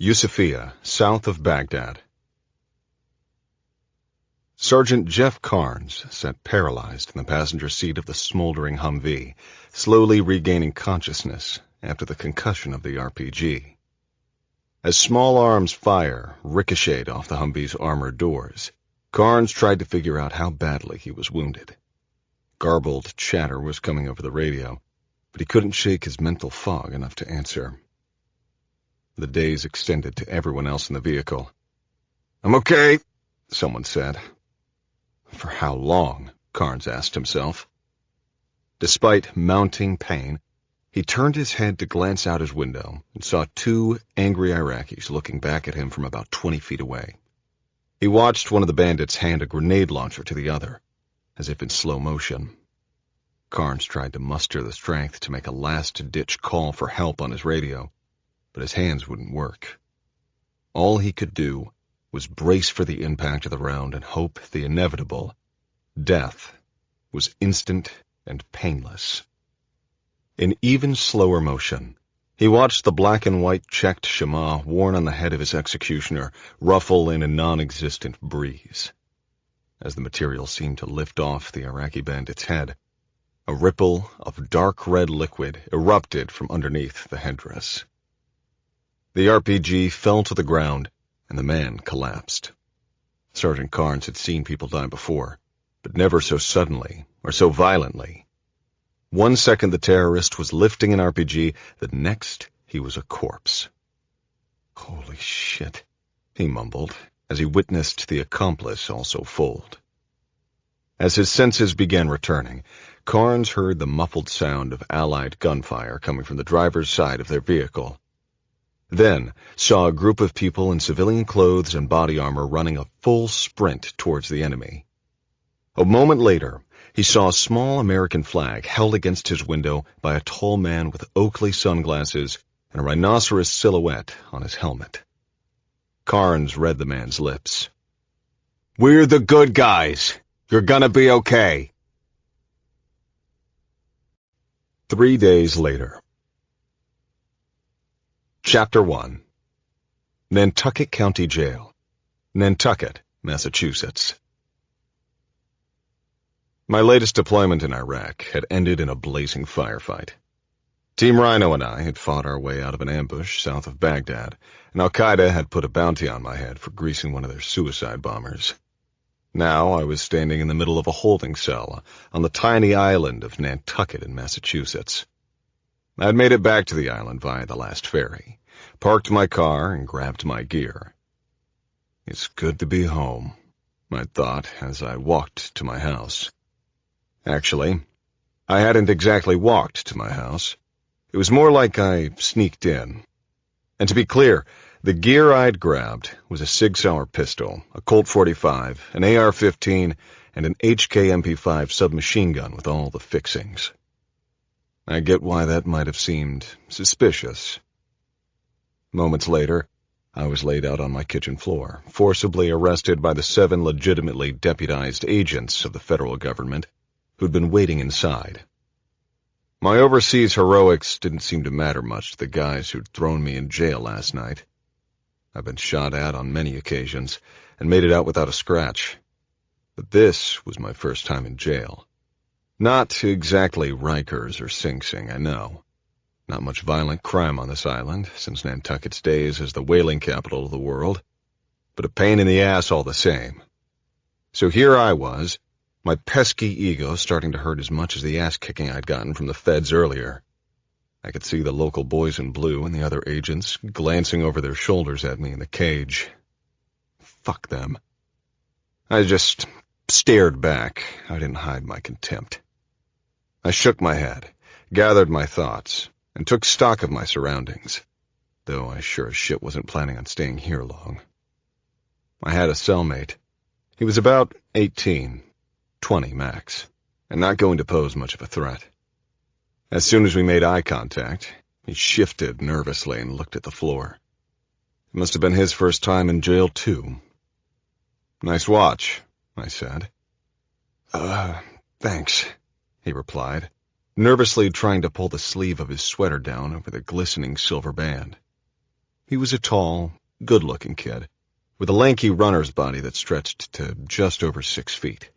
Yusufia, south of Baghdad. Sergeant Jeff Carnes sat paralyzed in the passenger seat of the smoldering Humvee, slowly regaining consciousness after the concussion of the RPG. As small arms fire ricocheted off the Humvee's armored doors, Carnes tried to figure out how badly he was wounded. Garbled chatter was coming over the radio, but he couldn't shake his mental fog enough to answer. The daze extended to everyone else in the vehicle. "I'm okay," someone said. For how long? Carnes asked himself. Despite mounting pain, he turned his head to glance out his window and saw two angry Iraqis looking back at him from about 20 feet away. He watched one of the bandits hand a grenade launcher to the other, as if in slow motion. Carnes tried to muster the strength to make a last-ditch call for help on his radio, but his hands wouldn't work. All he could do was brace for the impact of the round and hope the inevitable, death, was instant and painless. In even slower motion, he watched the black and white checked shema worn on the head of his executioner ruffle in a non-existent breeze. As the material seemed to lift off the Iraqi bandit's head, a ripple of dark red liquid erupted from underneath the headdress. The RPG fell to the ground, and the man collapsed. Sergeant Carnes had seen people die before, but never so suddenly or so violently. 1 second the terrorist was lifting an RPG, the next he was a corpse. "Holy shit," he mumbled, as he witnessed the accomplice also fold. As his senses began returning, Carnes heard the muffled sound of Allied gunfire coming from the driver's side of their vehicle. Then saw a group of people in civilian clothes and body armor running a full sprint towards the enemy. A moment later, he saw a small American flag held against his window by a tall man with Oakley sunglasses and a rhinoceros silhouette on his helmet. Carnes read the man's lips. "We're the good guys. You're gonna be okay." 3 days later. Chapter 1. Nantucket County Jail, Nantucket, Massachusetts. My latest deployment in Iraq had ended in a blazing firefight. Team Rhino and I had fought our way out of an ambush south of Baghdad, and Al-Qaeda had put a bounty on my head for greasing one of their suicide bombers. Now I was standing in the middle of a holding cell on the tiny island of Nantucket in Massachusetts. I had made it back to the island via the last ferry, parked my car, and grabbed my gear. It's good to be home, I thought as I walked to my house. Actually, I hadn't exactly walked to my house. It was more like I sneaked in. And to be clear, the gear I'd grabbed was a Sig Sauer pistol, a Colt 45, an AR-15, and an HK MP5 submachine gun with all the fixings. I get why that might have seemed suspicious. Moments later, I was laid out on my kitchen floor, forcibly arrested by the 7 legitimately deputized agents of the federal government who'd been waiting inside. My overseas heroics didn't seem to matter much to the guys who'd thrown me in jail last night. I've been shot at on many occasions and made it out without a scratch. But this was my first time in jail. Not exactly Rikers or Sing Sing, I know. Not much violent crime on this island since Nantucket's days as the whaling capital of the world, but a pain in the ass all the same. So here I was, my pesky ego starting to hurt as much as the ass-kicking I'd gotten from the feds earlier. I could see the local boys in blue and the other agents glancing over their shoulders at me in the cage. Fuck them. I just stared back. I didn't hide my contempt. I shook my head, gathered my thoughts, and took stock of my surroundings, though I sure as shit wasn't planning on staying here long. I had a cellmate. He was about 18, 20 max, and not going to pose much of a threat. As soon as we made eye contact, he shifted nervously and looked at the floor. It must have been his first time in jail, too. "Nice watch," I said. Thanks," he replied, nervously trying to pull the sleeve of his sweater down over the glistening silver band. He was a tall, good-looking kid, with a lanky runner's body that stretched to just over 6 feet.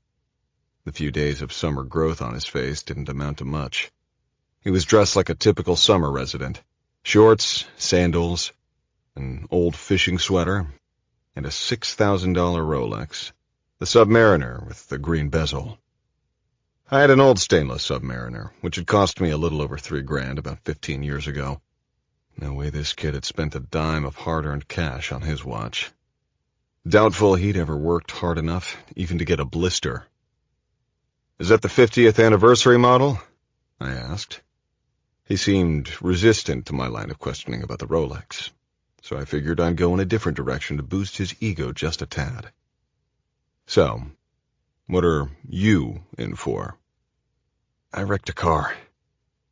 The few days of summer growth on his face didn't amount to much. He was dressed like a typical summer resident: shorts, sandals, an old fishing sweater, and a $6,000 Rolex, the Submariner with the green bezel. I had an old stainless Submariner, which had cost me a little over $3,000 about 15 years ago. No way this kid had spent a dime of hard-earned cash on his watch. Doubtful he'd ever worked hard enough even to get a blister. "Is that the 50th anniversary model?" I asked. He seemed resistant to my line of questioning about the Rolex, so I figured I'd go in a different direction to boost his ego just a tad. "So, what are you in for?" "I wrecked a car,"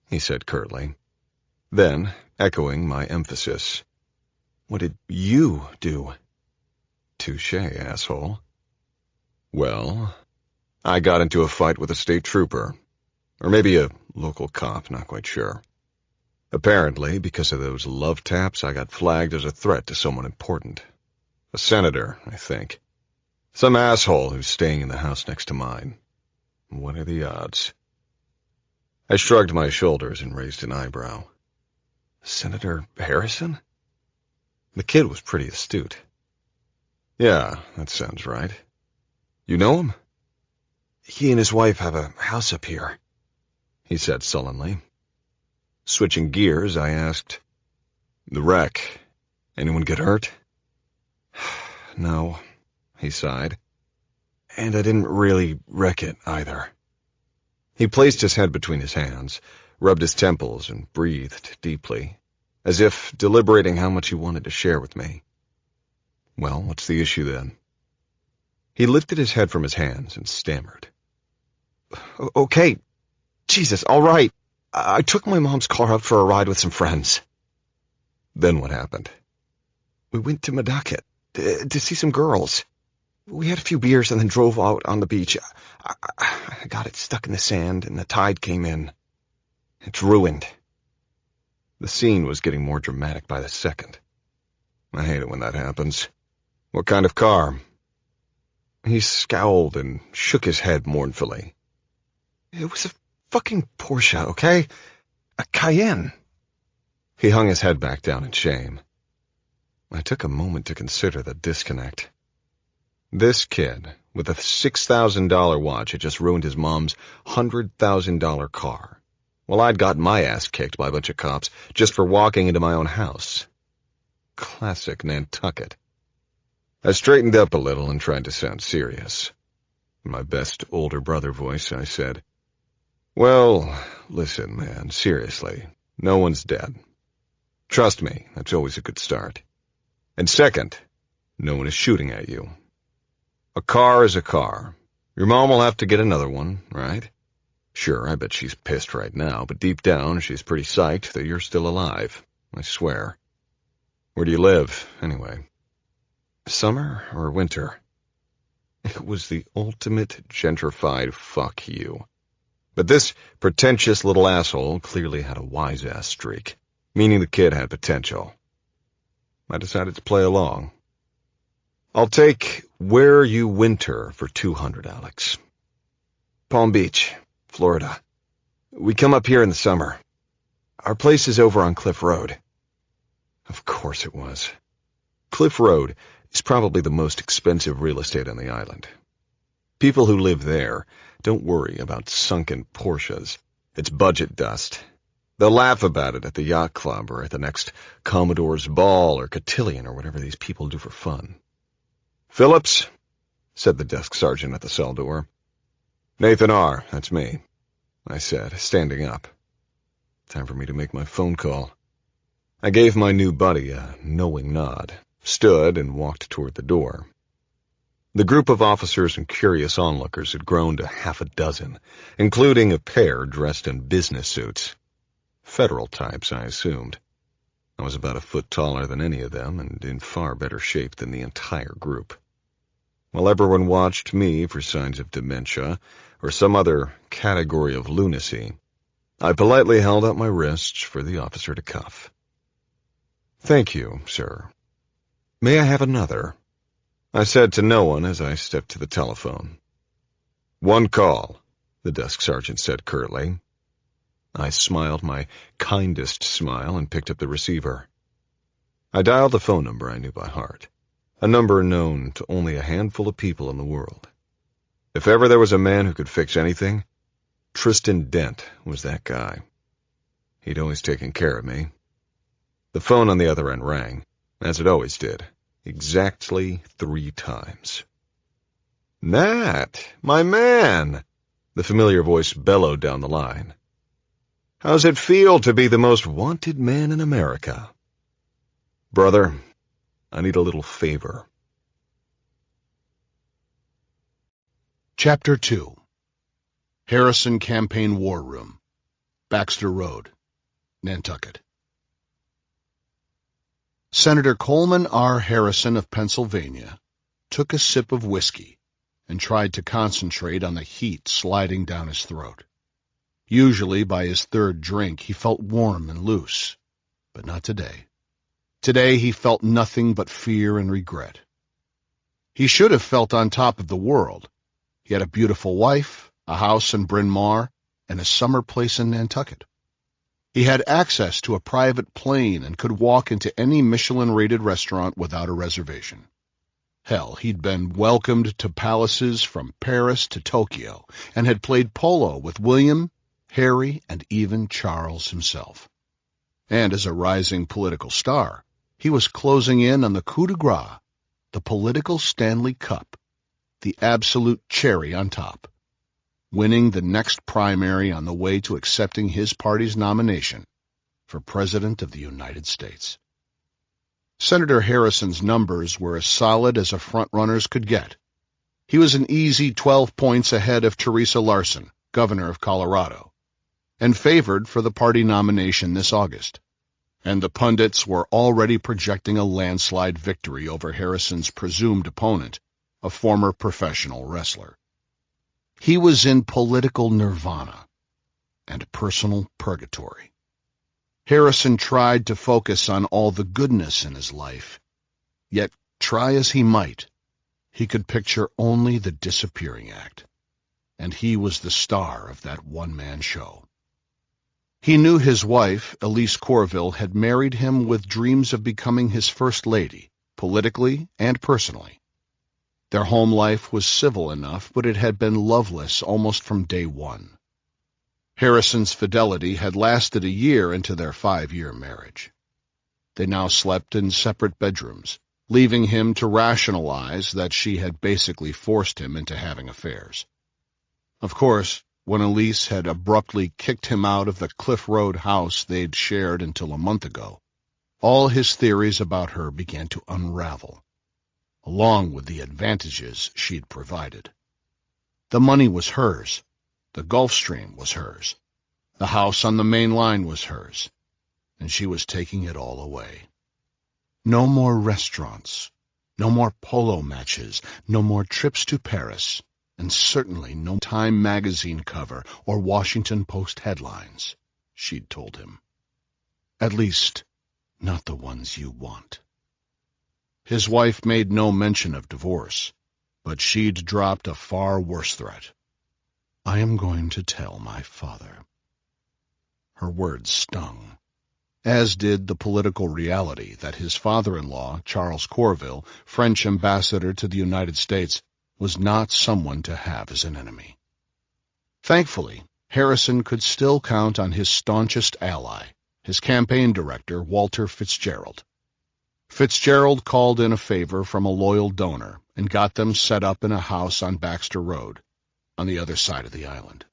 he said curtly. Then, echoing my emphasis, "What did you do?" "Touché, asshole." "Well, I got into a fight with a state trooper. Or maybe a local cop, not quite sure. Apparently, because of those love taps, I got flagged as a threat to someone important. A senator, I think. Some asshole who's staying in the house next to mine. What are the odds?" I shrugged my shoulders and raised an eyebrow. "Senator Harrison?" The kid was pretty astute. "Yeah, that sounds right. You know him?" "He and his wife have a house up here," he said sullenly. Switching gears, I asked, "The wreck, anyone get hurt?" "No," he sighed. "And I didn't really wreck it, either." He placed his head between his hands, rubbed his temples, and breathed deeply, as if deliberating how much he wanted to share with me. "Well, what's the issue then?" He lifted his head from his hands and stammered. "Okay, Jesus, all right. I took my mom's car out for a ride with some friends." "Then what happened?" "We went to Madakit to see some girls. We had a few beers and then drove out on the beach. I got it stuck in the sand and the tide came in. It's ruined." The scene was getting more dramatic by the second. I hate it when that happens. "What kind of car?" He scowled and shook his head mournfully. "It was a fucking Porsche, okay? A Cayenne." He hung his head back down in shame. I took a moment to consider the disconnect. This kid, with a $6,000 watch, had just ruined his mom's $100,000 car, while I'd gotten my ass kicked by a bunch of cops just for walking into my own house. Classic Nantucket. I straightened up a little and tried to sound serious. In my best older brother voice, I said, "Well, listen, man, seriously, no one's dead. Trust me, that's always a good start. And second, no one is shooting at you. A car is a car. Your mom will have to get another one, right? Sure, I bet she's pissed right now, but deep down she's pretty psyched that you're still alive, I swear. Where do you live, anyway? Summer or winter?" It was the ultimate gentrified fuck you. But this pretentious little asshole clearly had a wise-ass streak, meaning the kid had potential. I decided to play along. "I'll take where you winter for 200, Alex." "Palm Beach, Florida. We come up here in the summer. Our place is over on Cliff Road." Of course it was. Cliff Road is probably the most expensive real estate on the island. People who live there don't worry about sunken Porsches. It's budget dust. They'll laugh about it at the yacht club or at the next Commodore's ball or cotillion or whatever these people do for fun. "Phillips," said the desk sergeant at the cell door. "Nathan R., that's me," I said, standing up. Time for me to make my phone call. I gave my new buddy a knowing nod, stood, and walked toward the door. The group of officers and curious onlookers had grown to half a dozen, including a pair dressed in business suits. Federal types, I assumed. I was about a foot taller than any of them and in far better shape than the entire group. While everyone watched me for signs of dementia or some other category of lunacy, I politely held out my wrists for the officer to cuff. "Thank you, sir. May I have another?" I said to no one as I stepped to the telephone. "One call," the desk sergeant said curtly. I smiled my kindest smile and picked up the receiver. I dialed the phone number I knew by heart, a number known to only a handful of people in the world. If ever there was a man who could fix anything, Tristan Dent was that guy. He'd always taken care of me. The phone on the other end rang, as it always did, exactly 3 times. "Nat, my man," the familiar voice bellowed down the line. "How's it feel to be the most wanted man in America?" "Brother, I need a little favor." Chapter 2. Harrison Campaign War Room, Baxter Road, Nantucket. Senator Coleman R. Harrison of Pennsylvania took a sip of whiskey and tried to concentrate on the heat sliding down his throat. Usually by his 3rd drink he felt warm and loose, but not today. Today he felt nothing but fear and regret. He should have felt on top of the world. He had a beautiful wife, a house in Bryn Mawr, and a summer place in Nantucket. He had access to a private plane and could walk into any Michelin-rated restaurant without a reservation. Hell, he'd been welcomed to palaces from Paris to Tokyo and had played polo with William, Harry, and even Charles himself. And as a rising political star, he was closing in on the coup de grace, the political Stanley Cup, the absolute cherry on top, winning the next primary on the way to accepting his party's nomination for President of the United States. Senator Harrison's numbers were as solid as a frontrunner's could get. He was an easy 12 points ahead of Teresa Larson, governor of Colorado, and favored for the party nomination this August. And the pundits were already projecting a landslide victory over Harrison's presumed opponent, a former professional wrestler. He was in political nirvana and personal purgatory. Harrison tried to focus on all the goodness in his life, yet try as he might, he could picture only the disappearing act, and he was the star of that one-man show. He knew his wife, Elise Corville, had married him with dreams of becoming his first lady, politically and personally. Their home life was civil enough, but it had been loveless almost from day one. Harrison's fidelity had lasted a year into their 5-year marriage. They now slept in separate bedrooms, leaving him to rationalize that she had basically forced him into having affairs. Of course, when Elise had abruptly kicked him out of the Cliff Road house they'd shared until a month ago, all his theories about her began to unravel, along with the advantages she'd provided. The money was hers. The Gulfstream was hers. The house on the main line was hers. And she was taking it all away. No more restaurants. No more polo matches. No more trips to Paris. And certainly no Time magazine cover or Washington Post headlines, she'd told him. At least, not the ones you want. His wife made no mention of divorce, but she'd dropped a far worse threat. "I am going to tell my father." Her words stung, as did the political reality that his father-in-law, Charles Corville, French ambassador to the United States, was not someone to have as an enemy. Thankfully, Harrison could still count on his staunchest ally, his campaign director, Walter Fitzgerald. Fitzgerald called in a favor from a loyal donor and got them set up in a house on Baxter Road, on the other side of the island.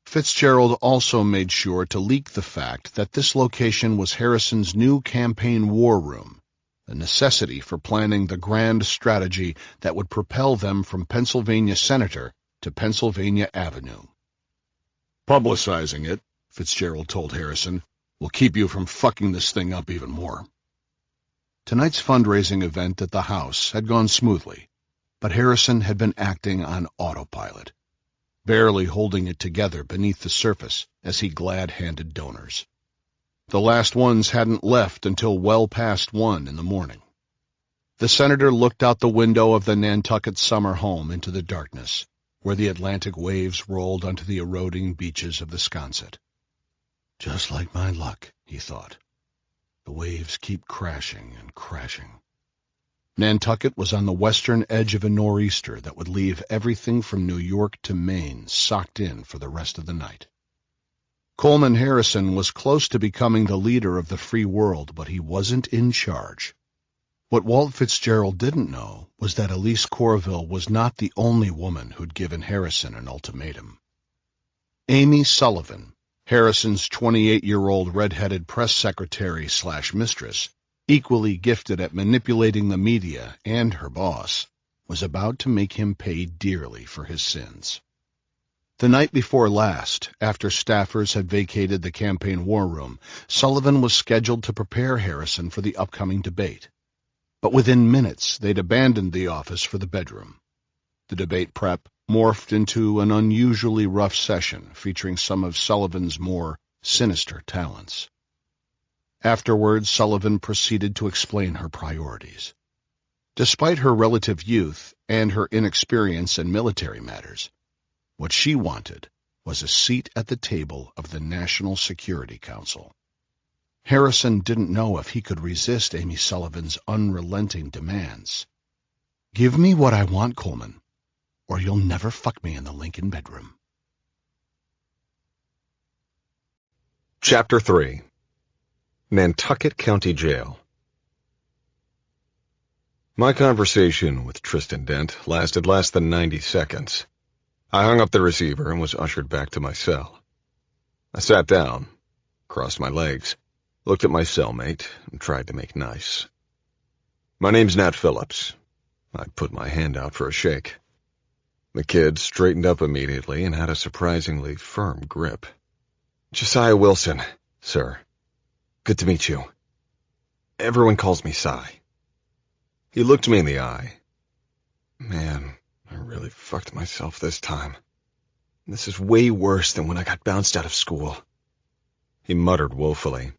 Fitzgerald also made sure to leak the fact that this location was Harrison's new campaign war room, a necessity for planning the grand strategy that would propel them from Pennsylvania Senator to Pennsylvania Avenue. "Publicizing it," Fitzgerald told Harrison, "will keep you from fucking this thing up even more." Tonight's fundraising event at the house had gone smoothly, but Harrison had been acting on autopilot, barely holding it together beneath the surface as he glad-handed donors. The last ones hadn't left until well past 1 in the morning. The senator looked out the window of the Nantucket summer home into the darkness, where the Atlantic waves rolled onto the eroding beaches of the Sconset. Just like my luck, he thought. The waves keep crashing and crashing. Nantucket was on the western edge of a nor'easter that would leave everything from New York to Maine socked in for the rest of the night. Coleman Harrison was close to becoming the leader of the free world, but he wasn't in charge. What Walt Fitzgerald didn't know was that Elise Corville was not the only woman who'd given Harrison an ultimatum. Amy Sullivan, Harrison's 28-year-old red-headed press secretary/mistress, equally gifted at manipulating the media and her boss, was about to make him pay dearly for his sins. The night before last, after staffers had vacated the campaign war room, Sullivan was scheduled to prepare Harrison for the upcoming debate. But within minutes, they'd abandoned the office for the bedroom. The debate prep morphed into an unusually rough session featuring some of Sullivan's more sinister talents. Afterwards, Sullivan proceeded to explain her priorities. Despite her relative youth and her inexperience in military matters, what she wanted was a seat at the table of the National Security Council. Harrison didn't know if he could resist Amy Sullivan's unrelenting demands. "Give me what I want, Coleman, or you'll never fuck me in the Lincoln bedroom." Chapter 3. Nantucket County Jail. My conversation with Tristan Dent lasted less than 90 seconds. I hung up the receiver and was ushered back to my cell. I sat down, crossed my legs, looked at my cellmate, and tried to make nice. "My name's Nat Phillips." I put my hand out for a shake. The kid straightened up immediately and had a surprisingly firm grip. "Josiah Wilson, sir. Good to meet you. Everyone calls me Cy." He looked me in the eye. "Man, I really fucked myself this time. This is way worse than when I got bounced out of school." He muttered woefully.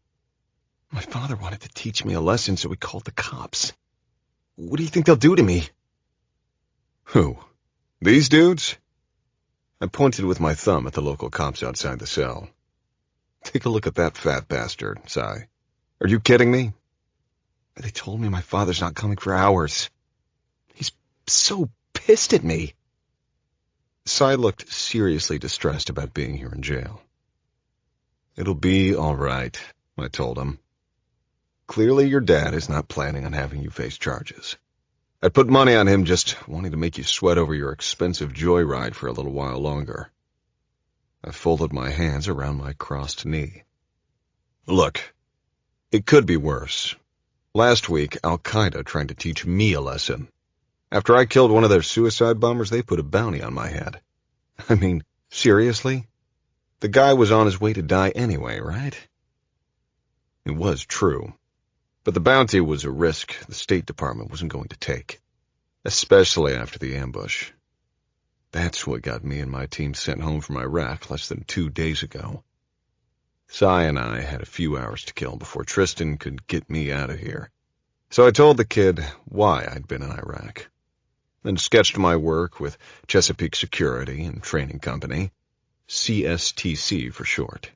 "My father wanted to teach me a lesson, so he called the cops. What do you think they'll do to me?" "Who? These dudes?" I pointed with my thumb at the local cops outside the cell. "Take a look at that fat bastard, Cy. Are you kidding me? They told me my father's not coming for hours. He's so pissed at me." Cy looked seriously distressed about being here in jail. "It'll be all right," I told him. "Clearly your dad is not planning on having you face charges. I'd put money on him just wanting to make you sweat over your expensive joyride for a little while longer." I folded my hands around my crossed knee. "Look, it could be worse. Last week, Al-Qaeda tried to teach me a lesson. After I killed one of their suicide bombers, they put a bounty on my head. I mean, seriously? The guy was on his way to die anyway, right?" It was true. But the bounty was a risk the State Department wasn't going to take, especially after the ambush. That's what got me and my team sent home from Iraq less than 2 days ago. Cy and I had a few hours to kill before Tristan could get me out of here. So I told the kid why I'd been in Iraq, then sketched my work with Chesapeake Security and Training Company, CSTC for short.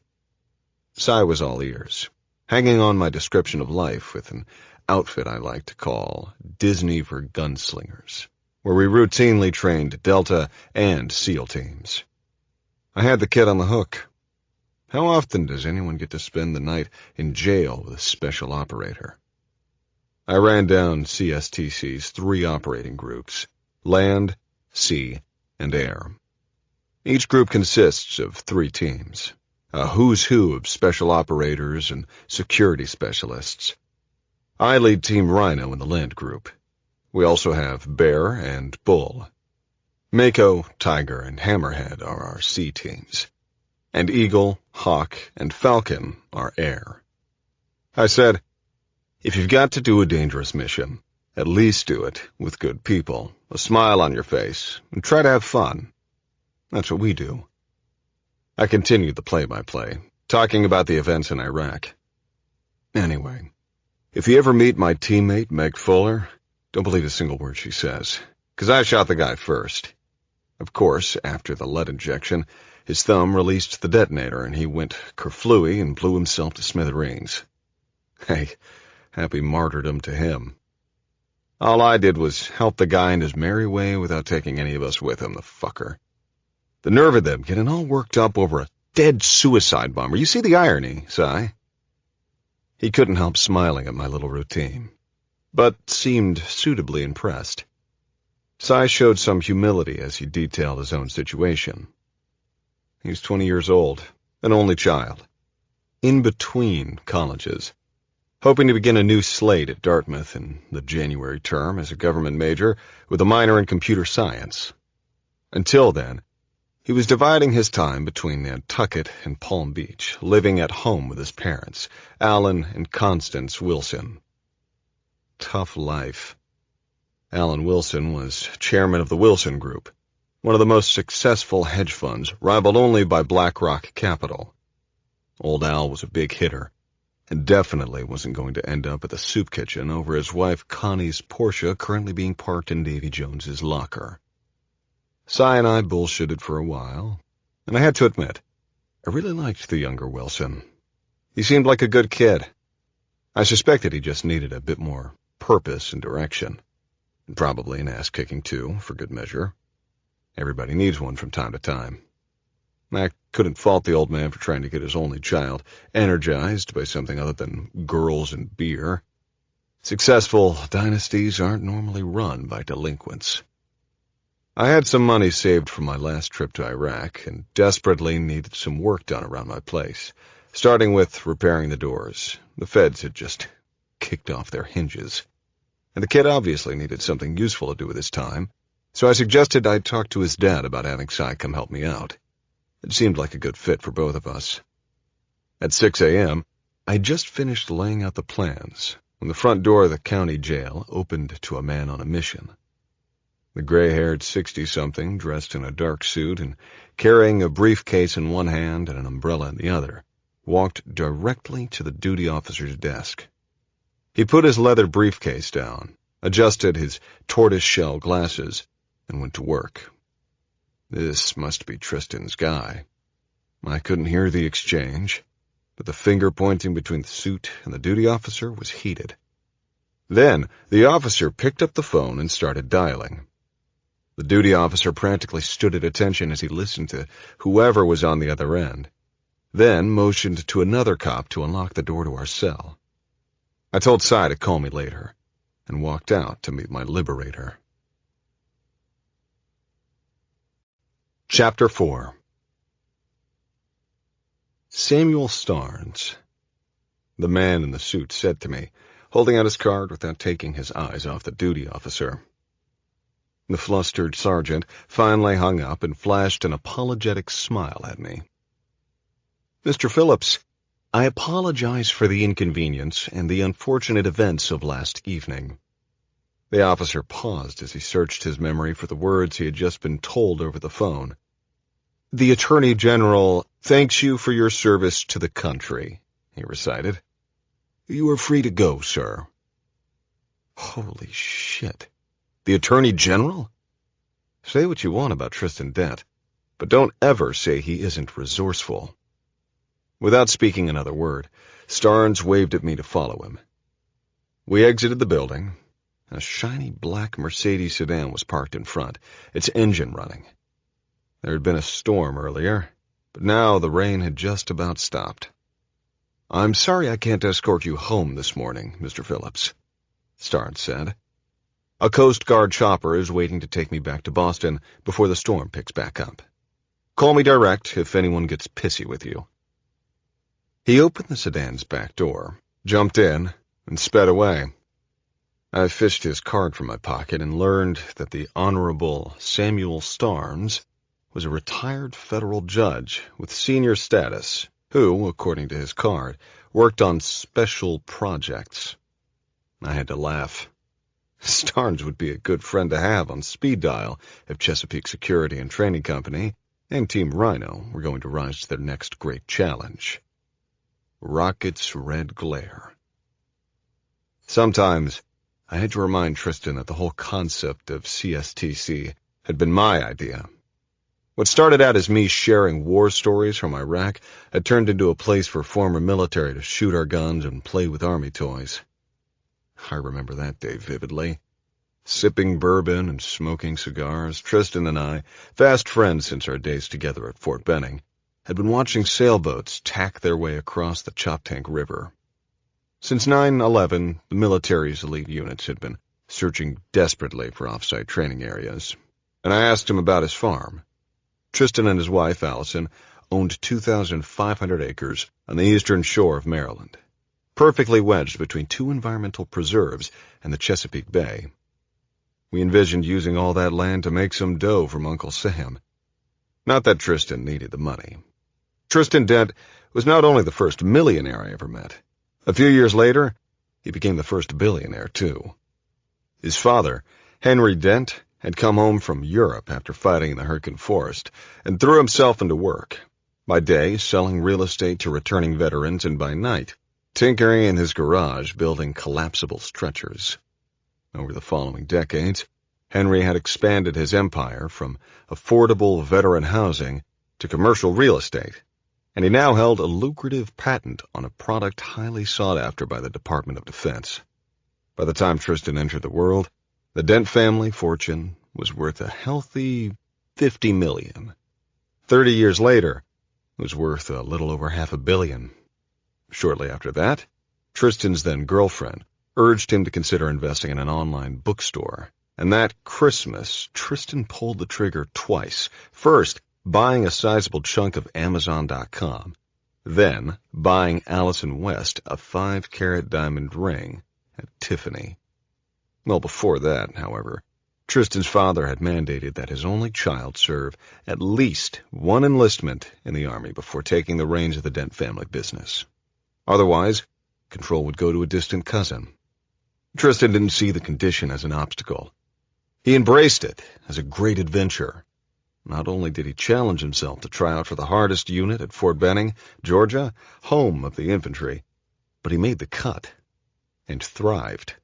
Cy was all ears, hanging on my description of life with an outfit I like to call Disney for Gunslingers, where we routinely trained Delta and SEAL teams. I had the kid on the hook. How often does anyone get to spend the night in jail with a special operator? I ran down CSTC's 3 operating groups: land, sea, and air. Each group consists of 3 teams, a who's who of special operators and security specialists. I lead Team Rhino in the land group. We also have Bear and Bull. Mako, Tiger, and Hammerhead are our sea teams, and Eagle, Hawk, and Falcon are air. I said, if you've got to do a dangerous mission, at least do it with good people, a smile on your face, and try to have fun. That's what we do. I continued the play-by-play, talking about the events in Iraq. Anyway, if you ever meet my teammate, Meg Fuller, don't believe a single word she says, 'cause I shot the guy first. Of course, after the lead injection, his thumb released the detonator and he went kerflooey and blew himself to smithereens. Hey, happy martyrdom to him. All I did was help the guy in his merry way without taking any of us with him, the fucker. The nerve of them getting all worked up over a dead suicide bomber. You see the irony, Si? He couldn't help smiling at my little routine, but seemed suitably impressed. Si showed some humility as he detailed his own situation. He was 20 years old, an only child, in between colleges, hoping to begin a new slate at Dartmouth in the January term as a government major with a minor in computer science. Until then, he was dividing his time between Nantucket and Palm Beach, living at home with his parents, Alan and Constance Wilson. Tough life. Alan Wilson was chairman of the Wilson Group, one of the most successful hedge funds, rivaled only by BlackRock Capital. Old Al was a big hitter, and definitely wasn't going to end up at the soup kitchen over his wife Connie's Porsche currently being parked in Davy Jones's locker. Si and I bullshitted for a while, and I had to admit, I really liked the younger Wilson. He seemed like a good kid. I suspected he just needed a bit more purpose and direction, and probably an ass-kicking too, for good measure. Everybody needs one from time to time. I couldn't fault the old man for trying to get his only child energized by something other than girls and beer. Successful dynasties aren't normally run by delinquents. I had some money saved from my last trip to Iraq and desperately needed some work done around my place, starting with repairing the doors. The feds had just kicked off their hinges, and the kid obviously needed something useful to do with his time, so I suggested I talk to his dad about having Si come help me out. It seemed like a good fit for both of us. At 6 a.m., I had just finished laying out the plans when the front door of the county jail opened to a man on a mission. The gray-haired 60-something, dressed in a dark suit and carrying a briefcase in one hand and an umbrella in the other, walked directly to the duty officer's desk. He put his leather briefcase down, adjusted his tortoise-shell glasses, and went to work. This must be Tristan's guy. I couldn't hear the exchange, but the finger pointing between the suit and the duty officer was heated. Then the officer picked up the phone and started dialing. The duty officer practically stood at attention as he listened to whoever was on the other end, then motioned to another cop to unlock the door to our cell. I told Si to call me later, and walked out to meet my liberator. Chapter 4. Samuel Starnes, the man in the suit, said to me, holding out his card without taking his eyes off the duty officer. The flustered sergeant finally hung up and flashed an apologetic smile at me. Mr. Phillips, I apologize for the inconvenience and the unfortunate events of last evening. The officer paused as he searched his memory for the words he had just been told over the phone. The Attorney General thanks you for your service to the country, he recited. You are free to go, sir. Holy shit. The Attorney General? Say what you want about Tristan Dent, but don't ever say he isn't resourceful. Without speaking another word, Starnes waved at me to follow him. We exited the building. A shiny black Mercedes sedan was parked in front, its engine running. There had been a storm earlier, but now the rain had just about stopped. I'm sorry I can't escort you home this morning, Mr. Phillips, Starnes said. A Coast Guard chopper is waiting to take me back to Boston before the storm picks back up. Call me direct if anyone gets pissy with you. He opened the sedan's back door, jumped in, and sped away. I fished his card from my pocket and learned that the Honorable Samuel Starnes was a retired federal judge with senior status who, according to his card, worked on special projects. I had to laugh. Starnes would be a good friend to have on speed dial if Chesapeake Security and Training Company and Team Rhino were going to rise to their next great challenge. Rocket's red glare Sometimes I had to remind Tristan that the whole concept of CSTC had been my idea. What started out as me sharing war stories from Iraq had turned into a place for former military to shoot our guns and play with army toys. I remember that day vividly. Sipping bourbon and smoking cigars, Tristan and I, fast friends since our days together at Fort Benning, had been watching sailboats tack their way across the Choptank River. Since 9/11, the military's elite units had been searching desperately for off-site training areas, and I asked him about his farm. Tristan and his wife, Allison, owned 2,500 acres on the eastern shore of Maryland, perfectly wedged between two environmental preserves and the Chesapeake Bay. We envisioned using all that land to make some dough from Uncle Sam. Not that Tristan needed the money. Tristan Dent was not only the first millionaire I ever met. A few years later, he became the first billionaire, too. His father, Henry Dent, had come home from Europe after fighting in the Hurricane Forest and threw himself into work, by day selling real estate to returning veterans and by night tinkering in his garage building collapsible stretchers. Over the following decades, Henry had expanded his empire from affordable veteran housing to commercial real estate, and he now held a lucrative patent on a product highly sought after by the Department of Defense. By the time Tristan entered the world, the Dent family fortune was worth a healthy $50 million. 30 years later, it was worth a little over $500 million. Shortly after that, Tristan's then-girlfriend urged him to consider investing in an online bookstore, and that Christmas, Tristan pulled the trigger twice. First, buying a sizable chunk of Amazon.com, then buying Allison West a 5-carat diamond ring at Tiffany. Well, before that, however, Tristan's father had mandated that his only child serve at least one enlistment in the Army before taking the reins of the Dent family business. Otherwise, control would go to a distant cousin. Tristan didn't see the condition as an obstacle. He embraced it as a great adventure. Not only did he challenge himself to try out for the hardest unit at Fort Benning, Georgia, home of the infantry, but he made the cut and thrived.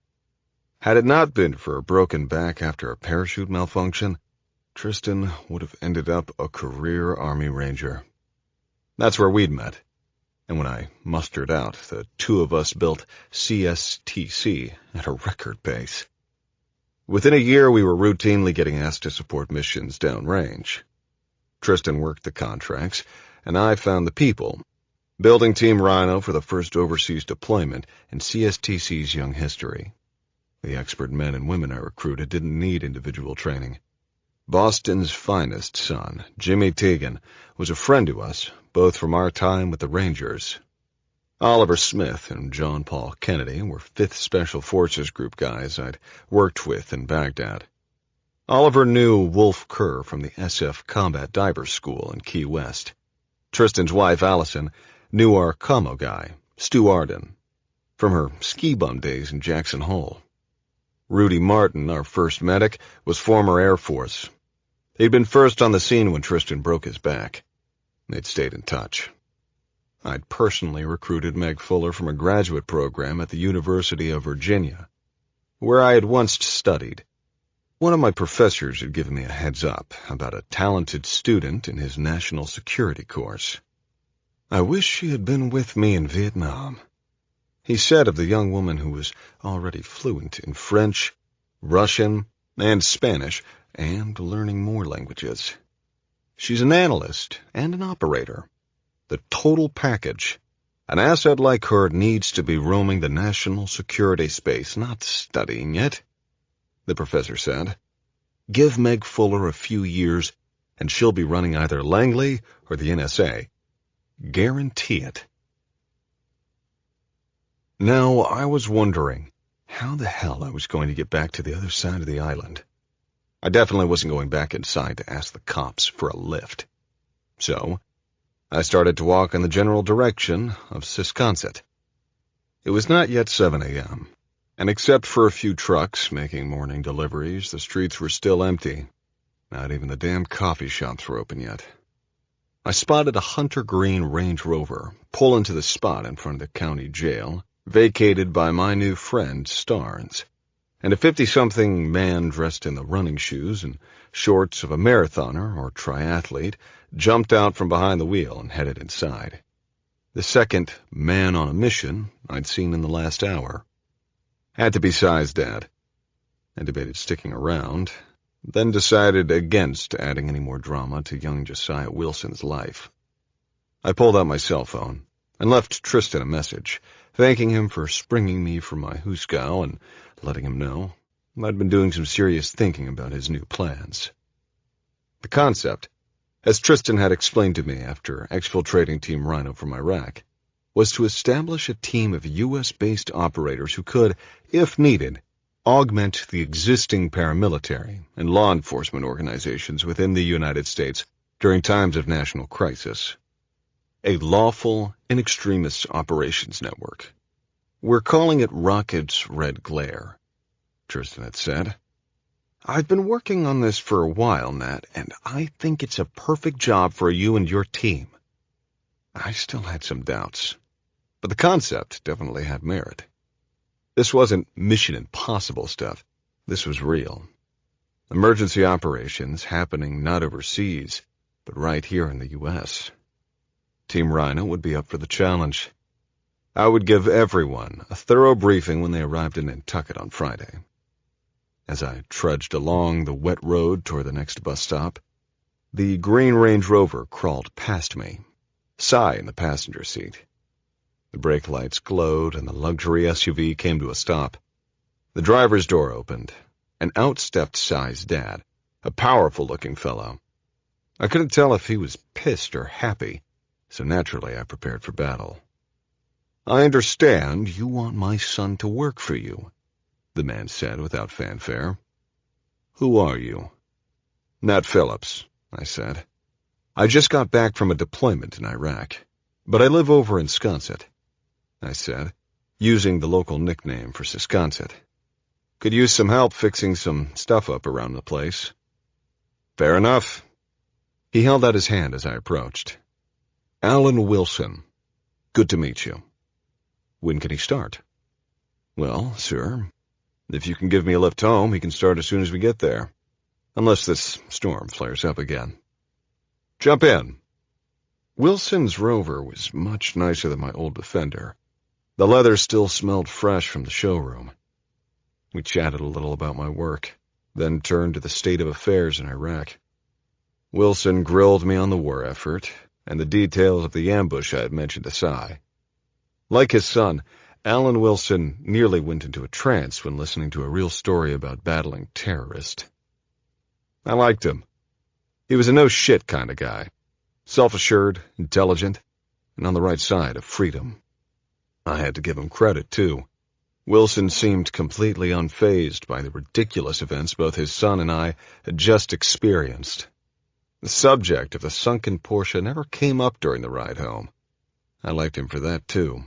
Had it not been for a broken back after a parachute malfunction, Tristan would have ended up a career Army Ranger. That's where we'd met. And when I mustered out, the two of us built CSTC at a record pace. Within a year, we were routinely getting asked to support missions downrange. Tristan worked the contracts, and I found the people, building Team Rhino for the first overseas deployment in CSTC's young history. The expert men and women I recruited didn't need individual training. Boston's finest son, Jimmy Teagan, was a friend to us, both from our time with the Rangers. Oliver Smith and John Paul Kennedy were 5th Special Forces Group guys I'd worked with in Baghdad. Oliver knew Wolf Kerr from the SF Combat Divers School in Key West. Tristan's wife, Allison, knew our commo guy, Stu Arden, from her ski bum days in Jackson Hole. Rudy Martin, our first medic, was former Air Force. He'd been first on the scene when Tristan broke his back. They'd stayed in touch. I'd personally recruited Meg Fuller from a graduate program at the University of Virginia, where I had once studied. One of my professors had given me a heads up about a talented student in his national security course. I wish she had been with me in Vietnam, he said of the young woman who was already fluent in French, Russian, and Spanish, and learning more languages. She's an analyst and an operator. The total package. An asset like her needs to be roaming the national security space, not studying it, the professor said. Give Meg Fuller a few years, and she'll be running either Langley or the NSA. Guarantee it. Now, I was wondering how the hell I was going to get back to the other side of the island. I definitely wasn't going back inside to ask the cops for a lift. So, I started to walk in the general direction of Cisconset. It was not yet 7 a.m., and except for a few trucks making morning deliveries, the streets were still empty. Not even the damn coffee shops were open yet. I spotted a hunter green Range Rover pull into the spot in front of the county jail, vacated by my new friend Starnes, and a 50-something man dressed in the running shoes and shorts of a marathoner or triathlete jumped out from behind the wheel and headed inside. The second man on a mission I'd seen in the last hour. Had to be Si's dad. I debated sticking around, then decided against adding any more drama to young Josiah Wilson's life. I pulled out my cell phone and left Tristan a message, thanking him for springing me from my hoosegow and letting him know I'd been doing some serious thinking about his new plans. The concept, as Tristan had explained to me after exfiltrating Team Rhino from Iraq, was to establish a team of U.S.-based operators who could, if needed, augment the existing paramilitary and law enforcement organizations within the United States during times of national crisis. A lawful in extremis operations network. We're calling it Rocket's Red Glare, Tristan had said. I've been working on this for a while, Nat, and I think it's a perfect job for you and your team. I still had some doubts, but the concept definitely had merit. This wasn't Mission Impossible stuff. This was real. Emergency operations happening not overseas, but right here in the U.S. Team Rhino would be up for the challenge. I would give everyone a thorough briefing when they arrived in Nantucket on Friday. As I trudged along the wet road toward the next bus stop, the green Range Rover crawled past me, Si in the passenger seat. The brake lights glowed and the luxury SUV came to a stop. The driver's door opened, and out stepped Si's dad, a powerful-looking fellow. I couldn't tell if he was pissed or happy, so naturally I prepared for battle. I understand you want my son to work for you, the man said without fanfare. Who are you? Nat Phillips, I said. I just got back from a deployment in Iraq, but I live over in Sconset, I said, using the local nickname for Sisconset. Could use some help fixing some stuff up around the place. Fair enough. He held out his hand as I approached. Alan Wilson. Good to meet you. When can he start? Well, sir, if you can give me a lift home, he can start as soon as we get there. Unless this storm flares up again. Jump in. Wilson's Rover was much nicer than my old Defender. The leather still smelled fresh from the showroom. We chatted a little about my work, then turned to the state of affairs in Iraq. Wilson grilled me on the war effort and the details of the ambush I had mentioned to Si. Like his son, Alan Wilson nearly went into a trance when listening to a real story about battling terrorists. I liked him. He was a no-shit kind of guy, self-assured, intelligent, and on the right side of freedom. I had to give him credit, too. Wilson seemed completely unfazed by the ridiculous events both his son and I had just experienced. The subject of the sunken Porsche never came up during the ride home. I liked him for that, too.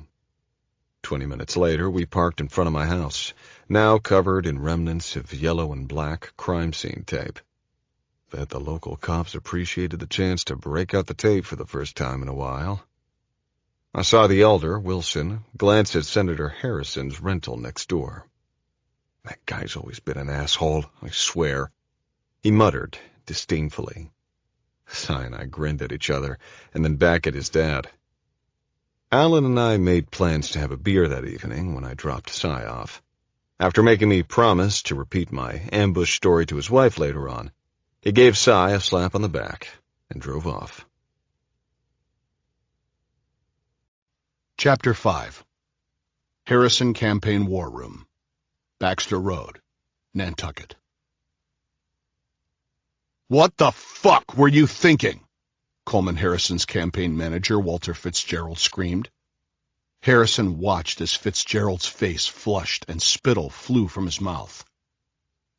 20 minutes later, we parked in front of my house, now covered in remnants of yellow and black crime scene tape. Bet the local cops appreciated the chance to break out the tape for the first time in a while. I saw the elder, Wilson, glance at Senator Harrison's rental next door. That guy's always been an asshole, I swear, he muttered disdainfully. Si and I grinned at each other, and then back at his dad. Alan and I made plans to have a beer that evening when I dropped Si off. After making me promise to repeat my ambush story to his wife later on, he gave Si a slap on the back and drove off. Chapter 5. Harrison Campaign War Room, Baxter Road, Nantucket. What the fuck were you thinking? Coleman Harrison's campaign manager, Walter Fitzgerald, screamed. Harrison watched as Fitzgerald's face flushed and spittle flew from his mouth.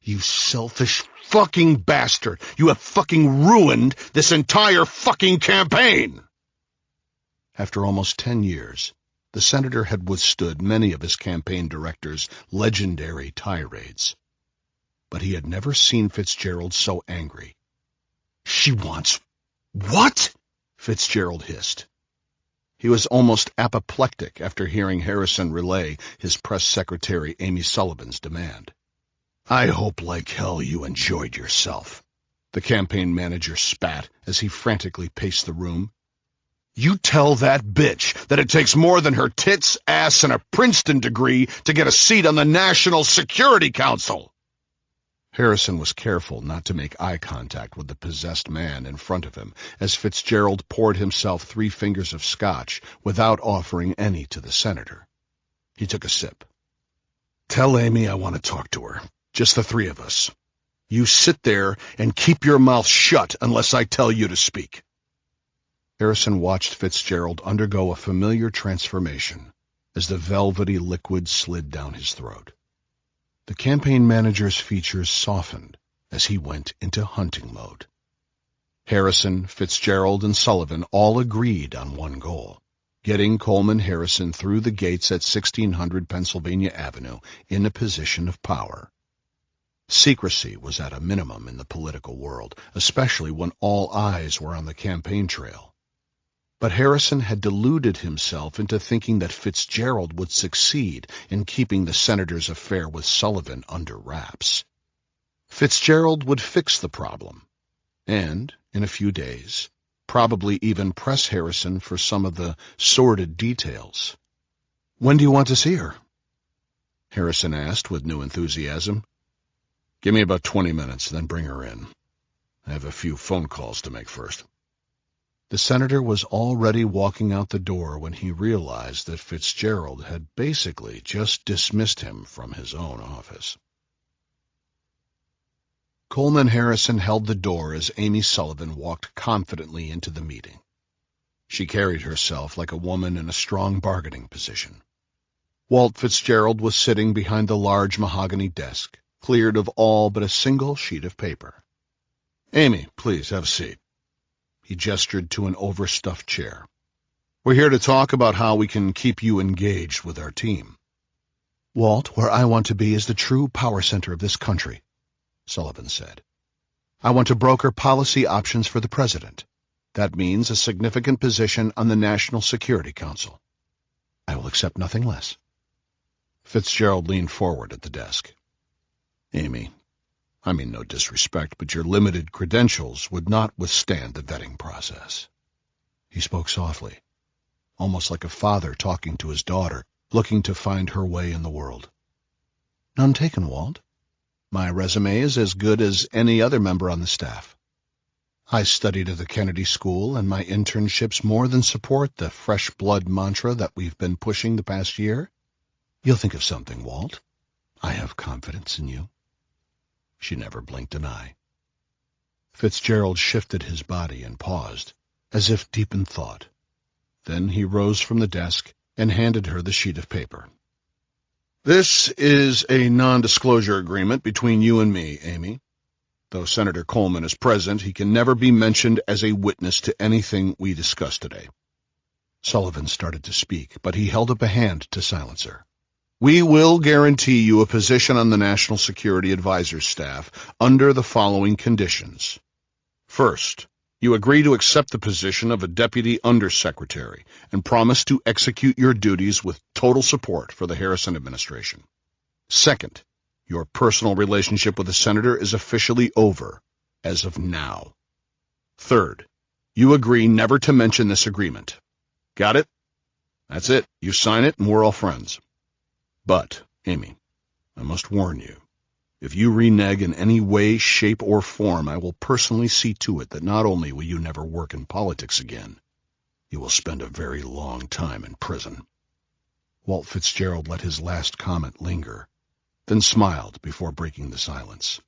You selfish fucking bastard! You have fucking ruined this entire fucking campaign! After almost 10 years, the senator had withstood many of his campaign director's legendary tirades. But he had never seen Fitzgerald so angry. She wants... What? Fitzgerald hissed. He was almost apoplectic after hearing Harrison relay his press secretary Amy Sullivan's demand. "I hope like hell you enjoyed yourself," the campaign manager spat as he frantically paced the room. "You tell that bitch that it takes more than her tits, ass, and a Princeton degree to get a seat on the National Security Council." Harrison was careful not to make eye contact with the possessed man in front of him as Fitzgerald poured himself 3 fingers of scotch without offering any to the senator. He took a sip. "Tell Amy I want to talk to her. Just the 3 of us. You sit there and keep your mouth shut unless I tell you to speak." Harrison watched Fitzgerald undergo a familiar transformation as the velvety liquid slid down his throat. The campaign manager's features softened as he went into hunting mode. Harrison, Fitzgerald, and Sullivan all agreed on one goal: getting Coleman Harrison through the gates at 1600 Pennsylvania Avenue in a position of power. Secrecy was at a minimum in the political world, especially when all eyes were on the campaign trail. But Harrison had deluded himself into thinking that Fitzgerald would succeed in keeping the senator's affair with Sullivan under wraps. Fitzgerald would fix the problem, and, in a few days, probably even press Harrison for some of the sordid details. "When do you want to see her?" Harrison asked with new enthusiasm. "Give me about 20 minutes, then bring her in. I have a few phone calls to make first." The senator was already walking out the door when he realized that Fitzgerald had basically just dismissed him from his own office. Coleman Harrison held the door as Amy Sullivan walked confidently into the meeting. She carried herself like a woman in a strong bargaining position. Walt Fitzgerald was sitting behind the large mahogany desk, cleared of all but a single sheet of paper. "Amy, please have a seat." He gestured to an overstuffed chair. "We're here to talk about how we can keep you engaged with our team." "Walt, where I want to be is the true power center of this country," Sullivan said. "I want to broker policy options for the president. That means a significant position on the National Security Council. I will accept nothing less." Fitzgerald leaned forward at the desk. "Amy, I mean no disrespect, but your limited credentials would not withstand the vetting process." He spoke softly, almost like a father talking to his daughter, looking to find her way in the world. "None taken, Walt. My resume is as good as any other member on the staff. I studied at the Kennedy School, and my internships more than support the fresh blood mantra that we've been pushing the past year. You'll think of something, Walt. I have confidence in you." She never blinked an eye. Fitzgerald shifted his body and paused, as if deep in thought. Then he rose from the desk and handed her the sheet of paper. "This is a non-disclosure agreement between you and me, Amy. Though Senator Coleman is present, he can never be mentioned as a witness to anything we discuss today." Sullivan started to speak, but he held up a hand to silence her. "We will guarantee you a position on the National Security Advisor's staff under the following conditions. First, you agree to accept the position of a Deputy Undersecretary and promise to execute your duties with total support for the Harrison administration. Second, your personal relationship with the Senator is officially over, as of now. Third, you agree never to mention this agreement. Got it? That's it. You sign it and we're all friends. But, Amy, I must warn you, if you renege in any way, shape, or form, I will personally see to it that not only will you never work in politics again, you will spend a very long time in prison." Walt Fitzgerald let his last comment linger, then smiled before breaking the silence.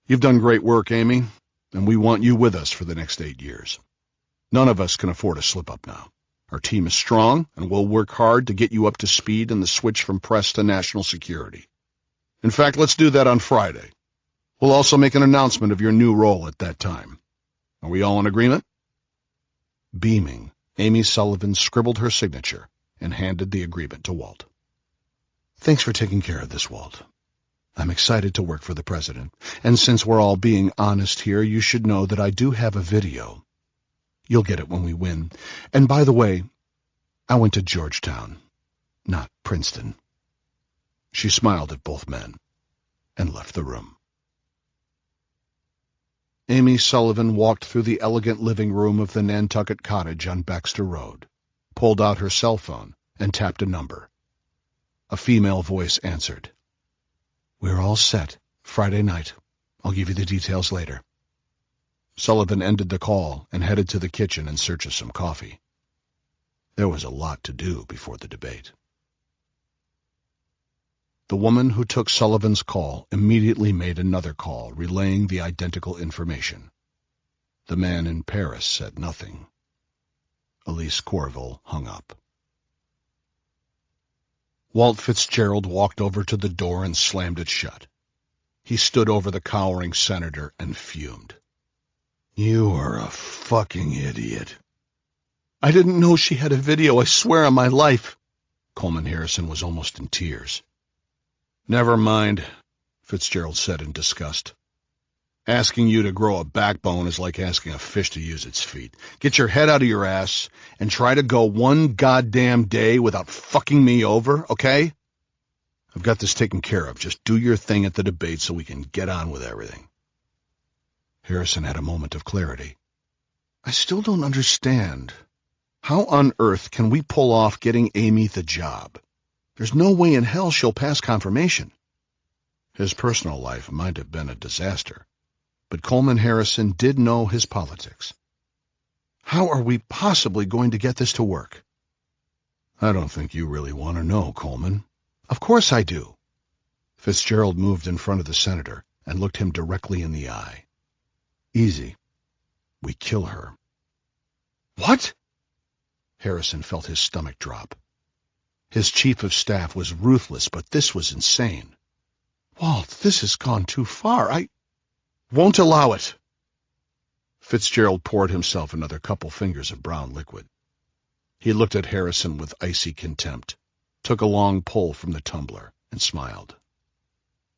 "You've done great work, Amy, and we want you with us for the next 8 years. None of us can afford a slip-up now. Our team is strong, and we'll work hard to get you up to speed in the switch from press to national security. In fact, let's do that on Friday. We'll also make an announcement of your new role at that time. Are we all in agreement?" Beaming, Amy Sullivan scribbled her signature and handed the agreement to Walt. "Thanks for taking care of this, Walt. I'm excited to work for the president, and since we're all being honest here, you should know that I do have a video. You'll get it when we win. And by the way, I went to Georgetown, not Princeton. She smiled at both men and left the room. Amy Sullivan walked through the elegant living room of the Nantucket cottage on Baxter Road, pulled out her cell phone, and tapped a number. A female voice answered. "We're all set. Friday night. I'll give you the details later." Sullivan ended the call and headed to the kitchen in search of some coffee. There was a lot to do before the debate. The woman who took Sullivan's call immediately made another call, relaying the identical information. The man in Paris said nothing. Elise Corville hung up. Walt Fitzgerald walked over to the door and slammed it shut. He stood over the cowering senator and fumed. "You are a fucking idiot." "I didn't know she had a video, I swear on my life." Coleman Harrison was almost in tears. "Never mind," Fitzgerald said in disgust. "Asking you to grow a backbone is like asking a fish to use its feet. Get your head out of your ass and try to go one goddamn day without fucking me over, okay? I've got this taken care of. Just do your thing at the debate so we can get on with everything." Harrison had a moment of clarity. "I still don't understand. How on earth can we pull off getting Amy the job? There's no way in hell she'll pass confirmation." His personal life might have been a disaster, but Coleman Harrison did know his politics. "How are we possibly going to get this to work?" "I don't think you really want to know, Coleman." "Of course I do." Fitzgerald moved in front of the senator and looked him directly in the eye. "Easy. We kill her." "What?" Harrison felt his stomach drop. His chief of staff was ruthless, but this was insane. "Walt, this has gone too far. I won't allow it." Fitzgerald poured himself another couple fingers of brown liquid. He looked at Harrison with icy contempt, took a long pull from the tumbler, and smiled.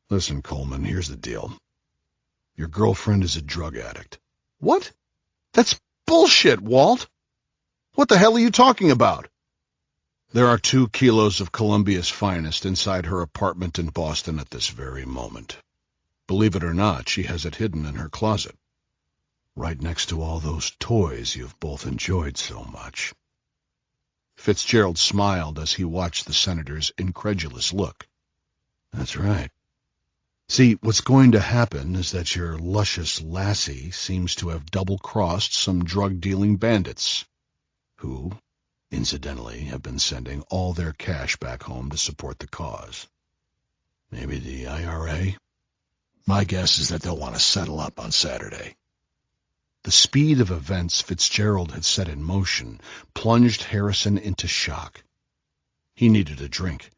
"Listen, Coleman, here's the deal. Your girlfriend is a drug addict." "What? That's bullshit, Walt. What the hell are you talking about?" "There are 2 kilos of Columbia's finest inside her apartment in Boston at this very moment. Believe it or not, she has it hidden in her closet, right next to all those toys you've both enjoyed so much." Fitzgerald smiled as he watched the senator's incredulous look. "That's right. See, what's going to happen is that your luscious lassie seems to have double-crossed some drug-dealing bandits, who, incidentally, have been sending all their cash back home to support the cause. Maybe the IRA? My guess is that they'll want to settle up on Saturday." The speed of events Fitzgerald had set in motion plunged Harrison into shock. He needed a drink.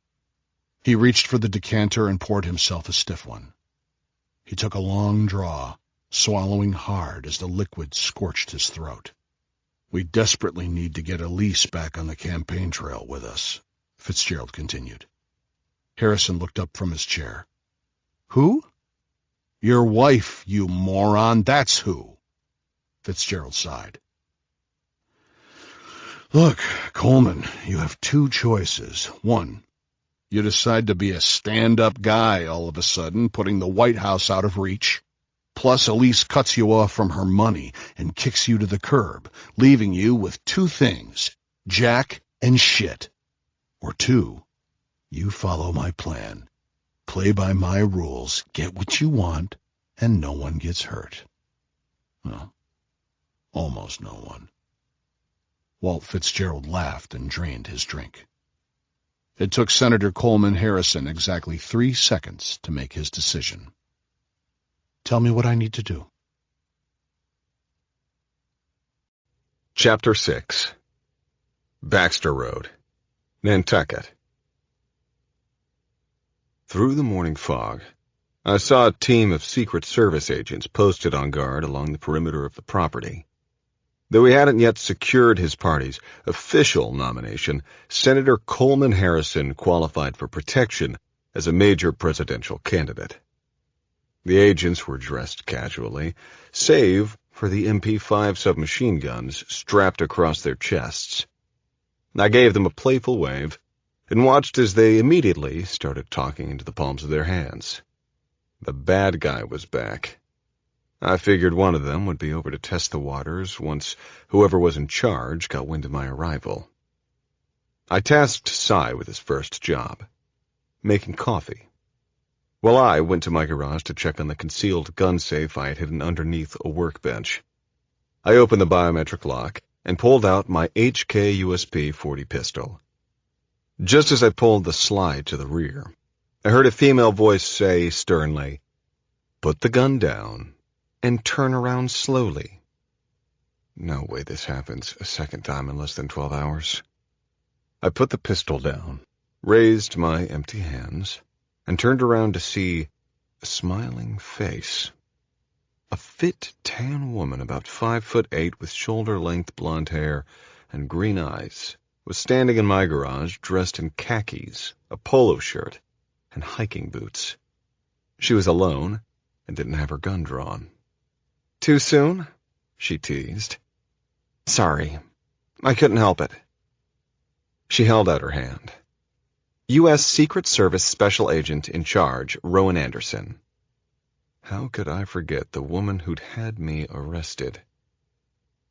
He reached for the decanter and poured himself a stiff one. He took a long draw, swallowing hard as the liquid scorched his throat. "We desperately need to get Elise back on the campaign trail with us," Fitzgerald continued. Harrison looked up from his chair. "Who?" "Your wife, you moron, that's who." Fitzgerald sighed. "Look, Coleman, you have 2 choices. 1, you decide to be a stand-up guy all of a sudden, putting the White House out of reach. Plus, Elise cuts you off from her money and kicks you to the curb, leaving you with 2 things, Jack and shit. Or 2, you follow my plan, play by my rules, get what you want, and no one gets hurt. Well, almost no one." Walt Fitzgerald laughed and drained his drink. It took Senator Coleman Harrison exactly 3 seconds to make his decision. "Tell me what I need to do." Chapter 6. Baxter Road, Nantucket. Through the morning fog, I saw a team of Secret Service agents posted on guard along the perimeter of the property. Though he hadn't yet secured his party's official nomination, Senator Coleman Harrison qualified for protection as a major presidential candidate. The agents were dressed casually, save for the MP5 submachine guns strapped across their chests. I gave them a playful wave and watched as they immediately started talking into the palms of their hands. The bad guy was back. I figured one of them would be over to test the waters once whoever was in charge got wind of my arrival. I tasked Cy with his first job, making coffee, while I went to my garage to check on the concealed gun safe I had hidden underneath a workbench. I opened the biometric lock and pulled out my HK USP 40 pistol. Just as I pulled the slide to the rear, I heard a female voice say sternly, "Put the gun down and turn around slowly." No way this happens a second time in less than 12 hours. I put the pistol down, raised my empty hands, and turned around to see a smiling face. A fit, tan woman about 5'8" with shoulder-length blonde hair and green eyes was standing in my garage dressed in khakis, a polo shirt, and hiking boots. She was alone and didn't have her gun drawn. "Too soon?" she teased. "Sorry, I couldn't help it." She held out her hand. U.S. Secret Service Special Agent in Charge, Rowan Anderson. How could I forget the woman who'd had me arrested?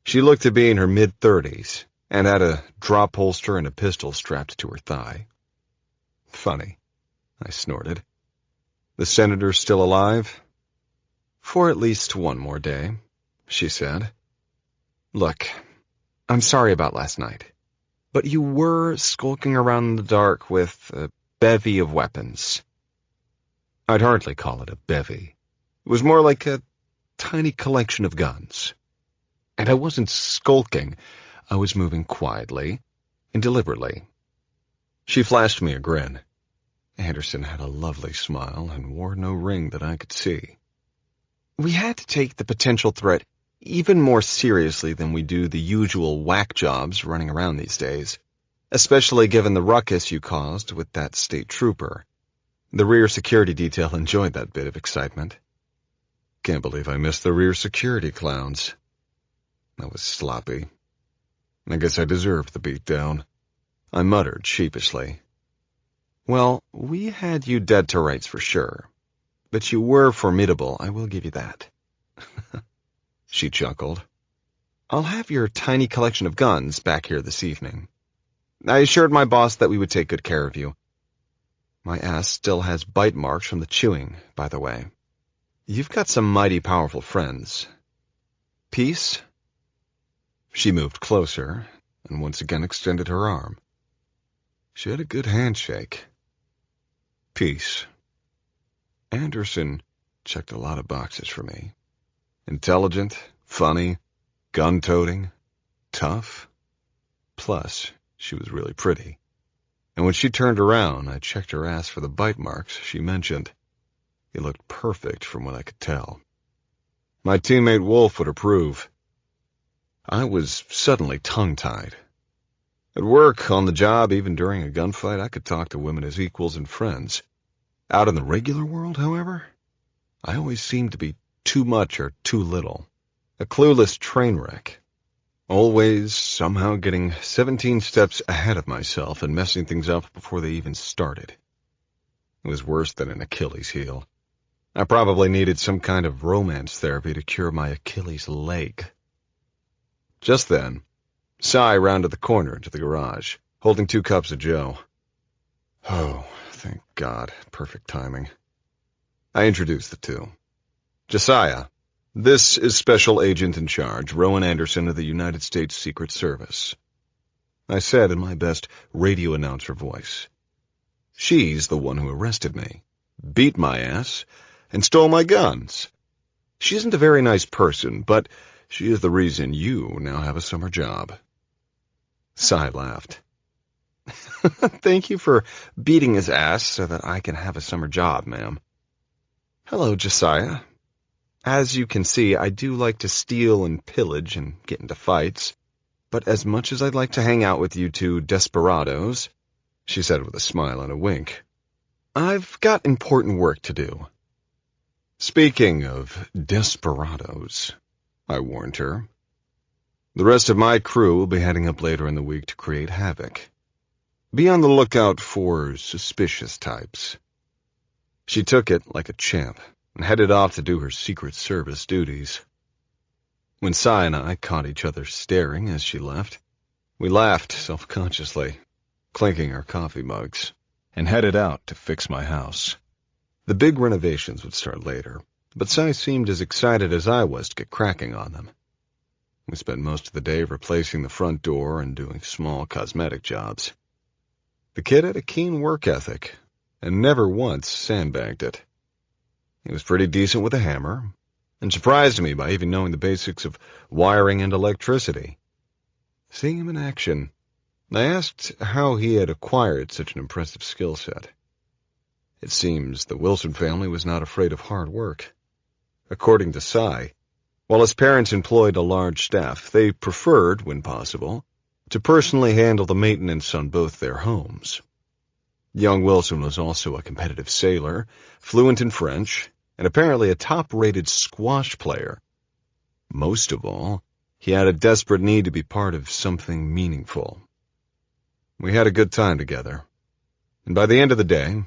She looked to be in her mid-30s and had a drop holster and a pistol strapped to her thigh. Funny, I snorted. "The senator's still alive?" "For at least one more day," she said. "Look, I'm sorry about last night, but you were skulking around in the dark with a bevy of weapons." I'd hardly call it a bevy. It was more like a tiny collection of guns. And I wasn't skulking. I was moving quietly and deliberately. She flashed me a grin. Anderson had a lovely smile and wore no ring that I could see. "We had to take the potential threat even more seriously than we do the usual whack jobs running around these days, especially given the ruckus you caused with that state trooper." The rear security detail enjoyed that bit of excitement. Can't believe I missed the rear security clowns. That was sloppy. I guess I deserved the beatdown. I muttered sheepishly. "Well, we had you dead to rights for sure, but you were formidable, I will give you that." She chuckled. "I'll have your tiny collection of guns back here this evening. I assured my boss that we would take good care of you. My ass still has bite marks from the chewing, by the way. You've got some mighty powerful friends. Peace?" She moved closer and once again extended her arm. She had a good handshake. Peace. Anderson checked a lot of boxes for me. Intelligent, funny, gun-toting, tough. Plus, she was really pretty. And when she turned around, I checked her ass for the bite marks she mentioned. It looked perfect from what I could tell. My teammate Wolf would approve. I was suddenly tongue-tied. At work, on the job, even during a gunfight, I could talk to women as equals and friends. Out in the regular world, however, I always seemed to be too much or too little. A clueless train wreck. Always somehow getting 17 steps ahead of myself and messing things up before they even started. It was worse than an Achilles heel. I probably needed some kind of romance therapy to cure my Achilles leg. Just then, Cy rounded the corner into the garage, holding 2 cups of joe. Oh, thank God, perfect timing. I introduced the two. "Josiah, this is Special Agent in Charge, Rowan Anderson of the United States Secret Service," I said in my best radio announcer voice. "She's the one who arrested me, beat my ass, and stole my guns. She isn't a very nice person, but she is the reason you now have a summer job." Cy laughed. "Thank you for beating his ass so that I can have a summer job, ma'am." "Hello, Josiah. As you can see, I do like to steal and pillage and get into fights, but as much as I'd like to hang out with you two desperados," she said with a smile and a wink, "I've got important work to do." "Speaking of desperados," I warned her, The rest of my crew will be heading up later in the week to create havoc. Be on the lookout for suspicious types." She took it like a champ and headed off to do her Secret Service duties. When Cy and I caught each other staring as she left, we laughed self-consciously, clinking our coffee mugs, and headed out to fix my house. The big renovations would start later, but Cy seemed as excited as I was to get cracking on them. We spent most of the day replacing the front door and doing small cosmetic jobs. The kid had a keen work ethic and never once sandbagged it. He was pretty decent with a hammer and surprised me by even knowing the basics of wiring and electricity. Seeing him in action, I asked how he had acquired such an impressive skill set. It seems the Wilson family was not afraid of hard work. According to Cy, while his parents employed a large staff, they preferred, when possible, to personally handle the maintenance on both their homes. Young Wilson was also a competitive sailor, fluent in French, and apparently a top-rated squash player. Most of all, he had a desperate need to be part of something meaningful. We had a good time together, and by the end of the day,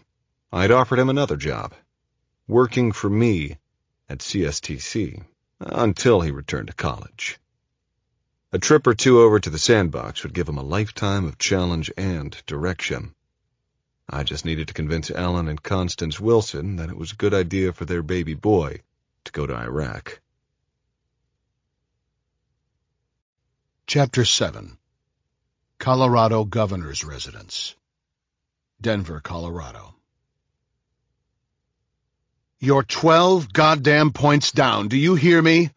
I'd offered him another job, working for me at CSTC, until he returned to college. A trip or two over to the sandbox would give him a lifetime of challenge and direction. I just needed to convince Ellen and Constance Wilson that it was a good idea for their baby boy to go to Iraq. Chapter 7. Colorado Governor's Residence, Denver, Colorado. "You're 12 goddamn points down, do you hear me?"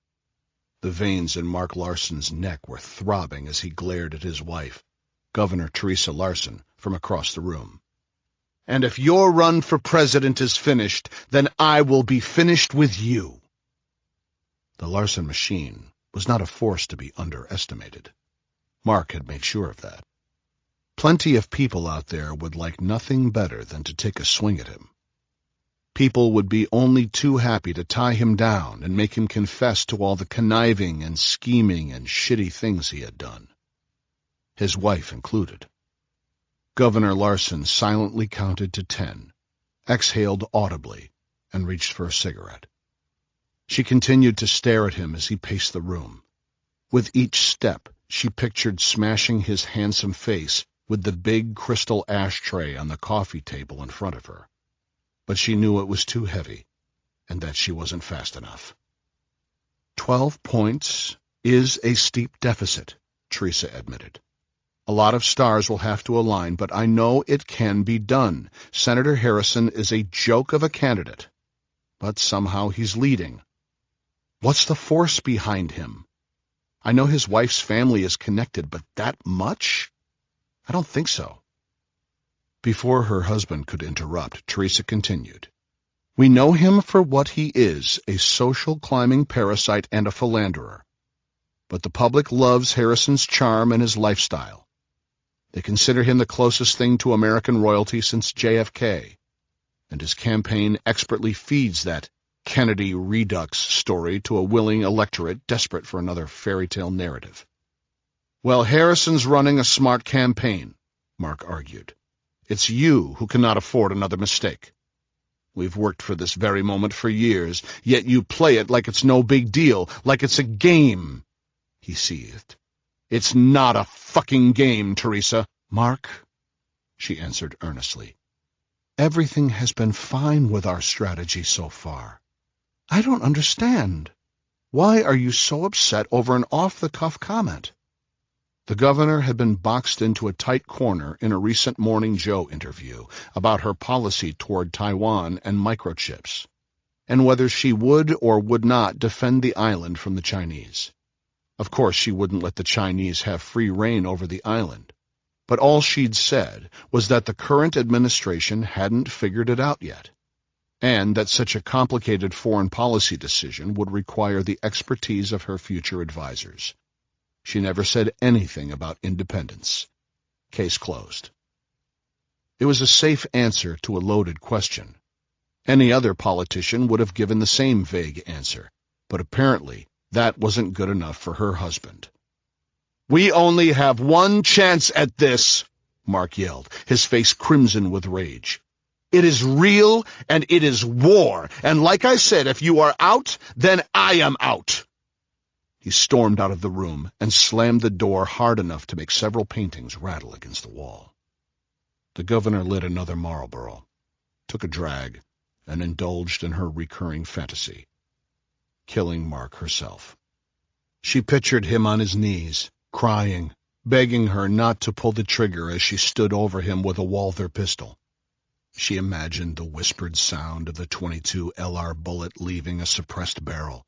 The veins in Mark Larson's neck were throbbing as he glared at his wife, Governor Teresa Larson, from across the room. "And if your run for president is finished, then I will be finished with you." The Larson machine was not a force to be underestimated. Mark had made sure of that. Plenty of people out there would like nothing better than to take a swing at him. People would be only too happy to tie him down and make him confess to all the conniving and scheming and shitty things he had done. His wife included. Governor Larson silently counted to 10, exhaled audibly, and reached for a cigarette. She continued to stare at him as he paced the room. With each step, she pictured smashing his handsome face with the big crystal ashtray on the coffee table in front of her. But she knew it was too heavy, and that she wasn't fast enough. 12 points is a steep deficit, Teresa admitted. A lot of stars will have to align, but I know it can be done. Senator Harrison is a joke of a candidate, but somehow he's leading. What's the force behind him? I know his wife's family is connected, but that much? I don't think so. Before her husband could interrupt, Teresa continued. We know him for what he is, a social climbing parasite and a philanderer. But the public loves Harrison's charm and his lifestyle. They consider him the closest thing to American royalty since JFK, and his campaign expertly feeds that Kennedy Redux story to a willing electorate desperate for another fairy tale narrative. Well, Harrison's running a smart campaign, Mark argued. It's you who cannot afford another mistake. We've worked for this very moment for years, yet you play it like it's no big deal, like it's a game, he seethed. It's not a fucking game, Teresa. Mark, she answered earnestly. Everything has been fine with our strategy so far. I don't understand. Why are you so upset over an off-the-cuff comment? The governor had been boxed into a tight corner in a recent Morning Joe interview about her policy toward Taiwan and microchips, and whether she would or would not defend the island from the Chinese. Of course, she wouldn't let the Chinese have free rein over the island, but all she'd said was that the current administration hadn't figured it out yet, and that such a complicated foreign policy decision would require the expertise of her future advisors. She never said anything about independence. Case closed. It was a safe answer to a loaded question. Any other politician would have given the same vague answer, but apparently that wasn't good enough for her husband. "We only have one chance at this," Mark yelled, his face crimson with rage. "It is real, and it is war, and like I said, if you are out, then I am out." He stormed out of the room and slammed the door hard enough to make several paintings rattle against the wall. The governor lit another Marlboro, took a drag, and indulged in her recurring fantasy, killing Mark herself. She pictured him on his knees, crying, begging her not to pull the trigger as she stood over him with a Walther pistol. She imagined the whispered sound of the .22 LR bullet leaving a suppressed barrel,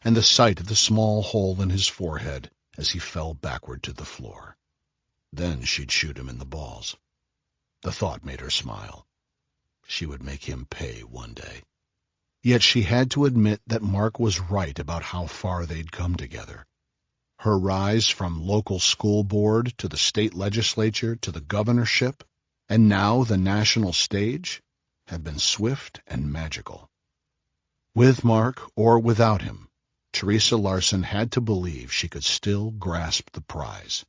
and the sight of the small hole in his forehead as he fell backward to the floor. Then she'd shoot him in the balls. The thought made her smile. She would make him pay one day. Yet she had to admit that Mark was right about how far they'd come together. Her rise from local school board to the state legislature to the governorship, and now the national stage, had been swift and magical. With Mark or without him, Teresa Larson had to believe she could still grasp the prize.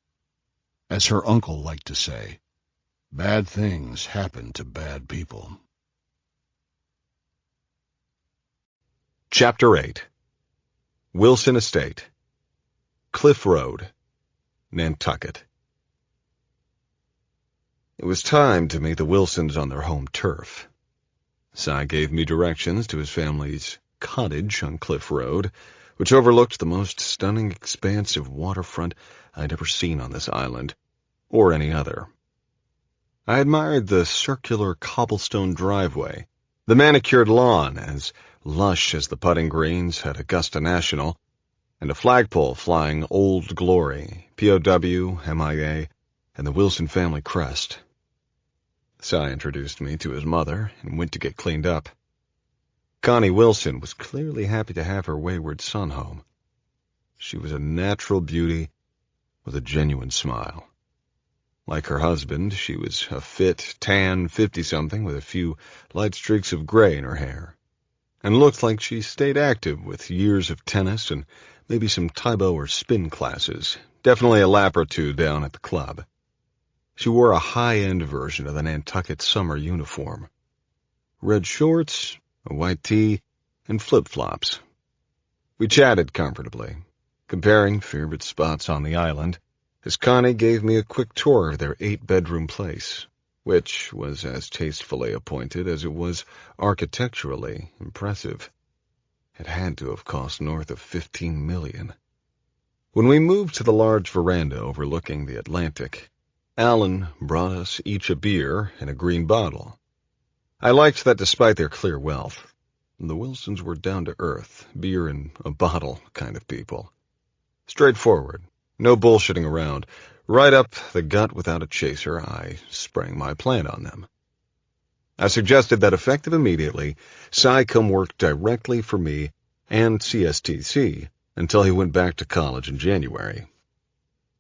As her uncle liked to say, bad things happen to bad people. Chapter 8. Wilson Estate, Cliff Road, Nantucket. It was time to meet the Wilsons on their home turf. Cy gave me directions to his family's cottage on Cliff Road, which overlooked the most stunning expanse of waterfront I'd ever seen on this island, or any other. I admired the circular cobblestone driveway, the manicured lawn as lush as the putting greens at Augusta National, and a flagpole flying Old Glory, POW, MIA, and the Wilson family crest. Cy introduced me to his mother and went to get cleaned up. Connie Wilson was clearly happy to have her wayward son home. She was a natural beauty with a genuine smile. Like her husband, she was a fit, tan 50-something with a few light streaks of gray in her hair, and looked like she stayed active with years of tennis and maybe some Taibo or spin classes, definitely a lap or two down at the club. She wore a high-end version of the Nantucket summer uniform. Red shorts, a white tee, and flip-flops. We chatted comfortably, comparing favorite spots on the island, as Connie gave me a quick tour of their 8-bedroom place, which was as tastefully appointed as it was architecturally impressive. It had to have cost north of $15 million. When we moved to the large veranda overlooking the Atlantic, Alan brought us each a beer in a green bottle. I liked that despite their clear wealth, the Wilsons were down-to-earth, beer in a bottle kind of people. Straightforward, no bullshitting around, right up the gut without a chaser. I sprang my plan on them. I suggested that effective immediately, Cy come work directly for me and CSTC until he went back to college in January.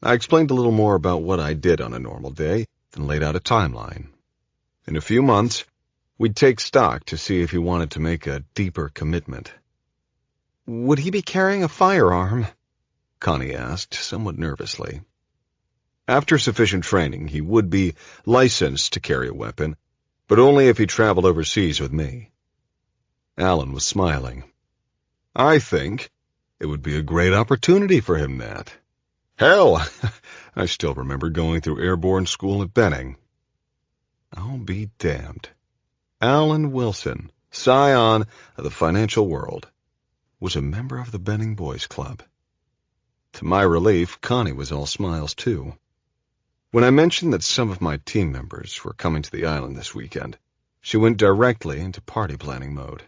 I explained a little more about what I did on a normal day and laid out a timeline. In a few months, we'd take stock to see if he wanted to make a deeper commitment. "Would he be carrying a firearm?" Connie asked, somewhat nervously. After sufficient training, he would be licensed to carry a weapon, but only if he traveled overseas with me. Alan was smiling. "I think it would be a great opportunity for him, Nat. Hell, I still remember going through airborne school at Benning." I'll be damned. Alan Wilson, scion of the financial world, was a member of the Benning Boys Club. To my relief, Connie was all smiles, too. When I mentioned that some of my team members were coming to the island this weekend, she went directly into party planning mode.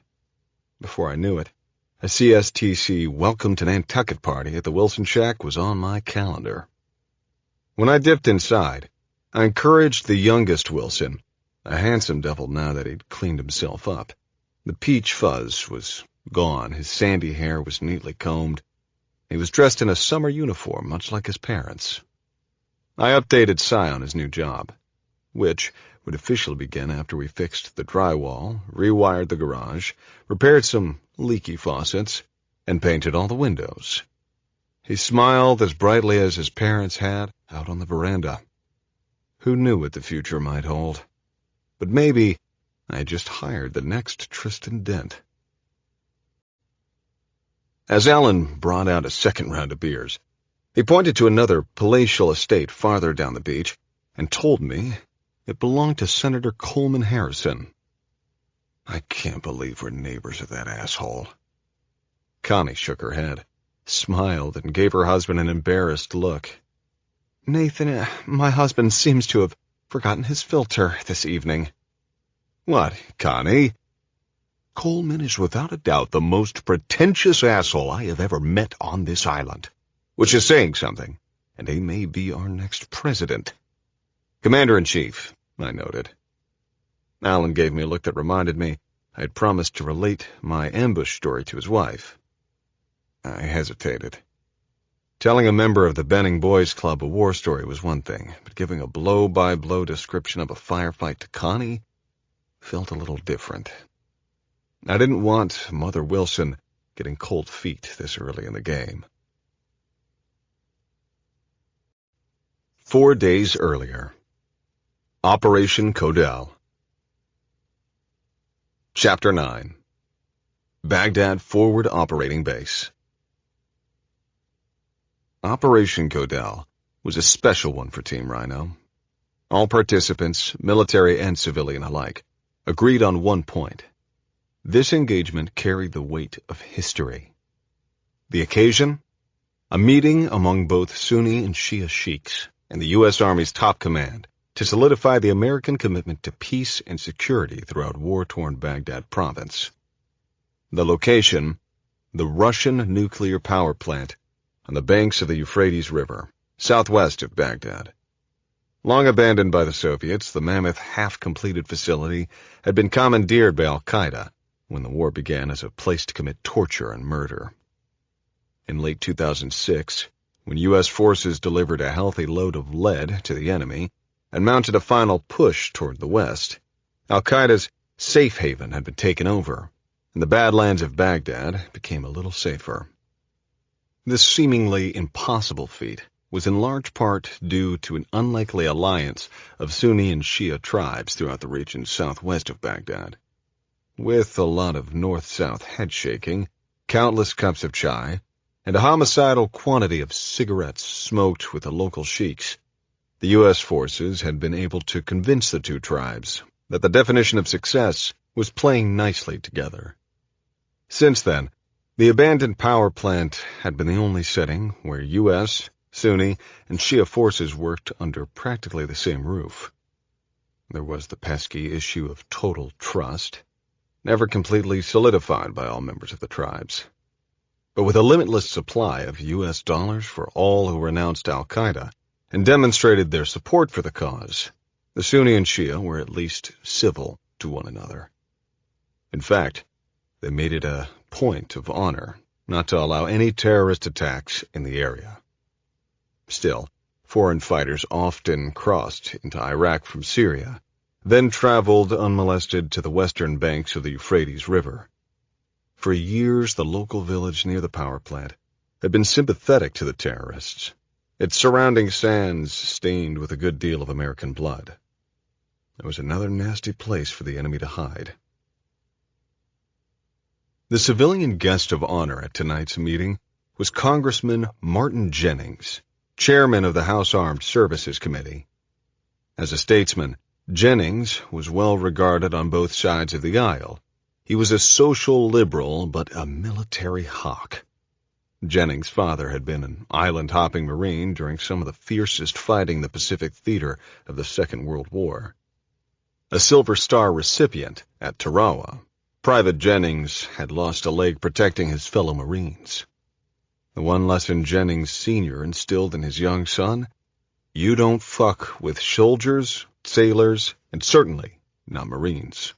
Before I knew it, a CSTC Welcome to Nantucket party at the Wilson Shack was on my calendar. When I dipped inside, I encouraged the youngest Wilson, a handsome devil now that he'd cleaned himself up. The peach fuzz was gone, his sandy hair was neatly combed. He was dressed in a summer uniform, much like his parents. I updated Cy on his new job, which would officially begin after we fixed the drywall, rewired the garage, repaired some leaky faucets, and painted all the windows. He smiled as brightly as his parents had out on the veranda. Who knew what the future might hold? But maybe I had just hired the next Tristan Dent. As Alan brought out a second round of beers, he pointed to another palatial estate farther down the beach and told me it belonged to Senator Coleman Harrison. I can't believe we're neighbors of that asshole. Connie shook her head, smiled, and gave her husband an embarrassed look. Nathan, my husband seems to have forgotten his filter this evening. What, Connie? Coleman is without a doubt the most pretentious asshole I have ever met on this island, which is saying something, and he may be our next president. Commander-in-Chief, I noted. Alan gave me a look that reminded me I had promised to relate my ambush story to his wife. I hesitated. Telling a member of the Benning Boys Club a war story was one thing, but giving a blow-by-blow description of a firefight to Connie felt a little different. I didn't want Mother Wilson getting cold feet this early in the game. 4 days earlier. Operation Codell. Chapter 9. Baghdad Forward Operating Base. Operation Codell was a special one for Team Rhino. All participants, military and civilian alike, agreed on one point. This engagement carried the weight of history. The occasion? A meeting among both Sunni and Shia sheikhs and the U.S. Army's top command to solidify the American commitment to peace and security throughout war-torn Baghdad province. The location? The Russian nuclear power plant on the banks of the Euphrates River, southwest of Baghdad. Long abandoned by the Soviets, the mammoth half-completed facility had been commandeered by Al-Qaeda when the war began as a place to commit torture and murder. In late 2006, when U.S. forces delivered a healthy load of lead to the enemy and mounted a final push toward the west, Al-Qaeda's safe haven had been taken over, and the Badlands of Baghdad became a little safer. This seemingly impossible feat was in large part due to an unlikely alliance of Sunni and Shia tribes throughout the region southwest of Baghdad. With a lot of north-south head-shaking, countless cups of chai, and a homicidal quantity of cigarettes smoked with the local sheiks, the U.S. forces had been able to convince the two tribes that the definition of success was playing nicely together. Since then, the abandoned power plant had been the only setting where U.S., Sunni, and Shia forces worked under practically the same roof. There was the pesky issue of total trust, never completely solidified by all members of the tribes. But with a limitless supply of U.S. dollars for all who renounced Al-Qaeda and demonstrated their support for the cause, the Sunni and Shia were at least civil to one another. In fact, they made it a point of honor not to allow any terrorist attacks in the area. Still, foreign fighters often crossed into Iraq from Syria, then traveled unmolested to the western banks of the Euphrates River. For years, the local village near the power plant had been sympathetic to the terrorists, its surrounding sands stained with a good deal of American blood. It was another nasty place for the enemy to hide. The civilian guest of honor at tonight's meeting was Congressman Martin Jennings, chairman of the House Armed Services Committee. As a statesman, Jennings was well regarded on both sides of the aisle. He was a social liberal, but a military hawk. Jennings' father had been an island-hopping Marine during some of the fiercest fighting in the Pacific theater of the Second World War. A Silver Star recipient at Tarawa, Private Jennings had lost a leg protecting his fellow Marines. The one lesson Jennings Sr. instilled in his young son: you don't fuck with soldiers, sailors, and certainly not Marines.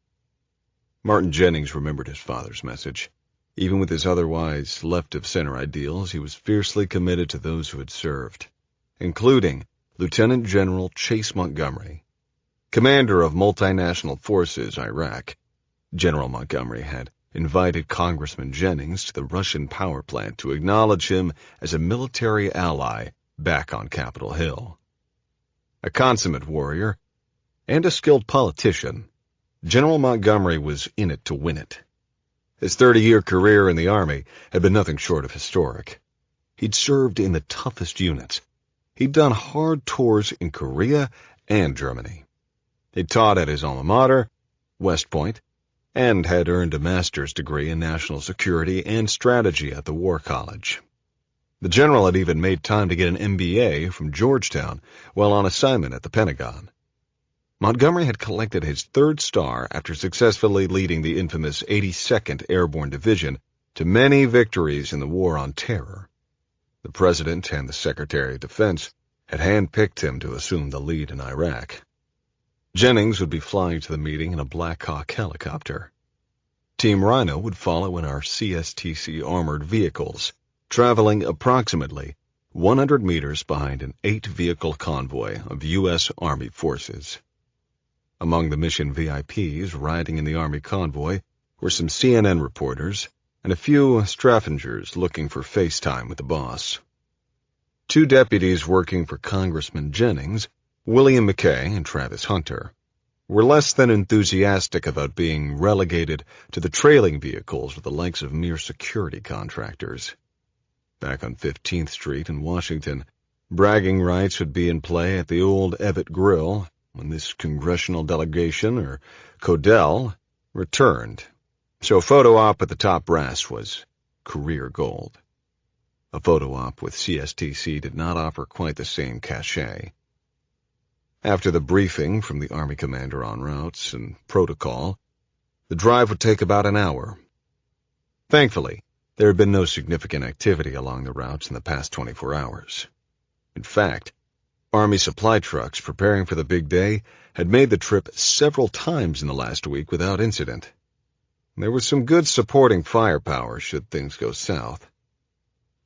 Martin Jennings remembered his father's message. Even with his otherwise left-of-center ideals, he was fiercely committed to those who had served, including Lieutenant General Chase Montgomery, commander of multinational forces Iraq. General Montgomery had invited Congressman Jennings to the Russian power plant to acknowledge him as a military ally back on Capitol Hill. A consummate warrior and a skilled politician, General Montgomery was in it to win it. His 30-year career in the Army had been nothing short of historic. He'd served in the toughest units. He'd done hard tours in Korea and Germany. He'd taught at his alma mater, West Point, and had earned a master's degree in national security and strategy at the War College. The general had even made time to get an MBA from Georgetown while on assignment at the Pentagon. Montgomery had collected his third star after successfully leading the infamous 82nd Airborne Division to many victories in the War on Terror. The President and the Secretary of Defense had handpicked him to assume the lead in Iraq. Jennings would be flying to the meeting in a Black Hawk helicopter. Team Rhino would follow in our CSTC armored vehicles, traveling approximately 100 meters behind an 8-vehicle convoy of U.S. Army forces. Among the mission VIPs riding in the Army convoy were some CNN reporters and a few Straffingers looking for FaceTime with the boss. 2 deputies working for Congressman Jennings, William McKay and Travis Hunter, were less than enthusiastic about being relegated to the trailing vehicles with the likes of mere security contractors. Back on 15th Street in Washington, bragging rights would be in play at the old Evatt Grill when this congressional delegation, or CODEL, returned, so a photo op with the top brass was career gold. A photo op with CSTC did not offer quite the same cachet. After the briefing from the Army commander on routes and protocol, the drive would take about an hour. Thankfully, there had been no significant activity along the routes in the past 24 hours. In fact, Army supply trucks preparing for the big day had made the trip several times in the last week without incident. There was some good supporting firepower should things go south.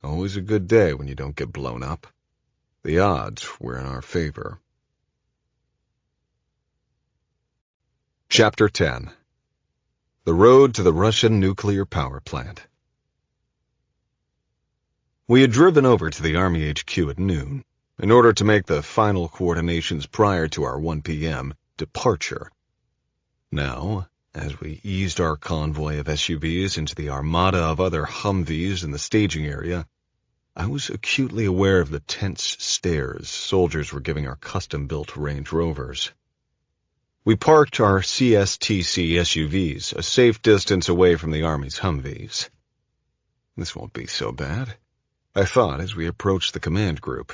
Always a good day when you don't get blown up. The odds were in our favor. Chapter 10. The Road to the Russian Nuclear Power Plant. We had driven over to the Army HQ at noon in order to make the final coordinations prior to our 1 p.m. departure. Now, as we eased our convoy of SUVs into the armada of other Humvees in the staging area, I was acutely aware of the tense stares soldiers were giving our custom-built Range Rovers. We parked our CSTC SUVs a safe distance away from the Army's Humvees. This won't be so bad, I thought as we approached the command group,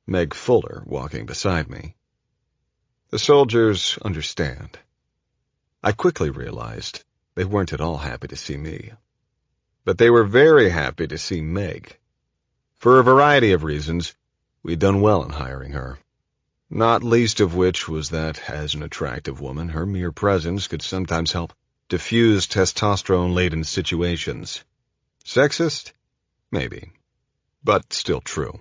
Meg Fuller walking beside me. The soldiers understand. I quickly realized they weren't at all happy to see me. But they were very happy to see Meg. For a variety of reasons, we'd done well in hiring her. Not least of which was that, as an attractive woman, her mere presence could sometimes help diffuse testosterone-laden situations. Sexist? Maybe. But still true.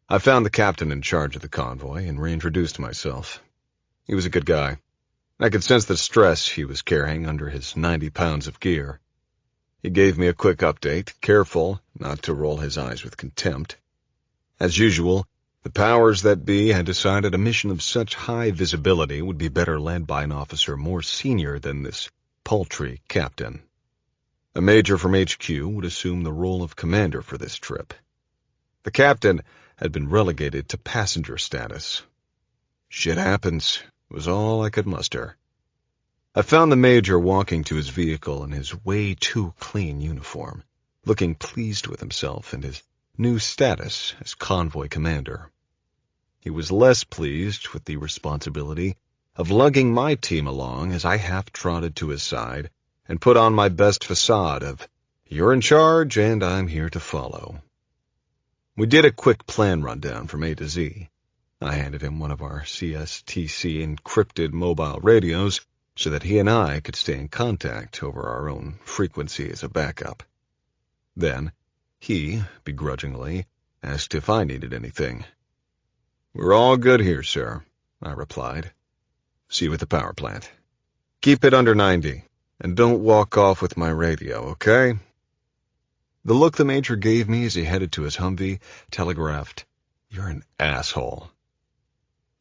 I found the captain in charge of the convoy and reintroduced myself. He was a good guy. I could sense the stress he was carrying under his 90 pounds of gear. He gave me a quick update, careful not to roll his eyes with contempt. As usual, the powers that be had decided a mission of such high visibility would be better led by an officer more senior than this paltry captain. A major from HQ would assume the role of commander for this trip. The captain had been relegated to passenger status. Shit happens, was all I could muster. I found the major walking to his vehicle in his way too clean uniform, looking pleased with himself and his new status as convoy commander. He was less pleased with the responsibility of lugging my team along as I half-trotted to his side and put on my best facade of, "You're in charge and I'm here to follow." We did a quick plan rundown from A to Z. I handed him one of our CSTC encrypted mobile radios so that he and I could stay in contact over our own frequency as a backup. Then, he, begrudgingly, asked if I needed anything. "We're all good here, sir," I replied. "See you at the power plant. Keep it under 90, And don't walk off with my radio, okay? The look the Major gave me as he headed to his Humvee telegraphed, "You're an asshole."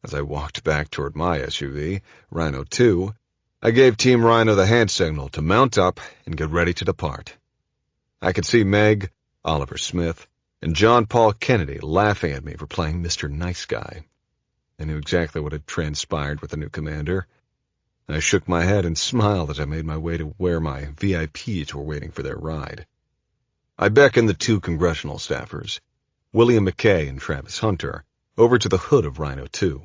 As I walked back toward my SUV, Rhino 2, I gave Team Rhino the hand signal to mount up and get ready to depart. I could see Meg, Oliver Smith, and John Paul Kennedy laughing at me for playing Mr. Nice Guy. I knew exactly what had transpired with the new commander. I shook my head and smiled as I made my way to where my VIPs were waiting for their ride. I beckoned the two congressional staffers, William McKay and Travis Hunter, over to the hood of Rhino 2,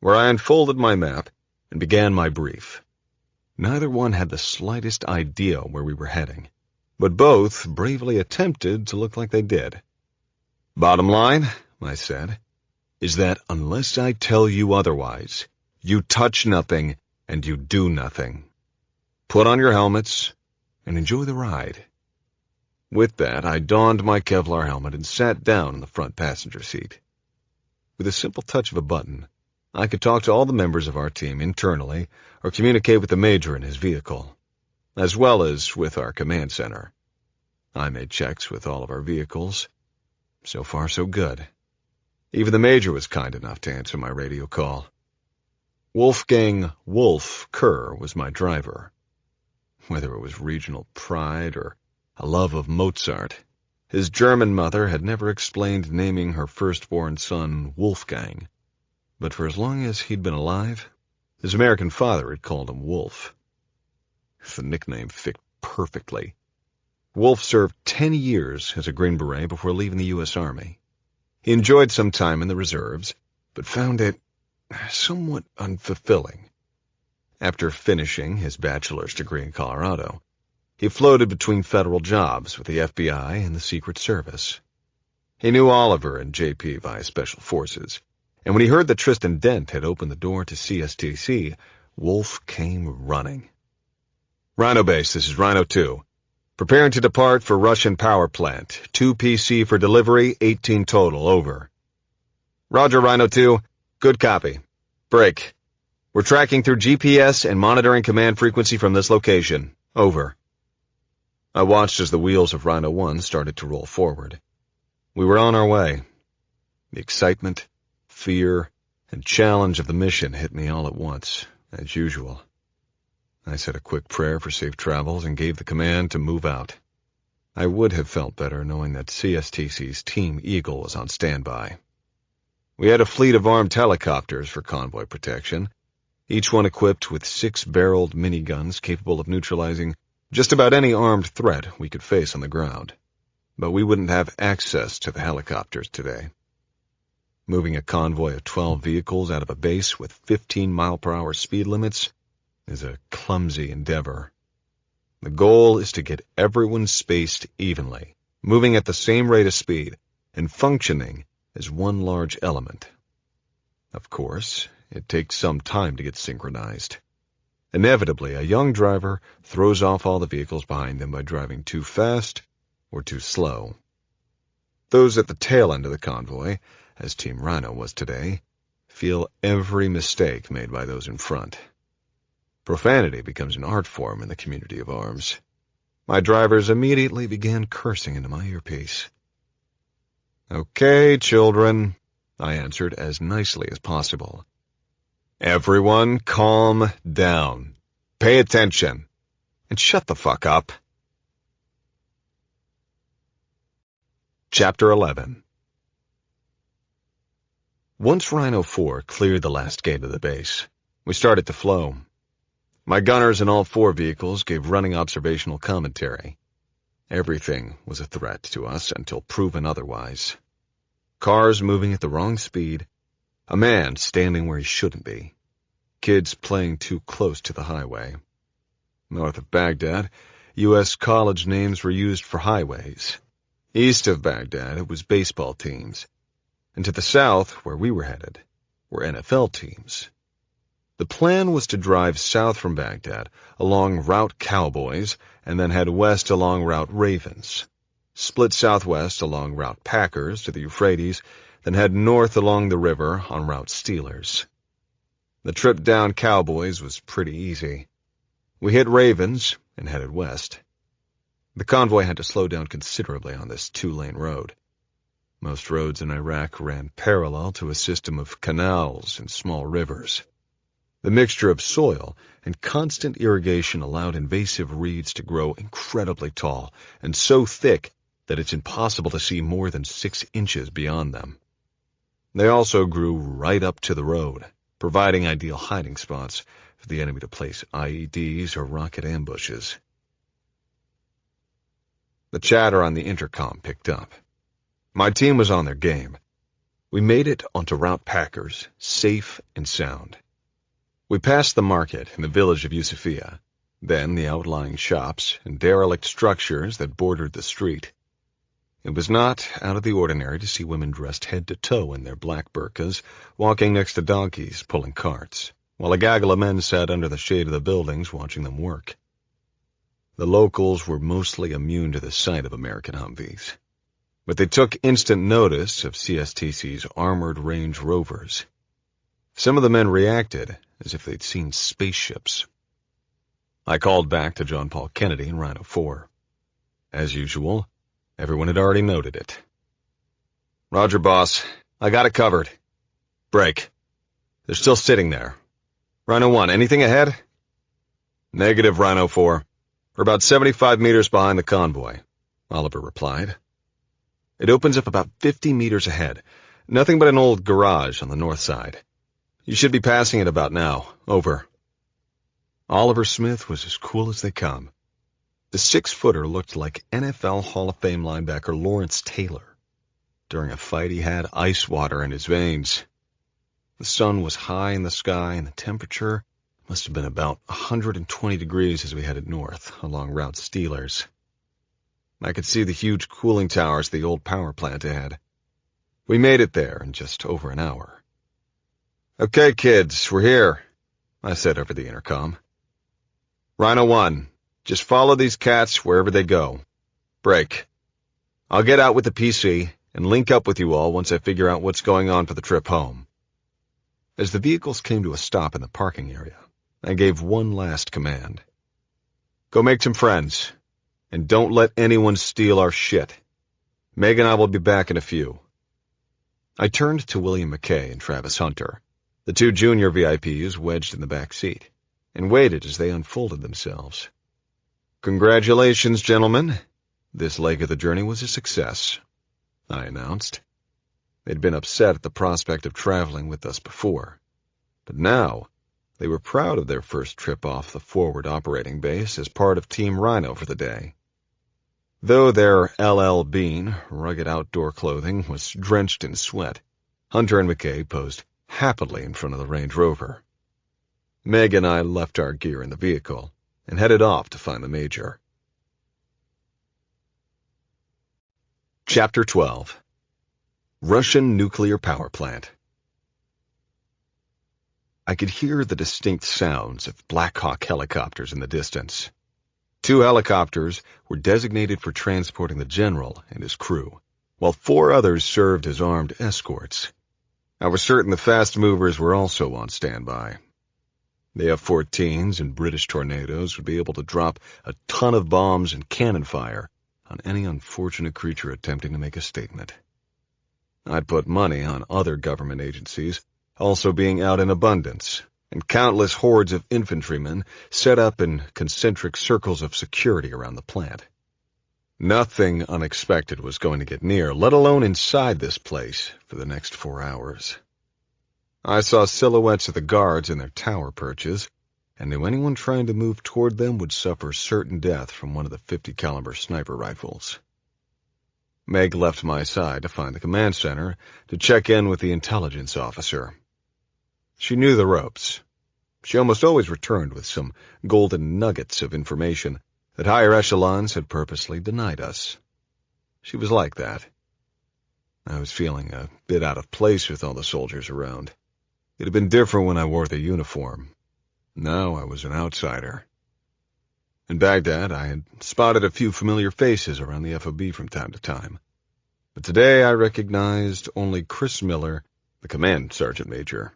where I unfolded my map and began my brief. Neither one had the slightest idea where we were heading, but both bravely attempted to look like they did. "Bottom line," I said, "is that unless I tell you otherwise, you touch nothing and you do nothing. Put on your helmets and enjoy the ride." With that, I donned my Kevlar helmet and sat down in the front passenger seat. With a simple touch of a button, I could talk to all the members of our team internally or communicate with the Major in his vehicle, as well as with our command center. I made checks with all of our vehicles. So far, so good. Even the Major was kind enough to answer my radio call. Wolfgang Wolf Kerr was my driver. Whether it was regional pride or a love of Mozart, his German mother had never explained naming her firstborn son Wolfgang, but for as long as he'd been alive, his American father had called him Wolf. The nickname fit perfectly. Wolf served 10 years as a Green Beret before leaving the U.S. Army. He enjoyed some time in the reserves, but found it somewhat unfulfilling. After finishing his bachelor's degree in Colorado, he floated between federal jobs with the FBI and the Secret Service. He knew Oliver and JP via Special Forces, and when he heard that Tristan Dent had opened the door to CSTC, Wolf came running. "Rhino Base, this is Rhino 2. Preparing to depart for Russian power plant. 2 PC for delivery, 18 total, over." "Roger, Rhino 2. Good copy. Break. We're tracking through GPS and monitoring command frequency from this location. Over." I watched as the wheels of Rhino 1 started to roll forward. We were on our way. The excitement, fear, and challenge of the mission hit me all at once, as usual. I said a quick prayer for safe travels and gave the command to move out. I would have felt better knowing that CSTC's Team Eagle was on standby. We had a fleet of armed helicopters for convoy protection, each one equipped with 6-barreled miniguns capable of neutralizing just about any armed threat we could face on the ground. But we wouldn't have access to the helicopters today. Moving a convoy of 12 vehicles out of a base with 15-mile-per-hour speed limits is a clumsy endeavor. The goal is to get everyone spaced evenly, moving at the same rate of speed, and functioning as one large element. Of course, it takes some time to get synchronized. Inevitably, a young driver throws off all the vehicles behind them by driving too fast or too slow. Those at the tail end of the convoy, as Team Rhino was today, feel every mistake made by those in front. Profanity becomes an art form in the community of arms. My drivers immediately began cursing into my earpiece. "Okay, children," I answered as nicely as possible. "Everyone calm down. Pay attention. And shut the fuck up." Chapter 11. Once Rhino 4 cleared the last gate of the base, we started to flow. My gunners in all 4 vehicles gave running observational commentary. Everything was a threat to us until proven otherwise. Cars moving at the wrong speed, a man standing where he shouldn't be, kids playing too close to the highway. North of Baghdad, U.S. college names were used for highways. East of Baghdad, it was baseball teams. And to the south, where we were headed, were NFL teams. The plan was to drive south from Baghdad along Route Cowboys and then head west along Route Ravens, split southwest along Route Packers to the Euphrates, then head north along the river on Route Steelers. The trip down Cowboys was pretty easy. We hit Ravens and headed west. The convoy had to slow down considerably on this two-lane road. Most roads in Iraq ran parallel to a system of canals and small rivers. The mixture of soil and constant irrigation allowed invasive reeds to grow incredibly tall and so thick that it's impossible to see more than 6 inches beyond them. They also grew right up to the road, providing ideal hiding spots for the enemy to place IEDs or rocket ambushes. The chatter on the intercom picked up. My team was on their game. We made it onto Route Packers, safe and sound. We passed the market and the village of Yusufia, then the outlying shops and derelict structures that bordered the street. It was not out of the ordinary to see women dressed head to toe in their black burqas, walking next to donkeys pulling carts, while a gaggle of men sat under the shade of the buildings watching them work. The locals were mostly immune to the sight of American Humvees, but they took instant notice of CSTC's armored Range Rovers. Some of the men reacted as if they'd seen spaceships. I called back to John Paul Kennedy and Rhino 4. As usual, everyone had already noted it. Roger, boss. I got it covered. Break. They're still sitting there. Rhino 1, anything ahead? Negative, Rhino 4. We're about 75 meters behind the convoy, Oliver replied. It opens up about 50 meters ahead. Nothing but an old garage on the north side. You should be passing it about now. Over. Oliver Smith was as cool as they come. The 6-footer looked like NFL Hall of Fame linebacker Lawrence Taylor. During a fight, he had ice water in his veins. The sun was high in the sky, and the temperature must have been about 120 degrees as we headed north, along Route Steelers. I could see the huge cooling towers of the old power plant ahead. We made it there in just over an hour. Okay, kids, we're here, I said over the intercom. Rhino 1, just follow these cats wherever they go. Break. I'll get out with the PC and link up with you all once I figure out what's going on for the trip home. As the vehicles came to a stop in the parking area, I gave one last command. Go make some friends, and don't let anyone steal our shit. Meg and I will be back in a few. I turned to William McKay and Travis Hunter, the 2 junior VIPs wedged in the back seat, and waited as they unfolded themselves. Congratulations, gentlemen. This leg of the journey was a success, I announced. They'd been upset at the prospect of traveling with us before, but now they were proud of their first trip off the forward operating base as part of Team Rhino for the day. Though their LL Bean, rugged outdoor clothing, was drenched in sweat, Hunter and McKay posed happily in front of the Range Rover. Meg and I left our gear in the vehicle and headed off to find the Major. Chapter 12. Russian Nuclear Power Plant. I could hear the distinct sounds of Black Hawk helicopters in the distance. 2 helicopters were designated for transporting the general and his crew, while 4 others served as armed escorts. I was certain the fast movers were also on standby. The F-14s and British Tornadoes would be able to drop a ton of bombs and cannon fire on any unfortunate creature attempting to make a statement. I'd put money on other government agencies also being out in abundance, and countless hordes of infantrymen set up in concentric circles of security around the plant. Nothing unexpected was going to get near, let alone inside this place, for the next 4 hours. I saw silhouettes of the guards in their tower perches, and knew anyone trying to move toward them would suffer certain death from one of the 50-caliber sniper rifles. Meg left my side to find the command center to check in with the intelligence officer. She knew the ropes. She almost always returned with some golden nuggets of information that higher echelons had purposely denied us. She was like that. I was feeling a bit out of place with all the soldiers around. It had been different when I wore the uniform. Now I was an outsider. In Baghdad, I had spotted a few familiar faces around the FOB from time to time. But today I recognized only Chris Miller, the command sergeant major.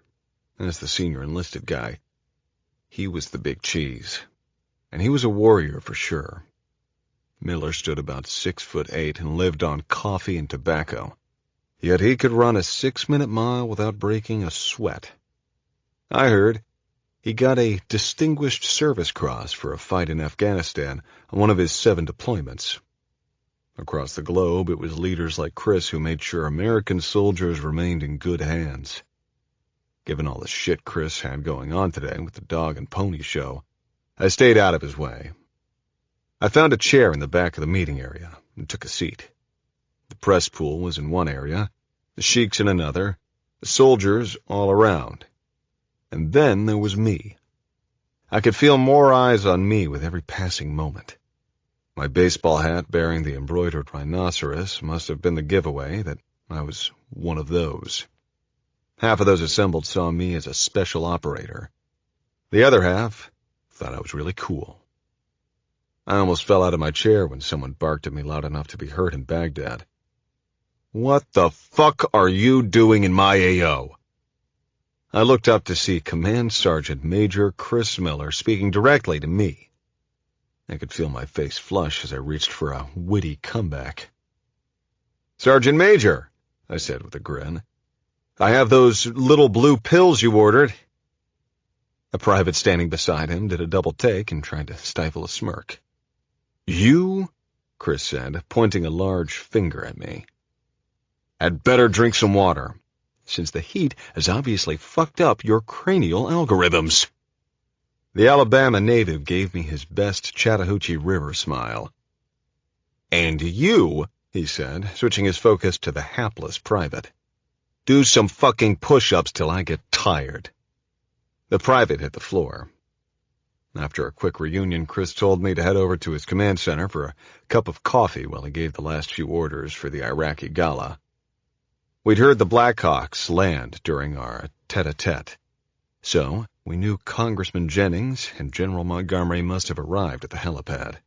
As the senior enlisted guy, he was the big cheese. and he was a warrior for sure. Miller stood about 6'8" and lived on coffee and tobacco, yet he could run a 6-minute mile without breaking a sweat. I heard he got a Distinguished Service Cross for a fight in Afghanistan on one of his 7 deployments. Across the globe, it was leaders like Chris who made sure American soldiers remained in good hands. Given all the shit Chris had going on today with the dog and pony show, I stayed out of his way. I found a chair in the back of the meeting area and took a seat. The press pool was in one area, the sheiks in another, the soldiers all around. And then there was me. I could feel more eyes on me with every passing moment. My baseball hat bearing the embroidered rhinoceros must have been the giveaway that I was one of those. Half of those assembled saw me as a special operator. The other half thought I was really cool. I almost fell out of my chair when someone barked at me loud enough to be heard in Baghdad. "What the fuck are you doing in my AO?" I looked up to see Command Sergeant Major Chris Miller speaking directly to me. I could feel my face flush as I reached for a witty comeback. "Sergeant Major," I said with a grin, "I have those little blue pills you ordered." A private standing beside him did a double take and tried to stifle a smirk. "You," Chris said, pointing a large finger at me, "had better drink some water, since the heat has obviously fucked up your cranial algorithms." The Alabama native gave me his best Chattahoochee River smile. "And you," he said, switching his focus to the hapless private, "do some fucking push-ups till I get tired." The private hit the floor. After a quick reunion, Chris told me to head over to his command center for a cup of coffee while he gave the last few orders for the Iraqi gala. We'd heard the Blackhawks land during our tete-a-tete, so we knew Congressman Jennings and General Montgomery must have arrived at the helipad.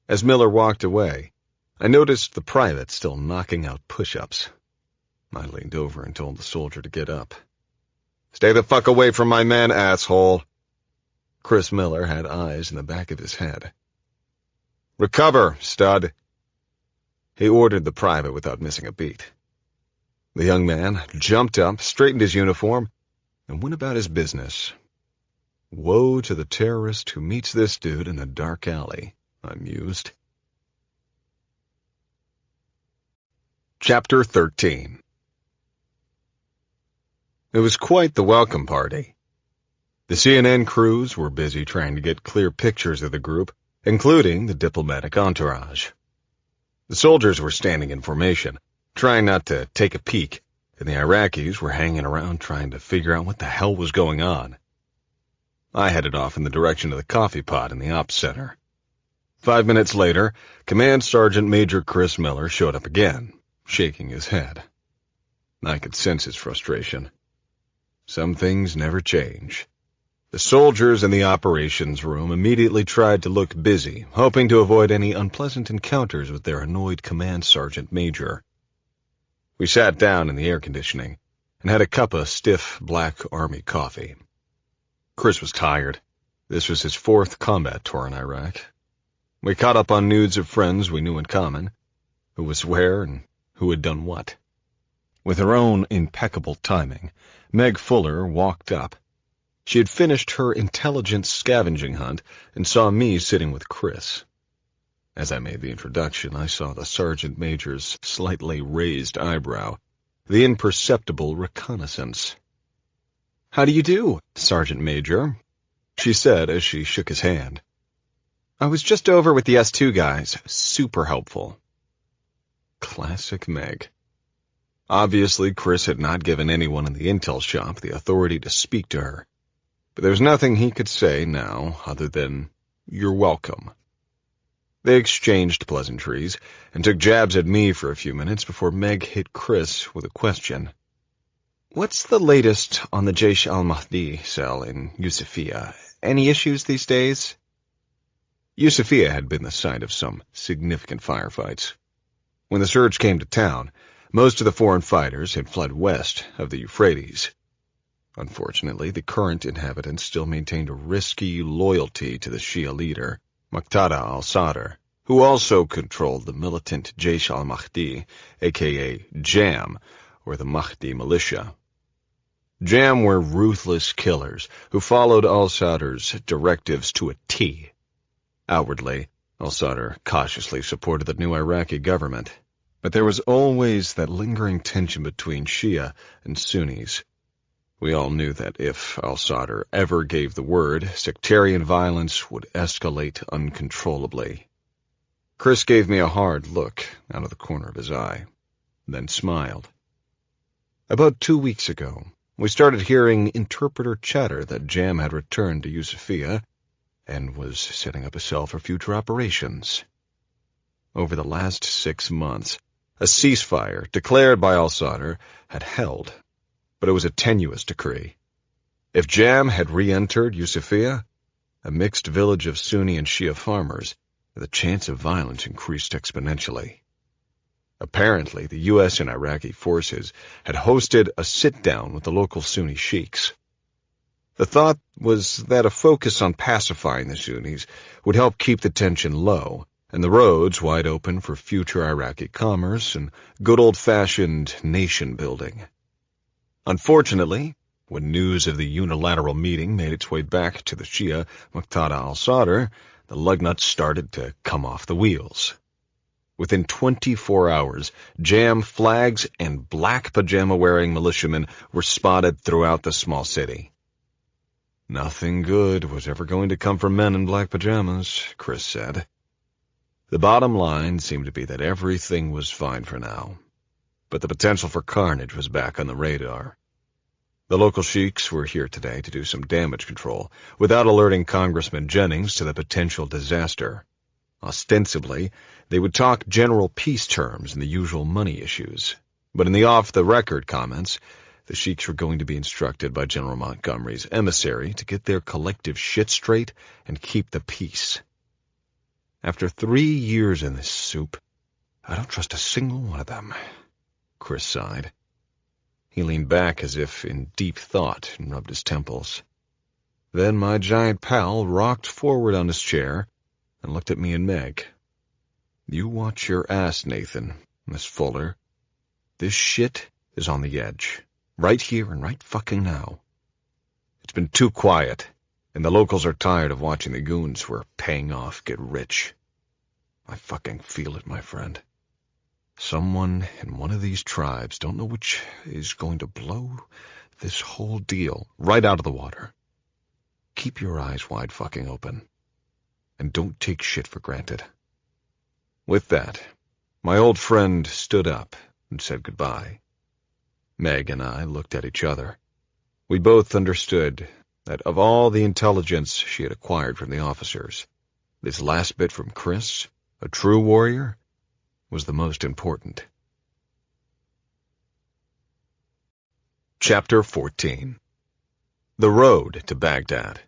As Miller walked away, I noticed the private still knocking out push-ups. I leaned over and told the soldier to get up. "Stay the fuck away from my man, asshole." Chris Miller had eyes in the back of his head. "Recover, stud." He ordered the private without missing a beat. The young man jumped up, straightened his uniform, and went about his business. Woe to the terrorist who meets this dude in a dark alley, I mused. Chapter 13. It was quite the welcome party. The CNN crews were busy trying to get clear pictures of the group, including the diplomatic entourage. The soldiers were standing in formation, trying not to take a peek, and the Iraqis were hanging around trying to figure out what the hell was going on. I headed off in the direction of the coffee pot in the ops center. 5 minutes later, Command Sergeant Major Chris Miller showed up again, shaking his head. I could sense his frustration. Some things never change. The soldiers in the operations room immediately tried to look busy, hoping to avoid any unpleasant encounters with their annoyed Command Sergeant Major. We sat down in the air conditioning and had a cup of stiff black army coffee. Chris was tired. This was his 4th combat tour in Iraq. We caught up on nudes of friends we knew in common, who was where and who had done what. With her own impeccable timing, Meg Fuller walked up. She had finished her intelligence scavenging hunt and saw me sitting with Chris. As I made the introduction, I saw the sergeant major's slightly raised eyebrow, the imperceptible reconnaissance. "How do you do, Sergeant Major?" she said as she shook his hand. "I was just over with the S2 guys. Super helpful." Classic Meg. Obviously, Chris had not given anyone in the intel shop the authority to speak to her, but there was nothing he could say now other than, "You're welcome." They exchanged pleasantries and took jabs at me for a few minutes before Meg hit Chris with a question. "What's the latest on the Jaish al-Mahdi cell in Yusufia? Any issues these days?" Yusufia had been the site of some significant firefights. When the surge came to town, most of the foreign fighters had fled west of the Euphrates. Unfortunately, the current inhabitants still maintained a risky loyalty to the Shia leader, Muqtada al-Sadr, who also controlled the militant Jaish al-Mahdi, aka JAM, or the Mahdi militia. JAM were ruthless killers who followed al-Sadr's directives to a T. Outwardly, al-Sadr cautiously supported the new Iraqi government, but there was always that lingering tension between Shia and Sunnis. We all knew that if al-Sadr ever gave the word, sectarian violence would escalate uncontrollably. Chris gave me a hard look out of the corner of his eye, then smiled. About 2 weeks ago, we started hearing interpreter chatter that JAM had returned to Yusufia and was setting up a cell for future operations. Over the last 6 months, a ceasefire declared by al-Sadr had held, but it was a tenuous decree. If JAM had re-entered Yusufia, a mixed village of Sunni and Shia farmers, the chance of violence increased exponentially. Apparently, the U.S. and Iraqi forces had hosted a sit-down with the local Sunni sheiks. The thought was that a focus on pacifying the Sunnis would help keep the tension low and the roads wide open for future Iraqi commerce and good old-fashioned nation-building. Unfortunately, when news of the unilateral meeting made its way back to the Shia Muqtada al-Sadr, the lug nuts started to come off the wheels. Within 24 hours, JAM flags and black pajama-wearing militiamen were spotted throughout the small city. Nothing good was ever going to come from men in black pajamas, Chris said. The bottom line seemed to be that everything was fine for now, but the potential for carnage was back on the radar. The local sheiks were here today to do some damage control without alerting Congressman Jennings to the potential disaster. Ostensibly, they would talk general peace terms and the usual money issues, but in the off-the-record comments, the sheiks were going to be instructed by General Montgomery's emissary to get their collective shit straight and keep the peace. After 3 years in this soup, I don't trust a single one of them, Chris sighed. He leaned back as if in deep thought and rubbed his temples. Then my giant pal rocked forward on his chair and looked at me and Meg. You watch your ass, Nathan, Miss Fuller. This shit is on the edge, right here and right fucking now. It's been too quiet, and the locals are tired of watching the goons we're paying off get rich. I fucking feel it, my friend. Someone in one of these tribes, don't know which, is going to blow this whole deal right out of the water. Keep your eyes wide fucking open. And don't take shit for granted. With that, my old friend stood up and said goodbye. Meg and I looked at each other. We both understood that of all the intelligence she had acquired from the officers, this last bit from Chris, a true warrior, was the most important. Chapter 14. The Road to Baghdad.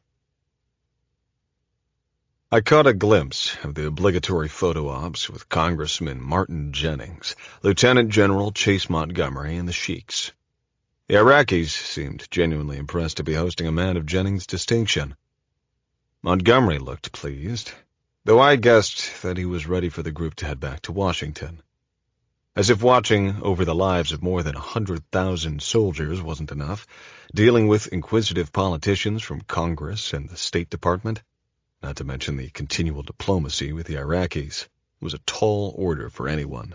I caught a glimpse of the obligatory photo ops with Congressman Martin Jennings, Lieutenant General Chase Montgomery, and the sheiks. The Iraqis seemed genuinely impressed to be hosting a man of Jennings' distinction. Montgomery looked pleased, though I guessed that he was ready for the group to head back to Washington. As if watching over the lives of more than 100,000 soldiers wasn't enough, dealing with inquisitive politicians from Congress and the State Department, not to mention the continual diplomacy with the Iraqis, was a tall order for anyone.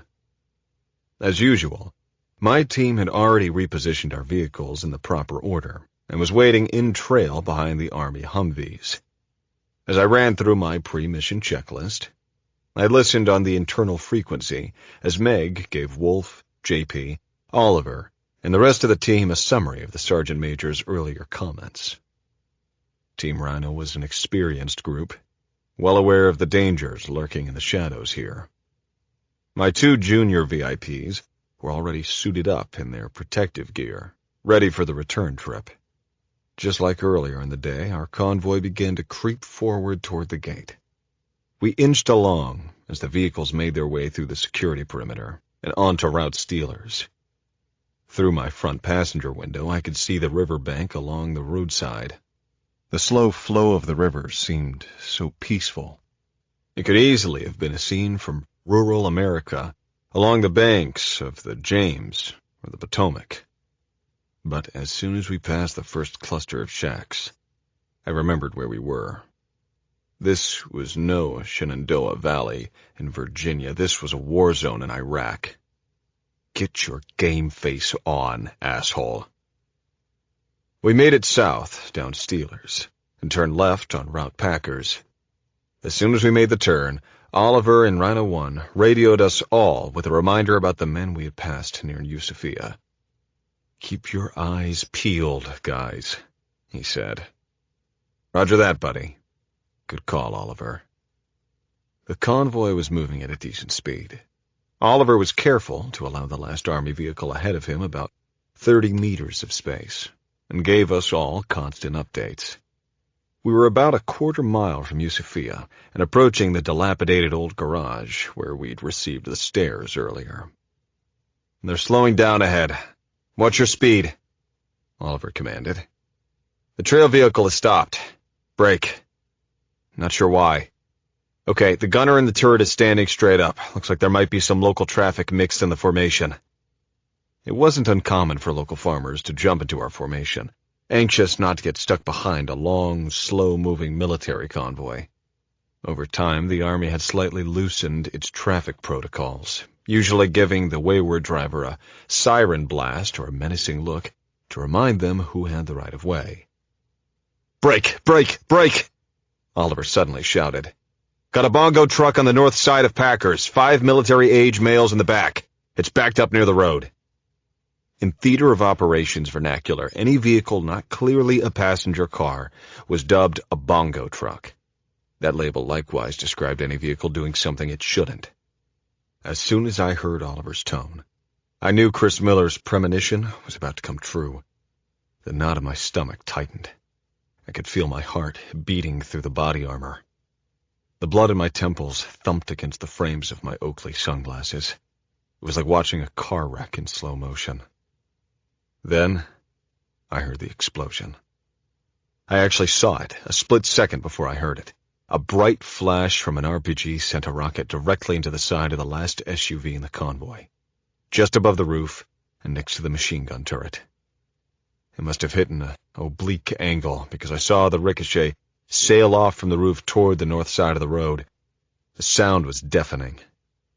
As usual, my team had already repositioned our vehicles in the proper order and was waiting in trail behind the Army Humvees. As I ran through my pre-mission checklist, I listened on the internal frequency as Meg gave Wolf, JP, Oliver, and the rest of the team a summary of the Sergeant Major's earlier comments. Team Rhino was an experienced group, well aware of the dangers lurking in the shadows here. My 2 junior VIPs were already suited up in their protective gear, ready for the return trip. Just like earlier in the day, our convoy began to creep forward toward the gate. We inched along as the vehicles made their way through the security perimeter and onto Route Stealers. Through my front passenger window, I could see the riverbank along the roadside. The slow flow of the river seemed so peaceful. It could easily have been a scene from rural America, along the banks of the James or the Potomac. But as soon as we passed the first cluster of shacks, I remembered where we were. This was no Shenandoah Valley in Virginia. This was a war zone in Iraq. Get your game face on, asshole. We made it south, down Steelers, and turned left on Route Packers. As soon as we made the turn, Oliver in Rhino 1 radioed us all with a reminder about the men we had passed near Yusufia. "Keep your eyes peeled, guys," he said. "Roger that, buddy." "Good call, Oliver." The convoy was moving at a decent speed. Oliver was careful to allow the last Army vehicle ahead of him about 30 meters of space, and gave us all constant updates. We were about a quarter mile from Yusufia and approaching the dilapidated old garage where we'd received the stairs earlier. "They're slowing down ahead. Watch your speed," Oliver commanded. "The trail vehicle has stopped. Brake. Not sure why. Okay, the gunner in the turret is standing straight up. Looks like there might be some local traffic mixed in the formation." It wasn't uncommon for local farmers to jump into our formation, anxious not to get stuck behind a long, slow-moving military convoy. Over time, the Army had slightly loosened its traffic protocols, usually giving the wayward driver a siren blast or a menacing look to remind them who had the right-of-way. "Brake! Brake! Brake!" Oliver suddenly shouted. "Got a bongo truck on the north side of Packers, 5 military-age males in the back. It's backed up near the road." In theater of operations vernacular, any vehicle not clearly a passenger car was dubbed a bongo truck. That label likewise described any vehicle doing something it shouldn't. As soon as I heard Oliver's tone, I knew Chris Miller's premonition was about to come true. The knot in my stomach tightened. I could feel my heart beating through the body armor. The blood in my temples thumped against the frames of my Oakley sunglasses. It was like watching a car wreck in slow motion. Then, I heard the explosion. I actually saw it, a split second before I heard it. A bright flash from an RPG sent a rocket directly into the side of the last SUV in the convoy, just above the roof and next to the machine gun turret. It must have hit in an oblique angle because I saw the ricochet sail off from the roof toward the north side of the road. The sound was deafening.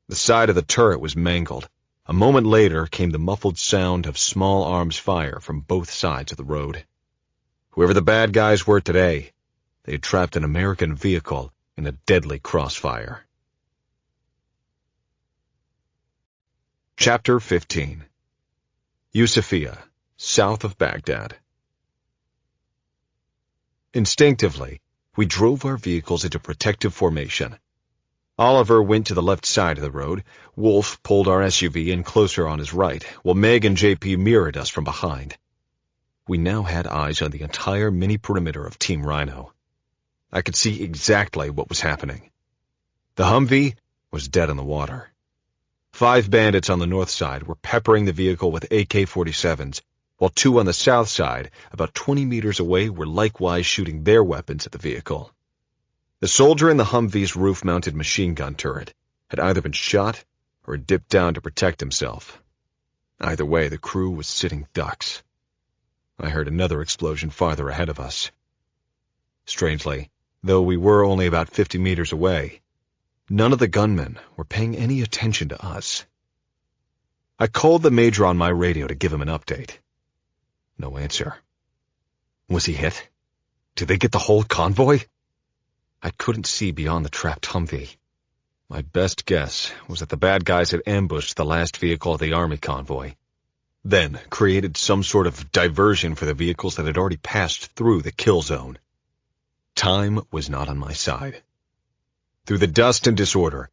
The side of the turret was mangled. A moment later came the muffled sound of small arms fire from both sides of the road. Whoever the bad guys were today, they had trapped an American vehicle in a deadly crossfire. Chapter 15. Yusufia, south of Baghdad. Instinctively, we drove our vehicles into protective formation. Oliver went to the left side of the road, Wolf pulled our SUV in closer on his right, while Meg and JP mirrored us from behind. We now had eyes on the entire mini-perimeter of Team Rhino. I could see exactly what was happening. The Humvee was dead in the water. 5 bandits on the north side were peppering the vehicle with AK-47s, while 2 on the south side, about 20 meters away, were likewise shooting their weapons at the vehicle. The soldier in the Humvee's roof-mounted machine gun turret had either been shot or dipped down to protect himself. Either way, the crew was sitting ducks. I heard another explosion farther ahead of us. Strangely, though we were only about 50 meters away, none of the gunmen were paying any attention to us. I called the major on my radio to give him an update. No answer. Was he hit? Did they get the whole convoy? I couldn't see beyond the trapped Humvee. My best guess was that the bad guys had ambushed the last vehicle of the Army convoy, then created some sort of diversion for the vehicles that had already passed through the kill zone. Time was not on my side. Through the dust and disorder,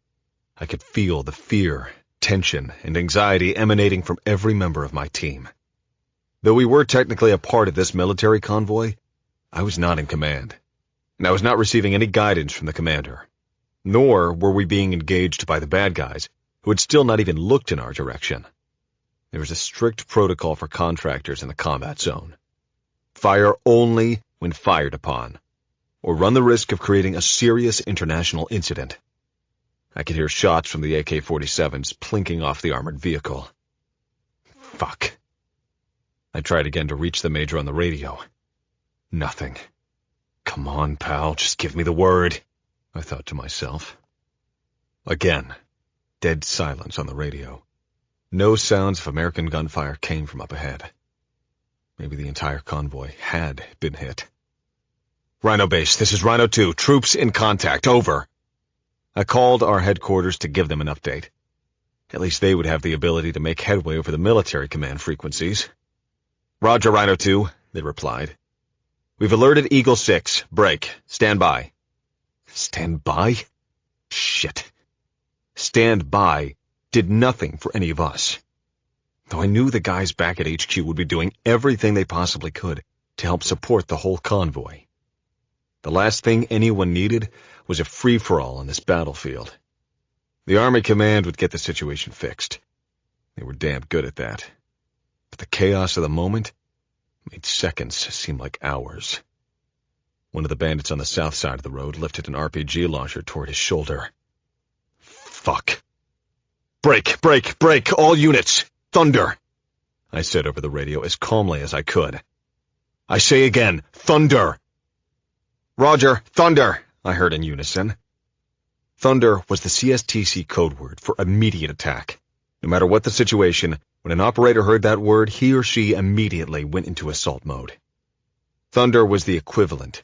I could feel the fear, tension, and anxiety emanating from every member of my team. Though we were technically a part of this military convoy, I was not in command, and I was not receiving any guidance from the commander. Nor were we being engaged by the bad guys, who had still not even looked in our direction. There was a strict protocol for contractors in the combat zone. Fire only when fired upon, or run the risk of creating a serious international incident. I could hear shots from the AK-47s plinking off the armored vehicle. Fuck. I tried again to reach the major on the radio. Nothing. Come on, pal, just give me the word, I thought to myself. Again, dead silence on the radio. No sounds of American gunfire came from up ahead. Maybe the entire convoy had been hit. Rhino Base, this is Rhino 2. Troops in contact. Over. I called our headquarters to give them an update. At least they would have the ability to make headway over the military command frequencies. Roger, Rhino 2, they replied. We've alerted Eagle 6. Break. Stand by. Stand by? Shit. Stand by did nothing for any of us. Though I knew the guys back at HQ would be doing everything they possibly could to help support the whole convoy. The last thing anyone needed was a free-for-all on this battlefield. The Army Command would get the situation fixed. They were damn good at that. But the chaos of the moment made seconds seem like hours. One of the bandits on the south side of the road lifted an RPG launcher toward his shoulder. Fuck. Break, break, break, all units! Thunder! I said over the radio as calmly as I could. I say again, thunder! Roger, thunder! I heard in unison. Thunder was the CSTC code word for immediate attack. No matter what the situation, when an operator heard that word, he or she immediately went into assault mode. Thunder was the equivalent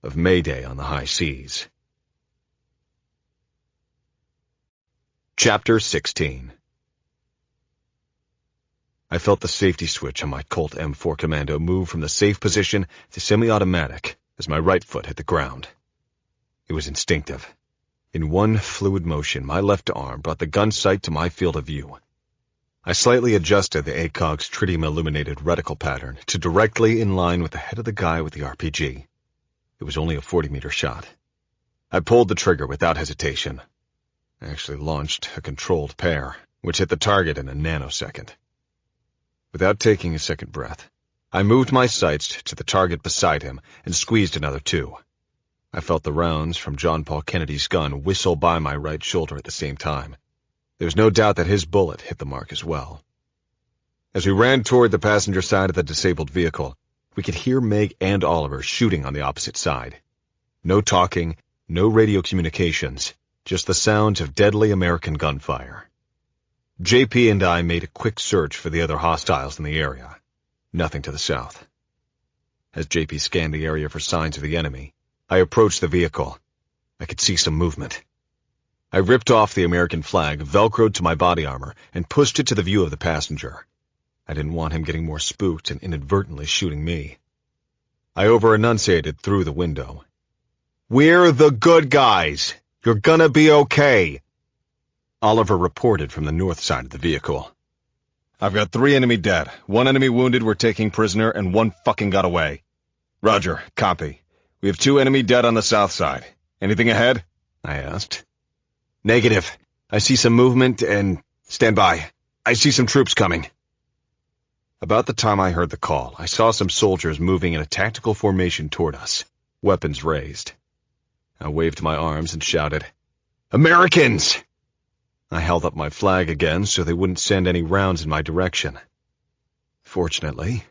of Mayday on the high seas. Chapter 16. I felt the safety switch on my Colt M4 Commando move from the safe position to semi-automatic as my right foot hit the ground. It was instinctive. In one fluid motion, my left arm brought the gun sight to my field of view. I slightly adjusted the ACOG's tritium-illuminated reticle pattern to directly in line with the head of the guy with the RPG. It was only a 40-meter shot. I pulled the trigger without hesitation. I actually launched a controlled pair, which hit the target in a nanosecond. Without taking a second breath, I moved my sights to the target beside him and squeezed another 2. I felt the rounds from John Paul Kennedy's gun whistle by my right shoulder at the same time. There was no doubt that his bullet hit the mark as well. As we ran toward the passenger side of the disabled vehicle, we could hear Meg and Oliver shooting on the opposite side. No talking, no radio communications, just the sounds of deadly American gunfire. JP and I made a quick search for the other hostiles in the area. Nothing to the south. As JP scanned the area for signs of the enemy, I approached the vehicle. I could see some movement. I ripped off the American flag, velcroed to my body armor, and pushed it to the view of the passenger. I didn't want him getting more spooked and inadvertently shooting me. I over-enunciated through the window. "We're the good guys! You're gonna be okay!" Oliver reported from the north side of the vehicle. "I've got 3 enemy dead, 1 enemy wounded we're taking prisoner, and 1 fucking got away." "Roger, copy. We have 2 enemy dead on the south side. Anything ahead?" I asked. "Negative. I see some movement and... stand by. I see some troops coming." About the time I heard the call, I saw some soldiers moving in a tactical formation toward us, weapons raised. I waved my arms and shouted, "Americans!" I held up my flag again so they wouldn't send any rounds in my direction. Fortunately,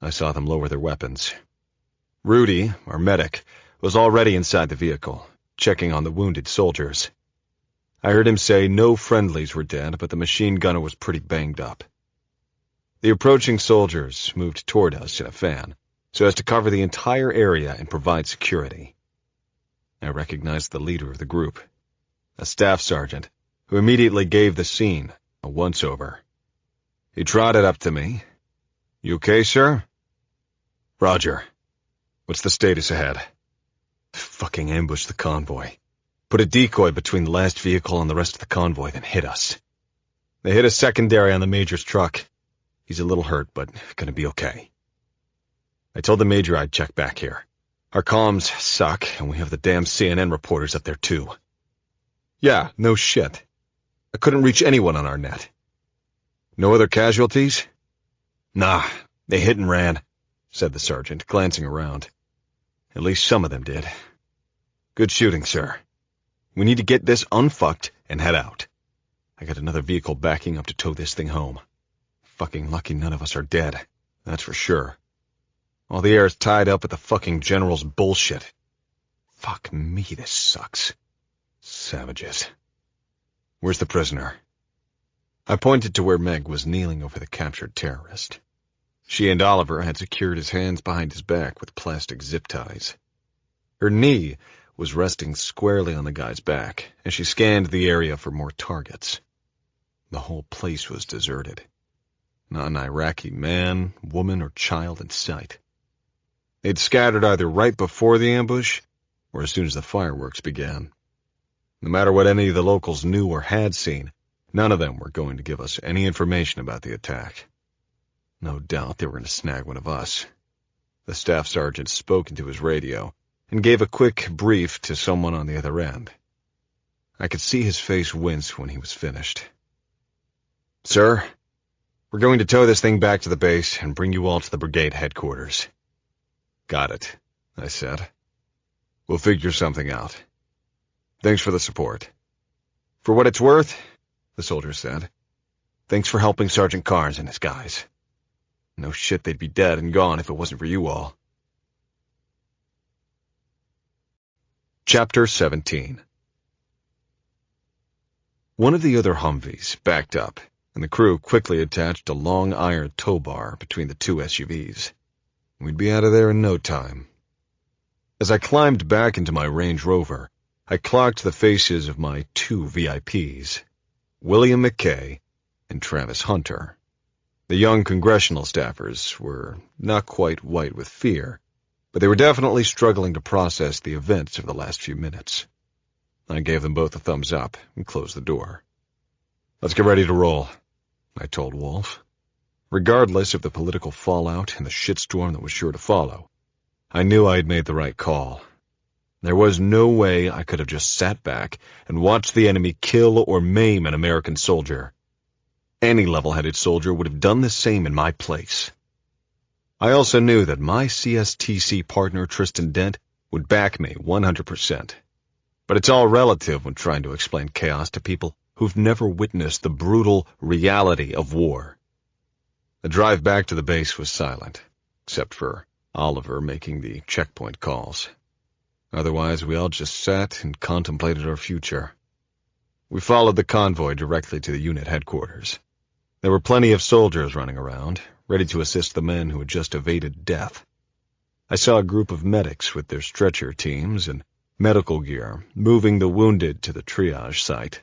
I saw them lower their weapons. Rudy, our medic, was already inside the vehicle, checking on the wounded soldiers. I heard him say no friendlies were dead, but the machine gunner was pretty banged up. The approaching soldiers moved toward us in a fan, so as to cover the entire area and provide security. I recognized the leader of the group, a staff sergeant, who immediately gave the scene a once-over. He trotted up to me. "You okay, sir?" "Roger. What's the status ahead?" "Fucking ambushed the convoy. Put a decoy between the last vehicle and the rest of the convoy, then hit us. They hit a secondary on the major's truck. He's a little hurt, but gonna be okay." I told the major I'd check back here. Our comms suck, and we have the damn CNN reporters up there too. "Yeah, no shit. I couldn't reach anyone on our net." No other casualties? Nah, they hit and ran, said the sergeant, glancing around. At least some of them did. Good shooting, sir. We need to get this unfucked and head out. I got another vehicle backing up to tow this thing home. Fucking lucky none of us are dead, that's for sure. All the air's tied up with the fucking general's bullshit. Fuck me, this sucks. Savages. Where's the prisoner? I pointed to where Meg was kneeling over the captured terrorist. She and Oliver had secured his hands behind his back with plastic zip ties. Her knee was resting squarely on the guy's back as she scanned the area for more targets. The whole place was deserted. Not an Iraqi man, woman, or child in sight. They'd scattered either right before the ambush or as soon as the fireworks began. No matter what any of the locals knew or had seen, none of them were going to give us any information about the attack. No doubt they were going to snag one of us. The staff sergeant spoke into his radio and gave a quick brief to someone on the other end. I could see his face wince when he was finished. Sir, we're going to tow this thing back to the base and bring you all to the brigade headquarters. Got it, I said. We'll figure something out. Thanks for the support. For what it's worth, the soldier said. Thanks for helping Sergeant Carnes and his guys. No shit, they'd be dead and gone if it wasn't for you all. Chapter 17. One of the other Humvees backed up, and the crew quickly attached a long iron tow bar between the two SUVs. We'd be out of there in no time. As I climbed back into my Range Rover, I clocked the faces of my two VIPs, William McKay and Travis Hunter. The young congressional staffers were not quite white with fear, but they were definitely struggling to process the events of the last few minutes. I gave them both a thumbs up and closed the door. Let's get ready to roll, I told Wolf. Regardless of the political fallout and the shitstorm that was sure to follow, I knew I had made the right call. There was no way I could have just sat back and watched the enemy kill or maim an American soldier. Any level-headed soldier would have done the same in my place. I also knew that my CSTC partner Tristan Dent would back me 100%. But it's all relative when trying to explain chaos to people who've never witnessed the brutal reality of war. The drive back to the base was silent, except for Oliver making the checkpoint calls. Otherwise, we all just sat and contemplated our future. We followed the convoy directly to the unit headquarters. There were plenty of soldiers running around, ready to assist the men who had just evaded death. I saw a group of medics with their stretcher teams and medical gear moving the wounded to the triage site.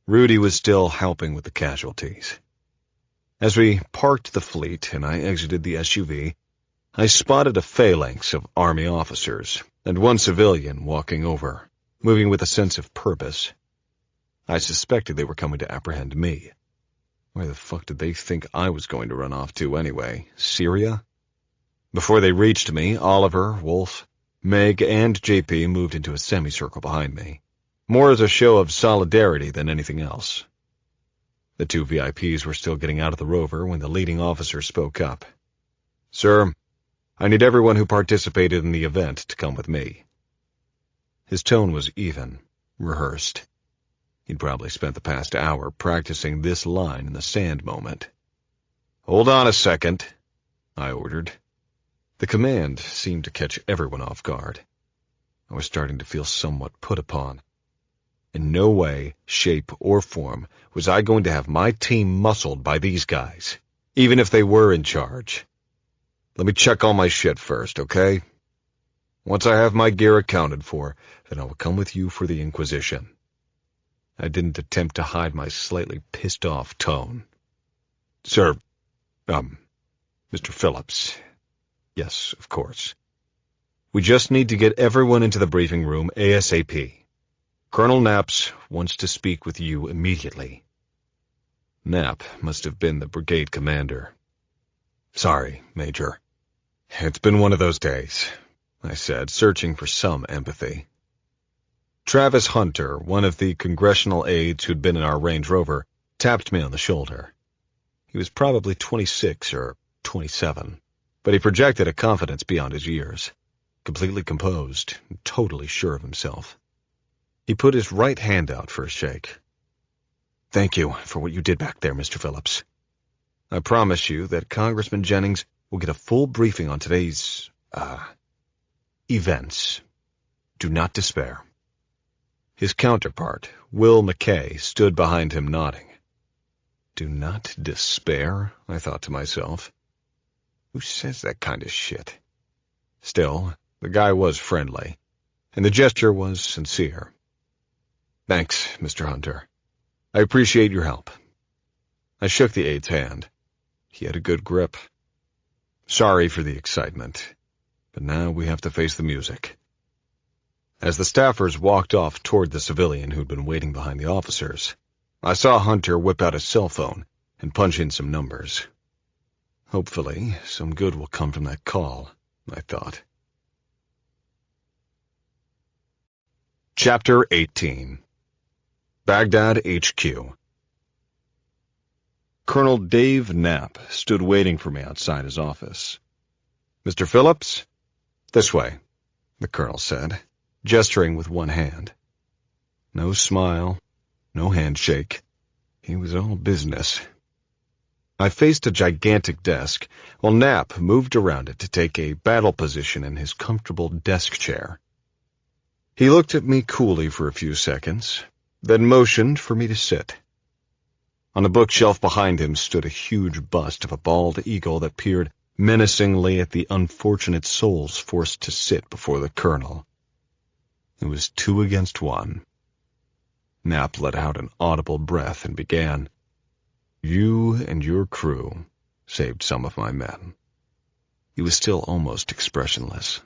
Rudy was still helping with the casualties. As we parked the fleet and I exited the SUV, I spotted a phalanx of Army officers and one civilian walking over, moving with a sense of purpose. I suspected they were coming to apprehend me. Where the fuck did they think I was going to run off to anyway? Syria? Before they reached me, Oliver, Wolf, Meg, and JP moved into a semicircle behind me, more as a show of solidarity than anything else. The two VIPs were still getting out of the Rover when the leading officer spoke up. Sir, I need everyone who participated in the event to come with me. His tone was even, rehearsed. He'd probably spent the past hour practicing this line in the sand moment. Hold on a second, I ordered. The command seemed to catch everyone off guard. I was starting to feel somewhat put upon. In no way, shape, or form was I going to have my team muscled by these guys, even if they were in charge. Let me check all my shit first, okay? Once I have my gear accounted for, then I will come with you for the Inquisition. I didn't attempt to hide my slightly pissed-off tone. Sir, Mr. Phillips. Yes, of course. We just need to get everyone into the briefing room ASAP. Colonel Knapp wants to speak with you immediately. Knapp must have been the brigade commander. Sorry, Major. It's been one of those days, I said, searching for some empathy. Travis Hunter, one of the congressional aides who'd been in our Range Rover, tapped me on the shoulder. He was probably 26 or 27, but he projected a confidence beyond his years, completely composed and totally sure of himself. He put his right hand out for a shake. "Thank you for what you did back there, Mr. Phillips. I promise you that Congressman Jennings will get a full briefing on today's, events. Do not despair." His counterpart, Will McKay, stood behind him nodding. Do not despair, I thought to myself. Who says that kind of shit? Still, the guy was friendly, and the gesture was sincere. "Thanks, Mr. Hunter. I appreciate your help." I shook the aide's hand. He had a good grip. "Sorry for the excitement, but now we have to face the music." As the staffers walked off toward the civilian who'd been waiting behind the officers, I saw Hunter whip out his cell phone and punch in some numbers. Hopefully, some good will come from that call, I thought. Chapter 18. Baghdad HQ. Colonel Dave Knapp stood waiting for me outside his office. "Mr. Phillips?" "This way," the colonel said, gesturing with one hand. No smile, no handshake. He was all business. I faced a gigantic desk, while Knapp moved around it to take a battle position in his comfortable desk chair. He looked at me coolly for a few seconds, then motioned for me to sit. On a bookshelf behind him stood a huge bust of a bald eagle that peered menacingly at the unfortunate souls forced to sit before the colonel. It was 2 against 1. Knapp let out an audible breath and began, "You and your crew saved some of my men." He was still almost expressionless,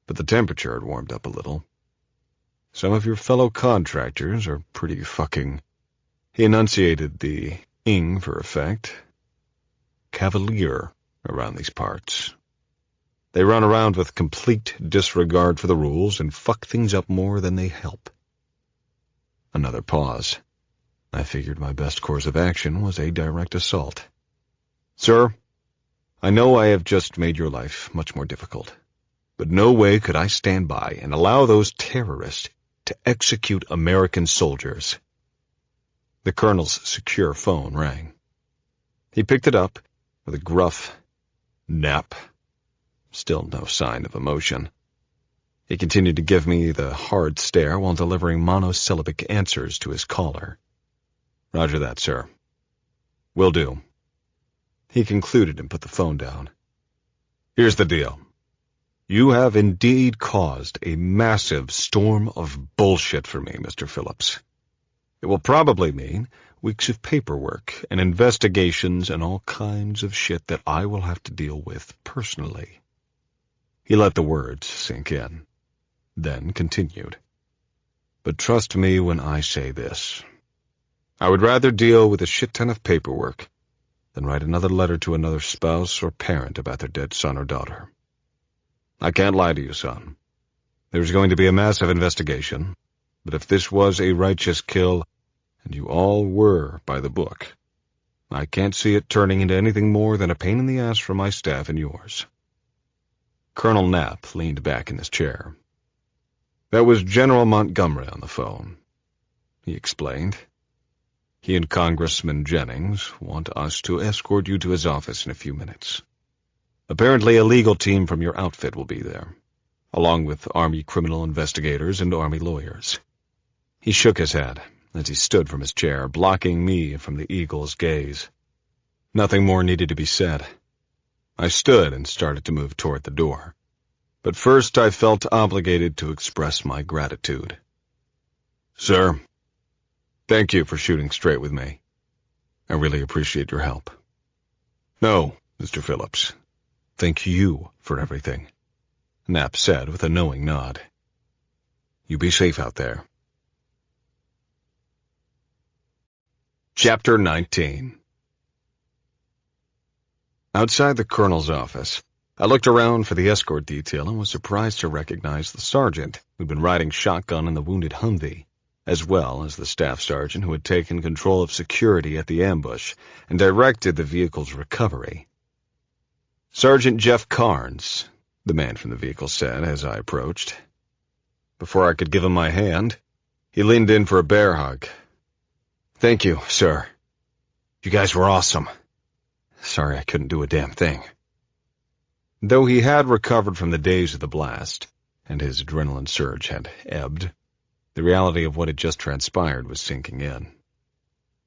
but the temperature had warmed up a little. "Some of your fellow contractors are pretty fucking..." He enunciated the ing for effect. "Cavalier around these parts. They run around with complete disregard for the rules and fuck things up more than they help." Another pause. I figured my best course of action was a direct assault. "Sir, I know I have just made your life much more difficult, but no way could I stand by and allow those terrorists to execute American soldiers." The colonel's secure phone rang. He picked it up with a gruff "Nap." Still no sign of emotion. He continued to give me the hard stare while delivering monosyllabic answers to his caller. "Roger that, sir." "Will do." He concluded and put the phone down. "Here's the deal. You have indeed caused a massive storm of bullshit for me, Mr. Phillips. It will probably mean weeks of paperwork and investigations and all kinds of shit that I will have to deal with personally." He let the words sink in, then continued. "But trust me when I say this. I would rather deal with a shit ton of paperwork than write another letter to another spouse or parent about their dead son or daughter. I can't lie to you, son. There's going to be a massive investigation, but if this was a righteous kill, and you all were by the book, I can't see it turning into anything more than a pain in the ass for my staff and yours." Colonel Knapp leaned back in his chair. "That was General Montgomery on the phone," he explained. "He and Congressman Jennings want us to escort you to his office in a few minutes. Apparently a legal team from your outfit will be there, along with Army criminal investigators and Army lawyers." He shook his head as he stood from his chair, blocking me from the eagle's gaze. Nothing more needed to be said. I stood and started to move toward the door, but first I felt obligated to express my gratitude. "Sir, thank you for shooting straight with me. I really appreciate your help." "No, Mr. Phillips. Thank you for everything," Knapp said with a knowing nod. "You be safe out there." Chapter 19. Outside the colonel's office, I looked around for the escort detail and was surprised to recognize the sergeant who'd been riding shotgun in the wounded Humvee as well as the staff sergeant who had taken control of security at the ambush and directed the vehicle's recovery. "Sergeant Jeff Carnes," the man from the vehicle said as I approached. Before I could give him my hand, he leaned in for a bear hug. "Thank you, sir. You guys were awesome. Sorry I couldn't do a damn thing." Though he had recovered from the days of the blast, and his adrenaline surge had ebbed, the reality of what had just transpired was sinking in.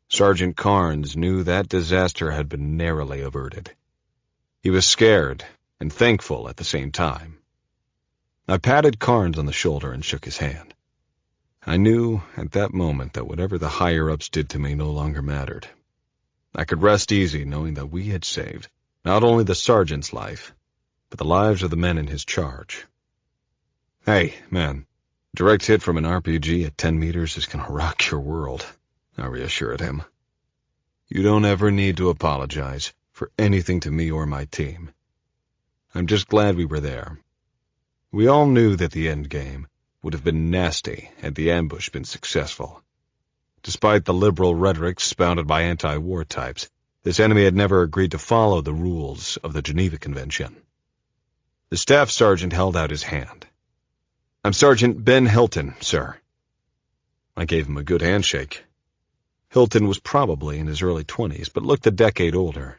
Sergeant Carnes knew that disaster had been narrowly averted. He was scared and thankful at the same time. I patted Carnes on the shoulder and shook his hand. I knew at that moment that whatever the higher-ups did to me no longer mattered. I could rest easy knowing that we had saved not only the sergeant's life, but the lives of the men in his charge. "Hey, man, direct hit from an RPG at 10 meters is gonna rock your world," I reassured him. "You don't ever need to apologize for anything to me or my team. I'm just glad we were there. We all knew that the end game would have been nasty had the ambush been successful. Despite the liberal rhetoric spouted by anti-war types, this enemy had never agreed to follow the rules of the Geneva Convention." The staff sergeant held out his hand. "I'm Sergeant Ben Hilton, sir." I gave him a good handshake. Hilton was probably in his early 20s, but looked a decade older.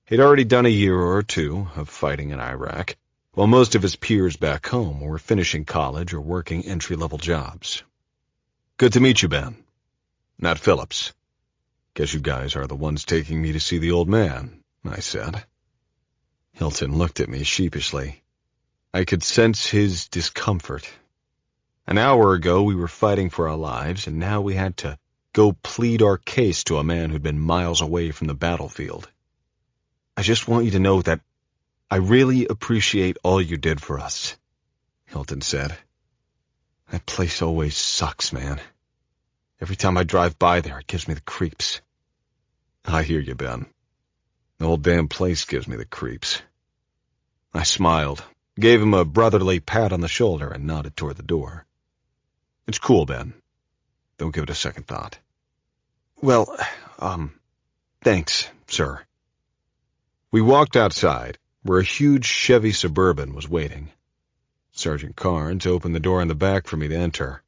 He'd already done a year or two of fighting in Iraq, while most of his peers back home were finishing college or working entry-level jobs. "Good to meet you, Ben. Nat Phillips. Guess you guys are the ones taking me to see the old man," I said. Hilton looked at me sheepishly. I could sense his discomfort. An hour ago we were fighting for our lives, and now we had to go plead our case to a man who'd been miles away from the battlefield. "I just want you to know that I really appreciate all you did for us," Hilton said. "That place always sucks, man. Every time I drive by there, it gives me the creeps." "I hear you, Ben. The whole damn place gives me the creeps." I smiled, gave him a brotherly pat on the shoulder, and nodded toward the door. "It's cool, Ben. Don't give it a second thought." "Well, thanks, sir." We walked outside, where a huge Chevy Suburban was waiting. Sergeant Carnes opened the door in the back for me to enter.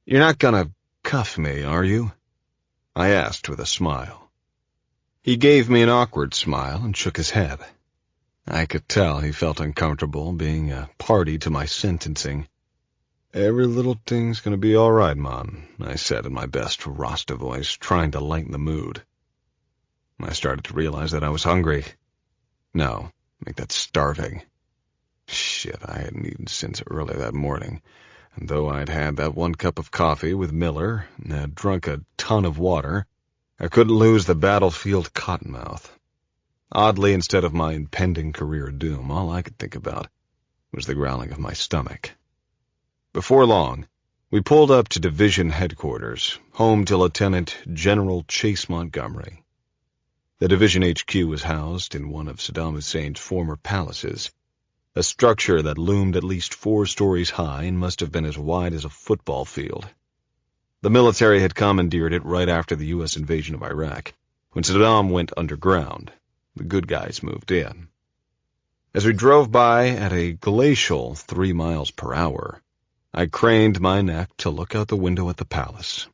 "You're not gonna cuff me, are you?" I asked with a smile. He gave me an awkward smile and shook his head. I could tell he felt uncomfortable being a party to my sentencing. "Every little thing's gonna be all right, man," I said in my best Rasta voice, trying to lighten the mood. I started to realize that I was hungry. No, make that starving. Shit, I hadn't eaten since early that morning, and though I'd had that one cup of coffee with Miller and had drunk a ton of water, I couldn't lose the battlefield cottonmouth. Oddly, instead of my impending career doom, all I could think about was the growling of my stomach. Before long, we pulled up to Division Headquarters, home to Lieutenant General Chase Montgomery. The Division HQ was housed in one of Saddam Hussein's former palaces, a structure that loomed at least 4 stories high and must have been as wide as a football field. The military had commandeered it right after the U.S. invasion of Iraq. When Saddam went underground, the good guys moved in. As we drove by at a glacial 3 miles per hour, I craned my neck to look out the window at the palace.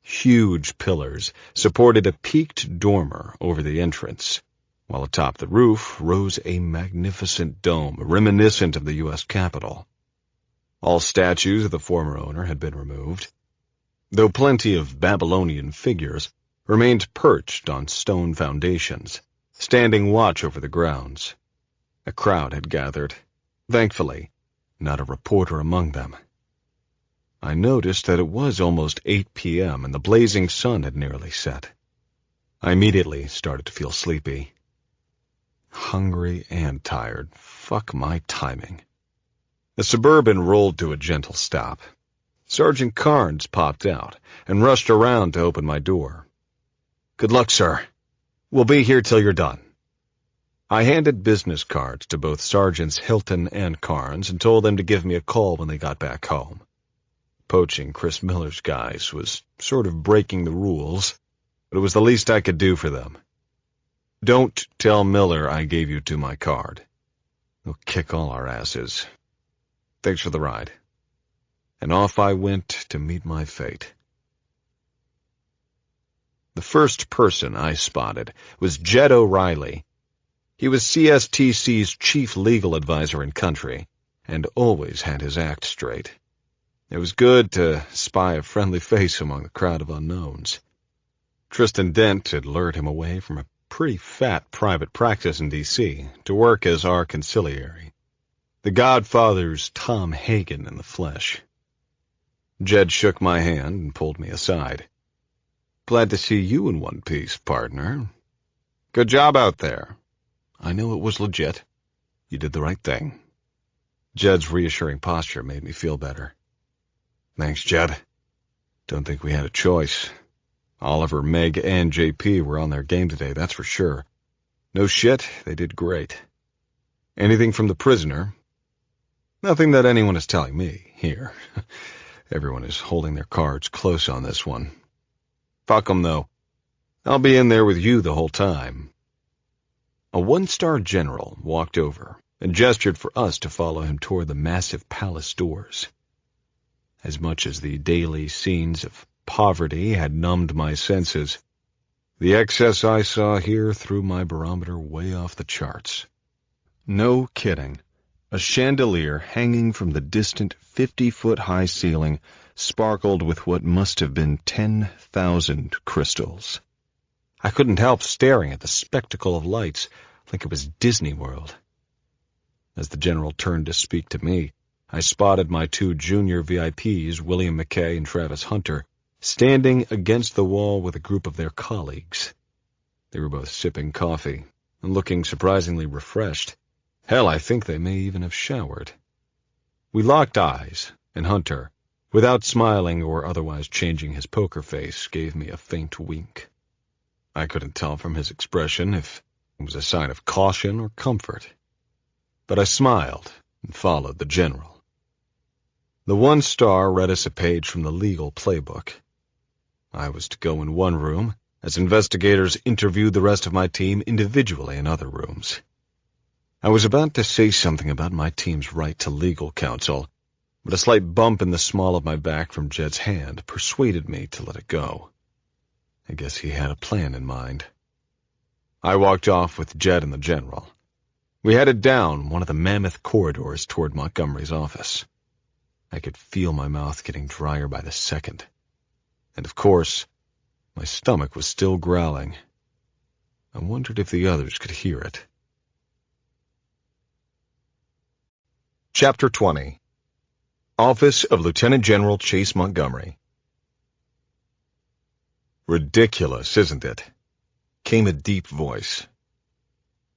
Huge pillars supported a peaked dormer over the entrance, while atop the roof rose a magnificent dome reminiscent of the U.S. Capitol. All statues of the former owner had been removed, though plenty of Babylonian figures remained perched on stone foundations, standing watch over the grounds. A crowd had gathered, thankfully, not a reporter among them. I noticed that it was almost 8 p.m. and the blazing sun had nearly set. I immediately started to feel sleepy. Hungry and tired. Fuck my timing. The Suburban rolled to a gentle stop. Sergeant Carnes popped out and rushed around to open my door. "Good luck, sir. We'll be here till you're done." I handed business cards to both Sergeants Hilton and Carnes and told them to give me a call when they got back home. poaching Chris Miller's guys was sort of breaking the rules, but it was the least I could do for them. Don't tell Miller I gave you to my card. He'll kick all our asses. Thanks for the ride. And off I went to meet my fate. The first person I spotted was Jed O'Reilly. He was CSTC's chief legal advisor in country, and always had his act straight. It was good to spy a friendly face among the crowd of unknowns. Tristan Dent had lured him away from a pretty fat private practice in D.C. to work as our conciliary. The Godfather's Tom Hagen in the flesh. Jed shook my hand and pulled me aside. Glad to see you in one piece, partner. Good job out there. I knew it was legit. You did the right thing. Jed's reassuring posture made me feel better. Thanks, Jed. Don't think we had a choice. Oliver, Meg, and JP were on their game today, that's for sure. No shit, they did great. Anything from the prisoner? Nothing that anyone is telling me here. Everyone is holding their cards close on this one. Fuck 'em, though. I'll be in there with you the whole time. A one-star general walked over and gestured for us to follow him toward the massive palace doors. As much as the daily scenes of poverty had numbed my senses, the excess I saw here threw my barometer way off the charts. No kidding. A chandelier hanging from the distant 50-foot-high ceiling sparkled with what must have been 10,000 crystals. I couldn't help staring at the spectacle of lights like it was Disney World. As the general turned to speak to me, I spotted my two junior VIPs, William McKay and Travis Hunter, standing against the wall with a group of their colleagues. They were both sipping coffee and looking surprisingly refreshed. Hell, I think they may even have showered. We locked eyes, and Hunter, without smiling or otherwise changing his poker face, gave me a faint wink. I couldn't tell from his expression if it was a sign of caution or comfort, but I smiled and followed the general. The one-star read us a page from the legal playbook. I was to go in one room, as investigators interviewed the rest of my team individually in other rooms. I was about to say something about my team's right to legal counsel, but a slight bump in the small of my back from Jed's hand persuaded me to let it go. I guess he had a plan in mind. I walked off with Jed and the general. We headed down one of the mammoth corridors toward Montgomery's office. I could feel my mouth getting drier by the second. And of course, my stomach was still growling. I wondered if the others could hear it. Chapter 20. Office of Lieutenant General Chase Montgomery. Ridiculous, isn't it? Came a deep voice.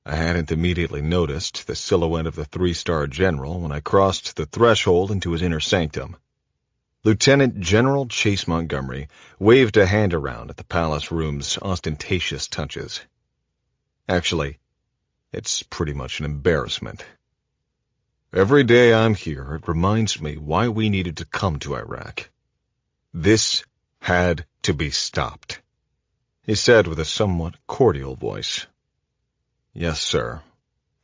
I hadn't immediately noticed the silhouette of the three-star general when I crossed the threshold into his inner sanctum. Lieutenant General Chase Montgomery waved a hand around at the palace room's ostentatious touches. Actually, it's pretty much an embarrassment. Every day I'm here, it reminds me why we needed to come to Iraq. This had to be stopped, he said with a somewhat cordial voice. Yes, sir.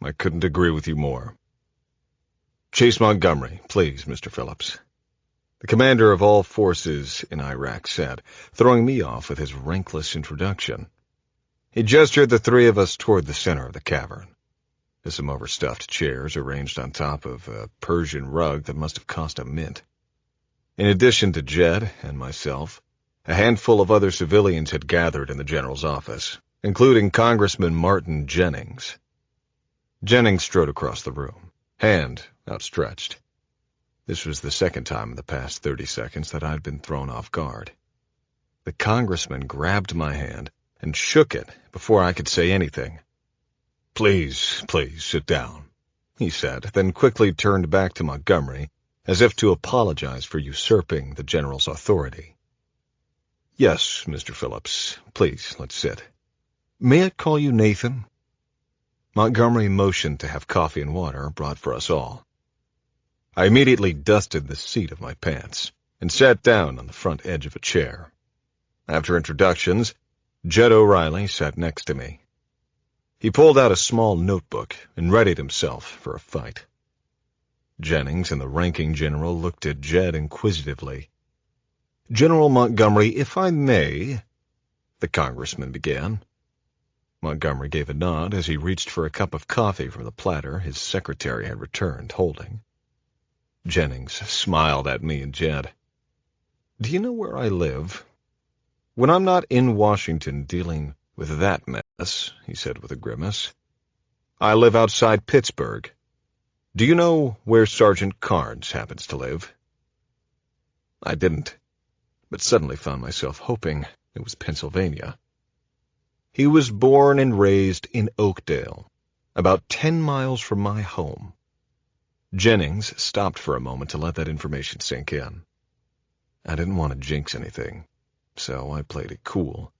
I couldn't agree with you more. Chase Montgomery, please, Mr. Phillips. The commander of all forces in Iraq said, throwing me off with his rankless introduction. He gestured the three of us toward the center of the cavern. There's some overstuffed chairs arranged on top of a Persian rug that must have cost a mint. In addition to Jed and myself, a handful of other civilians had gathered in the general's office, including Congressman Martin Jennings. Jennings strode across the room, hand outstretched. This was the second time in the past 30 seconds that I'd been thrown off guard. The congressman grabbed my hand and shook it before I could say anything. Please, sit down, he said, then quickly turned back to Montgomery, as if to apologize for usurping the general's authority. Yes, Mr. Phillips, please, let's sit. May I call you Nathan? Montgomery motioned to have coffee and water brought for us all. I immediately dusted the seat of my pants and sat down on the front edge of a chair. After introductions, Jed O'Reilly sat next to me. He pulled out a small notebook and readied himself for a fight. Jennings and the ranking general looked at Jed inquisitively. "General Montgomery, if I may," the congressman began. Montgomery gave a nod as he reached for a cup of coffee from the platter his secretary had returned, holding. Jennings smiled at me and Jed. "Do you know where I live? When I'm not in Washington dealing with that mess," he said with a grimace, "I live outside Pittsburgh. Do you know where Sergeant Carnes happens to live?" I didn't, but suddenly found myself hoping it was Pennsylvania. He was born and raised in Oakdale, about 10 miles from my home. Jennings stopped for a moment to let that information sink in. I didn't want to jinx anything, so I played it cool.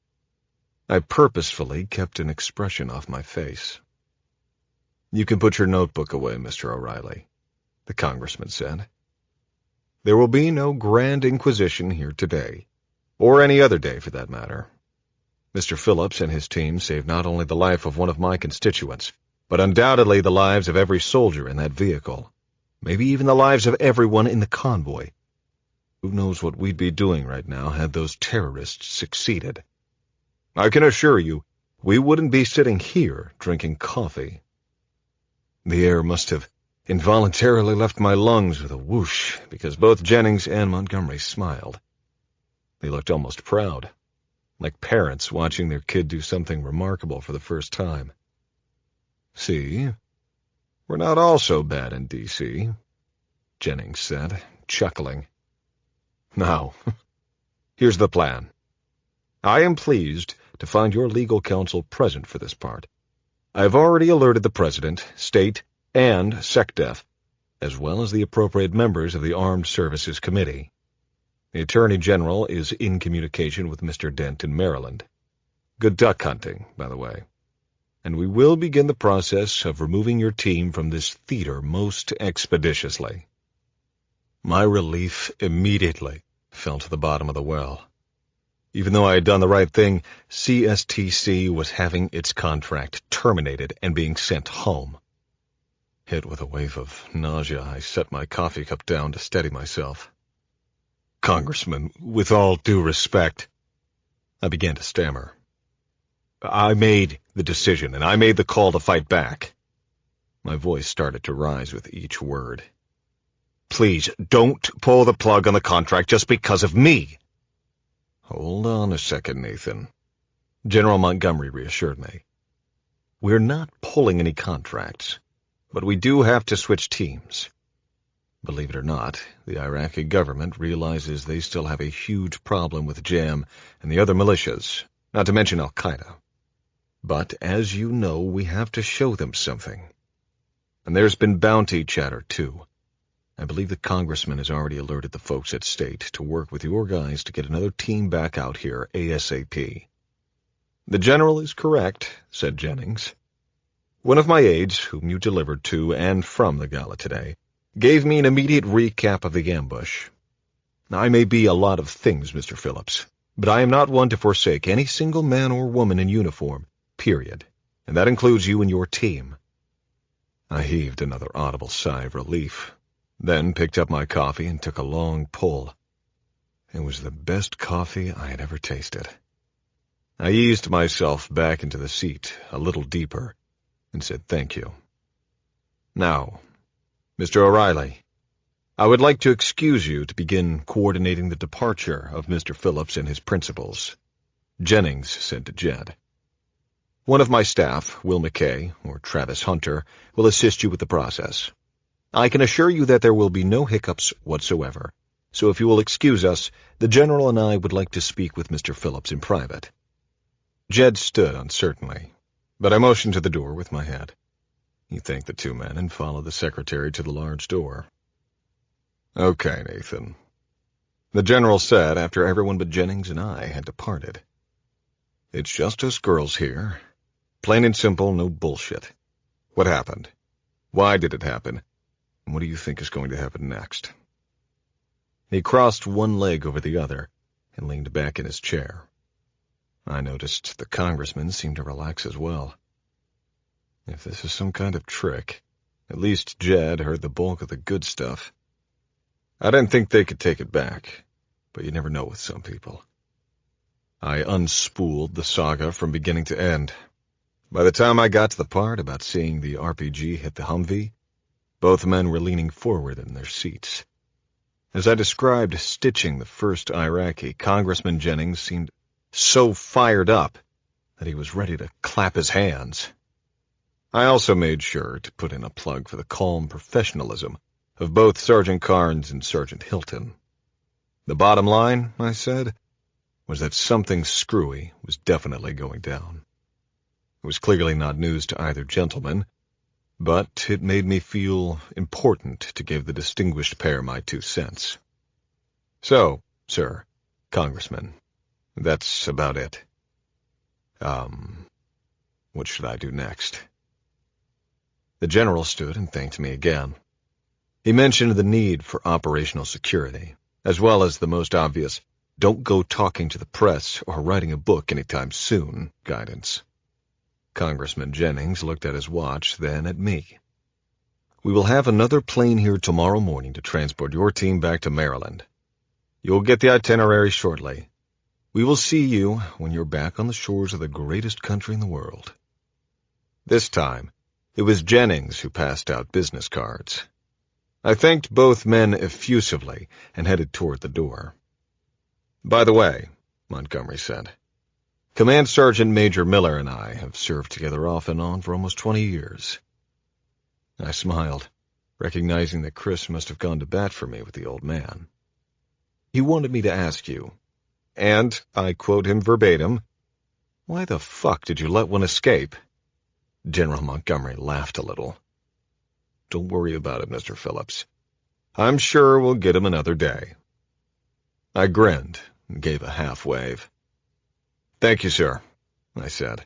I purposefully kept an expression off my face. "You can put your notebook away, Mr. O'Reilly," the congressman said. "There will be no grand inquisition here today, or any other day for that matter. Mr. Phillips and his team saved not only the life of one of my constituents, but undoubtedly the lives of every soldier in that vehicle, maybe even the lives of everyone in the convoy. Who knows what we'd be doing right now had those terrorists succeeded? I can assure you, we wouldn't be sitting here drinking coffee." The air must have involuntarily left my lungs with a whoosh, because both Jennings and Montgomery smiled. They looked almost proud, like parents watching their kid do something remarkable for the first time. "See, we're not all so bad in D.C., Jennings said, chuckling. "Now, here's the plan. I am pleased to find your legal counsel present for this part. I have already alerted the President, State, and SecDef, as well as the appropriate members of the Armed Services Committee. The Attorney General is in communication with Mr. Dent in Maryland. Good duck hunting, by the way. And we will begin the process of removing your team from this theater most expeditiously." My relief immediately fell to the bottom of the well. Even though I had done the right thing, CSTC was having its contract terminated and being sent home. Hit with a wave of nausea, I set my coffee cup down to steady myself. "Congressman, with all due respect," I began to stammer. "I made the decision, and I made the call to fight back." My voice started to rise with each word. "Please, don't pull the plug on the contract just because of me." "Hold on a second, Nathan," General Montgomery reassured me. "We're not pulling any contracts, but we do have to switch teams. Believe it or not, the Iraqi government realizes they still have a huge problem with JAM and the other militias, not to mention Al-Qaeda. But, as you know, we have to show them something. And there's been bounty chatter, too. I believe the congressman has already alerted the folks at State to work with your guys to get another team back out here ASAP. "The general is correct," said Jennings. "One of my aides, whom you delivered to and from the gala today, gave me an immediate recap of the ambush. I may be a lot of things, Mr. Phillips, but I am not one to forsake any single man or woman in uniform, period, and that includes you and your team." I heaved another audible sigh of relief, then picked up my coffee and took a long pull. It was the best coffee I had ever tasted. I eased myself back into the seat a little deeper and said thank you. "Now, Mr. O'Reilly, I would like to excuse you to begin coordinating the departure of Mr. Phillips and his principals," Jennings said to Jed. "One of my staff, Will McKay, or Travis Hunter, will assist you with the process. I can assure you that there will be no hiccups whatsoever, so if you will excuse us, the General and I would like to speak with Mr. Phillips in private." Jed stood uncertainly, but I motioned to the door with my head. He thanked the two men and followed the secretary to the large door. "Okay, Nathan," the general said after everyone but Jennings and I had departed. "It's just us girls here. Plain and simple, no bullshit. What happened? Why did it happen? And what do you think is going to happen next?" He crossed one leg over the other and leaned back in his chair. I noticed the congressman seemed to relax as well. If this is some kind of trick, at least Jed heard the bulk of the good stuff. I didn't think they could take it back, but you never know with some people. I unspooled the saga from beginning to end. By the time I got to the part about seeing the RPG hit the Humvee, both men were leaning forward in their seats. As I described stitching the first Iraqi, Congressman Jennings seemed so fired up that he was ready to clap his hands. I also made sure to put in a plug for the calm professionalism of both Sergeant Carnes and Sergeant Hilton. The bottom line, I said, was that something screwy was definitely going down. It was clearly not news to either gentleman, but it made me feel important to give the distinguished pair my 2 cents. So, sir, Congressman, that's about it. What should I do next? The general stood and thanked me again. He mentioned the need for operational security, as well as the most obvious, don't go talking to the press or writing a book anytime soon guidance. Congressman Jennings looked at his watch, then at me. We will have another plane here tomorrow morning to transport your team back to Maryland. You'll get the itinerary shortly. We will see you when you're back on the shores of the greatest country in the world. This time, it was Jennings who passed out business cards. I thanked both men effusively and headed toward the door. By the way, Montgomery said, Command Sergeant Major Miller and I have served together off and on for almost 20 years. I smiled, recognizing that Chris must have gone to bat for me with the old man. He wanted me to ask you, and I quote him verbatim, "Why the fuck did you let one escape?" General Montgomery laughed a little. Don't worry about it, Mr. Phillips. I'm sure we'll get him another day. I grinned and gave a half wave. Thank you, sir, I said.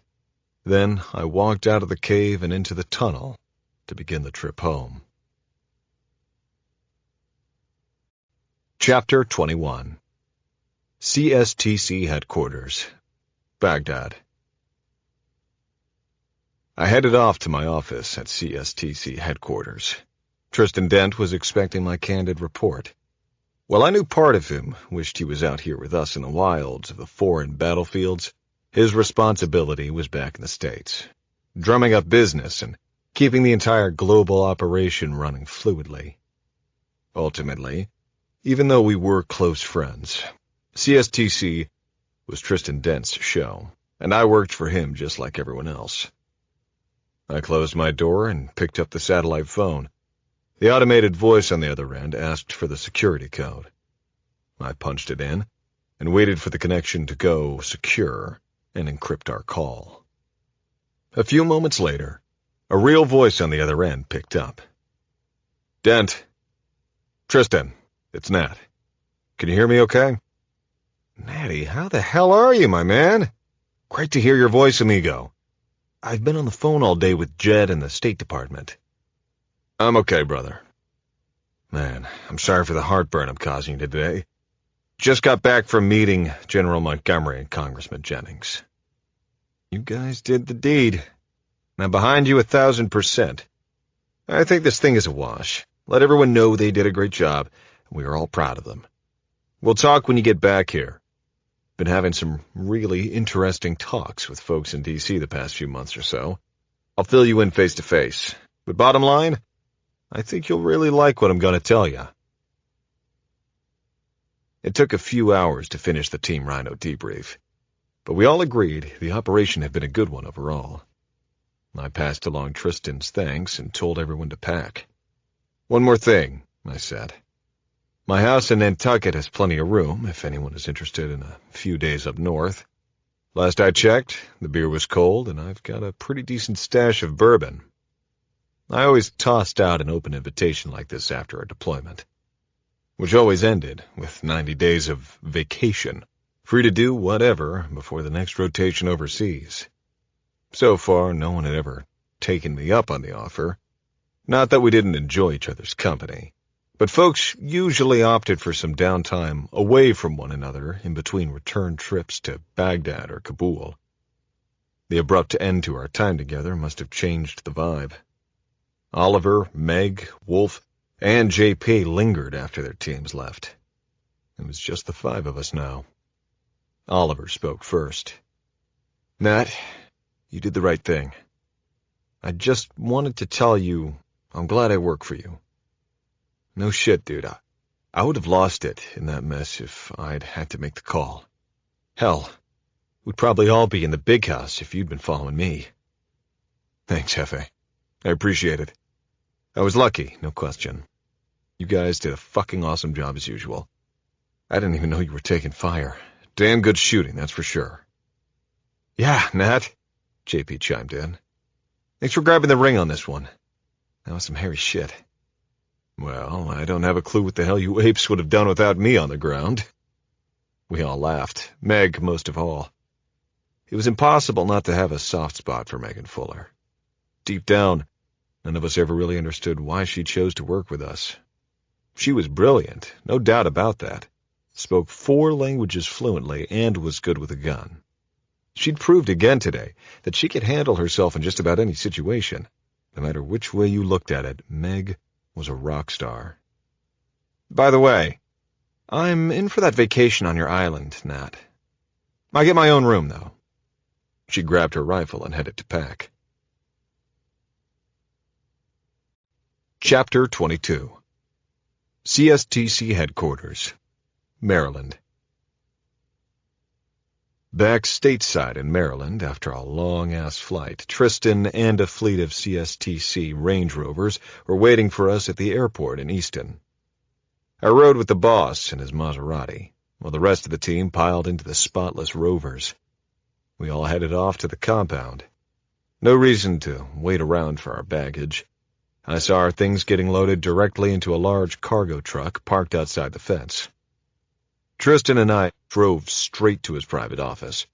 Then I walked out of the cave and into the tunnel to begin the trip home. Chapter 21. CSTC Headquarters, Baghdad. I headed off to my office at CSTC headquarters. Tristan Dent was expecting my candid report. While I knew part of him wished he was out here with us in the wilds of the foreign battlefields, his responsibility was back in the States, drumming up business and keeping the entire global operation running fluidly. Ultimately, even though we were close friends, CSTC was Tristan Dent's show, and I worked for him just like everyone else. I closed my door and picked up the satellite phone. The automated voice on the other end asked for the security code. I punched it in and waited for the connection to go secure and encrypt our call. A few moments later, a real voice on the other end picked up. Dent. Tristan, it's Nat. Can you hear me okay? Natty, how the hell are you, my man? Great to hear your voice, amigo. I've been on the phone all day with Jed and the State Department. I'm okay, brother. Man, I'm sorry for the heartburn I'm causing you today. Just got back from meeting General Montgomery and Congressman Jennings. You guys did the deed. I'm behind you 1,000%. I think this thing is a wash. Let everyone know they did a great job, and we are all proud of them. We'll talk when you get back here. Been having some really interesting talks with folks in D.C. the past few months or so. I'll fill you in face-to-face. But bottom line, I think you'll really like what I'm going to tell you. It took a few hours to finish the Team Rhino debrief, but we all agreed the operation had been a good one overall. I passed along Tristan's thanks and told everyone to pack. One more thing, I said. My house in Nantucket has plenty of room if anyone is interested in a few days up north. Last I checked, the beer was cold, and I've got a pretty decent stash of bourbon. I always tossed out an open invitation like this after a deployment, which always ended with 90 days of vacation, free to do whatever before the next rotation overseas. So far, no one had ever taken me up on the offer. Not that we didn't enjoy each other's company, But folks usually opted for some downtime away from one another in between return trips to Baghdad or Kabul. The abrupt end to our time together must have changed the vibe. Oliver, Meg, Wolf, and JP lingered after their teams left. It was just the 5 of us now. Oliver spoke first. Nat, you did the right thing. I just wanted to tell you I'm glad I work for you. No shit, dude. I would have lost it in that mess if I'd had to make the call. Hell, we'd probably all be in the big house if you'd been following me. Thanks, Hefe. I appreciate it. I was lucky, no question. You guys did a fucking awesome job as usual. I didn't even know you were taking fire. Damn good shooting, that's for sure. Yeah, Nat, JP chimed in. Thanks for grabbing the ring on this one. That was some hairy shit. Well, I don't have a clue what the hell you apes would have done without me on the ground. We all laughed, Meg most of all. It was impossible not to have a soft spot for Megan Fuller. Deep down, none of us ever really understood why she chose to work with us. She was brilliant, no doubt about that. Spoke 4 languages fluently and was good with a gun. She'd proved again today that she could handle herself in just about any situation. No matter which way you looked at it, Meg was a rock star. By the way, I'm in for that vacation on your island, Nat. I get my own room, though. She grabbed her rifle and headed to pack. Chapter 22. CSTC Headquarters, Maryland. Back stateside in Maryland, after a long-ass flight, Tristan and a fleet of CSTC Range Rovers were waiting for us at the airport in Easton. I rode with the boss in his Maserati, while the rest of the team piled into the spotless Rovers. We all headed off to the compound. No reason to wait around for our baggage. I saw our things getting loaded directly into a large cargo truck parked outside the fence. Tristan and I drove straight to his private office.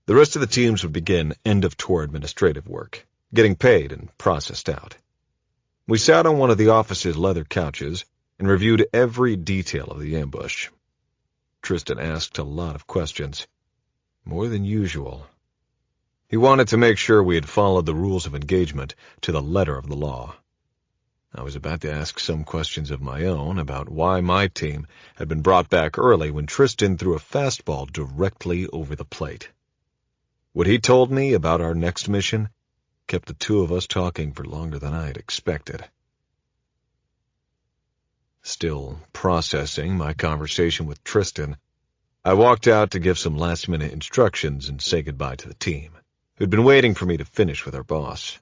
The rest of the teams would begin end-of-tour administrative work, getting paid and processed out. We sat on one of the office's leather couches and reviewed every detail of the ambush. Tristan asked a lot of questions, more than usual. He wanted to make sure we had followed the rules of engagement to the letter of the law. I was about to ask some questions of my own about why my team had been brought back early when Tristan threw a fastball directly over the plate. What he told me about our next mission kept the 2 of us talking for longer than I had expected. Still processing my conversation with Tristan, I walked out to give some last-minute instructions and say goodbye to the team, who'd been waiting for me to finish with our boss.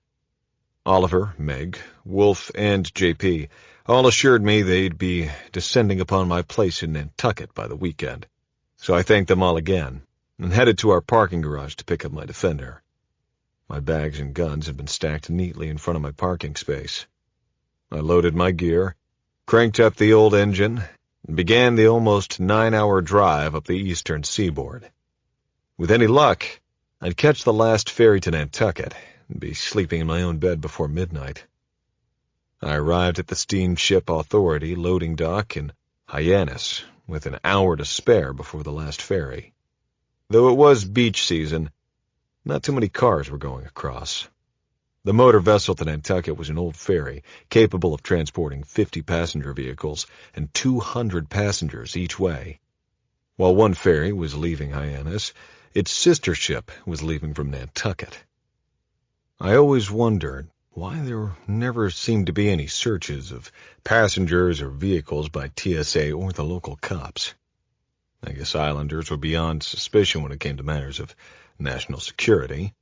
Oliver, Meg, Wolf, and JP all assured me they'd be descending upon my place in Nantucket by the weekend, so I thanked them all again and headed to our parking garage to pick up my Defender. My bags and guns had been stacked neatly in front of my parking space. I loaded my gear, cranked up the old engine, and began the almost 9-hour drive up the eastern seaboard. With any luck, I'd catch the last ferry to Nantucket and be sleeping in my own bed before midnight. I arrived at the Steamship Authority loading dock in Hyannis with an hour to spare before the last ferry. Though it was beach season, not too many cars were going across. The motor vessel to Nantucket was an old ferry capable of transporting 50 passenger vehicles and 200 passengers each way. While one ferry was leaving Hyannis, its sister ship was leaving from Nantucket. I always wondered why there never seemed to be any searches of passengers or vehicles by TSA or the local cops. I guess islanders were beyond suspicion when it came to matters of national security.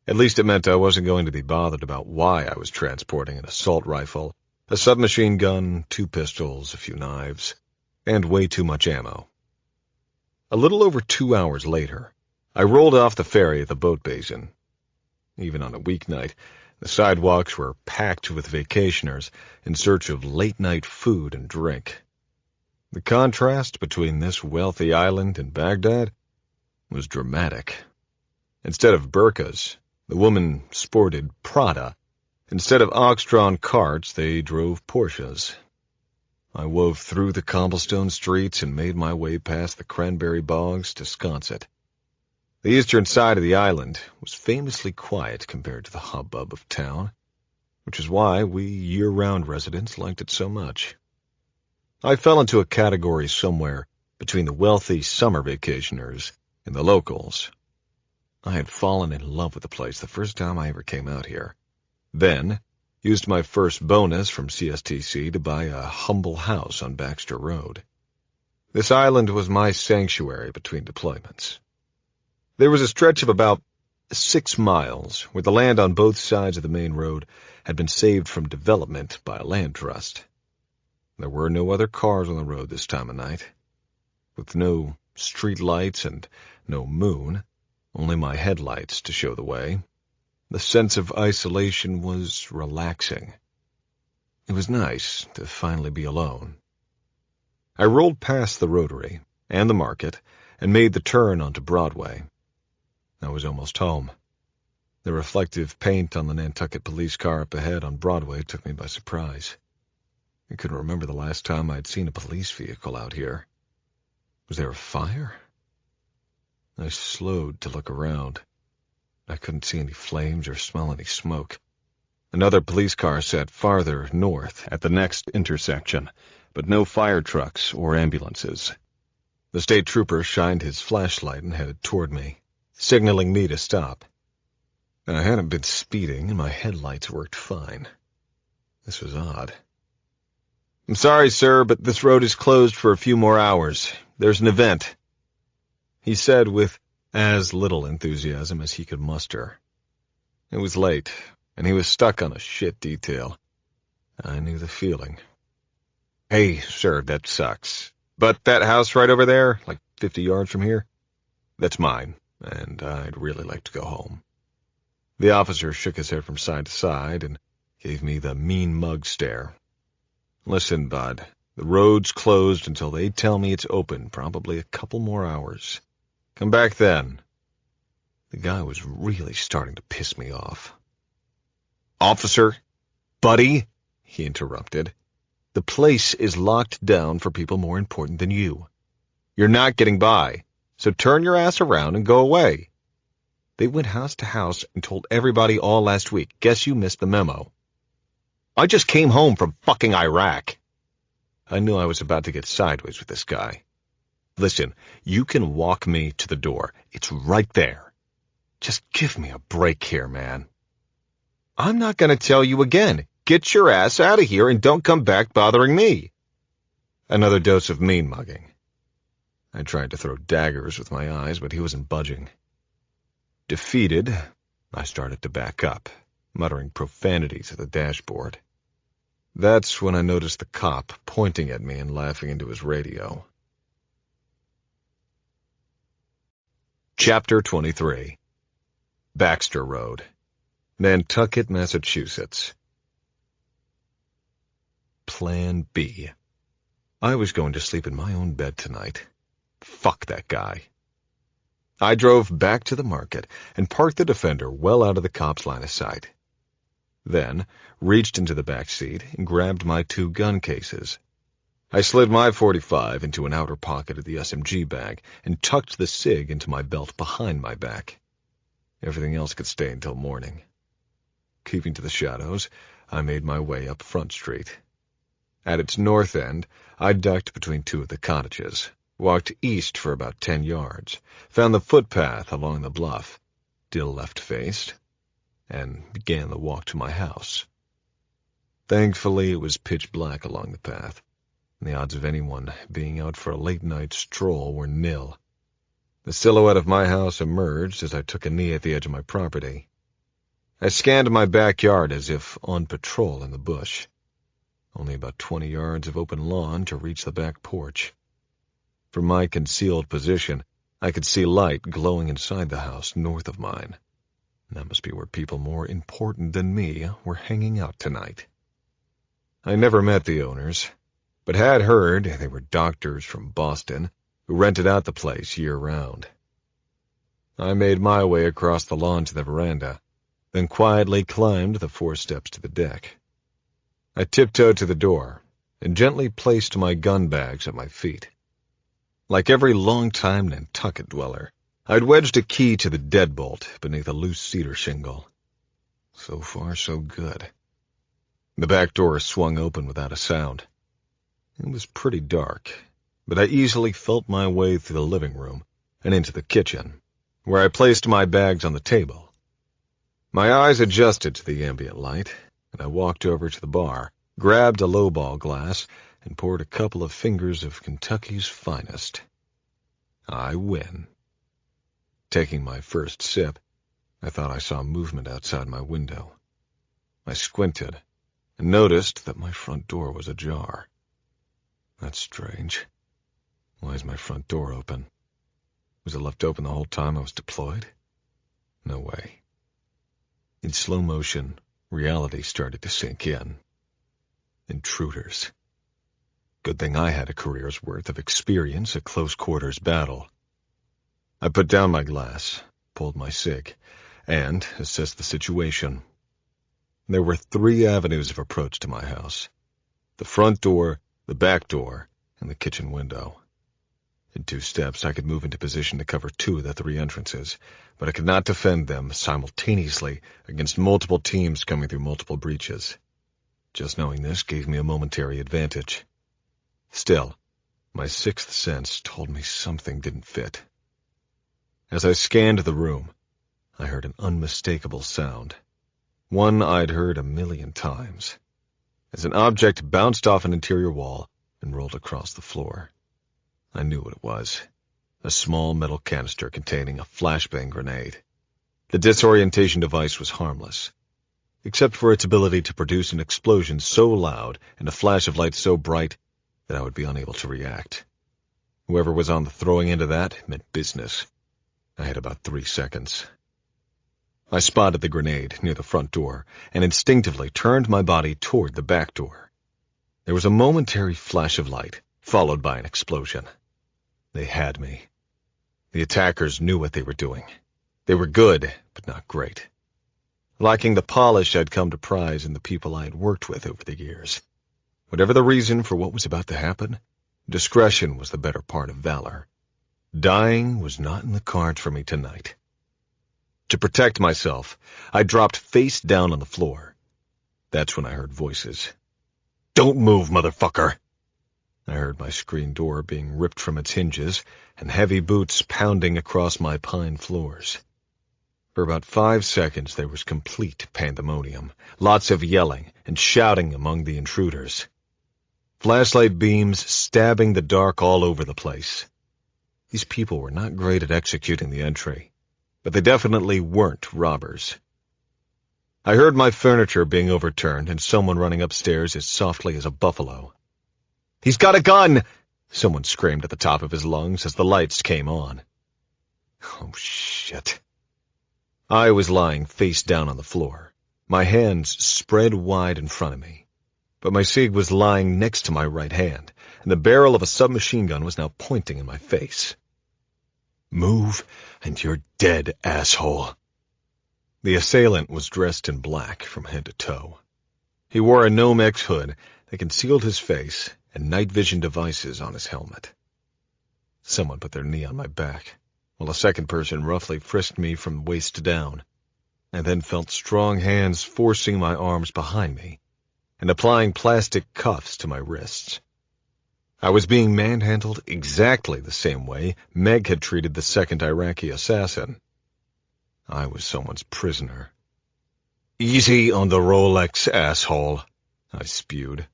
At least it meant I wasn't going to be bothered about why I was transporting an assault rifle, a submachine gun, 2 pistols, a few knives, and way too much ammo. A little over 2 hours later, I rolled off the ferry at the boat basin. Even on a weeknight, the sidewalks were packed with vacationers in search of late-night food and drink. The contrast between this wealthy island and Baghdad was dramatic. Instead of burqas, the women sported Prada. Instead of ox-drawn carts, they drove Porsches. I wove through the cobblestone streets and made my way past the cranberry bogs to Sconset. The eastern side of the island was famously quiet compared to the hubbub of town, which is why we year-round residents liked it so much. I fell into a category somewhere between the wealthy summer vacationers and the locals. I had fallen in love with the place the first time I ever came out here. Then, used my first bonus from CSTC to buy a humble house on Baxter Road. This island was my sanctuary between deployments. There was a stretch of about 6 miles where the land on both sides of the main road had been saved from development by a land trust. There were no other cars on the road this time of night. With no street lights and no moon, only my headlights to show the way, the sense of isolation was relaxing. It was nice to finally be alone. I rolled past the Rotary and the market and made the turn onto Broadway. I was almost home. The reflective paint on the Nantucket police car up ahead on Broadway took me by surprise. I couldn't remember the last time I'd seen a police vehicle out here. Was there a fire? I slowed to look around. I couldn't see any flames or smell any smoke. Another police car sat farther north at the next intersection, but no fire trucks or ambulances. The state trooper shined his flashlight and headed toward me, signaling me to stop. I hadn't been speeding, and my headlights worked fine. This was odd. "I'm sorry, sir, but this road is closed for a few more hours. There's an event," he said with as little enthusiasm as he could muster. It was late, and he was stuck on a shit detail. I knew the feeling. "Hey, sir, that sucks. But that house right over there, like 50 yards from here, that's mine, and I'd really like to go home." The officer shook his head from side to side and gave me the mean mug stare. "Listen, bud, the road's closed until they tell me it's open, probably a couple more hours. Come back then." The guy was really starting to piss me off. "Officer, buddy," he interrupted, "the place is locked down for people more important than you. You're not getting by, so turn your ass around and go away. They went house to house and told everybody all last week. Guess you missed the memo. I just came home from fucking Iraq." I knew I was about to get sideways with this guy. "Listen, you can walk me to the door. It's right there. Just give me a break here, man." "I'm not going to tell you again. Get your ass out of here and don't come back bothering me." Another dose of mean mugging. I tried to throw daggers with my eyes, but he wasn't budging. Defeated, I started to back up, muttering profanities at the dashboard. That's when I noticed the cop pointing at me and laughing into his radio. Chapter 23. Baxter Road, Nantucket, Massachusetts. Plan B. I was going to sleep in my own bed tonight. Fuck that guy. I drove back to the market and parked the Defender well out of the cop's line of sight. Then reached into the back seat and grabbed my 2 gun cases. I slid my .45 into an outer pocket of the SMG bag and tucked the SIG into my belt behind my back. Everything else could stay until morning. Keeping to the shadows, I made my way up Front Street. At its north end, I ducked between 2 of the cottages, walked east for about 10 yards, found the footpath along the bluff, still left-faced, and began the walk to my house. Thankfully, it was pitch black along the path, and the odds of anyone being out for a late-night stroll were nil. The silhouette of my house emerged as I took a knee at the edge of my property. I scanned my backyard as if on patrol in the bush. Only about 20 yards of open lawn to reach the back porch. From my concealed position, I could see light glowing inside the house north of mine. That must be where people more important than me were hanging out tonight. I never met the owners, but had heard they were doctors from Boston who rented out the place year-round. I made my way across the lawn to the veranda, then quietly climbed the 4 steps to the deck. I tiptoed to the door and gently placed my gun bags at my feet. Like every long-time Nantucket dweller, I'd wedged a key to the deadbolt beneath a loose cedar shingle. So far, so good. The back door swung open without a sound. It was pretty dark, but I easily felt my way through the living room and into the kitchen, where I placed my bags on the table. My eyes adjusted to the ambient light, and I walked over to the bar, grabbed a lowball glass, and poured a couple of fingers of Kentucky's finest. I win. Taking my first sip, I thought I saw movement outside my window. I squinted and noticed that my front door was ajar. That's strange. Why is my front door open? Was it left open the whole time I was deployed? No way. In slow motion, reality started to sink in. Intruders. Good thing I had a career's worth of experience at close-quarters battle. I put down my glass, pulled my cig, and assessed the situation. There were 3 avenues of approach to my house: the front door, the back door, and the kitchen window. In 2 steps, I could move into position to cover 2 of the 3 entrances, but I could not defend them simultaneously against multiple teams coming through multiple breaches. Just knowing this gave me a momentary advantage. Still, my 6th sense told me something didn't fit. As I scanned the room, I heard an unmistakable sound, one I'd heard a million times, as an object bounced off an interior wall and rolled across the floor. I knew what it was: a small metal canister containing a flashbang grenade. The disorientation device was harmless, except for its ability to produce an explosion so loud and a flash of light so bright that I would be unable to react. Whoever was on the throwing end of that meant business. I had about 3 seconds. I spotted the grenade near the front door and instinctively turned my body toward the back door. There was a momentary flash of light, followed by an explosion. They had me. The attackers knew what they were doing. They were good, but not great. Lacking the polish I'd come to prize in the people I had worked with over the years. Whatever the reason for what was about to happen, discretion was the better part of valor. Dying was not in the cards for me tonight. To protect myself, I dropped face down on the floor. That's when I heard voices. "Don't move, motherfucker!" I heard my screen door being ripped from its hinges and heavy boots pounding across my pine floors. For about 5 seconds there was complete pandemonium, lots of yelling and shouting among the intruders. Flashlight beams stabbing the dark all over the place. These people were not great at executing the entry, but they definitely weren't robbers. I heard my furniture being overturned and someone running upstairs as softly as a buffalo. "He's got a gun!" someone screamed at the top of his lungs as the lights came on. Oh, shit. I was lying face down on the floor, my hands spread wide in front of me. But my cig was lying next to my right hand, and the barrel of a submachine gun was now pointing in my face. "Move, and you're dead, asshole." The assailant was dressed in black from head to toe. He wore a Nomex hood that concealed his face and night vision devices on his helmet. Someone put their knee on my back, while a second person roughly frisked me from waist down. I then felt strong hands forcing my arms behind me and applying plastic cuffs to my wrists. I was being manhandled exactly the same way Meg had treated the second Iraqi assassin. I was someone's prisoner. "Easy on the Rolex, asshole," I spewed.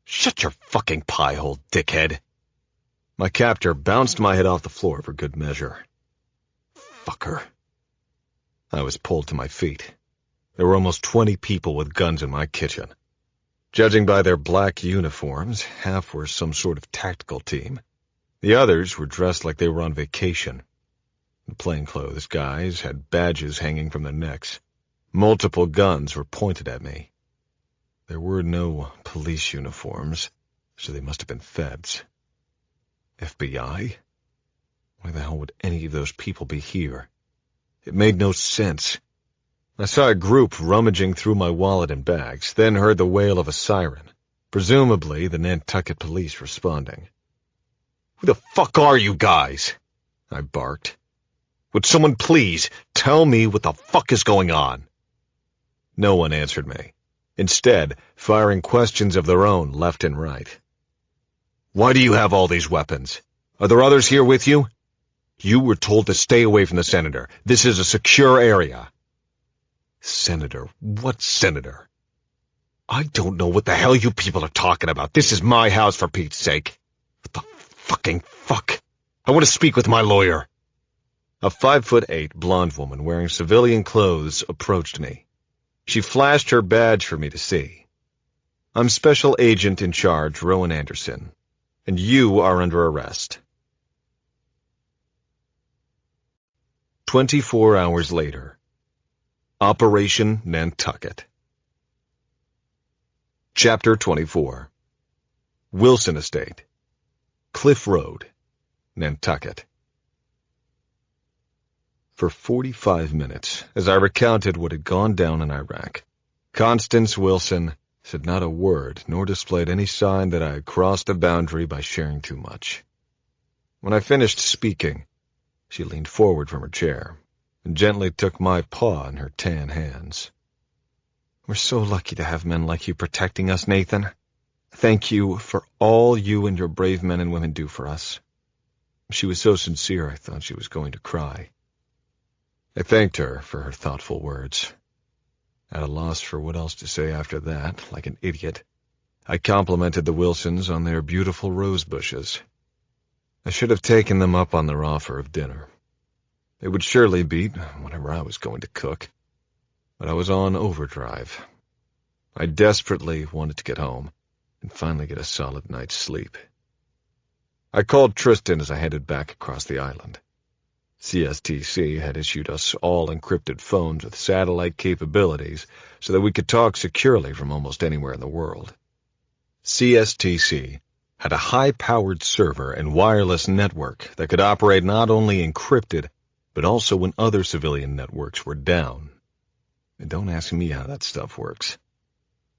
"Shut your fucking pie-hole, dickhead." My captor bounced my head off the floor for good measure. Fucker. I was pulled to my feet. There were almost 20 people with guns in my kitchen. Judging by their black uniforms, half were some sort of tactical team. The others were dressed like they were on vacation. The plainclothes guys had badges hanging from their necks. Multiple guns were pointed at me. There were no police uniforms, so they must have been feds. FBI? Why the hell would any of those people be here? It made no sense. I saw a group rummaging through my wallet and bags, then heard the wail of a siren. presumably the Nantucket police responding. "Who the fuck are you guys?" I barked. "Would someone please tell me what the fuck is going on?" No one answered me, instead firing questions of their own left and right. "Why do you have all these weapons? Are there others here with you?" "You were told to stay away from the senator. This is a secure area." "Senator? What senator?" "I don't know what the hell you people are talking about. This is my house, for Pete's sake." "What the fucking fuck? I want to speak with my lawyer." A 5'8" blonde woman wearing civilian clothes approached me. She flashed her badge for me to see. "I'm Special Agent in Charge, Rowan Anderson, and you are under arrest." 24 hours later. Operation Nantucket. Chapter 24. Wilson Estate, Cliff Road, Nantucket. For 45 minutes, as I recounted what had gone down in Iraq, Constance Wilson said not a word nor displayed any sign that I had crossed a boundary by sharing too much. When I finished speaking, she leaned forward from her chair and gently took my paw in her tan hands. "We're so lucky to have men like you protecting us, Nathan. Thank you for all you and your brave men and women do for us." She was so sincere I thought she was going to cry. I thanked her for her thoughtful words. At a loss for what else to say after that, like an idiot, I complimented the Wilsons on their beautiful rose bushes. I should have taken them up on their offer of dinner. It would surely beat whatever I was going to cook, but I was on overdrive. I desperately wanted to get home and finally get a solid night's sleep. I called Tristan as I headed back across the island. CSTC had issued us all encrypted phones with satellite capabilities so that we could talk securely from almost anywhere in the world. CSTC had a high-powered server and wireless network that could operate not only encrypted, but also when other civilian networks were down. And don't ask me how that stuff works.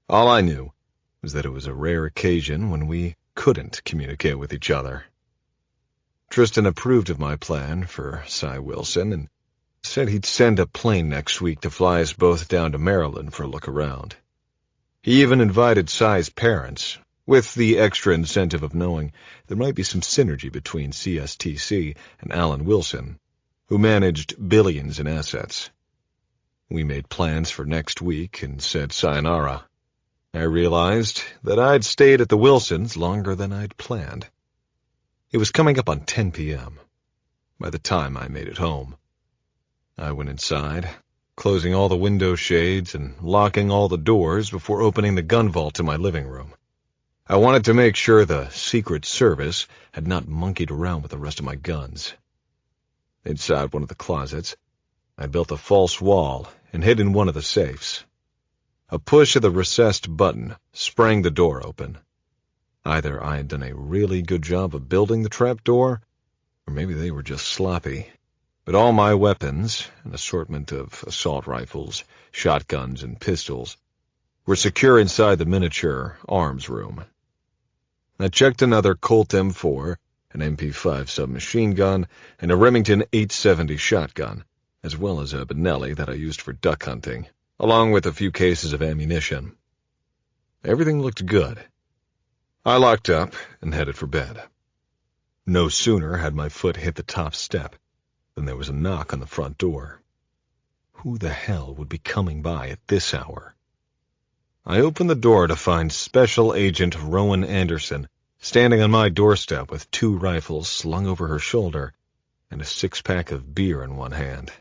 All I knew was that it was a rare occasion when we couldn't communicate with each other. Tristan approved of my plan for Cy Wilson and said he'd send a plane next week to fly us both down to Maryland for a look around. He even invited Cy's parents, with the extra incentive of knowing there might be some synergy between CSTC and Alan Wilson, who managed billions in assets. We made plans for next week and said sayonara. I realized that I'd stayed at the Wilsons longer than I'd planned. It was coming up on 10 p.m. by the time I made it home. I went inside, closing all the window shades and locking all the doors before opening the gun vault in my living room. I wanted to make sure the Secret Service had not monkeyed around with the rest of my guns. Inside one of the closets, I built a false wall and hid in one of the safes. A push of the recessed button sprang the door open. Either I had done a really good job of building the trapdoor, or maybe they were just sloppy. But all my weapons, an assortment of assault rifles, shotguns, and pistols, were secure inside the miniature arms room. I checked another Colt M4, an MP5 submachine gun, and a Remington 870 shotgun, as well as a Benelli that I used for duck hunting, along with a few cases of ammunition. Everything looked good. I locked up and headed for bed. No sooner had my foot hit the top step than there was a knock on the front door. Who the hell would be coming by at this hour? I opened the door to find Special Agent Rowan Anderson standing on my doorstep with 2 rifles slung over her shoulder and a 6-pack of beer in one hand.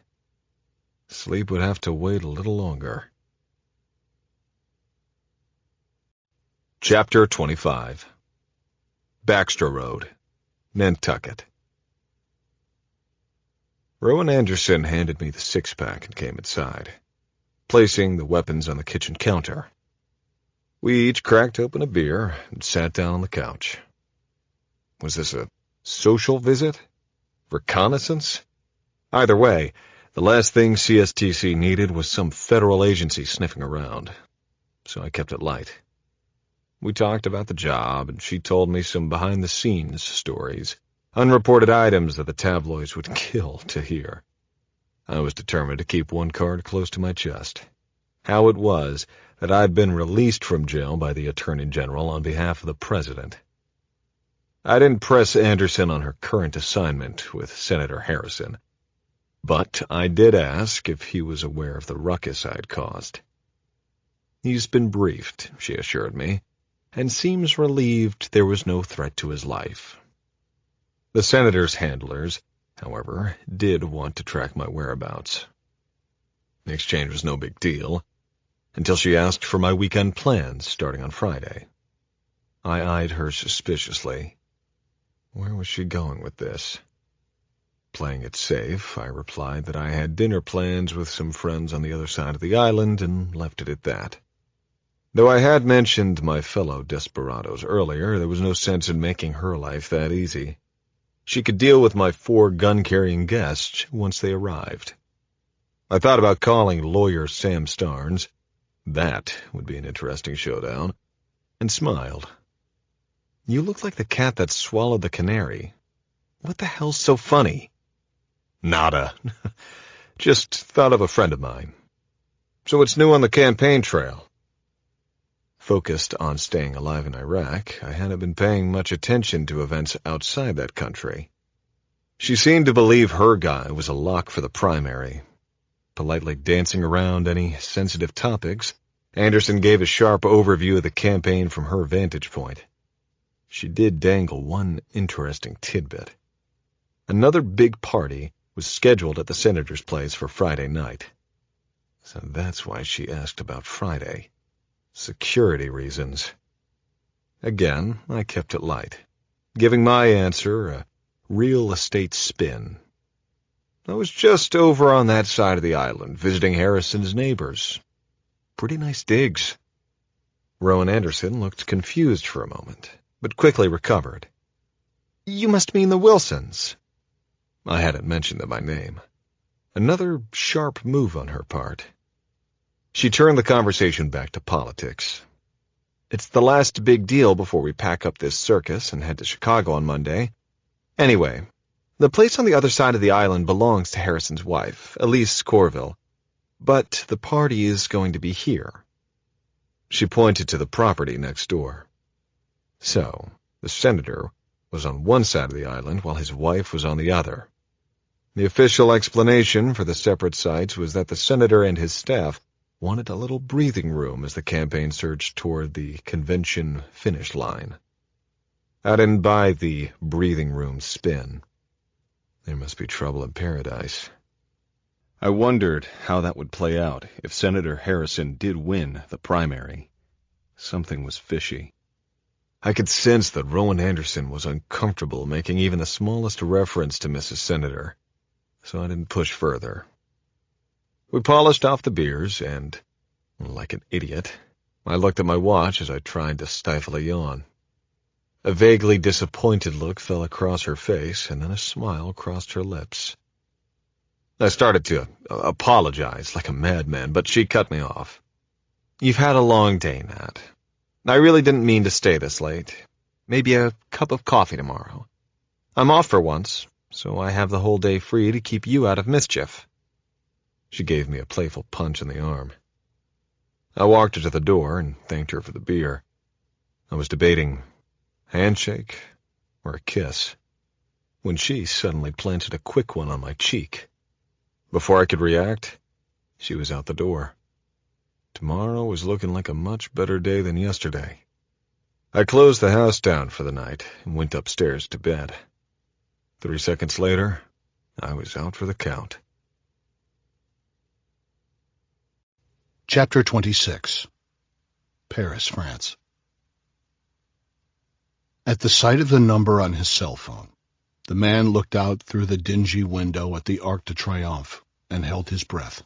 Sleep would have to wait a little longer. Chapter 25. Baxter Road, Nantucket. Rowan Anderson handed me the 6-pack and came inside, placing the weapons on the kitchen counter. We each cracked open a beer and sat down on the couch. Was this a social visit? Reconnaissance? Either way, the last thing CSTC needed was some federal agency sniffing around, so I kept it light. We talked about the job, and she told me some behind-the-scenes stories, unreported items that the tabloids would kill to hear. I was determined to keep one card close to my chest. How it was that I'd been released from jail by the Attorney General on behalf of the President. I didn't press Anderson on her current assignment with Senator Harrison, but I did ask if he was aware of the ruckus I'd caused. He's been briefed, she assured me, and seems relieved there was no threat to his life. The senator's handlers, however, did want to track my whereabouts. The exchange was no big deal, until she asked for my weekend plans starting on Friday. I eyed her suspiciously. Where was she going with this? Playing it safe, I replied that I had dinner plans with some friends on the other side of the island and left it at that. Though I had mentioned my fellow desperados earlier, there was no sense in making her life that easy. She could deal with my 4 gun-carrying guests once they arrived. I thought about calling lawyer Sam Starnes. That would be an interesting showdown, and smiled. You look like the cat that swallowed the canary. What the hell's so funny? Nada. Just thought of a friend of mine. So what's new on the campaign trail? Focused on staying alive in Iraq, I hadn't been paying much attention to events outside that country. She seemed to believe her guy was a lock for the primary. Politely dancing around any sensitive topics, Anderson gave a sharp overview of the campaign from her vantage point. She did dangle one interesting tidbit. Another big party was scheduled at the senator's place for Friday night. So that's why she asked about Friday. Security reasons. Again, I kept it light, giving my answer a real estate spin. I was just over on that side of the island, visiting Harrison's neighbors. Pretty nice digs. Rowan Anderson looked confused for a moment, but quickly recovered. You must mean the Wilsons. I hadn't mentioned them by name. Another sharp move on her part. She turned the conversation back to politics. It's the last big deal before we pack up this circus and head to Chicago on Monday. Anyway, the place on the other side of the island belongs to Harrison's wife, Elise Corville, but the party is going to be here. She pointed to the property next door. So, the senator was on one side of the island while his wife was on the other. The official explanation for the separate sites was that the senator and his staff wanted a little breathing room as the campaign surged toward the convention finish line. I didn't buy the breathing room spin. There must be trouble in paradise. I wondered how that would play out if Senator Harrison did win the primary. Something was fishy. I could sense that Rowan Anderson was uncomfortable making even the smallest reference to Mrs. Senator, so I didn't push further. We polished off the beers, and, like an idiot, I looked at my watch as I tried to stifle a yawn. A vaguely disappointed look fell across her face, and then a smile crossed her lips. I started to apologize like a madman, but she cut me off. You've had a long day, Nat. I really didn't mean to stay this late. Maybe a cup of coffee tomorrow. I'm off for once, so I have the whole day free to keep you out of mischief. She gave me a playful punch in the arm. I walked her to the door and thanked her for the beer. I was debating handshake or a kiss when she suddenly planted a quick one on my cheek. Before I could react, she was out the door. Tomorrow was looking like a much better day than yesterday. I closed the house down for the night and went upstairs to bed. 3 seconds later, I was out for the count. Chapter 26. Paris, France. At the sight of the number on his cell phone, the man looked out through the dingy window at the Arc de Triomphe and held his breath.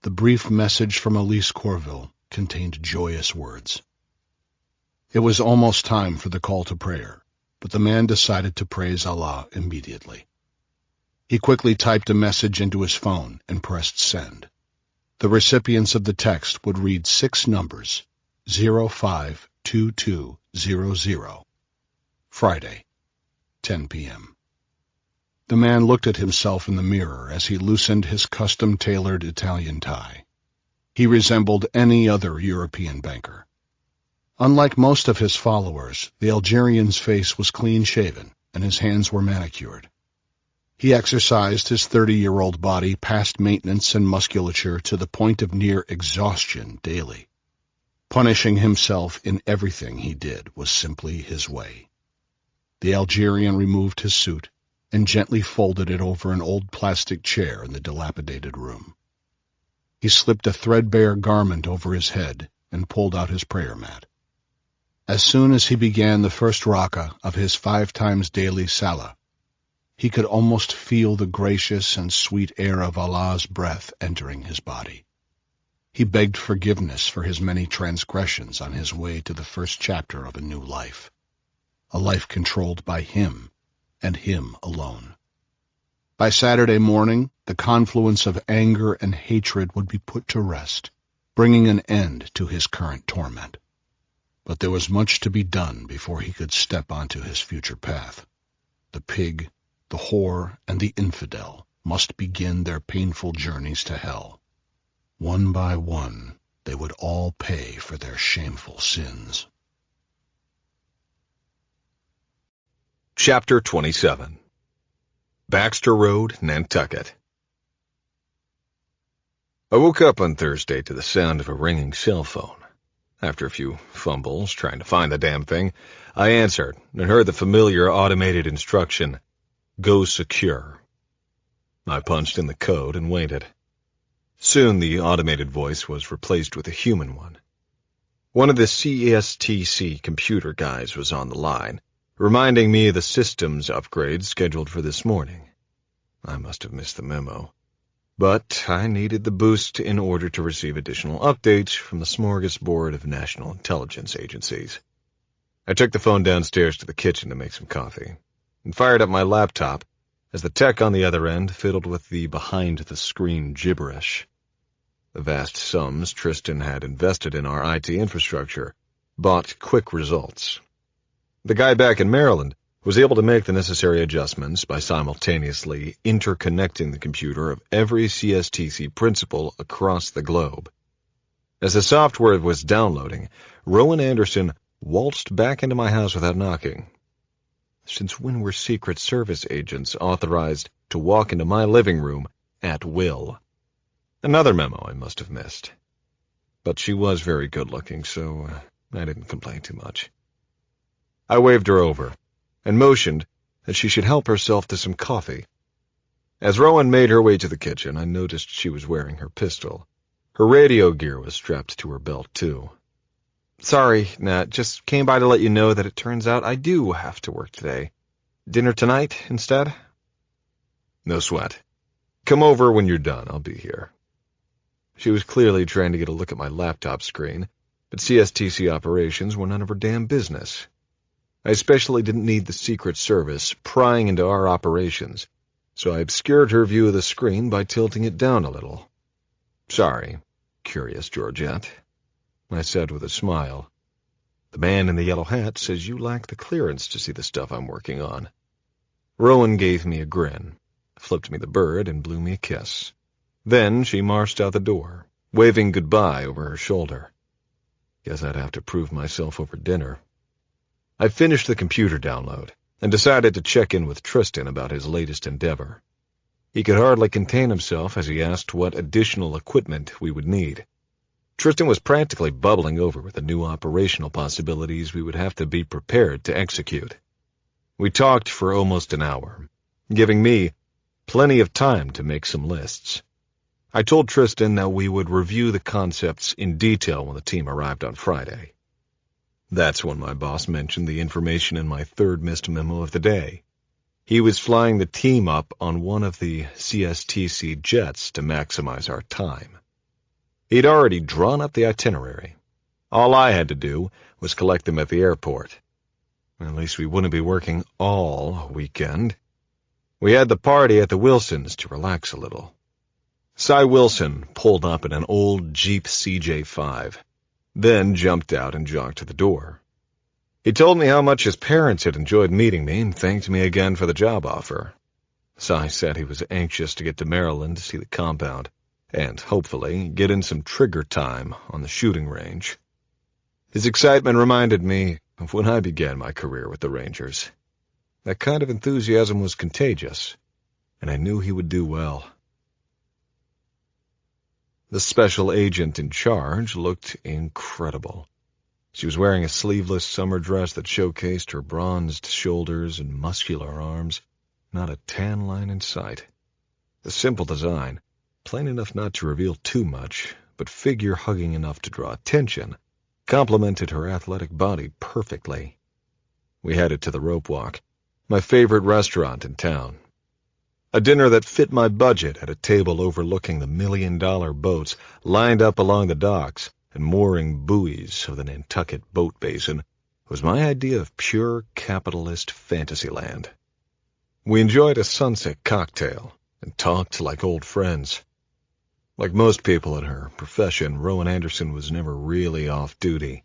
The brief message from Elise Corville contained joyous words. It was almost time for the call to prayer, but the man decided to praise Allah immediately. He quickly typed a message into his phone and pressed send. The recipients of the text would read 6 numbers, 05 2200. Friday, 10 p.m. The man looked at himself in the mirror as he loosened his custom-tailored Italian tie. He resembled any other European banker. Unlike most of his followers, the Algerian's face was clean-shaven and his hands were manicured. He exercised his 30-year-old body past maintenance and musculature to the point of near exhaustion daily. Punishing himself in everything he did was simply his way. The Algerian removed his suit and gently folded it over an old plastic chair in the dilapidated room. He slipped a threadbare garment over his head and pulled out his prayer mat. As soon as he began the first rak'ah of his 5 times daily salah, he could almost feel the gracious and sweet air of Allah's breath entering his body. He begged forgiveness for his many transgressions on his way to the first chapter of a new life, a life controlled by him and him alone. By Saturday morning, the confluence of anger and hatred would be put to rest, bringing an end to his current torment. But there was much to be done before he could step onto his future path. The pig, the whore, and the infidel must begin their painful journeys to hell. One by one, they would all pay for their shameful sins. Chapter 27. Baxter Road, Nantucket. I woke up on Thursday to the sound of a ringing cell phone. After a few fumbles trying to find the damn thing, I answered and heard the familiar automated instruction, "Go secure." I punched in the code and waited. Soon the automated voice was replaced with a human one. One of the CSTC computer guys was on the line, reminding me of the systems upgrades scheduled for this morning. I must have missed the memo, but I needed the boost in order to receive additional updates from the smorgasbord of national intelligence agencies. I took the phone downstairs to the kitchen to make some coffee, and fired up my laptop as the tech on the other end fiddled with the behind-the-screen gibberish. The vast sums Tristan had invested in our IT infrastructure bought quick results. The guy back in Maryland was able to make the necessary adjustments by simultaneously interconnecting the computer of every CSTC principal across the globe. As the software was downloading, Rowan Anderson waltzed back into my house without knocking. Since when were Secret Service agents authorized to walk into my living room at will? Another memo I must have missed. But she was very good-looking, so I didn't complain too much. I waved her over and motioned that she should help herself to some coffee. As Rowan made her way to the kitchen, I noticed she was wearing her pistol. Her radio gear was strapped to her belt, too. "Sorry, Nat, just came by to let you know that it turns out I do have to work today. Dinner tonight, instead?" "No sweat. Come over when you're done. I'll be here." She was clearly trying to get a look at my laptop screen, but CSTC operations were none of her damn business. I especially didn't need the Secret Service prying into our operations, so I obscured her view of the screen by tilting it down a little. "Sorry, curious Georgette," I said with a smile. "The man in the yellow hat says you lack the clearance to see the stuff I'm working on." Rowan gave me a grin, flipped me the bird, and blew me a kiss. Then she marched out the door, waving goodbye over her shoulder. Guess I'd have to prove myself over dinner. I finished the computer download and decided to check in with Tristan about his latest endeavor. He could hardly contain himself as he asked what additional equipment we would need. Tristan was practically bubbling over with the new operational possibilities we would have to be prepared to execute. We talked for almost an hour, giving me plenty of time to make some lists. I told Tristan that we would review the concepts in detail when the team arrived on Friday. That's when my boss mentioned the information in my third missed memo of the day. He was flying the team up on one of the CSTC jets to maximize our time. He'd already drawn up the itinerary. All I had to do was collect them at the airport. At least we wouldn't be working all weekend. We had the party at the Wilsons to relax a little. Cy Wilson pulled up in an old Jeep CJ5. then jumped out and jogged to the door. He told me how much his parents had enjoyed meeting me and thanked me again for the job offer. Cy said he was anxious to get to Maryland to see the compound and, hopefully, get in some trigger time on the shooting range. His excitement reminded me of when I began my career with the Rangers. That kind of enthusiasm was contagious, and I knew he would do well. The special agent in charge looked incredible. She was wearing a sleeveless summer dress that showcased her bronzed shoulders and muscular arms, not a tan line in sight. The simple design, plain enough not to reveal too much, but figure-hugging enough to draw attention, complemented her athletic body perfectly. We headed to the Rope Walk, my favorite restaurant in town. A dinner that fit my budget at a table overlooking the million-dollar boats lined up along the docks and mooring buoys of the Nantucket Boat Basin was my idea of pure capitalist fantasyland. We enjoyed a sunset cocktail and talked like old friends. Like most people in her profession, Rowan Anderson was never really off duty.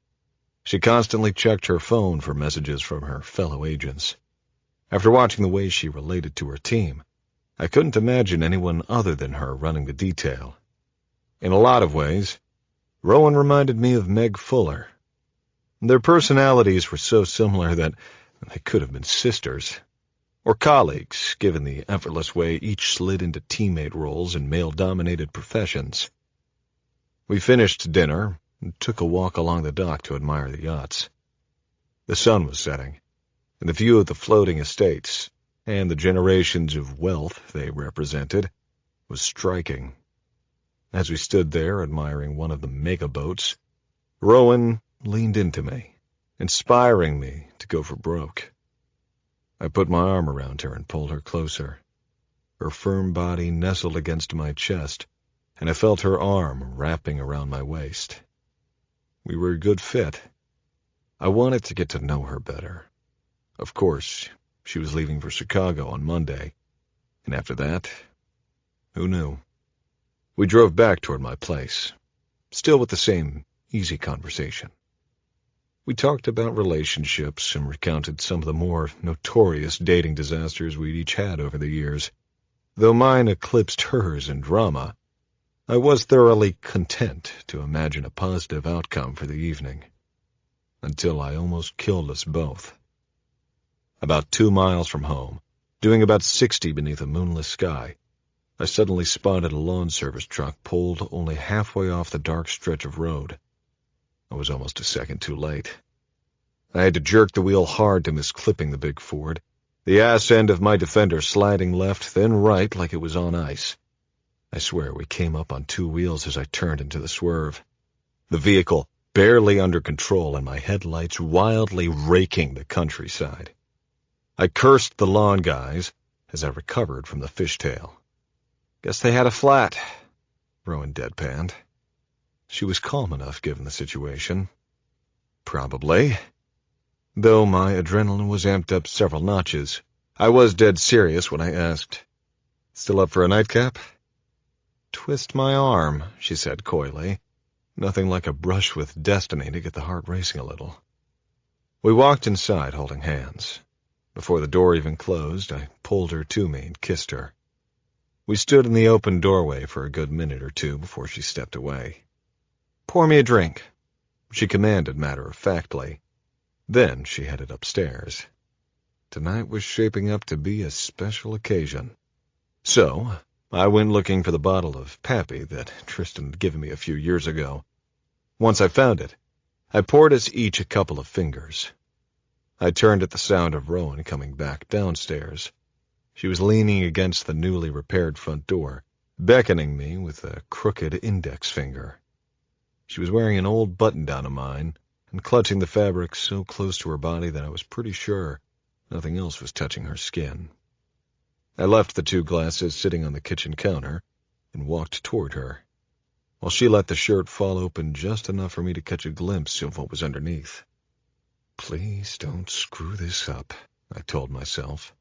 She constantly checked her phone for messages from her fellow agents. After watching the way she related to her team, I couldn't imagine anyone other than her running the detail. In a lot of ways, Rowan reminded me of Meg Fuller. Their personalities were so similar that they could have been sisters, or colleagues, given the effortless way each slid into teammate roles in male-dominated professions. We finished dinner and took a walk along the dock to admire the yachts. The sun was setting, and the view of the floating estates and the generations of wealth they represented was striking. As we stood there admiring one of the mega-boats, Rowan leaned into me, inspiring me to go for broke. I put my arm around her and pulled her closer. Her firm body nestled against my chest, and I felt her arm wrapping around my waist. We were a good fit. I wanted to get to know her better. Of course, she was leaving for Chicago on Monday, and after that, who knew? We drove back toward my place, still with the same easy conversation. We talked about relationships and recounted some of the more notorious dating disasters we'd each had over the years. Though mine eclipsed hers in drama, I was thoroughly content to imagine a positive outcome for the evening, until I almost killed us both. About 2 miles from home, doing about 60 beneath a moonless sky, I suddenly spotted a lawn service truck pulled only halfway off the dark stretch of road. I was almost a second too late. I had to jerk the wheel hard to miss clipping the big Ford, the ass end of my Defender sliding left, then right like it was on ice. I swear we came up on 2 wheels as I turned into the swerve. The vehicle barely under control and my headlights wildly raking the countryside. I cursed the lawn guys as I recovered from the fishtail. Guess they had a flat, Rowan deadpanned. She was calm enough given the situation. Probably. Though my adrenaline was amped up several notches, I was dead serious when I asked, "Still up for a nightcap?" "Twist my arm," she said coyly. Nothing like a brush with destiny to get the heart racing a little. We walked inside holding hands. Before the door even closed, I pulled her to me and kissed her. We stood in the open doorway for a good minute or two before she stepped away. "Pour me a drink," she commanded matter-of-factly. Then she headed upstairs. Tonight was shaping up to be a special occasion. So I went looking for the bottle of Pappy that Tristan had given me a few years ago. Once I found it, I poured us each a couple of fingers. I turned at the sound of Rowan coming back downstairs. She was leaning against the newly repaired front door, beckoning me with a crooked index finger. She was wearing an old button-down of mine and clutching the fabric so close to her body that I was pretty sure nothing else was touching her skin. I left the 2 glasses sitting on the kitchen counter and walked toward her, while she let the shirt fall open just enough for me to catch a glimpse of what was underneath. Please don't screw this up, I told myself.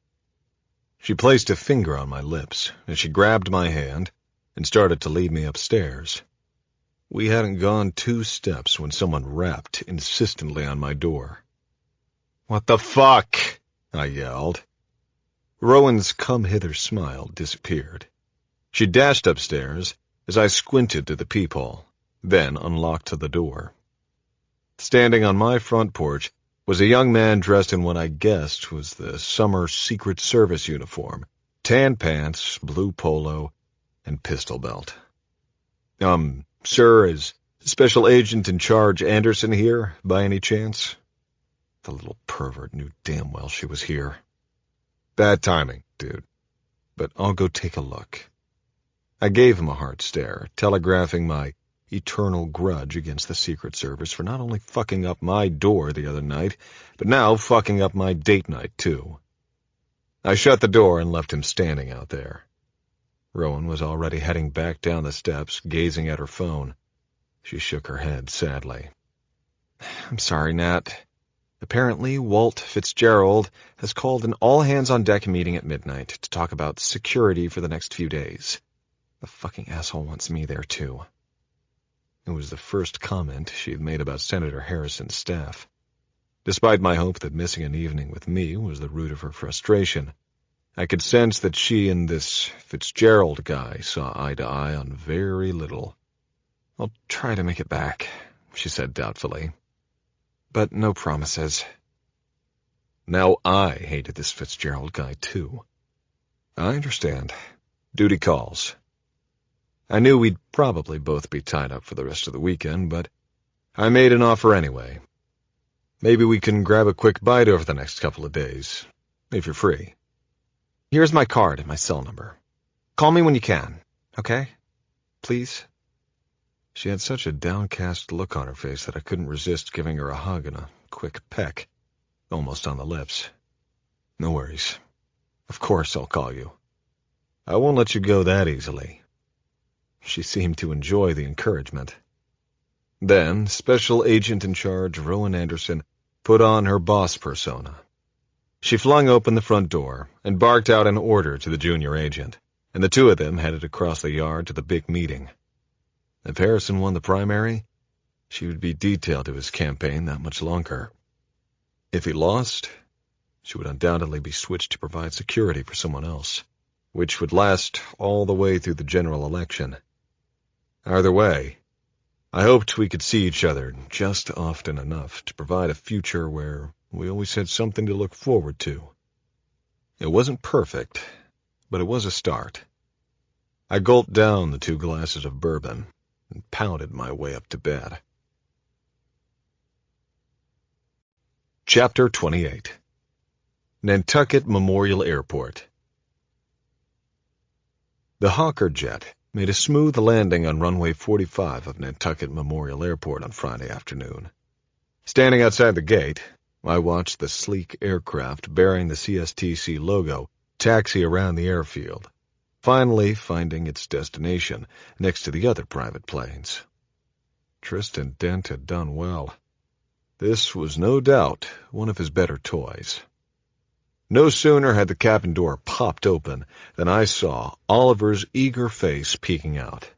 She placed a finger on my lips as she grabbed my hand and started to lead me upstairs. We hadn't gone 2 steps when someone rapped insistently on my door. "What the fuck?" I yelled. Rowan's come-hither smile disappeared. She dashed upstairs as I squinted to the peephole, then unlocked the door. Standing on my front porch was a young man dressed in what I guessed was the summer Secret Service uniform, tan pants, blue polo, and pistol belt. Sir, is Special Agent in Charge Anderson here, by any chance?" The little pervert knew damn well she was here. "Bad timing, dude, but I'll go take a look." I gave him a hard stare, telegraphing my eternal grudge against the Secret Service for not only fucking up my door the other night, but now fucking up my date night, too. I shut the door and left him standing out there. Rowan was already heading back down the steps, gazing at her phone. She shook her head sadly. "I'm sorry, Nat. Apparently, Walt Fitzgerald has called an all-hands-on-deck meeting at midnight to talk about security for the next few days. The fucking asshole wants me there, too." It was the first comment she had made about Senator Harrison's staff. Despite my hope that missing an evening with me was the root of her frustration, I could sense that she and this Fitzgerald guy saw eye to eye on very little. "I'll try to make it back," she said doubtfully. "But no promises." Now I hated this Fitzgerald guy, too. "I understand. Duty calls." I knew we'd probably both be tied up for the rest of the weekend, but I made an offer anyway. "Maybe we can grab a quick bite over the next couple of days, if you're free. Here's my card and my cell number. Call me when you can, okay? Please?" She had such a downcast look on her face that I couldn't resist giving her a hug and a quick peck, almost on the lips. "No worries. Of course I'll call you. I won't let you go that easily." She seemed to enjoy the encouragement. Then, Special Agent in Charge Rowan Anderson put on her boss persona. She flung open the front door and barked out an order to the junior agent, and the two of them headed across the yard to the big meeting. If Harrison won the primary, she would be detailed to his campaign that much longer. If he lost, she would undoubtedly be switched to provide security for someone else, which would last all the way through the general election. Either way, I hoped we could see each other just often enough to provide a future where we always had something to look forward to. It wasn't perfect, but it was a start. I gulped down the 2 glasses of bourbon and pounded my way up to bed. Chapter 28. Nantucket Memorial Airport. The Hawker jet made a smooth landing on runway 45 of Nantucket Memorial Airport on Friday afternoon. Standing outside the gate, I watched the sleek aircraft bearing the CSTC logo taxi around the airfield, finally finding its destination next to the other private planes. Tristan Dent had done well. This was no doubt one of his better toys. No sooner had the cabin door popped open than I saw Oliver's eager face peeking out.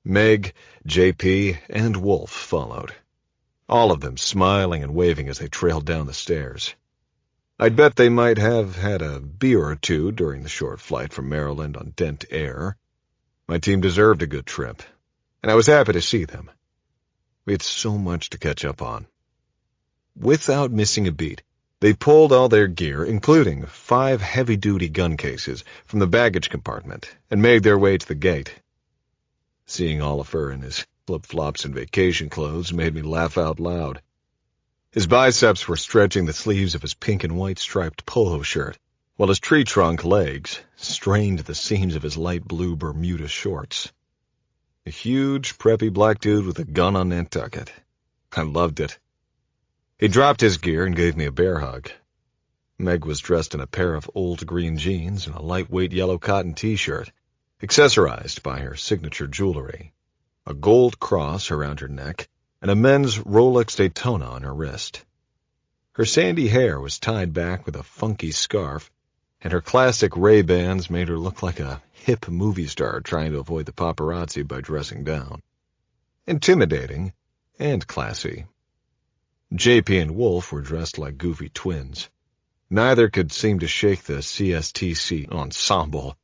Meg, JP, and Wolf followed, all of them smiling and waving as they trailed down the stairs. I'd bet they might have had a beer or two during the short flight from Maryland on Dent Air. My team deserved a good trip, and I was happy to see them. We had so much to catch up on. Without missing a beat, they pulled all their gear, including 5 heavy-duty gun cases, from the baggage compartment and made their way to the gate. Seeing Oliver in his flip-flops and vacation clothes made me laugh out loud. His biceps were stretching the sleeves of his pink and white striped polo shirt, while his tree-trunk legs strained the seams of his light blue Bermuda shorts. A huge, preppy black dude with a gun on Nantucket. I loved it. He dropped his gear and gave me a bear hug. Meg was dressed in a pair of old green jeans and a lightweight yellow cotton t-shirt, accessorized by her signature jewelry, a gold cross around her neck and a men's Rolex Daytona on her wrist. Her sandy hair was tied back with a funky scarf, and her classic Ray-Bans made her look like a hip movie star trying to avoid the paparazzi by dressing down. intimidating and classy. JP and Wolf were dressed like goofy twins. Neither could seem to shake the CSTC ensemble.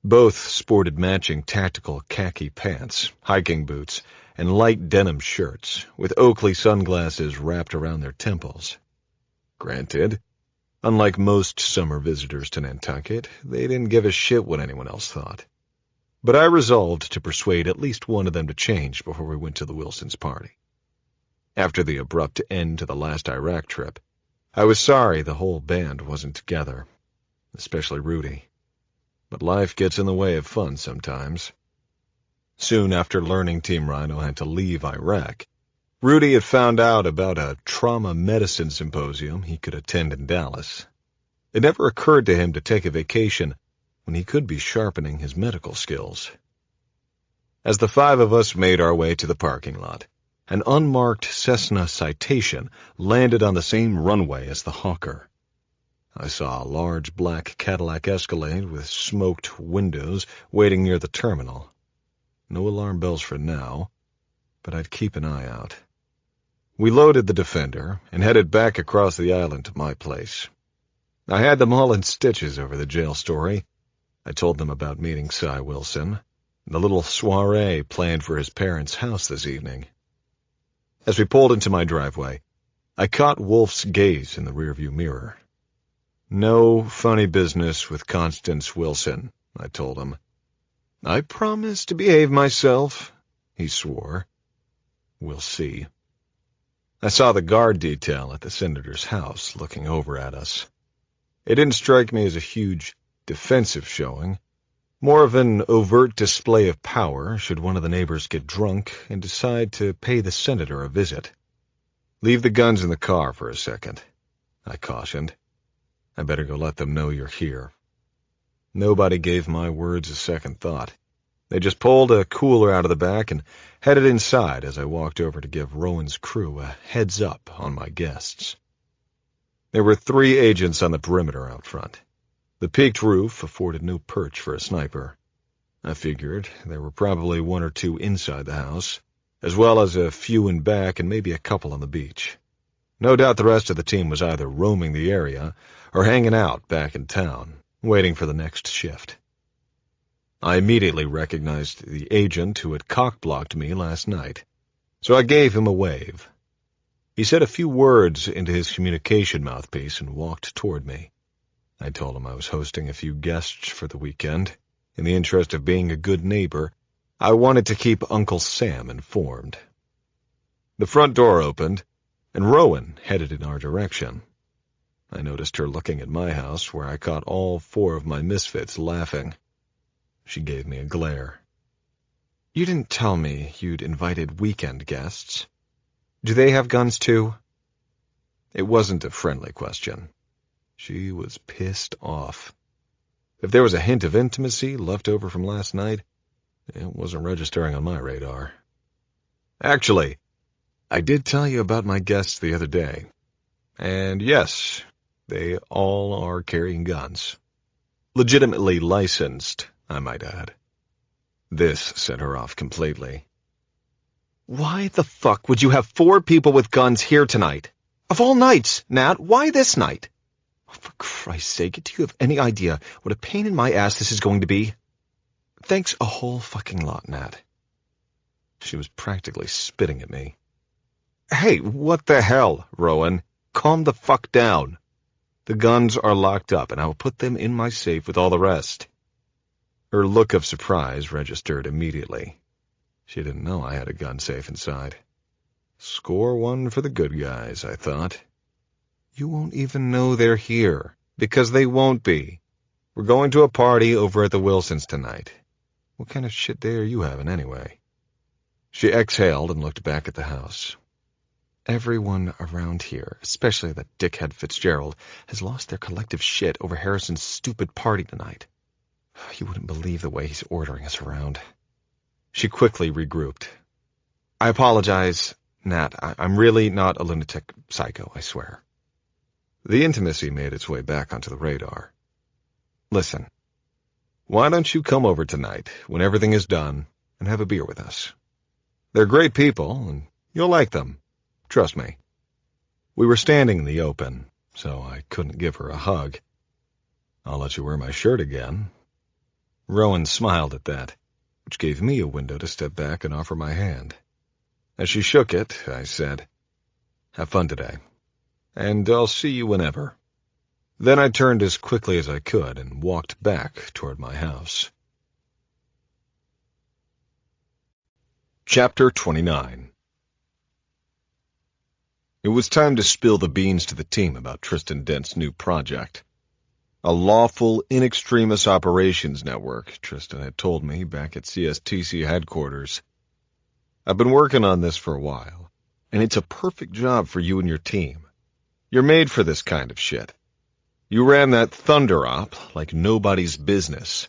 Both sported matching tactical khaki pants, hiking boots, and light denim shirts, with Oakley sunglasses wrapped around their temples. Granted, unlike most summer visitors to Nantucket, they didn't give a shit what anyone else thought. But I resolved to persuade at least one of them to change before we went to the Wilsons' party. After the abrupt end to the last Iraq trip, I was sorry the whole band wasn't together, especially Rudy. But life gets in the way of fun sometimes. Soon after learning Team Rhino had to leave Iraq, Rudy had found out about a trauma medicine symposium he could attend in Dallas. It never occurred to him to take a vacation when he could be sharpening his medical skills. As the five of us made our way to the parking lot, an unmarked Cessna Citation landed on the same runway as the Hawker. I saw a large black Cadillac Escalade with smoked windows waiting near the terminal. No alarm bells for now, but I'd keep an eye out. We loaded the Defender and headed back across the island to my place. I had them all in stitches over the jail story. I told them about meeting Cy Wilson, the little soiree planned for his parents' house this evening. As we pulled into my driveway, I caught Wolf's gaze in the rearview mirror. No funny business with Constance Wilson, I told him. I promise to behave myself, he swore. We'll see. I saw the guard detail at the senator's house looking over at us. It didn't strike me as a huge defensive showing, more of an overt display of power should one of the neighbors get drunk and decide to pay the senator a visit. Leave the guns in the car for a second, I cautioned. I better go let them know you're here. Nobody gave my words a second thought. They just pulled a cooler out of the back and headed inside as I walked over to give Rowan's crew a heads up on my guests. There were 3 agents on the perimeter out front. The peaked roof afforded no perch for a sniper. I figured there were probably 1 or 2 inside the house, as well as a few in back and maybe a couple on the beach. No doubt the rest of the team was either roaming the area or hanging out back in town, waiting for the next shift. I immediately recognized the agent who had cock-blocked me last night, so I gave him a wave. He said a few words into his communication mouthpiece and walked toward me. I told him I was hosting a few guests for the weekend. In the interest of being a good neighbor, I wanted to keep Uncle Sam informed. The front door opened, and Rowan headed in our direction. I noticed her looking at my house, where I caught all 4 of my misfits laughing. She gave me a glare. You didn't tell me you'd invited weekend guests. Do they have guns too? It wasn't a friendly question. She was pissed off. If there was a hint of intimacy left over from last night, it wasn't registering on my radar. Actually, I did tell you about my guests the other day. And yes, they all are carrying guns. Legitimately licensed, I might add. This set her off completely. Why the fuck would you have 4 people with guns here tonight? Of all nights, Nat, why this night? For Christ's sake, do you have any idea what a pain in my ass this is going to be? Thanks a whole fucking lot, Nat. She was practically spitting at me. Hey, what the hell, Rowan? Calm the fuck down. The guns are locked up, and I will put them in my safe with all the rest. Her look of surprise registered immediately. She didn't know I had a gun safe inside. Score 1 for the good guys, I thought. You won't even know they're here, because they won't be. We're going to a party over at the Wilsons tonight. What kind of shit day are you having, anyway? She exhaled and looked back at the house. Everyone around here, especially that dickhead Fitzgerald, has lost their collective shit over Harrison's stupid party tonight. You wouldn't believe the way he's ordering us around. She quickly regrouped. I apologize, Nat. I'm really not a lunatic psycho, I swear. The intimacy made its way back onto the radar. Listen, why don't you come over tonight, when everything is done, and have a beer with us? They're great people, and you'll like them. Trust me. We were standing in the open, so I couldn't give her a hug. I'll let you wear my shirt again. Rowan smiled at that, which gave me a window to step back and offer my hand. As she shook it, I said, "Have fun today, and I'll see you whenever." Then I turned as quickly as I could and walked back toward my house. Chapter 29. It was time to spill the beans to the team about Tristan Dent's new project. A lawful in extremis operations network, Tristan had told me back at CSTC headquarters. I've been working on this for a while, and it's a perfect job for you and your team. You're made for this kind of shit. You ran that Thunder op like nobody's business.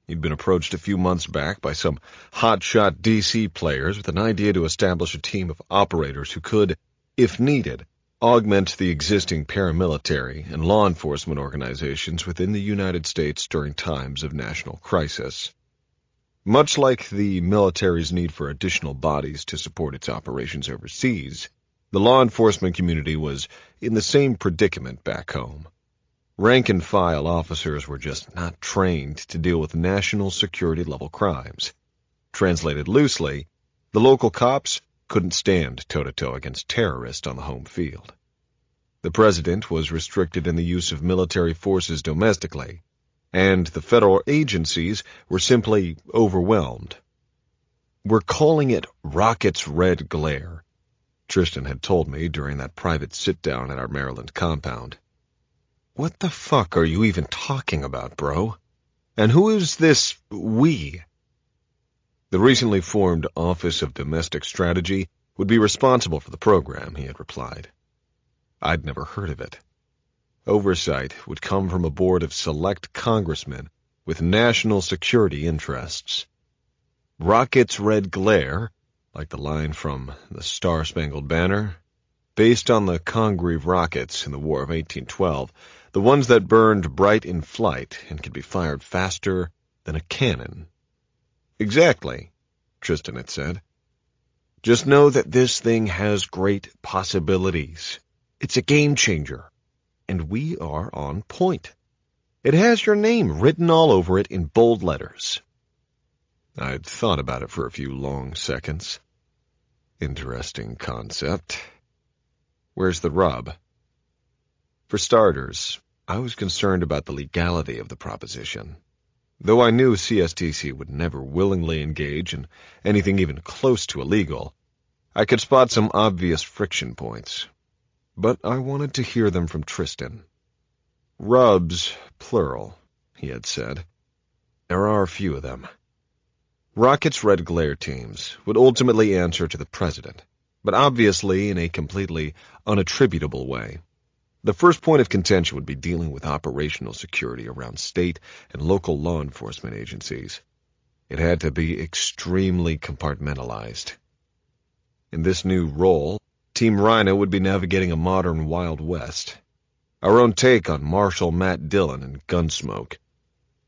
You'd been approached a few months back by some hotshot DC players with an idea to establish a team of operators who could, if needed, augment the existing paramilitary and law enforcement organizations within the United States during times of national crisis. Much like the military's need for additional bodies to support its operations overseas, the law enforcement community was in the same predicament back home. Rank-and-file officers were just not trained to deal with national security-level crimes. Translated loosely, the local cops couldn't stand toe-to-toe against terrorists on the home field. The president was restricted in the use of military forces domestically, and the federal agencies were simply overwhelmed. "We're calling it Rocket's Red Glare," Tristan had told me during that private sit-down at our Maryland compound. "What the fuck are you even talking about, bro? And who is this we?" "The recently formed Office of Domestic Strategy would be responsible for the program," he had replied. I'd never heard of it. Oversight would come from a board of select congressmen with national security interests. Rocket's Red Glare, like the line from the Star-Spangled Banner, based on the Congreve rockets in the War of 1812, the ones that burned bright in flight and could be fired faster than a cannon. "Exactly," Tristan had said. "Just know that this thing has great possibilities. It's a game changer. And we are on point. It has your name written all over it in bold letters." I'd thought about it for a few long seconds. Interesting concept. Where's the rub? For starters, I was concerned about the legality of the proposition. Though I knew CSTC would never willingly engage in anything even close to illegal, I could spot some obvious friction points. But I wanted to hear them from Tristan. "Rubs, plural," he had said. "There are a few of them." Rocket's Red Glare teams would ultimately answer to the president, but obviously in a completely unattributable way. The first point of contention would be dealing with operational security around state and local law enforcement agencies. It had to be extremely compartmentalized. In this new role, Team Rhino would be navigating a modern Wild West. Our own take on Marshal Matt Dillon and Gunsmoke.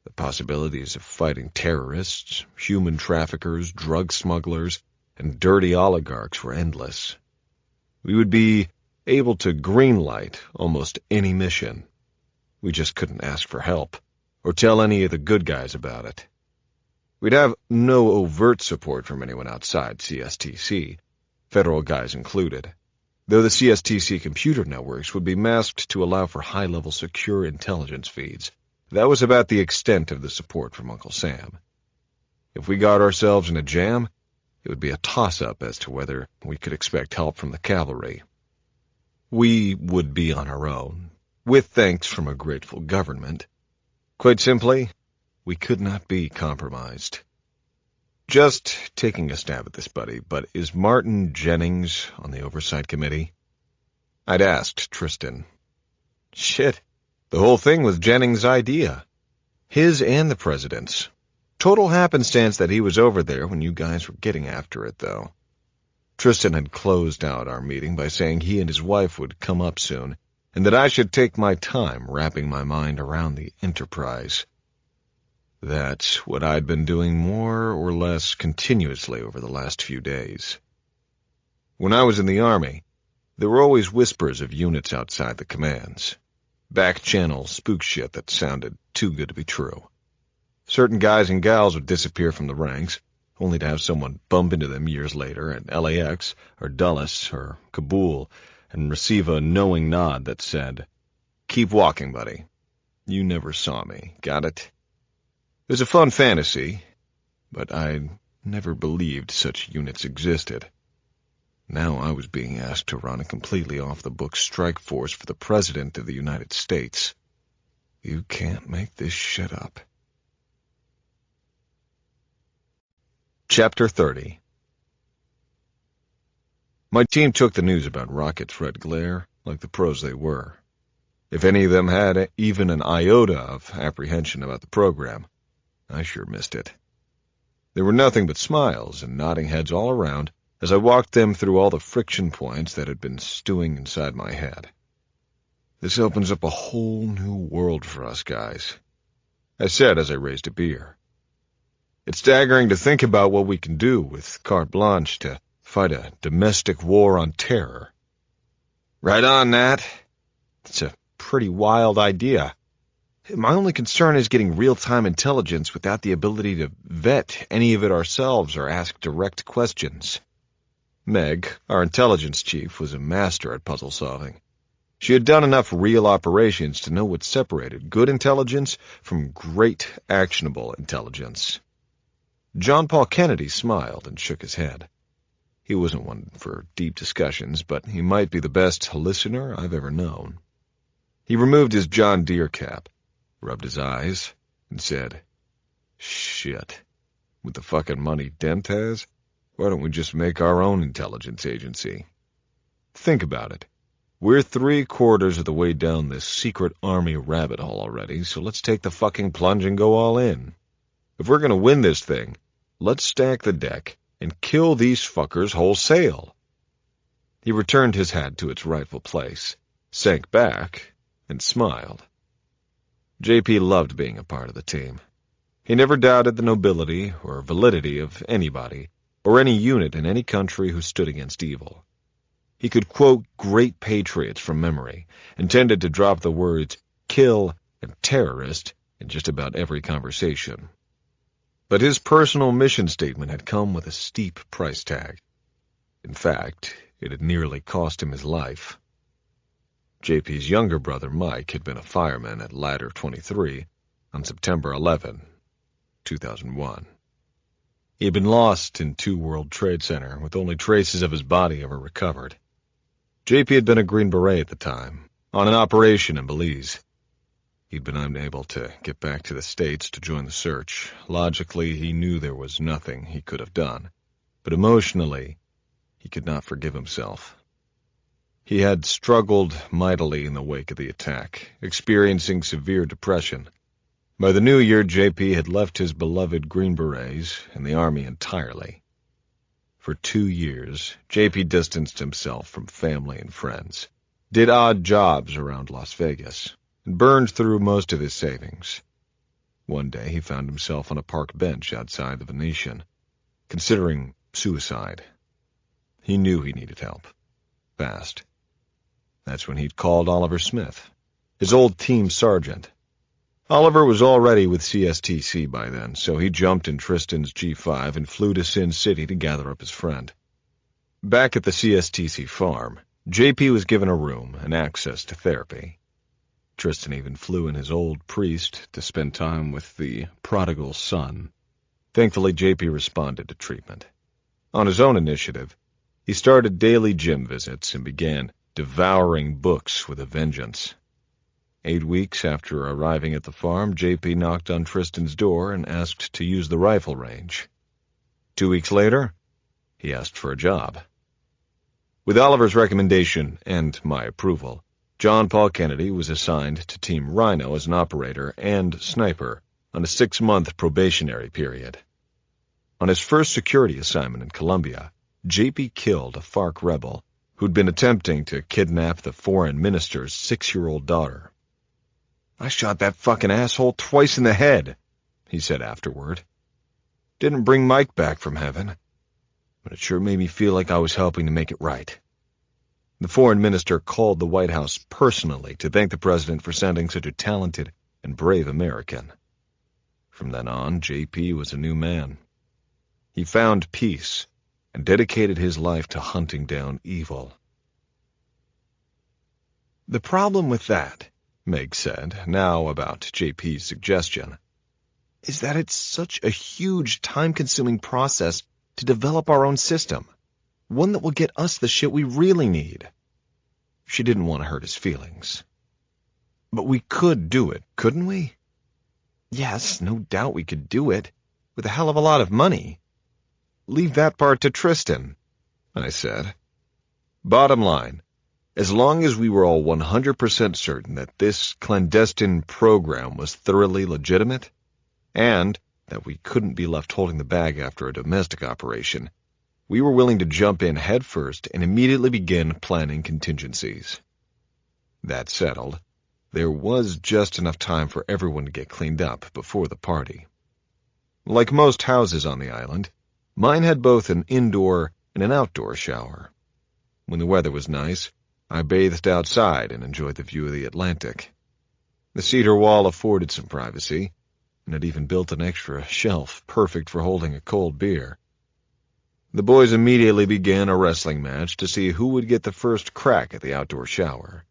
The possibilities of fighting terrorists, human traffickers, drug smugglers, and dirty oligarchs were endless. We would be able to greenlight almost any mission. We just couldn't ask for help, or tell any of the good guys about it. We'd have no overt support from anyone outside CSTC, federal guys included, though the CSTC computer networks would be masked to allow for high-level secure intelligence feeds. That was about the extent of the support from Uncle Sam. If we got ourselves in a jam, it would be a toss-up as to whether we could expect help from the cavalry. We would be on our own, with thanks from a grateful government. Quite simply, we could not be compromised. Just taking a stab at this, buddy, but is Martin Jennings on the Oversight Committee? I'd asked Tristan. Shit, the whole thing was Jennings' idea. His and the president's. Total happenstance that he was over there when you guys were getting after it, though. Tristan had closed out our meeting by saying he and his wife would come up soon, and that I should take my time wrapping my mind around the enterprise. That's what I'd been doing more or less continuously over the last few days. When I was in the Army, there were always whispers of units outside the commands. Back-channel spook shit that sounded too good to be true. Certain guys and gals would disappear from the ranks, only to have someone bump into them years later at LAX or Dulles or Kabul and receive a knowing nod that said, "Keep walking, buddy. You never saw me, got it?" It was a fun fantasy, but I never believed such units existed. Now I was being asked to run a completely off-the-books strike force for the President of the United States. You can't make this shit up. Chapter 30. My team took the news about Rocket's red glare like the pros they were. If any of them had even an iota of apprehension about the program, I sure missed it. There were nothing but smiles and nodding heads all around as I walked them through all the friction points that had been stewing inside my head. This opens up a whole new world for us guys, I said as I raised a beer. It's staggering to think about what we can do with carte blanche to fight a domestic war on terror. Right on, Nat. It's a pretty wild idea. My only concern is getting real-time intelligence without the ability to vet any of it ourselves or ask direct questions. Meg, our intelligence chief, was a master at puzzle solving. She had done enough real operations to know what separated good intelligence from great actionable intelligence. John Paul Kennedy smiled and shook his head. He wasn't one for deep discussions, but he might be the best listener I've ever known. He removed his John Deere cap, rubbed his eyes, and said, "Shit. With the fucking money Dent has, why don't we just make our own intelligence agency? Think about it. We're 3/4 of the way down this secret army rabbit hole already, so let's take the fucking plunge and go all in. If we're gonna win this thing, let's stack the deck and kill these fuckers wholesale." He returned his hat to its rightful place, sank back, and smiled. JP loved being a part of the team. He never doubted the nobility or validity of anybody, or any unit in any country who stood against evil. He could quote great patriots from memory, and tended to drop the words kill and terrorist in just about every conversation. But his personal mission statement had come with a steep price tag. In fact, it had nearly cost him his life. JP's younger brother, Mike, had been a fireman at Ladder 23 on September 11, 2001. He had been lost in 2 World Trade Center, with only traces of his body ever recovered. JP had been a Green Beret at the time, on an operation in Belize. He'd been unable to get back to the States to join the search. Logically, he knew there was nothing he could have done, but emotionally, he could not forgive himself. He had struggled mightily in the wake of the attack, experiencing severe depression. By the new year, JP had left his beloved Green Berets and the Army entirely. For 2 years, JP distanced himself from family and friends, did odd jobs around Las Vegas, and burned through most of his savings. One day, he found himself on a park bench outside the Venetian, considering suicide. He knew he needed help. Fast. That's when he'd called Oliver Smith, his old team sergeant. Oliver was already with CSTC by then, so he jumped in Tristan's G5 and flew to Sin City to gather up his friend. Back at the CSTC farm, JP was given a room and access to therapy. Tristan even flew in his old priest to spend time with the prodigal son. Thankfully, JP responded to treatment. On his own initiative, he started daily gym visits and began devouring books with a vengeance. 8 weeks after arriving at the farm, JP knocked on Tristan's door and asked to use the rifle range. 2 weeks later, he asked for a job. With Oliver's recommendation and my approval, John Paul Kennedy was assigned to Team Rhino as an operator and sniper on a 6-month probationary period. On his first security assignment in Colombia, JP killed a FARC rebel who'd been attempting to kidnap the foreign minister's 6-year-old daughter. "I shot that fucking asshole twice in the head," he said afterward. Didn't bring Mike back from heaven, but it sure made me feel like I was helping to make it right. The foreign minister called the White House personally to thank the president for sending such a talented and brave American. From then on, JP was a new man. He found peace and dedicated his life to hunting down evil. The problem with that, Meg said, now about JP's suggestion, is that it's such a huge, time-consuming process to develop our own system, one that will get us the shit we really need. She didn't want to hurt his feelings. But we could do it, couldn't we? Yes, no doubt we could do it, with a hell of a lot of money. Leave that part to Tristan, I said. Bottom line, as long as we were all 100% certain that this clandestine program was thoroughly legitimate, and that we couldn't be left holding the bag after a domestic operation, we were willing to jump in headfirst and immediately begin planning contingencies. That settled, there was just enough time for everyone to get cleaned up before the party. Like most houses on the island, mine had both an indoor and an outdoor shower. When the weather was nice, I bathed outside and enjoyed the view of the Atlantic. The cedar wall afforded some privacy, and it even built an extra shelf perfect for holding a cold beer. The boys immediately began a wrestling match to see who would get the first crack at the outdoor shower.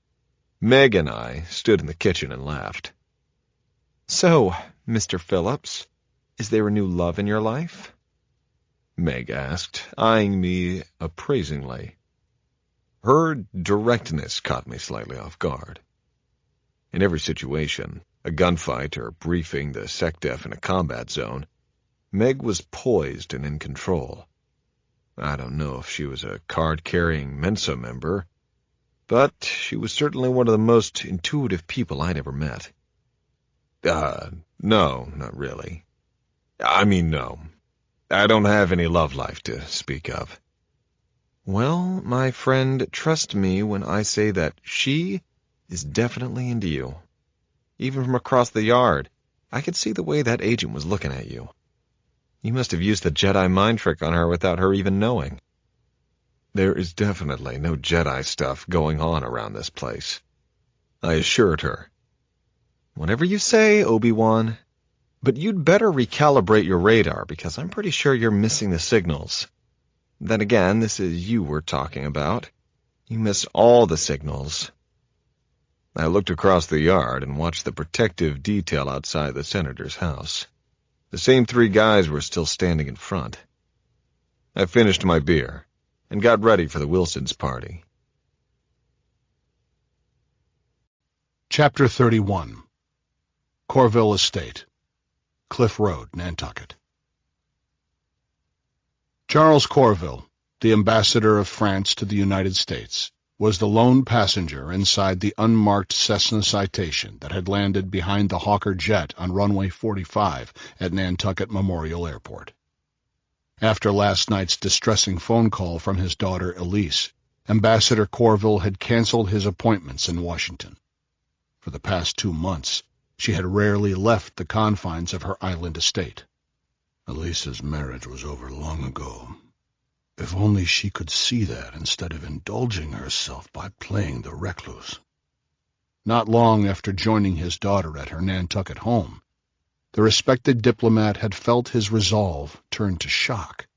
Meg and I stood in the kitchen and laughed. So, Mr. Phillips, is there a new love in your life? Meg asked, eyeing me appraisingly. Her directness caught me slightly off guard. In every situation, a gunfight or briefing the SecDef in a combat zone, Meg was poised and in control. I don't know if she was a card-carrying Mensa member, but she was certainly one of the most intuitive people I'd ever met. No, not really. No. I don't have any love life to speak of. Well, my friend, trust me when I say that she is definitely into you. Even from across the yard, I could see the way that agent was looking at you. You must have used the Jedi mind trick on her without her even knowing. There is definitely no Jedi stuff going on around this place, I assured her. Whatever you say, Obi-Wan. But you'd better recalibrate your radar, because I'm pretty sure you're missing the signals. Then again, this is you we're talking about. You miss all the signals. I looked across the yard and watched the protective detail outside the senator's house. The same 3 guys were still standing in front. I finished my beer and got ready for the Wilsons' party. Chapter 31. Corville Estate, Cliff Road, Nantucket. Charles Corville, the ambassador of France to the United States, was the lone passenger inside the unmarked Cessna Citation that had landed behind the Hawker jet on runway 45 at Nantucket Memorial Airport. After last night's distressing phone call from his daughter Elise, Ambassador Corville had canceled his appointments in Washington. For the past 2 months, she had rarely left the confines of her island estate. Elise's marriage was over long ago. If only she could see that instead of indulging herself by playing the recluse. Not long after joining his daughter at her Nantucket home, the respected diplomat had felt his resolve turn to shock.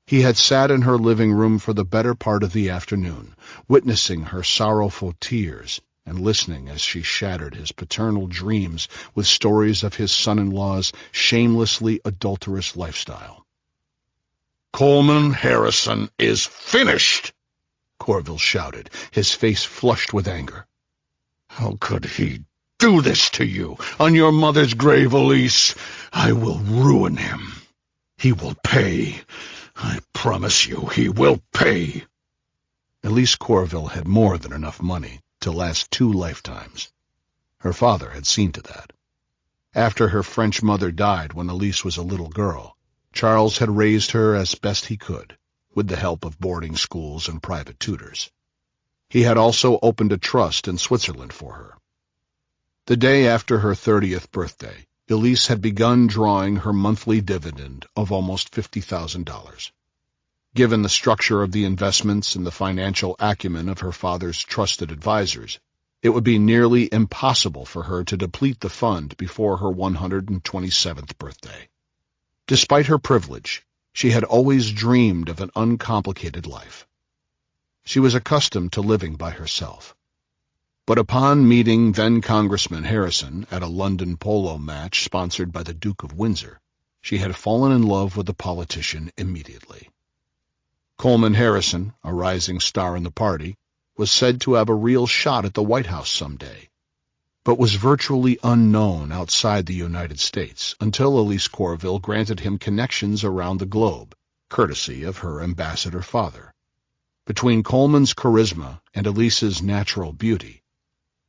He had sat in her living room for the better part of the afternoon, witnessing her sorrowful tears and listening as she shattered his paternal dreams with stories of his son-in-law's shamelessly adulterous lifestyle. "Coleman Harrison is finished!" Corville shouted, his face flushed with anger. "How could he do this to you on your mother's grave, Elise? I will ruin him. He will pay. I promise you, he will pay." Elise Corville had more than enough money to last 2 lifetimes. Her father had seen to that. After her French mother died when Elise was a little girl, Charles had raised her as best he could, with the help of boarding schools and private tutors. He had also opened a trust in Switzerland for her. The day after her 30th birthday, Elise had begun drawing her monthly dividend of almost $50,000. Given the structure of the investments and the financial acumen of her father's trusted advisors, it would be nearly impossible for her to deplete the fund before her 127th birthday. Despite her privilege, she had always dreamed of an uncomplicated life. She was accustomed to living by herself. But upon meeting then-Congressman Harrison at a London polo match sponsored by the Duke of Windsor, she had fallen in love with the politician immediately. Coleman Harrison, a rising star in the party, was said to have a real shot at the White House someday, but was virtually unknown outside the United States until Elise Corville granted him connections around the globe, courtesy of her ambassador father. Between Coleman's charisma and Elise's natural beauty,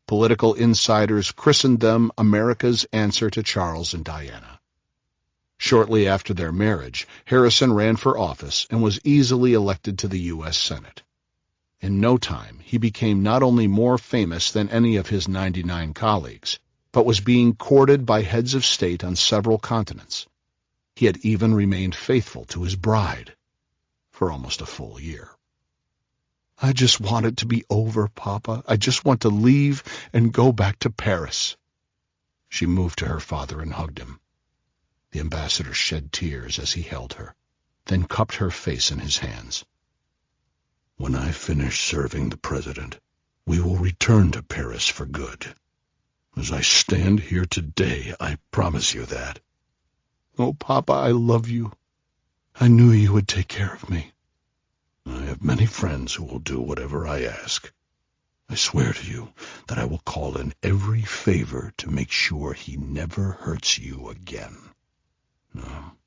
political insiders christened them America's answer to Charles and Diana. Shortly after their marriage, Harrison ran for office and was easily elected to the U.S. Senate. In no time, he became not only more famous than any of his 99 colleagues, but was being courted by heads of state on several continents. He had even remained faithful to his bride for almost a full year. "I just want it to be over, Papa. I just want to leave and go back to Paris." She moved to her father and hugged him. The ambassador shed tears as he held her, then cupped her face in his hands. "When I finish serving the president, we will return to Paris for good. As I stand here today, I promise you that." "Oh, Papa, I love you. I knew you would take care of me." "I have many friends who will do whatever I ask. I swear to you that I will call in every favor to make sure he never hurts you again. Now,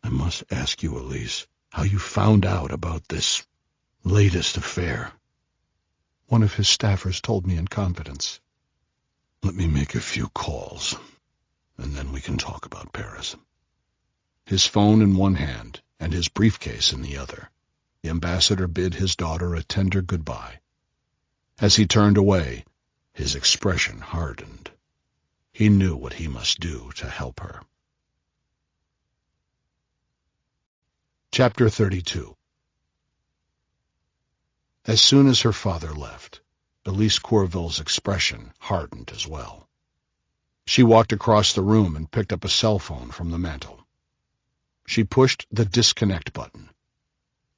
I must ask you, Elise, how you found out about this latest affair." "One of his staffers told me in confidence." "Let me make a few calls, and then we can talk about Paris." His phone in one hand and his briefcase in the other, the ambassador bid his daughter a tender goodbye. As he turned away, his expression hardened. He knew what he must do to help her. Chapter 32. As soon as her father left, Elise Corville's expression hardened as well. She walked across the room and picked up a cell phone from the mantel. She pushed the disconnect button.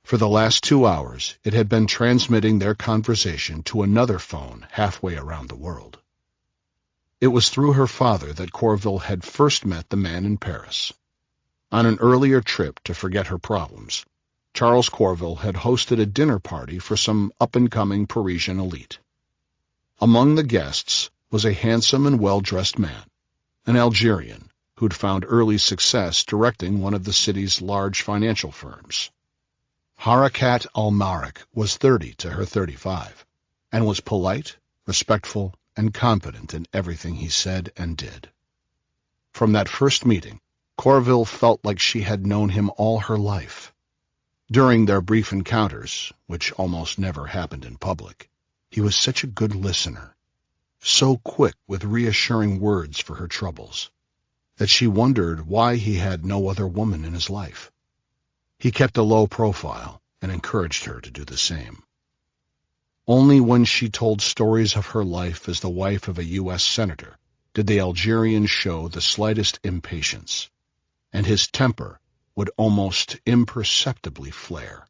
For the last 2 hours, it had been transmitting their conversation to another phone halfway around the world. It was through her father that Corville had first met the man in Paris. On an earlier trip to forget her problems, Charles Corville had hosted a dinner party for some up-and-coming Parisian elite. Among the guests was a handsome and well-dressed man, an Algerian, who'd found early success directing one of the city's large financial firms. Harakat al-Marik was 30 to her 35, and was polite, respectful, and confident in everything he said and did. From that first meeting, Corville felt like she had known him all her life. During their brief encounters, which almost never happened in public, he was such a good listener, so quick with reassuring words for her troubles, that she wondered why he had no other woman in his life. He kept a low profile and encouraged her to do the same. Only when she told stories of her life as the wife of a U.S. senator did the Algerian show the slightest impatience, and his temper would almost imperceptibly flare.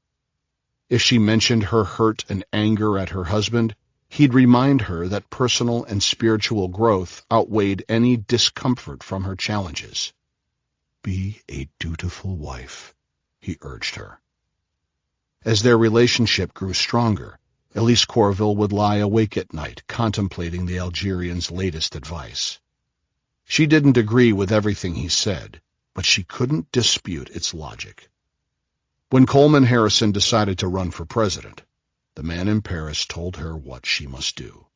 If she mentioned her hurt and anger at her husband, he'd remind her that personal and spiritual growth outweighed any discomfort from her challenges. "Be a dutiful wife," he urged her. As their relationship grew stronger, Elise Corville would lie awake at night contemplating the Algerian's latest advice. She didn't agree with everything he said, but she couldn't dispute its logic. When Coleman Harrison decided to run for president, the man in Paris told her what she must do.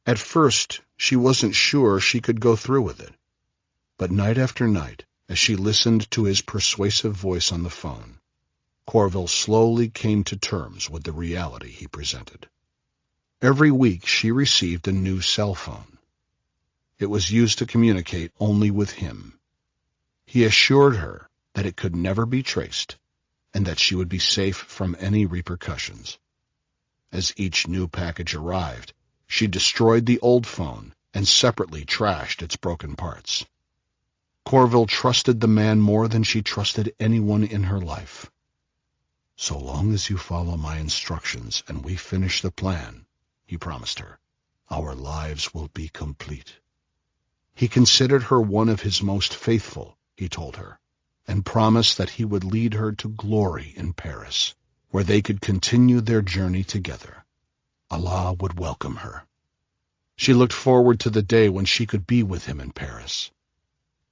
At first, she wasn't sure she could go through with it, but night after night, as she listened to his persuasive voice on the phone, Corville slowly came to terms with the reality he presented. Every week she received a new cell phone. It was used to communicate only with him. He assured her that it could never be traced and that she would be safe from any repercussions. As each new package arrived, she destroyed the old phone and separately trashed its broken parts. Corville trusted the man more than she trusted anyone in her life. "So long as you follow my instructions and we finish the plan," he promised her, "our lives will be complete." He considered her one of his most faithful, he told her, and promised that he would lead her to glory in Paris, where they could continue their journey together. Allah would welcome her. She looked forward to the day when she could be with him in Paris.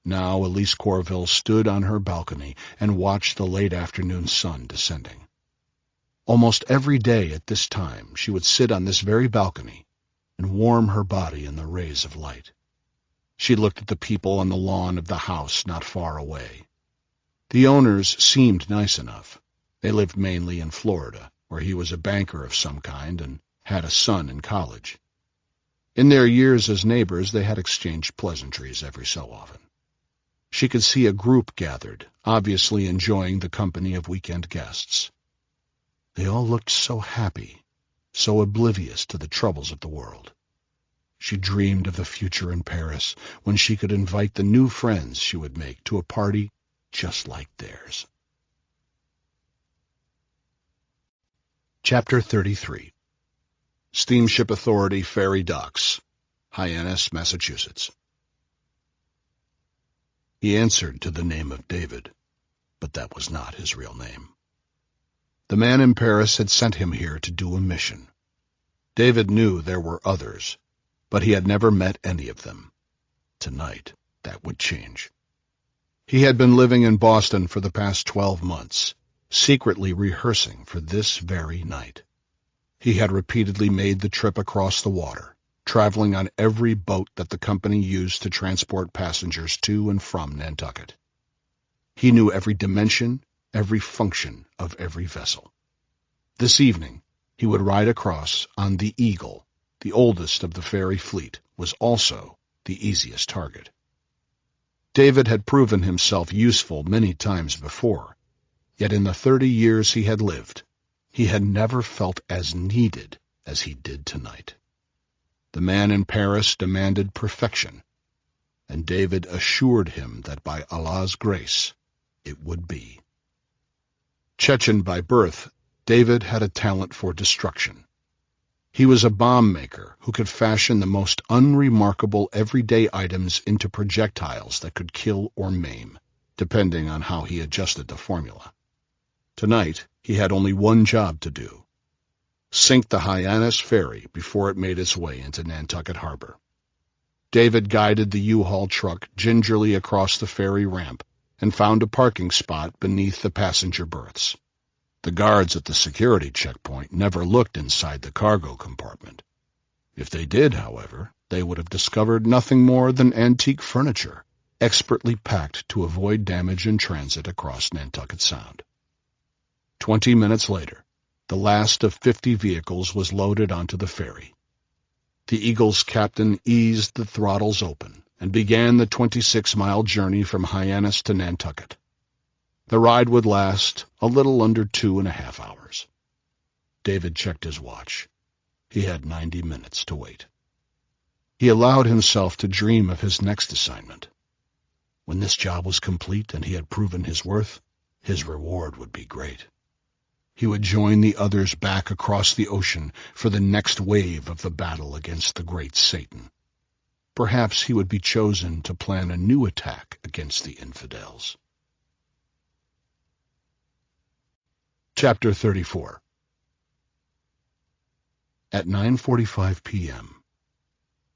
Now Elise Corville stood on her balcony and watched the late afternoon sun descending. Almost every day at this time she would sit on this very balcony and warm her body in the rays of light. She looked at the people on the lawn of the house not far away. The owners seemed nice enough. They lived mainly in Florida, where he was a banker of some kind and had a son in college. In their years as neighbors, they had exchanged pleasantries every so often. She could see a group gathered, obviously enjoying the company of weekend guests. They all looked so happy, so oblivious to the troubles of the world. She dreamed of the future in Paris, when she could invite the new friends she would make to a party just like theirs. Chapter 33. Steamship Authority Ferry Docks, Hyannis, Massachusetts. He answered to the name of David, but that was not his real name. The man in Paris had sent him here to do a mission. David knew there were others, but he had never met any of them. Tonight, that would change. He had been living in Boston for the past 12 months, secretly rehearsing for this very night. He had repeatedly made the trip across the water, traveling on every boat that the company used to transport passengers to and from Nantucket. He knew every dimension, every function of every vessel. This evening, he would ride across on the Eagle. The oldest of the ferry fleet was also the easiest target. David had proven himself useful many times before, yet in the 30 years he had lived, he had never felt as needed as he did tonight. The man in Paris demanded perfection, and David assured him that by Allah's grace it would be. Chechen by birth, David had a talent for destruction. He was a bomb maker who could fashion the most unremarkable everyday items into projectiles that could kill or maim, depending on how he adjusted the formula. Tonight, he had only one job to do: sink the Hyannis ferry before it made its way into Nantucket Harbor. David guided the U-Haul truck gingerly across the ferry ramp and found a parking spot beneath the passenger berths. The guards at the security checkpoint never looked inside the cargo compartment. If they did, however, they would have discovered nothing more than antique furniture, expertly packed to avoid damage in transit across Nantucket Sound. 20 minutes later, the last of 50 vehicles was loaded onto the ferry. The Eagle's captain eased the throttles open and began the 26-mile journey from Hyannis to Nantucket. The ride would last a little under 2.5 hours. David checked his watch. He had 90 minutes to wait. He allowed himself to dream of his next assignment. When this job was complete and he had proven his worth, his reward would be great. He would join the others back across the ocean for the next wave of the battle against the great Satan. Perhaps he would be chosen to plan a new attack against the infidels. Chapter 34. At 9:45 p.m.,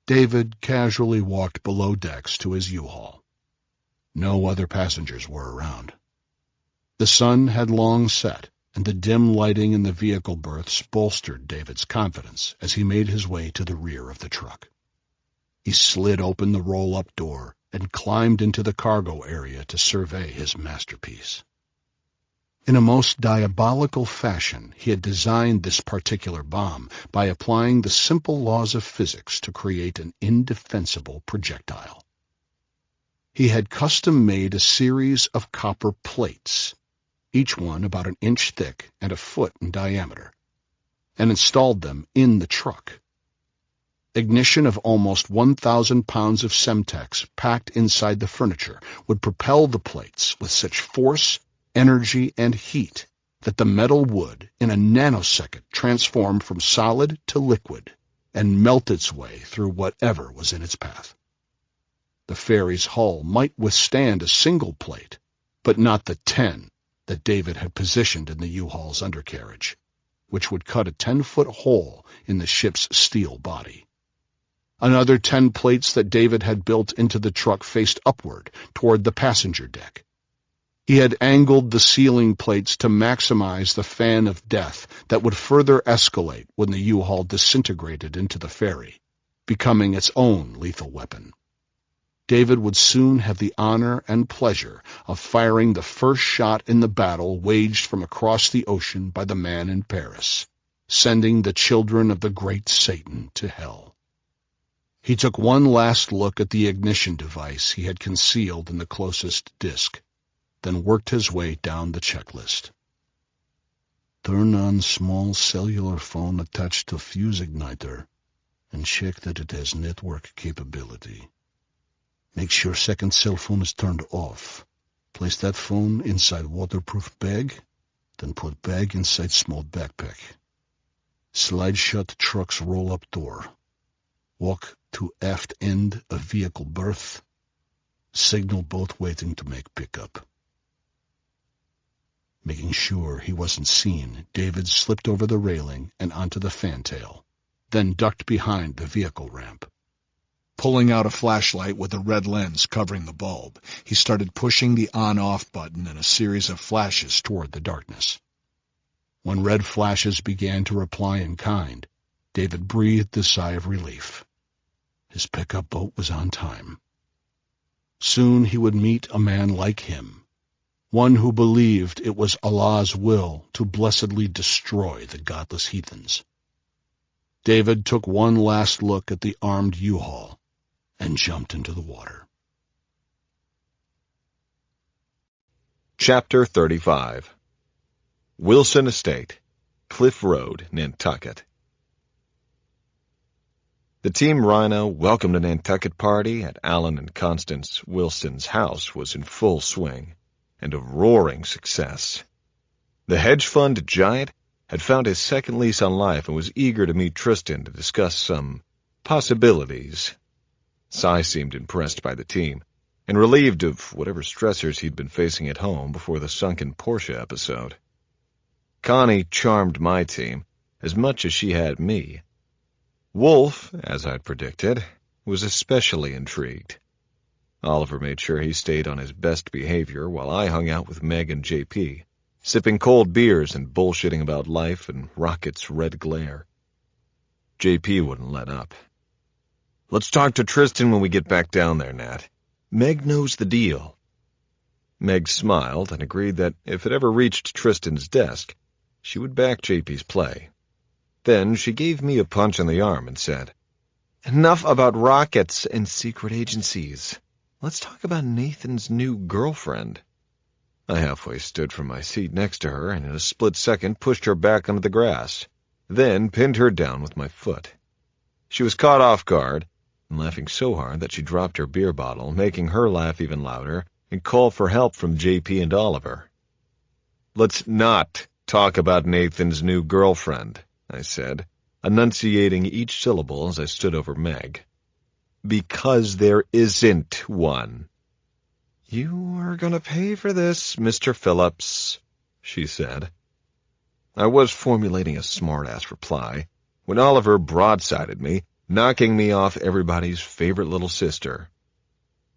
David casually walked below decks to his U-Haul. No other passengers were around. The sun had long set, and the dim lighting in the vehicle berths bolstered David's confidence as he made his way to the rear of the truck. He slid open the roll-up door and climbed into the cargo area to survey his masterpiece. In a most diabolical fashion, he had designed this particular bomb by applying the simple laws of physics to create an indefensible projectile. He had custom-made a series of copper plates, each one about an inch thick and a foot in diameter, and installed them in the truck. Ignition of almost 1,000 pounds of Semtex packed inside the furniture would propel the plates with such force, energy, and heat that the metal would, in a nanosecond, transform from solid to liquid and melt its way through whatever was in its path. The ferry's hull might withstand a single plate, but not the 10 that David had positioned in the U-Haul's undercarriage, which would cut a 10-foot hole in the ship's steel body. Another 10 plates that David had built into the truck faced upward toward the passenger deck. He had angled the ceiling plates to maximize the fan of death that would further escalate when the U-Haul disintegrated into the ferry, becoming its own lethal weapon. David would soon have the honor and pleasure of firing the first shot in the battle waged from across the ocean by the man in Paris, sending the children of the great Satan to hell. He took one last look at the ignition device he had concealed in the closest disk, then worked his way down the checklist. Turn on small cellular phone attached to fuse igniter and check that it has network capability. Make sure second cell phone is turned off. Place that phone inside waterproof bag, then put bag inside small backpack. Slide shut truck's roll-up door. Walk to aft end of vehicle berth. Signal boat waiting to make pickup. Making sure he wasn't seen, David slipped over the railing and onto the fantail, then ducked behind the vehicle ramp. Pulling out a flashlight with a red lens covering the bulb, he started pushing the on-off button in a series of flashes toward the darkness. When red flashes began to reply in kind, David breathed a sigh of relief. His pickup boat was on time. Soon he would meet a man like him, one who believed it was Allah's will to blessedly destroy the godless heathens. David took one last look at the armed U-Haul and jumped into the water. Chapter 35. Wilson Estate, Cliff Road, Nantucket. The Team Rhino Welcome to Nantucket party at Alan and Constance Wilson's house was in full swing, and a roaring success. The hedge fund giant had found his second lease on life and was eager to meet Tristan to discuss some possibilities. Cy seemed impressed by the team, and relieved of whatever stressors he'd been facing at home before the sunken Porsche episode. Connie charmed my team as much as she had me. Wolf, as I'd predicted, was especially intrigued. Oliver made sure he stayed on his best behavior while I hung out with Meg and JP, sipping cold beers and bullshitting about life and Rocket's red glare. JP wouldn't let up. "Let's talk to Tristan when we get back down there, Nat. Meg knows the deal." Meg smiled and agreed that if it ever reached Tristan's desk, she would back JP's play. Then she gave me a punch on the arm and said, "Enough about rockets and secret agencies. Let's talk about Nathan's new girlfriend." I halfway stood from my seat next to her and in a split second pushed her back onto the grass, then pinned her down with my foot. She was caught off guard and laughing so hard that she dropped her beer bottle, making her laugh even louder, and call for help from JP and Oliver. "Let's not talk about Nathan's new girlfriend," I said, enunciating each syllable as I stood over Meg. "Because there isn't one." "You are going to pay for this, Mr. Phillips," she said. I was formulating a smart-ass reply when Oliver broadsided me, knocking me off everybody's favorite little sister.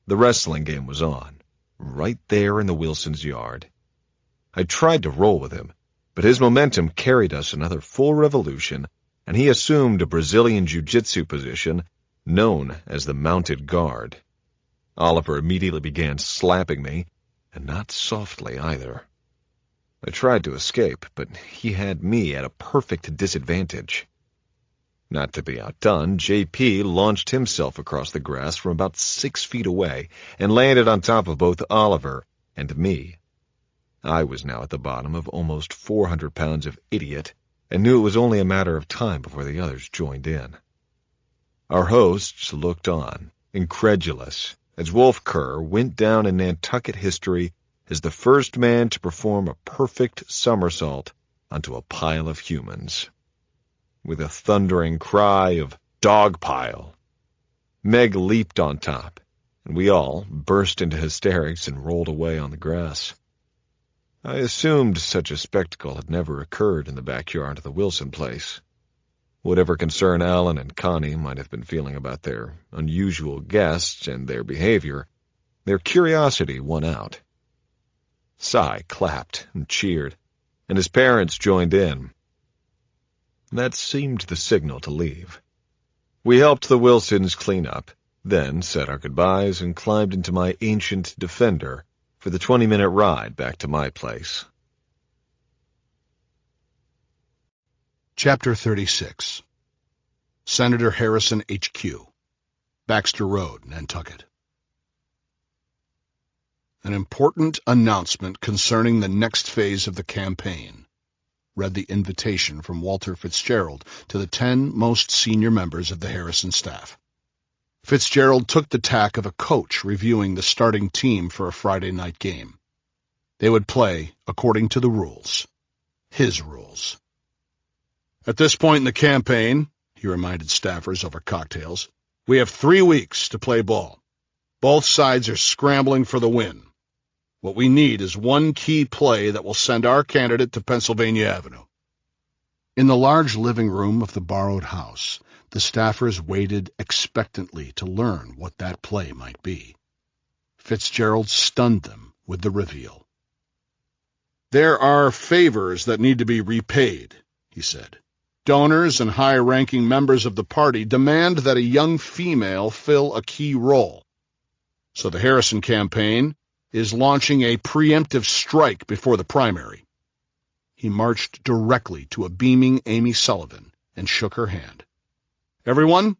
The wrestling game was on, right there in the Wilsons' yard. I tried to roll with him, but his momentum carried us another full revolution, and he assumed a Brazilian jiu-jitsu position known as the mounted guard. Oliver immediately began slapping me, and not softly either. I tried to escape, but he had me at a perfect disadvantage. Not to be outdone, JP launched himself across the grass from about 6 feet away and landed on top of both Oliver and me. I was now at the bottom of almost 400 pounds of idiot and knew it was only a matter of time before the others joined in. Our hosts looked on, incredulous, as Wolf Kerr went down in Nantucket history as the first man to perform a perfect somersault onto a pile of humans. With a thundering cry of "Dog pile!" Meg leaped on top, and we all burst into hysterics and rolled away on the grass. I assumed such a spectacle had never occurred in the backyard of the Wilson place. Whatever concern Alan and Connie might have been feeling about their unusual guests and their behavior, their curiosity won out. Cy clapped and cheered, and his parents joined in. That seemed the signal to leave. We helped the Wilsons clean up, then said our goodbyes and climbed into my ancient Defender for the 20-minute ride back to my place. Chapter 36. Senator Harrison HQ, Baxter Road, Nantucket. An important announcement concerning the next phase of the campaign, read the invitation from Walter Fitzgerald to the 10 most senior members of the Harrison staff. Fitzgerald took the tack of a coach reviewing the starting team for a Friday night game. They would play according to the rules. His rules. At this point in the campaign, he reminded staffers over cocktails, we have 3 weeks to play ball. Both sides are scrambling for the win. What we need is one key play that will send our candidate to Pennsylvania Avenue. In the large living room of the borrowed house, the staffers waited expectantly to learn what that play might be. Fitzgerald stunned them with the reveal. There are favors that need to be repaid, he said. Donors and high-ranking members of the party demand that a young female fill a key role. So the Harrison campaign is launching a preemptive strike before the primary. He marched directly to a beaming Amy Sullivan and shook her hand. Everyone,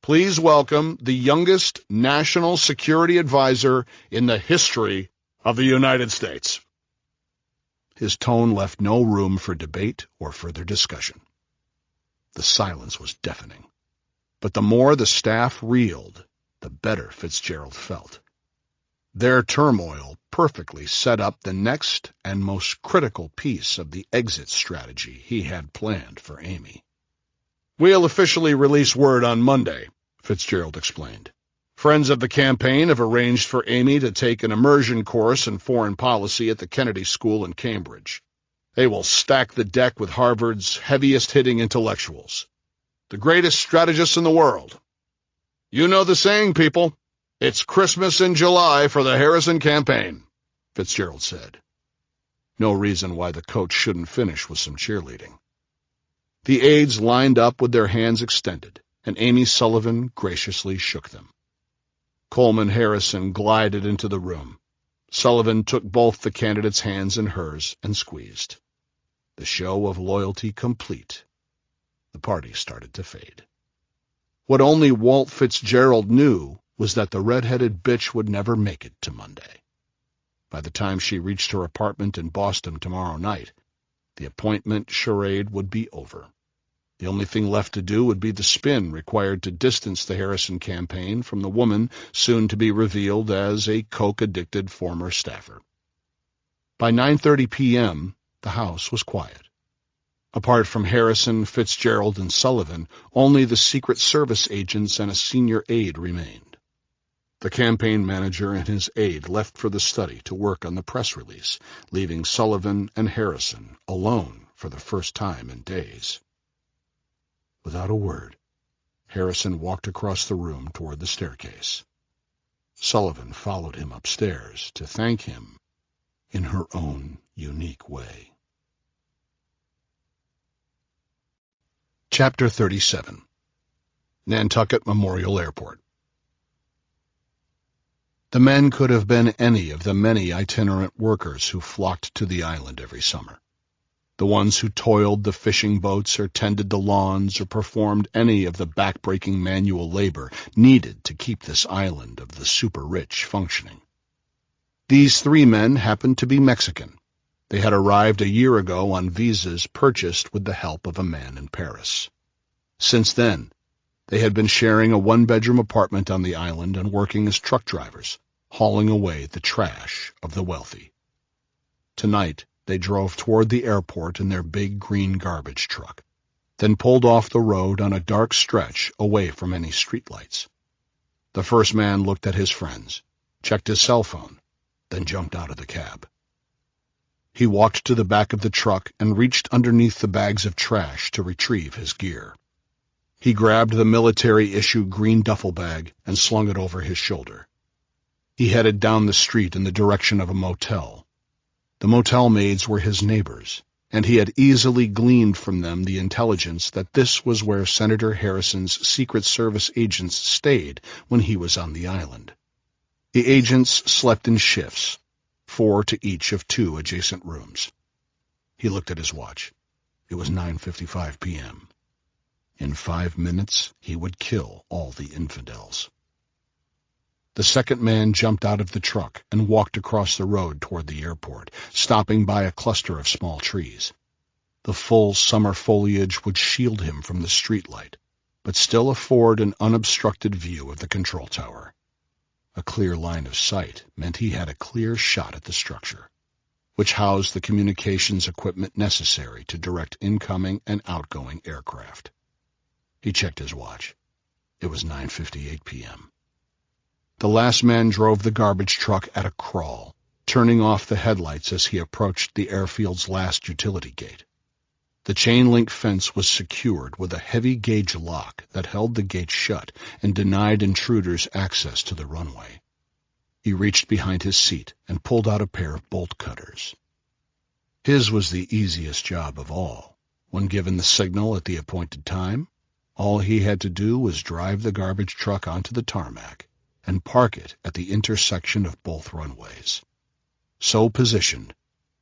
please welcome the youngest national security advisor in the history of the United States. His tone left no room for debate or further discussion. The silence was deafening, but the more the staff reeled, the better Fitzgerald felt. Their turmoil perfectly set up the next and most critical piece of the exit strategy he had planned for Amy. We'll officially release word on Monday, Fitzgerald explained. Friends of the campaign have arranged for Amy to take an immersion course in foreign policy at the Kennedy School in Cambridge. They will stack the deck with Harvard's heaviest-hitting intellectuals, the greatest strategists in the world. You know the saying, people. It's Christmas in July for the Harrison campaign, Fitzgerald said. No reason why the coach shouldn't finish with some cheerleading. The aides lined up with their hands extended, and Amy Sullivan graciously shook them. Coleman Harrison glided into the room. Sullivan took both the candidate's hands in hers and squeezed. The show of loyalty complete, the party started to fade. What only Walt Fitzgerald knew was that the red-headed bitch would never make it to Monday. By the time she reached her apartment in Boston tomorrow night, the appointment charade would be over. The only thing left to do would be the spin required to distance the Harrison campaign from the woman soon to be revealed as a coke-addicted former staffer. By 9:30 p.m., the house was quiet. Apart from Harrison, Fitzgerald, and Sullivan, only the Secret Service agents and a senior aide remained. The campaign manager and his aide left for the study to work on the press release, leaving Sullivan and Harrison alone for the first time in days. Without a word, Harrison walked across the room toward the staircase. Sullivan followed him upstairs to thank him in her own unique way. Chapter 37. Nantucket Memorial Airport. The men could have been any of the many itinerant workers who flocked to the island every summer. The ones who toiled the fishing boats or tended the lawns or performed any of the backbreaking manual labor needed to keep this island of the super-rich functioning. These 3 men happened to be Mexican. They had arrived a year ago on visas purchased with the help of a man in Paris. Since then, they had been sharing a 1-bedroom apartment on the island and working as truck drivers, hauling away the trash of the wealthy. Tonight, they drove toward the airport in their big green garbage truck, then pulled off the road on a dark stretch away from any streetlights. The first man looked at his friends, checked his cell phone, then jumped out of the cab. He walked to the back of the truck and reached underneath the bags of trash to retrieve his gear. He grabbed the military-issue green duffel bag and slung it over his shoulder. He headed down the street in the direction of a motel. The motel maids were his neighbors, and he had easily gleaned from them the intelligence that this was where Senator Harrison's Secret Service agents stayed when he was on the island. The agents slept in shifts, 4 to each of 2 adjacent rooms. He looked at his watch. It was 9:55 p.m. In 5 minutes, he would kill all the infidels. The second man jumped out of the truck and walked across the road toward the airport, stopping by a cluster of small trees. The full summer foliage would shield him from the streetlight, but still afford an unobstructed view of the control tower. A clear line of sight meant he had a clear shot at the structure, which housed the communications equipment necessary to direct incoming and outgoing aircraft. He checked his watch. It was 9:58 p.m. The last man drove the garbage truck at a crawl, turning off the headlights as he approached the airfield's last utility gate. The chain-link fence was secured with a heavy-gauge lock that held the gate shut and denied intruders access to the runway. He reached behind his seat and pulled out a pair of bolt cutters. His was the easiest job of all. When given the signal at the appointed time, all he had to do was drive the garbage truck onto the tarmac and park it at the intersection of both runways. So positioned,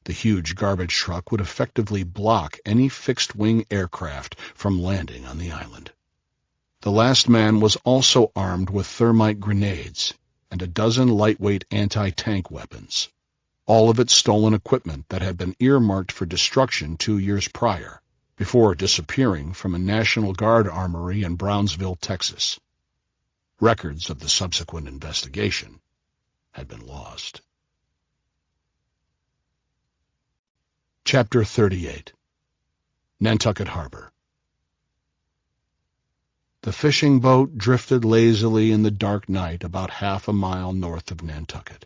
the huge garbage truck would effectively block any fixed-wing aircraft from landing on the island. The last man was also armed with thermite grenades and a dozen lightweight anti-tank weapons, all of it stolen equipment that had been earmarked for destruction 2 years prior, before disappearing from a National Guard armory in Brownsville, Texas. Records of the subsequent investigation had been lost. Chapter 38. Nantucket Harbor. The fishing boat drifted lazily in the dark night about half a mile north of Nantucket.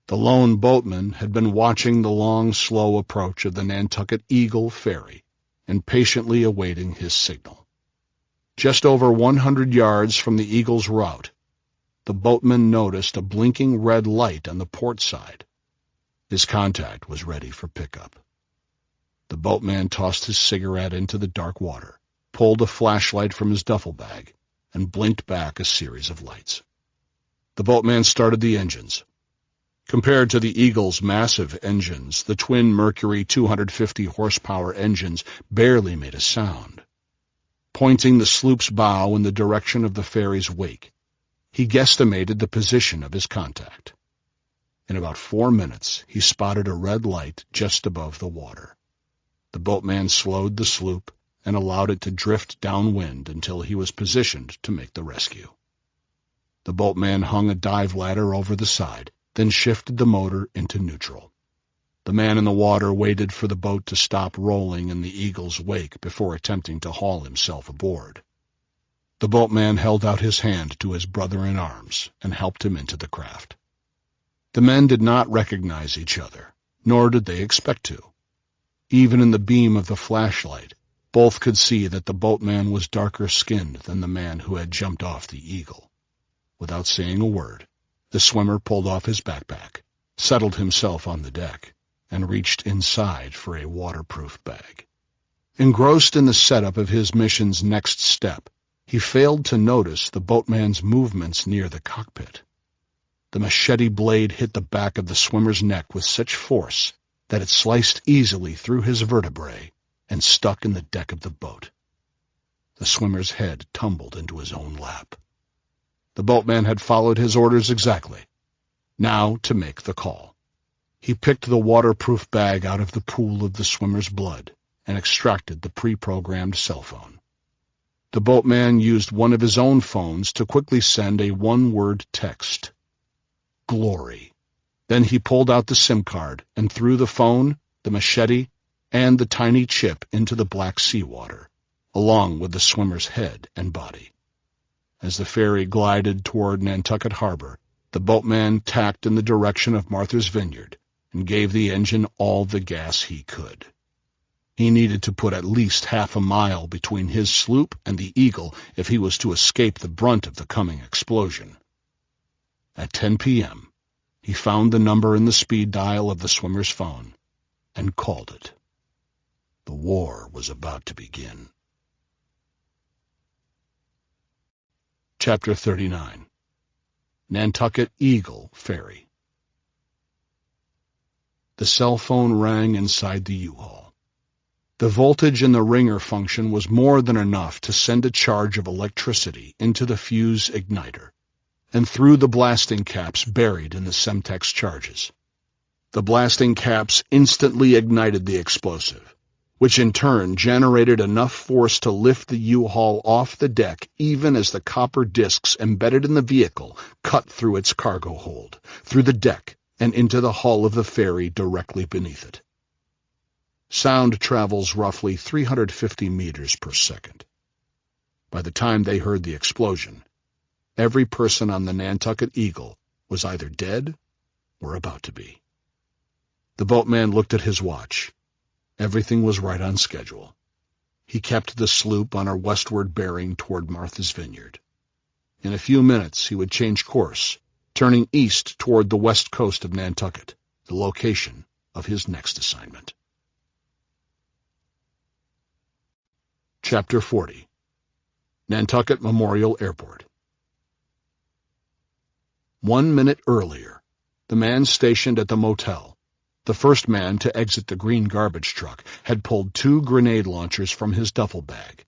The lone boatman had been watching the long, slow approach of the Nantucket Eagle ferry and patiently awaiting his signal. Just over 100 yards from the Eagle's route, the boatman noticed a blinking red light on the port side. His contact was ready for pickup. The boatman tossed his cigarette into the dark water, pulled a flashlight from his duffel bag, and blinked back a series of lights. The boatman started the engines. Compared to the Eagle's massive engines, the twin Mercury 250 horsepower engines barely made a sound. Pointing the sloop's bow in the direction of the ferry's wake, he guesstimated the position of his contact. In about 4 minutes, he spotted a red light just above the water. The boatman slowed the sloop and allowed it to drift downwind until he was positioned to make the rescue. The boatman hung a dive ladder over the side, then shifted the motor into neutral. The man in the water waited for the boat to stop rolling in the Eagle's wake before attempting to haul himself aboard. The boatman held out his hand to his brother-in-arms and helped him into the craft. The men did not recognize each other, nor did they expect to. Even in the beam of the flashlight, both could see that the boatman was darker-skinned than the man who had jumped off the Eagle. Without saying a word, the swimmer pulled off his backpack, settled himself on the deck, and reached inside for a waterproof bag. Engrossed in the setup of his mission's next step, he failed to notice the boatman's movements near the cockpit. The machete blade hit the back of the swimmer's neck with such force that it sliced easily through his vertebrae and stuck in the deck of the boat. The swimmer's head tumbled into his own lap. The boatman had followed his orders exactly. Now to make the call. He picked the waterproof bag out of the pool of the swimmer's blood and extracted the pre-programmed cell phone. The boatman used one of his own phones to quickly send a one-word text. Glory. Then he pulled out the SIM card and threw the phone, the machete, and the tiny chip into the black seawater, along with the swimmer's head and body. As the ferry glided toward Nantucket Harbor, the boatman tacked in the direction of Martha's Vineyard and gave the engine all the gas he could. He needed to put at least half a mile between his sloop and the Eagle if he was to escape the brunt of the coming explosion. At 10 p.m., he found the number in the speed dial of the swimmer's phone and called it. The war was about to begin. Chapter 39. Nantucket Eagle Ferry. The cell phone rang inside the U-Haul. The voltage in the ringer function was more than enough to send a charge of electricity into the fuse igniter and through the blasting caps buried in the Semtex charges. The blasting caps instantly ignited the explosive, which in turn generated enough force to lift the U-Haul off the deck even as the copper discs embedded in the vehicle cut through its cargo hold, through the deck, and into the hull of the ferry directly beneath it. Sound travels roughly 350 meters per second. By the time they heard the explosion, every person on the Nantucket Eagle was either dead or about to be. The boatman looked at his watch. Everything was right on schedule. He kept the sloop on her westward bearing toward Martha's Vineyard. In a few minutes he would change course, turning east toward the west coast of Nantucket, the location of his next assignment. Chapter 40. Nantucket Memorial Airport. 1 minute earlier, the man stationed at the motel, the first man to exit the green garbage truck, had pulled 2 grenade launchers from his duffel bag,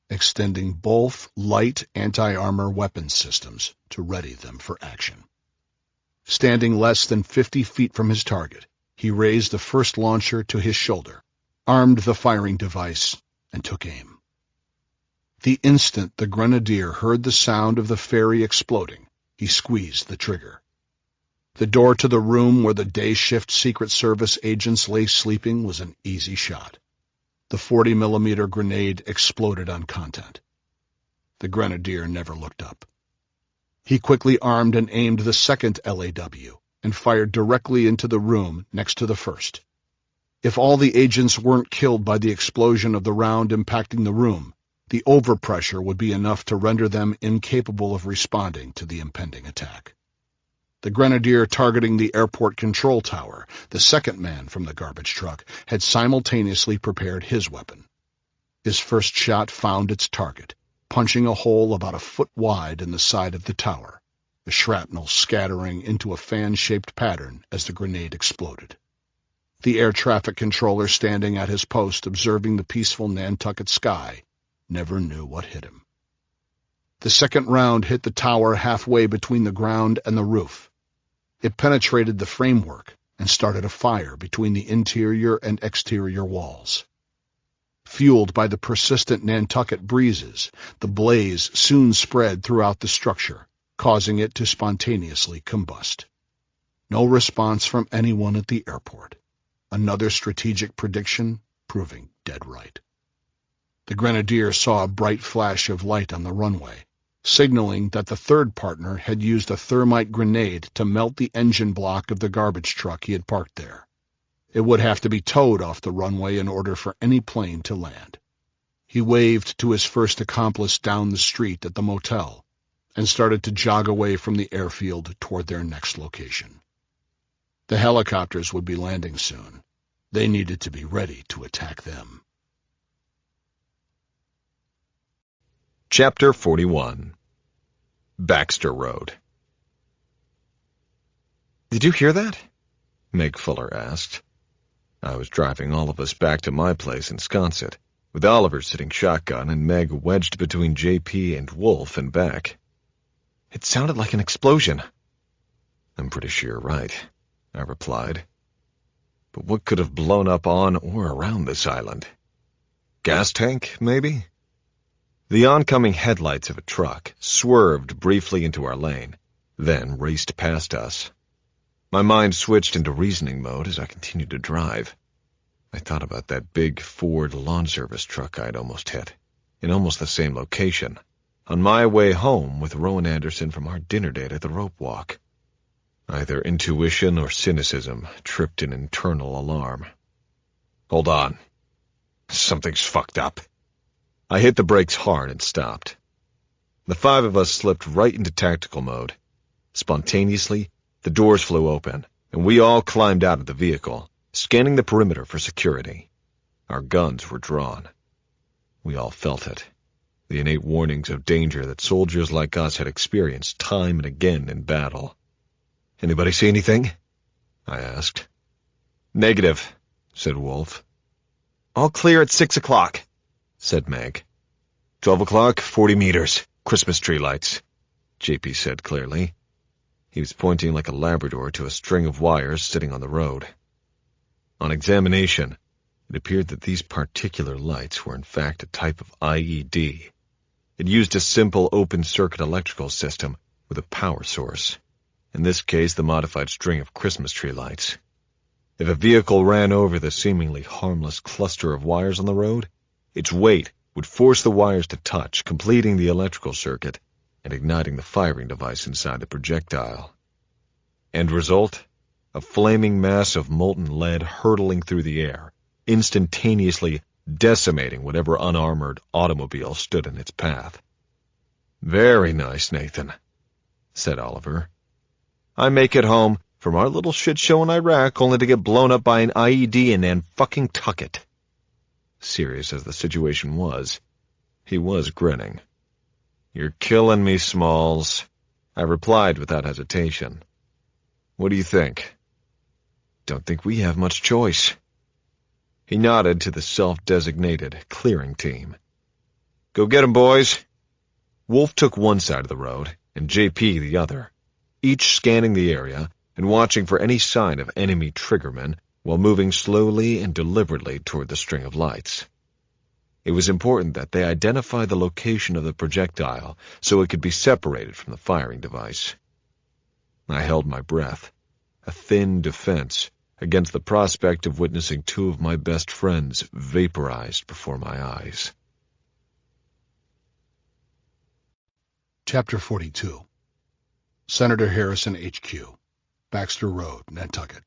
extending both light anti-armor weapons systems to ready them for action. Standing less than 50 feet from his target, he raised the first launcher to his shoulder, armed the firing device, and took aim. The instant the grenadier heard the sound of the ferry exploding, he squeezed the trigger. The door to the room where the day-shift Secret Service agents lay sleeping was an easy shot. The 40-millimeter grenade exploded on contact. The grenadier never looked up. He quickly armed and aimed the second LAW and fired directly into the room next to the first. If all the agents weren't killed by the explosion of the round impacting the room, the overpressure would be enough to render them incapable of responding to the impending attack. The grenadier targeting the airport control tower, the second man from the garbage truck, had simultaneously prepared his weapon. His first shot found its target, punching a hole about a foot wide in the side of the tower, the shrapnel scattering into a fan-shaped pattern as the grenade exploded. The air traffic controller standing at his post observing the peaceful Nantucket sky never knew what hit him. The second round hit the tower halfway between the ground and the roof. It penetrated the framework and started a fire between the interior and exterior walls. Fueled by the persistent Nantucket breezes, the blaze soon spread throughout the structure, causing it to spontaneously combust. No response from anyone at the airport. Another strategic prediction proving dead right. The grenadier saw a bright flash of light on the runway, signaling that the third partner had used a thermite grenade to melt the engine block of the garbage truck he had parked there. It would have to be towed off the runway in order for any plane to land. He waved to his first accomplice down the street at the motel and started to jog away from the airfield toward their next location. The helicopters would be landing soon. They needed to be ready to attack them. Chapter 41. Baxter Road. Did you hear that? Meg Fuller asked. I was driving all of us back to my place in Sconset, with Oliver sitting shotgun and Meg wedged between JP and Wolf and back. It sounded like an explosion. I'm pretty sure you're right, I replied. But what could have blown up on or around this island? Gas tank, maybe? The oncoming headlights of a truck swerved briefly into our lane, then raced past us. My mind switched into reasoning mode as I continued to drive. I thought about that big Ford lawn service truck I'd almost hit, in almost the same location, on my way home with Rowan Anderson from our dinner date at the rope walk. Either intuition or cynicism tripped an internal alarm. Hold on. Something's fucked up. I hit the brakes hard and stopped. The five of us slipped right into tactical mode. Spontaneously, the doors flew open, and we all climbed out of the vehicle, scanning the perimeter for security. Our guns were drawn. We all felt it, the innate warnings of danger that soldiers like us had experienced time and again in battle. Anybody see anything? I asked. Negative, said Wolf. All clear at 6 o'clock, said Meg. 12 o'clock, 40 meters, Christmas tree lights, JP said clearly. He was pointing like a Labrador to a string of wires sitting on the road. On examination, it appeared that these particular lights were in fact a type of IED. It used a simple open-circuit electrical system with a power source, in this case the modified string of Christmas tree lights. If a vehicle ran over the seemingly harmless cluster of wires on the road, its weight would force the wires to touch, completing the electrical circuit and igniting the firing device inside the projectile. End result? A flaming mass of molten lead hurtling through the air, instantaneously decimating whatever unarmored automobile stood in its path. Very nice, Nathan, said Oliver. I make it home from our little shit show in Iraq only to get blown up by an IED in Nanfucking-Tucket. Serious as the situation was, he was grinning. You're killing me, Smalls, I replied without hesitation. What do you think? Don't think we have much choice. He nodded to the self-designated clearing team. Go get 'em, boys. Wolf took one side of the road, and JP the other, each scanning the area and watching for any sign of enemy triggermen while moving slowly and deliberately toward the string of lights. It was important that they identify the location of the projectile so it could be separated from the firing device. I held my breath, a thin defense against the prospect of witnessing two of my best friends vaporized before my eyes. Chapter 42. Senator Harrison HQ, Baxter Road, Nantucket.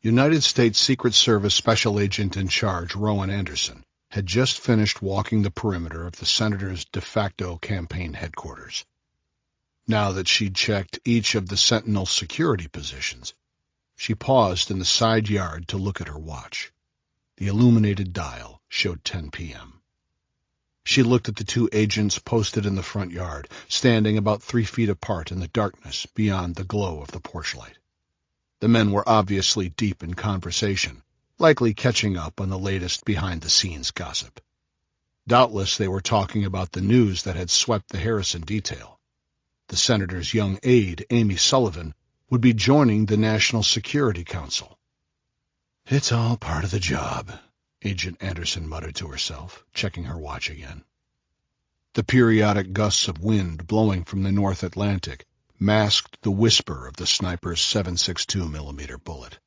United States Secret Service Special Agent in Charge Rowan Anderson had just finished walking the perimeter of the senator's de facto campaign headquarters. Now that she'd checked each of the Sentinel security positions, she paused in the side yard to look at her watch. The illuminated dial showed 10 p.m. She looked at the two agents posted in the front yard, standing about 3 feet apart in the darkness beyond the glow of the porch light. The men were obviously deep in conversation, likely catching up on the latest behind-the-scenes gossip. Doubtless they were talking about the news that had swept the Harrison detail. The senator's young aide, Amy Sullivan, would be joining the National Security Council. It's all part of the job, Agent Anderson muttered to herself, checking her watch again. The periodic gusts of wind blowing from the North Atlantic masked the whisper of the sniper's 7.62 millimeter bullet.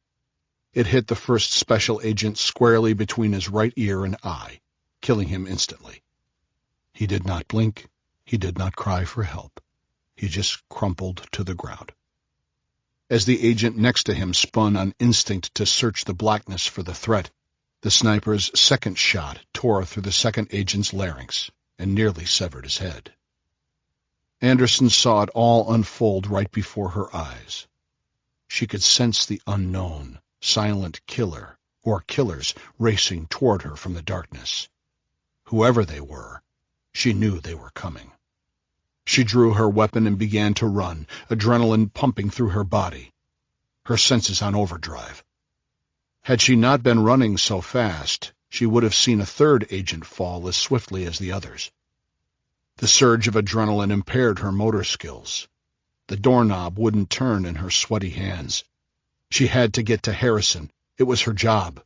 It hit the first special agent squarely between his right ear and eye, killing him instantly. He did not blink. He did not cry for help. He just crumpled to the ground. As the agent next to him spun on instinct to search the blackness for the threat, the sniper's second shot tore through the second agent's larynx and nearly severed his head. Anderson saw it all unfold right before her eyes. She could sense the unknown, silent killer or killers racing toward her from the darkness. Whoever they were, she knew they were coming. She drew her weapon and began to run, adrenaline pumping through her body, her senses on overdrive. Had she not been running so fast, she would have seen a third agent fall as swiftly as the others. The surge of adrenaline impaired her motor skills. The doorknob wouldn't turn in her sweaty hands. She had to get to Harrison. It was her job.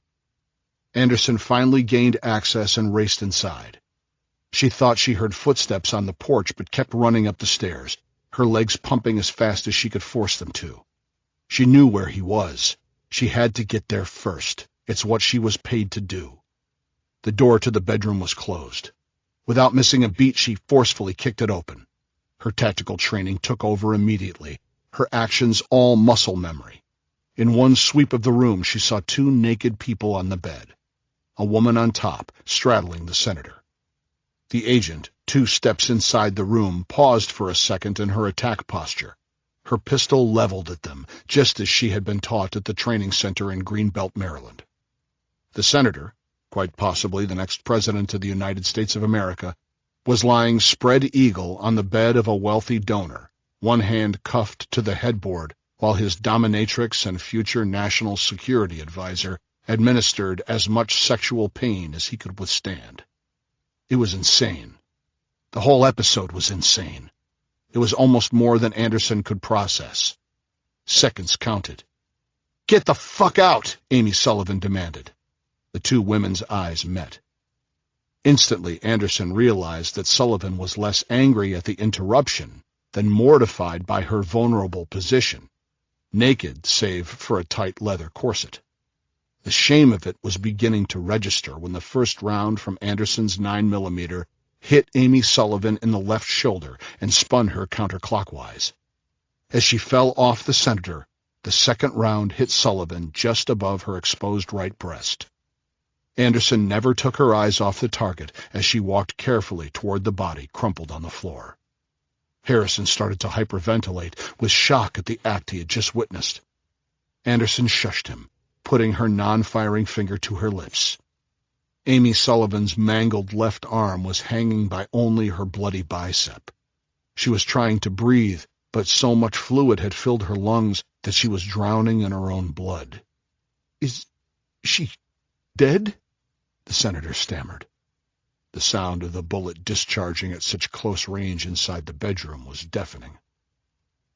Anderson finally gained access and raced inside. She thought she heard footsteps on the porch but kept running up the stairs, her legs pumping as fast as she could force them to. She knew where he was. She had to get there first. It's what she was paid to do. The door to the bedroom was closed. Without missing a beat, she forcefully kicked it open. Her tactical training took over immediately, her actions all muscle memory. In one sweep of the room, she saw two naked people on the bed, a woman on top, straddling the senator. The agent, 2 steps inside the room, paused for a second in her attack posture, her pistol leveled at them, just as she had been taught at the training center in Greenbelt, Maryland. The senator, quite possibly the next president of the United States of America, was lying spread eagle on the bed of a wealthy donor, one hand cuffed to the headboard, while his dominatrix and future national security advisor administered as much sexual pain as he could withstand. It was insane. The whole episode was insane. It was almost more than Anderson could process. Seconds counted. "Get the fuck out!" Amy Sullivan demanded. The two women's eyes met. Instantly, Anderson realized that Sullivan was less angry at the interruption than mortified by her vulnerable position, naked save for a tight leather corset. The shame of it was beginning to register when the first round from Anderson's 9mm hit Amy Sullivan in the left shoulder and spun her counterclockwise. As she fell off the senator, the second round hit Sullivan just above her exposed right breast. Anderson never took her eyes off the target as she walked carefully toward the body crumpled on the floor. Harrison started to hyperventilate with shock at the act he had just witnessed. Anderson shushed him, putting her non-firing finger to her lips. Amy Sullivan's mangled left arm was hanging by only her bloody bicep. She was trying to breathe, but so much fluid had filled her lungs that she was drowning in her own blood. "Is she dead?" the senator stammered. The sound of the bullet discharging at such close range inside the bedroom was deafening.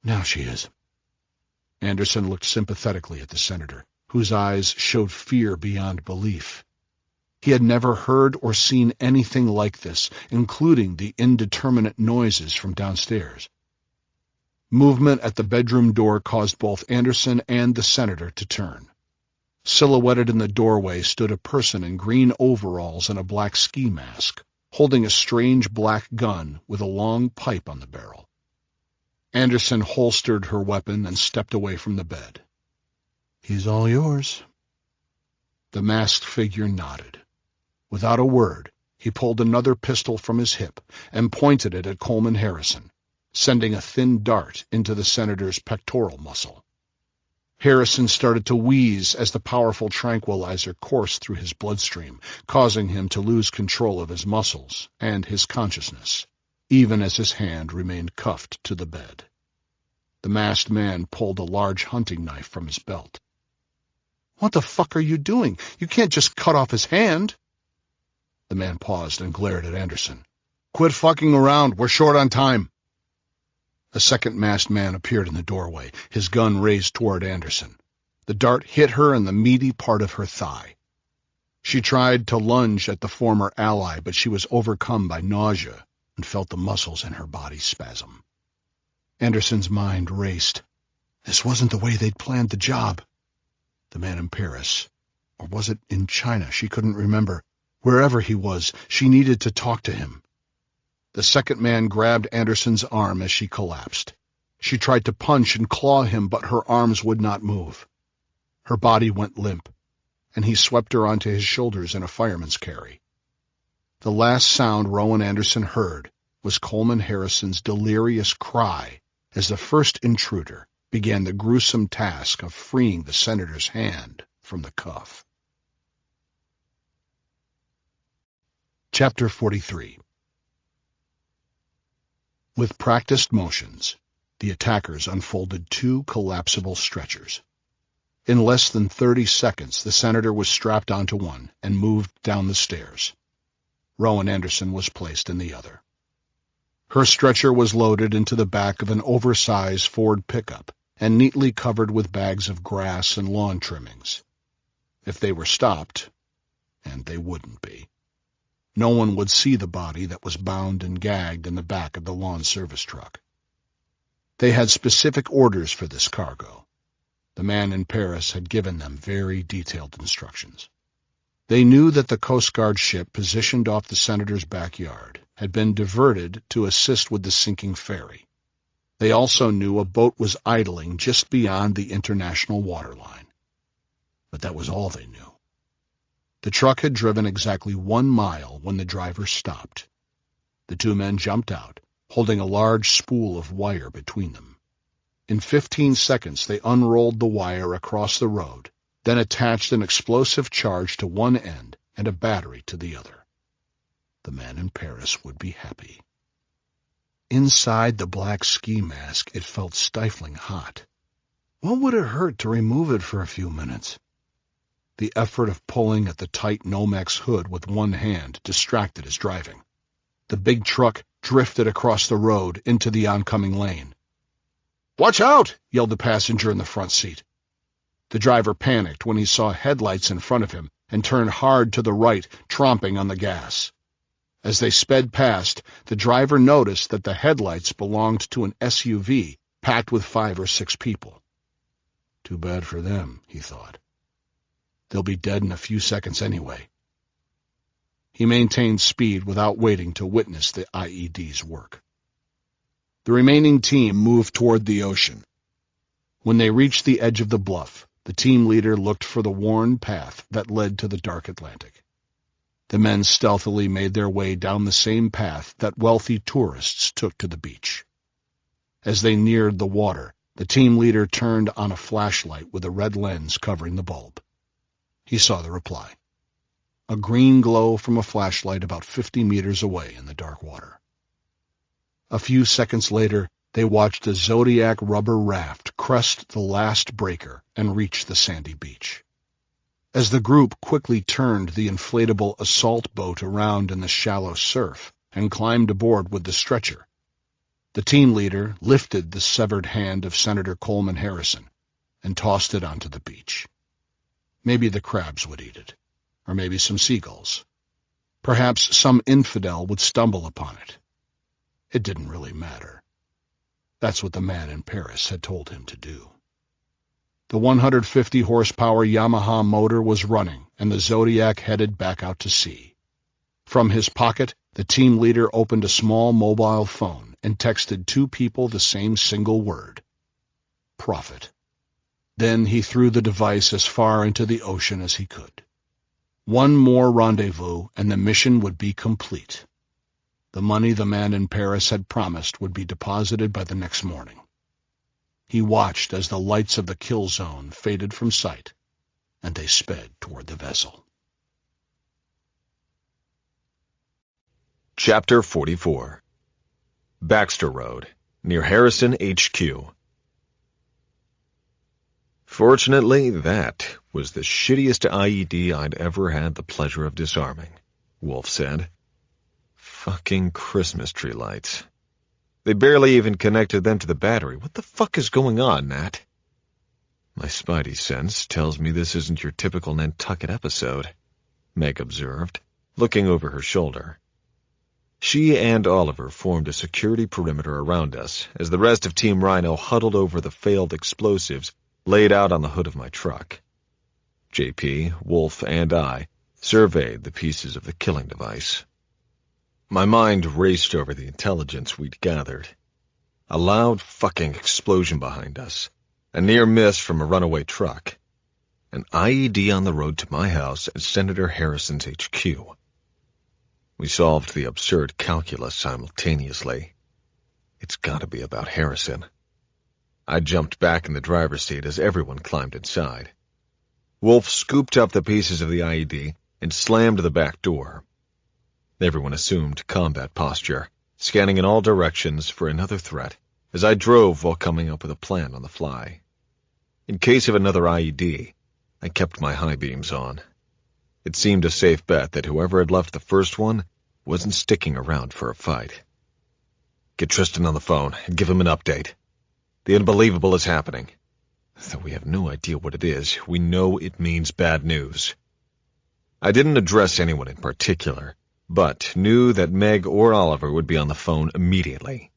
"Now she is." Anderson looked sympathetically at the senator, whose eyes showed fear beyond belief. He had never heard or seen anything like this, including the indeterminate noises from downstairs. Movement at the bedroom door caused both Anderson and the senator to turn. Silhouetted in the doorway stood a person in green overalls and a black ski mask, holding a strange black gun with a long pipe on the barrel. Anderson holstered her weapon and stepped away from the bed. "He's all yours." The masked figure nodded. Without a word, he pulled another pistol from his hip and pointed it at Coleman Harrison, sending a thin dart into the senator's pectoral muscle. Harrison started to wheeze as the powerful tranquilizer coursed through his bloodstream, causing him to lose control of his muscles and his consciousness, even as his hand remained cuffed to the bed. The masked man pulled a large hunting knife from his belt. "What the fuck are you doing? You can't just cut off his hand." The man paused and glared at Anderson. "Quit fucking around. We're short on time." A second masked man appeared in the doorway, his gun raised toward Anderson. The dart hit her in the meaty part of her thigh. She tried to lunge at the former ally, but she was overcome by nausea and felt the muscles in her body spasm. Anderson's mind raced. This wasn't the way they'd planned the job. The man in Paris, or was it in China? She couldn't remember. Wherever he was, she needed to talk to him. The second man grabbed Anderson's arm as she collapsed. She tried to punch and claw him, but her arms would not move. Her body went limp, and he swept her onto his shoulders in a fireman's carry. The last sound Rowan Anderson heard was Coleman Harrison's delirious cry as the first intruder began the gruesome task of freeing the senator's hand from the cuff. Chapter 43. With practiced motions, the attackers unfolded 2 collapsible stretchers. In less than 30 seconds, the senator was strapped onto one and moved down the stairs. Rowan Anderson was placed in the other. Her stretcher was loaded into the back of an oversized Ford pickup and neatly covered with bags of grass and lawn trimmings. If they were stopped, and they wouldn't be, no one would see the body that was bound and gagged in the back of the lawn service truck. They had specific orders for this cargo. The man in Paris had given them very detailed instructions. They knew that the Coast Guard ship positioned off the senator's backyard had been diverted to assist with the sinking ferry. They also knew a boat was idling just beyond the international waterline. But that was all they knew. The truck had driven exactly 1 mile when the driver stopped. The 2 men jumped out, holding a large spool of wire between them. In 15 seconds, they unrolled the wire across the road, then attached an explosive charge to one end and a battery to the other. The man in Paris would be happy. Inside the black ski mask, it felt stifling hot. What would it hurt to remove it for a few minutes? The effort of pulling at the tight Nomex hood with one hand distracted his driving. The big truck drifted across the road into the oncoming lane. "Watch out!" yelled the passenger in the front seat. The driver panicked when he saw headlights in front of him and turned hard to the right, tromping on the gas. As they sped past, the driver noticed that the headlights belonged to an SUV packed with 5 or 6 people. Too bad for them, he thought. They'll be dead in a few seconds anyway. He maintained speed without waiting to witness the IED's work. The remaining team moved toward the ocean. When they reached the edge of the bluff, the team leader looked for the worn path that led to the dark Atlantic. The men stealthily made their way down the same path that wealthy tourists took to the beach. As they neared the water, the team leader turned on a flashlight with a red lens covering the bulb. He saw the reply. A green glow from a flashlight about 50 meters away in the dark water. A few seconds later, they watched a Zodiac rubber raft crest the last breaker and reach the sandy beach. As the group quickly turned the inflatable assault boat around in the shallow surf and climbed aboard with the stretcher, the team leader lifted the severed hand of Senator Coleman Harrison and tossed it onto the beach. Maybe the crabs would eat it, or maybe some seagulls. Perhaps some infidel would stumble upon it. It didn't really matter. That's what the man in Paris had told him to do. The 150-horsepower Yamaha motor was running, and the Zodiac headed back out to sea. From his pocket, the team leader opened a small mobile phone and texted 2 people the same single word: profit. Then he threw the device as far into the ocean as he could. One more rendezvous, and the mission would be complete. The money the man in Paris had promised would be deposited by the next morning. He watched as the lights of the kill zone faded from sight, and they sped toward the vessel. Chapter 44. Baxter Road, near Harrison HQ. Fortunately, that was the shittiest IED I'd ever had the pleasure of disarming, Wolf said. Fucking Christmas tree lights. They barely even connected them to the battery. What the fuck is going on, Nat? My spidey sense tells me this isn't your typical Nantucket episode, Meg observed, looking over her shoulder. She and Oliver formed a security perimeter around us as the rest of Team Rhino huddled over the failed explosives laid out on the hood of my truck. JP, Wolf, and I surveyed the pieces of the killing device. My mind raced over the intelligence we'd gathered. A loud fucking explosion behind us, a near miss from a runaway truck, an IED on the road to my house at Senator Harrison's HQ. We solved the absurd calculus simultaneously. It's gotta be about Harrison. I jumped back in the driver's seat as everyone climbed inside. Wolf scooped up the pieces of the IED and slammed the back door. Everyone assumed combat posture, scanning in all directions for another threat as I drove while coming up with a plan on the fly. In case of another IED, I kept my high beams on. It seemed a safe bet that whoever had left the first one wasn't sticking around for a fight. Get Tristan on the phone and give him an update. The unbelievable is happening. Though we have no idea what it is, we know it means bad news. I didn't address anyone in particular, but knew that Meg or Oliver would be on the phone immediately.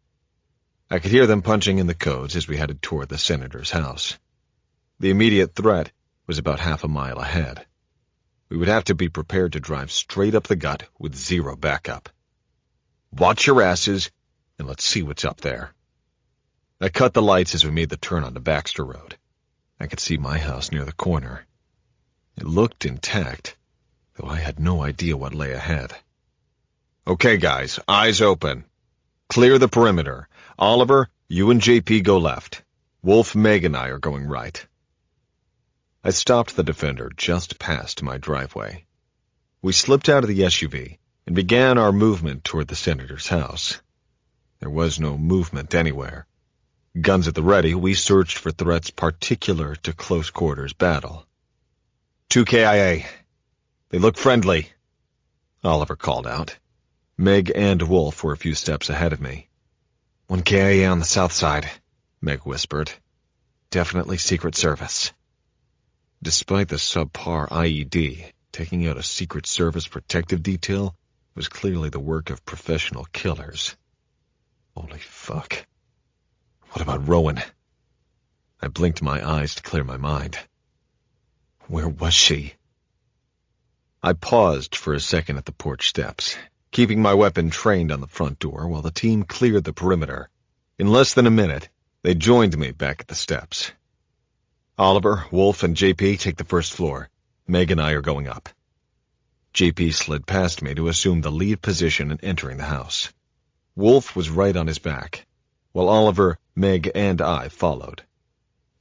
I could hear them punching in the codes as we headed toward the senator's house. The immediate threat was about half a mile ahead. We would have to be prepared to drive straight up the gut with zero backup. Watch your asses, and let's see what's up there. I cut the lights as we made the turn onto Baxter Road. I could see my house near the corner. It looked intact, though I had no idea what lay ahead. Okay, guys, eyes open. Clear the perimeter. Oliver, you and JP go left. Wolf, Meg, and I are going right. I stopped the Defender just past my driveway. We slipped out of the SUV and began our movement toward the senator's house. There was no movement anywhere. Guns at the ready, we searched for threats particular to close-quarters battle. 2 KIA. They look friendly, Oliver called out. Meg and Wolf were a few steps ahead of me. 1 KIA on the south side, Meg whispered. Definitely Secret Service. Despite the subpar IED, taking out a Secret Service protective detail was clearly the work of professional killers. Holy fuck. What about Rowan? I blinked my eyes to clear my mind. Where was she? I paused for a second at the porch steps, keeping my weapon trained on the front door while the team cleared the perimeter. In less than a minute, they joined me back at the steps. Oliver, Wolf, and JP take the first floor. Meg and I are going up. JP slid past me to assume the lead position in entering the house. Wolf was right on his back, while Oliver, Meg, and I followed.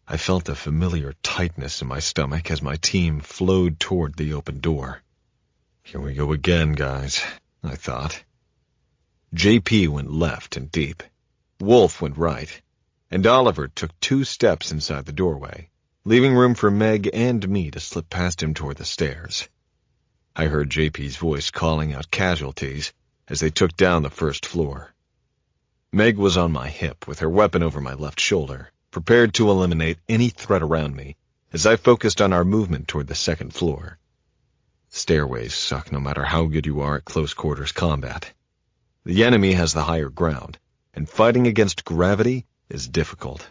I felt a familiar tightness in my stomach as my team flowed toward the open door. Here we go again, guys, I thought. JP went left and deep. Wolf went right, and Oliver took 2 steps inside the doorway, leaving room for Meg and me to slip past him toward the stairs. I heard JP's voice calling out casualties as they took down the first floor. Meg was on my hip with her weapon over my left shoulder, prepared to eliminate any threat around me as I focused on our movement toward the second floor. Stairways suck no matter how good you are at close-quarters combat. The enemy has the higher ground, and fighting against gravity is difficult.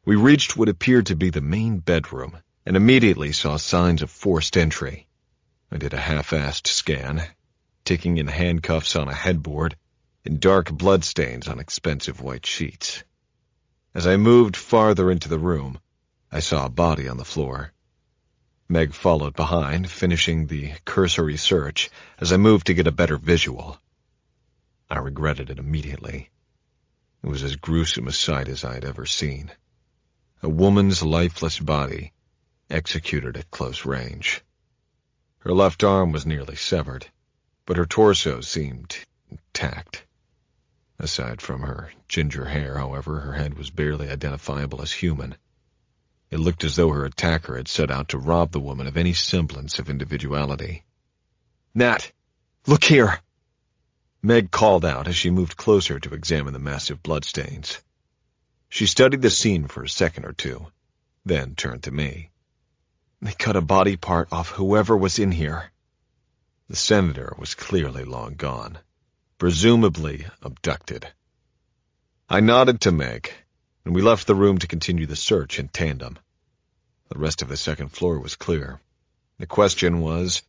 We reached what appeared to be the main bedroom and immediately saw signs of forced entry. I did a half-assed scan, ticking in handcuffs on a headboard and dark bloodstains on expensive white sheets. As I moved farther into the room, I saw a body on the floor. Meg followed behind, finishing the cursory search as I moved to get a better visual. I regretted it immediately. It was as gruesome a sight as I had ever seen. A woman's lifeless body, executed at close range. Her left arm was nearly severed, but her torso seemed intact. Aside from her ginger hair, however, her head was barely identifiable as human. It looked as though her attacker had set out to rob the woman of any semblance of individuality. Nat, look here! Meg called out as she moved closer to examine the massive bloodstains. She studied the scene for a second or two, then turned to me. They cut a body part off whoever was in here. The senator was clearly long gone, presumably abducted. I nodded to Meg, and we left the room to continue the search in tandem. The rest of the second floor was clear. The question was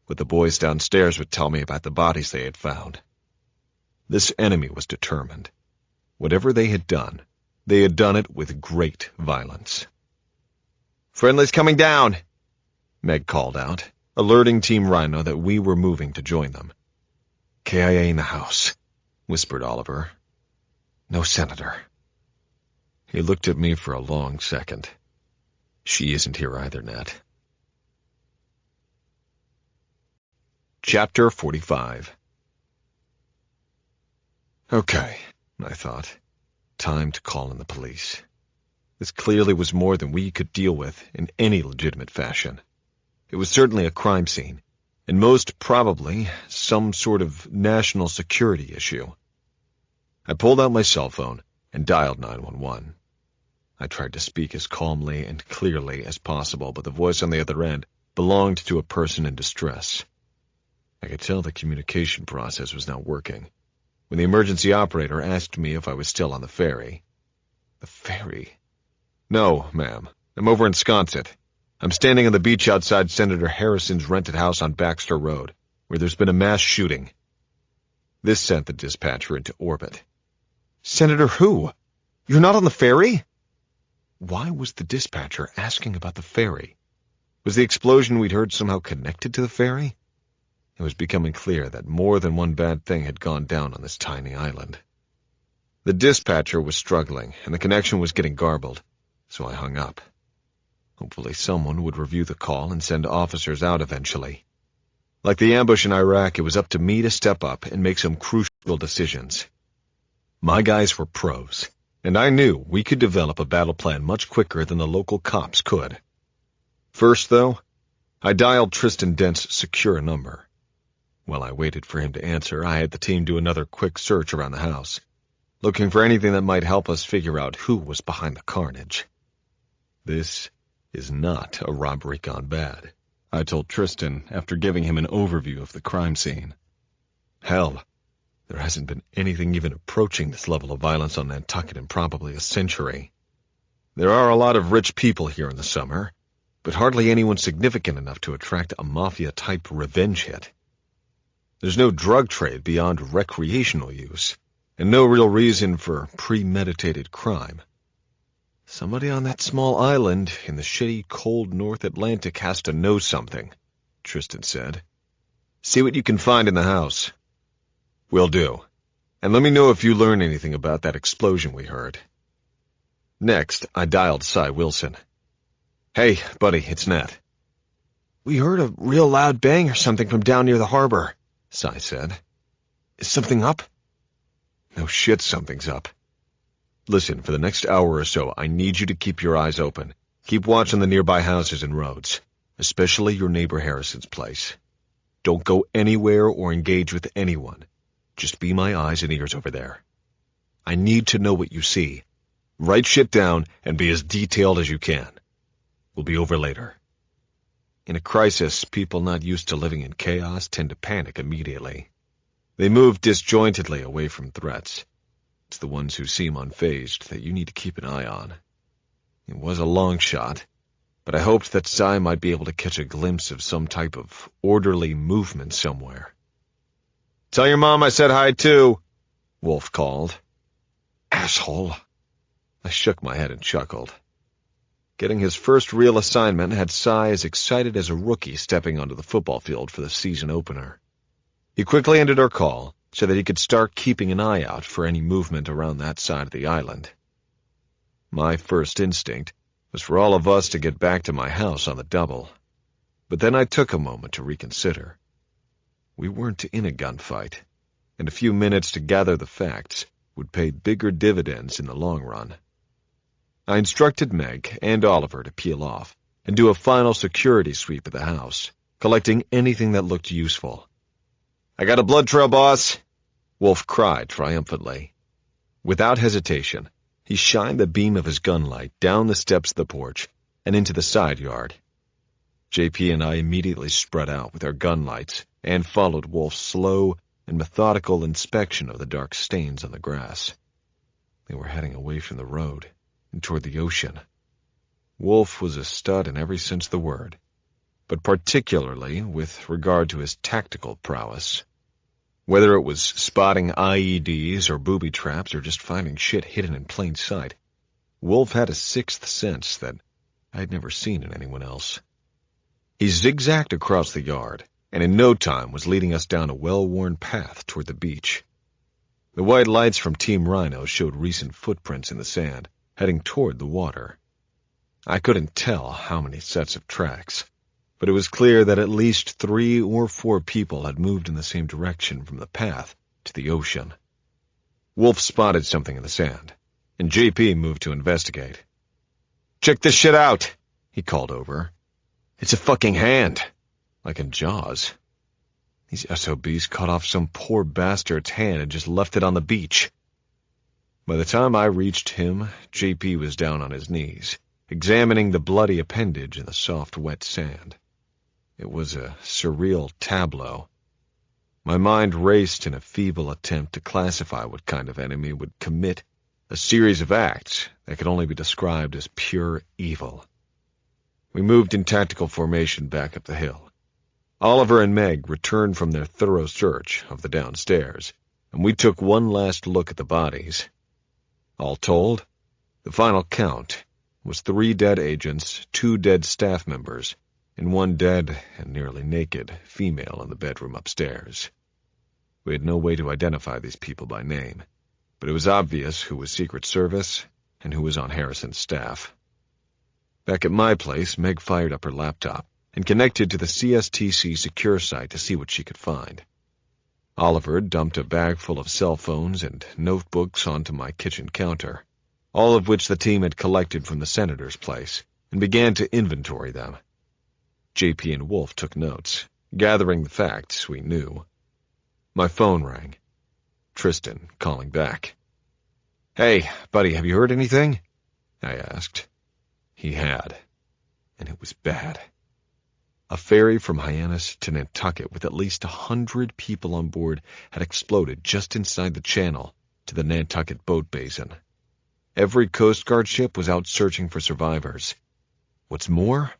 what the boys downstairs would tell me about the bodies they had found. This enemy was determined. Whatever they had done it with great violence. Friendly's coming down, Meg called out, alerting Team Rhino that we were moving to join them. KIA in the house, whispered Oliver. No senator. He looked at me for a long second. She isn't here either, Nat. Chapter 45. Okay, I thought. Time to call in the police. This clearly was more than we could deal with in any legitimate fashion. It was certainly a crime scene, and most probably some sort of national security issue. I pulled out my cell phone and dialed 911. I tried to speak as calmly and clearly as possible, but the voice on the other end belonged to a person in distress. I could tell the communication process was not working when the emergency operator asked me if I was still on the ferry. The ferry? No, ma'am. I'm over in Sconset. I'm standing on the beach outside Senator Harrison's rented house on Baxter Road, where there's been a mass shooting. This sent the dispatcher into orbit. Senator who? You're not on the ferry? Why was the dispatcher asking about the ferry? Was the explosion we'd heard somehow connected to the ferry? It was becoming clear that more than one bad thing had gone down on this tiny island. The dispatcher was struggling, and the connection was getting garbled, so I hung up. Hopefully someone would review the call and send officers out eventually. Like the ambush in Iraq, it was up to me to step up and make some crucial decisions. My guys were pros, and I knew we could develop a battle plan much quicker than the local cops could. First, though, I dialed Tristan Dent's secure number. While I waited for him to answer, I had the team do another quick search around the house, looking for anything that might help us figure out who was behind the carnage. This is not a robbery gone bad, I told Tristan after giving him an overview of the crime scene. Hell, there hasn't been anything even approaching this level of violence on Nantucket in probably a century. There are a lot of rich people here in the summer, but hardly anyone significant enough to attract a mafia-type revenge hit. There's no drug trade beyond recreational use, and no real reason for premeditated crime. Somebody on that small island in the shitty, cold North Atlantic has to know something, Tristan said. See what you can find in the house. Will do. And let me know if you learn anything about that explosion we heard. Next, I dialed Cy Wilson. Hey, buddy, it's Nat. We heard a real loud bang or something from down near the harbor, Cy said. Is something up? No shit, something's up. Listen, for the next hour or so, I need you to keep your eyes open. Keep watch on the nearby houses and roads, especially your neighbor Harrison's place. Don't go anywhere or engage with anyone. Just be my eyes and ears over there. I need to know what you see. Write shit down and be as detailed as you can. We'll be over later. In a crisis, people not used to living in chaos tend to panic immediately. They move disjointedly away from threats. It's the ones who seem unfazed that you need to keep an eye on. It was a long shot, but I hoped that Cy might be able to catch a glimpse of some type of orderly movement somewhere. Tell your mom I said hi too, Wolf called. Asshole. I shook my head and chuckled. Getting his first real assignment had Cy as excited as a rookie stepping onto the football field for the season opener. He quickly ended our call so that he could start keeping an eye out for any movement around that side of the island. My first instinct was for all of us to get back to my house on the double, but then I took a moment to reconsider. We weren't in a gunfight, and a few minutes to gather the facts would pay bigger dividends in the long run. I instructed Meg and Oliver to peel off and do a final security sweep of the house, collecting anything that looked useful. I got a blood trail, boss, Wolf cried triumphantly. Without hesitation, he shined the beam of his gun light down the steps of the porch and into the side yard. JP and I immediately spread out with our gun lights and followed Wolf's slow and methodical inspection of the dark stains on the grass. They were heading away from the road and toward the ocean. Wolf was a stud in every sense of the word, but particularly with regard to his tactical prowess. Whether it was spotting IEDs or booby traps or just finding shit hidden in plain sight, Wolf had a sixth sense that I'd never seen in anyone else. He zigzagged across the yard, and in no time was leading us down a well-worn path toward the beach. The white lights from Team Rhino showed recent footprints in the sand, heading toward the water. I couldn't tell how many sets of tracks, but it was clear that at least 3 or 4 people had moved in the same direction from the path to the ocean. Wolf spotted something in the sand, and JP moved to investigate. "Check this shit out," he called over. "It's a fucking hand, like in Jaws. These SOBs cut off some poor bastard's hand and just left it on the beach." By the time I reached him, JP was down on his knees, examining the bloody appendage in the soft, wet sand. It was a surreal tableau. My mind raced in a feeble attempt to classify what kind of enemy would commit a series of acts that could only be described as pure evil. We moved in tactical formation back up the hill. Oliver and Meg returned from their thorough search of the downstairs, and we took one last look at the bodies. All told, the final count was 3 dead agents, 2 dead staff members, and 1 dead and nearly naked female in the bedroom upstairs. We had no way to identify these people by name, but it was obvious who was Secret Service and who was on Harrison's staff. Back at my place, Meg fired up her laptop and connected to the CSTC secure site to see what she could find. Oliver dumped a bag full of cell phones and notebooks onto my kitchen counter, all of which the team had collected from the senator's place, and began to inventory them. JP and Wolf took notes, gathering the facts we knew. My phone rang. Tristan calling back. "Hey, buddy, have you heard anything?" I asked. He had, and it was bad. A ferry from Hyannis to Nantucket with at least 100 people on board had exploded just inside the channel to the Nantucket boat basin. Every Coast Guard ship was out searching for survivors. What's more,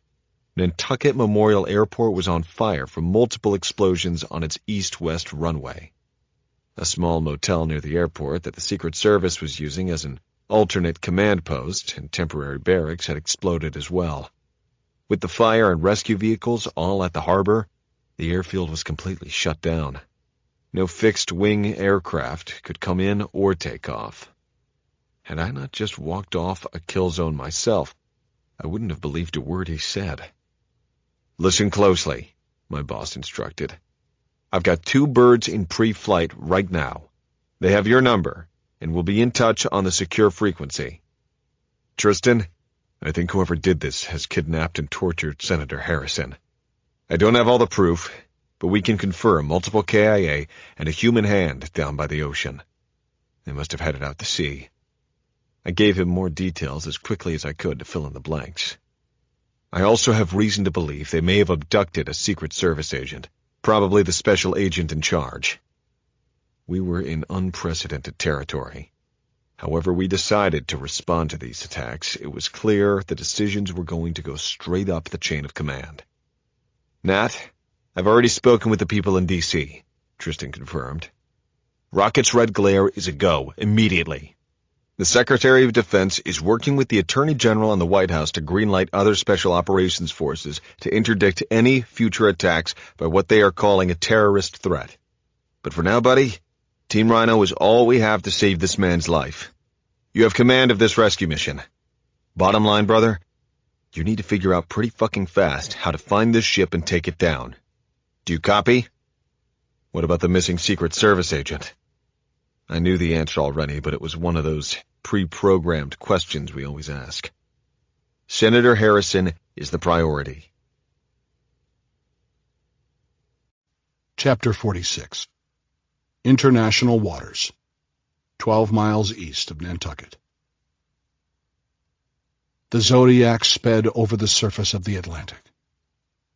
Nantucket Memorial Airport was on fire from multiple explosions on its east-west runway. A small motel near the airport that the Secret Service was using as an alternate command post and temporary barracks had exploded as well. With the fire and rescue vehicles all at the harbor, the airfield was completely shut down. No fixed-wing aircraft could come in or take off. Had I not just walked off a kill zone myself, I wouldn't have believed a word he said. "Listen closely," my boss instructed. "I've got 2 birds in pre-flight right now. They have your number, and will be in touch on the secure frequency. Tristan, I think whoever did this has kidnapped and tortured Senator Harrison. I don't have all the proof, but we can confirm multiple KIA and a human hand down by the ocean. They must have headed out to sea." I gave him more details as quickly as I could to fill in the blanks. "I also have reason to believe they may have abducted a Secret Service agent, probably the special agent in charge." We were in unprecedented territory. However we decided to respond to these attacks, it was clear the decisions were going to go straight up the chain of command. "Nat, I've already spoken with the people in D.C., Tristan confirmed. "Rocket's red glare is a go, immediately. The Secretary of Defense is working with the Attorney General and the White House to greenlight other special operations forces to interdict any future attacks by what they are calling a terrorist threat. But for now, buddy, Team Rhino is all we have to save this man's life. You have command of this rescue mission. Bottom line, brother, you need to figure out pretty fucking fast how to find this ship and take it down. Do you copy?" "What about the missing Secret Service agent?" I knew the answer already, but it was one of those pre-programmed questions we always ask. "Senator Harrison is the priority." Chapter 46. International Waters, 12 miles east of Nantucket. The Zodiac sped over the surface of the Atlantic.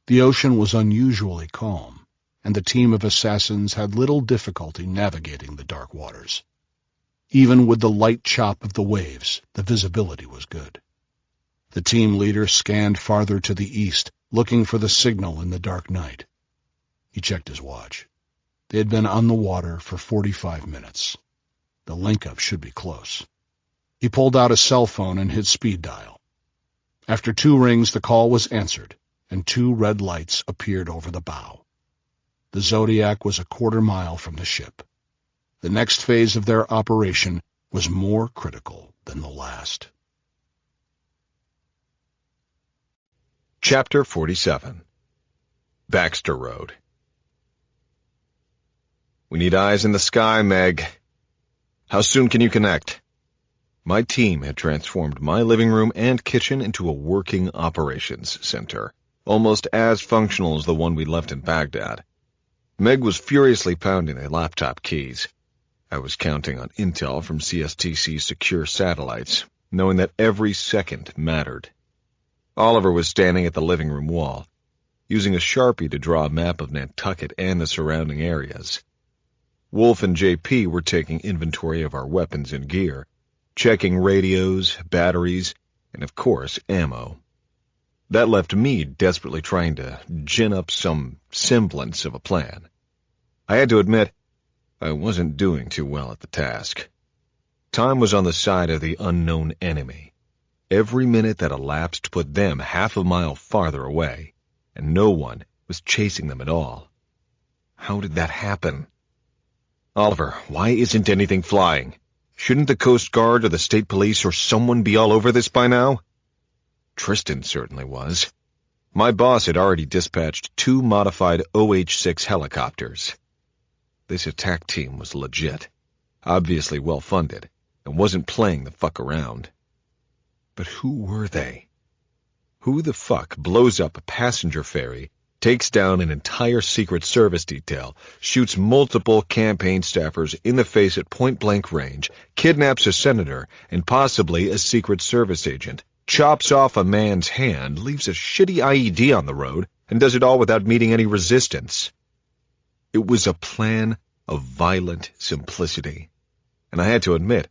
The ocean was unusually calm, and the team of assassins had little difficulty navigating the dark waters. Even with the light chop of the waves, the visibility was good. The team leader scanned farther to the east, looking for the signal in the dark night. He checked his watch. They had been on the water for 45 minutes. The link-up should be close. He pulled out a cell phone and hit speed dial. After 2 rings, the call was answered, and 2 red lights appeared over the bow. The Zodiac was a quarter-mile from the ship. The next phase of their operation was more critical than the last. Chapter 47. Baxter Road. "We need eyes in the sky, Meg." How soon can you connect? My team had transformed my living room and kitchen into a working operations center, almost as functional as the one we left in Baghdad. Meg was furiously pounding the laptop keys. I was counting on intel from CSTC's secure satellites, knowing that every second mattered. Oliver was standing at the living room wall, using a Sharpie to draw a map of Nantucket and the surrounding areas. Wolf and JP were taking inventory of our weapons and gear, checking radios, batteries, and of course, ammo. That left me desperately trying to gin up some semblance of a plan. I had to admit, I wasn't doing too well at the task. Time was on the side of the unknown enemy. Every minute that elapsed put them half a mile farther away, and no one was chasing them at all. How did that happen? Oliver, why isn't anything flying? Shouldn't the Coast Guard or the State Police or someone be all over this by now? Tristan certainly was. My boss had already dispatched 2 modified OH-6 helicopters. This attack team was legit, obviously well-funded, and wasn't playing the fuck around. But who were they? Who the fuck blows up a passenger ferry, takes down an entire Secret Service detail, shoots multiple campaign staffers in the face at point-blank range, kidnaps a senator and possibly a Secret Service agent, chops off a man's hand, leaves a shitty IED on the road, and does it all without meeting any resistance? It was a plan of violent simplicity, and I had to admit,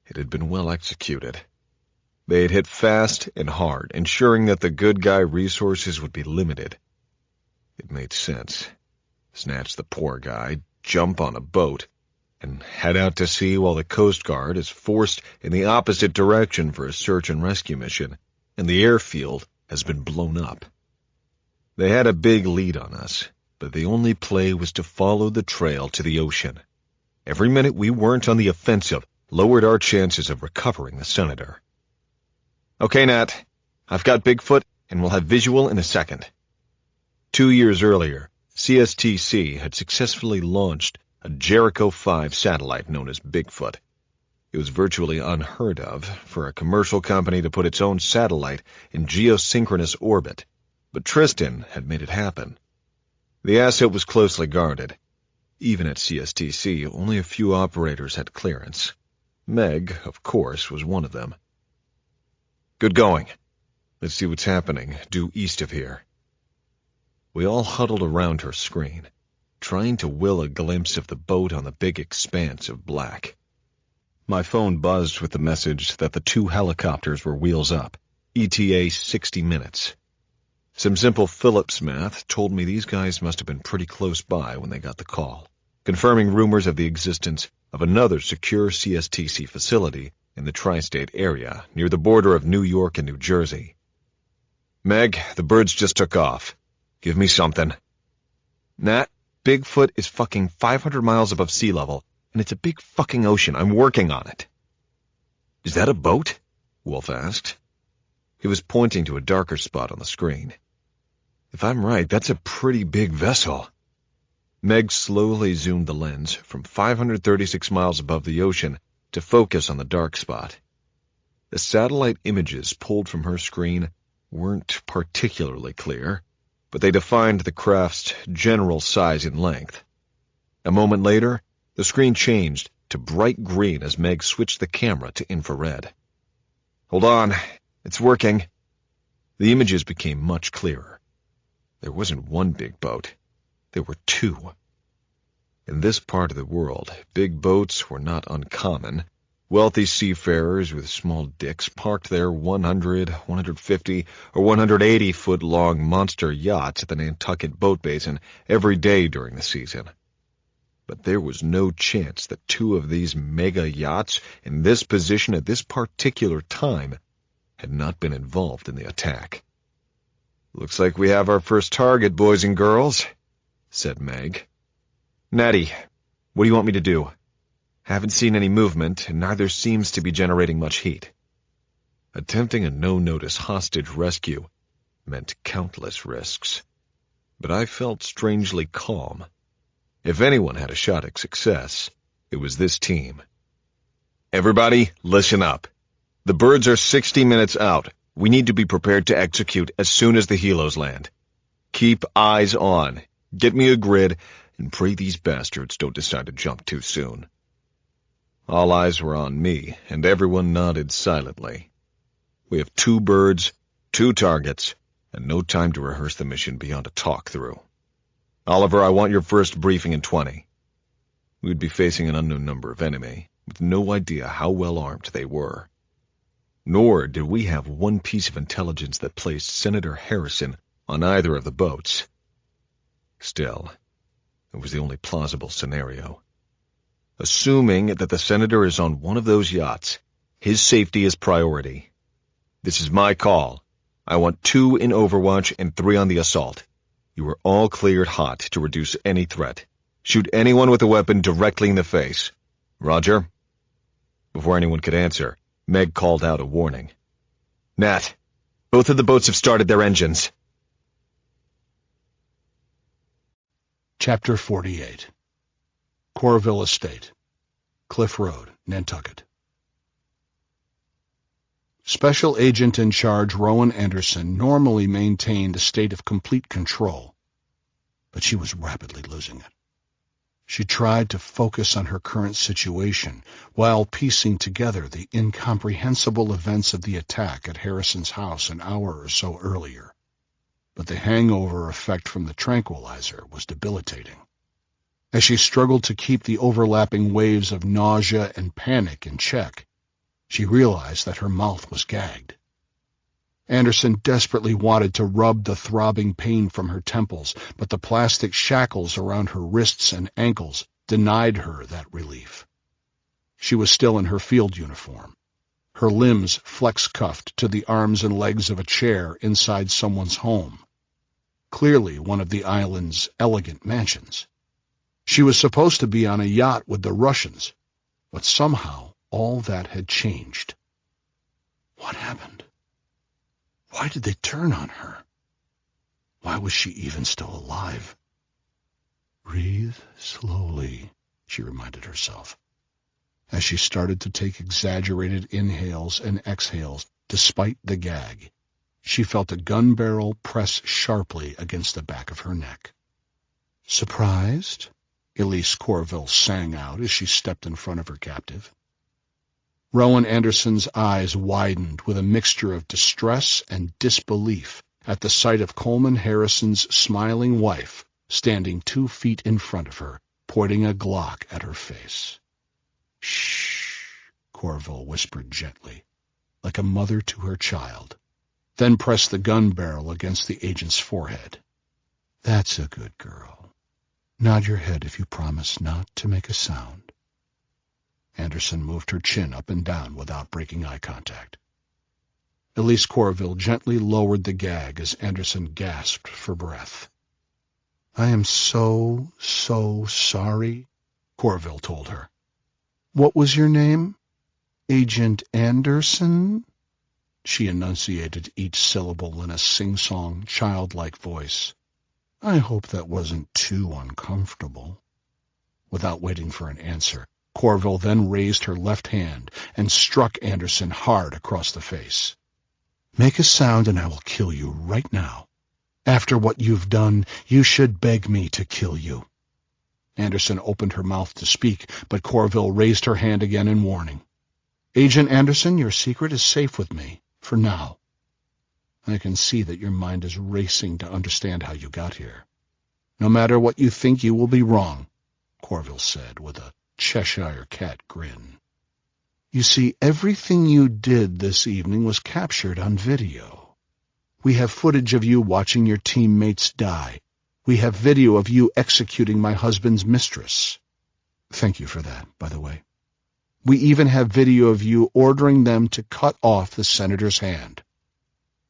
it had been well executed. They had hit fast and hard, ensuring that the good guy resources would be limited. It made sense. Snatch the poor guy, jump on a boat, and head out to sea while the Coast Guard is forced in the opposite direction for a search and rescue mission, and the airfield has been blown up. They had a big lead on us, but the only play was to follow the trail to the ocean. Every minute we weren't on the offensive lowered our chances of recovering the senator. Okay, Nat, I've got Bigfoot, and we'll have visual in a second. 2 years earlier, CSTC had successfully launched a Jericho 5 satellite known as Bigfoot. It was virtually unheard of for a commercial company to put its own satellite in geosynchronous orbit, but Tristan had made it happen. The asset was closely guarded. Even at CSTC, only a few operators had clearance. Meg, of course, was one of them. Good going. Let's see what's happening due east of here. We all huddled around her screen, trying to will a glimpse of the boat on the big expanse of black. My phone buzzed with the message that the 2 helicopters were wheels up, ETA 60 minutes. Some simple Phillips math told me these guys must have been pretty close by when they got the call, confirming rumors of the existence of another secure CSTC facility in the tri-state area near the border of New York and New Jersey. Meg, the birds just took off. Give me something. Nat, Bigfoot is fucking 500 miles above sea level, and it's a big fucking ocean. I'm working on it. Is that a boat? Wolf asked. He was pointing to a darker spot on the screen. If I'm right, that's a pretty big vessel. Meg slowly zoomed the lens from 536 miles above the ocean to focus on the dark spot. The satellite images pulled from her screen weren't particularly clear, but they defined the craft's general size and length. A moment later, the screen changed to bright green as Meg switched the camera to infrared. Hold on, it's working. The images became much clearer. There wasn't one big boat. There were 2. In this part of the world, big boats were not uncommon. Wealthy seafarers with small dicks parked their 100, 150, or 180-foot-long monster yachts at the Nantucket boat basin every day during the season. But there was no chance that 2 of these mega yachts in this position at this particular time had not been involved in the attack. Looks like we have our first target, boys and girls, said Meg. Natty, what do you want me to do? Haven't seen any movement, and neither seems to be generating much heat. Attempting a no-notice hostage rescue meant countless risks, but I felt strangely calm. If anyone had a shot at success, it was this team. Everybody, listen up. The birds are 60 minutes out. We need to be prepared to execute as soon as the helos land. Keep eyes on. Get me a grid, and pray these bastards don't decide to jump too soon. All eyes were on me, and everyone nodded silently. We have 2 birds, 2 targets, and no time to rehearse the mission beyond a talk-through. Oliver, I want your first briefing in 20. We'd be facing an unknown number of enemy, with no idea how well armed they were. Nor did we have one piece of intelligence that placed Senator Harrison on either of the boats. Still, it was the only plausible scenario. Assuming that the Senator is on one of those yachts, his safety is priority. This is my call. I want 2 in Overwatch and 3 on the assault. You are all cleared hot to reduce any threat. Shoot anyone with a weapon directly in the face. Roger? Before anyone could answer, Meg called out a warning. Nat, both of the boats have started their engines. Chapter 48. Corville Estate, Cliff Road, Nantucket. Special Agent in Charge Rowan Anderson normally maintained a state of complete control, but she was rapidly losing it. She tried to focus on her current situation while piecing together the incomprehensible events of the attack at Harrison's house an hour or so earlier. But the hangover effect from the tranquilizer was debilitating. As she struggled to keep the overlapping waves of nausea and panic in check, she realized that her mouth was gagged. Anderson desperately wanted to rub the throbbing pain from her temples, but the plastic shackles around her wrists and ankles denied her that relief. She was still in her field uniform, her limbs flex-cuffed to the arms and legs of a chair inside someone's home, clearly one of the island's elegant mansions. She was supposed to be on a yacht with the Russians, but somehow all that had changed. What happened? Why did they turn on her? Why was she even still alive? Breathe slowly, she reminded herself, as she started to take exaggerated inhales and exhales despite the gag. She felt a gun barrel press sharply against the back of her neck. Surprised? Elise Corville sang out as she stepped in front of her captive. Rowan Anderson's eyes widened with a mixture of distress and disbelief at the sight of Coleman Harrison's smiling wife standing 2 feet in front of her, pointing a Glock at her face. Shh, Corville whispered gently, like a mother to her child, then pressed the gun barrel against the agent's forehead. That's a good girl. Nod your head if you promise not to make a sound. Anderson moved her chin up and down without breaking eye contact. Elise Corville gently lowered the gag as Anderson gasped for breath. I am so sorry, Corville told her. What was your name? Agent Anderson? She enunciated each syllable in a sing-song, childlike voice. I hope that wasn't too uncomfortable. Without waiting for an answer, Corville then raised her left hand and struck Anderson hard across the face. Make a sound and I will kill you right now. After what you've done, you should beg me to kill you. Anderson opened her mouth to speak, but Corville raised her hand again in warning. Agent Anderson, your secret is safe with me, for now. I can see that your mind is racing to understand how you got here. No matter what you think, you will be wrong, Corville said with a Cheshire cat grin. You see, everything you did this evening was captured on video. We have footage of you watching your teammates die. We have video of you executing my husband's mistress. Thank you for that, by the way. We even have video of you ordering them to cut off the senator's hand.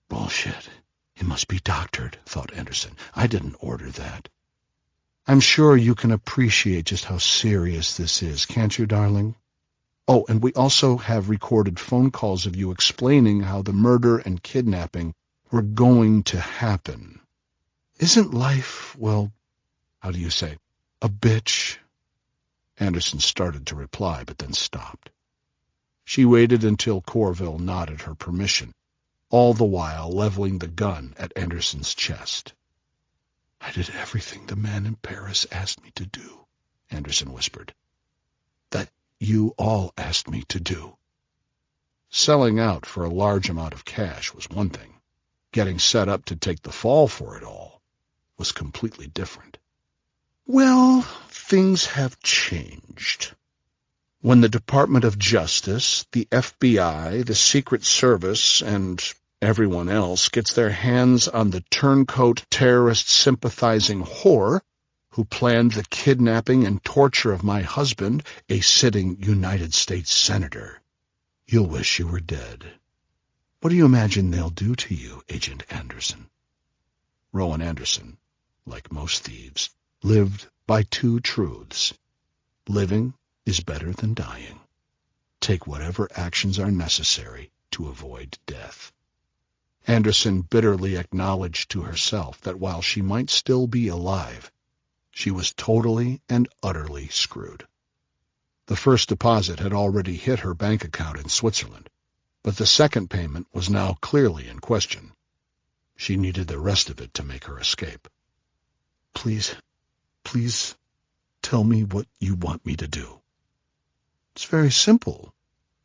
Bullshit. It must be doctored, thought Anderson. I didn't order that. I'm sure you can appreciate just how serious this is, can't you, darling? Oh, and we also have recorded phone calls of you explaining how the murder and kidnapping were going to happen. Isn't life, well, how do you say, a bitch? Anderson started to reply, but then stopped. She waited until Corville nodded her permission, all the while leveling the gun at Anderson's chest. "I did everything the man in Paris asked me to do," Anderson whispered. "That you all asked me to do." Selling out for a large amount of cash was one thing. Getting set up to take the fall for it all was completely different. Well, things have changed. When the Department of Justice, the FBI, the Secret Service, and everyone else gets their hands on the turncoat terrorist-sympathizing whore who planned the kidnapping and torture of my husband, a sitting United States Senator, you'll wish you were dead. What do you imagine they'll do to you, Agent Anderson? Rowan Anderson, like most thieves, lived by two truths. Living is better than dying. Take whatever actions are necessary to avoid death. Anderson bitterly acknowledged to herself that while she might still be alive, she was totally and utterly screwed. The first deposit had already hit her bank account in Switzerland, but the second payment was now clearly in question. She needed the rest of it to make her escape. Please tell me what you want me to do." "It's very simple.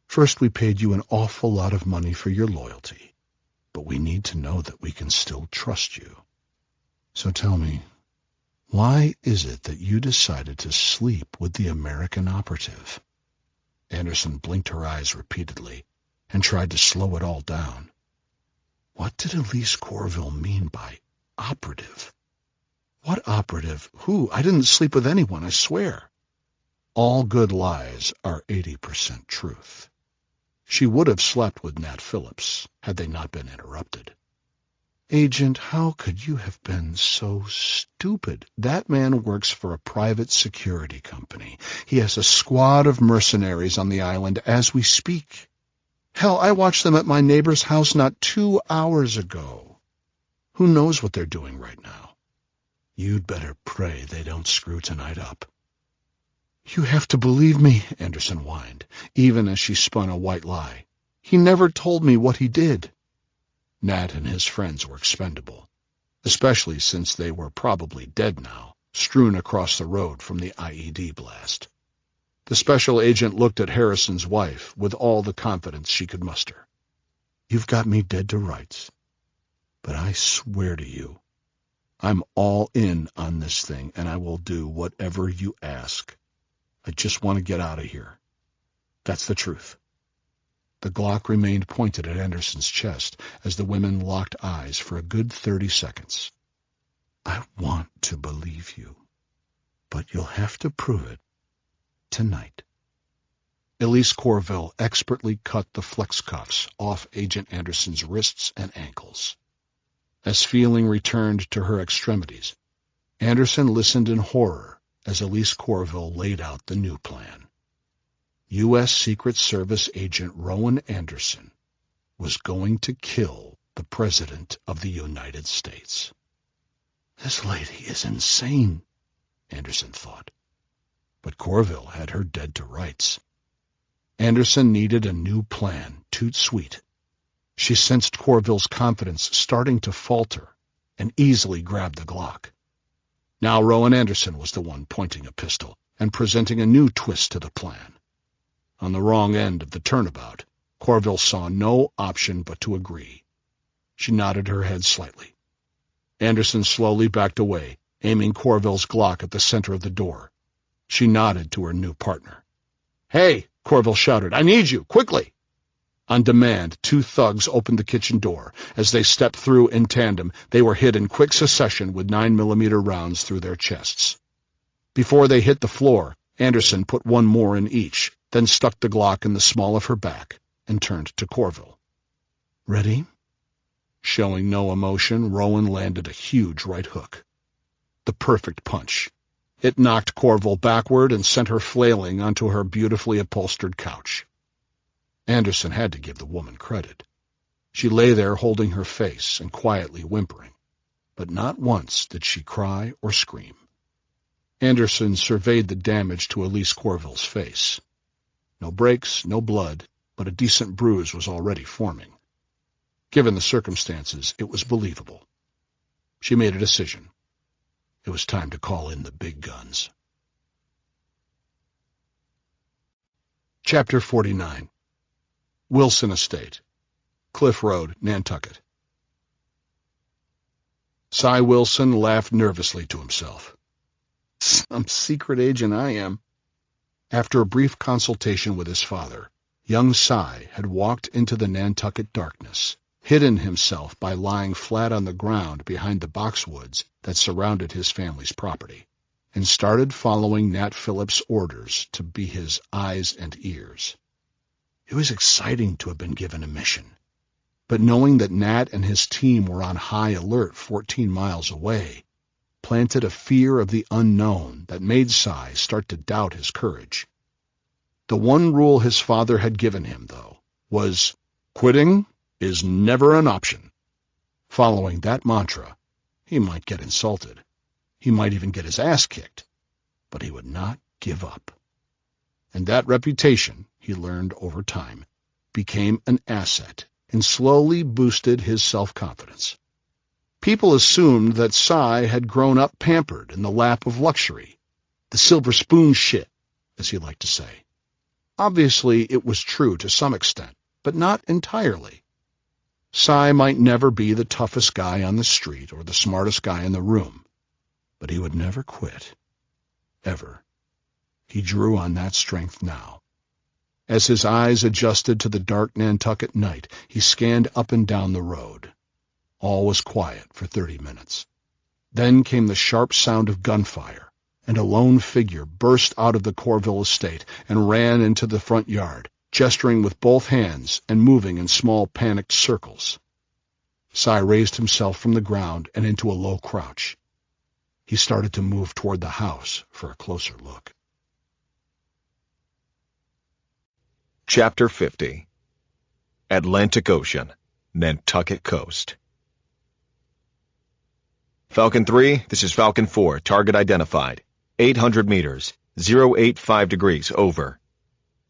First, we paid you an awful lot of money for your loyalty, but we need to know that we can still trust you. So tell me, why is it that you decided to sleep with the American operative?" Anderson blinked her eyes repeatedly and tried to slow it all down. What did Elise Corville mean by operative? What operative? Who? I didn't sleep with anyone, I swear. All good lies are 80% truth. She would have slept with Nat Phillips had they not been interrupted. "Agent, how could you have been so stupid? That man works for a private security company. He has a squad of mercenaries on the island as we speak. Hell, I watched them at my neighbor's house not 2 hours ago. Who knows what they're doing right now? You'd better pray they don't screw tonight up." "You have to believe me," Anderson whined, even as she spun a white lie. "He never told me what he did." Nat and his friends were expendable, especially since they were probably dead now, strewn across the road from the IED blast. The special agent looked at Harrison's wife with all the confidence she could muster. "You've got me dead to rights, but I swear to you, I'm all in on this thing, and I will do whatever you ask. I just want to get out of here. That's the truth." The Glock remained pointed at Anderson's chest as the women locked eyes for a good 30 seconds. "I want to believe you, but you'll have to prove it tonight." Elise Corville expertly cut the flex cuffs off Agent Anderson's wrists and ankles. As feeling returned to her extremities, Anderson listened in horror as Elise Corville laid out the new plan. U.S. Secret Service agent Rowan Anderson was going to kill the President of the United States. This lady is insane, Anderson thought. But Corville had her dead to rights. Anderson needed a new plan, toot sweet. She sensed Corville's confidence starting to falter and easily grabbed the Glock. Now Rowan Anderson was the one pointing a pistol and presenting a new twist to the plan. On the wrong end of the turnabout, Corville saw no option but to agree. She nodded her head slightly. Anderson slowly backed away, aiming Corville's Glock at the center of the door. She nodded to her new partner. "Hey!" Corville shouted. "I need you! Quickly!" On demand, two thugs opened the kitchen door. As they stepped through in tandem, they were hit in quick succession with 9mm rounds through their chests. Before they hit the floor, Anderson put one more in each, then stuck the Glock in the small of her back and turned to Corville. "Ready?" Showing no emotion, Rowan landed a huge right hook. The perfect punch. It knocked Corville backward and sent her flailing onto her beautifully upholstered couch. Anderson had to give the woman credit. She lay there holding her face and quietly whimpering, but not once did she cry or scream. Anderson surveyed the damage to Elise Corville's face. No breaks, no blood, but a decent bruise was already forming. Given the circumstances, it was believable. She made a decision. It was time to call in the big guns. Chapter 49. Wilson Estate, Cliff Road, Nantucket. Cy Wilson laughed nervously to himself. Some secret agent I am. After a brief consultation with his father, young Cy had walked into the Nantucket darkness, hidden himself by lying flat on the ground behind the boxwoods that surrounded his family's property, and started following Nat Phillips' orders to be his eyes and ears. It was exciting to have been given a mission, but knowing that Nat and his team were on high alert 14 miles away planted a fear of the unknown that made Cy start to doubt his courage. The one rule his father had given him, though, was, quitting is never an option. Following that mantra, he might get insulted. He might even get his ass kicked, but he would not give up. And that reputation, he learned over time, became an asset and slowly boosted his self-confidence. People assumed that Cy had grown up pampered in the lap of luxury, the silver spoon shit, as he liked to say. Obviously, it was true to some extent, but not entirely. Cy might never be the toughest guy on the street or the smartest guy in the room, but he would never quit. Ever. He drew on that strength now. As his eyes adjusted to the dark Nantucket night, he scanned up and down the road. All was quiet for 30 minutes. Then came the sharp sound of gunfire, and a lone figure burst out of the Corville estate and ran into the front yard, gesturing with both hands and moving in small panicked circles. Cy raised himself from the ground and into a low crouch. He started to move toward the house for a closer look. Chapter 50. Atlantic Ocean, Nantucket Coast. Falcon 3, this is Falcon 4, target identified. 800 meters, 085 degrees, over.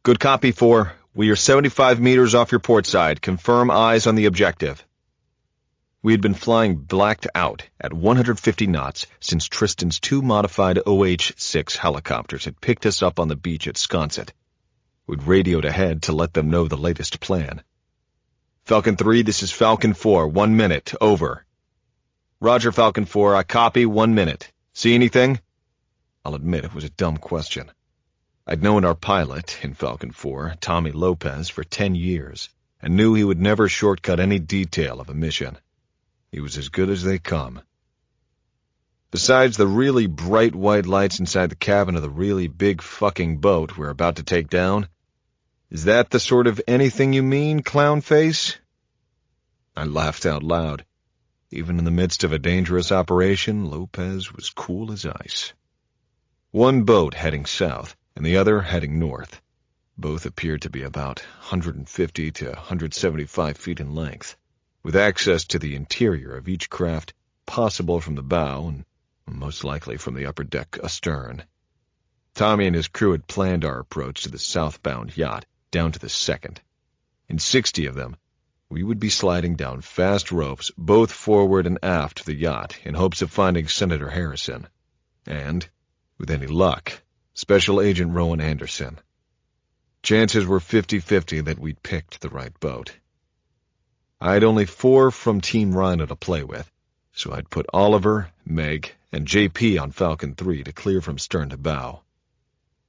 Good copy, 4. We are 75 meters off your port side. Confirm eyes on the objective. We had been flying blacked out at 150 knots since Tristan's 2 modified OH-6 helicopters had picked us up on the beach at Sconset. We'd radioed ahead to let them know the latest plan. Falcon 3, this is Falcon 4, 1 minute, over. Roger, Falcon 4, I copy, 1 minute. See anything? I'll admit it was a dumb question. I'd known our pilot, in Falcon 4, Tommy Lopez, for 10 years, and knew he would never shortcut any detail of a mission. He was as good as they come. Besides the really bright white lights inside the cabin of the really big fucking boat we're about to take down, is that the sort of anything you mean, clown face? I laughed out loud. Even in the midst of a dangerous operation, Lopez was cool as ice. One boat heading south, and the other heading north. Both appeared to be about 150 to 175 feet in length, with access to the interior of each craft possible from the bow and most likely from the upper deck astern. Tommy and his crew had planned our approach to the southbound yacht down to the second. In 60 of them, we would be sliding down fast ropes both forward and aft of the yacht in hopes of finding Senator Harrison. And, with any luck, Special Agent Rowan Anderson. Chances were 50-50 that we'd picked the right boat. I had only 4 from Team Rhino to play with, so I'd put Oliver, Meg, and JP on Falcon 3 to clear from stern to bow.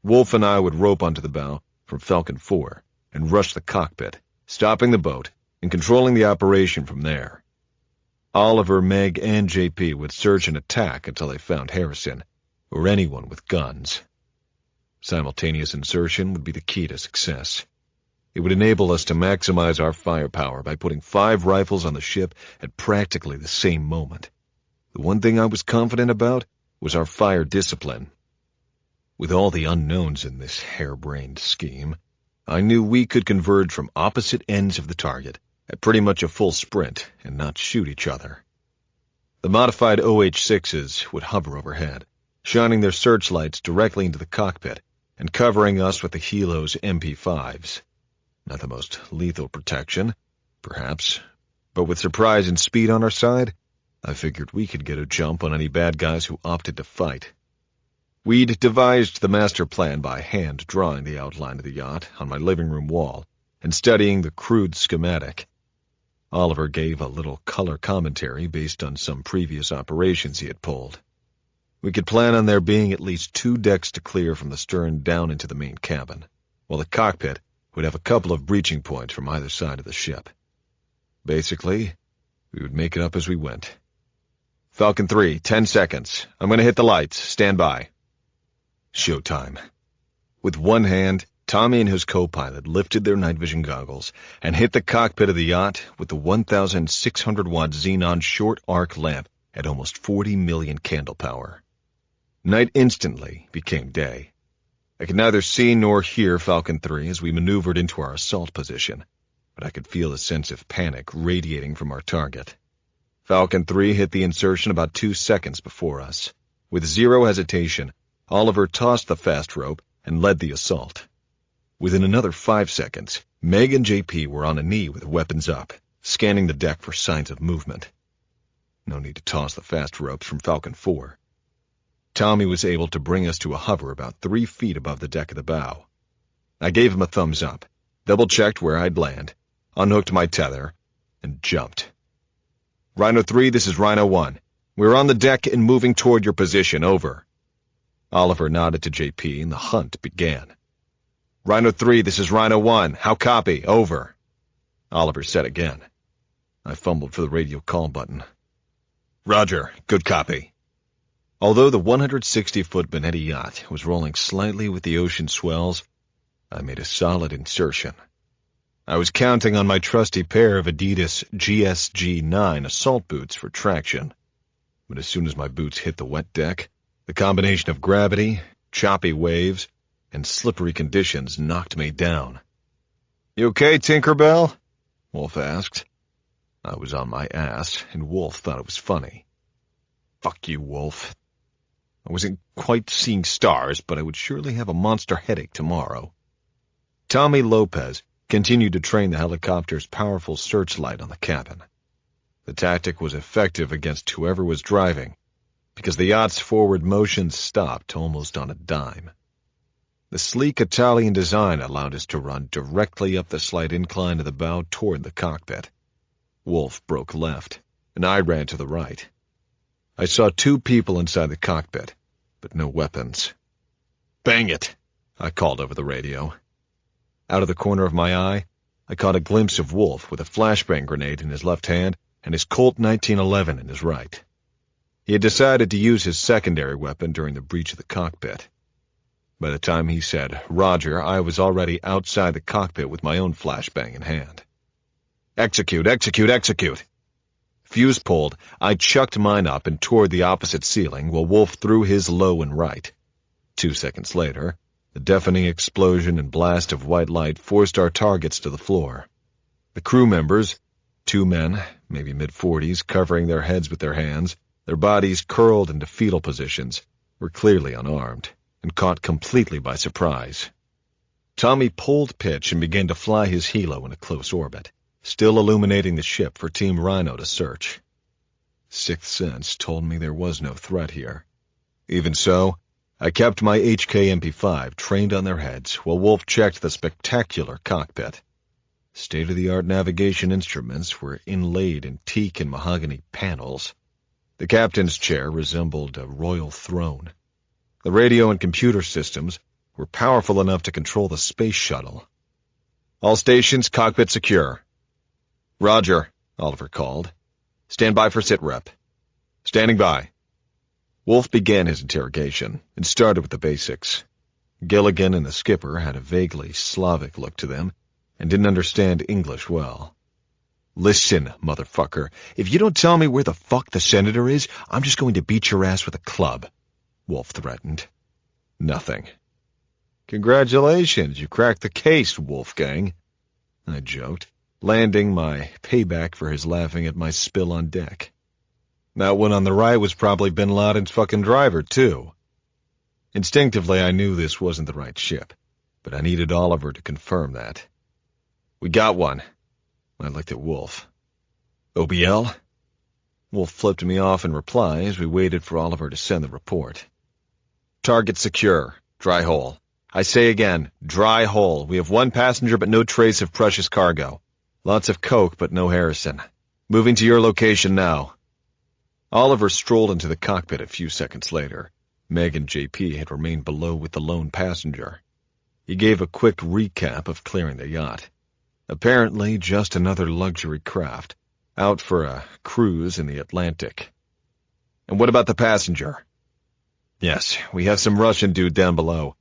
Wolf and I would rope onto the bow from Falcon 4 and rush the cockpit, stopping the boat and controlling the operation from there. Oliver, Meg, and JP would search and attack until they found Harrison, or anyone with guns. Simultaneous insertion would be the key to success. It would enable us to maximize our firepower by putting 5 rifles on the ship at practically the same moment. The one thing I was confident about was our fire discipline. With all the unknowns in this harebrained scheme, I knew we could converge from opposite ends of the target at pretty much a full sprint and not shoot each other. The modified OH-6s would hover overhead, shining their searchlights directly into the cockpit and covering us with the Helo's MP5s. Not the most lethal protection, perhaps, but with surprise and speed on our side, I figured we could get a jump on any bad guys who opted to fight. We'd devised the master plan by hand drawing the outline of the yacht on my living room wall and studying the crude schematic. Oliver gave a little color commentary based on some previous operations he had pulled. We could plan on there being at least 2 decks to clear from the stern down into the main cabin, while the cockpit would have a couple of breaching points from either side of the ship. Basically, we would make it up as we went. Falcon 3, 10 seconds. I'm going to hit the lights. Stand by. Showtime. With one hand, Tommy and his co-pilot lifted their night vision goggles and hit the cockpit of the yacht with the 1,600-watt xenon short-arc lamp at almost 40 million candle power. Night instantly became day. I could neither see nor hear Falcon 3 as we maneuvered into our assault position, but I could feel a sense of panic radiating from our target. Falcon 3 hit the insertion about 2 seconds before us. With zero hesitation, Oliver tossed the fast rope and led the assault. Within another 5 seconds, Meg and JP were on a knee with weapons up, scanning the deck for signs of movement. No need to toss the fast ropes from Falcon 4. Tommy was able to bring us to a hover about 3 feet above the deck of the bow. I gave him a thumbs up, double-checked where I'd land, unhooked my tether, and jumped. Rhino 3, this is Rhino 1. We're on the deck and moving toward your position. Over. Oliver nodded to JP, and the hunt began. Rhino 3, this is Rhino 1. How copy? Over. Oliver said again. I fumbled for the radio call button. Roger. Good copy. Although the 160-foot Benetti yacht was rolling slightly with the ocean swells, I made a solid insertion. I was counting on my trusty pair of Adidas GSG-9 assault boots for traction, but as soon as my boots hit the wet deck, the combination of gravity, choppy waves, and slippery conditions knocked me down. You okay, Tinkerbell? Wolf asked. I was on my ass, and Wolf thought it was funny. Fuck you, Wolf. I wasn't quite seeing stars, but I would surely have a monster headache tomorrow. Tommy Lopez continued to train the helicopter's powerful searchlight on the cabin. The tactic was effective against whoever was driving, because the yacht's forward motion stopped almost on a dime. The sleek Italian design allowed us to run directly up the slight incline of the bow toward the cockpit. Wolf broke left, and I ran to the right. I saw 2 people inside the cockpit, but no weapons. Bang it, I called over the radio. Out of the corner of my eye, I caught a glimpse of Wolf with a flashbang grenade in his left hand and his Colt 1911 in his right. He had decided to use his secondary weapon during the breach of the cockpit. By the time he said, Roger, I was already outside the cockpit with my own flashbang in hand. Execute, execute, execute. Fuse pulled, I chucked mine up and toward the opposite ceiling while Wolf threw his low and right. 2 seconds later, the deafening explosion and blast of white light forced our targets to the floor. The crew members, 2 men, maybe mid-40s, covering their heads with their hands, their bodies curled into fetal positions, were clearly unarmed and caught completely by surprise. Tommy pulled pitch and began to fly his helo in a close orbit, still illuminating the ship for Team Rhino to search. Sixth sense told me there was no threat here. Even so, I kept my HK MP5 trained on their heads while Wolf checked the spectacular cockpit. State-of-the-art navigation instruments were inlaid in teak and mahogany panels. The captain's chair resembled a royal throne. The radio and computer systems were powerful enough to control the space shuttle. All stations, cockpit secure. Roger, Oliver called. Stand by for sitrep. Standing by. Wolf began his interrogation and started with the basics. Gilligan and the skipper had a vaguely Slavic look to them and didn't understand English well. Listen, motherfucker, if you don't tell me where the fuck the senator is, I'm just going to beat your ass with a club, Wolf threatened. Nothing. Congratulations, you cracked the case, Wolfgang, I joked, landing my payback for his laughing at my spill on deck. That one on the right was probably Bin Laden's fucking driver, too. Instinctively, I knew this wasn't the right ship, but I needed Oliver to confirm that. We got one. I looked at Wolf. OBL? Wolf flipped me off in reply as we waited for Oliver to send the report. Target secure. Dry hole. I say again, dry hole. We have one passenger but no trace of precious cargo. Lots of coke but no Harrison. Moving to your location now. Oliver strolled into the cockpit a few seconds later. Meg and JP had remained below with the lone passenger. He gave a quick recap of clearing the yacht. Apparently just another luxury craft, out for a cruise in the Atlantic. And what about the passenger? Yes, we have some Russian dude down below.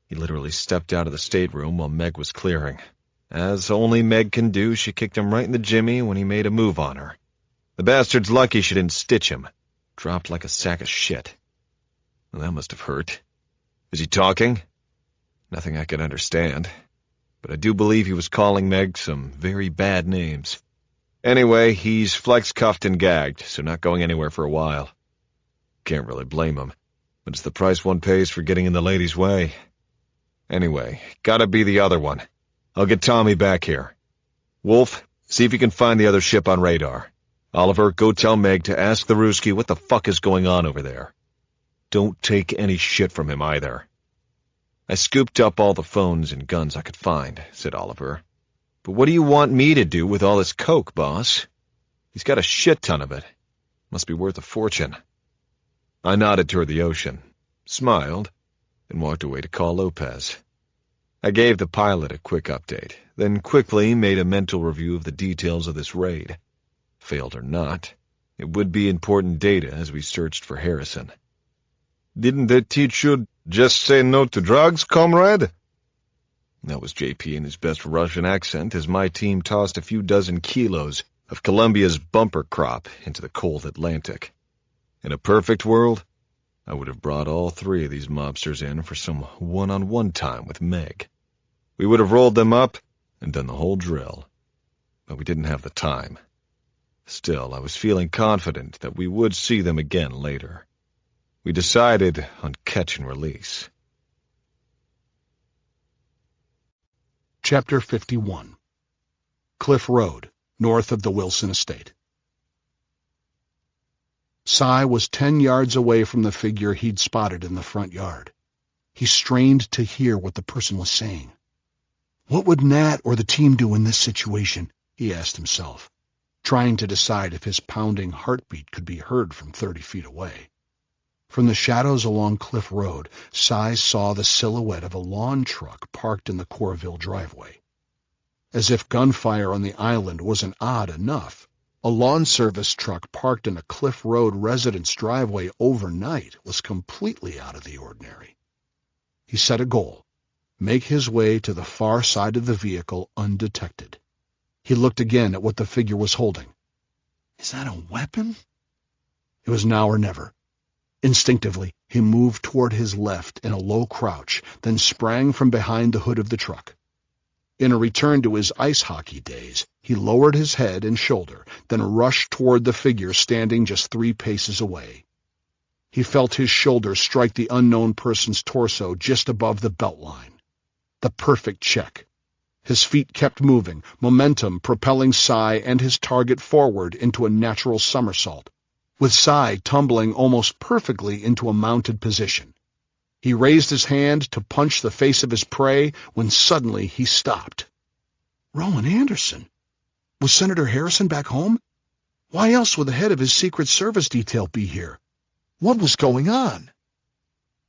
He literally stepped out of the stateroom while Meg was clearing. As only Meg can do, she kicked him right in the jimmy when he made a move on her. The bastard's lucky she didn't stitch him. Dropped like a sack of shit. Well, that must have hurt. Is he talking? Nothing I could understand. But I do believe he was calling Meg some very bad names. Anyway, he's flex-cuffed and gagged, so not going anywhere for a while. Can't really blame him, but it's the price one pays for getting in the lady's way. Anyway, gotta be the other one. I'll get Tommy back here. Wolf, see if you can find the other ship on radar. Oliver, go tell Meg to ask the Ruski what the fuck is going on over there. Don't take any shit from him either. I scooped up all the phones and guns I could find, said Oliver. But what do you want me to do with all this coke, boss? He's got a shit ton of it. Must be worth a fortune. I nodded toward the ocean, smiled, and walked away to call Lopez. I gave the pilot a quick update, then quickly made a mental review of the details of this raid. Failed or not, it would be important data as we searched for Harrison. Didn't they teach you just say no to drugs, comrade? That was JP in his best Russian accent as my team tossed a few dozen kilos of Colombia's bumper crop into the cold Atlantic. In a perfect world, I would have brought all three of these mobsters in for some one-on-one time with Meg. We would have rolled them up and done the whole drill. But we didn't have the time. Still, I was feeling confident that we would see them again later. We decided on catch and release. Chapter 51. Cliff Road, north of the Wilson estate. Cy was 10 yards away from the figure he'd spotted in the front yard. He strained to hear what the person was saying. What would Nat or the team do in this situation? He asked himself, trying to decide if his pounding heartbeat could be heard from 30 feet away. From the shadows along Cliff Road, Cy saw the silhouette of a lawn truck parked in the Corville driveway. As if gunfire on the island wasn't odd enough, a lawn service truck parked in a Cliff Road residence driveway overnight was completely out of the ordinary. He set a goal: make his way to the far side of the vehicle undetected. He looked again at what the figure was holding. Is that a weapon? It was now or never. Instinctively, he moved toward his left in a low crouch, then sprang from behind the hood of the truck. In a return to his ice hockey days, he lowered his head and shoulder, then rushed toward the figure standing just 3 paces away. He felt his shoulder strike the unknown person's torso just above the belt line. The perfect check. His feet kept moving, momentum propelling Cy and his target forward into a natural somersault, with Cy tumbling almost perfectly into a mounted position. He raised his hand to punch the face of his prey when suddenly he stopped. Rowan Anderson? Was Senator Harrison back home? Why else would the head of his Secret Service detail be here? What was going on?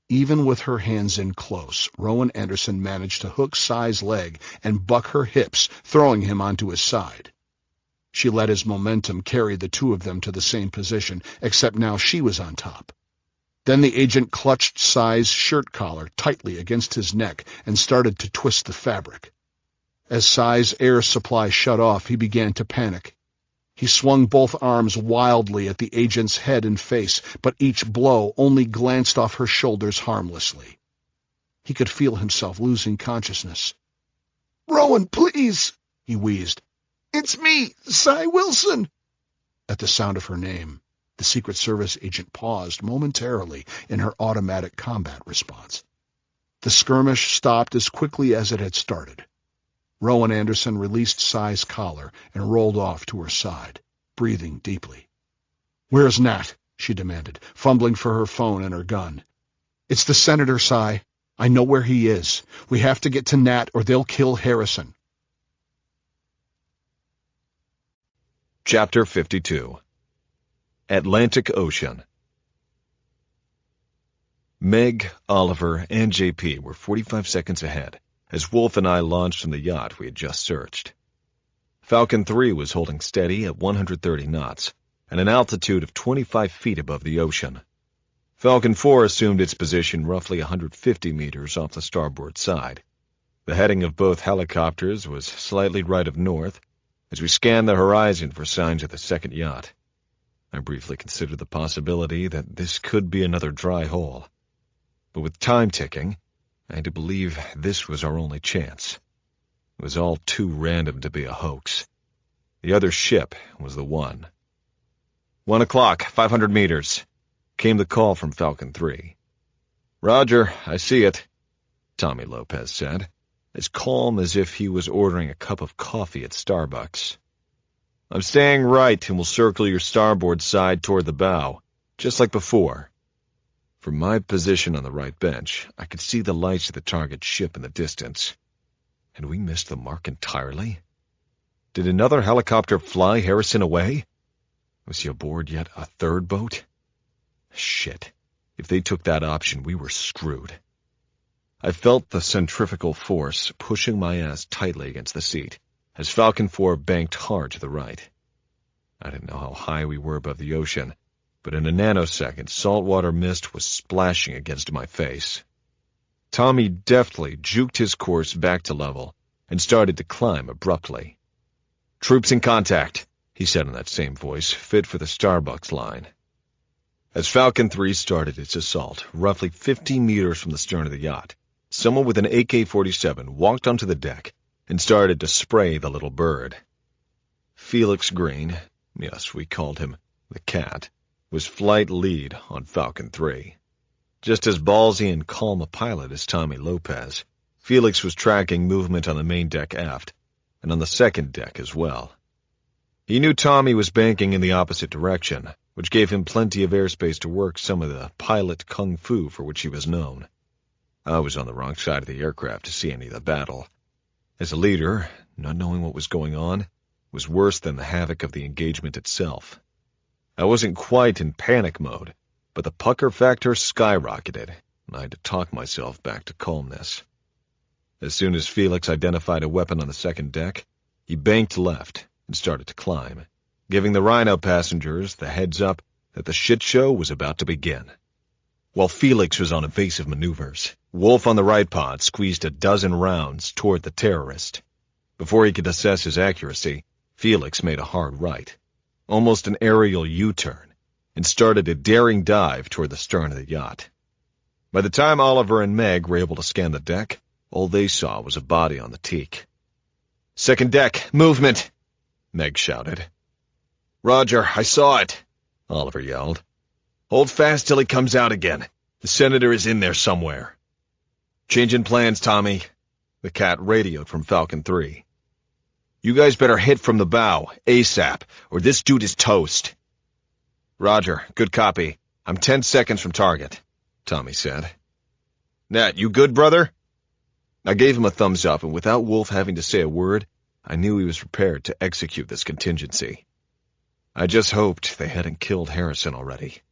Even with her hands in close, Rowan Anderson managed to hook Cy's leg and buck her hips, throwing him onto his side. She let his momentum carry the two of them to the same position, except now she was on top. Then the agent clutched Cy's shirt collar tightly against his neck and started to twist the fabric. As Cy's air supply shut off, he began to panic. He swung both arms wildly at the agent's head and face, but each blow only glanced off her shoulders harmlessly. He could feel himself losing consciousness. "Rowan, please," he wheezed. "It's me, Cy Wilson." At the sound of her name, the Secret Service agent paused momentarily in her automatic combat response. The skirmish stopped as quickly as it had started. Rowan Anderson released Cy's collar and rolled off to her side, breathing deeply. "Where's Nat?" she demanded, fumbling for her phone and her gun. "It's the Senator, Cy. I know where he is. We have to get to Nat or they'll kill Harrison." Chapter 52. Atlantic Ocean. Meg, Oliver, and JP were 45 seconds ahead as Wolf and I launched from the yacht we had just searched. Falcon 3 was holding steady at 130 knots and an altitude of 25 feet above the ocean. Falcon 4 assumed its position roughly 150 meters off the starboard side. The heading of both helicopters was slightly right of north as we scanned the horizon for signs of the second yacht. I briefly considered the possibility that this could be another dry hole. But with time ticking, I had to believe this was our only chance. It was all too random to be a hoax. The other ship was the one. 1 o'clock, 500 meters, came the call from Falcon 3. "Roger, I see it," Tommy Lopez said, as calm as if he was ordering a cup of coffee at Starbucks. "I'm staying right and will circle your starboard side toward the bow, just like before." From my position on the right bench, I could see the lights of the target ship in the distance. Had we missed the mark entirely? Did another helicopter fly Harrison away? Was he aboard yet a third boat? Shit. If they took that option, we were screwed. I felt the centrifugal force pushing my ass tightly against the seat as Falcon 4 banked hard to the right. I didn't know how high we were above the ocean, but in a nanosecond, saltwater mist was splashing against my face. Tommy deftly juked his course back to level and started to climb abruptly. "Troops in contact," he said in that same voice, fit for the Starbucks line. As Falcon 3 started its assault, roughly 50 meters from the stern of the yacht, someone with an AK-47 walked onto the deck and started to spray the little bird. Felix Green, yes, we called him the Cat, was flight lead on Falcon 3. Just as ballsy and calm a pilot as Tommy Lopez, Felix was tracking movement on the main deck aft, and on the second deck as well. He knew Tommy was banking in the opposite direction, which gave him plenty of airspace to work some of the pilot kung fu for which he was known. I was on the wrong side of the aircraft to see any of the battle. As a leader, not knowing what was going on was worse than the havoc of the engagement itself. I wasn't quite in panic mode, but the pucker factor skyrocketed, and I had to talk myself back to calmness. As soon as Felix identified a weapon on the second deck, he banked left and started to climb, giving the Rhino passengers the heads up that the shit show was about to begin. While Felix was on evasive maneuvers, Wolf on the right pod squeezed a dozen rounds toward the terrorist. Before he could assess his accuracy, Felix made a hard right, almost an aerial U-turn, and started a daring dive toward the stern of the yacht. By the time Oliver and Meg were able to scan the deck, all they saw was a body on the teak. "Second deck, movement!" Meg shouted. "Roger, I saw it," Oliver yelled. "Hold fast till he comes out again. The Senator is in there somewhere." "Changing plans, Tommy," the Cat radioed from Falcon 3. "You guys better hit from the bow, ASAP, or this dude is toast." "Roger, good copy. I'm 10 seconds from target," Tommy said. "Nat, you good, brother?" I gave him a thumbs up, and without Wolf having to say a word, I knew he was prepared to execute this contingency. I just hoped they hadn't killed Harrison already.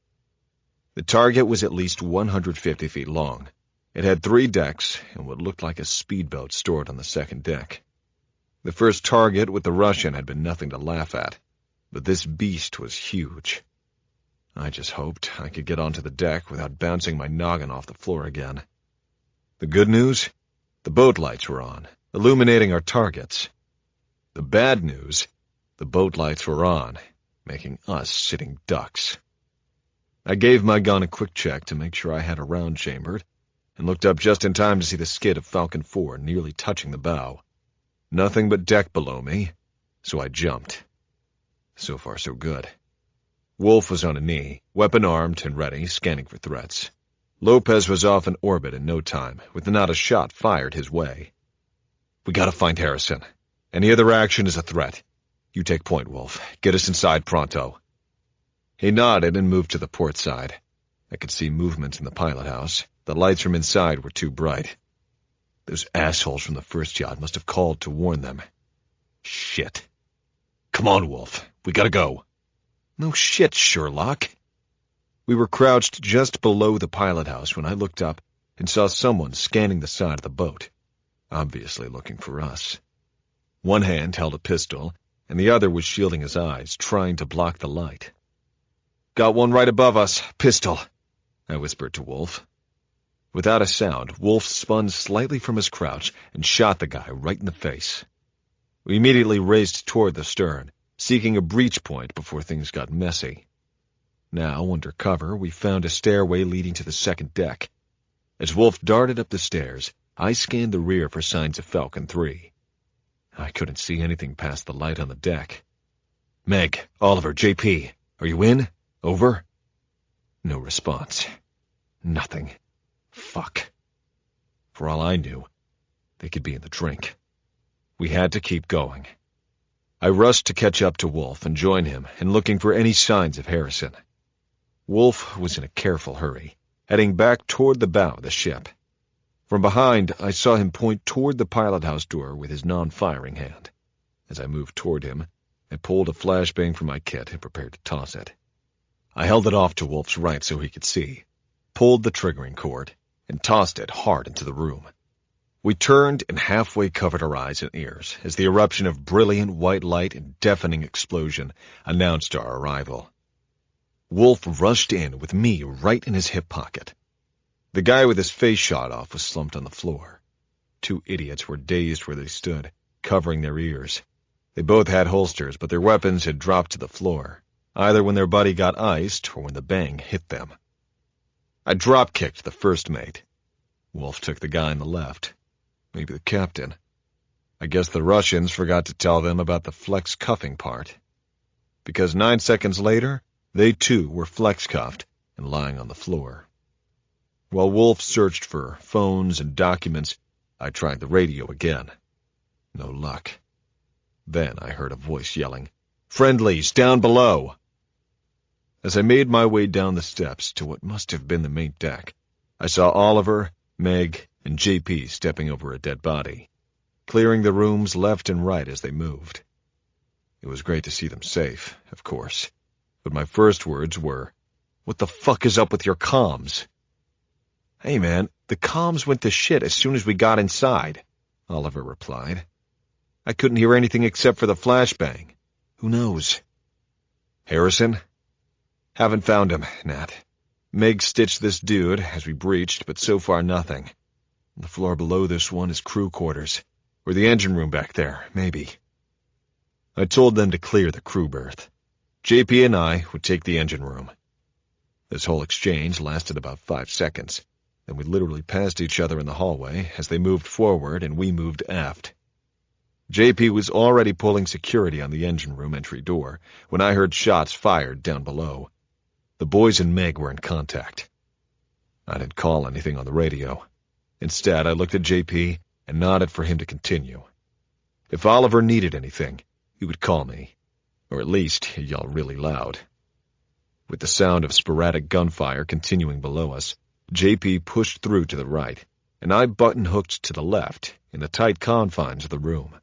The target was at least 150 feet long. It had 3 decks and what looked like a speedboat stored on the second deck. The first target with the Russian had been nothing to laugh at, but this beast was huge. I just hoped I could get onto the deck without bouncing my noggin off the floor again. The good news? The boat lights were on, illuminating our targets. The bad news? The boat lights were on, making us sitting ducks. I gave my gun a quick check to make sure I had a round chambered, and looked up just in time to see the skid of Falcon 4 nearly touching the bow. Nothing but deck below me, so I jumped. So far, so good. Wolf was on a knee, weapon armed and ready, scanning for threats. Lopez was off in orbit in no time, with not a shot fired his way. We gotta find Harrison. Any other action is a threat. You take point, Wolf. Get us inside pronto. He nodded and moved to the port side. I could see movement in the pilot house. The lights from inside were too bright. Those assholes from the first yacht must have called to warn them. Shit. Come on, Wolf. We gotta go. No shit, Sherlock. We were crouched just below the pilot house when I looked up and saw someone scanning the side of the boat, obviously looking for us. One hand held a pistol, and the other was shielding his eyes, trying to block the light. Got one right above us. Pistol, I whispered to Wolf. Without a sound, Wolf spun slightly from his crouch and shot the guy right in the face. We immediately raced toward the stern, seeking a breach point before things got messy. Now, under cover, we found a stairway leading to the second deck. As Wolf darted up the stairs, I scanned the rear for signs of Falcon 3. I couldn't see anything past the light on the deck. Meg, Oliver, JP, are you in? Over? No response. Nothing. Fuck. For all I knew, they could be in the drink. We had to keep going. I rushed to catch up to Wolf and join him in looking for any signs of Harrison. Wolf was in a careful hurry, heading back toward the bow of the ship. From behind, I saw him point toward the pilot house door with his non-firing hand. As I moved toward him, I pulled a flashbang from my kit and prepared to toss it. I held it off to Wolf's right so he could see, pulled the triggering cord, and tossed it hard into the room. We turned and halfway covered our eyes and ears as the eruption of brilliant white light and deafening explosion announced our arrival. Wolf rushed in with me right in his hip pocket. The guy with his face shot off was slumped on the floor. Two idiots were dazed where they stood, covering their ears. They both had holsters, but their weapons had dropped to the floor, either when their buddy got iced or when the bang hit them. I drop-kicked the first mate. Wolf took the guy on the left. Maybe the captain. I guess the Russians forgot to tell them about the flex cuffing part. Because 9 seconds later, they too were flex-cuffed and lying on the floor. While Wolf searched for phones and documents, I tried the radio again. No luck. Then I heard a voice yelling, "Friendlies, down below!" As I made my way down the steps to what must have been the main deck, I saw Oliver, Meg, and JP stepping over a dead body, clearing the rooms left and right as they moved. It was great to see them safe, of course, but my first words were, "What the fuck is up with your comms?" "Hey man, the comms went to shit as soon as we got inside," Oliver replied. "I couldn't hear anything except for the flashbang. Who knows?" "Harrison?" "Haven't found him, Nat. Meg stitched this dude as we breached, but so far nothing. The floor below this one is crew quarters, or the engine room back there, maybe." I told them to clear the crew berth. JP and I would take the engine room. This whole exchange lasted about 5 seconds. Then we literally passed each other in the hallway as they moved forward and we moved aft. JP was already pulling security on the engine room entry door when I heard shots fired down below. The boys and Meg were in contact. I didn't call anything on the radio. Instead, I looked at JP and nodded for him to continue. If Oliver needed anything, he would call me, or at least he'd yell really loud. With the sound of sporadic gunfire continuing below us, JP pushed through to the right, and I button-hooked to the left in the tight confines of the room.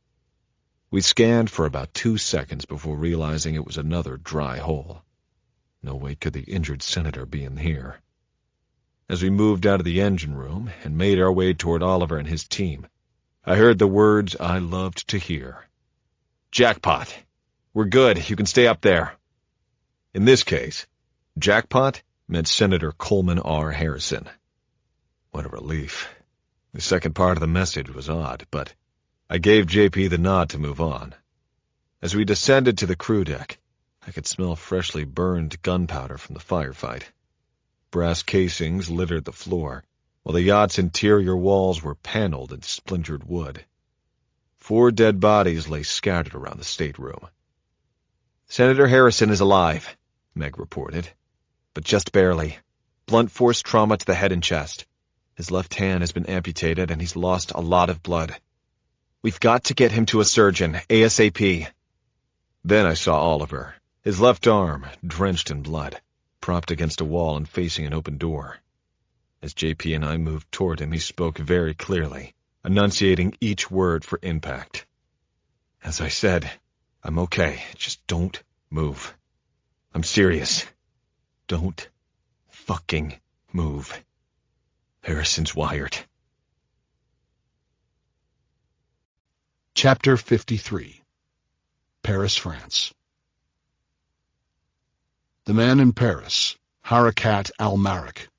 We scanned for about 2 seconds before realizing it was another dry hole. No way could the injured senator be in here. As we moved out of the engine room and made our way toward Oliver and his team, I heard the words I loved to hear. "Jackpot. We're good. You can stay up there." In this case, jackpot meant Senator Coleman R. Harrison. What a relief. The second part of the message was odd, but I gave JP the nod to move on. As we descended to the crew deck, I could smell freshly burned gunpowder from the firefight. Brass casings littered the floor, while the yacht's interior walls were paneled in splintered wood. 4 dead bodies lay scattered around the stateroom. "Senator Harrison is alive," Meg reported, "but just barely. Blunt force trauma to the head and chest. His left hand has been amputated and he's lost a lot of blood. We've got to get him to a surgeon, ASAP. Then I saw Oliver, his left arm, drenched in blood, propped against a wall and facing an open door. As JP and I moved toward him, he spoke very clearly, enunciating each word for impact. As I said, I'm okay. Just don't move. I'm serious. Don't fucking move. Harrison's wired. Chapter 53. Paris, France. The man in Paris, Harakat al-Marik,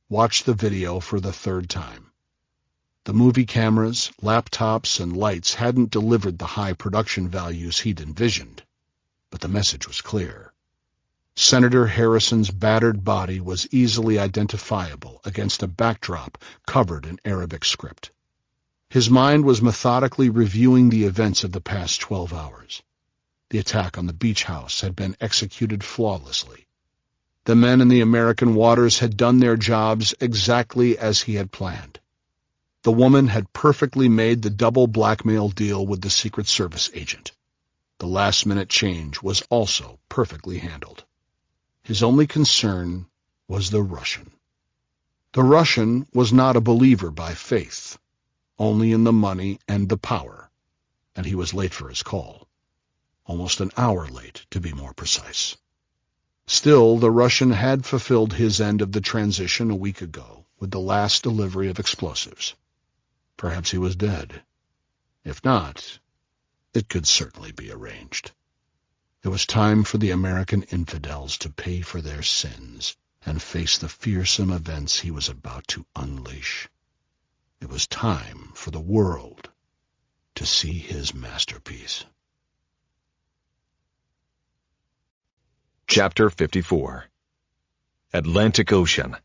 watched the video for the third time. The movie cameras, laptops, and lights hadn't delivered the high production values he'd envisioned, but the message was clear. Senator Harrison's battered body was easily identifiable against a backdrop covered in Arabic script. His mind was methodically reviewing the events of the past 12 hours. The attack on the beach house had been executed flawlessly. The men in the American waters had done their jobs exactly as he had planned. The woman had perfectly made the double blackmail deal with the Secret Service agent. The last-minute change was also perfectly handled. His only concern was the Russian. The Russian was not a believer by faith, only in the money and the power, and he was late for his call. Almost an hour late, to be more precise. Still, the Russian had fulfilled his end of the transition a week ago with the last delivery of explosives. Perhaps he was dead. If not, it could certainly be arranged. It was time for the American infidels to pay for their sins and face the fearsome events he was about to unleash. It was time for the world to see his masterpiece. Chapter 54. Atlantic Ocean.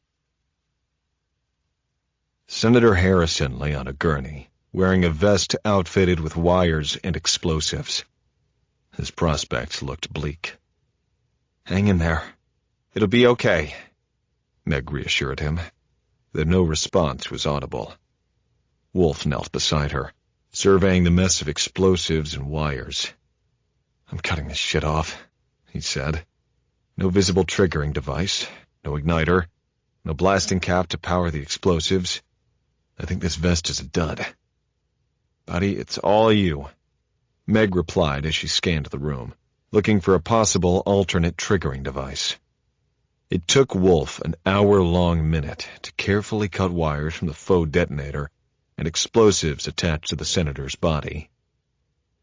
Senator Harrison lay on a gurney, wearing a vest outfitted with wires and explosives. His prospects looked bleak. "Hang in there. It'll be okay," Meg reassured him, though no response was audible. Wolf knelt beside her, surveying the mess of explosives and wires. "I'm cutting this shit off," he said. "No visible triggering device, no igniter, no blasting cap to power the explosives. I think this vest is a dud." "Buddy, it's all you," Meg replied as she scanned the room, looking for a possible alternate triggering device. It took Wolf an hour-long minute to carefully cut wires from the faux detonator and explosives attached to the senator's body.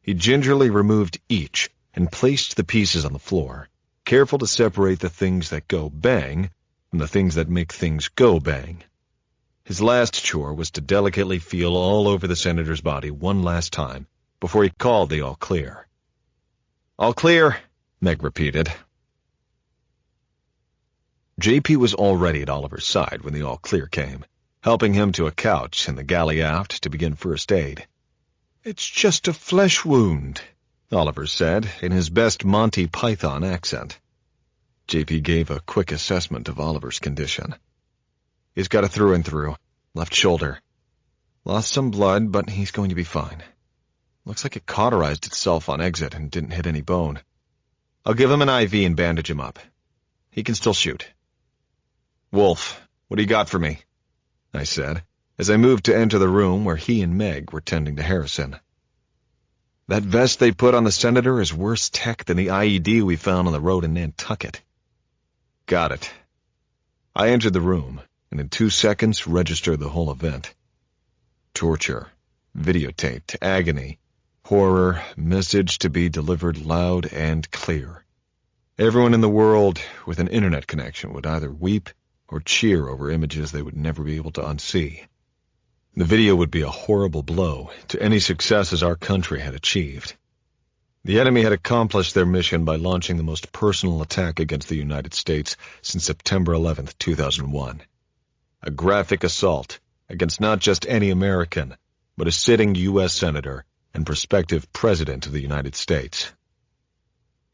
He gingerly removed each and placed the pieces on the floor, careful to separate the things that go bang from the things that make things go bang. His last chore was to delicately feel all over the senator's body one last time before he called the all clear. "All clear," Meg repeated. JP was already at Oliver's side when the all clear came, helping him to a couch in the galley aft to begin first aid. "It's just a flesh wound," Oliver said in his best Monty Python accent. JP gave a quick assessment of Oliver's condition. "He's got a through-and-through, left shoulder. Lost some blood, but he's going to be fine. Looks like it cauterized itself on exit and didn't hit any bone. I'll give him an IV and bandage him up. He can still shoot." "Wolf, what do you got for me?" I said, as I moved to enter the room where he and Meg were tending to Harrison. "That vest they put on the senator is worse tech than the IED we found on the road in Nantucket." "Got it." I entered the room, and in 2 seconds registered the whole event. Torture, videotaped agony, horror, message to be delivered loud and clear. Everyone in the world with an internet connection would either weep or cheer over images they would never be able to unsee. The video would be a horrible blow to any successes our country had achieved. The enemy had accomplished their mission by launching the most personal attack against the United States since September 11th, 2001. A graphic assault against not just any American, but a sitting U.S. Senator and prospective President of the United States.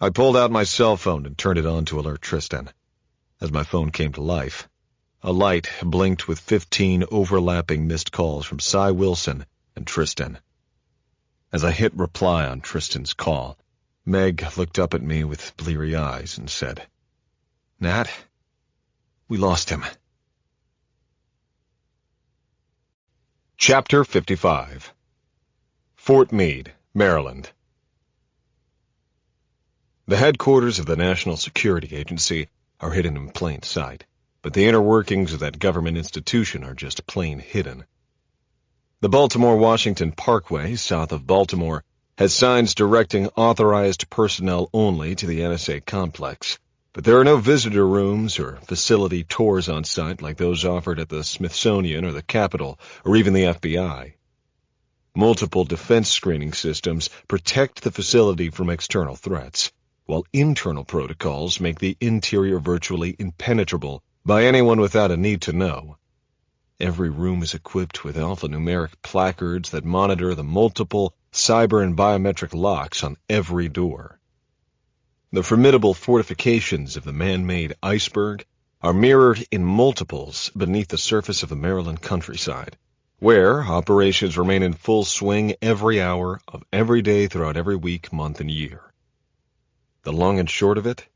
I pulled out my cell phone and turned it on to alert Tristan. As my phone came to life, a light blinked with 15 overlapping missed calls from Cy Wilson and Tristan. As I hit reply on Tristan's call, Meg looked up at me with bleary eyes and said, "Nat, we lost him." Chapter 55. Fort Meade, Maryland. The headquarters of the National Security Agency are hidden in plain sight, but the inner workings of that government institution are just plain hidden. The Baltimore-Washington Parkway, south of Baltimore, has signs directing authorized personnel only to the NSA complex, but there are no visitor rooms or facility tours on site like those offered at the Smithsonian or the Capitol or even the FBI. Multiple defense screening systems protect the facility from external threats, while internal protocols make the interior virtually impenetrable by anyone without a need to know. Every room is equipped with alphanumeric placards that monitor the multiple cyber and biometric locks on every door. The formidable fortifications of the man-made iceberg are mirrored in multiples beneath the surface of the Maryland countryside, where operations remain in full swing every hour of every day throughout every week, month, and year. The long and short of it,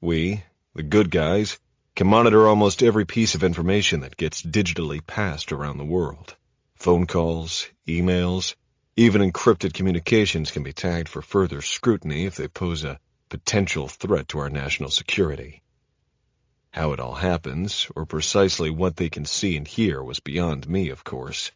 we, the good guys, can monitor almost every piece of information that gets digitally passed around the world. Phone calls, emails, even encrypted communications can be tagged for further scrutiny if they pose a potential threat to our national security. How it all happens, or precisely what they can see and hear, was beyond me, of course.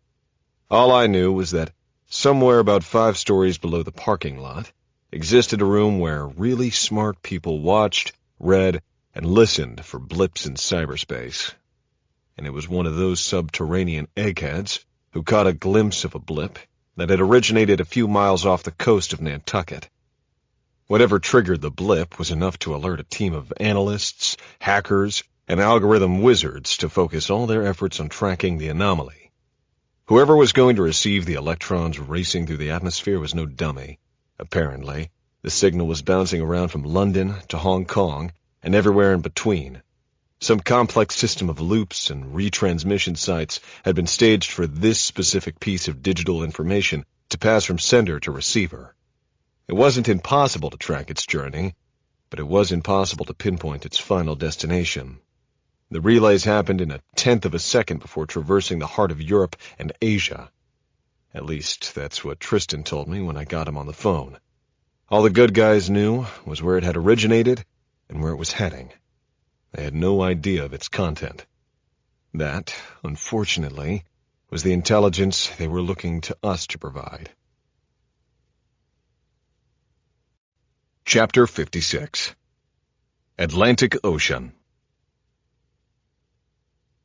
All I knew was that somewhere about 5 stories below the parking lot existed a room where really smart people watched, read, and listened for blips in cyberspace. And it was one of those subterranean eggheads who caught a glimpse of a blip that had originated a few miles off the coast of Nantucket. Whatever triggered the blip was enough to alert a team of analysts, hackers, and algorithm wizards to focus all their efforts on tracking the anomaly. Whoever was going to receive the electrons racing through the atmosphere was no dummy. Apparently, the signal was bouncing around from London to Hong Kong and everywhere in between. Some complex system of loops and retransmission sites had been staged for this specific piece of digital information to pass from sender to receiver. It wasn't impossible to track its journey, but it was impossible to pinpoint its final destination. The relays happened in 1/10 of a second before traversing the heart of Europe and Asia. At least, that's what Tristan told me when I got him on the phone. All the good guys knew was where it had originated and where it was heading. They had no idea of its content. That, unfortunately, was the intelligence they were looking to us to provide. Chapter 56. Atlantic Ocean.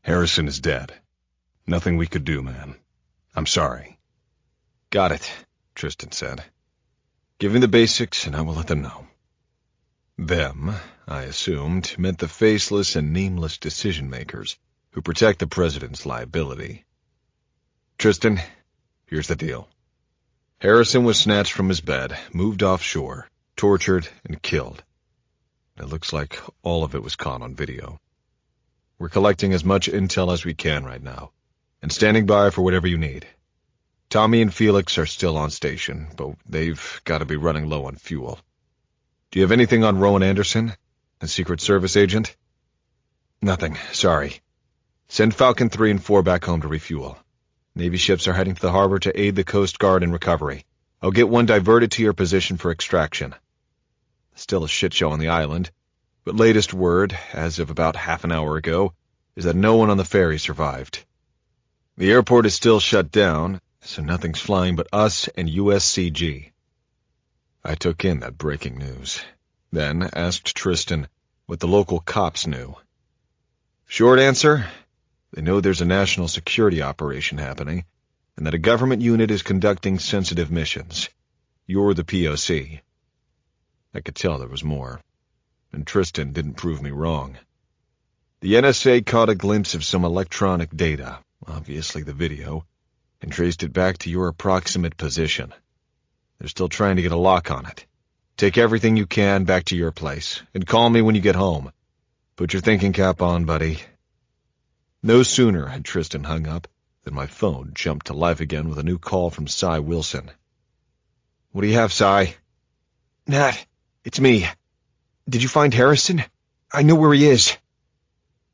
Harrison is dead. Nothing we could do, man. I'm sorry. Got it, Tristan said. Give me the basics and I will let them know. Them, I assumed, meant the faceless and nameless decision-makers who protect the president's liability. Tristan, here's the deal. Harrison was snatched from his bed, moved offshore, tortured, and killed. It looks like all of it was caught on video. We're collecting as much intel as we can right now, and standing by for whatever you need. Tommy and Felix are still on station, but they've got to be running low on fuel. Do you have anything on Rowan Anderson, a Secret Service agent? Nothing, sorry. Send Falcon 3 and 4 back home to refuel. Navy ships are heading to the harbor to aid the Coast Guard in recovery. I'll get one diverted to your position for extraction. Still a shit show on the island, but latest word, as of about half an hour ago, is that no one on the ferry survived. The airport is still shut down, so nothing's flying but us and USCG. I took in that breaking news, then asked Tristan what the local cops knew. Short answer, they know there's a national security operation happening, and that a government unit is conducting sensitive missions. You're the POC. I could tell there was more, and Tristan didn't prove me wrong. The NSA caught a glimpse of some electronic data, obviously the video, and traced it back to your approximate position. They're still trying to get a lock on it. Take everything you can back to your place, and call me when you get home. Put your thinking cap on, buddy. No sooner had Tristan hung up than my phone jumped to life again with a new call from Cy Wilson. What do you have, Si? Nat, it's me. Did you find Harrison? I know where he is.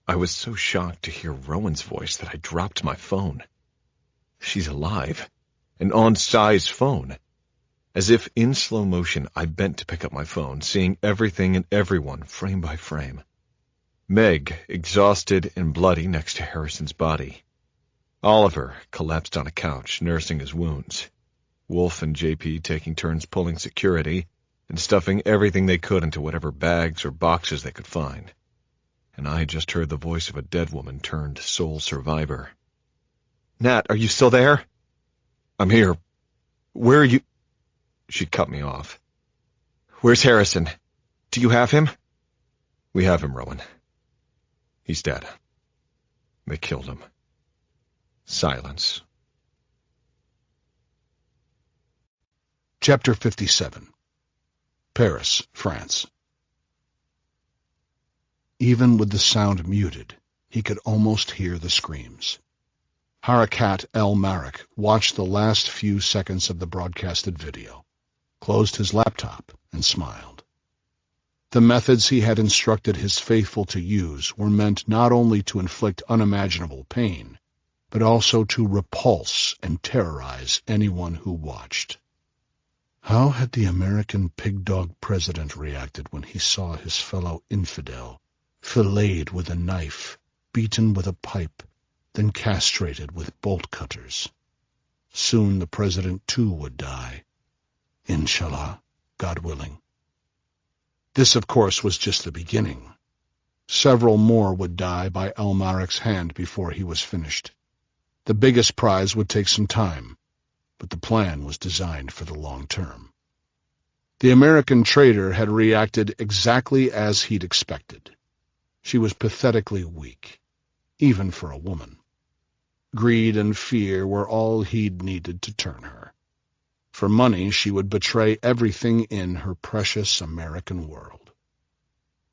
I was so shocked to hear Rowan's voice that I dropped my phone. She's alive, and on Si's phone. As if in slow motion, I bent to pick up my phone, seeing everything and everyone frame by frame. Meg, exhausted and bloody next to Harrison's body. Oliver, collapsed on a couch, nursing his wounds. Wolf and JP taking turns pulling security and stuffing everything they could into whatever bags or boxes they could find. And I had just heard the voice of a dead woman turned sole survivor. Nat, are you still there? I'm here. Where are you? She cut me off. Where's Harrison? Do you have him? We have him, Rowan. He's dead. They killed him. Silence. Chapter 57. Paris, France. Even with the sound muted, he could almost hear the screams. Harakat El-Marek watched the last few seconds of the broadcasted video, closed his laptop, and smiled. The methods he had instructed his faithful to use were meant not only to inflict unimaginable pain, but also to repulse and terrorize anyone who watched. How had the American pig-dog president reacted when he saw his fellow infidel filleted with a knife, beaten with a pipe, then castrated with bolt cutters? Soon the president too would die. Inshallah, God willing. This, of course, was just the beginning. Several more would die by El-Marek's hand before he was finished. The biggest prize would take some time, but the plan was designed for the long term. The American traitor had reacted exactly as he'd expected. She was pathetically weak, even for a woman. Greed and fear were all he'd needed to turn her. For money, she would betray everything in her precious American world.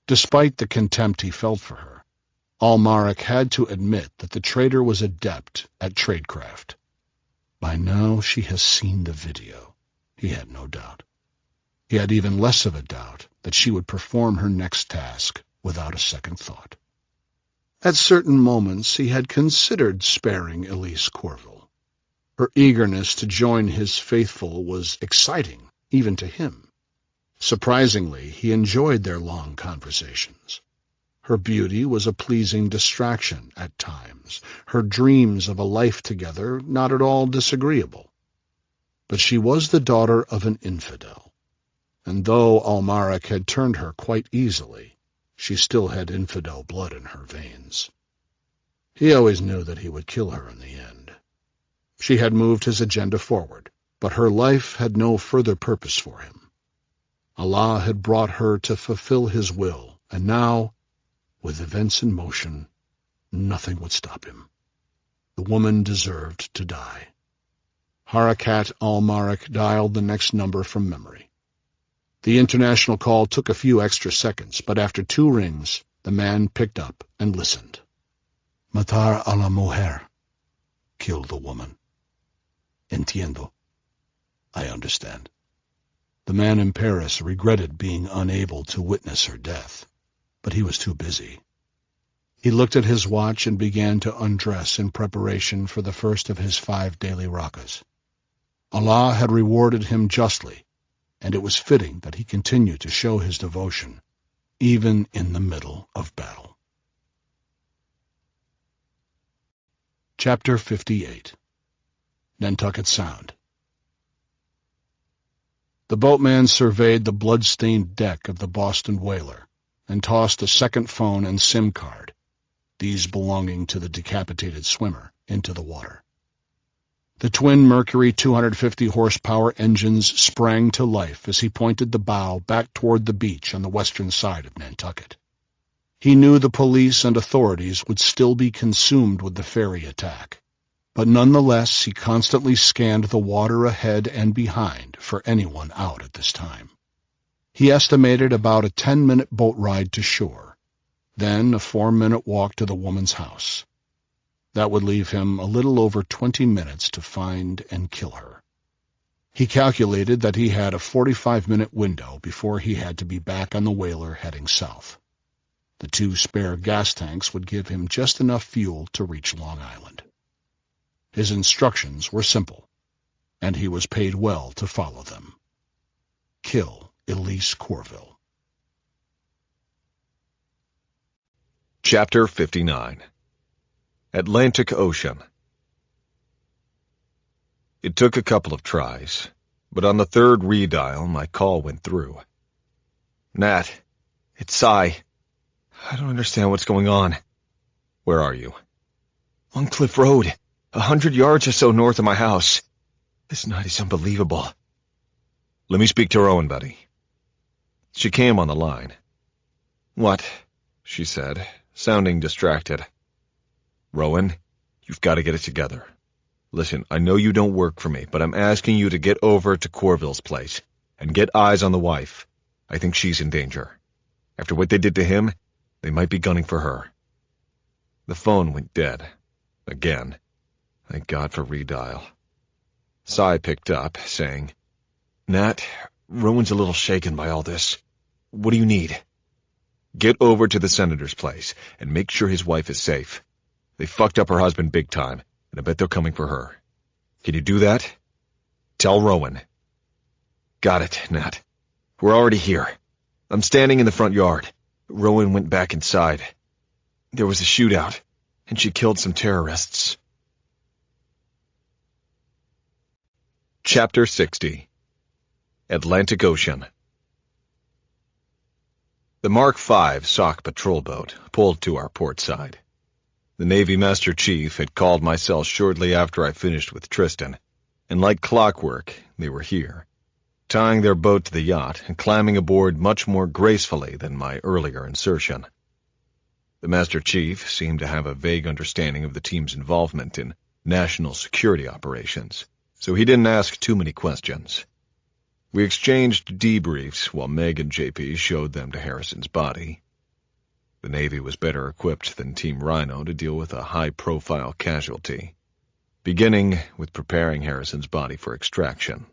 Despite the contempt he felt for her, El-Marek had to admit that the traitor was adept at tradecraft. By now she has seen the video, he had no doubt. He had even less of a doubt that she would perform her next task without a second thought. At certain moments he had considered sparing Elise Corville. Her eagerness to join his faithful was exciting, even to him. Surprisingly, he enjoyed their long conversations. Her beauty was a pleasing distraction at times, her dreams of a life together not at all disagreeable. But she was the daughter of an infidel, and though El-Marek had turned her quite easily, she still had infidel blood in her veins. He always knew that he would kill her in the end. She had moved his agenda forward, but her life had no further purpose for him. Allah had brought her to fulfill his will, and now, with events in motion, nothing would stop him. The woman deserved to die. Harakat El-Marek dialed the next number from memory. The international call took a few extra seconds, but after 2 rings, the man picked up and listened. Matar a la mujer. Kill the woman. Entiendo. I understand. The man in Paris regretted being unable to witness her death, but he was too busy. He looked at his watch and began to undress in preparation for the first of his 5 daily rakas. Allah had rewarded him justly, and it was fitting that he continue to show his devotion, even in the middle of battle. Chapter 58. Nantucket Sound. The boatman surveyed the blood-stained deck of the Boston whaler and tossed a second phone and SIM card, these belonging to the decapitated swimmer, into the water. The twin Mercury 250 horsepower engines sprang to life as he pointed the bow back toward the beach on the western side of Nantucket. He knew the police and authorities would still be consumed with the ferry attack, but nonetheless he constantly scanned the water ahead and behind for anyone out at this time. He estimated about a 10-minute boat ride to shore, then a 4-minute walk to the woman's house. That would leave him a little over 20 minutes to find and kill her. He calculated that he had a 45-minute window before he had to be back on the whaler heading south. The 2 spare gas tanks would give him just enough fuel to reach Long Island. His instructions were simple, and he was paid well to follow them. Kill Elise Corville. Chapter 59. Atlantic Ocean. It took a couple of tries, but on the 3rd redial, my call went through. Nat, it's Cy. I don't understand what's going on. Where are you? On Cliff Road, 100 yards or so north of my house. This night is unbelievable. Let me speak to Rowan, buddy. She came on the line. What? She said, sounding distracted. Rowan, you've got to get it together. Listen, I know you don't work for me, but I'm asking you to get over to Corville's place and get eyes on the wife. I think she's in danger. After what they did to him, they might be gunning for her. The phone went dead. Again. Thank God for redial. Cy picked up, saying, Nat, Rowan's a little shaken by all this. What do you need? Get over to the senator's place and make sure his wife is safe. They fucked up her husband big time, and I bet they're coming for her. Can you do that? Tell Rowan. Got it, Nat. We're already here. I'm standing in the front yard. Rowan went back inside. There was a shootout, and she killed some terrorists. Chapter 60. Atlantic Ocean. The Mark V Sock patrol boat pulled to our port side. The Navy Master Chief had called my cell shortly after I finished with Tristan, and like clockwork, they were here, tying their boat to the yacht and climbing aboard much more gracefully than my earlier insertion. The Master Chief seemed to have a vague understanding of the team's involvement in national security operations, so he didn't ask too many questions. We exchanged debriefs while Meg and JP showed them to Harrison's body. The Navy was better equipped than Team Rhino to deal with a high-profile casualty, beginning with preparing Harrison's body for extraction.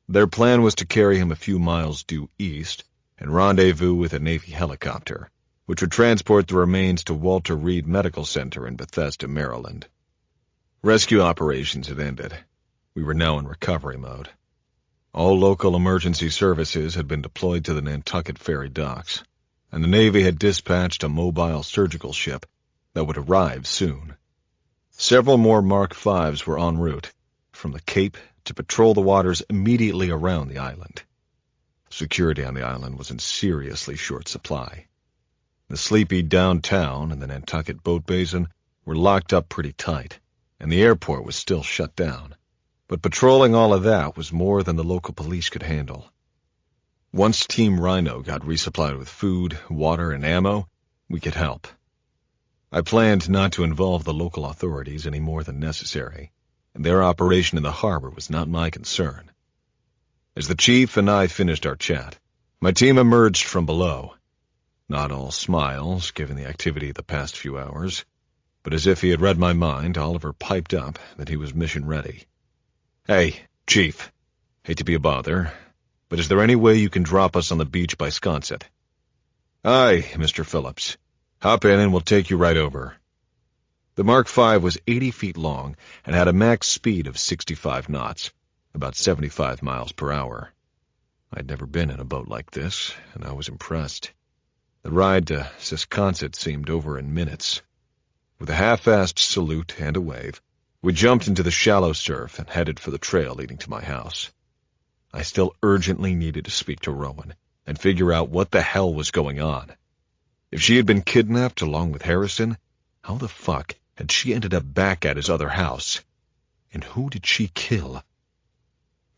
Their plan was to carry him a few miles due east and rendezvous with a Navy helicopter, which would transport the remains to Walter Reed Medical Center in Bethesda, Maryland. Rescue operations had ended. We were now in recovery mode. All local emergency services had been deployed to the Nantucket ferry docks, and the Navy had dispatched a mobile surgical ship that would arrive soon. Several more Mark Vs were en route, from the Cape to patrol the waters immediately around the island. Security on the island was in seriously short supply. The sleepy downtown and the Nantucket boat basin were locked up pretty tight, and the airport was still shut down. But patrolling all of that was more than the local police could handle. Once Team Rhino got resupplied with food, water, and ammo, we could help. I planned not to involve the local authorities any more than necessary, and their operation in the harbor was not my concern. As the chief and I finished our chat, my team emerged from below. Not all smiles, given the activity of the past few hours, but as if he had read my mind, Oliver piped up that he was mission ready. Hey, Chief, hate to be a bother, but is there any way you can drop us on the beach by Sconset? Aye, Mr. Phillips. Hop in and we'll take you right over. The Mark V was 80 feet long and had a max speed of 65 knots, about 75 miles per hour. I'd never been in a boat like this, and I was impressed. The ride to Sisconset seemed over in minutes. With a half-assed salute and a wave, we jumped into the shallow surf and headed for the trail leading to my house. I still urgently needed to speak to Rowan and figure out what the hell was going on. If she had been kidnapped along with Harrison, how the fuck had she ended up back at his other house? And who did she kill?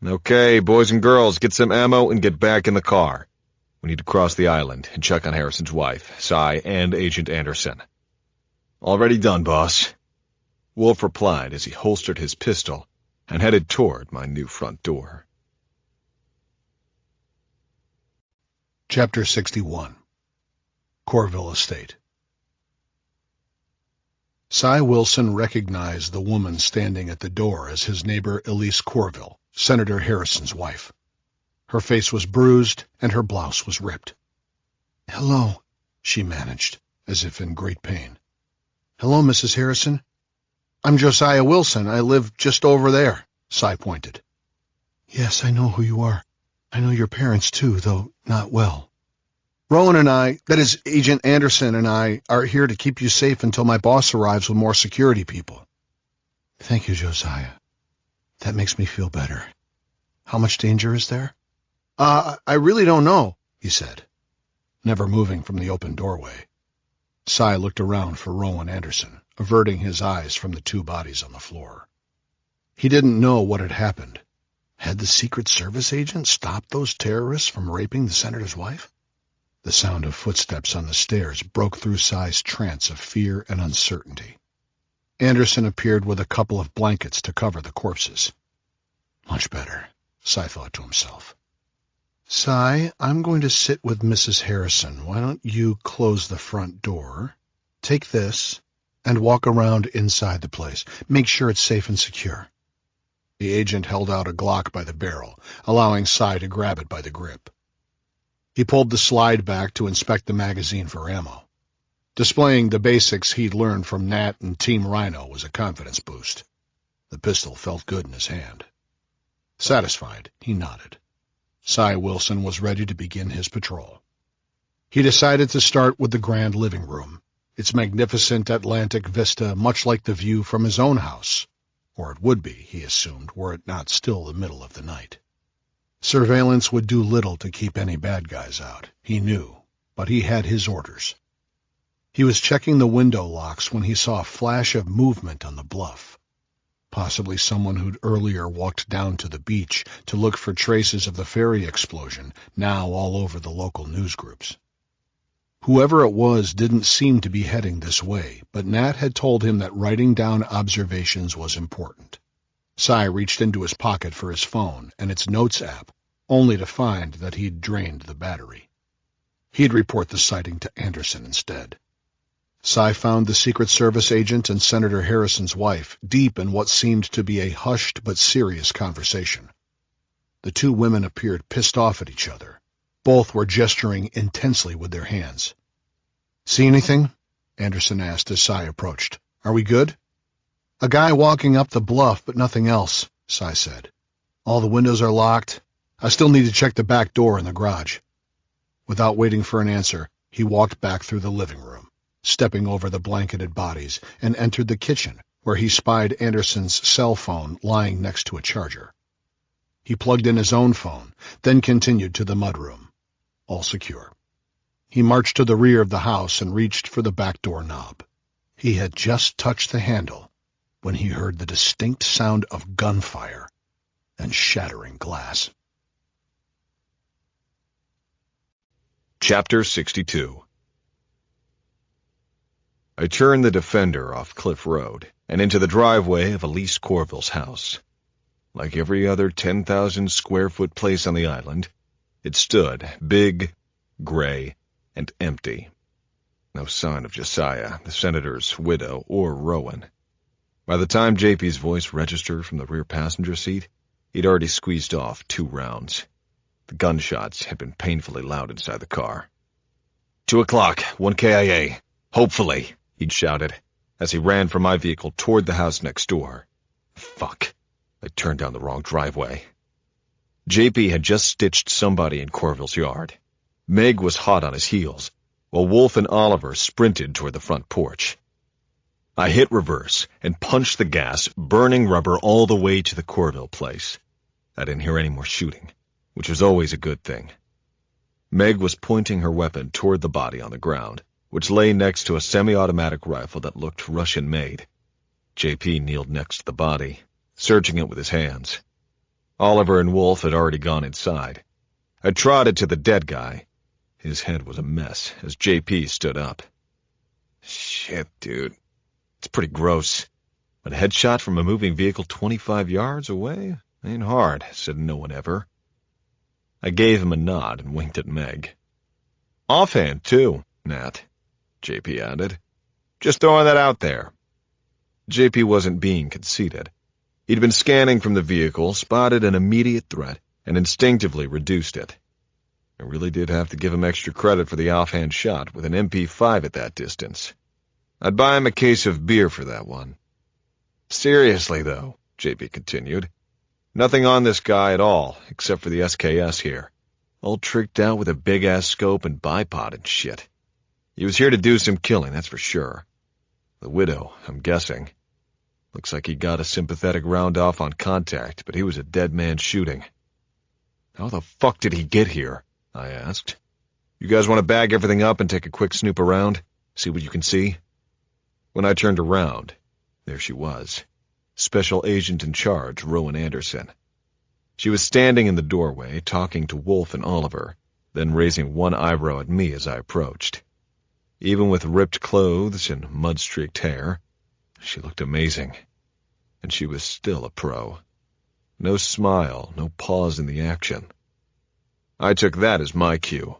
Okay, boys and girls, get some ammo and get back in the car. We need to cross the island and check on Harrison's wife, Cy, and Agent Anderson. Already done, boss. Wolf replied as he holstered his pistol and headed toward my new front door. Chapter 61. Corville Estate. Cy Wilson recognized the woman standing at the door as his neighbor Elise Corville, Senator Harrison's wife. Her face was bruised and her blouse was ripped. "Hello," she managed, as if in great pain. "Hello, Mrs. Harrison. I'm Josiah Wilson. I live just over there," Cy pointed. "Yes, I know who you are. I know your parents, too, though not well. Rowan and I, that is, Agent Anderson and I, are here to keep you safe until my boss arrives with more security people." "Thank you, Josiah. That makes me feel better. How much danger is there?" I really don't know," he said, never moving from the open doorway. Cy looked around for Rowan Anderson, averting his eyes from the two bodies on the floor. He didn't know what had happened. Had the Secret Service agent stopped those terrorists from raping the senator's wife? The sound of footsteps on the stairs broke through Cy's trance of fear and uncertainty. Anderson appeared with a couple of blankets to cover the corpses. Much better, Cy thought to himself. "Cy, I'm going to sit with Mrs. Harrison. Why don't you close the front door, take this, and walk around inside the place. Make sure it's safe and secure." The agent held out a Glock by the barrel, allowing Cy to grab it by the grip. He pulled the slide back to inspect the magazine for ammo. Displaying the basics he'd learned from Nat and Team Rhino was a confidence boost. The pistol felt good in his hand. Satisfied, he nodded. Cy Wilson was ready to begin his patrol. He decided to start with the grand living room, its magnificent Atlantic vista much like the view from his own house, or it would be, he assumed, were it not still the middle of the night. Surveillance would do little to keep any bad guys out, he knew, but he had his orders. He was checking the window locks when he saw a flash of movement on the bluff. Possibly someone who'd earlier walked down to the beach to look for traces of the ferry explosion, now all over the local news groups. Whoever it was didn't seem to be heading this way, but Nat had told him that writing down observations was important. Cy reached into his pocket for his phone and its notes app, only to find that he'd drained the battery. He'd report the sighting to Anderson instead. Cy found the Secret Service agent and Senator Harrison's wife deep in what seemed to be a hushed but serious conversation. The two women appeared pissed off at each other. Both were gesturing intensely with their hands. "See anything?" Anderson asked as Cy approached. "Are we good?" "A guy walking up the bluff, but nothing else," Cy said. "All the windows are locked. I still need to check the back door in the garage." Without waiting for an answer, he walked back through the living room, stepping over the blanketed bodies, and entered the kitchen, where he spied Anderson's cell phone lying next to a charger. He plugged in his own phone, then continued to the mudroom. All secure. He marched to the rear of the house and reached for the back door knob. He had just touched the handle when he heard the distinct sound of gunfire and shattering glass. Chapter 62. I turned the Defender off Cliff Road and into the driveway of Elise Corville's house. Like every other 10,000-square-foot place on the island, it stood big, gray, and empty. No sign of Josiah, the senator's widow, or Rowan. By the time JP's voice registered from the rear passenger seat, he'd already squeezed off 2 rounds. The gunshots had been painfully loud inside the car. 2 o'clock, 1 KIA. Hopefully, he'd shouted, as he ran from my vehicle toward the house next door. Fuck. I turned down the wrong driveway. JP had just stitched somebody in Corville's yard. Meg was hot on his heels, while Wolf and Oliver sprinted toward the front porch. I hit reverse and punched the gas, burning rubber all the way to the Corville place. I didn't hear any more shooting, which was always a good thing. Meg was pointing her weapon toward the body on the ground, which lay next to a semi-automatic rifle that looked Russian-made. JP kneeled next to the body, searching it with his hands. Oliver and Wolf had already gone inside. I trotted to the dead guy. His head was a mess as JP stood up. Shit, dude. It's pretty gross. But a headshot from a moving vehicle 25 yards away? Ain't hard, said no one ever. I gave him a nod and winked at Meg. Offhand, too, Nat, JP added. Just throwing that out there. JP wasn't being conceited. He'd been scanning from the vehicle, spotted an immediate threat, and instinctively reduced it. I really did have to give him extra credit for the offhand shot with an MP5 at that distance. I'd buy him a case of beer for that one. Seriously, though, JP continued, nothing on this guy at all, except for the SKS here. All tricked out with a big-ass scope and bipod and shit. He was here to do some killing, that's for sure. The widow, I'm guessing. Looks like he got a sympathetic round off on contact, but he was a dead man shooting. How the fuck did he get here? I asked. You guys want to bag everything up and take a quick snoop around? See what you can see? When I turned around, there she was. Special Agent in Charge, Rowan Anderson. She was standing in the doorway, talking to Wolf and Oliver, then raising one eyebrow at me as I approached. Even with ripped clothes and mud-streaked hair, she looked amazing. And she was still a pro. No smile, no pause in the action. I took that as my cue.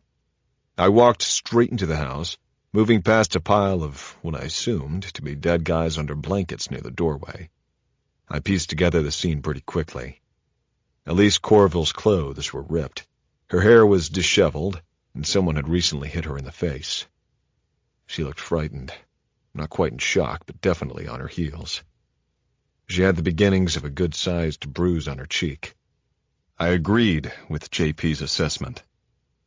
I walked straight into the house, moving past a pile of what I assumed to be dead guys under blankets near the doorway. I pieced together the scene pretty quickly. Elise Corville's clothes were ripped. Her hair was disheveled, and someone had recently hit her in the face. She looked frightened, not quite in shock, but definitely on her heels. She had the beginnings of a good-sized bruise on her cheek. I agreed with JP's assessment.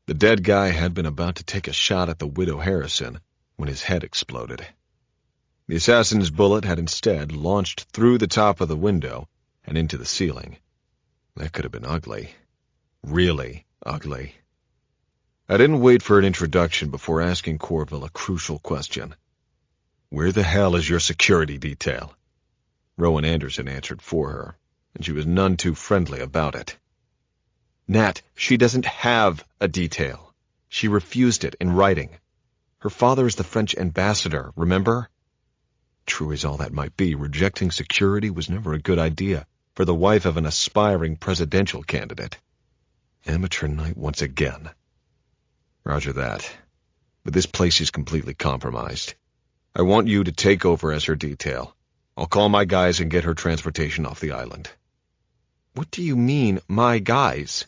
The dead guy had been about to take a shot at the widow Harrison when his head exploded. The assassin's bullet had instead launched through the top of the window and into the ceiling. That could have been ugly. Really ugly. I didn't wait for an introduction before asking Corville a crucial question. Where the hell is your security detail? Rowan Anderson answered for her, and she was none too friendly about it. Nat, she doesn't have a detail. She refused it in writing. Her father is the French ambassador, remember? True as all that might be, rejecting security was never a good idea for the wife of an aspiring presidential candidate. Amateur night once again. Roger that. But this place is completely compromised. I want you to take over as her detail. I'll call my guys and get her transportation off the island. What do you mean, my guys?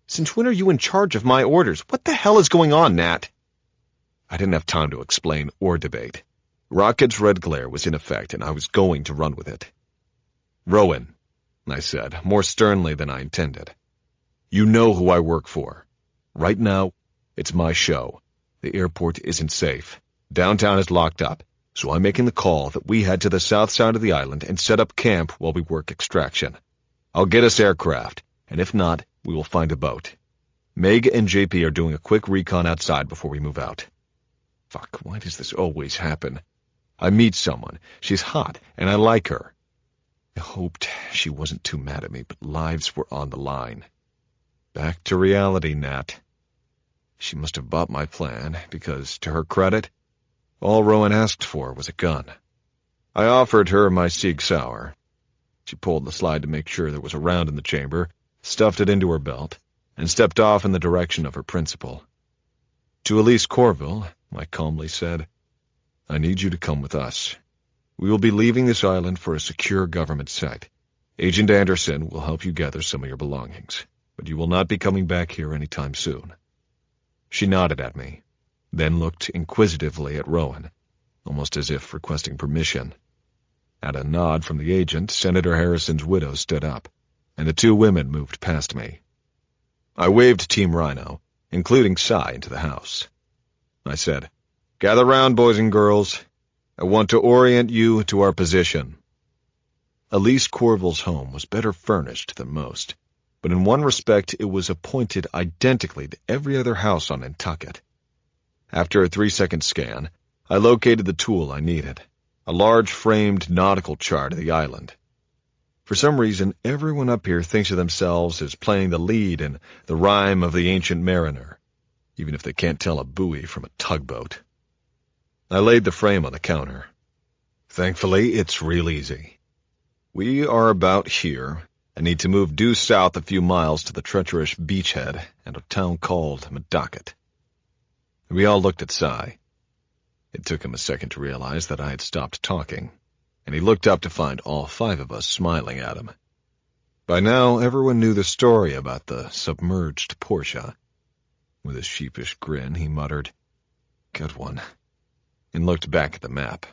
Since when are you in charge of my orders? What the hell is going on, Nat? I didn't have time to explain or debate. Rocket's red glare was in effect, and I was going to run with it. Rowan, I said, more sternly than I intended. You know who I work for. Right now, it's my show. The airport isn't safe. Downtown is locked up, so I'm making the call that we head to the south side of the island and set up camp while we work extraction. I'll get us aircraft, and if not, we will find a boat. Meg and JP are doing a quick recon outside before we move out. Fuck, why does this always happen? I meet someone, she's hot, and I like her. I hoped she wasn't too mad at me, but lives were on the line. Back to reality, Nat. She must have bought my plan, because, to her credit, all Rowan asked for was a gun. I offered her my Sieg Sauer. She pulled the slide to make sure there was a round in the chamber, stuffed it into her belt, and stepped off in the direction of her principal. To Elise Corville, I calmly said, I need you to come with us. We will be leaving this island for a secure government site. Agent Anderson will help you gather some of your belongings, but you will not be coming back here anytime soon. She nodded at me, then looked inquisitively at Rowan, almost as if requesting permission. At a nod from the agent, Senator Harrison's widow stood up, and the two women moved past me. I waved Team Rhino, including Cy, into the house. I said, Gather round, boys and girls. I want to orient you to our position. Elise Corville's home was better furnished than most, but in one respect it was appointed identically to every other house on Nantucket. After a 3-second scan, I located the tool I needed, a large framed nautical chart of the island. For some reason, everyone up here thinks of themselves as playing the lead in The Rime of the Ancient Mariner, even if they can't tell a buoy from a tugboat. I laid the frame on the counter. Thankfully, it's real easy. We are about here and need to move due south a few miles to the treacherous beachhead and a town called Maddocket. We all looked at Cy. It took him a second to realize that I had stopped talking, and he looked up to find all 5 of us smiling at him. By now, everyone knew the story about the submerged Porsche. With a sheepish grin, he muttered, "Good one," and looked back at the map.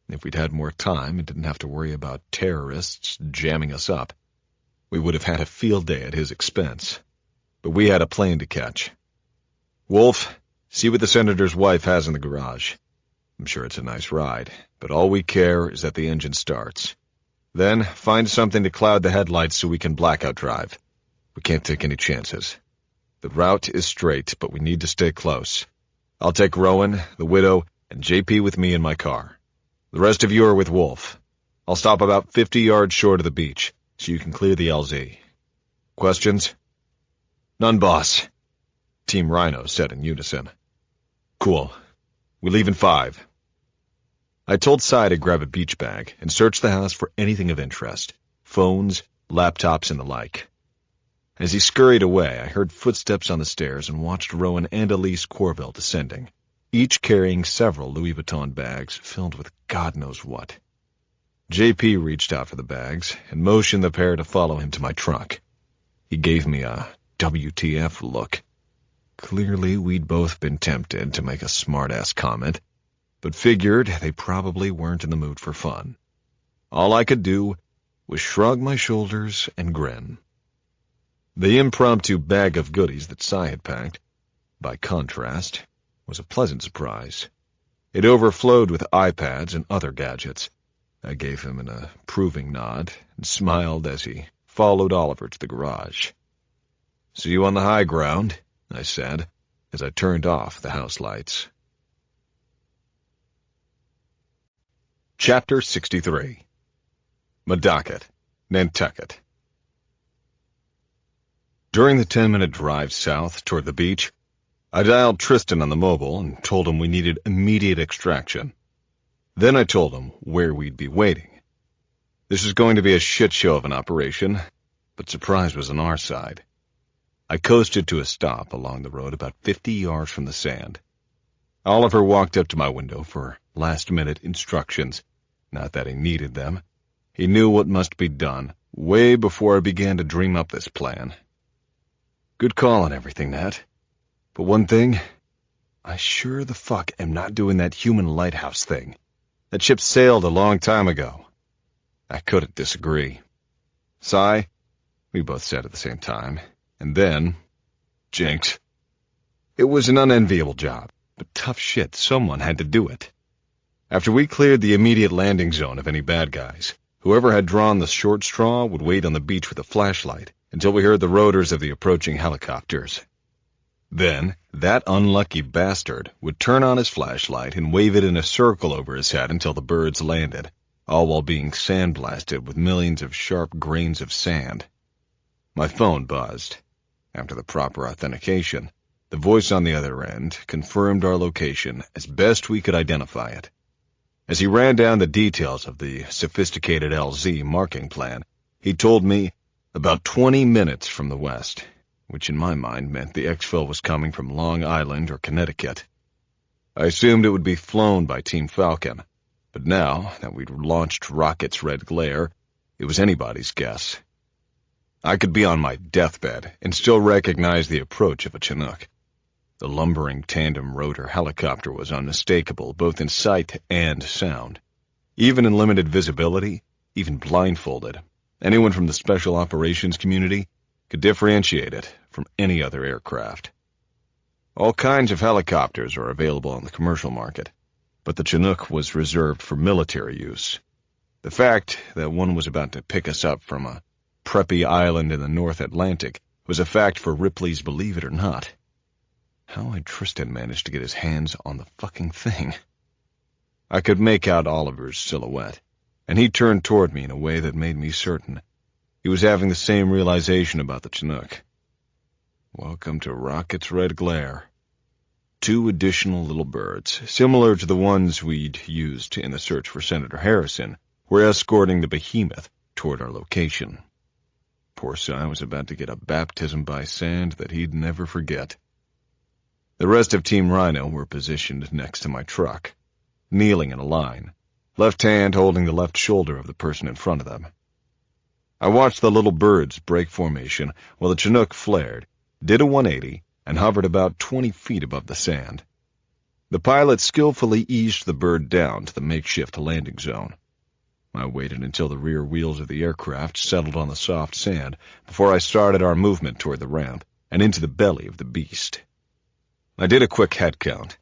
If we'd had more time and didn't have to worry about terrorists jamming us up, we would have had a field day at his expense. But we had a plane to catch. "Wolf, see what the senator's wife has in the garage. I'm sure it's a nice ride, but all we care is that the engine starts. Then find something to cloud the headlights so we can blackout drive. We can't take any chances. The route is straight, but we need to stay close. I'll take Rowan, the widow, and JP with me in my car. The rest of you are with Wolf. I'll stop about 50 yards short of the beach, so you can clear the LZ. Questions?" "None, boss," Team Rhino said in unison. "Cool. We leave in 5. I told Cy to grab a beach bag and search the house for anything of interest, phones, laptops, and the like. As he scurried away, I heard footsteps on the stairs and watched Rowan and Elise Corville descending, each carrying several Louis Vuitton bags filled with God knows what. JP reached out for the bags and motioned the pair to follow him to my trunk. He gave me a WTF look. Clearly, we'd both been tempted to make a smart-ass comment, but figured they probably weren't in the mood for fun. All I could do was shrug my shoulders and grin. The impromptu bag of goodies that Cy had packed, by contrast, was a pleasant surprise. It overflowed with iPads and other gadgets. I gave him an approving nod and smiled as he followed Oliver to the garage. "See you on the high ground," I said, as I turned off the house lights. Chapter 63. Madochet, Nantucket. During the 10-minute drive south toward the beach, I dialed Tristan on the mobile and told him we needed immediate extraction. Then I told him where we'd be waiting. This was going to be a shit show of an operation, but surprise was on our side. I coasted to a stop along the road about 50 yards from the sand. Oliver walked up to my window for last-minute instructions. Not that he needed them. He knew what must be done way before I began to dream up this plan. "Good call on everything, Nat. But one thing, I sure the fuck am not doing that human lighthouse thing. That ship sailed a long time ago." I couldn't disagree. "Cy?" we both said at the same time. And then, jinx. It was an unenviable job, but tough shit, someone had to do it. After we cleared the immediate landing zone of any bad guys, whoever had drawn the short straw would wait on the beach with a flashlight until we heard the rotors of the approaching helicopters. Then, that unlucky bastard would turn on his flashlight and wave it in a circle over his head until the birds landed, all while being sandblasted with millions of sharp grains of sand. My phone buzzed. After the proper authentication, the voice on the other end confirmed our location as best we could identify it. As he ran down the details of the sophisticated LZ marking plan, he told me about 20 minutes from the west, which in my mind meant the exfil was coming from Long Island or Connecticut. I assumed it would be flown by Team Falcon, but now that we'd launched Rocket's Red Glare, it was anybody's guess. I could be on my deathbed and still recognize the approach of a Chinook. The lumbering tandem rotor helicopter was unmistakable both in sight and sound. Even in limited visibility, even blindfolded, anyone from the special operations community could differentiate it from any other aircraft. All kinds of helicopters are available on the commercial market, but the Chinook was reserved for military use. The fact that one was about to pick us up from a preppy island in the North Atlantic was a fact for Ripley's Believe It or Not. How had Tristan managed to get his hands on the fucking thing? I could make out Oliver's silhouette, and he turned toward me in a way that made me certain he was having the same realization about the Chinook. Welcome to Rocket's Red Glare. 2 additional little birds, similar to the ones we'd used in the search for Senator Harrison, were escorting the behemoth toward our location. Poor Cy was about to get a baptism by sand that he'd never forget. The rest of Team Rhino were positioned next to my truck, kneeling in a line, left hand holding the left shoulder of the person in front of them. I watched the little birds break formation while the Chinook flared, did a 180, and hovered about 20 feet above the sand. The pilot skillfully eased the bird down to the makeshift landing zone. I waited until the rear wheels of the aircraft settled on the soft sand before I started our movement toward the ramp and into the belly of the beast. I did a quick head count.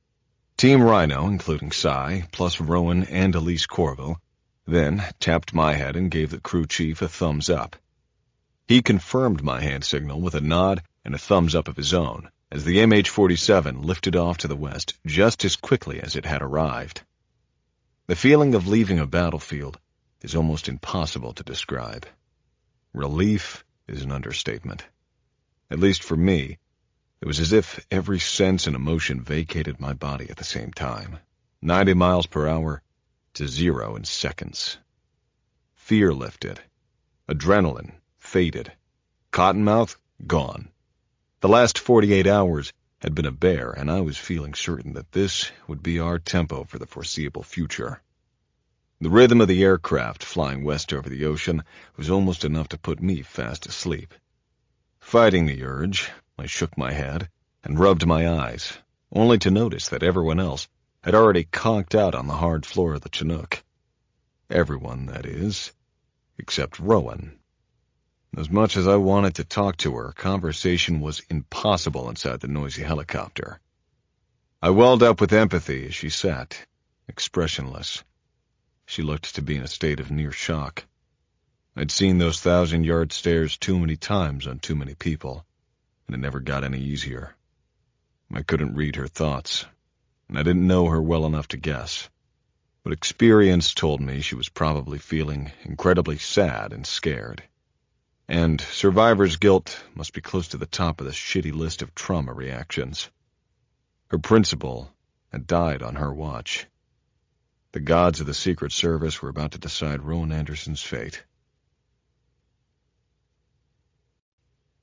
Team Rhino, including Cy, plus Rowan and Elise Corville, then tapped my head and gave the crew chief a thumbs up. He confirmed my hand signal with a nod and a thumbs up of his own as the MH-47 lifted off to the west just as quickly as it had arrived. The feeling of leaving a battlefield is almost impossible to describe. Relief is an understatement. At least for me, it was as if every sense and emotion vacated my body at the same time, 90 miles per hour to 0 in seconds. Fear lifted. Adrenaline faded. Cottonmouth gone. The last 48 hours had been a bear, and I was feeling certain that this would be our tempo for the foreseeable future. The rhythm of the aircraft flying west over the ocean was almost enough to put me fast asleep. Fighting the urge, I shook my head and rubbed my eyes, only to notice that everyone else had already conked out on the hard floor of the Chinook. Everyone, that is, except Rowan. As much as I wanted to talk to her, conversation was impossible inside the noisy helicopter. I welled up with empathy as she sat, expressionless. She looked to be in a state of near shock. I'd seen those 1,000-yard stares too many times on too many people, and it never got any easier. I couldn't read her thoughts, and I didn't know her well enough to guess. But experience told me she was probably feeling incredibly sad and scared. And survivor's guilt must be close to the top of the shitty list of trauma reactions. Her principal had died on her watch. The gods of the Secret Service were about to decide Rowan Anderson's fate.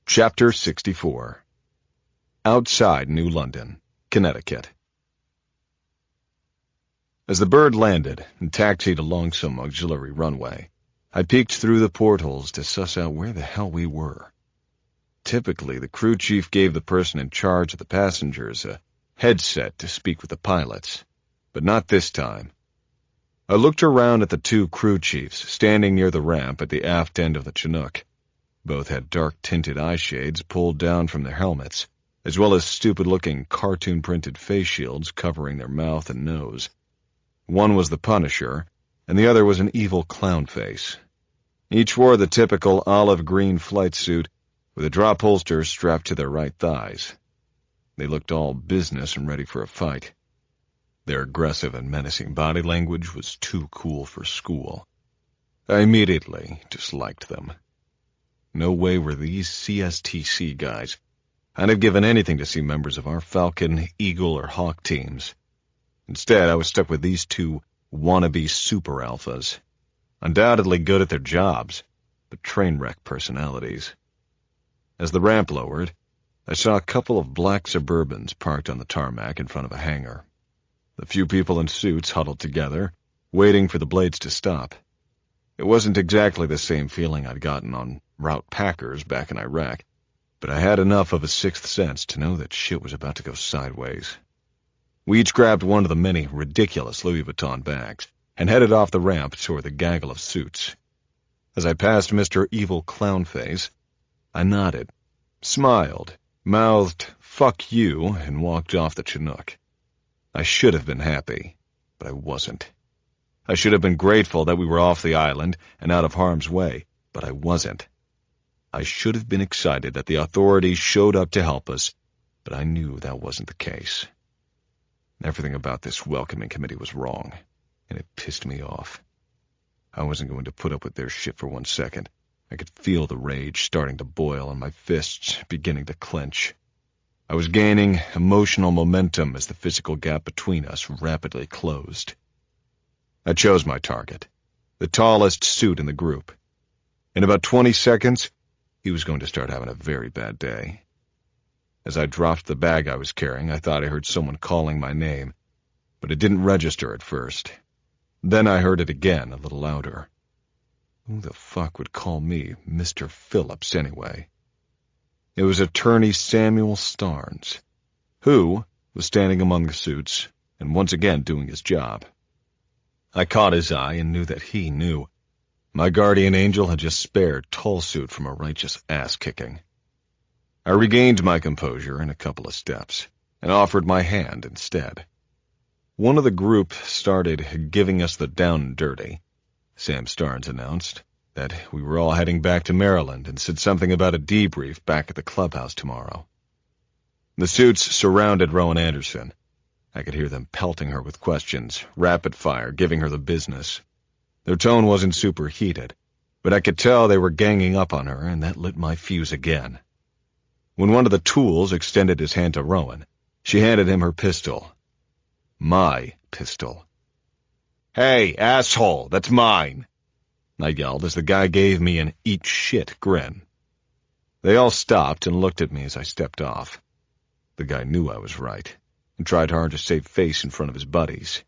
Chapter 64. Outside New London, Connecticut. As the bird landed and taxied along some auxiliary runway, I peeked through the portholes to suss out where the hell we were. Typically, the crew chief gave the person in charge of the passengers a headset to speak with the pilots, but not this time. I looked around at the two crew chiefs standing near the ramp at the aft end of the Chinook. Both had dark-tinted eye shades pulled down from their helmets, as well as stupid-looking cartoon-printed face shields covering their mouth and nose. One was the Punisher, and the other was an evil clown face. Each wore the typical olive-green flight suit with a drop holster strapped to their right thighs. They looked all business and ready for a fight. Their aggressive and menacing body language was too cool for school. I immediately disliked them. No way were these CSTC guys. I'd have given anything to see members of our Falcon, Eagle, or Hawk teams. Instead, I was stuck with these two wannabe super alphas. Undoubtedly good at their jobs, but train wreck personalities. As the ramp lowered, I saw a couple of black Suburbans parked on the tarmac in front of a hangar. The few people in suits huddled together, waiting for the blades to stop. It wasn't exactly the same feeling I'd gotten on route Packers back in Iraq, but I had enough of a sixth sense to know that shit was about to go sideways. We each grabbed one of the many ridiculous Louis Vuitton bags and headed off the ramp toward the gaggle of suits. As I passed Mr. Evil Clownface, I nodded, smiled, mouthed, "Fuck you," and walked off the Chinook. I should have been happy, but I wasn't. I should have been grateful that we were off the island and out of harm's way, but I wasn't. I should have been excited that the authorities showed up to help us, but I knew that wasn't the case. Everything about this welcoming committee was wrong, and it pissed me off. I wasn't going to put up with their shit for 1 second. I could feel the rage starting to boil and my fists beginning to clench. I was gaining emotional momentum as the physical gap between us rapidly closed. I chose my target, the tallest suit in the group. In about 20 seconds, he was going to start having a very bad day. As I dropped the bag I was carrying, I thought I heard someone calling my name, but it didn't register at first. Then I heard it again, a little louder. Who the fuck would call me Mr. Phillips anyway? It was Attorney Samuel Starnes, who was standing among the suits and once again doing his job. I caught his eye and knew that he knew. My guardian angel had just spared Tallsuit from a righteous ass-kicking. I regained my composure in a couple of steps and offered my hand instead. One of the group started giving us the down and dirty. Sam Starnes announced that we were all heading back to Maryland and said something about a debrief back at the clubhouse tomorrow. The suits surrounded Rowan Anderson. I could hear them pelting her with questions, rapid fire, giving her the business. Their tone wasn't super heated, but I could tell they were ganging up on her, and that lit my fuse again. When one of the tools extended his hand to Rowan, she handed him her pistol. My pistol. "Hey, asshole, that's mine!" I yelled as the guy gave me an eat shit grin. They all stopped and looked at me as I stepped off. The guy knew I was right and tried hard to save face in front of his buddies.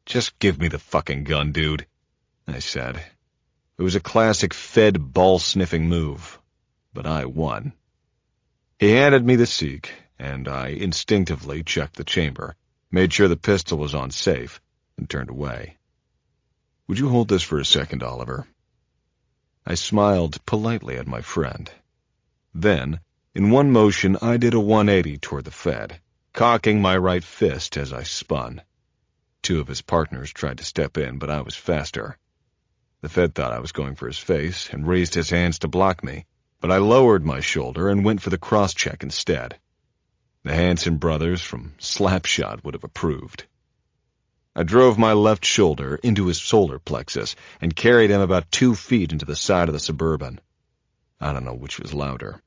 "Just give me the fucking gun, dude," I said. It was a classic Fed ball-sniffing move, but I won. He handed me the Sikh, and I instinctively checked the chamber, made sure the pistol was on safe, and turned away. "Would you hold this for a second, Oliver?" I smiled politely at my friend. Then, in one motion, I did a 180 toward the Fed, cocking my right fist as I spun. Two of his partners tried to step in, but I was faster. The Fed thought I was going for his face and raised his hands to block me, but I lowered my shoulder and went for the cross-check instead. The Hanson brothers from Slapshot would have approved. I drove my left shoulder into his solar plexus and carried him about 2 feet into the side of the Suburban. I don't know which was louder,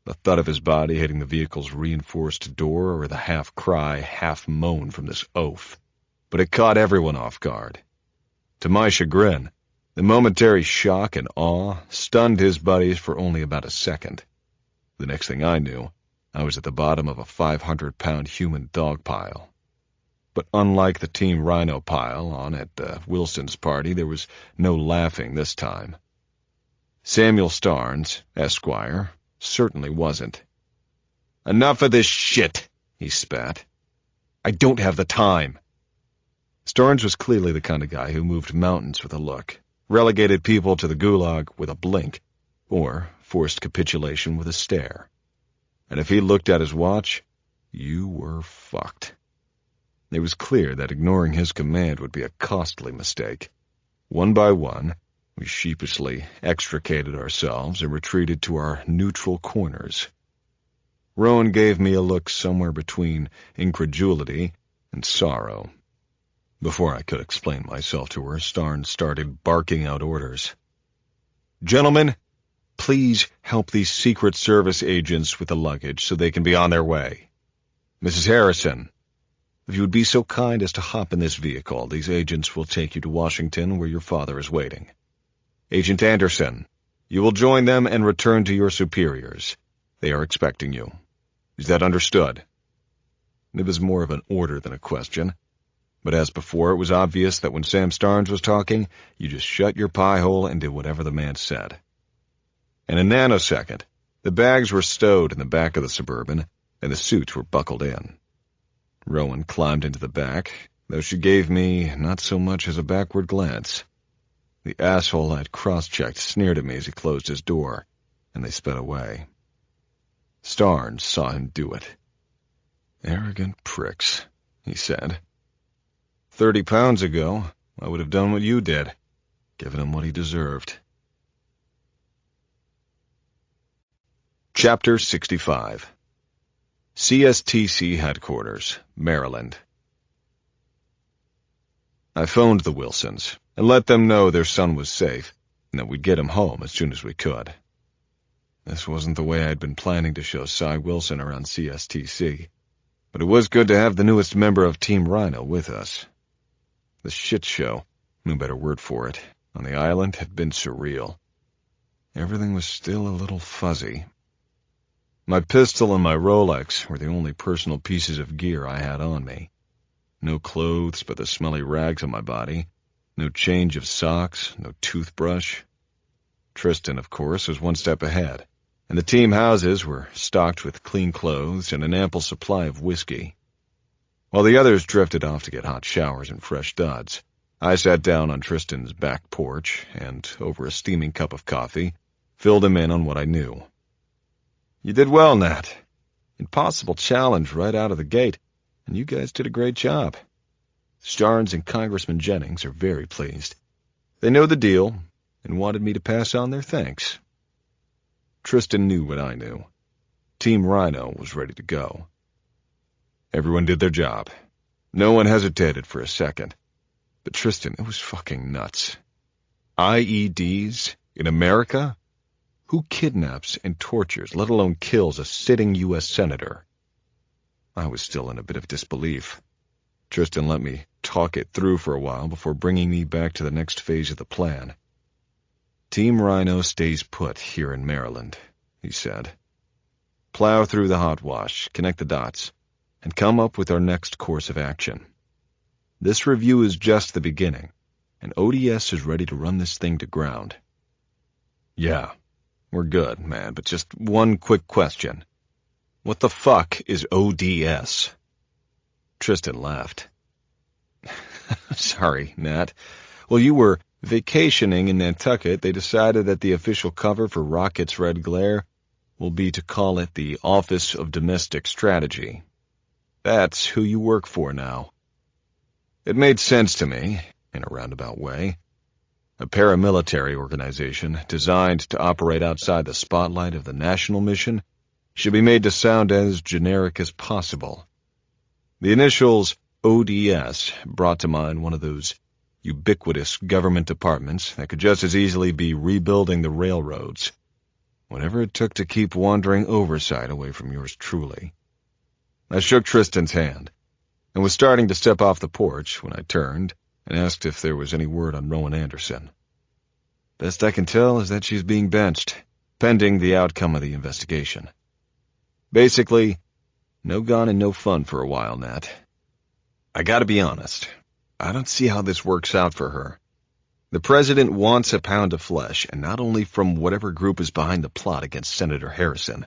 the thud of his body hitting the vehicle's reinforced door or the half-cry, half-moan from this oaf, but it caught everyone off guard. To my chagrin, the momentary shock and awe stunned his buddies for only about a second. The next thing I knew, I was at the bottom of a 500-pound human dog pile. But unlike the Team Rhino pile on at Wilson's party, there was no laughing this time. Samuel Starnes, Esquire, certainly wasn't. "Enough of this shit," he spat. "I don't have the time." Starnes was clearly the kind of guy who moved mountains with a look, relegated people to the gulag with a blink, or forced capitulation with a stare. And if he looked at his watch, you were fucked. It was clear that ignoring his command would be a costly mistake. One by one, we sheepishly extricated ourselves and retreated to our neutral corners. Rowan gave me a look somewhere between incredulity and sorrow. Before I could explain myself to her, Starnes started barking out orders. "Gentlemen, please help these Secret Service agents with the luggage so they can be on their way. Mrs. Harrison, if you would be so kind as to hop in this vehicle, these agents will take you to Washington where your father is waiting. Agent Anderson, you will join them and return to your superiors. They are expecting you. Is that understood?" It was more of an order than a question, but as before, it was obvious that when Sam Starnes was talking, you just shut your pie hole and did whatever the man said. In a nanosecond, the bags were stowed in the back of the Suburban, and the suits were buckled in. Rowan climbed into the back, though she gave me not so much as a backward glance. The asshole I'd cross-checked sneered at me as he closed his door, and they sped away. Starnes saw him do it. "Arrogant pricks," he said. 30 pounds ago, I would have done what you did, given him what he deserved. Chapter 65. CSTC Headquarters, Maryland. I phoned the Wilsons and let them know their son was safe and that we'd get him home as soon as we could. This wasn't the way I'd been planning to show Cy Wilson around CSTC, but it was good to have the newest member of Team Rhino with us. The shit show, no better word for it, on the island had been surreal. Everything was still a little fuzzy. My pistol and my Rolex were the only personal pieces of gear I had on me. No clothes but the smelly rags on my body, No change of socks, no toothbrush. Tristan, of course, was one step ahead, and the team houses were stocked with clean clothes and an ample supply of whiskey. While the others drifted off to get hot showers and fresh duds, I sat down on Tristan's back porch and, over a steaming cup of coffee, filled him in on what I knew. You did well, Nat. Impossible challenge right out of the gate, and you guys did a great job. Starnes and Congressman Jennings are very pleased. They know the deal and wanted me to pass on their thanks. Tristan knew what I knew. Team Rhino was ready to go. Everyone did their job. No one hesitated for a second. But Tristan, it was fucking nuts. IEDs in America? Who kidnaps and tortures, let alone kills, a sitting U.S. senator? I was still in a bit of disbelief. Tristan let me talk it through for a while before bringing me back to the next phase of the plan. Team Rhino stays put here in Maryland, he said. Plow through the hot wash, connect the dots, and come up with our next course of action. This review is just the beginning, and ODS is ready to run this thing to ground. Yeah, we're good, man, but just one quick question. What the fuck is ODS? Tristan laughed. Sorry, Nat. While you were vacationing in Nantucket, they decided that the official cover for Rocket's Red Glare will be to call it the Office of Domestic Strategy. That's who you work for now. It made sense to me, in a roundabout way. A paramilitary organization designed to operate outside the spotlight of the national mission should be made to sound as generic as possible. The initials ODS brought to mind one of those ubiquitous government departments that could just as easily be rebuilding the railroads. Whatever it took to keep wandering oversight away from yours truly. I shook Tristan's hand, and was starting to step off the porch when I turned and asked if there was any word on Rowan Anderson. Best I can tell is that she's being benched, pending the outcome of the investigation. Basically, no gun and no fun for a while, Nat. I gotta be honest, I don't see how this works out for her. The president wants a pound of flesh, and not only from whatever group is behind the plot against Senator Harrison.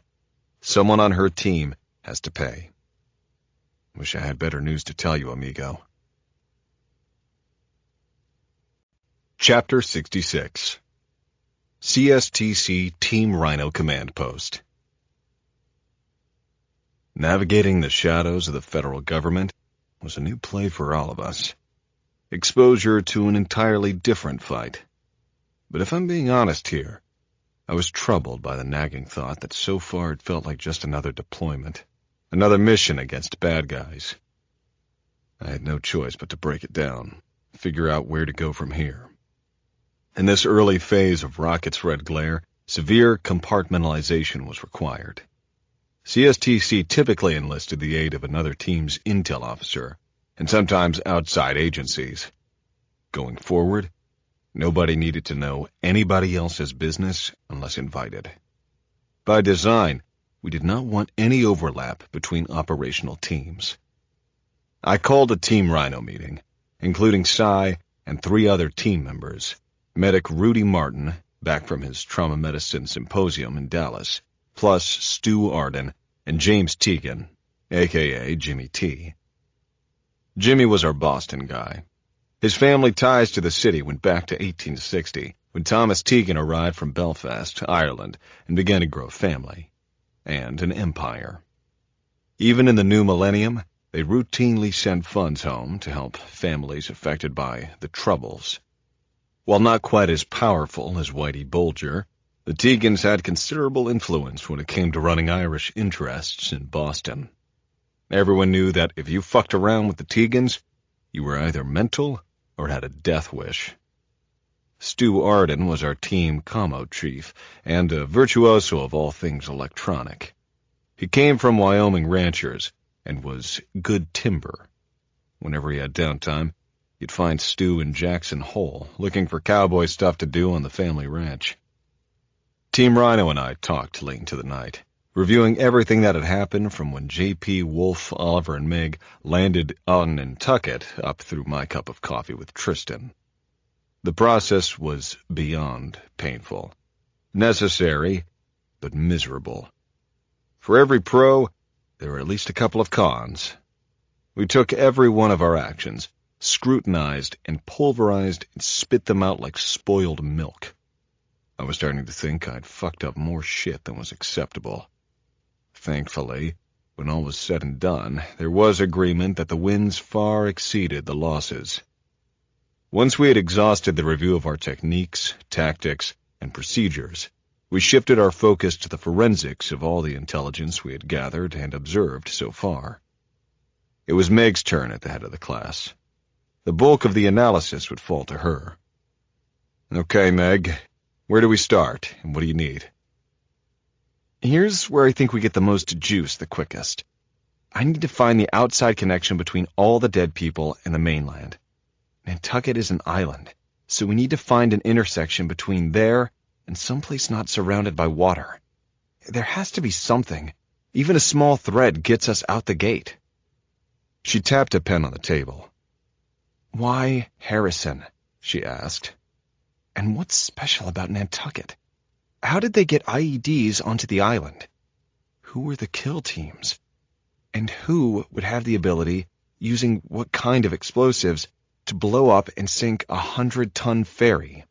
Someone on her team has to pay. Wish I had better news to tell you, amigo. Chapter 66 CSTC Team Rhino Command Post. Navigating the shadows of the federal government was a new play for all of us. Exposure to an entirely different fight. But if I'm being honest here, I was troubled by the nagging thought that so far it felt like just another deployment, another mission against bad guys. I had no choice but to break it down, figure out where to go from here. In this early phase of Rocket's Red Glare, severe compartmentalization was required. CSTC typically enlisted the aid of another team's intel officer, and sometimes outside agencies. Going forward, nobody needed to know anybody else's business unless invited. By design, we did not want any overlap between operational teams. I called a Team Rhino meeting, including Cy and 3 other team members, Medic Rudy Martin, back from his trauma medicine symposium in Dallas, plus Stu Arden and James Teagan, a.k.a. Jimmy T. Jimmy was our Boston guy. His family ties to the city went back to 1860, when Thomas Teagan arrived from Belfast, Ireland, and began to grow a family, and an empire. Even in the new millennium, they routinely sent funds home to help families affected by the Troubles. While not quite as powerful as Whitey Bulger, the Teagans had considerable influence when it came to running Irish interests in Boston. Everyone knew that if you fucked around with the Teagans, you were either mental or had a death wish. Stu Arden was our team commo chief and a virtuoso of all things electronic. He came from Wyoming ranchers and was good timber. Whenever he had downtime, you'd find Stu in Jackson Hole looking for cowboy stuff to do on the family ranch. Team Rhino and I talked late into the night, reviewing everything that had happened from when J.P., Wolf, Oliver, and Meg landed on Nantucket up through my cup of coffee with Tristan. The process was beyond painful. Necessary, but miserable. For every pro, there were at least a couple of cons. We took every one of our actions, scrutinized and pulverized and spit them out like spoiled milk. I was starting to think I'd fucked up more shit than was acceptable. Thankfully, when all was said and done, there was agreement that the wins far exceeded the losses. Once we had exhausted the review of our techniques, tactics, and procedures, we shifted our focus to the forensics of all the intelligence we had gathered and observed so far. It was Meg's turn at the head of the class. The bulk of the analysis would fall to her. Okay, Meg, where do we start, and what do you need? Here's where I think we get the most juice the quickest. I need to find the outside connection between all the dead people and the mainland. Nantucket is an island, so we need to find an intersection between there and someplace not surrounded by water. There has to be something. Even a small thread gets us out the gate. She tapped a pen on the table. Why Harrison? She asked. And what's special about Nantucket? How did they get IEDs onto the island? Who were the kill teams? And who would have the ability, using what kind of explosives, to blow up and sink a 100-ton ferry?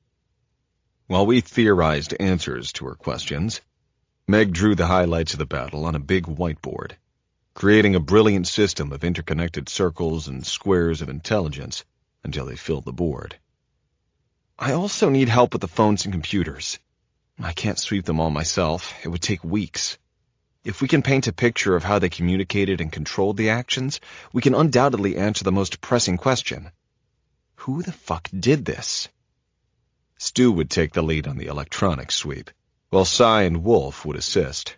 While we theorized answers to her questions, Meg drew the highlights of the battle on a big whiteboard, creating a brilliant system of interconnected circles and squares of intelligence until they filled the board. I also need help with the phones and computers. I can't sweep them all myself. It would take weeks. If we can paint a picture of how they communicated and controlled the actions, we can undoubtedly answer the most pressing question. Who the fuck did this? Stu would take the lead on the electronics sweep, while Cy and Wolf would assist.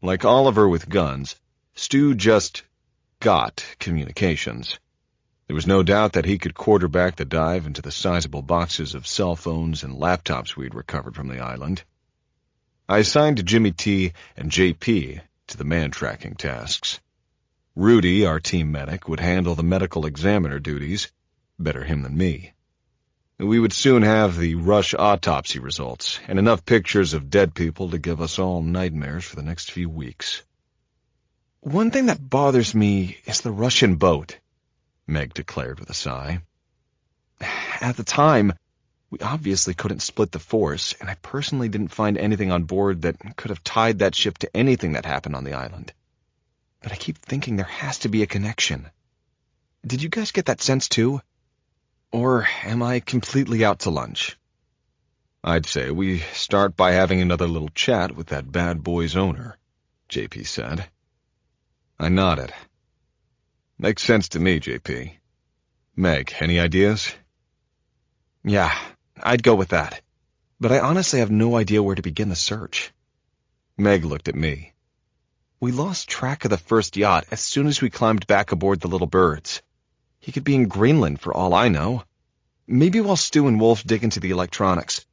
Like Oliver with guns, Stu just got communications. There was no doubt that he could quarterback the dive into the sizable boxes of cell phones and laptops we'd recovered from the island. I assigned Jimmy T and JP to the man-tracking tasks. Rudy, our team medic, would handle the medical examiner duties, better him than me. We would soon have the rush autopsy results and enough pictures of dead people to give us all nightmares for the next few weeks. One thing that bothers me is the Russian boat, Meg declared with a sigh. At the time, we obviously couldn't split the force, and I personally didn't find anything on board that could have tied that ship to anything that happened on the island. But I keep thinking there has to be a connection. Did you guys get that sense too? Or am I completely out to lunch? I'd say we start by having another little chat with that bad boy's owner, JP said. I nodded. Makes sense to me, JP. Meg, any ideas? Yeah, I'd go with that. But I honestly have no idea where to begin the search. Meg looked at me. We lost track of the first yacht as soon as we climbed back aboard the Little Birds. He could be in Greenland for all I know. Maybe while Stu and Wolf dig into the electronics,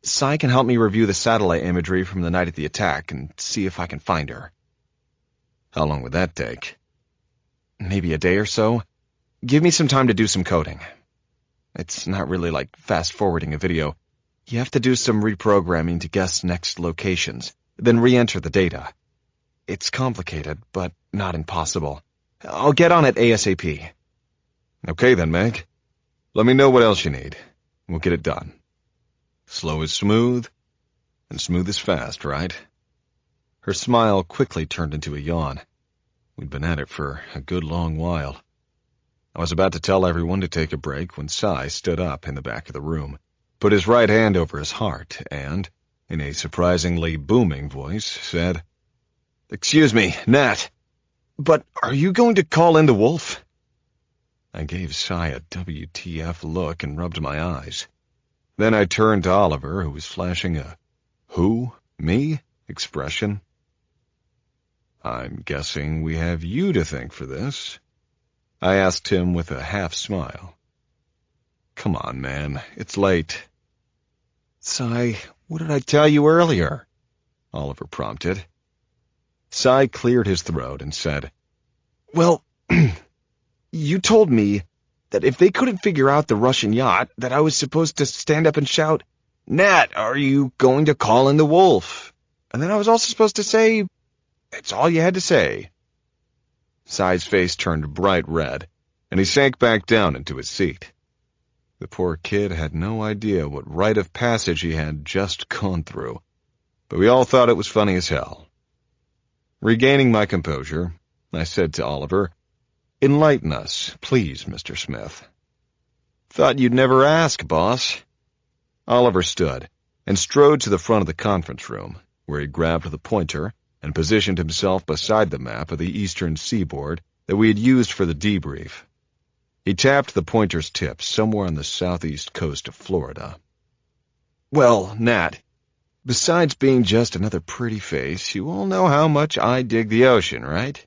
Cy can help me review the satellite imagery from the night of the attack and see if I can find her. How long would that take? Maybe a day or so. Give me some time to do some coding. It's not really like fast-forwarding a video. You have to do some reprogramming to guess next locations, then re-enter the data. It's complicated, but not impossible. I'll get on it ASAP. Okay then, Meg. Let me know what else you need. We'll get it done. Slow is smooth, and smooth is fast, right? Her smile quickly turned into a yawn. We'd been at it for a good long while. I was about to tell everyone to take a break when Cy stood up in the back of the room, put his right hand over his heart, and, in a surprisingly booming voice, said, "Excuse me, Nat, but are you going to call in the Wolf?" I gave Cy a WTF look and rubbed my eyes. Then I turned to Oliver, who was flashing a "Who? Me?" expression. "I'm guessing we have you to thank for this," I asked him with a half-smile. "Come on, man, it's late." "Cy, what did I tell you earlier?" Oliver prompted. Cy cleared his throat and said, "Well, you told me that if they couldn't figure out the Russian yacht, that I was supposed to stand up and shout, "Nat, are you going to call in the wolf?" And then I was also supposed to say, "It's all you had to say." Cy's face turned bright red, and he sank back down into his seat. The poor kid had no idea what rite of passage he had just gone through, but we all thought it was funny as hell. Regaining my composure, I said to Oliver, "Enlighten us, please, Mr. Smith." "Thought you'd never ask, boss." Oliver stood and strode to the front of the conference room, where he grabbed the pointer and positioned himself beside the map of the eastern seaboard that we had used for the debrief. He tapped the pointer's tip somewhere on the southeast coast of Florida. "Well, Nat, besides being just another pretty face, you all know how much I dig the ocean, right?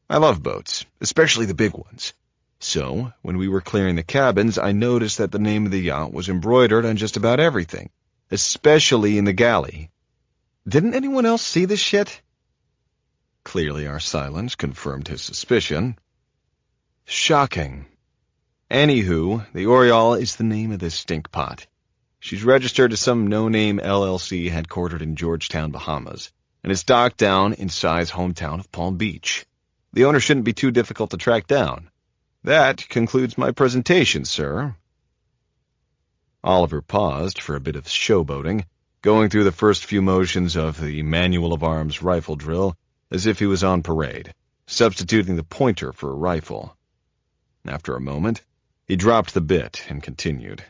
I love boats, especially the big ones. So, when we were clearing the cabins, I noticed that the name of the yacht was embroidered on just about everything, especially in the galley. Didn't anyone else see this shit?" Clearly our silence confirmed his suspicion. "Shocking. Anywho, the Oriole is the name of this stinkpot. She's registered to some no-name LLC headquartered in Georgetown, Bahamas, and is docked down in Cy's hometown of Palm Beach. The owner shouldn't be too difficult to track down. That concludes my presentation, sir." Oliver paused for a bit of showboating, going through the first few motions of the manual of arms rifle drill as if he was on parade, substituting the pointer for a rifle. After a moment, he dropped the bit and continued.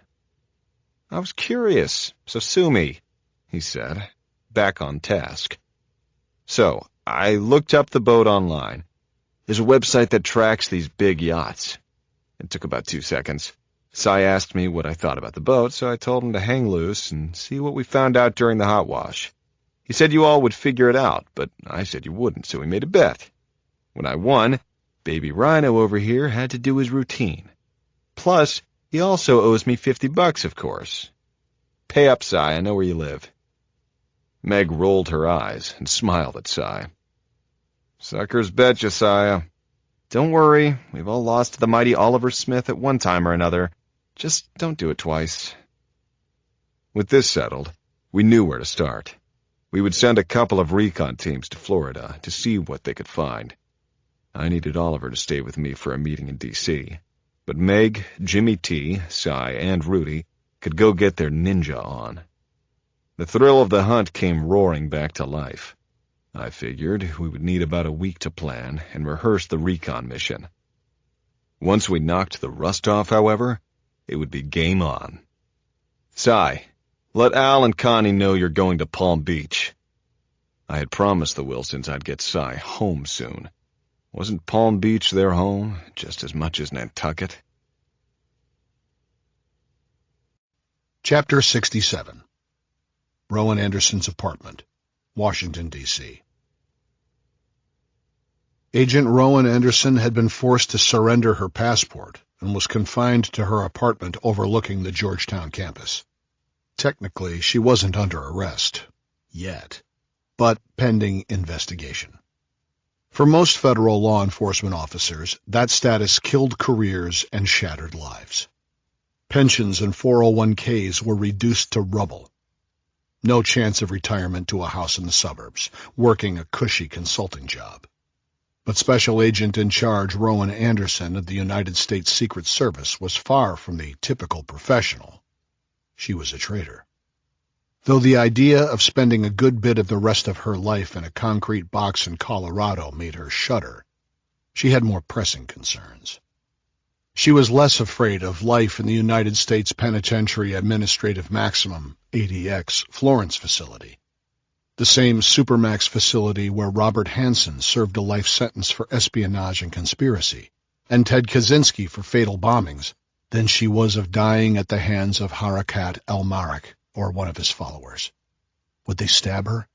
"I was curious, so sue me," he said, back on task. "So, I looked up the boat online. There's a website that tracks these big yachts. It took about 2 seconds. Cy asked me what I thought about the boat, so I told him to hang loose and see what we found out during the hot wash. He said you all would figure it out, but I said you wouldn't, so we made a bet. When I won, Baby Rhino over here had to do his routine. Plus, he also owes me $50, of course. Pay up, Cy, I know where you live." Meg rolled her eyes and smiled at Cy. "Suckers bet, Josiah. Don't worry, we've all lost to the mighty Oliver Smith at one time or another. Just don't do it twice." With this settled, we knew where to start. We would send a couple of recon teams to Florida to see what they could find. I needed Oliver to stay with me for a meeting in D.C., but Meg, Jimmy T., Cy, and Rudy could go get their ninja on. The thrill of the hunt came roaring back to life. I figured we would need about a week to plan and rehearse the recon mission. Once we knocked the rust off, however, it would be game on. "Cy, let Al and Connie know you're going to Palm Beach." I had promised the Wilsons I'd get Cy home soon. Wasn't Palm Beach their home just as much as Nantucket? Chapter 67. Rowan Anderson's apartment, Washington, D.C. Agent Rowan Anderson had been forced to surrender her passport and was confined to her apartment overlooking the Georgetown campus. Technically, she wasn't under arrest, yet, but pending investigation. For most federal law enforcement officers, that status killed careers and shattered lives. Pensions and 401ks were reduced to rubble. No chance of retirement to a house in the suburbs, working a cushy consulting job. But Special Agent in Charge Rowan Anderson of the United States Secret Service was far from the typical professional. She was a traitor. Though the idea of spending a good bit of the rest of her life in a concrete box in Colorado made her shudder, she had more pressing concerns. She was less afraid of life in the United States Penitentiary Administrative Maximum, ADX, Florence facility, the same supermax facility where Robert Hansen served a life sentence for espionage and conspiracy, and Ted Kaczynski for fatal bombings, than she was of dying at the hands of Harakat al-Marak or one of his followers. Would they stab her?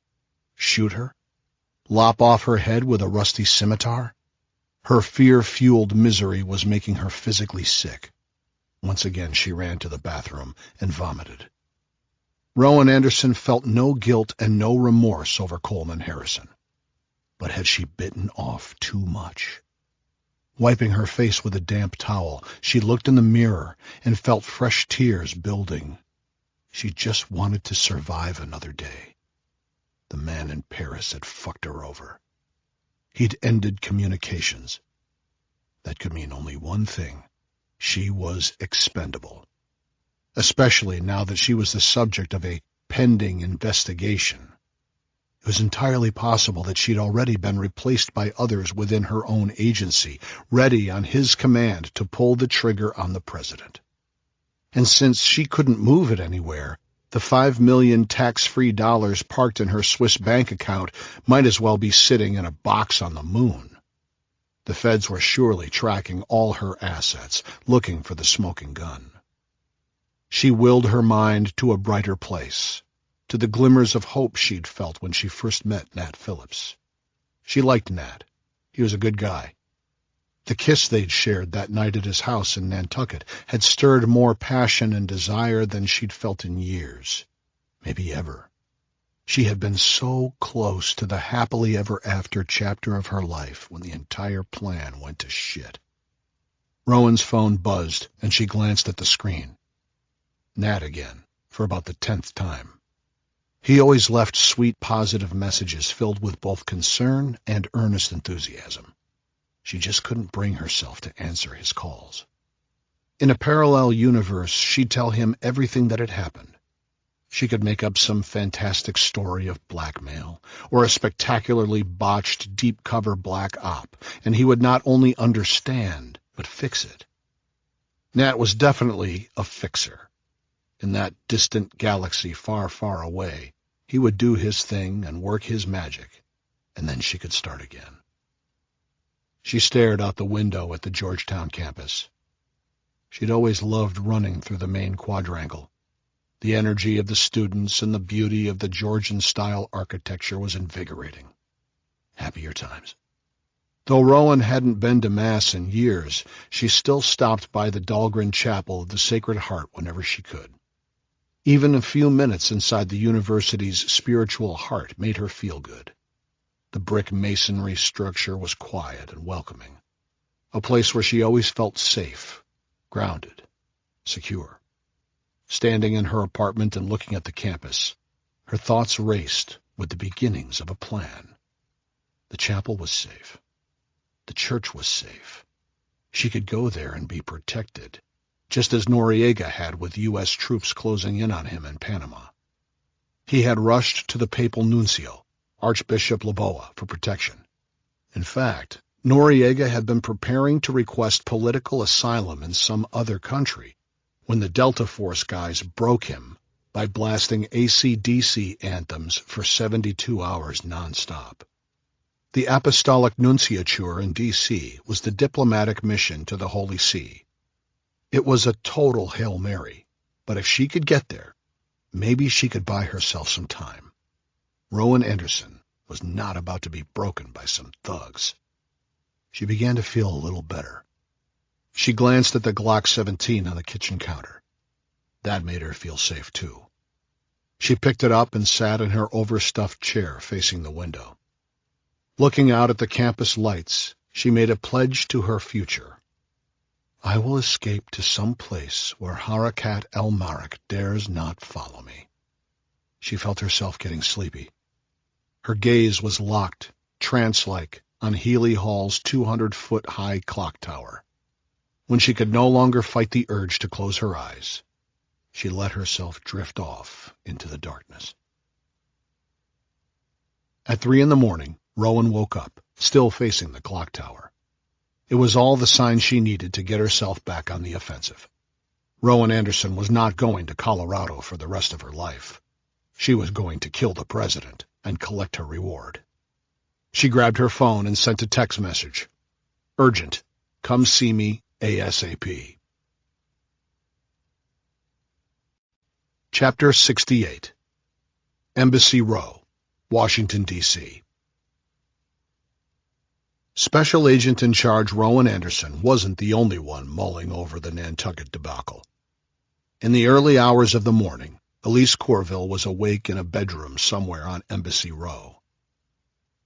Shoot her? Lop off her head with a rusty scimitar? Her fear-fueled misery was making her physically sick. Once again she ran to the bathroom and vomited. Rowan Anderson felt no guilt and no remorse over Coleman Harrison. But had she bitten off too much? Wiping her face with a damp towel, she looked in the mirror and felt fresh tears building. She just wanted to survive another day. The man in Paris had fucked her over. He'd ended communications. That could mean only one thing. She was expendable. Especially now that she was the subject of a pending investigation. It was entirely possible that she'd already been replaced by others within her own agency, ready on his command to pull the trigger on the president. And since she couldn't move it anywhere, the $5 million tax-free dollars parked in her Swiss bank account might as well be sitting in a box on the moon. The feds were surely tracking all her assets, looking for the smoking gun. She willed her mind to a brighter place, to the glimmers of hope she'd felt when she first met Nat Phillips. She liked Nat. He was a good guy. The kiss they'd shared that night at his house in Nantucket had stirred more passion and desire than she'd felt in years, maybe ever. She had been so close to the happily ever after chapter of her life when the entire plan went to shit. Rowan's phone buzzed, and she glanced at the screen. Nat again, for about the 10th time. He always left sweet, positive messages filled with both concern and earnest enthusiasm. She just couldn't bring herself to answer his calls. In a parallel universe, she'd tell him everything that had happened. She could make up some fantastic story of blackmail, or a spectacularly botched deep-cover black op, and he would not only understand, but fix it. Nat was definitely a fixer. In that distant galaxy far, far away, he would do his thing and work his magic, and then she could start again. She stared out the window at the Georgetown campus. She'd always loved running through the main quadrangle. The energy of the students and the beauty of the Georgian-style architecture was invigorating. Happier times. Though Rowan hadn't been to Mass in years, she still stopped by the Dahlgren Chapel of the Sacred Heart whenever she could. Even a few minutes inside the university's spiritual heart made her feel good. The brick masonry structure was quiet and welcoming, a place where she always felt safe, grounded, secure. Standing in her apartment and looking at the campus, her thoughts raced with the beginnings of a plan. The chapel was safe. The church was safe. She could go there and be protected, just as Noriega had with U.S. troops closing in on him in Panama. He had rushed to the papal nuncio, Archbishop Laboa, for protection. In fact, Noriega had been preparing to request political asylum in some other country when the Delta Force guys broke him by blasting AC/DC anthems for 72 hours nonstop. The Apostolic Nunciature in D.C. was the diplomatic mission to the Holy See. It was a total Hail Mary, but if she could get there, maybe she could buy herself some time. Rowan Anderson was not about to be broken by some thugs. She began to feel a little better. She glanced at the Glock 17 on the kitchen counter. That made her feel safe, too. She picked it up and sat in her overstuffed chair facing the window. Looking out at the campus lights, she made a pledge to her future. I will escape to some place where Harakat el-Marak dares not follow me. She felt herself getting sleepy. Her gaze was locked, trance-like, on Healy Hall's 200-foot-high clock tower. When she could no longer fight the urge to close her eyes, she let herself drift off into the darkness. At 3 a.m, Rowan woke up, still facing the clock tower. It was all the sign she needed to get herself back on the offensive. Rowan Anderson was not going to Colorado for the rest of her life. She was going to kill the president and collect her reward. She grabbed her phone and sent a text message. Urgent. Come see me ASAP. Chapter 68. Embassy Row, Washington, D.C. Special Agent in Charge Rowan Anderson wasn't the only one mulling over the Nantucket debacle. In the early hours of the morning, Elise Corville was awake in a bedroom somewhere on Embassy Row.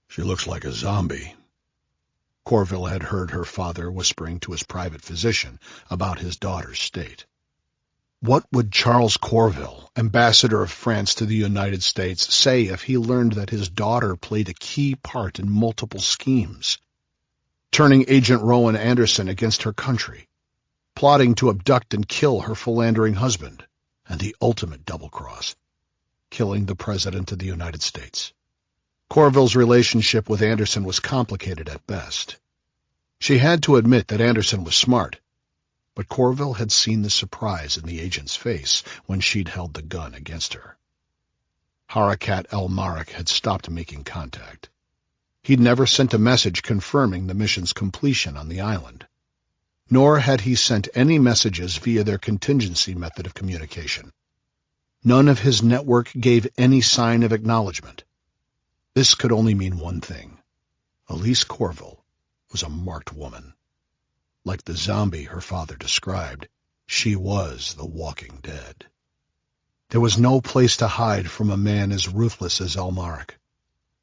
She looks like a zombie. Corville had heard her father whispering to his private physician about his daughter's state. What would Charles Corville, ambassador of France to the United States, say if he learned that his daughter played a key part in multiple schemes, turning Agent Rowan Anderson against her country, plotting to abduct and kill her philandering husband, and the ultimate double-cross, killing the President of the United States? Corville's relationship with Anderson was complicated at best. She had to admit that Anderson was smart, but Corville had seen the surprise in the agent's face when she'd held the gun against her. Harakat El-Marek had stopped making contact. He'd never sent a message confirming the mission's completion on the island, nor had he sent any messages via their contingency method of communication. None of his network gave any sign of acknowledgement. This could only mean one thing. Elise Corville was a marked woman. Like the zombie her father described, she was the walking dead. There was no place to hide from a man as ruthless as El-Marek.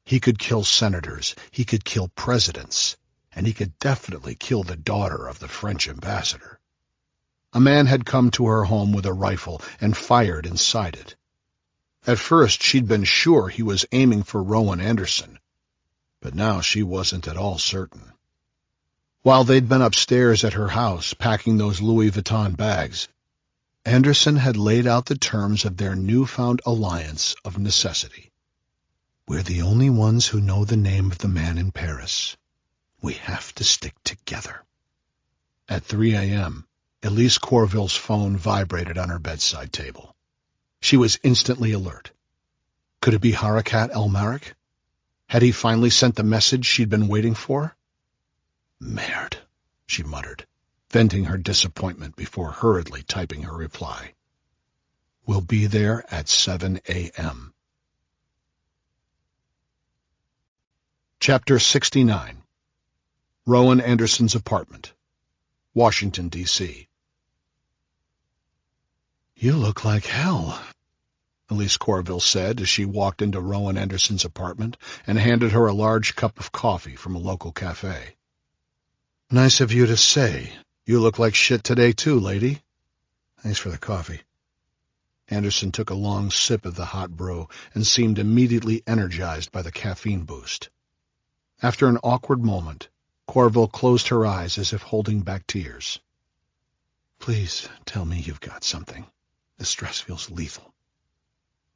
He could kill senators, he could kill presidents, and he could definitely kill the daughter of the French ambassador. A man had come to her home with a rifle and fired inside it. At first she'd been sure he was aiming for Rowan Anderson, but now she wasn't at all certain. While they'd been upstairs at her house packing those Louis Vuitton bags, Anderson had laid out the terms of their newfound alliance of necessity. We're the only ones who know the name of the man in Paris. We have to stick together. At 3 a.m., Elise Corville's phone vibrated on her bedside table. She was instantly alert. Could it be Harakat El-Marek? Had he finally sent the message she'd been waiting for? Merde, she muttered, venting her disappointment before hurriedly typing her reply. We'll be there at 7 a.m. Chapter 69. Rowan Anderson's apartment, Washington, D.C. You look like hell, Elise Corville said as she walked into Rowan Anderson's apartment and handed her a large cup of coffee from a local cafe. Nice of you to say. You look like shit today too, lady. Thanks for the coffee. Anderson took a long sip of the hot brew and seemed immediately energized by the caffeine boost. After an awkward moment, Corville closed her eyes as if holding back tears. Please tell me you've got something. The stress feels lethal.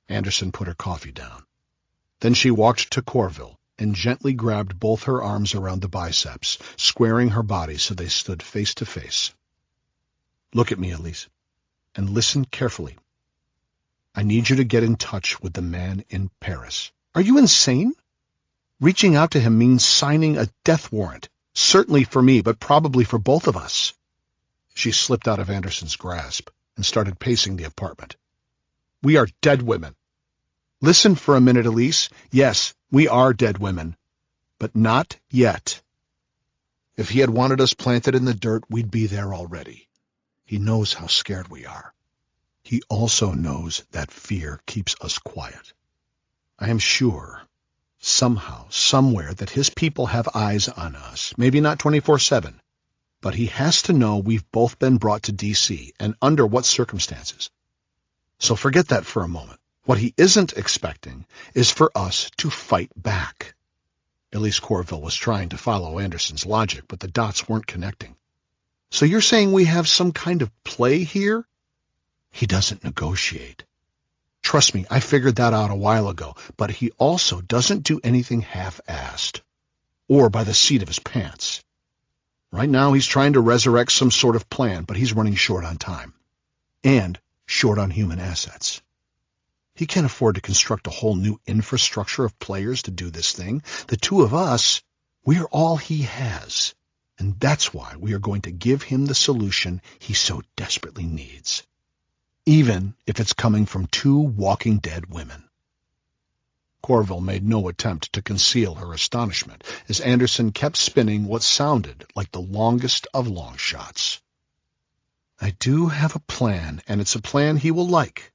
Anderson put her coffee down. Then she walked to Corville and gently grabbed both her arms around the biceps, squaring her body so they stood face to face. Look at me, Elise, and listen carefully. I need you to get in touch with the man in Paris. Are you insane? Reaching out to him means signing a death warrant, certainly for me, but probably for both of us. She slipped out of Anderson's grasp and started pacing the apartment. We are dead women. Listen for a minute, Elise. Yes, we are dead women, but not yet. If he had wanted us planted in the dirt, we'd be there already. He knows how scared we are. He also knows that fear keeps us quiet. I am sure, somehow, somewhere, that his people have eyes on us, maybe not 24/7, but he has to know we've both been brought to D.C. and under what circumstances. So forget that for a moment. What he isn't expecting is for us to fight back. Elise Corville was trying to follow Anderson's logic, but the dots weren't connecting. So you're saying we have some kind of play here? He doesn't negotiate. Trust me, I figured that out a while ago, but he also doesn't do anything half-assed or by the seat of his pants. Right now he's trying to resurrect some sort of plan, but he's running short on time and short on human assets. He can't afford to construct a whole new infrastructure of players to do this thing. The two of us, we're all he has, and that's why we are going to give him the solution he so desperately needs, even if it's coming from two walking dead women. Corville made no attempt to conceal her astonishment as Anderson kept spinning what sounded like the longest of long shots. I do have a plan, and it's a plan he will like.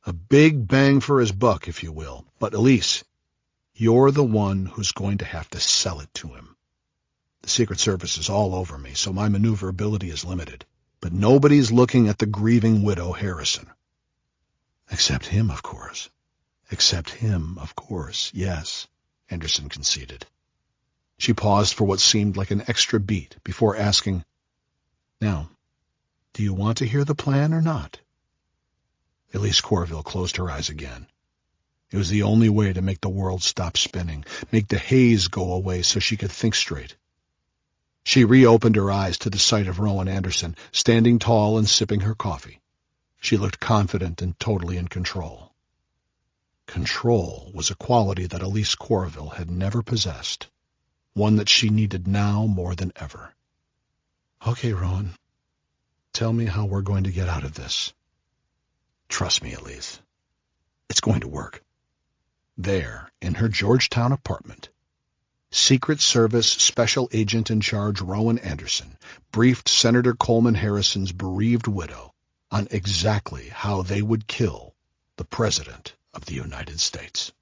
A big bang for his buck, if you will. But Elise, you're the one who's going to have to sell it to him. The Secret Service is all over me, so my maneuverability is limited. But nobody's looking at the grieving widow Harrison. Except him, of course. Except him, of course, yes, Anderson conceded. She paused for what seemed like an extra beat before asking, "Now, do you want to hear the plan or not?" Elise Corville closed her eyes again. It was the only way to make the world stop spinning, make the haze go away so she could think straight. She reopened her eyes to the sight of Rowan Anderson, standing tall and sipping her coffee. She looked confident and totally in control. Control was a quality that Elise Corville had never possessed, one that she needed now more than ever. "Okay, Rowan, tell me how we're going to get out of this." "Trust me, Elise. It's going to work." There, in her Georgetown apartment, Secret Service Special Agent in Charge Rowan Anderson briefed Senator Coleman Harrison's bereaved widow on exactly how they would kill the President of the United States.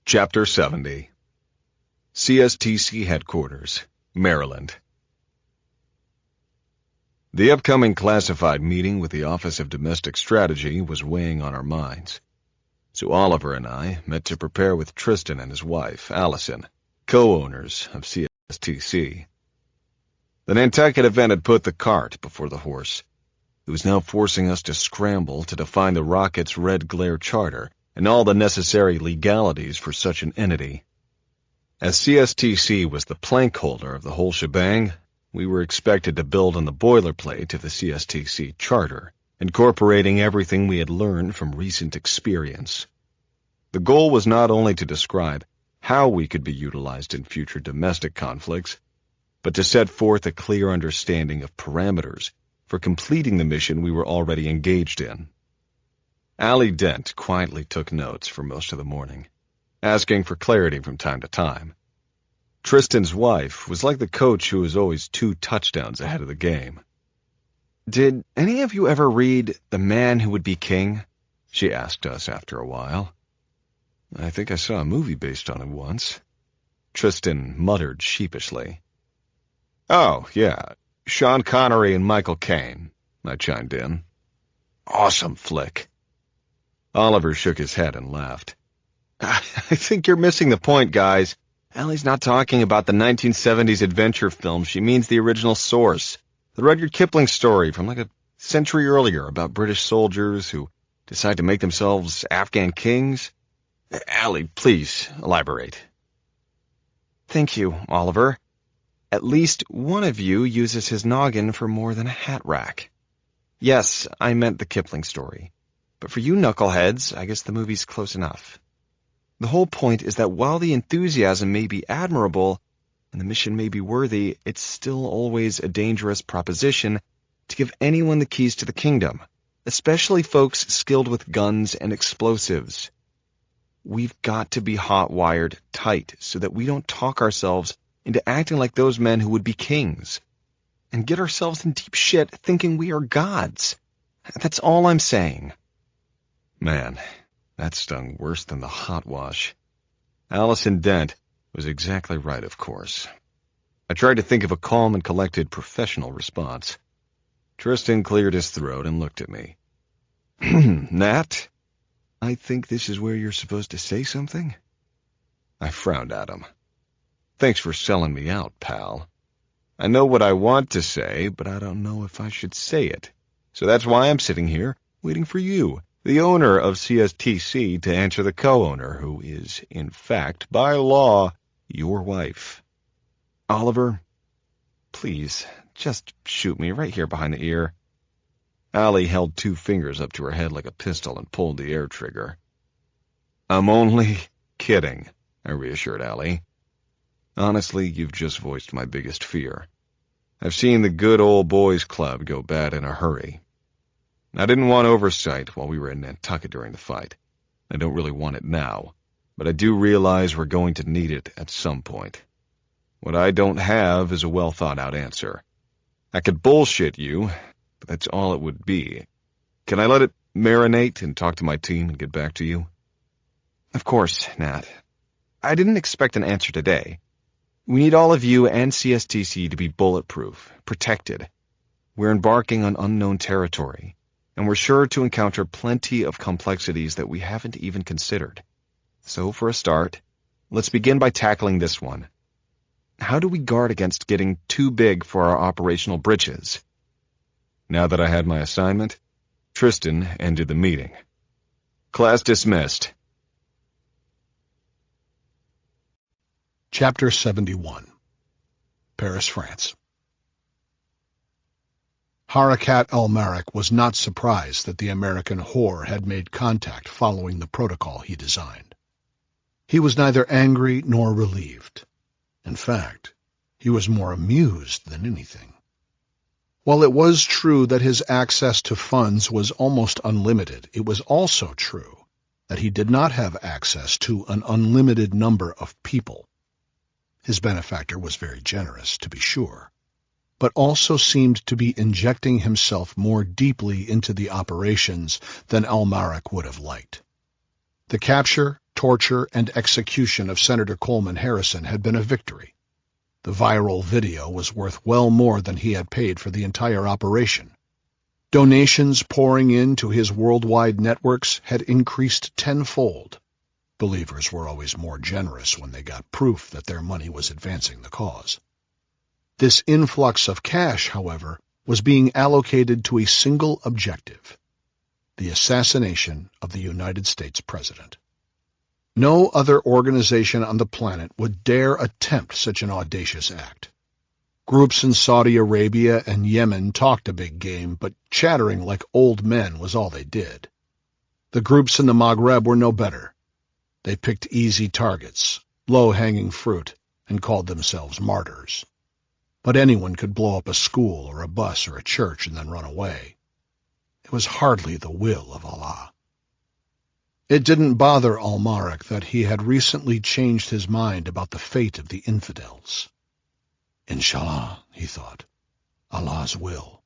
Chapter 70. CSTC Headquarters, Maryland. The upcoming classified meeting with the Office of Domestic Strategy was weighing on our minds. So Oliver and I met to prepare with Tristan and his wife, Allison, co-owners of CSTC. The Nantucket event had put the cart before the horse. It was now forcing us to scramble to define the rocket's red glare charter and all the necessary legalities for such an entity. As CSTC was the plank holder of the whole shebang, we were expected to build on the boilerplate of the CSTC charter, incorporating everything we had learned from recent experience. The goal was not only to describe how we could be utilized in future domestic conflicts, but to set forth a clear understanding of parameters for completing the mission we were already engaged in. Allie Dent quietly took notes for most of the morning, asking for clarity from time to time. Tristan's wife was like the coach who was always 2 touchdowns ahead of the game. "Did any of you ever read The Man Who Would Be King?" she asked us after a while. "I think I saw a movie based on it once," Tristan muttered sheepishly. "Oh, yeah, Sean Connery and Michael Caine," I chimed in. "Awesome flick." Oliver shook his head and laughed. "I think you're missing the point, guys. Allie's not talking about the 1970s adventure film. She means the original source. The Rudyard Kipling story from like a century earlier about British soldiers who decide to make themselves Afghan kings. Allie, please elaborate." "Thank you, Oliver. At least one of you uses his noggin for more than a hat rack. Yes, I meant the Kipling story. But for you knuckleheads, I guess the movie's close enough. The whole point is that while the enthusiasm may be admirable and the mission may be worthy, it's still always a dangerous proposition to give anyone the keys to the kingdom, especially folks skilled with guns and explosives. We've got to be hot-wired tight so that we don't talk ourselves into acting like those men who would be kings, and get ourselves in deep shit thinking we are gods. That's all I'm saying." Man, that stung worse than the hot wash. Allison Dent was exactly right, of course. I tried to think of a calm and collected professional response. Tristan cleared his throat and looked at me. "Nat, I think this is where you're supposed to say something?" I frowned at him. "Thanks for selling me out, pal. I know what I want to say, but I don't know if I should say it. So that's why I'm sitting here, waiting for you, the owner of CSTC, to answer the co-owner, who is, in fact, by law, your wife. Oliver, please, just shoot me right here behind the ear." Allie held 2 fingers up to her head like a pistol and pulled the air trigger. "I'm only kidding," I reassured Allie. "Honestly, you've just voiced my biggest fear. I've seen the good old boys club go bad in a hurry. I didn't want oversight while we were in Nantucket during the fight. I don't really want it now, but I do realize we're going to need it at some point. What I don't have is a well-thought-out answer. I could bullshit you, but that's all it would be. Can I let it marinate and talk to my team and get back to you?" "Of course, Nat. I didn't expect an answer today. We need all of you and CSTC to be bulletproof, protected. We're embarking on unknown territory, and we're sure to encounter plenty of complexities that we haven't even considered. So for a start, let's begin by tackling this one. How do we guard against getting too big for our operational britches? Now that I had my assignment, Tristan ended the meeting. Class dismissed. Chapter 71. Paris, France. Harakat al-Marek was not surprised that the American whore had made contact following the protocol he designed. He was neither angry nor relieved. In fact, he was more amused than anything. While it was true that his access to funds was almost unlimited, it was also true that he did not have access to an unlimited number of people. His benefactor was very generous, to be sure, but also seemed to be injecting himself more deeply into the operations than al-Marek would have liked. The capture, torture, and execution of Senator Coleman Harrison had been a victory. The viral video was worth well more than he had paid for the entire operation. Donations pouring into his worldwide networks had increased tenfold. Believers were always more generous when they got proof that their money was advancing the cause. This influx of cash, however, was being allocated to a single objective: the assassination of the United States President. No other organization on the planet would dare attempt such an audacious act. Groups in Saudi Arabia and Yemen talked a big game, but chattering like old men was all they did. The groups in the Maghreb were no better. They picked easy targets, low-hanging fruit, and called themselves martyrs. But anyone could blow up a school or a bus or a church and then run away. It was hardly the will of Allah. It didn't bother al-Marek that he had recently changed his mind about the fate of the infidels. Inshallah, he thought, Allah's will.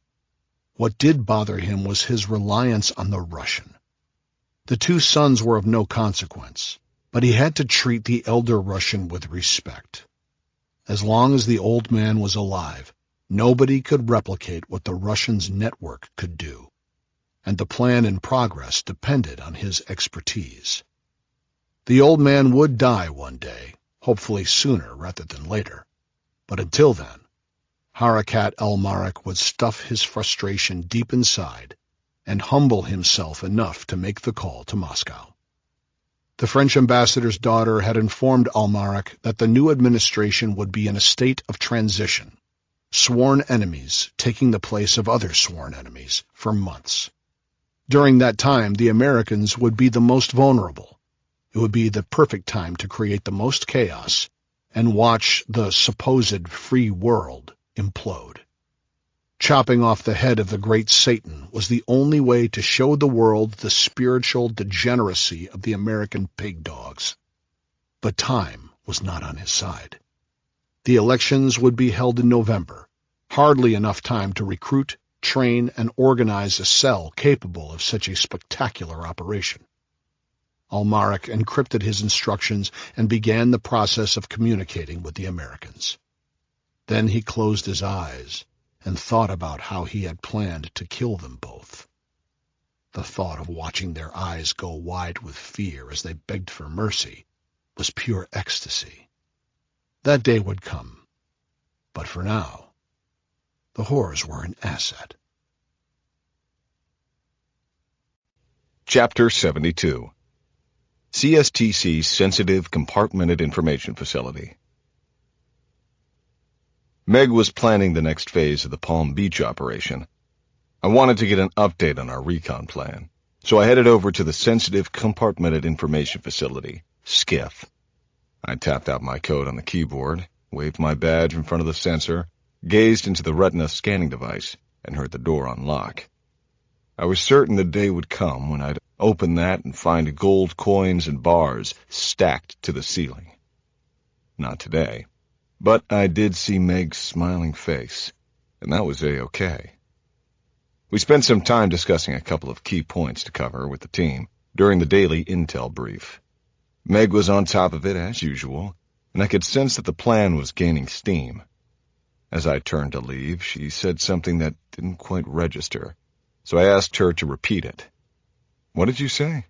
What did bother him was his reliance on the Russian. The two sons were of no consequence, but he had to treat the elder Russian with respect. As long as the old man was alive, nobody could replicate what the Russian's network could do, and the plan in progress depended on his expertise. The old man would die one day, hopefully sooner rather than later, but until then, Harakat al-Marek would stuff his frustration deep inside and humble himself enough to make the call to Moscow. The French ambassador's daughter had informed al-Marek that the new administration would be in a state of transition, sworn enemies taking the place of other sworn enemies for months. During that time, the Americans would be the most vulnerable. It would be the perfect time to create the most chaos and watch the supposed free world implode. Chopping off the head of the great Satan was the only way to show the world the spiritual degeneracy of the American pig dogs. But time was not on his side. The elections would be held in November, hardly enough time to recruit, train, and organize a cell capable of such a spectacular operation. Al-Marek encrypted his instructions and began the process of communicating with the Americans. Then he closed his eyes and thought about how he had planned to kill them both. The thought of watching their eyes go wide with fear as they begged for mercy was pure ecstasy. That day would come, but for now, the whores were an asset. Chapter 72. CSTC Sensitive Compartmented Information Facility. Meg was planning the next phase of the Palm Beach operation. I wanted to get an update on our recon plan, so I headed over to the Sensitive Compartmented Information Facility, SCIF. I tapped out my code on the keyboard, waved my badge in front of the sensor, gazed into the retina scanning device, and heard the door unlock. I was certain the day would come when I'd open that and find gold coins and bars stacked to the ceiling. Not today. But I did see Meg's smiling face, and that was A-okay. We spent some time discussing a couple of key points to cover with the team during the daily intel brief. Meg was on top of it as usual, and I could sense that the plan was gaining steam. As I turned to leave, she said something that didn't quite register, so I asked her to repeat it. What did you say?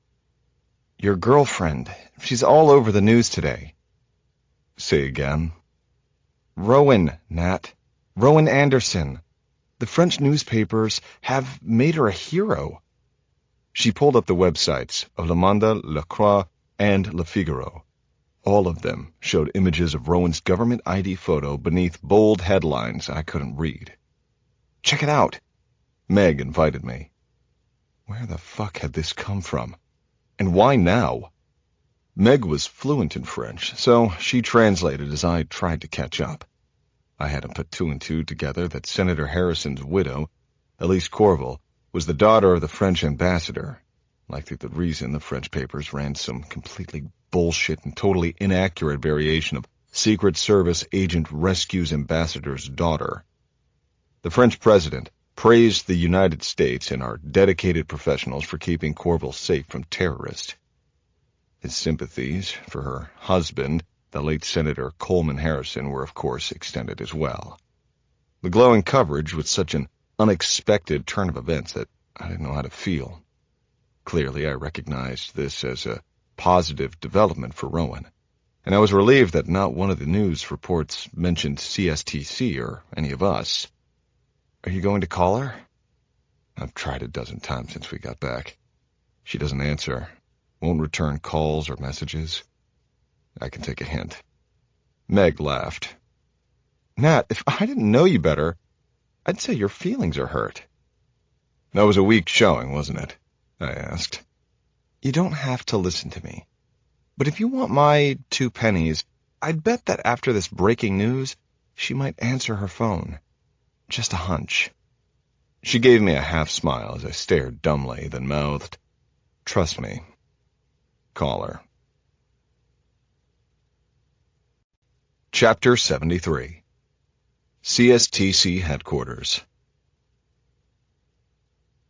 Your girlfriend. She's all over the news today. Say again. Rowan, Nat. Rowan Anderson. The French newspapers have made her a hero. She pulled up the websites of Le Monde, La Croix, and Le Figaro. All of them showed images of Rowan's government ID photo beneath bold headlines I couldn't read. Check it out. Meg invited me. Where the fuck had this come from? And why now? Meg was fluent in French, so she translated as I tried to catch up. I hadn't put two and two together that Senator Harrison's widow, Elise Corval, was the daughter of the French ambassador. Likely the reason the French papers ran some completely bullshit and totally inaccurate variation of Secret Service agent rescues ambassador's daughter. The French president praised the United States and our dedicated professionals for keeping Corval safe from terrorists. His sympathies for her husband, the late Senator Coleman Harrison, were of course extended as well. The glowing coverage was such an unexpected turn of events that I didn't know how to feel. Clearly, I recognized this as a positive development for Rowan, and I was relieved that not one of the news reports mentioned CSTC or any of us. Are you going to call her? I've tried a dozen times since we got back. She doesn't answer, won't return calls or messages. I can take a hint. Meg laughed. Nat, if I didn't know you better, I'd say your feelings are hurt. That was a weak showing, wasn't it? I asked. You don't have to listen to me. But if you want my 2 pennies, I'd bet that after this breaking news, she might answer her phone. Just a hunch. She gave me a half-smile as I stared dumbly, then mouthed, Trust me. Call her. Chapter 73. CSTC Headquarters.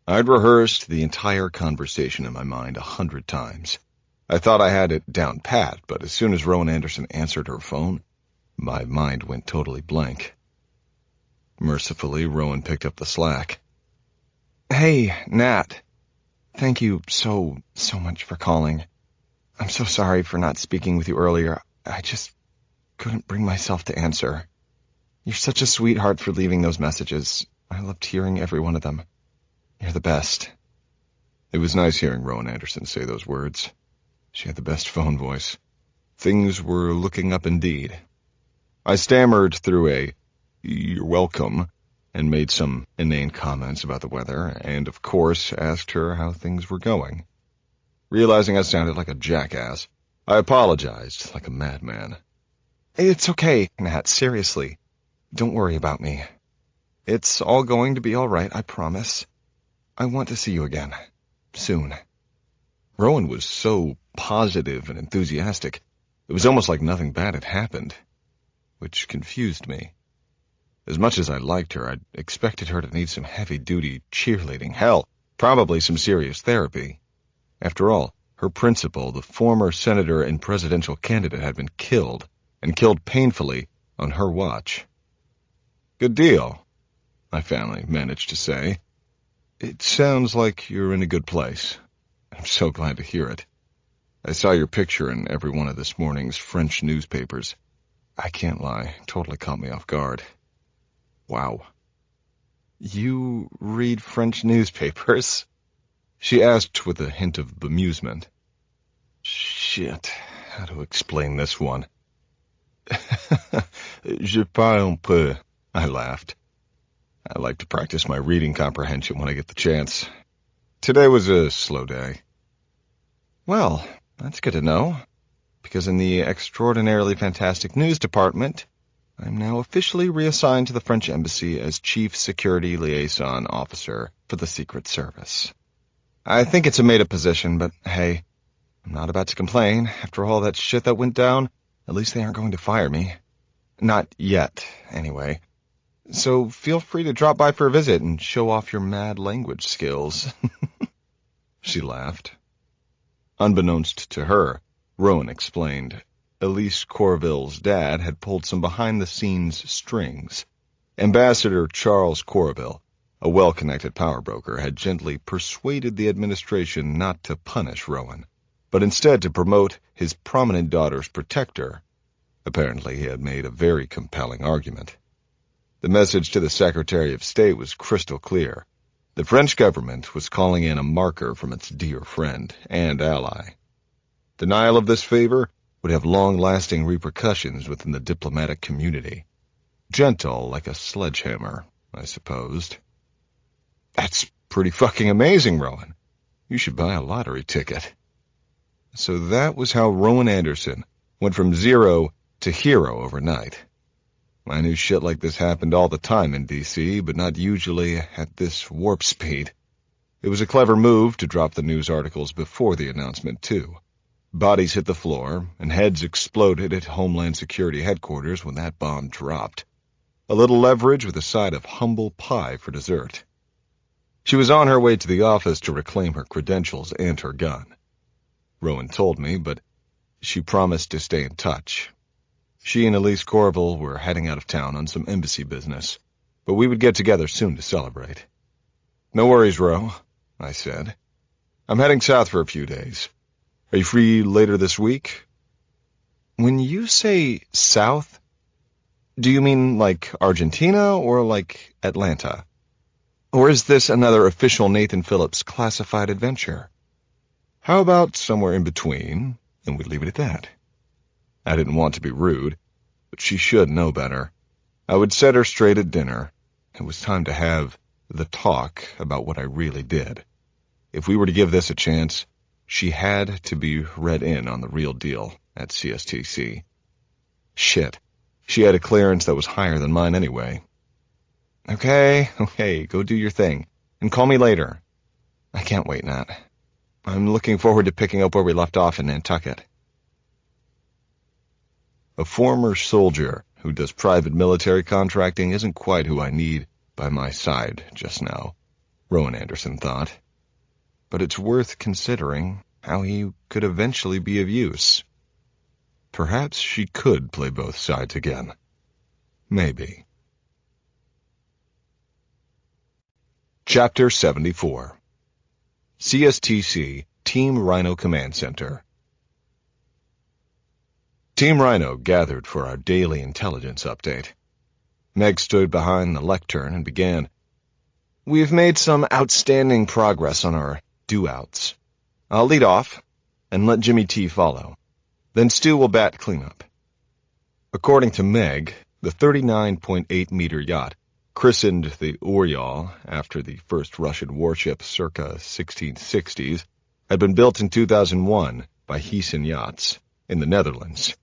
I'd rehearsed the entire conversation in my mind 100 times. I thought I had it down pat, but as soon as Rowan Anderson answered her phone, my mind went totally blank. Mercifully, Rowan picked up the slack. Hey, Nat. Thank you so much for calling. I'm so sorry for not speaking with you earlier. I just couldn't bring myself to answer. You're such a sweetheart for leaving those messages. I loved hearing every one of them. You're the best. It was nice hearing Rowan Anderson say those words. She had the best phone voice. Things were looking up indeed. I stammered through a, "You're welcome," and made some inane comments about the weather, and of course asked her how things were going. Realizing I sounded like a jackass, I apologized like a madman. It's okay, Nat, seriously. Don't worry about me. It's all going to be all right, I promise. I want to see you again. Soon. Rowan was so positive and enthusiastic. It was almost like nothing bad had happened, which confused me. As much as I liked her, I'd expected her to need some heavy-duty cheerleading. Hell, probably some serious therapy. After all, her principal, the former senator and presidential candidate, had been killed, and killed painfully, on her watch. Good deal, I finally managed to say. It sounds like you're in a good place. I'm so glad to hear it. I saw your picture in every one of this morning's French newspapers. I can't lie, totally caught me off guard. Wow. You read French newspapers? She asked with a hint of bemusement. Shit, how to explain this one? Je parle un peu, I laughed. I like to practice my reading comprehension when I get the chance. Today was a slow day. Well, that's good to know, because in the extraordinarily fantastic news department, I'm now officially reassigned to the French embassy as Chief Security Liaison Officer for the Secret Service. I think it's a made-up position, but hey, I'm not about to complain. After all that shit that went down, at least they aren't going to fire me. Not yet, anyway. So feel free to drop by for a visit and show off your mad language skills. She laughed. Unbeknownst to her, Rowan explained. Elise Corville's dad had pulled some behind-the-scenes strings. Ambassador Charles Corville, a well-connected power broker, had gently persuaded the administration not to punish Rowan, but instead to promote his prominent daughter's protector. Apparently, he had made a very compelling argument. The message to the Secretary of State was crystal clear. The French government was calling in a marker from its dear friend and ally. Denial of this favor would have long-lasting repercussions within the diplomatic community. Gentle like a sledgehammer, I supposed. That's pretty fucking amazing, Rowan. You should buy a lottery ticket. So that was how Rowan Anderson went from zero to hero overnight. I knew shit like this happened all the time in D.C., but not usually at this warp speed. It was a clever move to drop the news articles before the announcement, too. Bodies hit the floor, and heads exploded at Homeland Security headquarters when that bomb dropped. A little leverage with a side of humble pie for dessert. She was on her way to the office to reclaim her credentials and her gun. Rowan told me, but she promised to stay in touch. She and Elise Corville were heading out of town on some embassy business, but we would get together soon to celebrate. No worries, Ro, I said. I'm heading south for a few days. Are you free later this week? When you say south, do you mean like Argentina or like Atlanta? Or is this another official Nathan Phillips classified adventure? How about somewhere in between, and we leave it at that? I didn't want to be rude, but she should know better. I would set her straight at dinner. It was time to have the talk about what I really did. If we were to give this a chance, she had to be read in on the real deal at CSTC. Shit, she had a clearance that was higher than mine anyway. Okay, go do your thing, and call me later. I can't wait, Nat. I'm looking forward to picking up where we left off in Nantucket. A former soldier who does private military contracting isn't quite who I need by my side just now, Rowan Anderson thought. But it's worth considering how he could eventually be of use. Perhaps she could play both sides again. Maybe. Chapter 74. CSTC Team Rhino Command Center. Team Rhino gathered for our daily intelligence update. Meg stood behind the lectern and began. We've made some outstanding progress on our do-outs. I'll lead off, and let Jimmy T follow. Then Stu will bat cleanup. According to Meg, the 39.8-meter yacht, christened the Uryal after the first Russian warship circa 1660s, had been built in 2001 by Heesen Yachts in the Netherlands.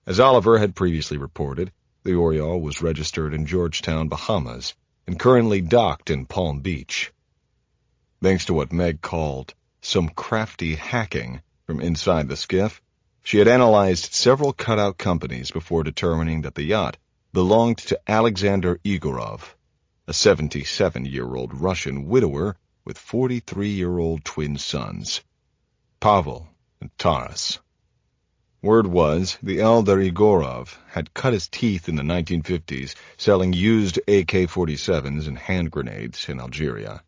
As Oliver had previously reported, the Uryal was registered in Georgetown, Bahamas, and currently docked in Palm Beach. Thanks to what Meg called some crafty hacking from inside the skiff, she had analyzed several cutout companies before determining that the yacht belonged to Alexander Igorov, a 77-year-old Russian widower with 43-year-old twin sons, Pavel and Taras. Word was the elder Igorov had cut his teeth in the 1950s selling used AK-47s and hand grenades in Algeria.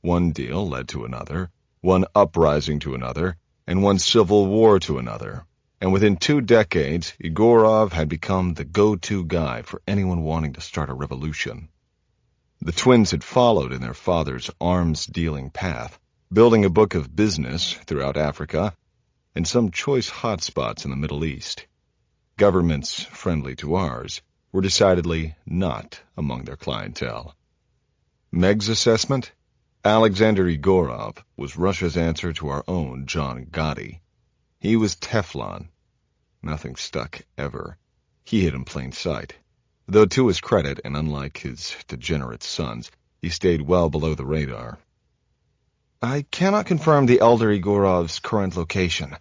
One deal led to another, one uprising to another, and one civil war to another, and within 2 decades, Igorov had become the go-to guy for anyone wanting to start a revolution. The twins had followed in their father's arms-dealing path, building a book of business throughout Africa and some choice hotspots in the Middle East. Governments friendly to ours were decidedly not among their clientele. Meg's assessment? Alexander Igorov was Russia's answer to our own John Gotti. He was Teflon. Nothing stuck ever. He hid in plain sight. Though to his credit, and unlike his degenerate sons, he stayed well below the radar. I cannot confirm the elder Igorov's current location.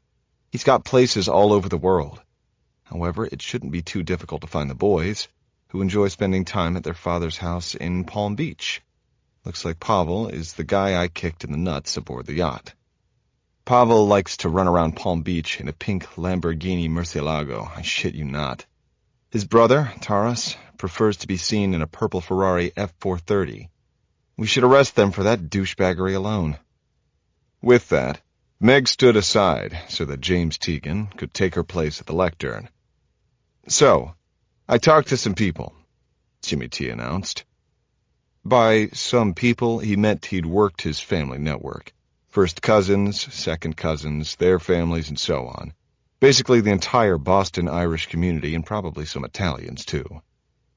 He's got places all over the world. However, it shouldn't be too difficult to find the boys, who enjoy spending time at their father's house in Palm Beach. Looks like Pavel is the guy I kicked in the nuts aboard the yacht. Pavel likes to run around Palm Beach in a pink Lamborghini Murcielago, I shit you not. His brother, Taras, prefers to be seen in a purple Ferrari F430. We should arrest them for that douchebaggery alone." With that, Meg stood aside so that James Teagan could take her place at the lectern. "So, I talked to some people," Jimmy T announced. By some people, he meant he'd worked his family network. First cousins, second cousins, their families, and so on. Basically the entire Boston Irish community, and probably some Italians, too.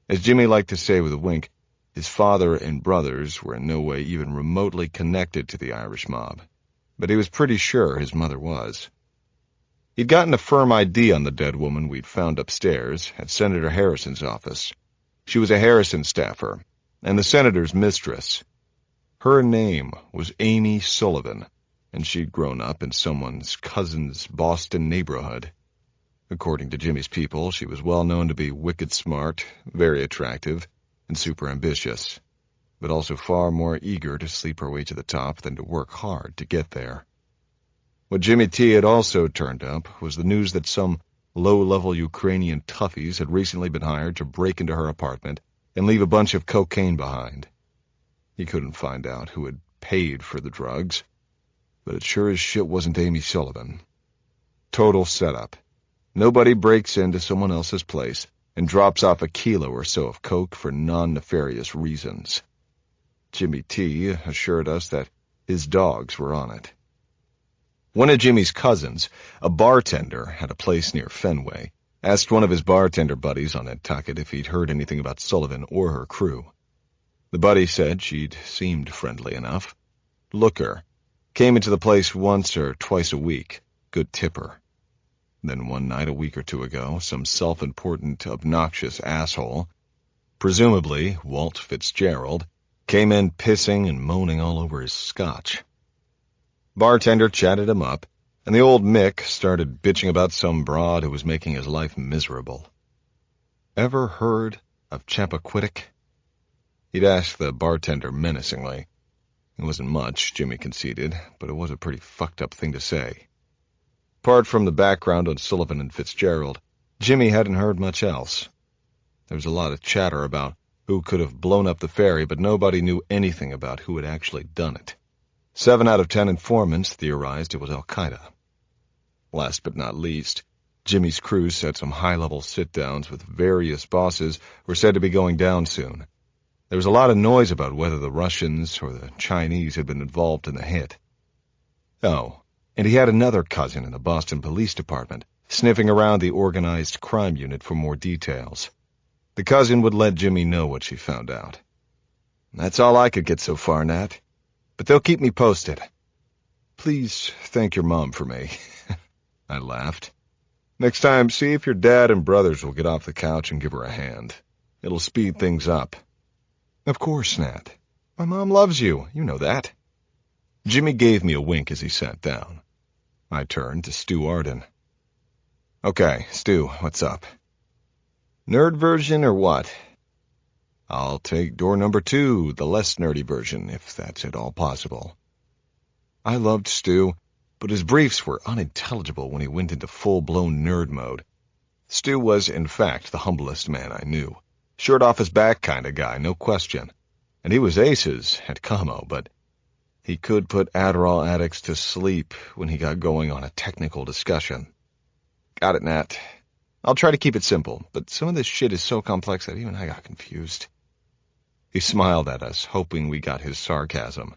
As Jimmy liked to say with a wink, his father and brothers were in no way even remotely connected to the Irish mob, but he was pretty sure his mother was. He'd gotten a firm ID on the dead woman we'd found upstairs at Senator Harrison's office. She was a Harrison staffer, and the senator's mistress. Her name was Amy Sullivan, and she'd grown up in someone's cousin's Boston neighborhood. According to Jimmy's people, she was well known to be wicked smart, very attractive, and super ambitious, but also far more eager to sleep her way to the top than to work hard to get there. What Jimmy T had also turned up was the news that some low-level Ukrainian toughies had recently been hired to break into her apartment and leave a bunch of cocaine behind. He couldn't find out who had paid for the drugs, but it sure as shit wasn't Amy Sullivan. Total setup. Nobody breaks into someone else's place and drops off a kilo or so of coke for non-nefarious reasons. Jimmy T assured us that his dogs were on it. One of Jimmy's cousins, a bartender at a place near Fenway, asked one of his bartender buddies on Nantucket if he'd heard anything about Sullivan or her crew. The buddy said she'd seemed friendly enough. Looker. Came into the place once or twice a week. Good tipper. Then one night a week or two ago, some self-important, obnoxious asshole, presumably Walt Fitzgerald, came in pissing and moaning all over his scotch. Bartender chatted him up, and the old Mick started bitching about some broad who was making his life miserable. "Ever heard of Chappaquiddick?" He'd asked the bartender menacingly. It wasn't much, Jimmy conceded, but it was a pretty fucked up thing to say. Apart from the background on Sullivan and Fitzgerald, Jimmy hadn't heard much else. There was a lot of chatter about who could have blown up the ferry, but nobody knew anything about who had actually done it. 7 out of 10 informants theorized it was Al-Qaeda. Last but not least, Jimmy's crew said some high-level sit-downs with various bosses were said to be going down soon. There was a lot of noise about whether the Russians or the Chinese had been involved in the hit. Oh, and he had another cousin in the Boston Police Department, sniffing around the organized crime unit for more details. The cousin would let Jimmy know what she found out. "That's all I could get so far, Nat. But they'll keep me posted." "Please thank your mom for me." I laughed. "Next time, see if your dad and brothers will get off the couch and give her a hand. It'll speed things up." "Of course, Nat. My mom loves you. You know that." Jimmy gave me a wink as he sat down. I turned to Stu Arden. "Okay, Stu, what's up?" "Nerd version or what?" "I'll take door number 2, the less nerdy version, if that's at all possible." I loved Stu, but his briefs were unintelligible when he went into full-blown nerd mode. Stu was, in fact, the humblest man I knew. Shirt off his back kind of guy, no question. And he was aces at Como, but he could put Adderall addicts to sleep when he got going on a technical discussion. "Got it, Nat. I'll try to keep it simple, but some of this shit is so complex that even I got confused." He smiled at us, hoping we got his sarcasm.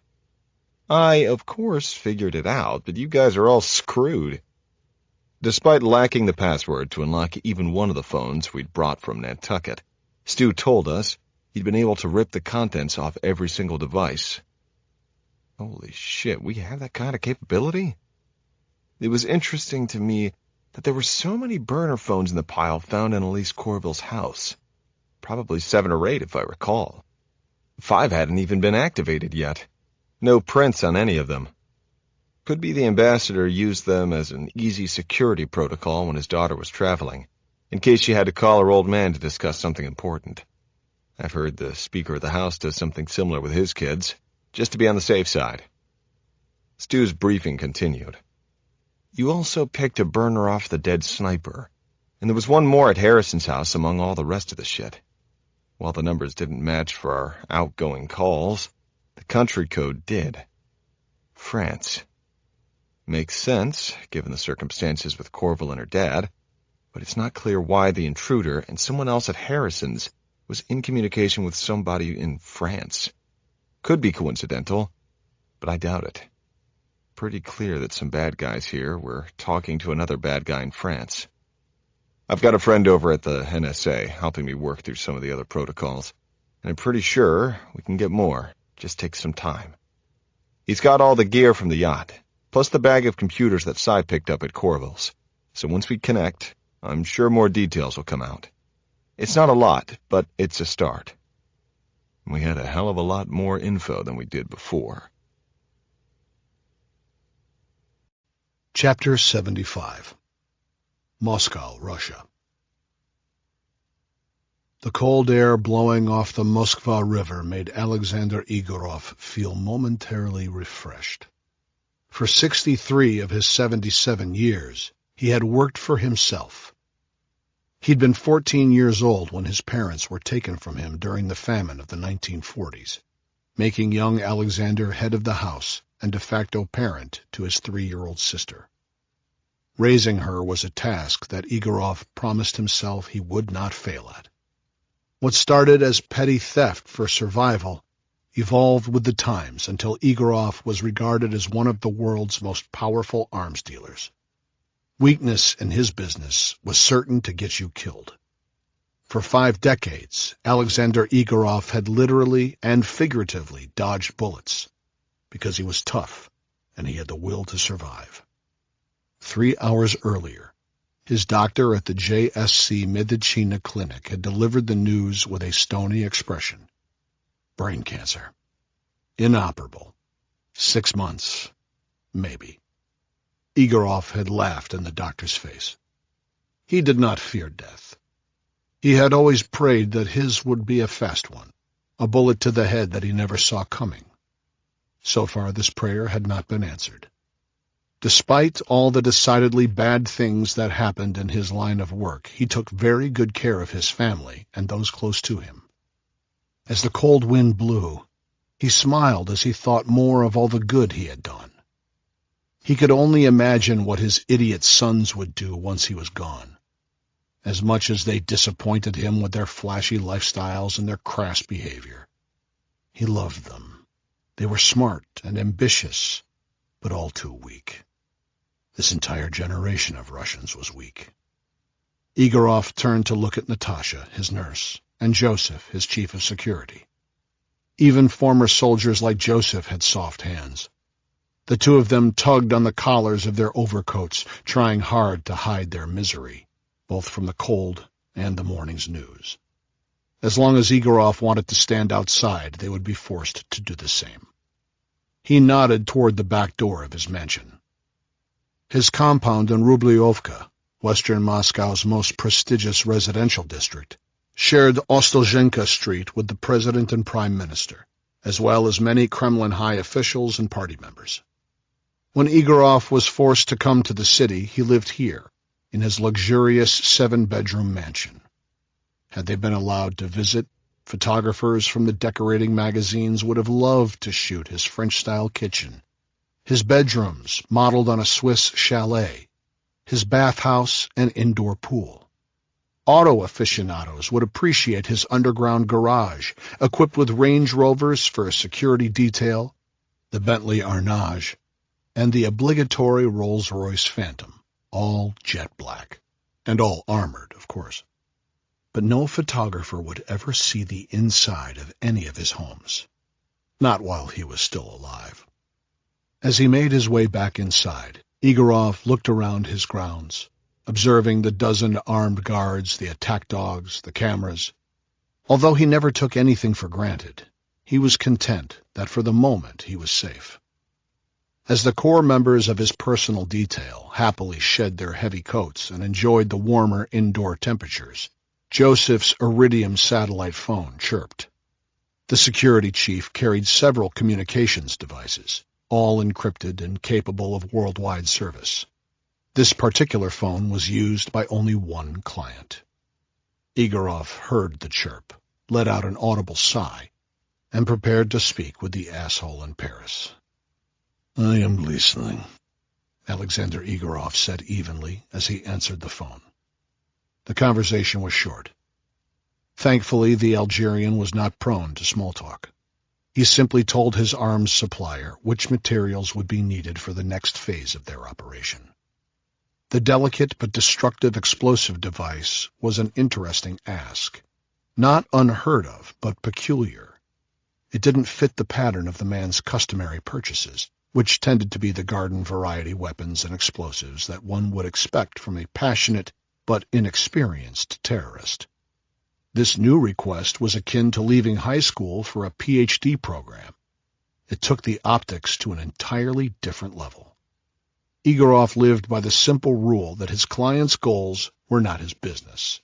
"I, of course, figured it out, but you guys are all screwed." Despite lacking the password to unlock even one of the phones we'd brought from Nantucket, Stu told us he'd been able to rip the contents off every single device. Holy shit, we have that kind of capability? It was interesting to me that there were so many burner phones in the pile found in Elise Corville's house. Probably 7 or 8, if I recall. 5 hadn't even been activated yet. No prints on any of them. Could be the ambassador used them as an easy security protocol when his daughter was traveling, in case she had to call her old man to discuss something important. I've heard the Speaker of the House does something similar with his kids, just to be on the safe side. Stu's briefing continued. You also picked a burner off the dead sniper, and there was one more at Harrison's house among all the rest of the shit. While the numbers didn't match for our outgoing calls, the country code did. France. Makes sense, given the circumstances with Corville and her dad, but it's not clear why the intruder and someone else at Harrison's was in communication with somebody in France. Could be coincidental, but I doubt it. Pretty clear that some bad guys here were talking to another bad guy in France. I've got a friend over at the NSA helping me work through some of the other protocols, and I'm pretty sure we can get more. Just takes some time. He's got all the gear from the yacht, plus the bag of computers that Cy picked up at Corville's. So once we connect, I'm sure more details will come out. It's not a lot, but it's a start. We had a hell of a lot more info than we did before. Chapter 75. Moscow, Russia. The cold air blowing off the Moskva River made Alexander Igorov feel momentarily refreshed. For 63 of his 77 years, he had worked for himself. He'd been 14 years old when his parents were taken from him during the famine of the 1940s, making young Alexander head of the house and de facto parent to his 3-year-old sister. Raising her was a task that Igorov promised himself he would not fail at. What started as petty theft for survival evolved with the times until Igorov was regarded as one of the world's most powerful arms dealers. Weakness in his business was certain to get you killed. For 5 decades, Alexander Igorov had literally and figuratively dodged bullets because he was tough and he had the will to survive. 3 hours earlier, his doctor at the JSC Medicina clinic had delivered the news with a stony expression. Brain cancer. Inoperable. 6 months. Maybe. Igorov had laughed in the doctor's face. He did not fear death. He had always prayed that his would be a fast one, a bullet to the head that he never saw coming. So far, this prayer had not been answered. Despite all the decidedly bad things that happened in his line of work, he took very good care of his family and those close to him. As the cold wind blew, he smiled as he thought more of all the good he had done. He could only imagine what his idiot sons would do once he was gone. As much as they disappointed him with their flashy lifestyles and their crass behavior. He loved them. They were smart and ambitious, but all too weak. This entire generation of Russians was weak. Igorov turned to look at Natasha, his nurse, and Joseph, his chief of security. Even former soldiers like Joseph had soft hands. The two of them tugged on the collars of their overcoats, trying hard to hide their misery, both from the cold and the morning's news. As long as Igorov wanted to stand outside, they would be forced to do the same. He nodded toward the back door of his mansion. His compound in Rubliovka, western Moscow's most prestigious residential district, shared Ostolzhenka Street with the president and prime minister, as well as many Kremlin high officials and party members. When Igorov was forced to come to the city, he lived here, in his luxurious 7-bedroom mansion. Had they been allowed to visit, photographers from the decorating magazines would have loved to shoot his French-style kitchen, his bedrooms modeled on a Swiss chalet, his bathhouse and indoor pool. Auto aficionados would appreciate his underground garage, equipped with Range Rovers for a security detail, the Bentley Arnage, and the obligatory Rolls-Royce Phantom, all jet black, and all armored, of course. But no photographer would ever see the inside of any of his homes, not while he was still alive. As he made his way back inside, Igorov looked around his grounds, observing the dozen armed guards, the attack dogs, the cameras. Although he never took anything for granted, he was content that for the moment he was safe. As the core members of his personal detail happily shed their heavy coats and enjoyed the warmer indoor temperatures, Joseph's Iridium satellite phone chirped. The security chief carried several communications devices, all encrypted and capable of worldwide service. This particular phone was used by only one client. Igorov heard the chirp, let out an audible sigh, and prepared to speak with the asshole in Paris. "I am listening," Alexander Igorov said evenly as he answered the phone. The conversation was short. Thankfully, the Algerian was not prone to small talk. He simply told his arms supplier which materials would be needed for the next phase of their operation. The delicate but destructive explosive device was an interesting ask. Not unheard of, but peculiar. It didn't fit the pattern of the man's customary purchases, which tended to be the garden variety weapons and explosives that one would expect from a passionate but inexperienced terrorist. This new request was akin to leaving high school for a PhD program. It took the optics to an entirely different level. Igorov lived by the simple rule that his client's goals were not his business.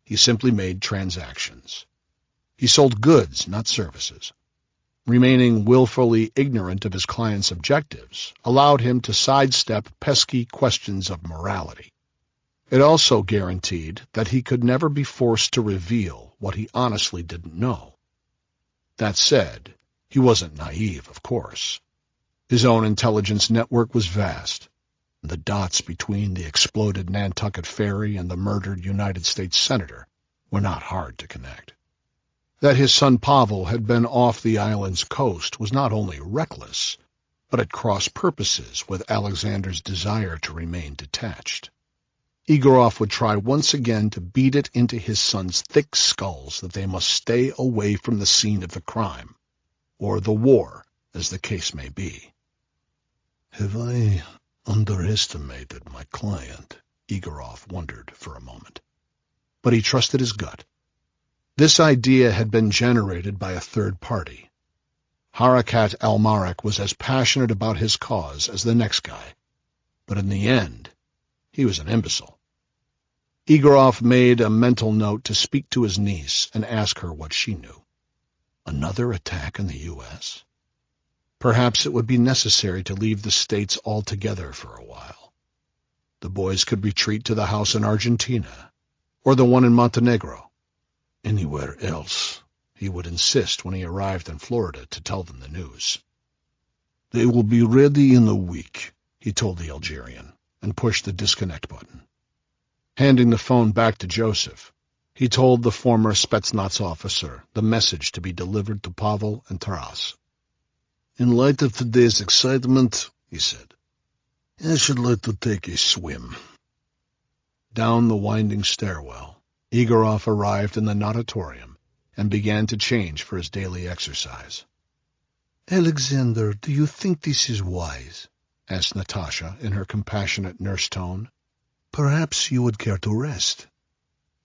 He simply made transactions. He sold goods, not services. Remaining willfully ignorant of his client's objectives allowed him to sidestep pesky questions of morality. It also guaranteed that he could never be forced to reveal what he honestly didn't know. That said, he wasn't naive, of course. His own intelligence network was vast. The dots between the exploded Nantucket ferry and the murdered United States senator were not hard to connect. That his son Pavel had been off the island's coast was not only reckless, but at cross purposes with Alexander's desire to remain detached. Igorov would try once again to beat it into his son's thick skulls that they must stay away from the scene of the crime, or the war, as the case may be. "Have I underestimated my client?" Igorov wondered for a moment. But he trusted his gut. This idea had been generated by a third party. Harakat al-Marek was as passionate about his cause as the next guy, but in the end, he was an imbecile. Igorov made a mental note to speak to his niece and ask her what she knew. Another attack in the U.S.? Perhaps it would be necessary to leave the States altogether for a while. The boys could retreat to the house in Argentina, or the one in Montenegro. Anywhere else, he would insist when he arrived in Florida to tell them the news. "They will be ready in a week," he told the Algerian, and pushed the disconnect button. Handing the phone back to Joseph, he told the former Spetsnaz officer the message to be delivered to Pavel and Taras. "In light of today's excitement," he said, "I should like to take a swim." Down the winding stairwell, Igorov arrived in the natatorium and began to change for his daily exercise. "Alexander, do you think this is wise?" asked Natasha in her compassionate nurse tone. "Perhaps you would care to rest."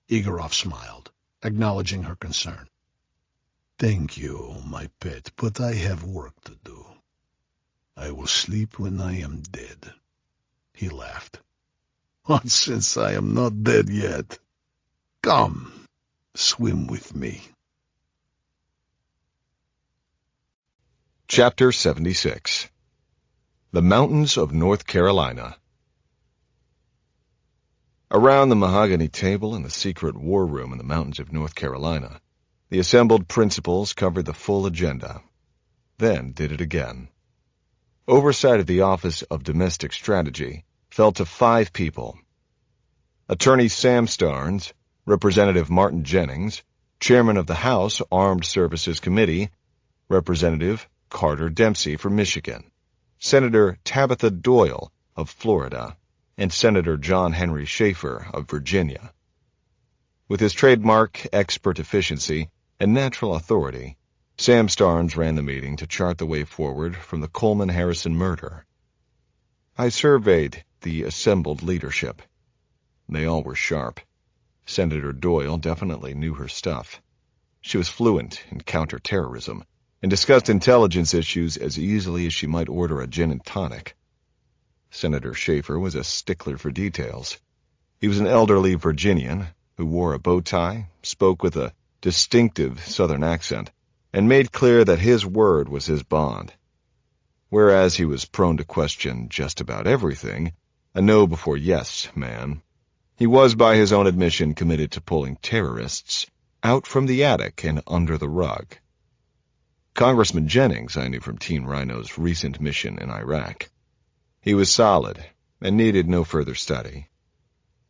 Igorov smiled, acknowledging her concern. "Thank you, my pet, but I have work to do. I will sleep when I am dead." He laughed. "What, since I am not dead yet? Come, swim with me." Chapter 76. The Mountains of North Carolina. Around the mahogany table in the secret war room in the mountains of North Carolina, the assembled principals covered the full agenda, then did it again. Oversight of the Office of Domestic Strategy fell to 5 people. Attorney Sam Starnes, Representative Martin Jennings, Chairman of the House Armed Services Committee, Representative Carter Dempsey from Michigan, Senator Tabitha Doyle of Florida, and Senator John Henry Schaefer of Virginia. With his trademark expert efficiency and natural authority, Sam Starnes ran the meeting to chart the way forward from the Coleman-Harrison murder. I surveyed the assembled leadership. They all were sharp. Senator Doyle definitely knew her stuff. She was fluent in counterterrorism and discussed intelligence issues as easily as she might order a gin and tonic. Senator Schaefer was a stickler for details. He was an elderly Virginian who wore a bow tie, spoke with a distinctive Southern accent, and made clear that his word was his bond. Whereas he was prone to question just about everything, A no before yes man. He was, by his own admission, committed to pulling terrorists out from the attic and under the rug. Congressman Jennings I knew from Teen Rhino's recent mission in Iraq. He was solid and needed no further study.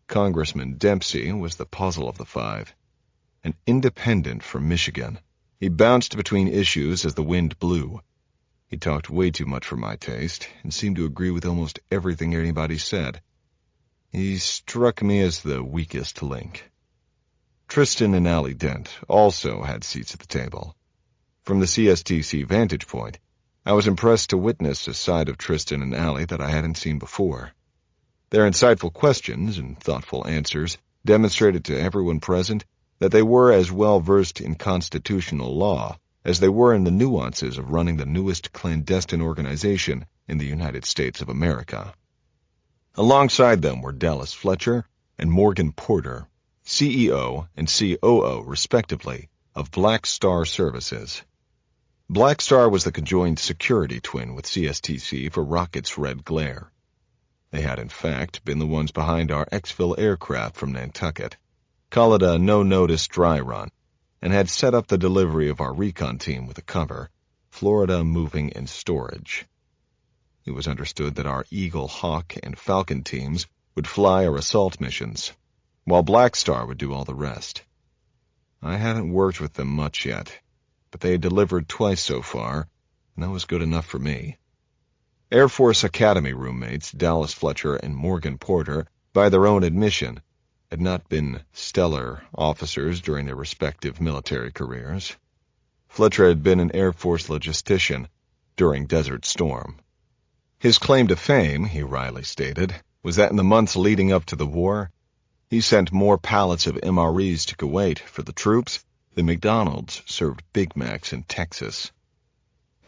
Congressman Dempsey was the puzzle of the five. An independent from Michigan, he bounced between issues as the wind blew. He talked way too much for my taste and seemed to agree with almost everything anybody said. He struck me as the weakest link. Tristan and Allie Dent also had seats at the table. From the CSTC vantage point, I was impressed to witness a side of Tristan and Allie that I hadn't seen before. Their insightful questions and thoughtful answers demonstrated to everyone present that they were as well versed in constitutional law as they were in the nuances of running the newest clandestine organization in the United States of America. Alongside them were Dallas Fletcher and Morgan Porter, CEO and COO, respectively, of Black Star Services. Black Star was the conjoined security twin with CSTC for rockets' red glare. They had, in fact, been the ones behind our exfil aircraft from Nantucket, call it a no-notice dry run, and had set up the delivery of our recon team with a cover, Florida Moving and Storage. It was understood that our Eagle, Hawk, and Falcon teams would fly our assault missions, while Black Star would do all the rest. I hadn't worked with them much yet, but they had delivered twice so far, and that was good enough for me. Air Force Academy roommates Dallas Fletcher and Morgan Porter, by their own admission, had not been stellar officers during their respective military careers. Fletcher had been an Air Force logistician during Desert Storm. His claim to fame, he wryly stated, was that in the months leading up to the war, he sent more pallets of MREs to Kuwait for the troops than McDonald's served Big Macs in Texas.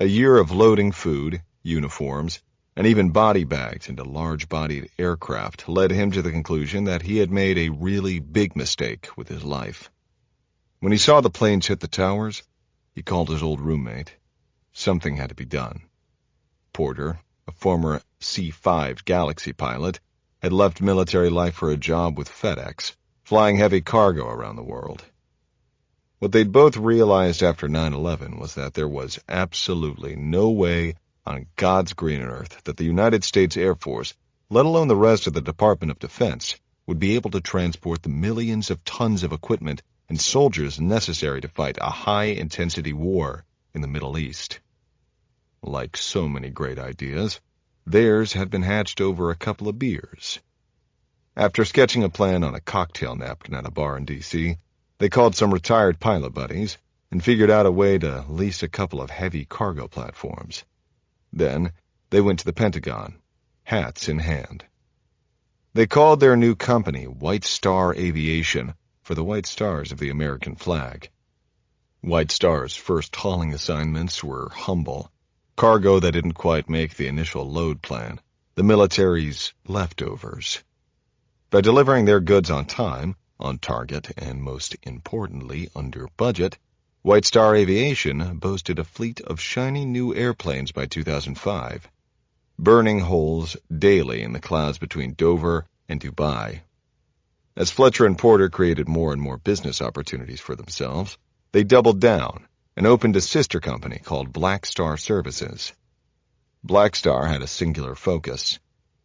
A year of loading food, uniforms, and even body bags into large-bodied aircraft led him to the conclusion that he had made a really big mistake with his life. When he saw the planes hit the towers, he called his old roommate. Something had to be done. Porter, a former C-5 Galaxy pilot, had left military life for a job with FedEx, flying heavy cargo around the world. What they'd both realized after 9/11 was that there was absolutely no way on God's green earth that the United States Air Force, let alone the rest of the Department of Defense, would be able to transport the millions of tons of equipment and soldiers necessary to fight a high-intensity war in the Middle East. Like so many great ideas, theirs had been hatched over a couple of beers. After sketching a plan on a cocktail napkin at a bar in D.C., they called some retired pilot buddies and figured out a way to lease a couple of heavy cargo platforms. Then they went to the Pentagon, hats in hand. They called their new company White Star Aviation for the white stars of the American flag. White Star's first hauling assignments were humble, cargo that didn't quite make the initial load plan, the military's leftovers. By delivering their goods on time, on target, and most importantly, under budget, White Star Aviation boasted a fleet of shiny new airplanes by 2005, burning holes daily in the clouds between Dover and Dubai. As Fletcher and Porter created more and more business opportunities for themselves, they doubled down and opened a sister company called Black Star Services. Black Star had a singular focus: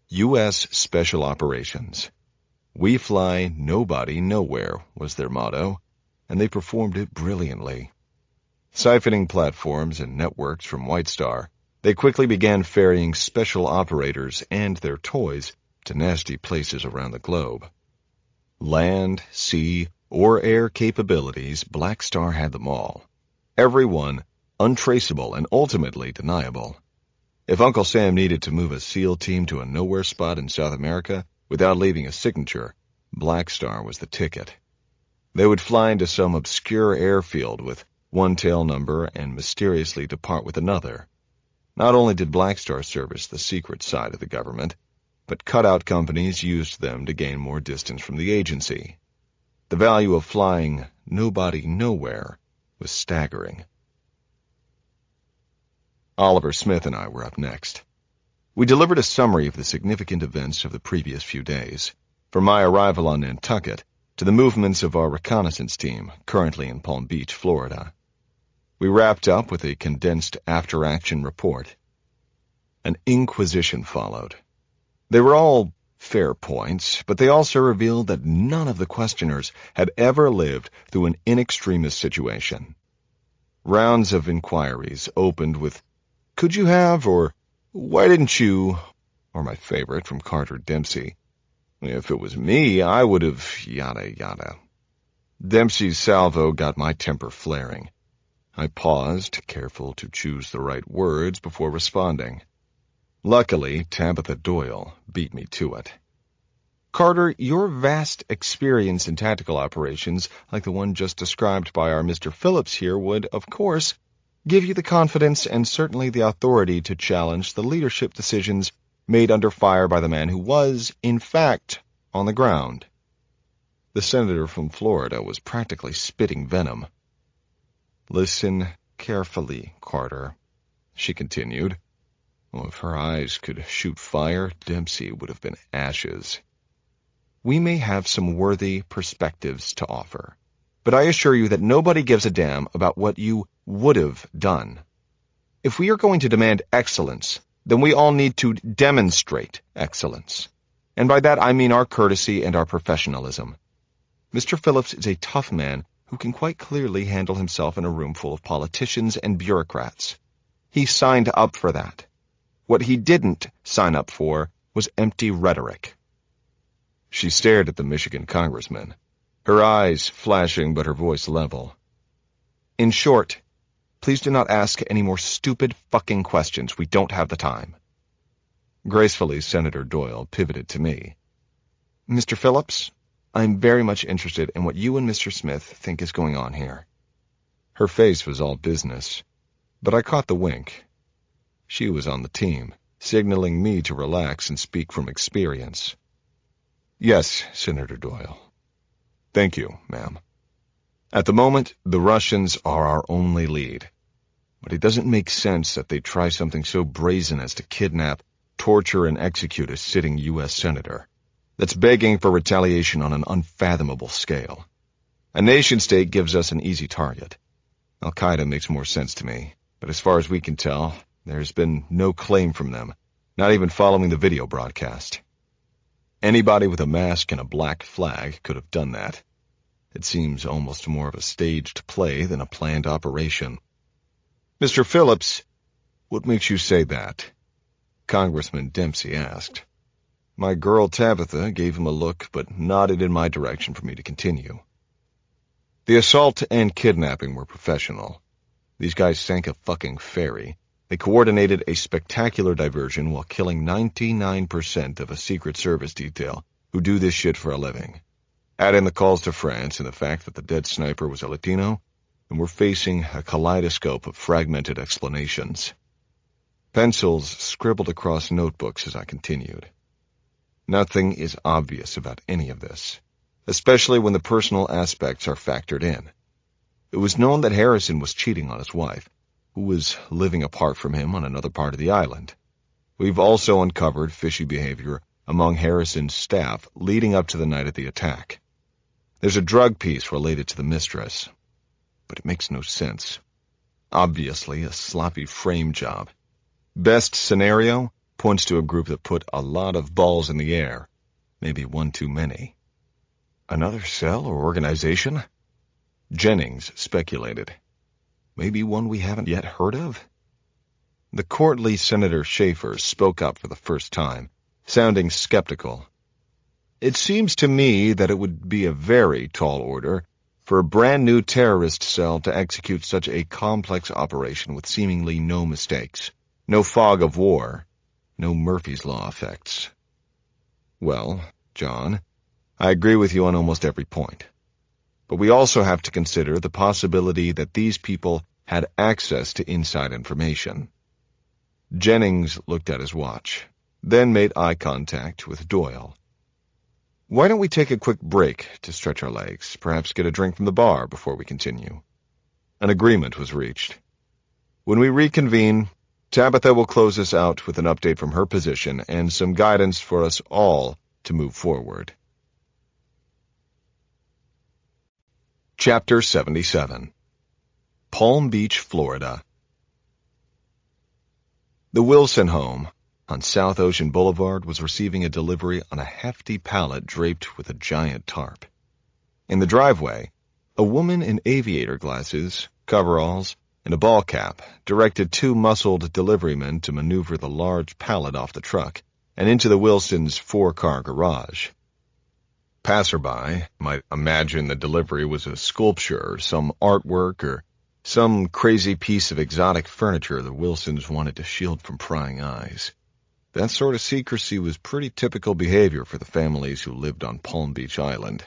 U.S. Special Operations. We fly nobody nowhere was their motto, and they performed it brilliantly. Siphoning platforms and networks from White Star, they quickly began ferrying special operators and their toys to nasty places around the globe. Land, sea, or air capabilities, Black Star had them all. Every one untraceable and ultimately deniable. If Uncle Sam needed to move a SEAL team to a nowhere spot in South America without leaving a signature, Black Star was the ticket. They would fly into some obscure airfield with one tail number and mysteriously depart with another. Not only did Black Star service the secret side of the government, but cutout companies used them to gain more distance from the agency. The value of flying nobody nowhere was staggering. Oliver Smith and I were up next. We delivered a summary of the significant events of the previous few days, from my arrival on Nantucket to the movements of our reconnaissance team, currently in Palm Beach, Florida. We wrapped up with a condensed after-action report. An inquisition followed. They were all fair points, but they also revealed that none of the questioners had ever lived through an in extremis situation. Rounds of inquiries opened with, "Could you have?" or "Why didn't you?" or my favorite from Carter Dempsey, "If it was me, I would have yada yada." Dempsey's salvo got my temper flaring. I paused, careful to choose the right words before responding. Luckily, Tabitha Doyle beat me to it. "Carter, your vast experience in tactical operations, like the one just described by our Mr. Phillips here, would, of course, give you the confidence and certainly the authority to challenge the leadership decisions made under fire by the man who was, in fact, on the ground." The senator from Florida was practically spitting venom. "Listen carefully, Carter," she continued. Oh, if her eyes could shoot fire, Dempsey would have been ashes. "We may have some worthy perspectives to offer, but I assure you that nobody gives a damn about what you would have done. If we are going to demand excellence, then we all need to demonstrate excellence. And by that I mean our courtesy and our professionalism. Mr. Phillips is a tough man who can quite clearly handle himself in a room full of politicians and bureaucrats. He signed up for that. What he didn't sign up for was empty rhetoric." She stared at the Michigan congressman, her eyes flashing but her voice level. "In short, please do not ask any more stupid fucking questions. We don't have the time." Gracefully, Senator Doyle pivoted to me. "Mr. Phillips, I'm very much interested in what you and Mr. Smith think is going on here." Her face was all business, but I caught the wink. She was on the team, signaling me to relax and speak from experience. "Yes, Senator Doyle." "Thank you, ma'am. At the moment, the Russians are our only lead. But it doesn't make sense that they try something so brazen as to kidnap, torture, and execute a sitting U.S. senator. That's begging for retaliation on an unfathomable scale. A nation-state gives us an easy target. Al-Qaeda makes more sense to me, but as far as we can tell, there's been no claim from them, not even following the video broadcast. Anybody with a mask and a black flag could have done that. It seems almost more of a staged play than a planned operation." "Mr. Phillips, what makes you say that?" Congressman Dempsey asked. My girl Tabitha gave him a look but nodded in my direction for me to continue. "The assault and kidnapping were professional. These guys sank a fucking ferry. They coordinated a spectacular diversion while killing 99% of a Secret Service detail who do this shit for a living. Add in the calls to France and the fact that the dead sniper was a Latino, and we're facing a kaleidoscope of fragmented explanations." Pencils scribbled across notebooks as I continued. Nothing is obvious about any of this, especially when the personal aspects are factored in. It was known that Harrison was cheating on his wife, who was living apart from him on another part of the island. We've also uncovered fishy behavior among Harrison's staff leading up to the night of the attack. There's a drug piece related to the mistress, but it makes no sense. Obviously a sloppy frame job. Best scenario points to a group that put a lot of balls in the air, maybe one too many. Another cell or organization? Jennings speculated. Maybe one we haven't yet heard of? The courtly Senator Schaefer spoke up for the first time, sounding skeptical. "It seems to me that it would be a very tall order for a brand-new terrorist cell to execute such a complex operation with seemingly no mistakes, no fog of war, no Murphy's Law effects." "Well, John, I agree with you on almost every point. But we also have to consider the possibility that these people had access to inside information." Jennings looked at his watch, then made eye contact with Doyle. "Why don't we take a quick break to stretch our legs, perhaps get a drink from the bar before we continue?" An agreement was reached. When we reconvened, Tabitha will close us out with an update from her position and some guidance for us all to move forward. Chapter 77. Palm Beach, Florida. The Wilson home on South Ocean Boulevard was receiving a delivery on a hefty pallet draped with a giant tarp. In the driveway, a woman in aviator glasses, coveralls, and a ball cap directed two muscled deliverymen to maneuver the large pallet off the truck and into the Wilsons' four-car garage. Passerby might imagine the delivery was a sculpture or some artwork or some crazy piece of exotic furniture the Wilsons wanted to shield from prying eyes. That sort of secrecy was pretty typical behavior for the families who lived on Palm Beach Island.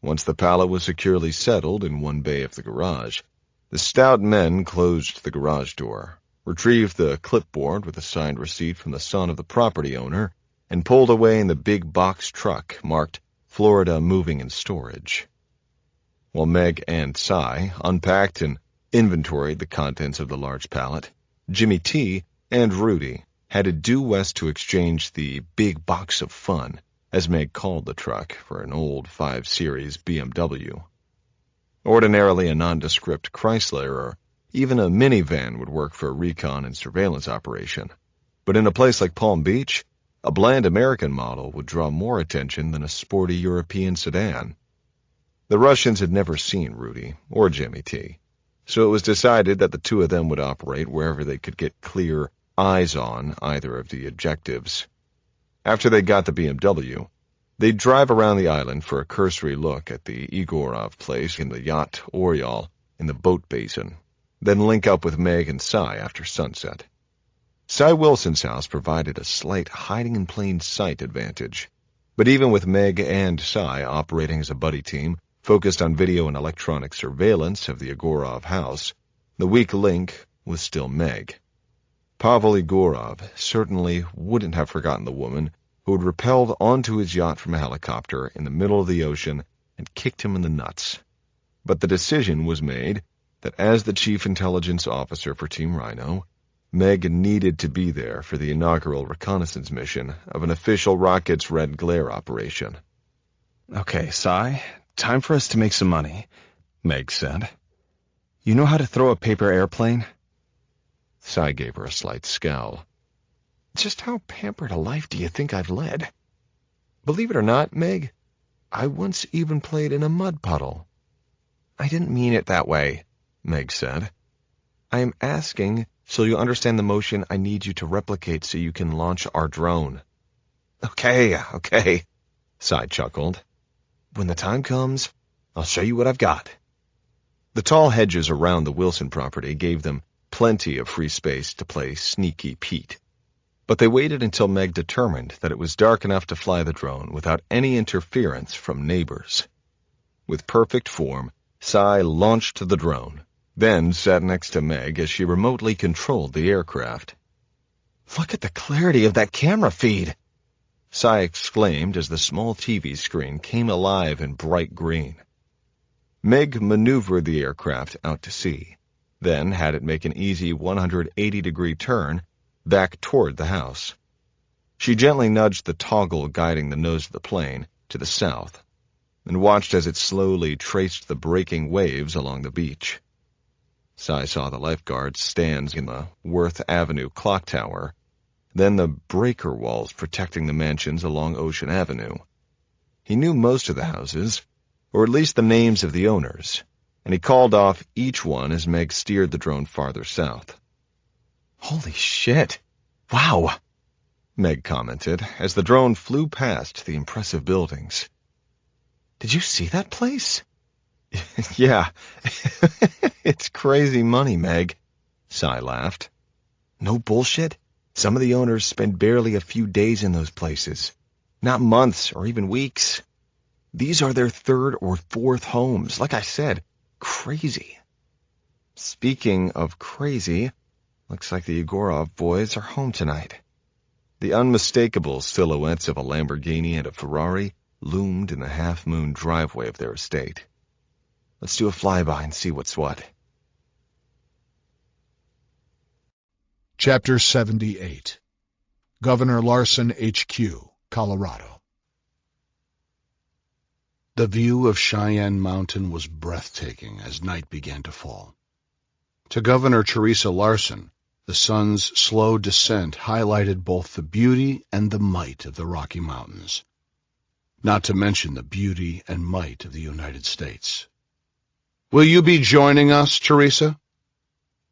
Once the pallet was securely settled in one bay of the garage, the stout men closed the garage door, retrieved the clipboard with a signed receipt from the son of the property owner, and pulled away in the big box truck marked Florida Moving and Storage. While Meg and Cy unpacked and inventoried the contents of the large pallet, Jimmy T and Rudy headed due west to exchange the big box of fun, as Meg called the truck, for an old 5 Series BMW. Ordinarily, a nondescript Chrysler or even a minivan would work for a recon and surveillance operation. But in a place like Palm Beach, a bland American model would draw more attention than a sporty European sedan. The Russians had never seen Rudy or Jimmy T, so it was decided that the two of them would operate wherever they could get clear eyes on either of the objectives. After they got the BMW, they'd drive around the island for a cursory look at the Egorov place in the yacht Oriole in the boat basin, then link up with Meg and Cy after sunset. Cy Wilson's house provided a slight hiding-in-plain-sight advantage, but even with Meg and Cy operating as a buddy team focused on video and electronic surveillance of the Egorov house, the weak link was still Meg. Pavel Egorov certainly wouldn't have forgotten the woman who had rappelled onto his yacht from a helicopter in the middle of the ocean and kicked him in the nuts. But the decision was made that as the chief intelligence officer for Team Rhino, Meg needed to be there for the inaugural reconnaissance mission of an official Rocket's Red Glare operation. "Okay, Cy, time for us to make some money," Meg said. "You know how to throw a paper airplane?" Cy gave her a slight scowl. "Just how pampered a life do you think I've led? Believe it or not, Meg, I once even played in a mud puddle." "I didn't mean it that way," Meg said. "I am asking so you understand the motion I need you to replicate so you can launch our drone." Okay, Cy chuckled. "When the time comes, I'll show you what I've got." The tall hedges around the Wilson property gave them plenty of free space to play Sneaky Pete. But they waited until Meg determined that it was dark enough to fly the drone without any interference from neighbors. With perfect form, Cy launched the drone, then sat next to Meg as she remotely controlled the aircraft. "Look at the clarity of that camera feed!" Cy exclaimed as the small TV screen came alive in bright green. Meg maneuvered the aircraft out to sea, then had it make an easy 180-degree turn back toward the house. She gently nudged the toggle guiding the nose of the plane to the south, and watched as it slowly traced the breaking waves along the beach. Cy saw the lifeguards' stands in the Worth Avenue clock tower, then the breaker walls protecting the mansions along Ocean Avenue. He knew most of the houses, or at least the names of the owners, and he called off each one as Meg steered the drone farther south. "Holy shit! Wow!" Meg commented as the drone flew past the impressive buildings. "Did you see that place?" "Yeah, it's crazy money, Meg," Cy laughed. "No bullshit. Some of the owners spend barely a few days in those places, not months or even weeks. These are their third or fourth homes. Like I said, crazy." "Speaking of crazy, looks like the Egorov boys are home tonight." The unmistakable silhouettes of a Lamborghini and a Ferrari loomed in the half-moon driveway of their estate. "Let's do a flyby and see what's what." Chapter 78. Governor Larson, HQ, Colorado. The view of Cheyenne Mountain was breathtaking as night began to fall. To Governor Teresa Larson, the sun's slow descent highlighted both the beauty and the might of the Rocky Mountains, not to mention the beauty and might of the United States. "Will you be joining us, Teresa?"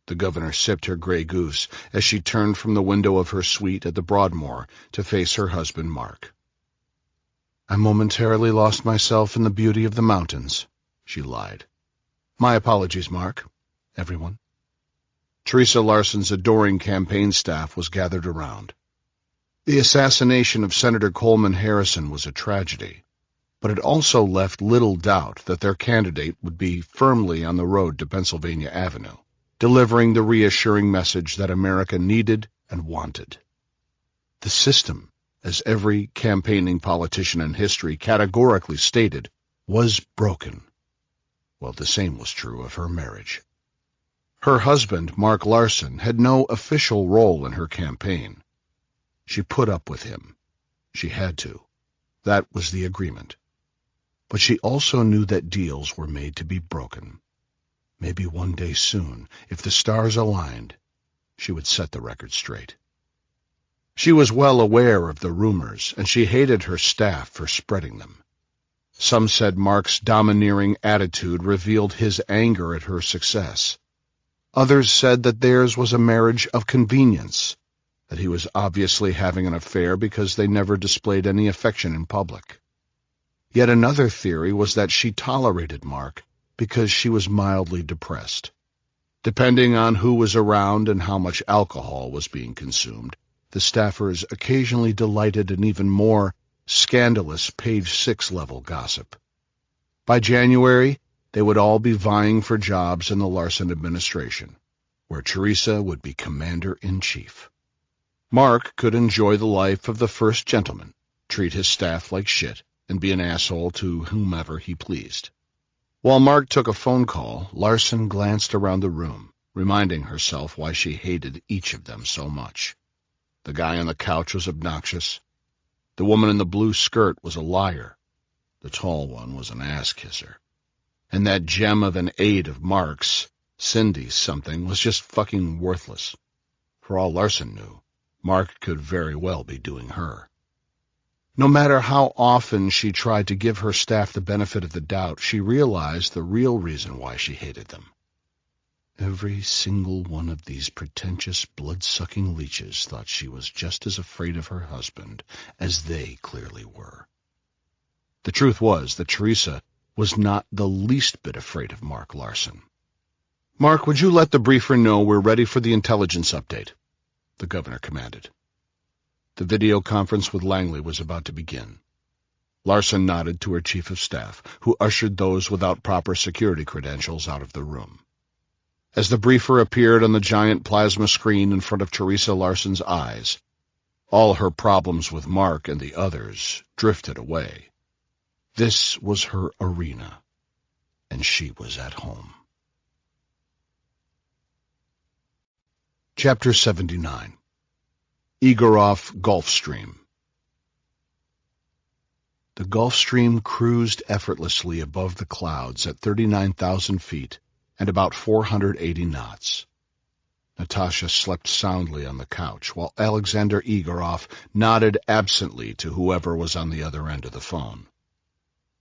The governor sipped her Grey Goose as she turned from the window of her suite at the Broadmoor to face her husband, Mark. "I momentarily lost myself in the beauty of the mountains," she lied. "My apologies, Mark. Everyone." Teresa Larson's adoring campaign staff was gathered around. The assassination of Senator Coleman Harrison was a tragedy, but it also left little doubt that their candidate would be firmly on the road to Pennsylvania Avenue, delivering the reassuring message that America needed and wanted. The system, as every campaigning politician in history categorically stated, was broken. Well, the same was true of her marriage. Her husband, Mark Larson, had no official role in her campaign. She put up with him. She had to. That was the agreement. But she also knew that deals were made to be broken. Maybe one day soon, if the stars aligned, she would set the record straight. She was well aware of the rumors, and she hated her staff for spreading them. Some said Mark's domineering attitude revealed his anger at her success. Others said that theirs was a marriage of convenience, that he was obviously having an affair because they never displayed any affection in public. Yet another theory was that she tolerated Mark because she was mildly depressed. Depending on who was around and how much alcohol was being consumed, the staffers occasionally delighted in even more scandalous Page 6-level gossip. By January, they would all be vying for jobs in the Larson administration, where Teresa would be commander-in-chief. Mark could enjoy the life of the first gentleman, treat his staff like shit, and be an asshole to whomever he pleased. While Mark took a phone call, Larson glanced around the room, reminding herself why she hated each of them so much. The guy on the couch was obnoxious. The woman in the blue skirt was a liar. The tall one was an ass-kisser. And that gem of an aide of Mark's, Cindy something, was just fucking worthless. For all Larson knew, Mark could very well be doing her. No matter how often she tried to give her staff the benefit of the doubt, she realized the real reason why she hated them. Every single one of these pretentious, blood-sucking leeches thought she was just as afraid of her husband as they clearly were. The truth was that Teresa was not the least bit afraid of Mark Larson. "Mark, would you let the briefer know we're ready for the intelligence update?" the governor commanded. The video conference with Langley was about to begin. Larson nodded to her chief of staff, who ushered those without proper security credentials out of the room. As the briefer appeared on the giant plasma screen in front of Teresa Larson's eyes, all her problems with Mark and the others drifted away. This was her arena, and she was at home. Chapter 79. Igorov Gulfstream. The Gulfstream cruised effortlessly above the clouds at 39,000 feet and about 480 knots. Natasha slept soundly on the couch, while Alexander Igorov nodded absently to whoever was on the other end of the phone.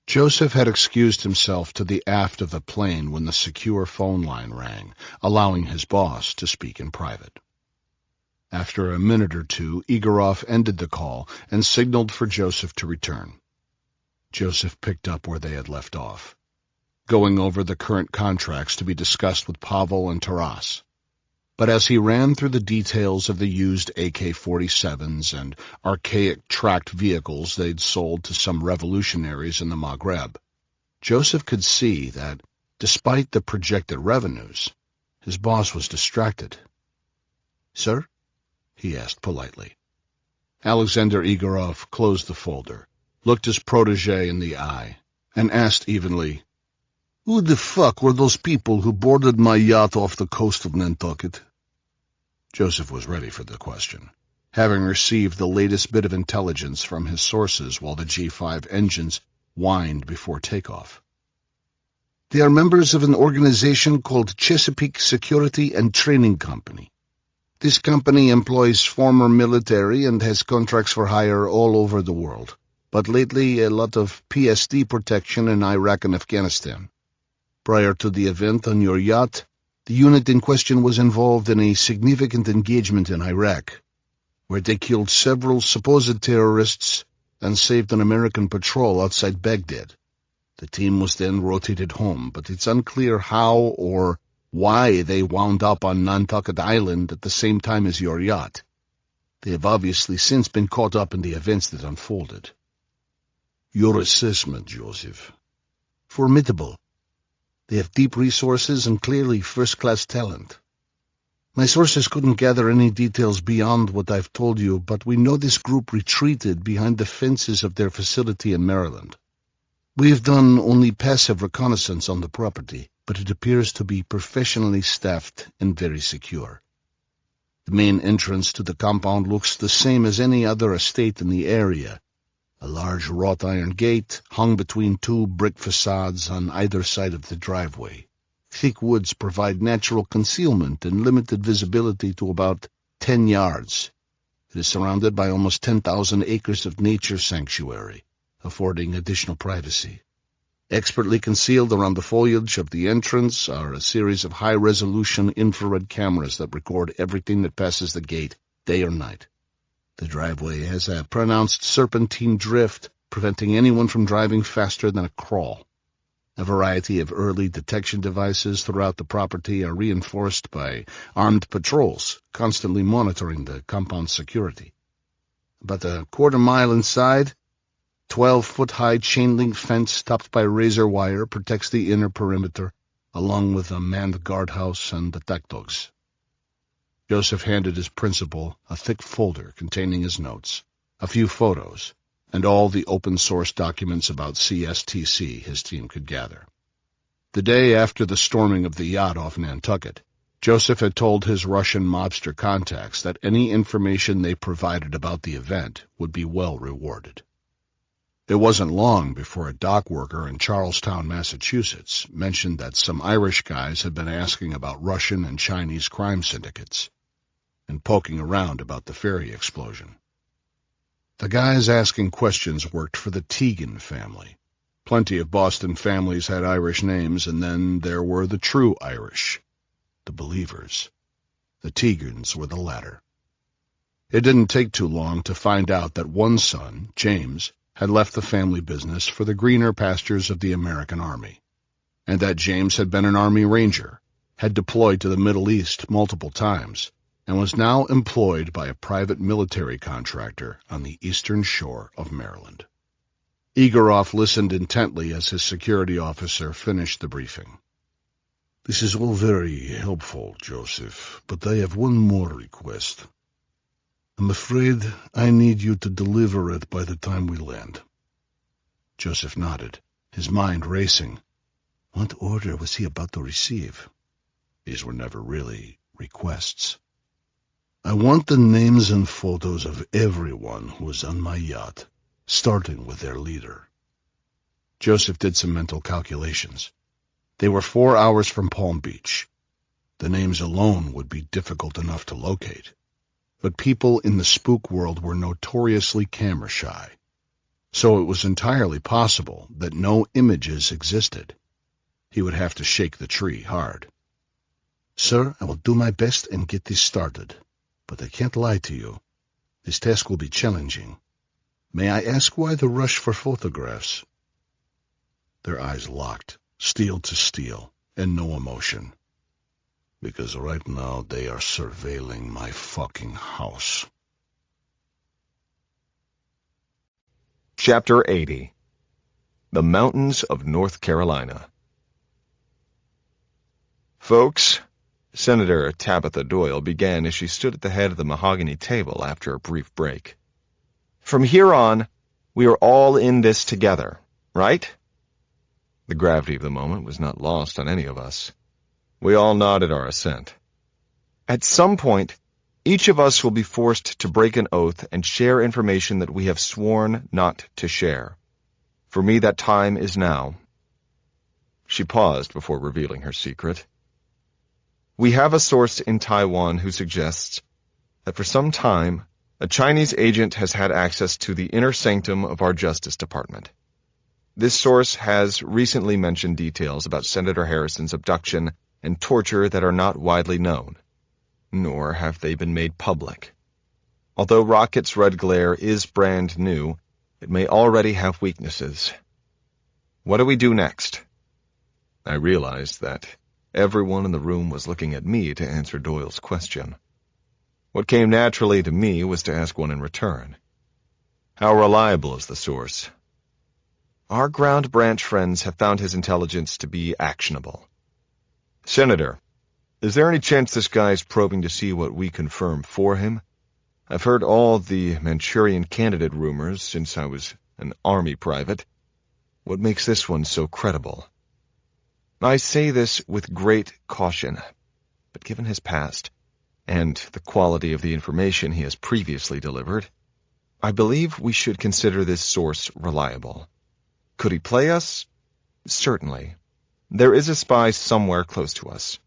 Joseph had excused himself to the aft of the plane when the secure phone line rang, allowing his boss to speak in private. After a minute or two, Igorov ended the call and signaled for Joseph to return. Joseph picked up where they had left off, going over the current contracts to be discussed with Pavel and Taras. But as he ran through the details of the used AK-47s and archaic tracked vehicles they'd sold to some revolutionaries in the Maghreb, Joseph could see that, despite the projected revenues, his boss was distracted. "Sir?" he asked politely. Alexander Igorov closed the folder, looked his protégé in the eye, and asked evenly, "Who the fuck were those people who boarded my yacht off the coast of Nantucket?" Joseph was ready for the question, having received the latest bit of intelligence from his sources while the G5 engines whined before takeoff. They are members of an organization called Chesapeake Security and Training Company. This company employs former military and has contracts for hire all over the world, but lately a lot of PSD protection in Iraq and Afghanistan. Prior to the event on your yacht, the unit in question was involved in a significant engagement in Iraq, where they killed several supposed terrorists and saved an American patrol outside Baghdad. The team was then rotated home, but it's unclear how or why they wound up on Nantucket Island at the same time as your yacht. They have obviously since been caught up in the events that unfolded. Your assessment, Joseph. Formidable. They have deep resources and clearly first-class talent. My sources couldn't gather any details beyond what I've told you, but we know this group retreated behind the fences of their facility in Maryland. We have done only passive reconnaissance on the property, but it appears to be professionally staffed and very secure. The main entrance to the compound looks the same as any other estate in the area. A large wrought iron gate hung between two brick facades on either side of the driveway. Thick woods provide natural concealment and limited visibility to about 10 yards. It is surrounded by almost 10,000 acres of nature sanctuary, affording additional privacy. Expertly concealed around the foliage of the entrance are a series of high-resolution infrared cameras that record everything that passes the gate, day or night. The driveway has a pronounced serpentine drift, preventing anyone from driving faster than a crawl. A variety of early detection devices throughout the property are reinforced by armed patrols, constantly monitoring the compound's security. About a quarter-mile inside, 12-foot-high chain-link fence topped by razor wire protects the inner perimeter, along with a manned guardhouse and attack dogs. Joseph handed his principal a thick folder containing his notes, a few photos, and all the open-source documents about CSTC his team could gather. The day after the storming of the yacht off Nantucket, Joseph had told his Russian mobster contacts that any information they provided about the event would be well rewarded. It wasn't long before a dock worker in Charlestown, Massachusetts, mentioned that some Irish guys had been asking about Russian and Chinese crime syndicates, and poking around about the ferry explosion. The guys asking questions worked for the Teagan family. Plenty of Boston families had Irish names, and then there were the true Irish, the believers. The Teagans were the latter. It didn't take too long to find out that one son, James, had left the family business for the greener pastures of the American Army, and that James had been an Army Ranger, had deployed to the Middle East multiple times, and was now employed by a private military contractor on the eastern shore of Maryland. Igorov listened intently as his security officer finished the briefing. This is all very helpful, Joseph, but I have one more request. I'm afraid I need you to deliver it by the time we land. Joseph nodded, his mind racing. What order was he about to receive? These were never really requests. I want the names and photos of everyone who was on my yacht, starting with their leader. Joseph did some mental calculations. They were 4 hours from Palm Beach. The names alone would be difficult enough to locate. But people in the spook world were notoriously camera-shy, so it was entirely possible that no images existed. He would have to shake the tree hard. Sir, I will do my best and get this started, but I can't lie to you. This task will be challenging. May I ask why the rush for photographs? Their eyes locked, steel to steel, and no emotion. Because right now they are surveilling my fucking house. Chapter 80. The Mountains of North Carolina. Folks, Senator Tabitha Doyle began as she stood at the head of the mahogany table after a brief break. From here on, we are all in this together, right? The gravity of the moment was not lost on any of us. We all nodded our assent. At some point, Each of us will be forced to break an oath and share information that we have sworn not to share. For me, that time is now." She paused before revealing her secret. "We have a source in Taiwan who suggests that for some time, a Chinese agent has had access to the inner sanctum of our Justice Department. This source has recently mentioned details about Senator Harrison's abduction and torture that are not widely known, nor have they been made public. Although Rocket's red glare is brand new, it may already have weaknesses. What do we do next?" I realized that everyone in the room was looking at me to answer Doyle's question. What came naturally to me was to ask one in return. "How reliable is the source?" "Our ground branch friends have found his intelligence to be actionable." "Senator, is there any chance this guy is probing to see what we confirm for him? I've heard all the Manchurian candidate rumors since I was an army private. What makes this one so credible?" I say this with great caution, but given his past, and the quality of the information he has previously delivered, I believe we should consider this source reliable. Could he play us? Certainly. There is a spy somewhere close to us.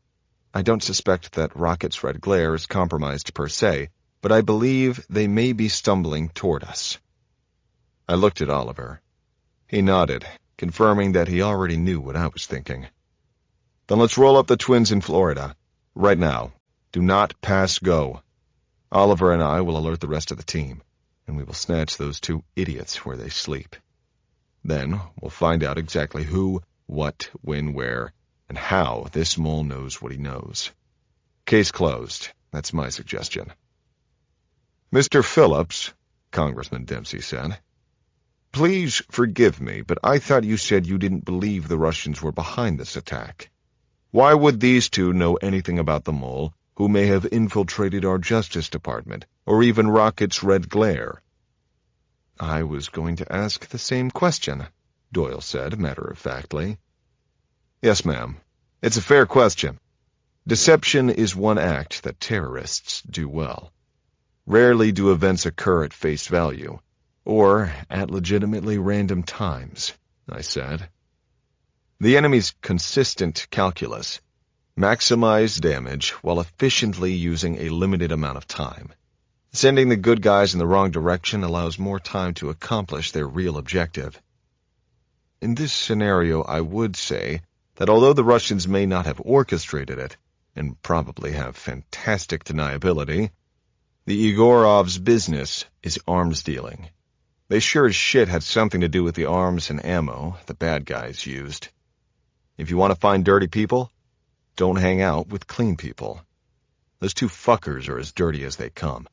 I don't suspect that Rocket's red glare is compromised per se, but I believe they may be stumbling toward us. I looked at Oliver. He nodded, confirming that he already knew what I was thinking. "Then let's roll up the twins in Florida. Right now. Do not pass go. Oliver and I will alert the rest of the team, and we will snatch those two idiots where they sleep. Then we'll find out exactly who, what, when, where, and how this mole knows what he knows. Case closed. That's my suggestion." "Mr. Phillips," Congressman Dempsey said, "please forgive me, but I thought you said you didn't believe the Russians were behind this attack. Why would these two know anything about the mole, who may have infiltrated our Justice Department, or even Rocket's red glare?" "I was going to ask the same question," Doyle said matter-of-factly. "Yes, ma'am. It's a fair question. Deception is one act that terrorists do well. Rarely do events occur at face value, or at legitimately random times," I said. "The enemy's consistent calculus: maximize damage while efficiently using a limited amount of time. Sending the good guys in the wrong direction allows more time to accomplish their real objective. In this scenario, I would say that although the Russians may not have orchestrated it, and probably have fantastic deniability, the Egorovs' business is arms dealing. They sure as shit had something to do with the arms and ammo the bad guys used. If you want to find dirty people, don't hang out with clean people. Those two fuckers are as dirty as they come.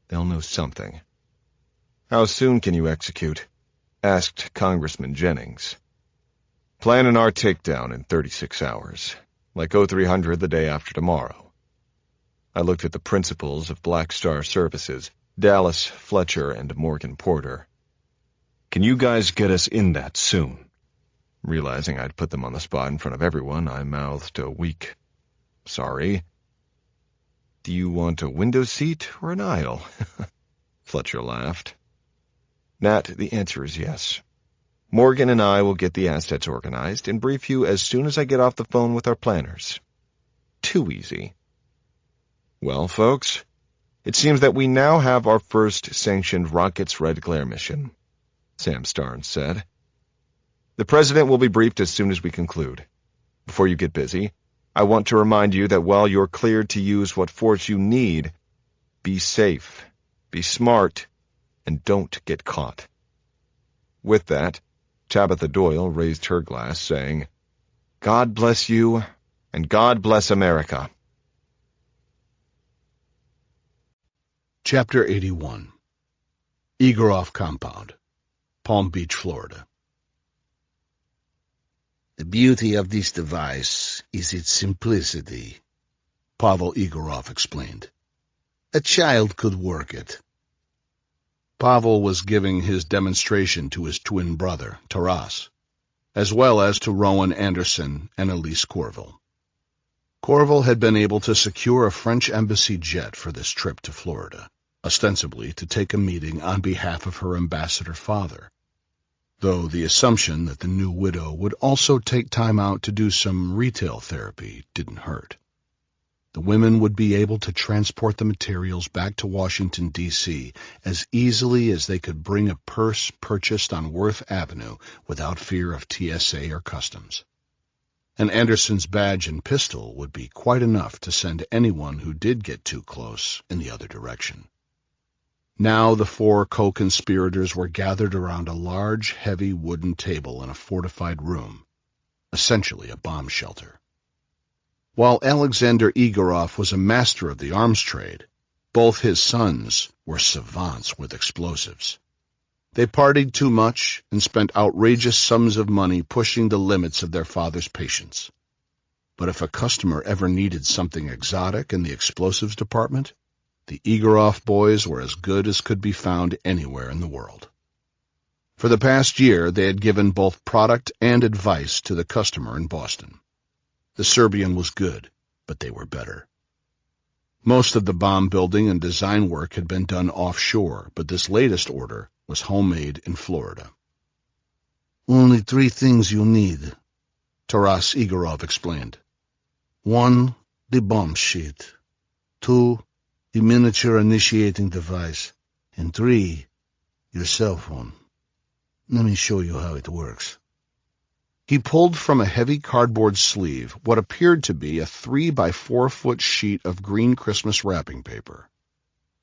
They'll know something." "How soon can you execute?" asked Congressman Jennings. "Planning our takedown in 36 hours, like 0300 the day after tomorrow." I looked at the principals of Black Star Services, Dallas, Fletcher, and Morgan Porter. "Can you guys get us in that soon?" Realizing I'd put them on the spot in front of everyone, I mouthed a weak, "Sorry." "Do you want a window seat or an aisle?" Fletcher laughed. "Nat, the answer is yes. Morgan and I will get the assets organized and brief you as soon as I get off the phone with our planners. Too easy." "Well, folks, it seems that we now have our first sanctioned Rocket's Red Glare mission," Sam Starnes said. "The President will be briefed as soon as we conclude. Before you get busy, I want to remind you that while you're cleared to use what force you need, be safe, be smart, and don't get caught." With that, Tabitha Doyle raised her glass, saying, "God bless you, and God bless America." Chapter 81. Egorov Compound, Palm Beach, Florida. "The beauty of this device is its simplicity," Pavel Egorov explained. "A child could work it." Pavel was giving his demonstration to his twin brother, Taras, as well as to Rowan Anderson and Elise Corville. Corville had been able to secure a French embassy jet for this trip to Florida, ostensibly to take a meeting on behalf of her ambassador father, though the assumption that the new widow would also take time out to do some retail therapy didn't hurt. The women would be able to transport the materials back to Washington, D.C. as easily as they could bring a purse purchased on Worth Avenue without fear of TSA or customs. And Anderson's badge and pistol would be quite enough to send anyone who did get too close in the other direction. Now the four co-conspirators were gathered around a large, heavy wooden table in a fortified room, essentially a bomb shelter. While Alexander Igorov was a master of the arms trade, both his sons were savants with explosives. They partied too much and spent outrageous sums of money pushing the limits of their father's patience. But if a customer ever needed something exotic in the explosives department, the Igorov boys were as good as could be found anywhere in the world. For the past year, they had given both product and advice to the customer in Boston. The Serbian was good, but they were better. Most of the bomb building and design work had been done offshore, but this latest order was homemade in Florida. Only 3 things you need, Taras Igorov explained. 1, the bomb sheet. 2, the miniature initiating device. And 3, your cell phone. Let me show you how it works. He pulled from a heavy cardboard sleeve what appeared to be a 3-by-4-foot sheet of green Christmas wrapping paper.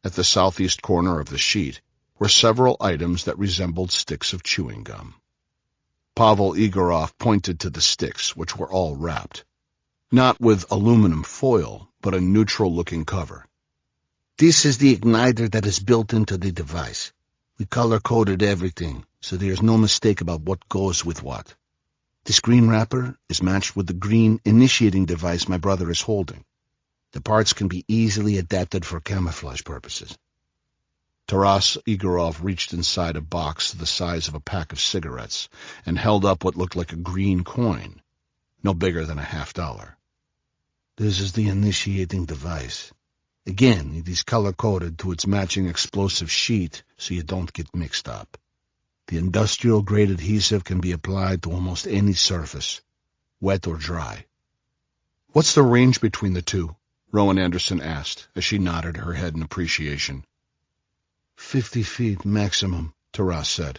At the southeast corner of the sheet were several items that resembled sticks of chewing gum. Pavel Igorov pointed to the sticks, which were all wrapped, not with aluminum foil, but a neutral-looking cover. This is the igniter that is built into the device. We color-coded everything, so there is no mistake about what goes with what. This green wrapper is matched with the green initiating device my brother is holding. The parts can be easily adapted for camouflage purposes. Taras Igorov reached inside a box the size of a pack of cigarettes and held up what looked like a green coin, no bigger than a $50. This is the initiating device. Again, it is color-coded to its matching explosive sheet so you don't get mixed up. The industrial-grade adhesive can be applied to almost any surface, wet or dry. "What's the range between the two?" Rowan Anderson asked, as she nodded her head in appreciation. 50 feet maximum, Taras said.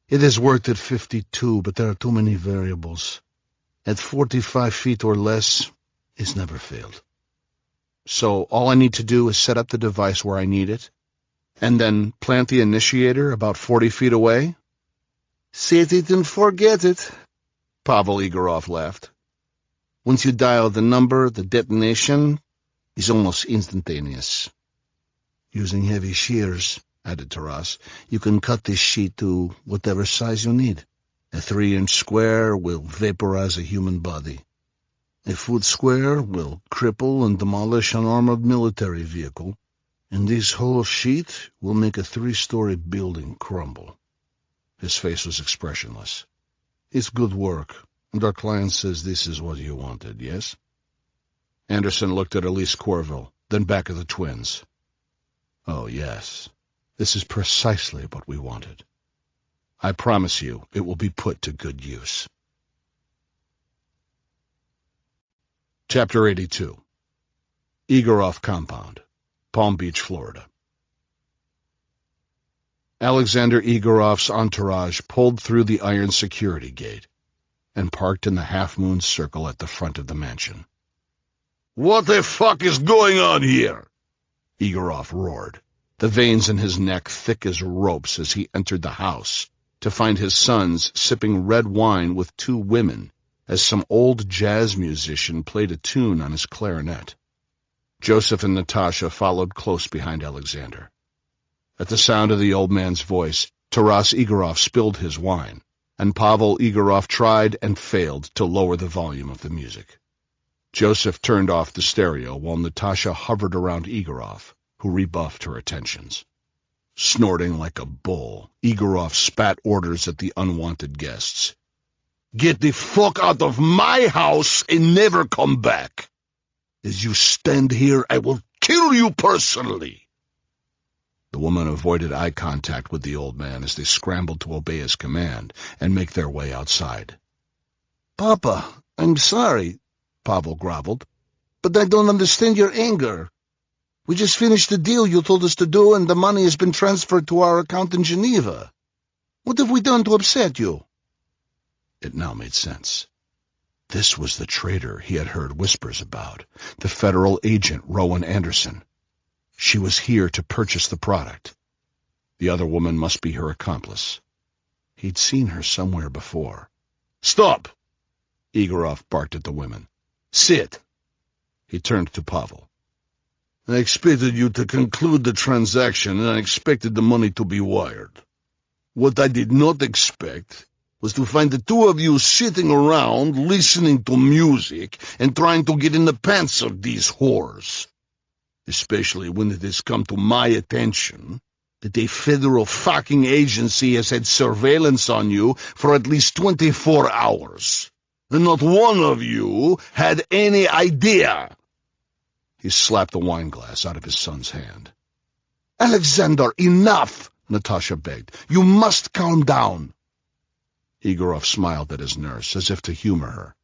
It has worked at 52, but there are too many variables. At 45 feet or less, it's never failed. So all I need to do is set up the device where I need it, and then plant the initiator about 40 feet away? Set it and forget it, Pavel Igorov laughed. Once you dial the number, the detonation is almost instantaneous. Using heavy shears, added Taras, you can cut this sheet to whatever size you need. A 3-inch square will vaporize a human body. A foot square will cripple and demolish an armored military vehicle. And this whole sheet will make a 3-story building crumble. His face was expressionless. It's good work, and our client says this is what you wanted, yes? Anderson looked at Elise Corville, then back at the twins. Oh, yes. This is precisely what we wanted. I promise you it will be put to good use. Chapter 82. Igorov Compound, Palm Beach, Florida. Alexander Igorov's entourage pulled through the iron security gate and parked in the half-moon circle at the front of the mansion. What the fuck is going on here? Igorov roared, the veins in his neck thick as ropes as he entered the house to find his sons sipping red wine with 2 women as some old jazz musician played a tune on his clarinet. Joseph and Natasha followed close behind Alexander. At the sound of the old man's voice, Taras Igorov spilled his wine, and Pavel Igorov tried and failed to lower the volume of the music. Joseph turned off the stereo while Natasha hovered around Igorov, who rebuffed her attentions. Snorting like a bull, Igorov spat orders at the unwanted guests. Get the fuck out of my house and never come back! As you stand here, I will kill you personally." The woman avoided eye contact with the old man as they scrambled to obey his command and make their way outside. "Papa, I'm sorry," Pavel groveled, "but I don't understand your anger. We just finished the deal you told us to do, and the money has been transferred to our account in Geneva. What have we done to upset you?" It now made sense. This was the traitor he had heard whispers about, the federal agent Rowan Anderson. She was here to purchase the product. The other woman must be her accomplice. He'd seen her somewhere before. "Stop!" Igorov barked at the women. "Sit." He turned to Pavel. "I expected you to conclude the transaction, and I expected the money to be wired. What I did not expect was to find the two of you sitting around listening to music and trying to get in the pants of these whores. Especially when it has come to my attention that a federal fucking agency has had surveillance on you for at least 24 hours. And not one of you had any idea." He slapped the wine glass out of his son's hand. "Alexander, enough!" Natasha begged. "You must calm down." Igorov smiled at his nurse, as if to humor her,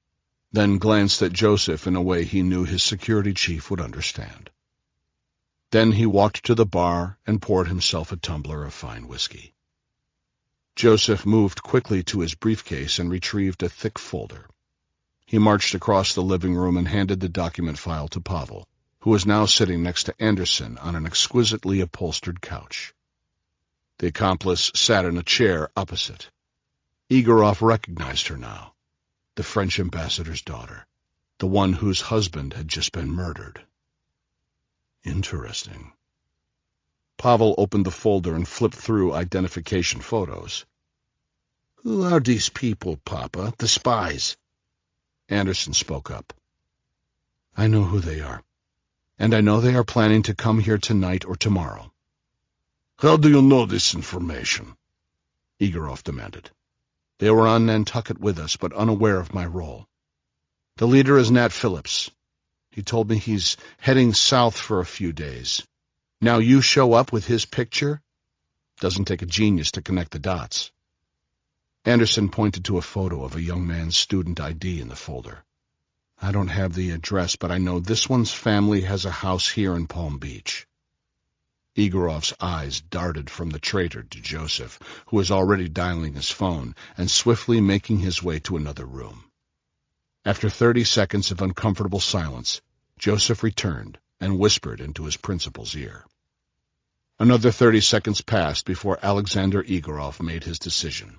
then glanced at Joseph in a way he knew his security chief would understand. Then he walked to the bar and poured himself a tumbler of fine whiskey. Joseph moved quickly to his briefcase and retrieved a thick folder. He marched across the living room and handed the document file to Pavel, who was now sitting next to Anderson on an exquisitely upholstered couch. The accomplice sat in a chair opposite. Igorov recognized her now, the French ambassador's daughter, the one whose husband had just been murdered. Interesting. Pavel opened the folder and flipped through identification photos. "Who are these people, Papa? The spies?" Anderson spoke up. "I know who they are, and I know they are planning to come here tonight or tomorrow." "How do you know this information?" Igorov demanded. "They were on Nantucket with us, but unaware of my role. The leader is Nat Phillips. He told me he's heading south for a few days. Now you show up with his picture? Doesn't take a genius to connect the dots." Anderson pointed to a photo of a young man's student ID in the folder. "I don't have the address, but I know this one's family has a house here in Palm Beach." Igorov's eyes darted from the traitor to Joseph, who was already dialing his phone and swiftly making his way to another room. After 30 seconds of uncomfortable silence, Joseph returned and whispered into his principal's ear. Another 30 seconds passed before Alexander Igorov made his decision.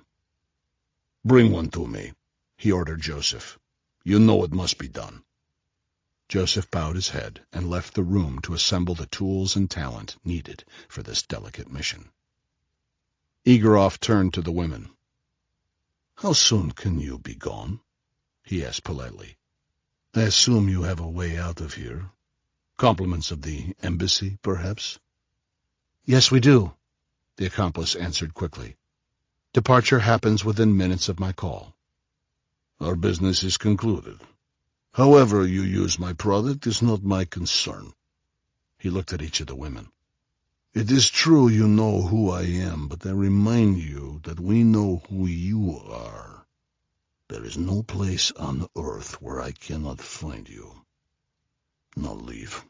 "Bring one to me," he ordered Joseph. "You know it must be done." Joseph bowed his head and left the room to assemble the tools and talent needed for this delicate mission. Igorov turned to the women. "How soon can you be gone?" he asked politely. "I assume you have a way out of here. Compliments of the embassy, perhaps?" "Yes, we do," the accomplice answered quickly. "Departure happens within minutes of my call." "Our business is concluded. However you use my product is not my concern." He looked at each of the women. "It is true you know who I am, but I remind you that we know who you are. There is no place on earth where I cannot find you. Now leave."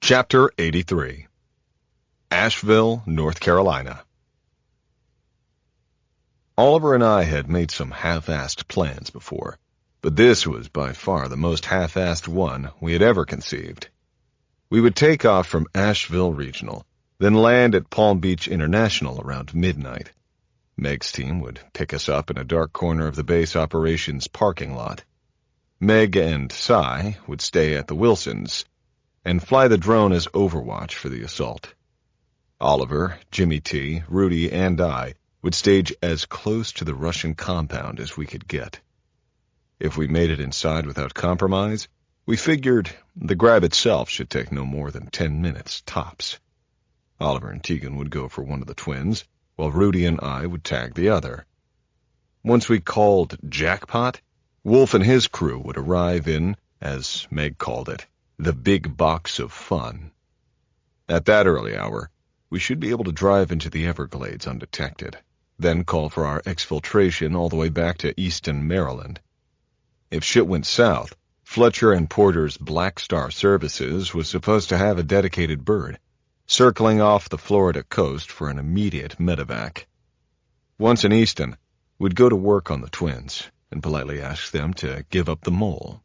Chapter 83. Asheville, North Carolina. Oliver and I had made some half-assed plans before, but this was by far the most half-assed one we had ever conceived. We would take off from Asheville Regional, then land at Palm Beach International around midnight. Meg's team would pick us up in a dark corner of the base operations parking lot. Meg and Cy would stay at the Wilsons and fly the drone as overwatch for the assault. Oliver, Jimmy T, Rudy, and I would stage as close to the Russian compound as we could get. If we made it inside without compromise, we figured the grab itself should take no more than 10 minutes, tops. Oliver and Tegan would go for one of the twins, while Rudy and I would tag the other. Once we called jackpot, Wolf and his crew would arrive in, as Meg called it, the big box of fun. At that early hour, we should be able to drive into the Everglades undetected, then call for our exfiltration all the way back to Easton, Maryland. If shit went south, Fletcher and Porter's Black Star Services was supposed to have a dedicated bird, circling off the Florida coast for an immediate medevac. Once in Easton, we'd go to work on the twins and politely ask them to give up the mole.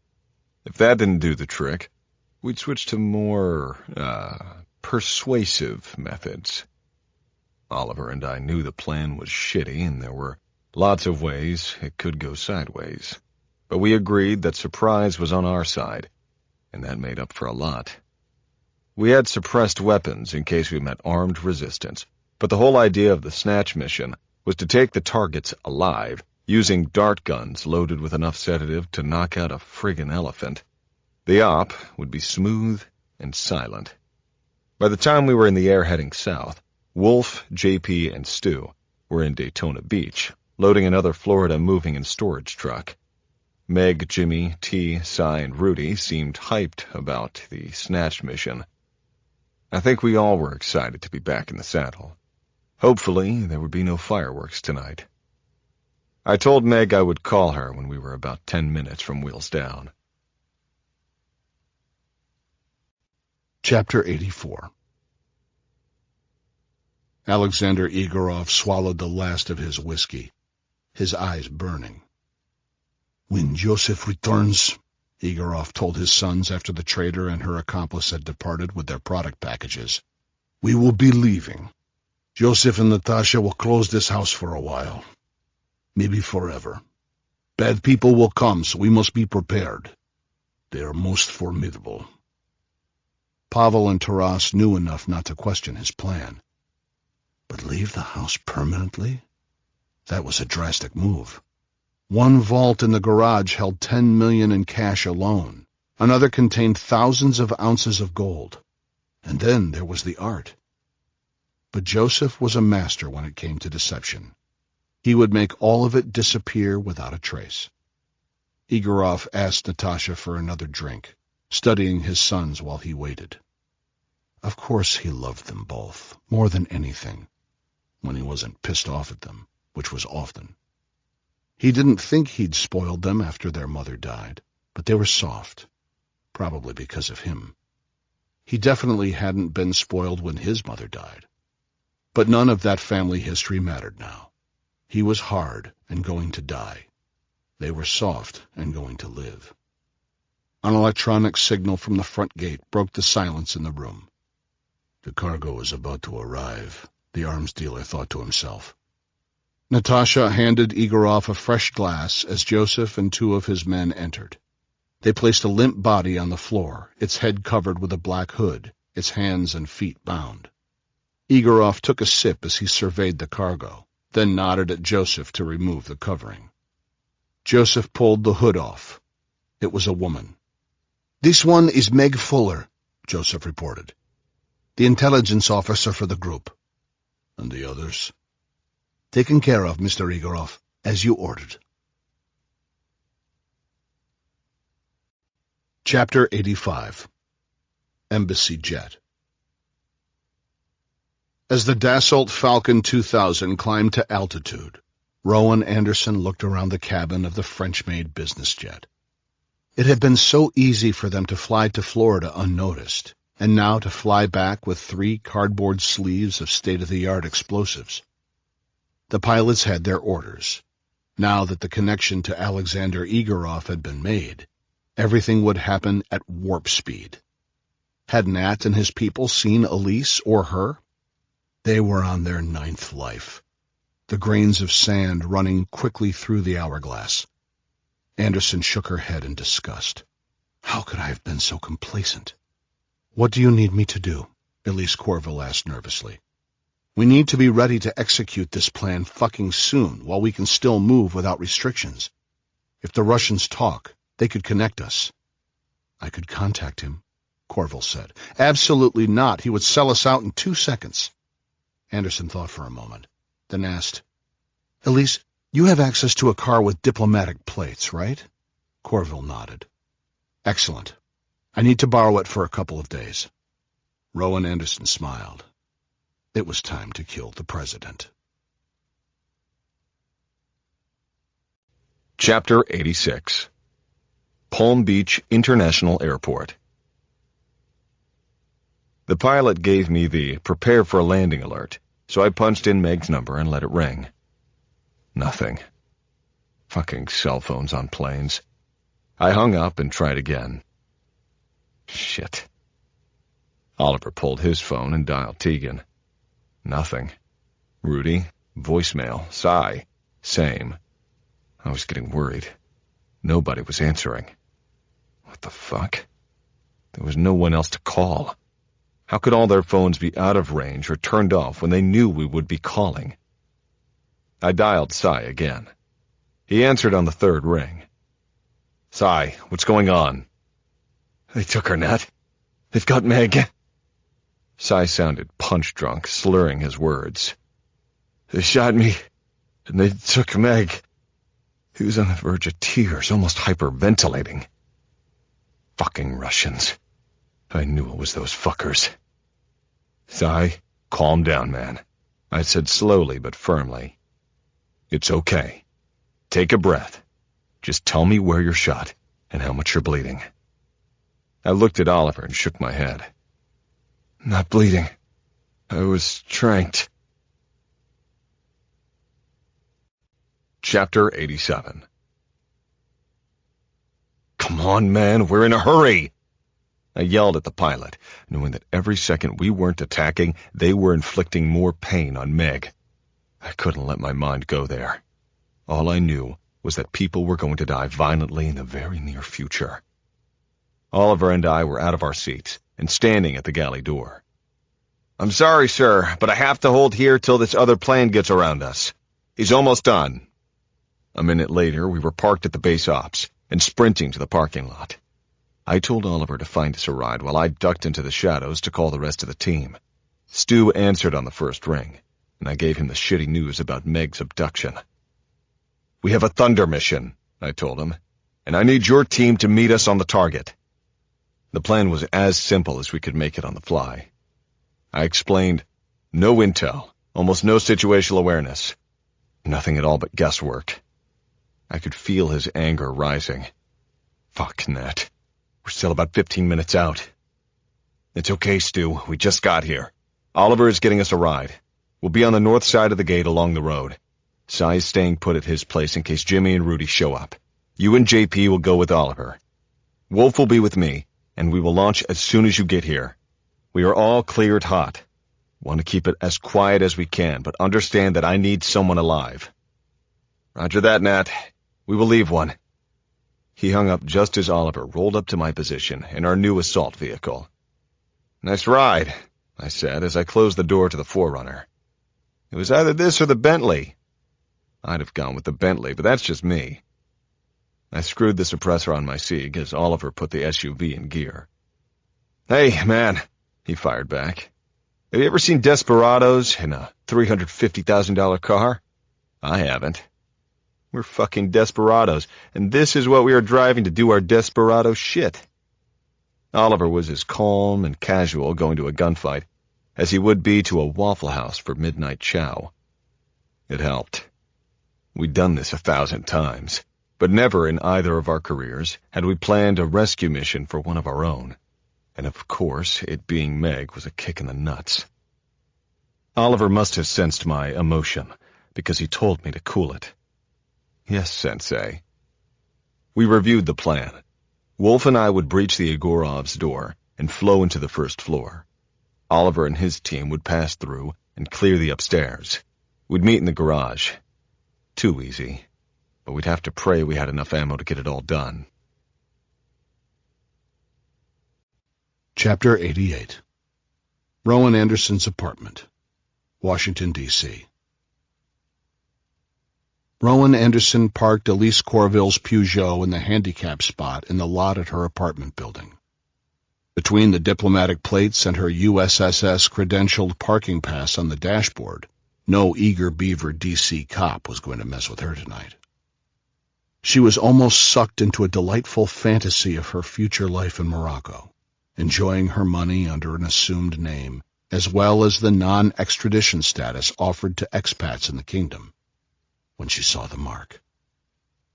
If that didn't do the trick, we'd switch to more, persuasive methods. Oliver and I knew the plan was shitty and there were lots of ways it could go sideways. But we agreed that surprise was on our side, and that made up for a lot. We had suppressed weapons in case we met armed resistance, but the whole idea of the snatch mission was to take the targets alive, using dart guns loaded with enough sedative to knock out a friggin' elephant. The op would be smooth and silent. By the time we were in the air heading south, Wolf, JP, and Stu were in Daytona Beach, loading another Florida moving and storage truck. Meg, Jimmy, T, Cy, and Rudy seemed hyped about the snatch mission. I think we all were excited to be back in the saddle. Hopefully, there would be no fireworks tonight. I told Meg I would call her when we were about 10 minutes from wheels down. Chapter 84. Alexander Igorov swallowed the last of his whiskey, his eyes burning. "When Joseph returns," Igorov told his sons after the trader and her accomplice had departed with their product packages, "we will be leaving. Joseph and Natasha will close this house for a while. Maybe forever. Bad people will come, so we must be prepared. They are most formidable." Pavel and Taras knew enough not to question his plan. But leave the house permanently? That was a drastic move. One vault in the garage held $10 million in cash alone. Another contained thousands of ounces of gold. And then there was the art. But Joseph was a master when it came to deception. He would make all of it disappear without a trace. Igorov asked Natasha for another drink, studying his sons while he waited. Of course he loved them both, more than anything, when he wasn't pissed off at them, which was often. He didn't think he'd spoiled them after their mother died, but they were soft, probably because of him. He definitely hadn't been spoiled when his mother died. But none of that family history mattered now. He was hard and going to die. They were soft and going to live. An electronic signal from the front gate broke the silence in the room. The cargo is about to arrive, the arms dealer thought to himself. Natasha handed Igorov a fresh glass as Joseph and two of his men entered. They placed a limp body on the floor, its head covered with a black hood, its hands and feet bound. Igorov took a sip as he surveyed the cargo, then nodded at Joseph to remove the covering. Joseph pulled the hood off. It was a woman. "This one is Meg Fuller," Joseph reported. "The intelligence officer for the group." "And the others?" "Taken care of, Mr. Igorov, as you ordered." Chapter 85. Embassy Jet. As the Dassault Falcon 2000 climbed to altitude, Rowan Anderson looked around the cabin of the French-made business jet. It had been so easy for them to fly to Florida unnoticed, and now to fly back with 3 cardboard sleeves of state-of-the-art explosives. The pilots had their orders. Now that the connection to Alexander Igorov had been made, everything would happen at warp speed. Had Nat and his people seen Elise or her? They were on their 9th life, the grains of sand running quickly through the hourglass. Anderson shook her head in disgust. How could I have been so complacent? "What do you need me to do?" Elise Corville asked nervously. "We need to be ready to execute this plan fucking soon, while we can still move without restrictions. If the Russians talk, they could connect us." "I could contact him," Corville said. "Absolutely not. He would sell us out in 2 seconds. Anderson thought for a moment, then asked, "Elise, you have access to a car with diplomatic plates, right?" Corville nodded. Excellent. I need to borrow it for a couple of days. Rowan Anderson smiled. It was time to kill the president. Chapter 86. Palm Beach International Airport. The pilot gave me the prepare for a landing alert, so I punched in Meg's number and let it ring. Nothing. Fucking cell phones on planes. I hung up and tried again. Shit. Oliver pulled his phone and dialed Tegan. Nothing. Rudy, voicemail, Cy, same. I was getting worried. Nobody was answering. What the fuck? There was no one else to call. How could all their phones be out of range or turned off when they knew we would be calling? I dialed Cy again. He answered on the third ring. Cy, what's going on? They took her, Nat. They've got Meg. Cy sounded punch-drunk, slurring his words. They shot me, and they took Meg. He was on the verge of tears, almost hyperventilating. Fucking Russians. I knew it was those fuckers. Cy, calm down, man. I said slowly but firmly. It's okay. Take a breath. Just tell me where you're shot and how much you're bleeding. I looked at Oliver and shook my head. Not bleeding. I was tranked. Chapter 87. Come on, man, we're in a hurry! I yelled at the pilot, knowing that every second we weren't attacking, they were inflicting more pain on Meg. I couldn't let my mind go there. All I knew was that people were going to die violently in the very near future. Oliver and I were out of our seats and standing at the galley door. I'm sorry, sir, but I have to hold here till this other plane gets around us. He's almost done. A minute later, we were parked at the base ops and sprinting to the parking lot. I told Oliver to find us a ride while I ducked into the shadows to call the rest of the team. Stu answered on the first ring, and I gave him the shitty news about Meg's abduction. We have a Thunder mission, I told him, and I need your team to meet us on the target. The plan was as simple as we could make it on the fly. I explained, no intel, almost no situational awareness, nothing at all but guesswork. I could feel his anger rising. Fuck, Nat. We're still about 15 minutes out. It's okay, Stu. We just got here. Oliver is getting us a ride. We'll be on the north side of the gate along the road. Cy is staying put at his place in case Jimmy and Rudy show up. You and JP will go with Oliver. Wolf will be with me, and we will launch as soon as you get here. We are all cleared hot. Want to keep it as quiet as we can, but understand that I need someone alive. Roger that, Nat. We will leave one. He hung up just as Oliver rolled up to my position in our new assault vehicle. Nice ride, I said as I closed the door to the Forerunner. It was either this or the Bentley. I'd have gone with the Bentley, but that's just me. I screwed the suppressor on my Sieg as Oliver put the SUV in gear. Hey, man, he fired back. Have you ever seen Desperados in a $350,000 car? I haven't. We're fucking desperados, and this is what we are driving to do our desperado shit. Oliver was as calm and casual going to a gunfight as he would be to a Waffle House for midnight chow. It helped. We'd done this 1,000 times, but never in either of our careers had we planned a rescue mission for one of our own. And of course, it being Meg was a kick in the nuts. Oliver must have sensed my emotion, because he told me to cool it. Yes, Sensei. We reviewed the plan. Wolf and I would breach the Egorov's door and flow into the first floor. Oliver and his team would pass through and clear the upstairs. We'd meet in the garage. Too easy, but we'd have to pray we had enough ammo to get it all done. Chapter 88. Rowan Anderson's apartment, Washington, D.C. Rowan Anderson parked Elise Corville's Peugeot in the handicap spot in the lot at her apartment building. Between the diplomatic plates and her USSS credentialed parking pass on the dashboard, no eager beaver D.C. cop was going to mess with her tonight. She was almost sucked into a delightful fantasy of her future life in Morocco, enjoying her money under an assumed name, as well as the non-extradition status offered to expats in the kingdom, when she saw the mark.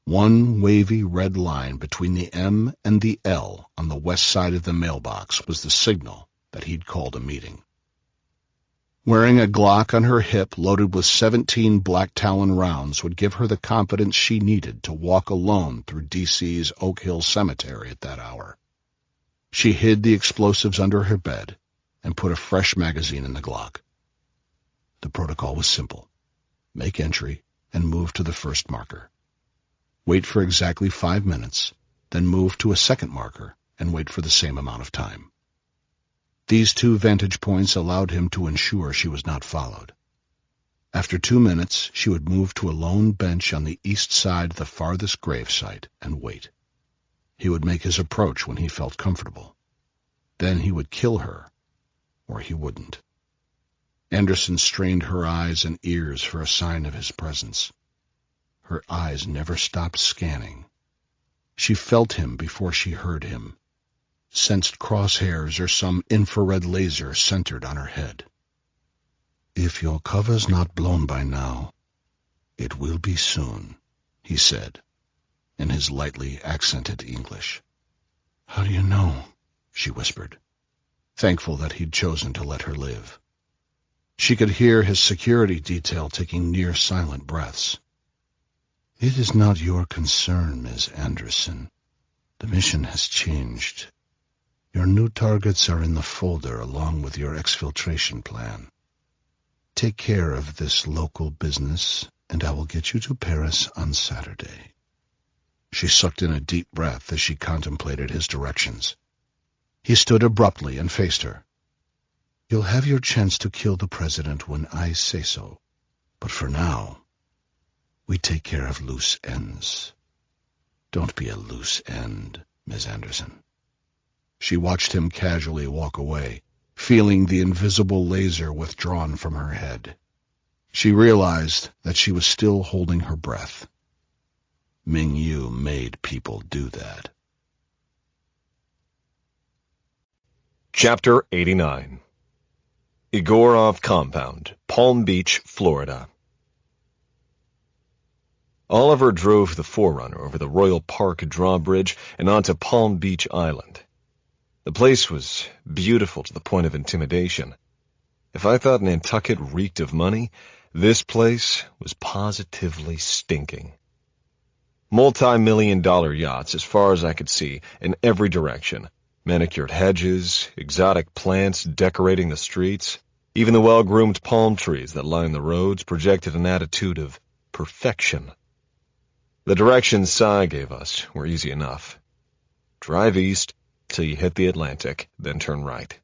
One wavy red line between the M and the L on the west side of the mailbox was the signal that he'd called a meeting. Wearing a Glock on her hip loaded with 17 Black Talon rounds would give her the confidence she needed to walk alone through D.C.'s Oak Hill Cemetery at that hour. She hid the explosives under her bed and put a fresh magazine in the Glock. The protocol was simple. Make entry and move to the first marker. Wait for exactly 5 minutes, then move to a second marker and wait for the same amount of time. These 2 vantage points allowed him to ensure she was not followed. After 2 minutes, she would move to a lone bench on the east side of the farthest gravesite and wait. He would make his approach when he felt comfortable. Then he would kill her, or he wouldn't. Anderson strained her eyes and ears for a sign of his presence. Her eyes never stopped scanning. She felt him before she heard him, sensed crosshairs or some infrared laser centered on her head. "If your cover's not blown by now, it will be soon," he said, in his lightly accented English. "How do you know?" she whispered, thankful that he'd chosen to let her live. She could hear his security detail taking near silent breaths. "It is not your concern, Miss Anderson. The mission has changed. Your new targets are in the folder along with your exfiltration plan. Take care of this local business, and I will get you to Paris on Saturday." She sucked in a deep breath as she contemplated his directions. He stood abruptly and faced her. "You'll have your chance to kill the president when I say so, but for now, we take care of loose ends. Don't be a loose end, Miss Anderson." She watched him casually walk away, feeling the invisible laser withdrawn from her head. She realized that she was still holding her breath. Ming Yu made people do that. Chapter 89. Igorov Compound, Palm Beach, Florida. Oliver drove the Forerunner over the Royal Park drawbridge and onto Palm Beach Island. The place was beautiful to the point of intimidation. If I thought Nantucket reeked of money, this place was positively stinking. Multi-million-dollar yachts as far as I could see in every direction. Manicured hedges, exotic plants decorating the streets. Even the well-groomed palm trees that lined the roads projected an attitude of perfection. The directions Cy gave us were easy enough. Drive east till you hit the Atlantic, then turn right.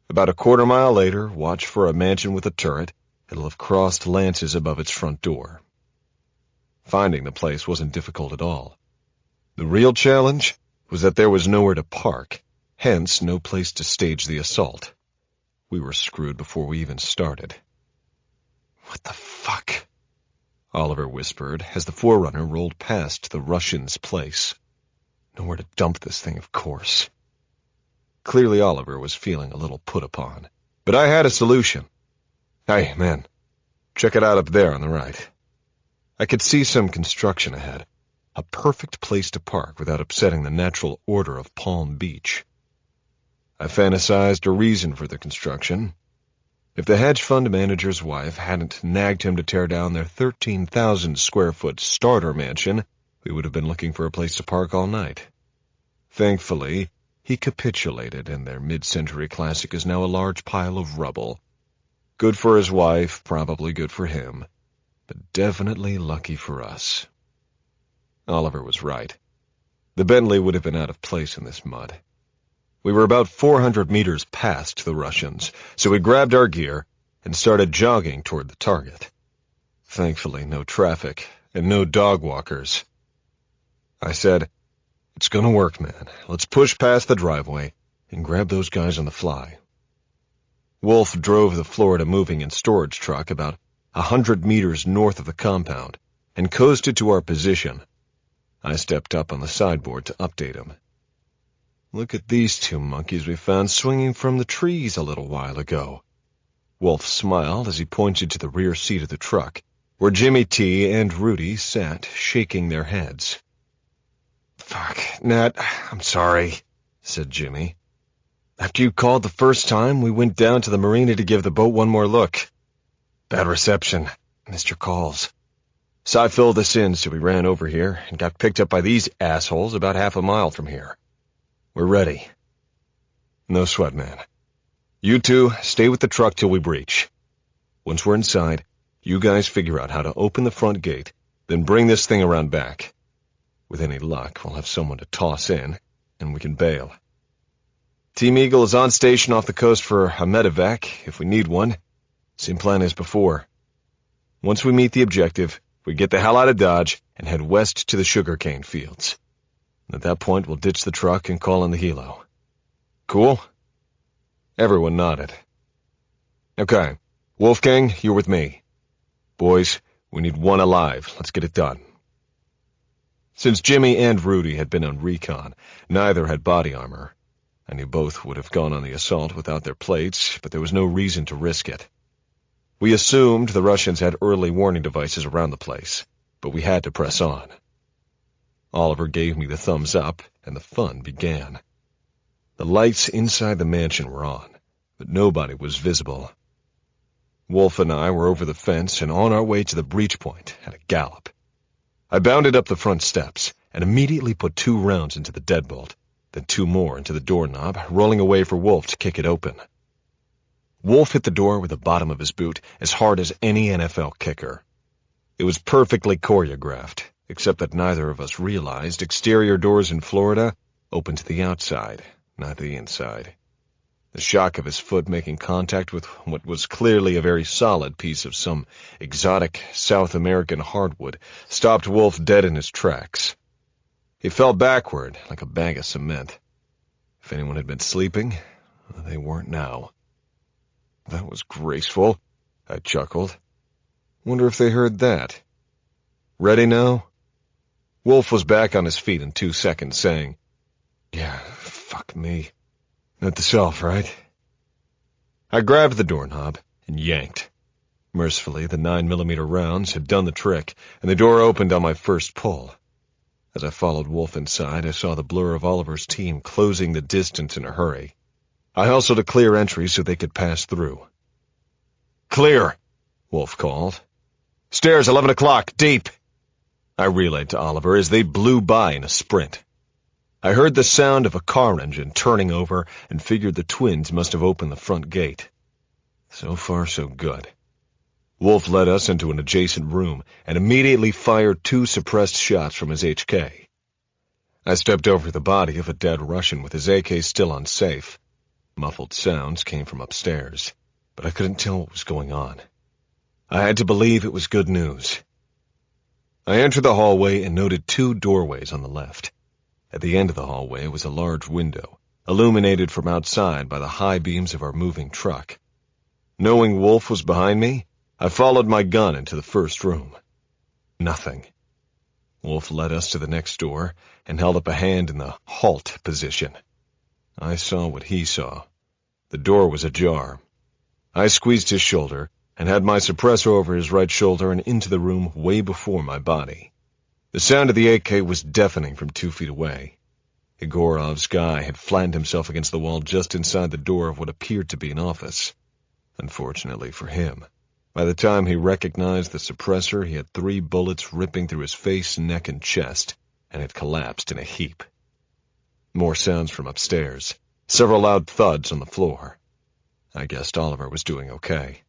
About a quarter mile later, watch for a mansion with a turret. It'll have crossed lances above its front door. Finding the place wasn't difficult at all. The real challenge was that there was nowhere to park, hence no place to stage the assault. We were screwed before we even started. "What the fuck?" Oliver whispered as the Forerunner rolled past the Russian's place. Nowhere to dump this thing, of course. Clearly Oliver was feeling a little put upon, but I had a solution. "Hey, man, check it out up there on the right." I could see some construction ahead. A perfect place to park without upsetting the natural order of Palm Beach. I fantasized a reason for the construction. If the hedge fund manager's wife hadn't nagged him to tear down their 13,000-square-foot starter mansion, we would have been looking for a place to park all night. Thankfully, he capitulated, and their mid-century classic is now a large pile of rubble. Good for his wife, probably good for him, but definitely lucky for us. Oliver was right. The Bentley would have been out of place in this mud. We were about 400 meters past the Russians, so we grabbed our gear and started jogging toward the target. Thankfully, no traffic and no dog walkers. I said, "It's gonna work, man. Let's push past the driveway and grab those guys on the fly." Wolf drove the Florida moving and storage truck about 100 meters north of the compound and coasted to our position. I stepped up on the sideboard to update him. Look at these two monkeys we found swinging from the trees a little while ago. Wolf smiled as he pointed to the rear seat of the truck, where Jimmy T and Rudy sat, shaking their heads. "Fuck, Nat, I'm sorry," said Jimmy. "After you called the first time, we went down to the marina to give the boat one more look. Bad reception. Missed your calls. Cy filled us in, so we ran over here and got picked up by these assholes about half a mile from here. We're ready. No sweat, man. You two, stay with the truck till we breach. Once we're inside, you guys figure out how to open the front gate, then bring this thing around back. With any luck, we'll have someone to toss in, and we can bail. Team Eagle is on station off the coast for a medevac, if we need one. Same plan as before. Once we meet the objective, we get the hell out of Dodge and head west to the sugarcane fields. At that point, we'll ditch the truck and call in the helo. Cool? Everyone nodded. Okay, Wolfgang, you're with me. Boys, we need one alive. Let's get it done. Since Jimmy and Rudy had been on recon, neither had body armor. I knew both would have gone on the assault without their plates, but there was no reason to risk it. We assumed the Russians had early warning devices around the place, but we had to press on. Oliver gave me the thumbs up, and the fun began. The lights inside the mansion were on, but nobody was visible. Wolf and I were over the fence and on our way to the breach point at a gallop. I bounded up the front steps and immediately put 2 rounds into the deadbolt, then 2 more into the doorknob, rolling away for Wolf to kick it open. Wolf hit the door with the bottom of his boot as hard as any NFL kicker. It was perfectly choreographed, except that neither of us realized exterior doors in Florida open to the outside, not the inside. The shock of his foot making contact with what was clearly a very solid piece of some exotic South American hardwood stopped Wolf dead in his tracks. He fell backward like a bag of cement. If anyone had been sleeping, they weren't now. That was graceful, I chuckled. Wonder if they heard that. Ready now? Wolf was back on his feet in 2 seconds, saying, "Yeah, fuck me. Note to self, right?" I grabbed the doorknob and yanked. Mercifully, the 9mm rounds had done the trick, and the door opened on my first pull. As I followed Wolf inside, I saw the blur of Oliver's team closing the distance in a hurry. I hustled a clear entry so they could pass through. "Clear," Wolf called. "Stairs, 11 o'clock, deep." I relayed to Oliver as they blew by in a sprint. I heard the sound of a car engine turning over and figured the twins must have opened the front gate. So far, so good. Wolf led us into an adjacent room and immediately fired 2 suppressed shots from his HK. I stepped over the body of a dead Russian with his AK still unsafe. Muffled sounds came from upstairs, but I couldn't tell what was going on. I had to believe it was good news. I entered the hallway and noted 2 doorways on the left. At the end of the hallway was a large window, illuminated from outside by the high beams of our moving truck. Knowing Wolf was behind me, I followed my gun into the first room. Nothing. Wolf led us to the next door and held up a hand in the halt position. I saw what he saw. The door was ajar. I squeezed his shoulder and had my suppressor over his right shoulder and into the room way before my body. The sound of the AK was deafening from 2 feet away. Igorov's guy had flattened himself against the wall just inside the door of what appeared to be an office. Unfortunately for him, by the time he recognized the suppressor, he had 3 bullets ripping through his face, neck, and chest, and had collapsed in a heap. More sounds from upstairs, several loud thuds on the floor. I guessed Oliver was doing okay.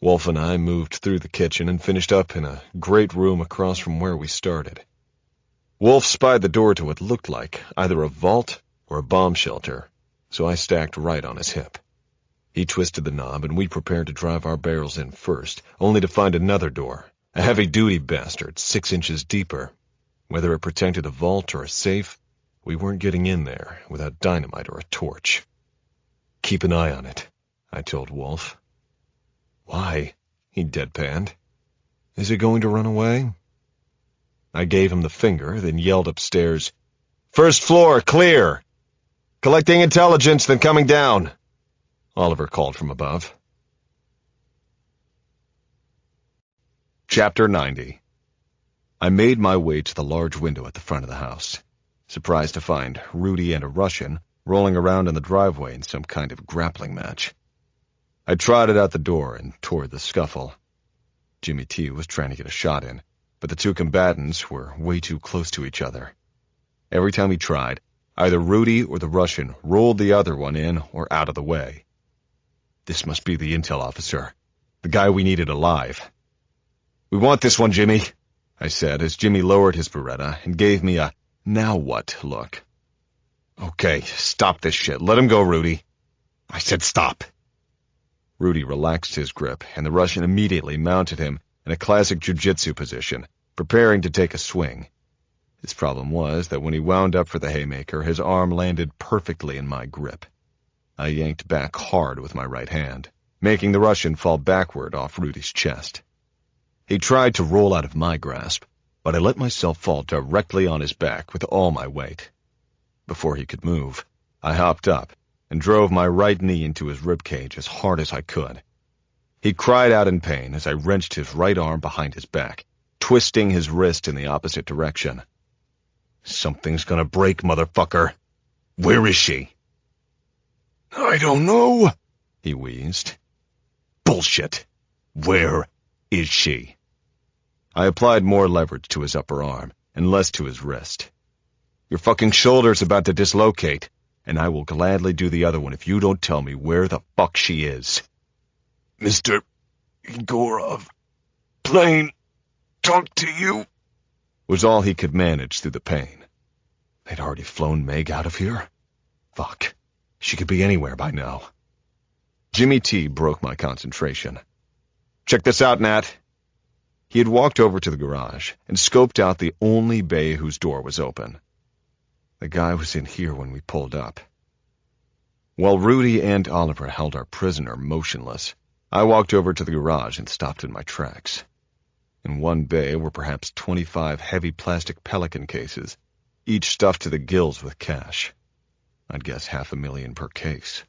Wolf and I moved through the kitchen and finished up in a great room across from where we started. Wolf spied the door to what looked like either a vault or a bomb shelter, so I stacked right on his hip. He twisted the knob and we prepared to drive our barrels in first, only to find another door, a heavy-duty bastard 6 inches deeper. Whether it protected a vault or a safe, we weren't getting in there without dynamite or a torch. "Keep an eye on it," I told Wolf. "Why?" he deadpanned. "Is it going to run away?" I gave him the finger, then yelled upstairs, "First floor, clear! Collecting intelligence, then coming down," Oliver called from above. Chapter 90. I made my way to the large window at the front of the house, surprised to find Rudy and a Russian rolling around in the driveway in some kind of grappling match. I trotted out the door and toward the scuffle. Jimmy T was trying to get a shot in, but the two combatants were way too close to each other. Every time he tried, either Rudy or the Russian rolled the other one in or out of the way. This must be the intel officer, the guy we needed alive. "We want this one, Jimmy," I said as Jimmy lowered his Beretta and gave me a "now what" look. "Okay, stop this shit. Let him go, Rudy." "I said stop." Rudy relaxed his grip, and the Russian immediately mounted him in a classic jiu-jitsu position, preparing to take a swing. His problem was that when he wound up for the haymaker, his arm landed perfectly in my grip. I yanked back hard with my right hand, making the Russian fall backward off Rudy's chest. He tried to roll out of my grasp, but I let myself fall directly on his back with all my weight. Before he could move, I hopped up and drove my right knee into his ribcage as hard as I could. He cried out in pain as I wrenched his right arm behind his back, twisting his wrist in the opposite direction. "Something's gonna break, motherfucker. Where is she?" "I don't know," he wheezed. "Bullshit. Where is she?" I applied more leverage to his upper arm and less to his wrist. "Your fucking shoulder's about to dislocate, and I will gladly do the other one if you don't tell me where the fuck she is." "Mr. Egorov, plane, talk to you," was all he could manage through the pain. They'd already flown Meg out of here? Fuck. She could be anywhere by now. Jimmy T broke my concentration. "Check this out, Nat." He had walked over to the garage and scoped out the only bay whose door was open. The guy was in here when we pulled up. While Rudy and Oliver held our prisoner motionless, I walked over to the garage and stopped in my tracks. In one bay were perhaps 25 heavy plastic Pelican cases, each stuffed to the gills with cash. I'd guess $500,000 per case.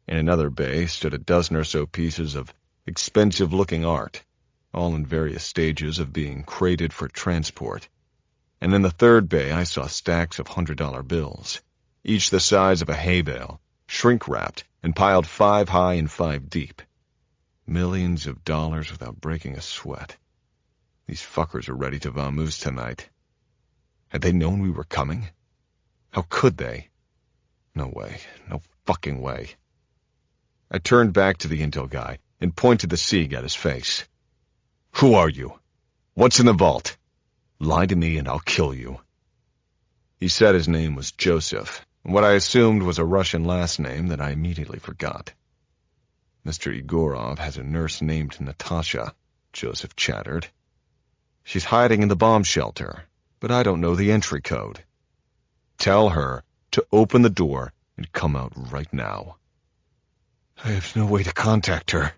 In another bay stood a dozen or so pieces of expensive-looking art, all in various stages of being crated for transport. And in the third bay I saw stacks of $100 bills, each the size of a hay bale, shrink-wrapped and piled 5 high and 5 deep. Millions of dollars without breaking a sweat. These fuckers are ready to vamoose tonight. Had they known we were coming? How could they? No way. No fucking way. I turned back to the intel guy and pointed the SIG at his face. "Who are you? What's in the vault? Lie to me and I'll kill you." He said his name was Joseph, what I assumed was a Russian last name that I immediately forgot. "Mr. Egorov has a nurse named Natasha," Joseph chattered. "She's hiding in the bomb shelter, but I don't know the entry code. Tell her to open the door and come out right now." "I have no way to contact her,"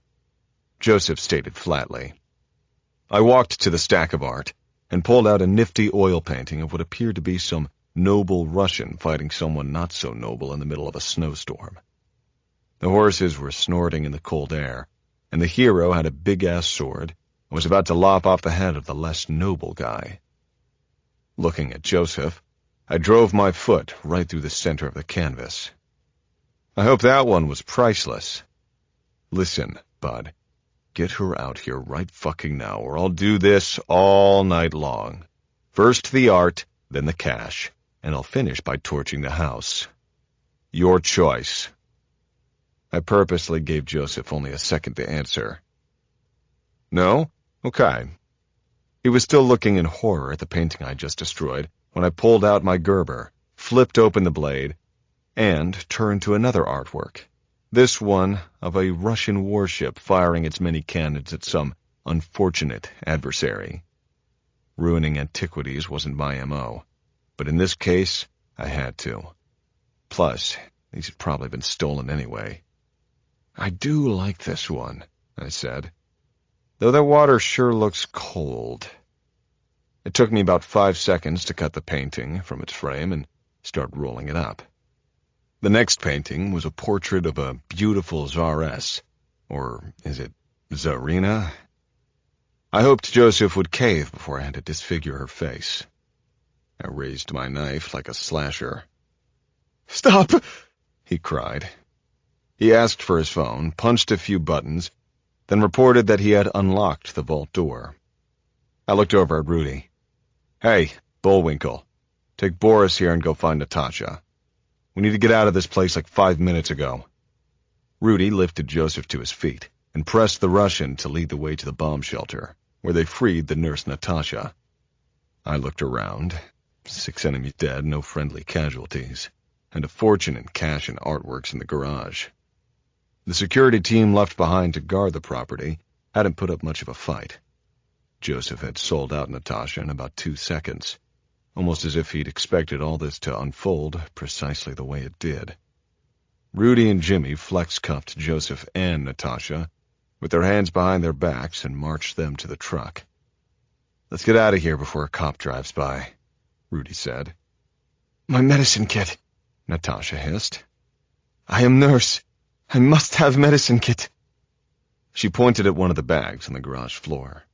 Joseph stated flatly. I walked to the stack of art and pulled out a nifty oil painting of what appeared to be some noble Russian fighting someone not so noble in the middle of a snowstorm. The horses were snorting in the cold air, and the hero had a big-ass sword and was about to lop off the head of the less noble guy. Looking at Joseph, I drove my foot right through the center of the canvas. I hope that one was priceless. "Listen, bud, get her out here right fucking now, or I'll do this all night long. First the art, then the cash, and I'll finish by torching the house. Your choice." I purposely gave Joseph only a second to answer. "No? Okay." He was still looking in horror at the painting I just destroyed when I pulled out my Gerber, flipped open the blade, and turned to another artwork, this one of a Russian warship firing its many cannons at some unfortunate adversary. Ruining antiquities wasn't my MO, but in this case, I had to. Plus, these had probably been stolen anyway. "I do like this one," I said, "though that water sure looks cold." It took me about 5 seconds to cut the painting from its frame and start rolling it up. The next painting was a portrait of a beautiful czaress, or is it Tsarina? I hoped Joseph would cave before I had to disfigure her face. I raised my knife like a slasher. "Stop!" he cried. He asked for his phone, punched a few buttons, then reported that he had unlocked the vault door. I looked over at Rudy. "Hey, Bullwinkle, take Boris here and go find Natasha. We need to get out of this place like 5 minutes ago." Rudy lifted Joseph to his feet and pressed the Russian to lead the way to the bomb shelter, where they freed the nurse Natasha. I looked around. 6 enemies dead, no friendly casualties, and a fortune in cash and artworks in the garage. The security team left behind to guard the property hadn't put up much of a fight. Joseph had sold out Natasha in about 2 seconds, almost as if he'd expected all this to unfold precisely the way it did. Rudy and Jimmy flex-cuffed Joseph and Natasha with their hands behind their backs and marched them to the truck. "Let's get out of here before a cop drives by," Rudy said. "My medicine kit," Natasha hissed. "I am nurse. I must have medicine kit." She pointed at one of the bags on the garage floor.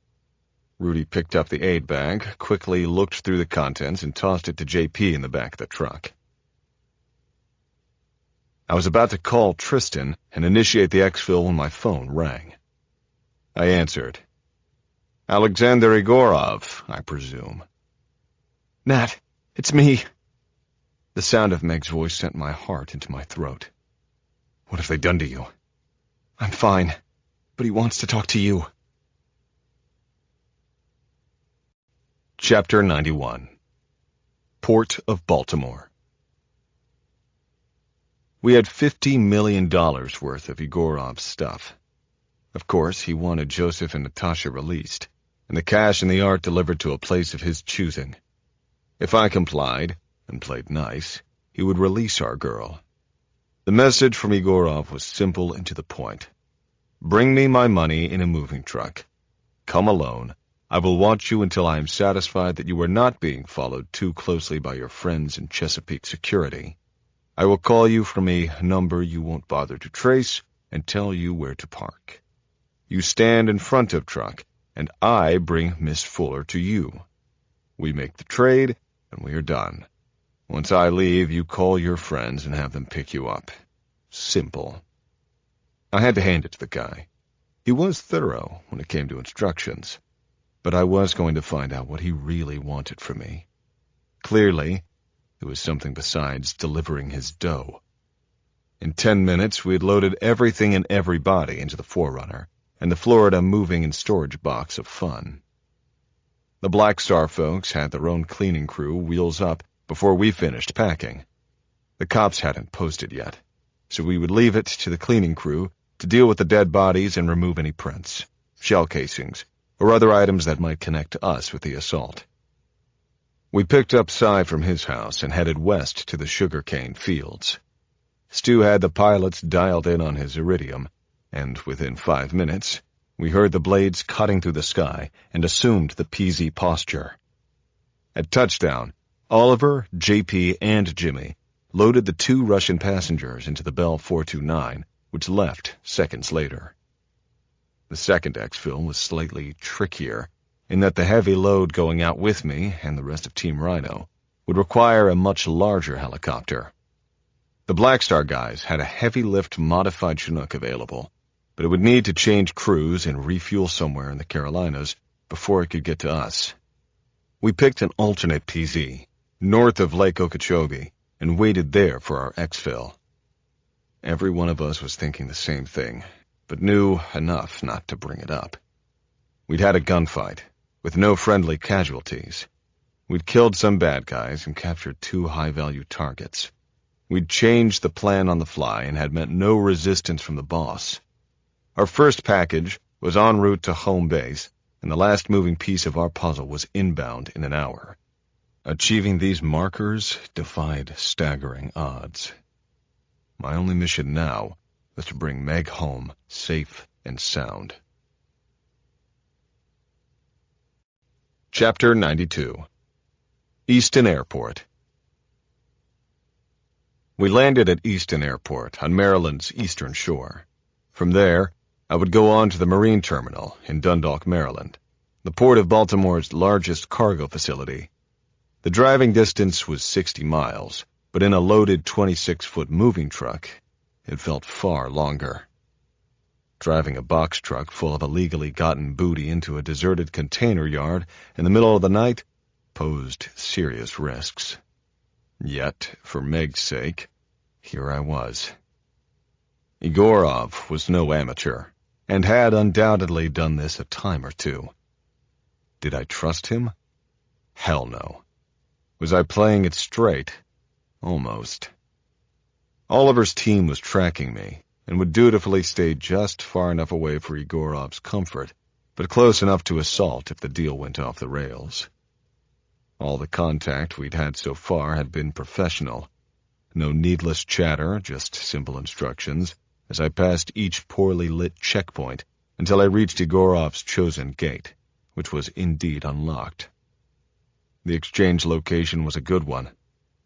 Rudy picked up the aid bag, quickly looked through the contents, and tossed it to JP in the back of the truck. I was about to call Tristan and initiate the exfil when my phone rang. I answered. "Alexander Igorov, I presume." "Nat, it's me." The sound of Meg's voice sent my heart into my throat. "What have they done to you?" "I'm fine, but he wants to talk to you." Chapter 91. Port of Baltimore. We had $50 million worth of Egorov's stuff. Of course, he wanted Joseph and Natasha released, and the cash and the art delivered to a place of his choosing. If I complied, and played nice, he would release our girl. The message from Egorov was simple and to the point. "Bring me my money in a moving truck. Come alone. I will watch you until I am satisfied that you are not being followed too closely by your friends in Chesapeake security. I will call you from a number you won't bother to trace and tell you where to park. You stand in front of truck, and I bring Miss Fuller to you. We make the trade, and we are done. Once I leave, you call your friends and have them pick you up. Simple." I had to hand it to the guy. He was thorough when it came to instructions, but I was going to find out what he really wanted from me. Clearly, it was something besides delivering his dough. In 10 minutes, we had loaded everything and everybody into the Forerunner and the Florida moving and storage box of fun. The Black Star folks had their own cleaning crew wheels up before we finished packing. The cops hadn't posted yet, so we would leave it to the cleaning crew to deal with the dead bodies and remove any prints, shell casings, or other items that might connect us with the assault. We picked up Cy from his house and headed west to the sugarcane fields. Stu had the pilots dialed in on his iridium, and within 5 minutes, we heard the blades cutting through the sky and assumed the PZ posture. At touchdown, Oliver, JP, and Jimmy loaded the 2 Russian passengers into the Bell 429, which left seconds later. The second exfil was slightly trickier, in that the heavy load going out with me and the rest of Team Rhino would require a much larger helicopter. The Black Star guys had a heavy-lift modified Chinook available, but it would need to change crews and refuel somewhere in the Carolinas before it could get to us. We picked an alternate PZ, north of Lake Okeechobee, and waited there for our exfil. Every one of us was thinking the same thing, but knew enough not to bring it up. We'd had a gunfight, with no friendly casualties. We'd killed some bad guys and captured 2 high-value targets. We'd changed the plan on the fly and had met no resistance from the boss. Our first package was en route to home base, and the last moving piece of our puzzle was inbound in an hour. Achieving these markers defied staggering odds. My only mission now was to bring Meg home safe and sound. Chapter 92. Easton Airport. We landed at Easton Airport on Maryland's eastern shore. From there, I would go on to the Marine Terminal in Dundalk, Maryland, the port of Baltimore's largest cargo facility. The driving distance was 60 miles, but in a loaded 26-foot moving truck, it felt far longer. Driving a box truck full of illegally gotten booty into a deserted container yard in the middle of the night posed serious risks. Yet, for Meg's sake, here I was. Egorov was no amateur, and had undoubtedly done this a time or two. Did I trust him? Hell no. Was I playing it straight? Almost. Oliver's team was tracking me, and would dutifully stay just far enough away for Egorov's comfort, but close enough to assault if the deal went off the rails. All the contact we'd had so far had been professional. No needless chatter, just simple instructions, as I passed each poorly lit checkpoint until I reached Egorov's chosen gate, which was indeed unlocked. The exchange location was a good one.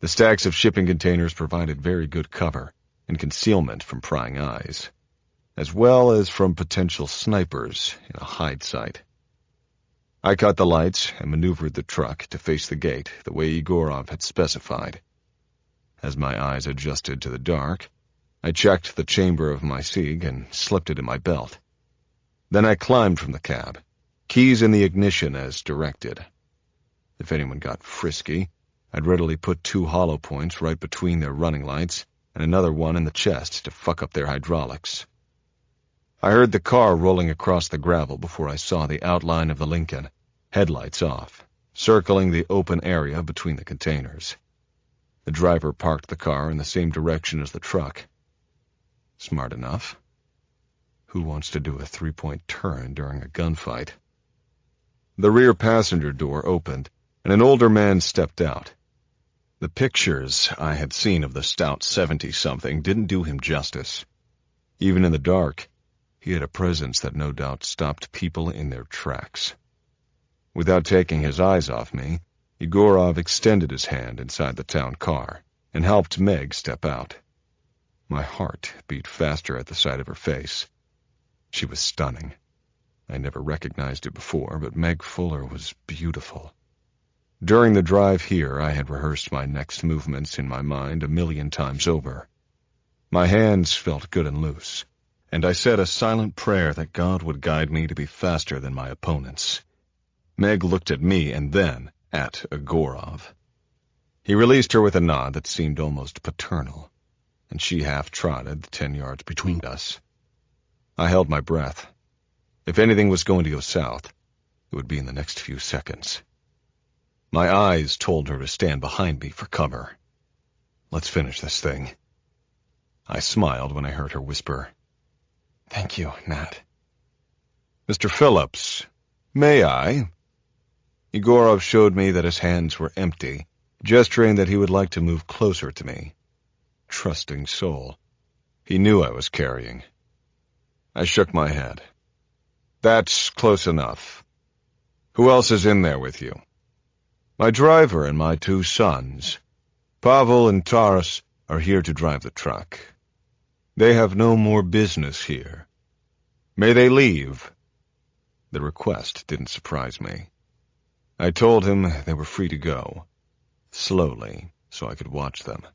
The stacks of shipping containers provided very good cover and concealment from prying eyes, as well as from potential snipers in a hide site. I cut the lights and maneuvered the truck to face the gate the way Egorov had specified. As my eyes adjusted to the dark, I checked the chamber of my Sieg and slipped it in my belt. Then I climbed from the cab, keys in the ignition as directed. If anyone got frisky, I'd readily put 2 hollow points right between their running lights and another one in the chest to fuck up their hydraulics. I heard the car rolling across the gravel before I saw the outline of the Lincoln, headlights off, circling the open area between the containers. The driver parked the car in the same direction as the truck. Smart enough. Who wants to do a 3-point turn during a gunfight? The rear passenger door opened, and an older man stepped out. The pictures I had seen of the stout 70-something didn't do him justice. Even in the dark, he had a presence that no doubt stopped people in their tracks. Without taking his eyes off me, Egorov extended his hand inside the town car and helped Meg step out. My heart beat faster at the sight of her face. She was stunning. I never recognized it before, but Meg Fuller was beautiful. During the drive here, I had rehearsed my next movements in my mind 1,000,000 times over. My hands felt good and loose, and I said a silent prayer that God would guide me to be faster than my opponents. Meg looked at me and then at Egorov. He released her with a nod that seemed almost paternal, and she half-trotted the 10 yards between us. I held my breath. If anything was going to go south, it would be in the next few seconds. My eyes told her to stand behind me for cover. Let's finish this thing. I smiled when I heard her whisper, "Thank you, Nat." "Mr. Phillips, may I?" Egorov showed me that his hands were empty, gesturing that he would like to move closer to me. Trusting soul. He knew I was carrying. I shook my head. "That's close enough. Who else is in there with you?" "My driver and my 2 sons. Pavel and Taras are here to drive the truck. They have no more business here. May they leave?" The request didn't surprise me. I told him they were free to go, slowly, so I could watch them.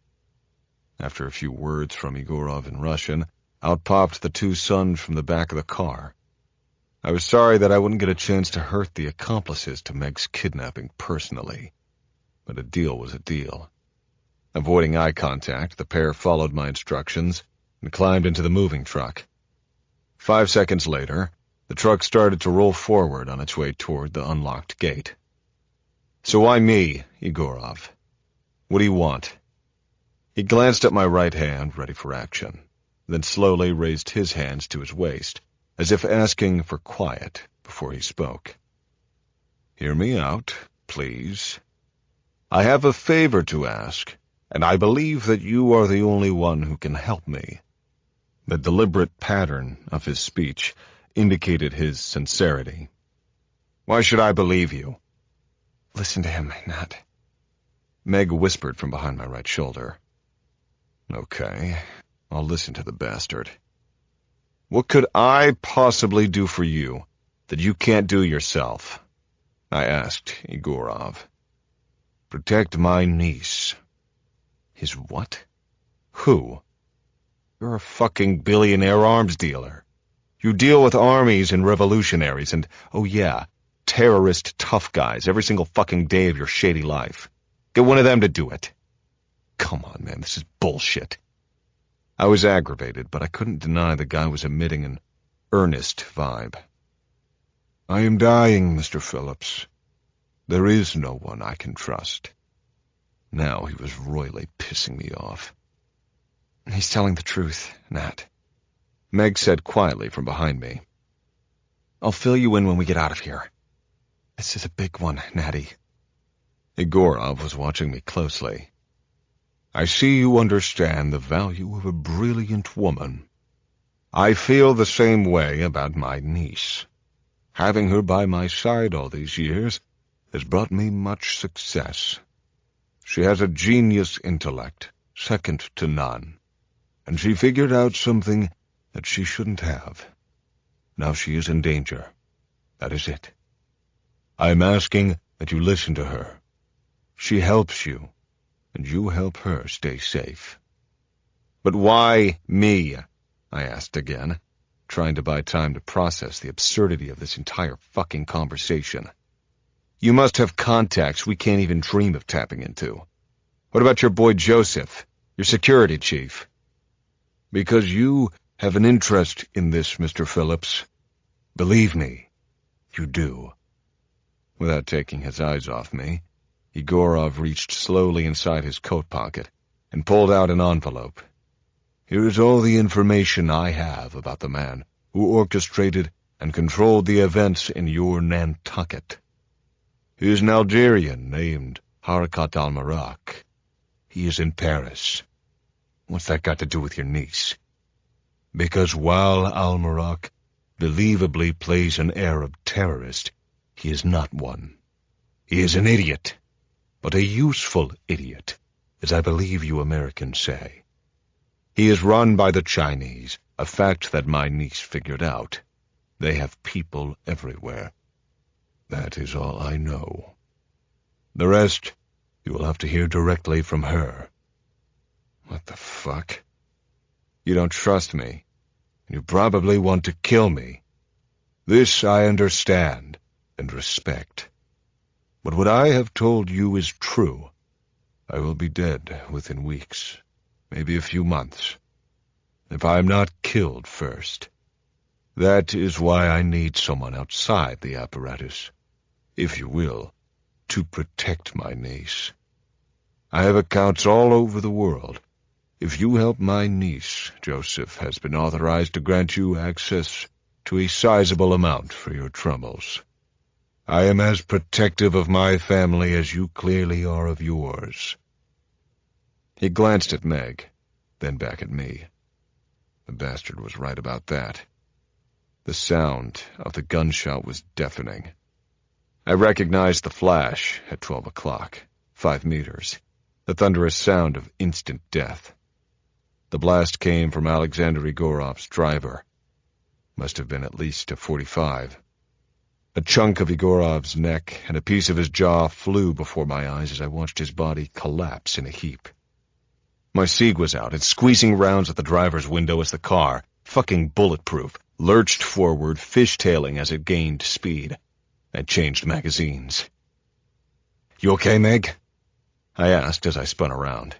After a few words from Egorov in Russian, out popped the 2 sons from the back of the car. I was sorry that I wouldn't get a chance to hurt the accomplices to Meg's kidnapping personally, but a deal was a deal. Avoiding eye contact, the pair followed my instructions and climbed into the moving truck. 5 seconds later, the truck started to roll forward on its way toward the unlocked gate. "So why me, Egorov? What do you want?" He glanced at my right hand, ready for action, then slowly raised his hands to his waist, as if asking for quiet before he spoke. "Hear me out, please. I have a favor to ask, and I believe that you are the only one who can help me." The deliberate pattern of his speech indicated his sincerity. "Why should I believe you?" Listen to him, Nat. Meg whispered from behind my right shoulder. Okay, I'll listen to the bastard. What could I possibly do for you that you can't do yourself? I asked Egorov. Protect my niece. His what? Who? You're a fucking billionaire arms dealer. You deal with armies and revolutionaries and, oh yeah, terrorist tough guys every single fucking day of your shady life. Get one of them to do it. Come on, man, this is bullshit. I was aggravated, but I couldn't deny the guy was emitting an earnest vibe. I am dying, Mr. Phillips. There is no one I can trust. Now he was royally pissing me off. He's telling the truth, Nat. Meg said quietly from behind me. I'll fill you in when we get out of here. This is a big one, Natty. Egorov was watching me closely. I see you understand the value of a brilliant woman. I feel the same way about my niece. Having her by my side all these years has brought me much success. She has a genius intellect, second to none, and she figured out something that she shouldn't have. Now she is in danger. That is it. I'm asking that you listen to her. She helps you, and you help her stay safe. But why me? I asked again, trying to buy time to process the absurdity of this entire fucking conversation. You must have contacts we can't even dream of tapping into. What about your boy Joseph, your security chief? Because you have an interest in this, Mr. Phillips. Believe me, you do. Without taking his eyes off me, Egorov reached slowly inside his coat pocket and pulled out an envelope. Here is all the information I have about the man who orchestrated and controlled the events in your Nantucket. He is an Algerian named Harakat al-Marak. He is in Paris. What's that got to do with your niece? Because while al-Marak believably plays an Arab terrorist, he is not one. He is an idiot, but a useful idiot, as I believe you Americans say. He is run by the Chinese, a fact that my niece figured out. They have people everywhere. That is all I know. The rest you will have to hear directly from her. What the fuck? You don't trust me. You probably want to kill me. This I understand and respect. But what I have told you is true. I will be dead within weeks, maybe a few months, if I am not killed first. That is why I need someone outside the apparatus, if you will, to protect my niece. I have accounts all over the world. If you help my niece, Joseph has been authorized to grant you access to a sizable amount for your troubles. I am as protective of my family as you clearly are of yours. He glanced at Meg, then back at me. The bastard was right about that. The sound of the gunshot was deafening. I recognized the flash at 12 o'clock, 5 meters, the thunderous sound of instant death. The blast came from Alexander Egorov's driver. Must have been at least a .45. A chunk of Egorov's neck and a piece of his jaw flew before my eyes as I watched his body collapse in a heap. My Sieg was out and squeezing rounds at the driver's window as the car, fucking bulletproof, lurched forward, fishtailing as it gained speed. I changed magazines. You okay, Meg? I asked as I spun around.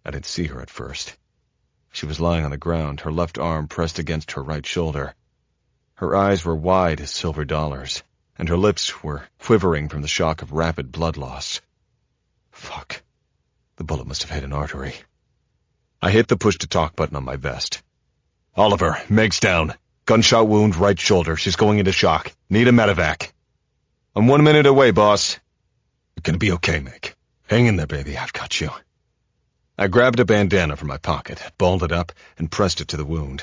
I didn't see her at first. She was lying on the ground, her left arm pressed against her right shoulder. Her eyes were wide as silver dollars, and her lips were quivering from the shock of rapid blood loss. Fuck. The bullet must have hit an artery. I hit the push-to-talk button on my vest. Oliver, Meg's down. Gunshot wound, right shoulder. She's going into shock. Need a medevac. I'm 1 minute away, boss. You're gonna be okay, Meg. Hang in there, baby. I've got you. I grabbed a bandana from my pocket, balled it up, and pressed it to the wound.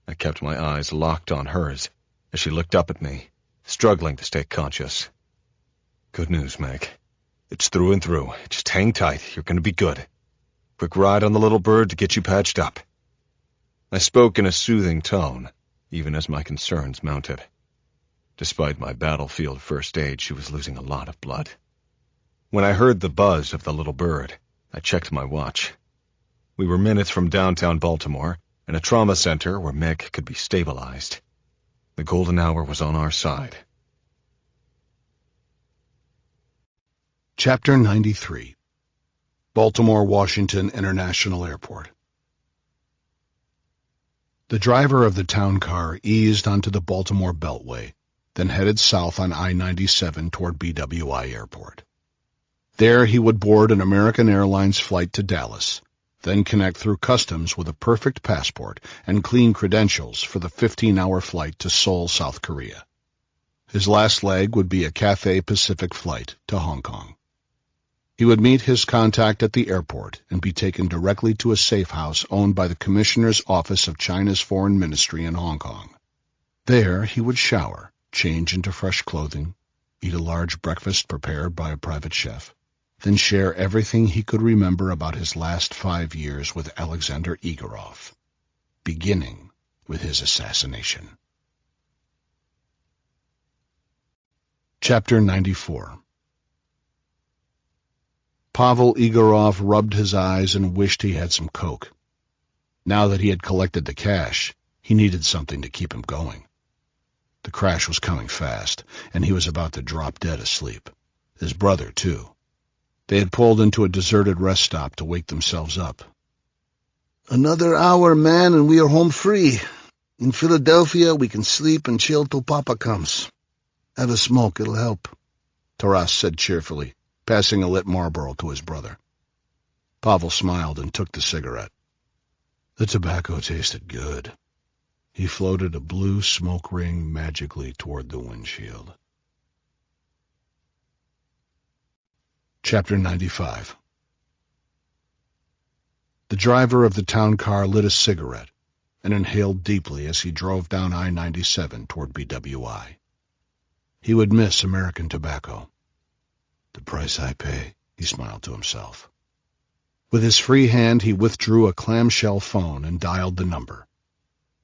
I kept my eyes locked on hers as she looked up at me, struggling to stay conscious. Good news, Meg. It's through and through. Just hang tight. You're going to be good. Quick ride on the little bird to get you patched up. I spoke in a soothing tone, even as my concerns mounted. Despite my battlefield first aid, she was losing a lot of blood. When I heard the buzz of the little bird, I checked my watch. We were minutes from downtown Baltimore, and a trauma center where Meg could be stabilized. The golden hour was on our side. Chapter 93. Baltimore Washington International Airport. The driver of the town car eased onto the Baltimore Beltway, then headed south on I-97 toward BWI Airport. There he would board an American Airlines flight to Dallas, then connect through customs with a perfect passport and clean credentials for the 15-hour flight to Seoul, South Korea. His last leg would be a Cathay Pacific flight to Hong Kong. He would meet his contact at the airport and be taken directly to a safe house owned by the Commissioner's Office of China's Foreign Ministry in Hong Kong. There he would shower, change into fresh clothing, eat a large breakfast prepared by a private chef, then share everything he could remember about his last 5 years with Alexander Igorov, beginning with his assassination. Chapter 94. Pavel Igorov rubbed his eyes and wished he had some coke. Now that he had collected the cash, he needed something to keep him going. The crash was coming fast, and he was about to drop dead asleep. His brother, too. They had pulled into a deserted rest stop to wake themselves up. "Another hour, man, and we are home free. In Philadelphia, we can sleep and chill till Papa comes. Have a smoke, it'll help," Taras said cheerfully, passing a lit Marlboro to his brother. Pavel smiled and took the cigarette. The tobacco tasted good. He floated a blue smoke ring magically toward the windshield. Chapter 95. The driver of the town car lit a cigarette and inhaled deeply as he drove down I-97 toward BWI. He would miss American tobacco. The price I pay, he smiled to himself. With his free hand, he withdrew a clamshell phone and dialed the number.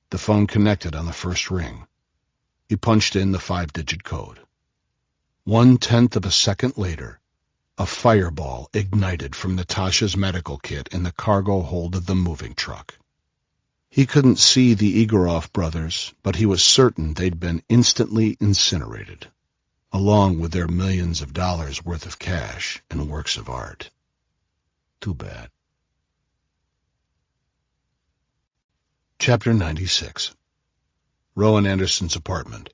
The phone connected on the first ring. He punched in the 5-digit code. 1/10 of a second later, a fireball ignited from Natasha's medical kit in the cargo hold of the moving truck. He couldn't see the Igorov brothers, but he was certain they'd been instantly incinerated, along with their millions of dollars worth of cash and works of art. Too bad. Chapter 96. Rowan Anderson's apartment,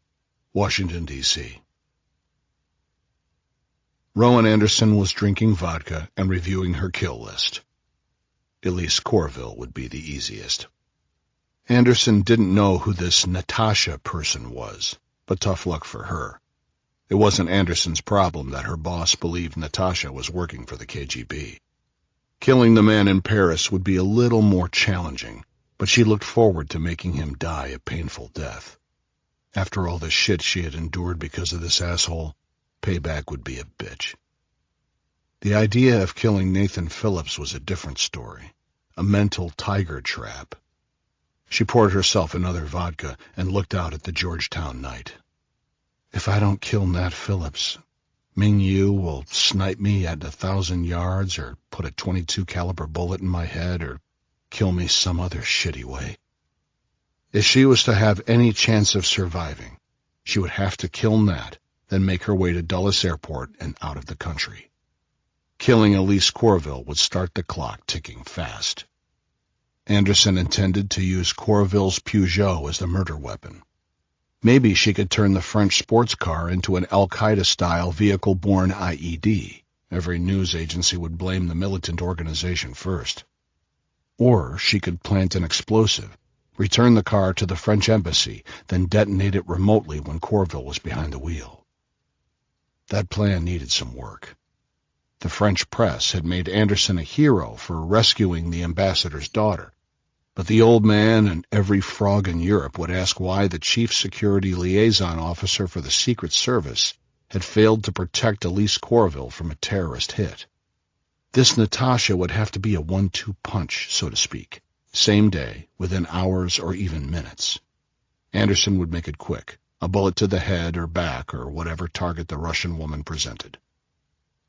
Washington, D.C. Rowan Anderson was drinking vodka and reviewing her kill list. Elise Corville would be the easiest. Anderson didn't know who this Natasha person was, but tough luck for her. It wasn't Anderson's problem that her boss believed Natasha was working for the KGB. Killing the man in Paris would be a little more challenging, but she looked forward to making him die a painful death. After all the shit she had endured because of this asshole, payback would be a bitch. The idea of killing Nathan Phillips was a different story, a mental tiger trap. She poured herself another vodka and looked out at the Georgetown night. If I don't kill Nat Phillips, Ming Yu will snipe me at 1,000 yards or put a .22 caliber bullet in my head or kill me some other shitty way. If she was to have any chance of surviving, she would have to kill Nat, then make her way to Dulles Airport and out of the country. Killing Elise Corville would start the clock ticking fast. Anderson intended to use Corville's Peugeot as the murder weapon. Maybe she could turn the French sports car into an Al-Qaeda-style vehicle-borne IED. Every news agency would blame the militant organization first. Or she could plant an explosive, return the car to the French embassy, then detonate it remotely when Corville was behind the wheel. That plan needed some work. The French press had made Anderson a hero for rescuing the ambassador's daughter, but the old man and every frog in Europe would ask why the chief security liaison officer for the Secret Service had failed to protect Elise Corville from a terrorist hit. This Natasha would have to be a 1-2 punch, so to speak, same day, within hours or even minutes. Anderson would make it quick, a bullet to the head or back or whatever target the Russian woman presented.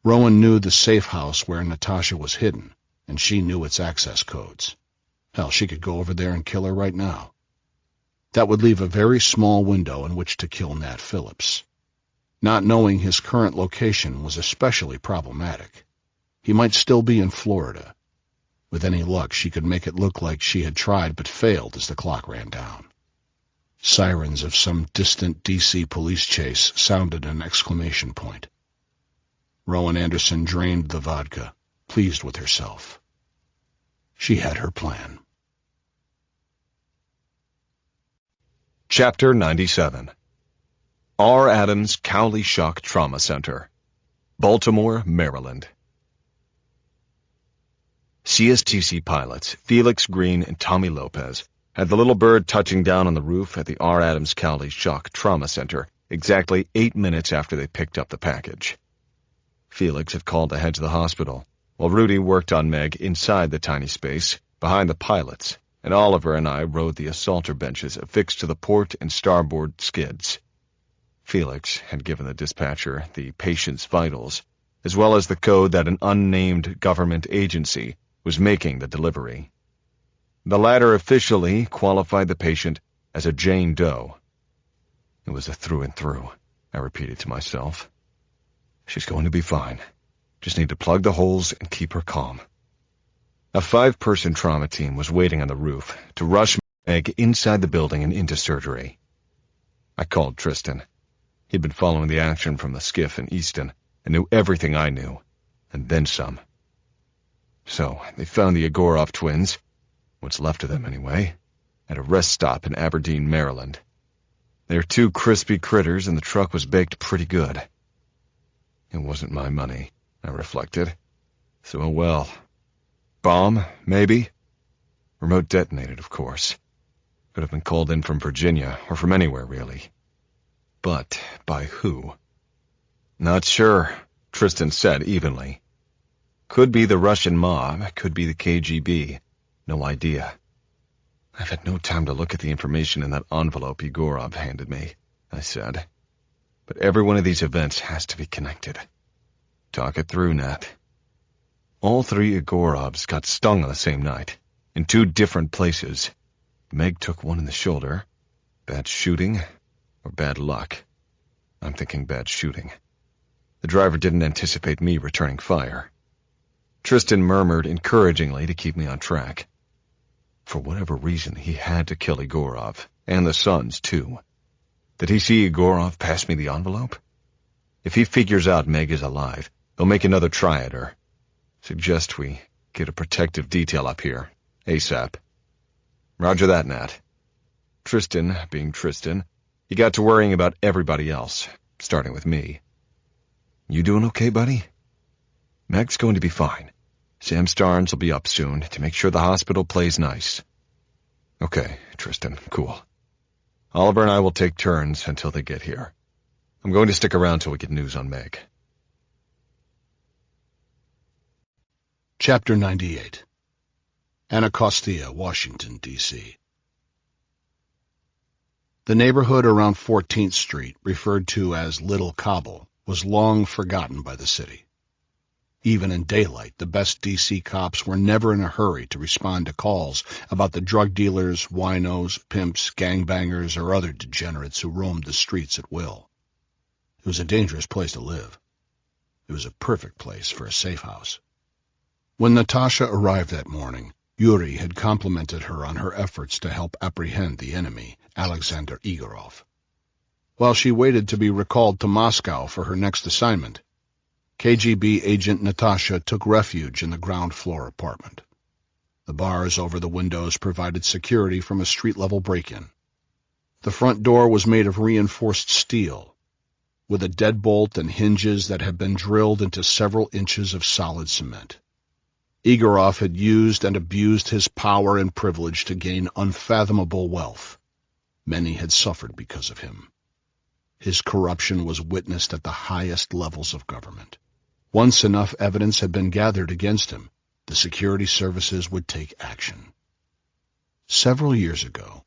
Rowan knew the safe house where Natasha was hidden, and she knew its access codes. Hell, she could go over there and kill her right now. That would leave a very small window in which to kill Nat Phillips. Not knowing his current location was especially problematic. He might still be in Florida. With any luck, she could make it look like she had tried but failed as the clock ran down. Sirens of some distant D.C. police chase sounded an exclamation point. Rowan Anderson drained the vodka, pleased with herself. She had her plan. Chapter 97. R. Adams Cowley Shock Trauma Center, Baltimore, Maryland. CSTC pilots Felix Green and Tommy Lopez had the little bird touching down on the roof at the R. Adams Cowley Shock Trauma Center exactly 8 minutes after they picked up the package. Felix had called ahead to the hospital, while Rudy worked on Meg inside the tiny space behind the pilots, and Oliver and I rode the assaulter benches affixed to the port and starboard skids. Felix had given the dispatcher the patient's vitals, as well as the code that an unnamed government agency was making the delivery. The latter officially qualified the patient as a Jane Doe. It was a through and through, I repeated to myself. She's going to be fine. Just need to plug the holes and keep her calm. A 5-person trauma team was waiting on the roof to rush Meg inside the building and into surgery. I called Tristan. He'd been following the action from the skiff in Easton and knew everything I knew, and then some. So they found the Egorov twins, what's left of them anyway, at a rest stop in Aberdeen, Maryland. They were 2 crispy critters, and the truck was baked pretty good. It wasn't my money, I reflected. So, oh well. Bomb, maybe? Remote detonated, of course. Could have been called in from Virginia, or from anywhere, really. But by who? Not sure, Tristan said evenly. Could be the Russian mob, could be the KGB. No idea. I've had no time to look at the information in that envelope Egorov handed me, I said. But every one of these events has to be connected. Talk it through, Nat. All 3 Egorovs got stung on the same night, in 2 different places. Meg took one in the shoulder. Bad shooting or bad luck? I'm thinking bad shooting. The driver didn't anticipate me returning fire. Tristan murmured encouragingly to keep me on track. For whatever reason, he had to kill Egorov, and the sons, too. Did he see Egorov pass me the envelope? If he figures out Meg is alive, he'll make another try at her. Suggest we get a protective detail up here, ASAP. Roger that, Nat. Tristan, being Tristan, he got to worrying about everybody else, starting with me. You doing okay, buddy? Meg's going to be fine. Sam Starnes will be up soon to make sure the hospital plays nice. Okay, Tristan, cool. Oliver and I will take turns until they get here. I'm going to stick around till we get news on Meg. Chapter 98. Anacostia, Washington, D.C. The neighborhood around 14th Street, referred to as Little Cobble, was long forgotten by the city. Even in daylight, the best D.C. cops were never in a hurry to respond to calls about the drug dealers, winos, pimps, gangbangers, or other degenerates who roamed the streets at will. It was a dangerous place to live. It was a perfect place for a safe house. When Natasha arrived that morning, Yuri had complimented her on her efforts to help apprehend the enemy, Alexander Egorov. While she waited to be recalled to Moscow for her next assignment, KGB agent Natasha took refuge in the ground-floor apartment. The bars over the windows provided security from a street-level break-in. The front door was made of reinforced steel, with a deadbolt and hinges that had been drilled into several inches of solid cement. Egorov had used and abused his power and privilege to gain unfathomable wealth. Many had suffered because of him. His corruption was witnessed at the highest levels of government. Once enough evidence had been gathered against him, the security services would take action. Several years ago,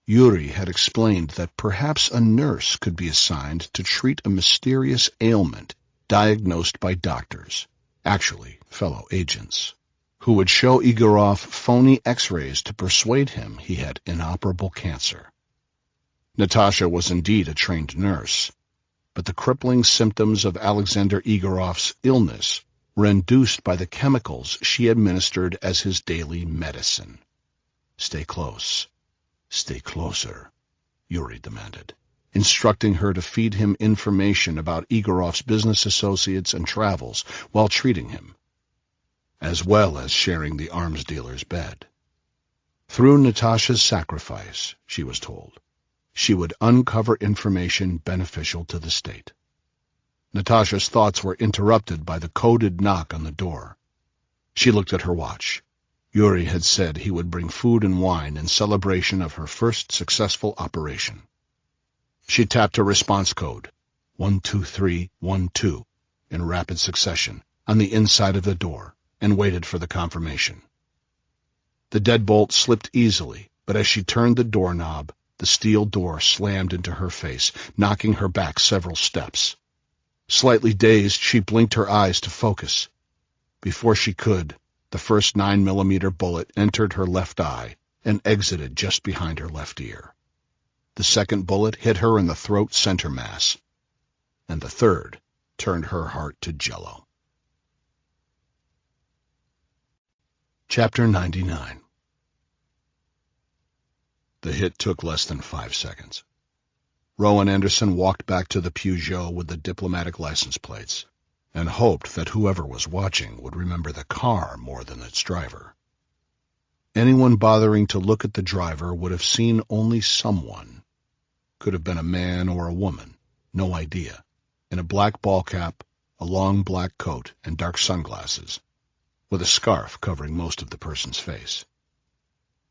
Yuri had explained that perhaps a nurse could be assigned to treat a mysterious ailment diagnosed by doctors, actually fellow agents, who would show Igorov phony X-rays to persuade him he had inoperable cancer. Natasha was indeed a trained nurse, but the crippling symptoms of Alexander Igorov's illness were induced by the chemicals she administered as his daily medicine. "Stay close. Stay closer," Yuri demanded, instructing her to feed him information about Igorov's business associates and travels while treating him, as well as sharing the arms dealer's bed. Through Natasha's sacrifice, she was told, she would uncover information beneficial to the state. Natasha's thoughts were interrupted by the coded knock on the door. She looked at her watch. Yuri had said he would bring food and wine in celebration of her first successful operation. She tapped a response code, 12312, in rapid succession, on the inside of the door, and waited for the confirmation. The deadbolt slipped easily, but as she turned the doorknob, the steel door slammed into her face, knocking her back several steps. Slightly dazed, she blinked her eyes to focus. Before she could, the first 9mm bullet entered her left eye and exited just behind her left ear. The second bullet hit her in the throat center mass, and the third turned her heart to jello. Chapter 99. The hit took less than 5 seconds. Rowan Anderson walked back to the Peugeot with the diplomatic license plates and hoped that whoever was watching would remember the car more than its driver. Anyone bothering to look at the driver would have seen only someone. Could have been a man or a woman, no idea, in a black ball cap, a long black coat, and dark sunglasses, with a scarf covering most of the person's face.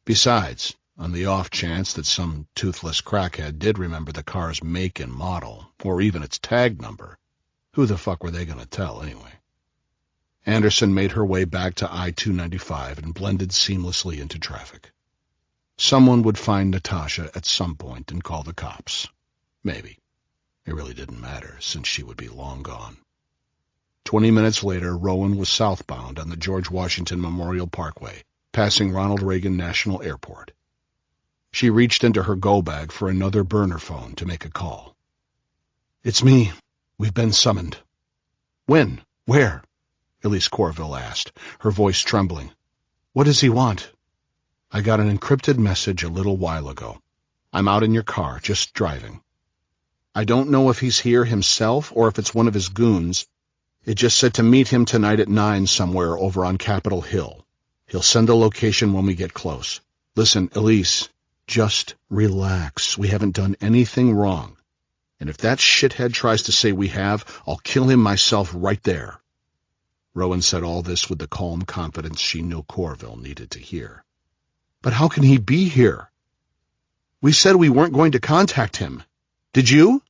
Besides, on the off chance that some toothless crackhead did remember the car's make and model, or even its tag number, who the fuck were they going to tell anyway? Anderson made her way back to I-295 and blended seamlessly into traffic. Someone would find Natasha at some point and call the cops. Maybe. It really didn't matter, since she would be long gone. 20 minutes later, Rowan was southbound on the George Washington Memorial Parkway, passing Ronald Reagan National Airport. She reached into her go-bag for another burner phone to make a call. "It's me. We've been summoned." "When? Where?" Elise Corville asked, her voice trembling. "What does he want?" "I got an encrypted message a little while ago. I'm out in your car, just driving. I don't know if he's here himself or if it's one of his goons. It just said to meet him tonight at 9 somewhere over on Capitol Hill. He'll send a location when we get close. Listen, Elise, just relax. We haven't done anything wrong. And if that shithead tries to say we have, I'll kill him myself right there." Rowan said all this with the calm confidence she knew Corville needed to hear. "But how can he be here? We said we weren't going to contact him. Did you?"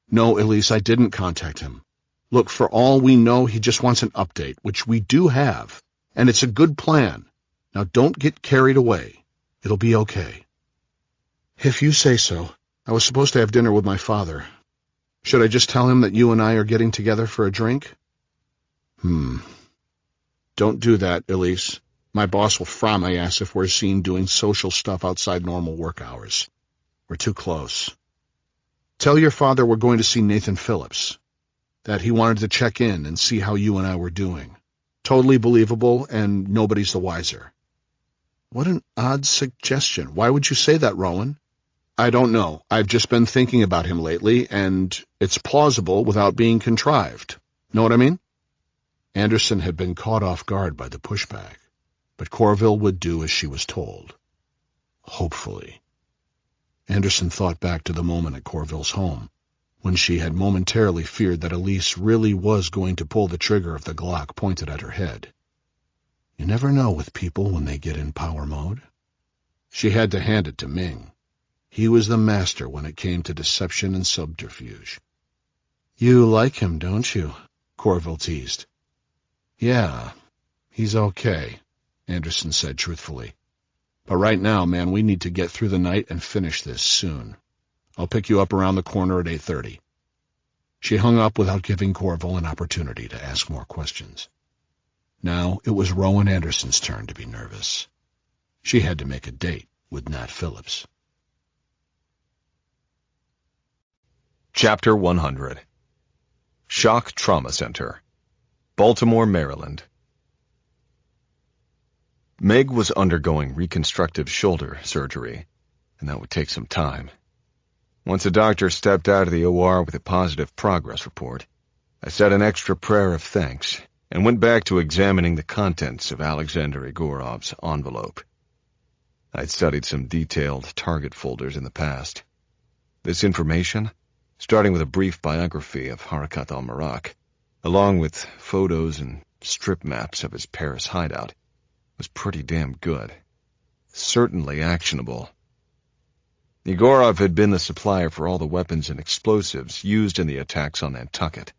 "No, Elise, I didn't contact him. Look, for all we know, he just wants an update, which we do have, and it's a good plan. Now don't get carried away. It'll be okay." "If you say so. I was supposed to have dinner with my father. Should I just tell him that you and I are getting together for a drink?" "Don't do that, Elise. My boss will frown my ass if we're seen doing social stuff outside normal work hours. We're too close. Tell your father we're going to see Nathan Phillips, that he wanted to check in and see how you and I were doing. Totally believable, and nobody's the wiser." "What an odd suggestion. Why would you say that, Rowan?" "I don't know. I've just been thinking about him lately, and it's plausible without being contrived. Know what I mean?" Anderson had been caught off guard by the pushback, but Corville would do as she was told. Hopefully. Anderson thought back to the moment at Corville's home, when she had momentarily feared that Elise really was going to pull the trigger of the Glock pointed at her head. You never know with people when they get in power mode. She had to hand it to Ming. He was the master when it came to deception and subterfuge. "You like him, don't you?" Corville teased. "Yeah, he's okay," Anderson said truthfully. "But right now, man, we need to get through the night and finish this soon. I'll pick you up around the corner at 8:30. She hung up without giving Corville an opportunity to ask more questions. Now it was Rowan Anderson's turn to be nervous. She had to make a date with Nat Phillips. Chapter 100. Shock Trauma Center, Baltimore, Maryland. Meg was undergoing reconstructive shoulder surgery, and that would take some time. Once a doctor stepped out of the OR with a positive progress report, I said an extra prayer of thanks and went back to examining the contents of Alexander Egorov's envelope. I'd studied some detailed target folders in the past. This information, starting with a brief biography of Harakat al-Marak, along with photos and strip maps of his Paris hideout, was pretty damn good. Certainly actionable. Egorov had been the supplier for all the weapons and explosives used in the attacks on Nantucket.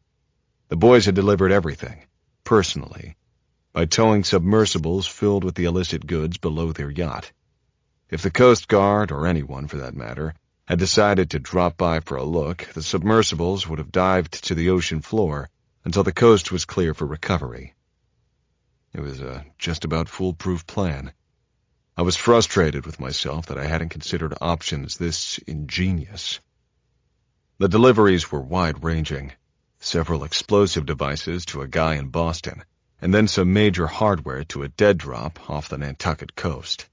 The boys had delivered everything, personally, by towing submersibles filled with the illicit goods below their yacht. If the Coast Guard, or anyone for that matter, had decided to drop by for a look, the submersibles would have dived to the ocean floor until the coast was clear for recovery. It was a just about foolproof plan. I was frustrated with myself that I hadn't considered options this ingenious. The deliveries were wide-ranging, several explosive devices to a guy in Boston, and then some major hardware to a dead drop off the Nantucket coast.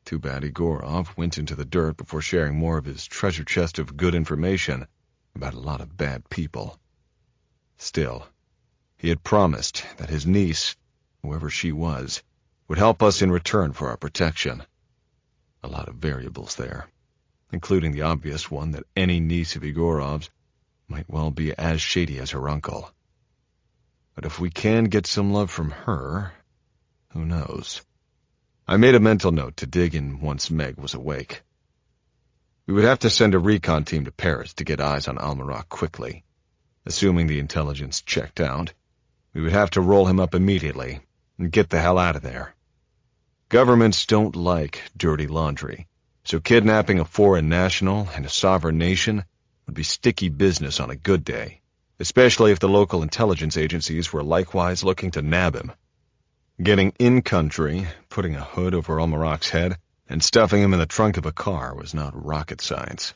Too bad Egorov went into the dirt before sharing more of his treasure chest of good information about a lot of bad people. Still, he had promised that his niece, whoever she was, would help us in return for our protection. A lot of variables there, including the obvious one that any niece of Egorov's might well be as shady as her uncle. But if we can get some love from her, who knows? I made a mental note to dig in once Meg was awake. We would have to send a recon team to Paris to get eyes on Al-Marak quickly. Assuming the intelligence checked out, we would have to roll him up immediately and get the hell out of there. Governments don't like dirty laundry, so kidnapping a foreign national and a sovereign nation would be sticky business on a good day, especially if the local intelligence agencies were likewise looking to nab him. Getting in-country, putting a hood over Al-Marak's head, and stuffing him in the trunk of a car was not rocket science.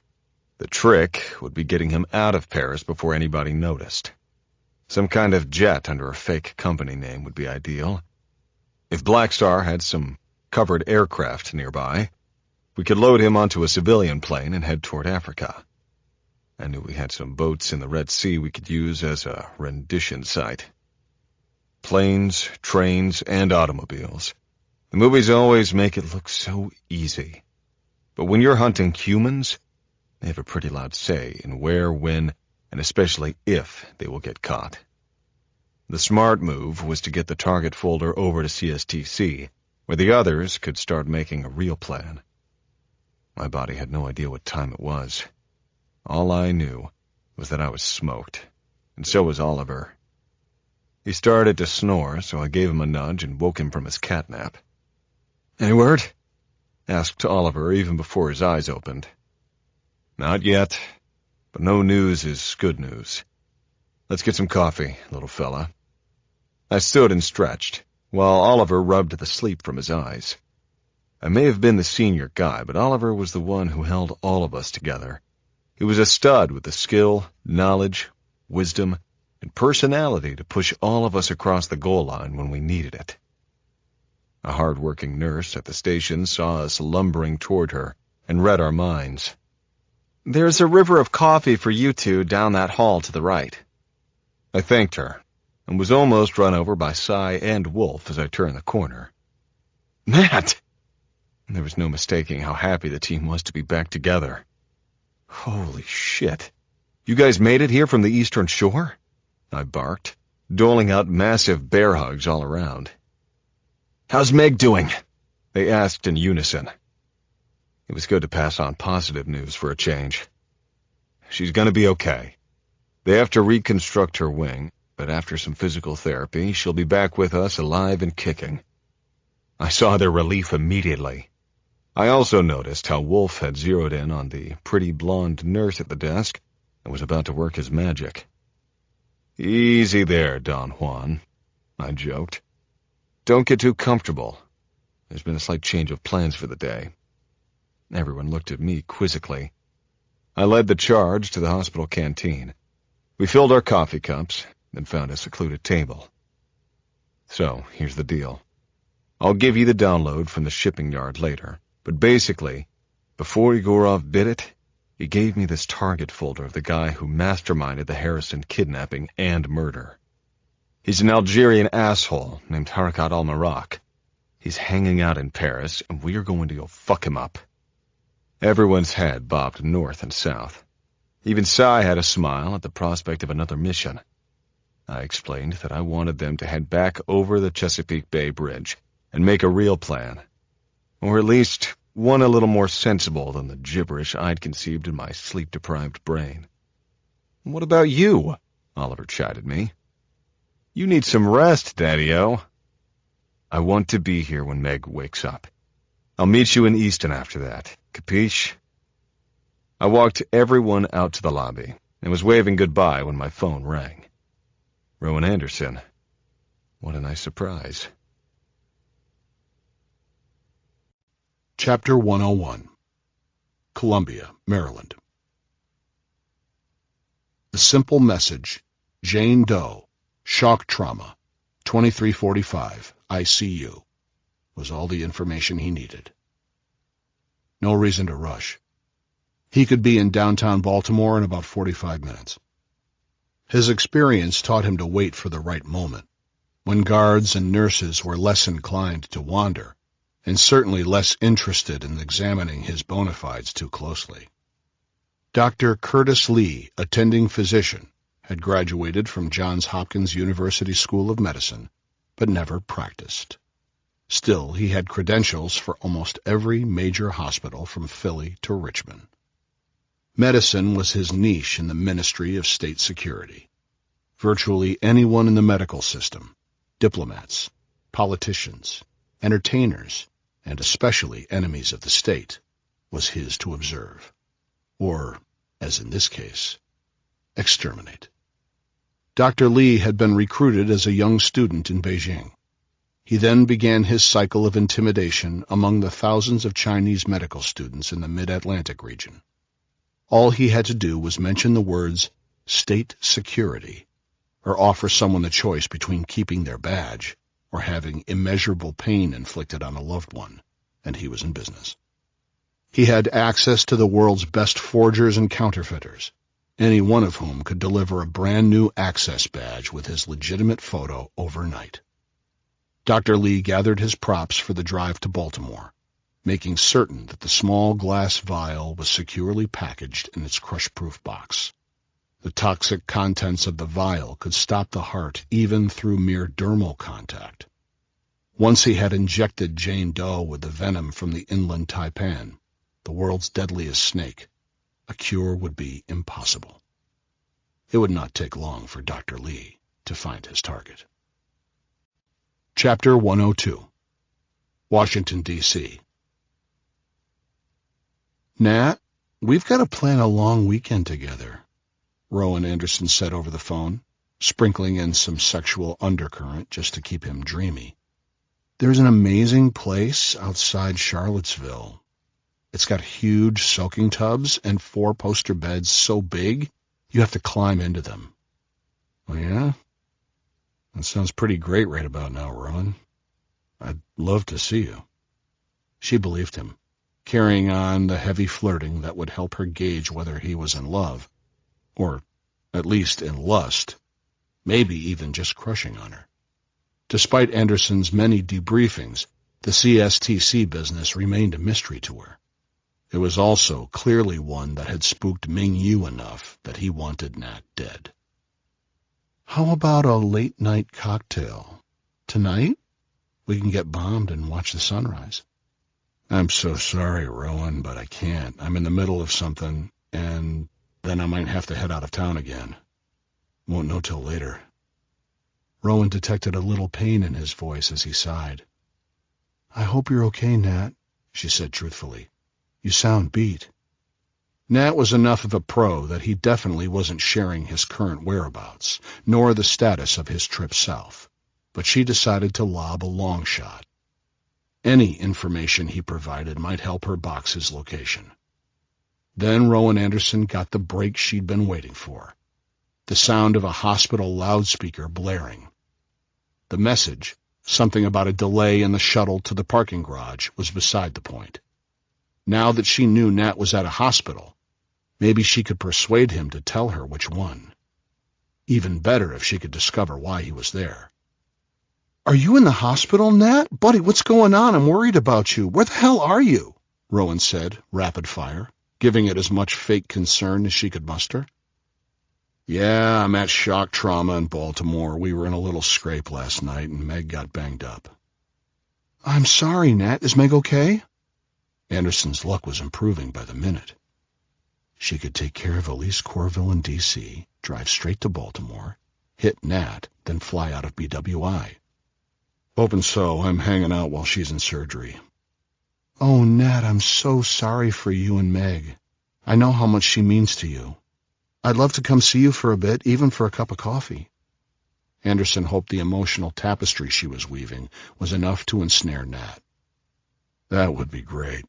The trick would be getting him out of Paris before anybody noticed. Some kind of jet under a fake company name would be ideal. If Black Star had some covered aircraft nearby, we could load him onto a civilian plane and head toward Africa. I knew we had some boats in the Red Sea we could use as a rendition site. Planes, trains, and automobiles. The movies always make it look so easy. But when you're hunting humans, they have a pretty loud say in where, when, and especially if they will get caught. The smart move was to get the target folder over to CSTC, where the others could start making a real plan. My body had no idea what time it was. All I knew was that I was smoked, and so was Oliver. He started to snore, so I gave him a nudge and woke him from his catnap. "Any word?" asked Oliver even before his eyes opened. "Not yet, but no news is good news. Let's get some coffee, little fella." I stood and stretched, while Oliver rubbed the sleep from his eyes. I may have been the senior guy, but Oliver was the one who held all of us together. He was a stud with the skill, knowledge, wisdom, and personality to push all of us across the goal line when we needed it. A hard-working nurse at the station saw us lumbering toward her and read our minds. "There's a river of coffee for you two down that hall to the right." I thanked her, and was almost run over by Cy and Wolf as I turned the corner. "Nat!" There was no mistaking how happy the team was to be back together. "Holy shit. You guys made it here from the Eastern Shore?" I barked, doling out massive bear hugs all around. "How's Meg doing?" they asked in unison. It was good to pass on positive news for a change. She's gonna be okay. They have to reconstruct her wing, but after some physical therapy, she'll be back with us alive and kicking. I saw their relief immediately. I also noticed how Wolf had zeroed in on the pretty blonde nurse at the desk and was about to work his magic. "Easy there, Don Juan," I joked. "Don't get too comfortable. There's been a slight change of plans for the day." Everyone looked at me quizzically. I led the charge to the hospital canteen. We filled our coffee cups, then found a secluded table. "So, here's the deal. I'll give you the download from the shipping yard later, but basically, before Egorov bit it, he gave me this target folder of the guy who masterminded the Harrison kidnapping and murder. He's an Algerian asshole named Harakat al-Marak. He's hanging out in Paris, and we are going to go fuck him up." Everyone's head bobbed north and south. Even Cy had a smile at the prospect of another mission. I explained that I wanted them to head back over the Chesapeake Bay Bridge and make a real plan, or at least one a little more sensible than the gibberish I'd conceived in my sleep-deprived brain. "What about you?" Oliver chided me. "You need some rest, Daddy-O." "I want to be here when Meg wakes up. I'll meet you in Easton after that, capiche?" I walked everyone out to the lobby and was waving goodbye when my phone rang. Rowan Anderson. What a nice surprise. Chapter 101. Columbia, Maryland. The simple message, Jane Doe, shock trauma, 2345, ICU, was all the information he needed. No reason to rush. He could be in downtown Baltimore in about 45 minutes. His experience taught him to wait for the right moment, when guards and nurses were less inclined to wander, and certainly less interested in examining his bona fides too closely. Dr. Curtis Lee, attending physician, had graduated from Johns Hopkins University School of Medicine, but never practiced. Still, he had credentials for almost every major hospital from Philly to Richmond. Medicine was his niche in the Ministry of State Security. Virtually anyone in the medical system, diplomats, politicians, entertainers, and especially enemies of the state, was his to observe, or, as in this case, exterminate. Dr. Lee had been recruited as a young student in Beijing. He then began his cycle of intimidation among the thousands of Chinese medical students in the mid-Atlantic region. All he had to do was mention the words state security, or offer someone the choice between keeping their badge or having immeasurable pain inflicted on a loved one, and he was in business. He had access to the world's best forgers and counterfeiters, any one of whom could deliver a brand-new access badge with his legitimate photo overnight. Dr. Lee gathered his props for the drive to Baltimore, making certain that the small glass vial was securely packaged in its crush-proof box. The toxic contents of the vial could stop the heart even through mere dermal contact. Once he had injected Jane Doe with the venom from the inland taipan, the world's deadliest snake, a cure would be impossible. It would not take long for Dr. Lee to find his target. Chapter 102. Washington, D.C. "Nat, we've got to plan a long weekend together," Rowan Anderson said over the phone, sprinkling in some sexual undercurrent just to keep him dreamy. "There's an amazing place outside Charlottesville. It's got huge soaking tubs and 4-poster beds so big you have to climb into them." "Oh, yeah? That sounds pretty great right about now, Rowan. I'd love to see you." She believed him, carrying on the heavy flirting that would help her gauge whether he was in love, or at least in lust, maybe even just crushing on her. Despite Anderson's many debriefings, the CSTC business remained a mystery to her. It was also clearly one that had spooked Ming Yu enough that he wanted Nat dead. "How about a late-night cocktail? Tonight? We can get bombed and watch the sunrise." I'm so sorry, Rowan, but I can't. I'm in the middle of something, and then I might have to head out of town again. Won't know till later. Rowan detected a little pain in his voice as he sighed. I hope you're okay, Nat, she said truthfully. You sound beat. Nat was enough of a pro that he definitely wasn't sharing his current whereabouts, nor the status of his trip south, but she decided to lob a long shot. Any information he provided might help her box his location. Then Rowan Anderson got the break she'd been waiting for. The sound of a hospital loudspeaker blaring. The message, something about a delay in the shuttle to the parking garage, was beside the point. Now that she knew Nat was at a hospital, maybe she could persuade him to tell her which one. Even better if she could discover why he was there. Are you in the hospital, Nat? Buddy, what's going on? I'm worried about you. Where the hell are you? Rowan said, rapid fire, giving it as much fake concern as she could muster. Yeah, I'm at shock trauma in Baltimore. We were in a little scrape last night, and Meg got banged up. I'm sorry, Nat. Is Meg okay? Anderson's luck was improving by the minute. She could take care of Elise Corville in D.C., drive straight to Baltimore, hit Nat, then fly out of BWI. Hoping so. I'm hanging out while she's in surgery. Oh, Nat, I'm so sorry for you and Meg. I know how much she means to you. I'd love to come see you for a bit, even for a cup of coffee. Anderson hoped the emotional tapestry she was weaving was enough to ensnare Nat. That would be great.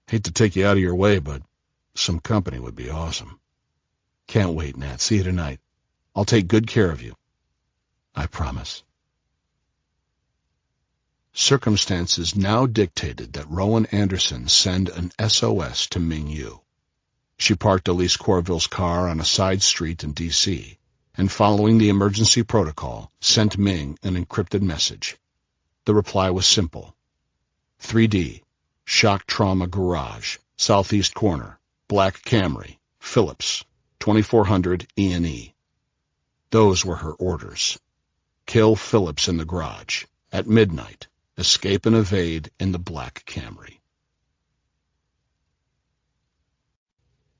Hate to take you out of your way, but some company would be awesome. Can't wait, Nat. See you tonight. I'll take good care of you. I promise. Circumstances now dictated that Rowan Anderson send an SOS to Ming Yu. She parked Elise Corville's car on a side street in D.C., and following the emergency protocol, sent Ming an encrypted message. The reply was simple. 3D, Shock Trauma Garage, Southeast Corner, Black Camry, Phillips, 2400 E&E. Those were her orders. Kill Phillips in the garage. At midnight, escape and evade in the Black Camry.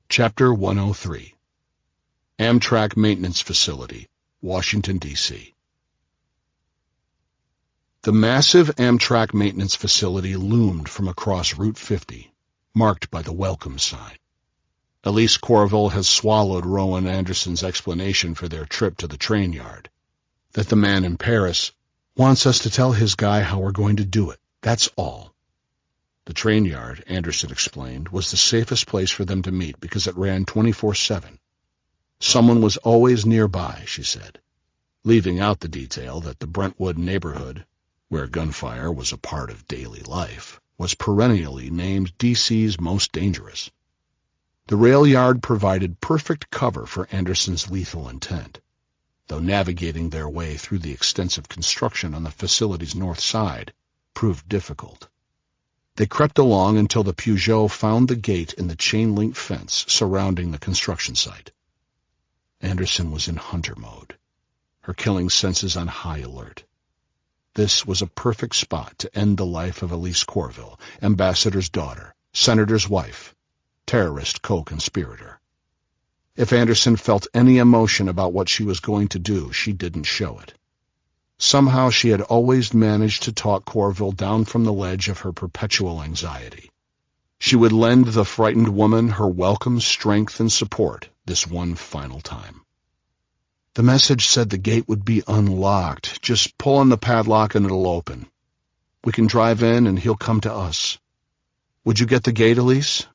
Chapter 103. Amtrak Maintenance Facility, Washington, D.C. The massive Amtrak maintenance facility loomed from across Route 50, marked by the welcome sign. Elise Corville has swallowed Rowan Anderson's explanation for their trip to the train yard, that the man in Paris wants us to tell his guy how we're going to do it. That's all. The train yard, Anderson explained, was the safest place for them to meet because it ran 24/7. Someone was always nearby, she said, leaving out the detail that the Brentwood neighborhood, where gunfire was a part of daily life, was perennially named D.C.'s most dangerous. The rail yard provided perfect cover for Anderson's lethal intent, though navigating their way through the extensive construction on the facility's north side proved difficult. They crept along until the Peugeot found the gate in the chain-link fence surrounding the construction site. Anderson was in hunter mode, her killing senses on high alert. This was a perfect spot to end the life of Elise Corville, ambassador's daughter, senator's wife, terrorist co-conspirator. If Anderson felt any emotion about what she was going to do, she didn't show it. Somehow she had always managed to talk Corville down from the ledge of her perpetual anxiety. She would lend the frightened woman her welcome strength and support this one final time. The message said the gate would be unlocked. Just pull on the padlock and it'll open. We can drive in and he'll come to us. Would you get the gate, Elise?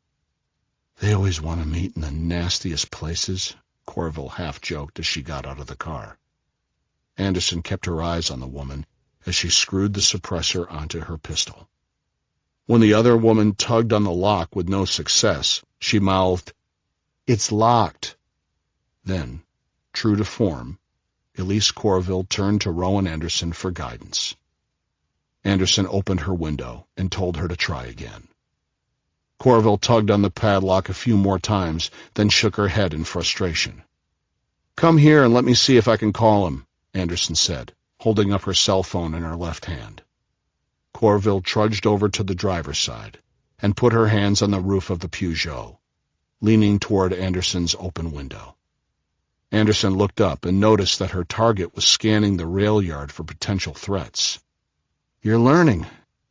They always want to meet in the nastiest places, Corville half-joked as she got out of the car. Anderson kept her eyes on the woman as she screwed the suppressor onto her pistol. When the other woman tugged on the lock with no success, she mouthed, "It's locked." Then, true to form, Elise Corville turned to Rowan Anderson for guidance. Anderson opened her window and told her to try again. Corville tugged on the padlock a few more times, then shook her head in frustration. "Come here and let me see if I can call him," Anderson said, holding up her cell phone in her left hand. Corville trudged over to the driver's side and put her hands on the roof of the Peugeot, leaning toward Anderson's open window. Anderson looked up and noticed that her target was scanning the rail yard for potential threats. "You're learning,"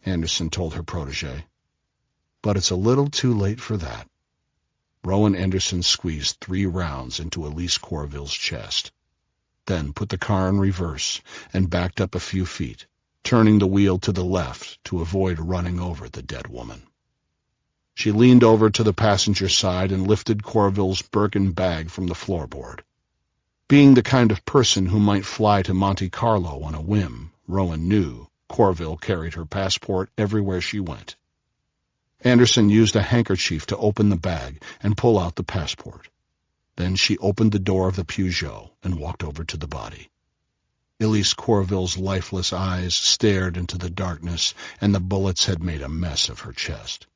Anderson told her protege. "But it's a little too late for that." Rowan Anderson squeezed 3 rounds into Elise Corville's chest, then put the car in reverse and backed up a few feet, turning the wheel to the left to avoid running over the dead woman. She leaned over to the passenger side and lifted Corville's Birkin bag from the floorboard. Being the kind of person who might fly to Monte Carlo on a whim, Rowan knew Corville carried her passport everywhere she went. Anderson used a handkerchief to open the bag and pull out the passport. Then she opened the door of the Peugeot and walked over to the body. Elise Corville's lifeless eyes stared into the darkness, and the bullets had made a mess of her chest.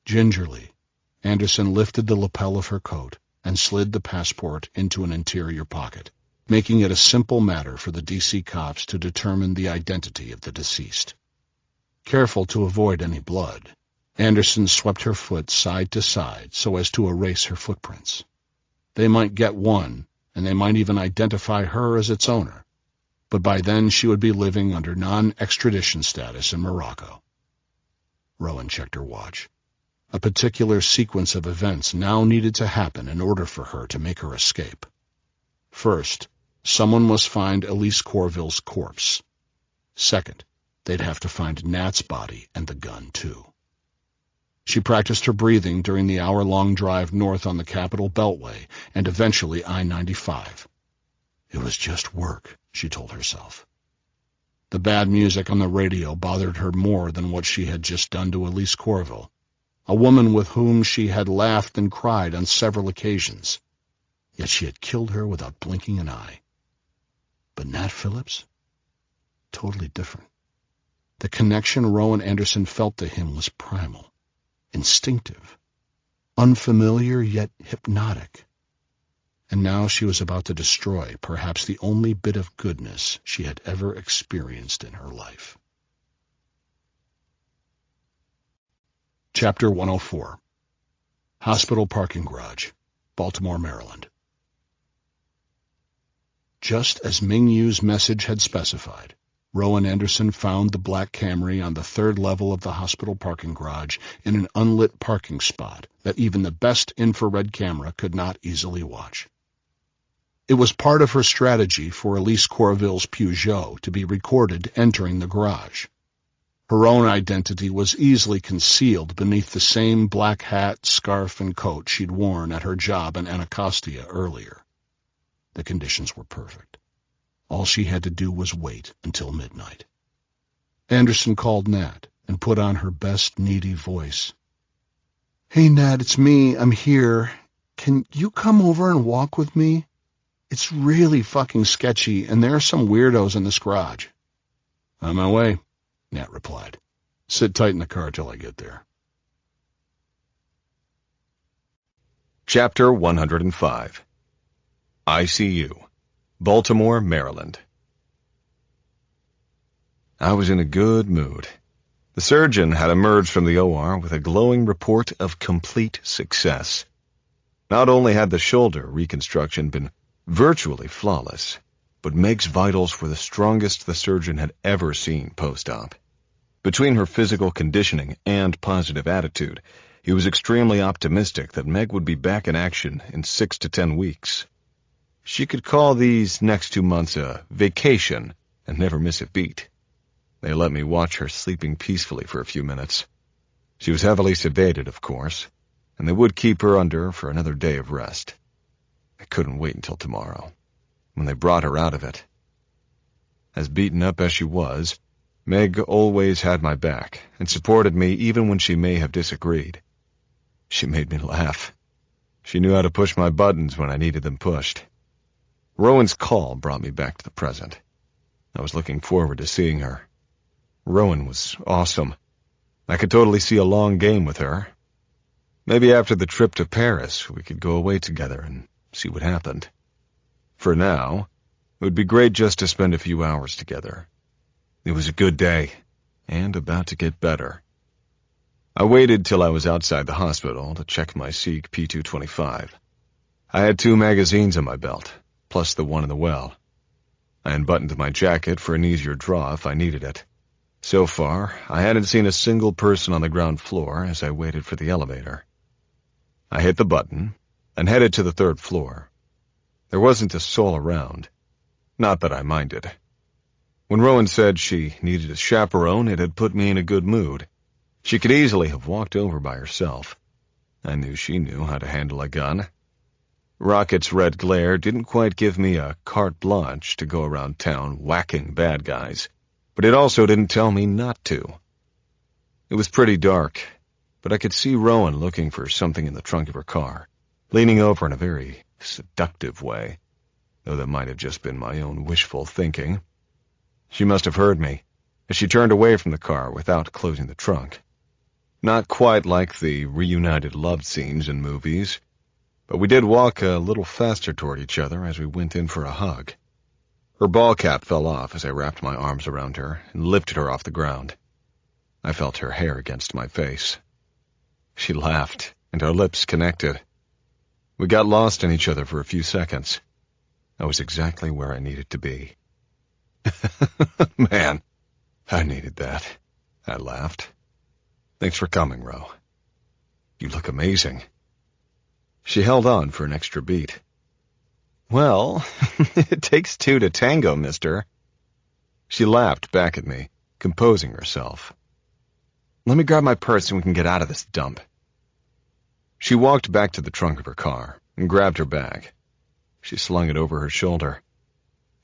Gingerly, Anderson lifted the lapel of her coat and slid the passport into an interior pocket, making it a simple matter for the DC cops to determine the identity of the deceased. Careful to avoid any blood, Anderson swept her foot side to side so as to erase her footprints. They might get one, and they might even identify her as its owner, but by then she would be living under non-extradition status in Morocco. Rowan checked her watch. A particular sequence of events now needed to happen in order for her to make her escape. First, someone must find Elise Corville's corpse. Second, they'd have to find Nat's body and the gun, too. She practiced her breathing during the hour-long drive north on the Capitol Beltway and eventually I-95. It was just work, she told herself. The bad music on the radio bothered her more than what she had just done to Elise Corville, a woman with whom she had laughed and cried on several occasions. Yet she had killed her without blinking an eye. But Nat Phillips? Totally different. The connection Rowan Anderson felt to him was primal, instinctive, unfamiliar yet hypnotic. And now she was about to destroy perhaps the only bit of goodness she had ever experienced in her life. Chapter 104. Hospital Parking Garage, Baltimore, Maryland. Just as Ming Yu's message had specified, Rowan Anderson found the black Camry on the 3rd level of the hospital parking garage in an unlit parking spot that even the best infrared camera could not easily watch. It was part of her strategy for Elise Corville's Peugeot to be recorded entering the garage. Her own identity was easily concealed beneath the same black hat, scarf, and coat she'd worn at her job in Anacostia earlier. The conditions were perfect. All she had to do was wait until midnight. Anderson called Nat and put on her best needy voice. "Hey, Nat, it's me. I'm here. Can you come over and walk with me? It's really fucking sketchy, and there are some weirdos in this garage." "On my way," Nat replied. "Sit tight in the car till I get there." Chapter 105. ICU, Baltimore, Maryland. I was in a good mood. The surgeon had emerged from the OR with a glowing report of complete success. Not only had the shoulder reconstruction been virtually flawless, but Meg's vitals were the strongest the surgeon had ever seen post-op. Between her physical conditioning and positive attitude, he was extremely optimistic that Meg would be back in action in 6 to 10 weeks. She could call these next 2 months a vacation and never miss a beat. They let me watch her sleeping peacefully for a few minutes. She was heavily sedated, of course, and they would keep her under for another day of rest. I couldn't wait until tomorrow, when they brought her out of it. As beaten up as she was, Meg always had my back and supported me even when she may have disagreed. She made me laugh. She knew how to push my buttons when I needed them pushed. Rowan's call brought me back to the present. I was looking forward to seeing her. Rowan was awesome. I could totally see a long game with her. Maybe after the trip to Paris, we could go away together and see what happened. For now, it would be great just to spend a few hours together. It was a good day, and about to get better. I waited till I was outside the hospital to check my Sikh P225. I had 2 magazines in my belt, plus the one in the well. I unbuttoned my jacket for an easier draw if I needed it. So far, I hadn't seen a single person on the ground floor as I waited for the elevator. I hit the button and headed to the 3rd floor. There wasn't a soul around. Not that I minded. When Rowan said she needed a chaperone, it had put me in a good mood. She could easily have walked over by herself. I knew she knew how to handle a gun. Rocket's red glare didn't quite give me a carte blanche to go around town whacking bad guys, but it also didn't tell me not to. It was pretty dark, but I could see Rowan looking for something in the trunk of her car, leaning over in a very seductive way, though that might have just been my own wishful thinking. She must have heard me, as she turned away from the car without closing the trunk. Not quite like the reunited love scenes in movies, but we did walk a little faster toward each other as we went in for a hug. Her ball cap fell off as I wrapped my arms around her and lifted her off the ground. I felt her hair against my face. She laughed, and our lips connected. We got lost in each other for a few seconds. I was exactly where I needed to be. Man, I needed that. I laughed. Thanks for coming, Ro. You look amazing. She held on for an extra beat. Well, it takes 2 to tango, mister. She laughed back at me, composing herself. Let me grab my purse and we can get out of this dump. She walked back to the trunk of her car and grabbed her bag. She slung it over her shoulder.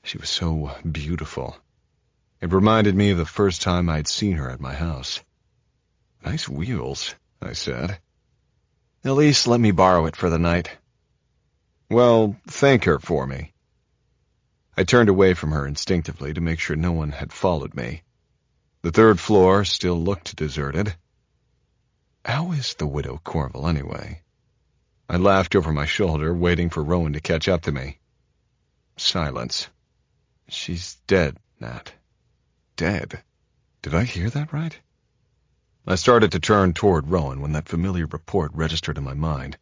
She was so beautiful. It reminded me of the first time I'd seen her at my house. Nice wheels, I said. At least let me borrow it for the night. Well, thank her for me. I turned away from her instinctively to make sure no one had followed me. The 3rd floor still looked deserted. How is the widow Corville, anyway? I laughed over my shoulder, waiting for Rowan to catch up to me. Silence. She's dead, Nat. Dead? Did I hear that right? I started to turn toward Rowan when that familiar report registered in my mind.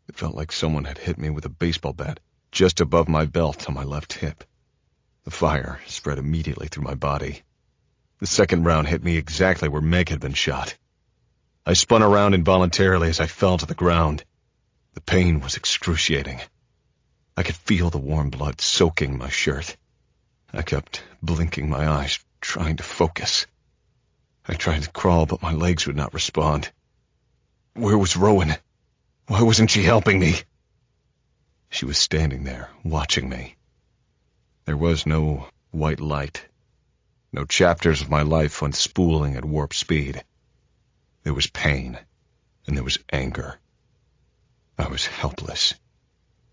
It felt like someone had hit me with a baseball bat just above my belt on my left hip. The fire spread immediately through my body. The 2nd round hit me exactly where Meg had been shot. I spun around involuntarily as I fell to the ground. The pain was excruciating. I could feel the warm blood soaking my shirt. I kept blinking my eyes, trying to focus. I tried to crawl, but my legs would not respond. Where was Rowan? Why wasn't she helping me? She was standing there, watching me. There was no white light. No chapters of my life went spooling at warp speed. There was pain, and there was anger. I was helpless,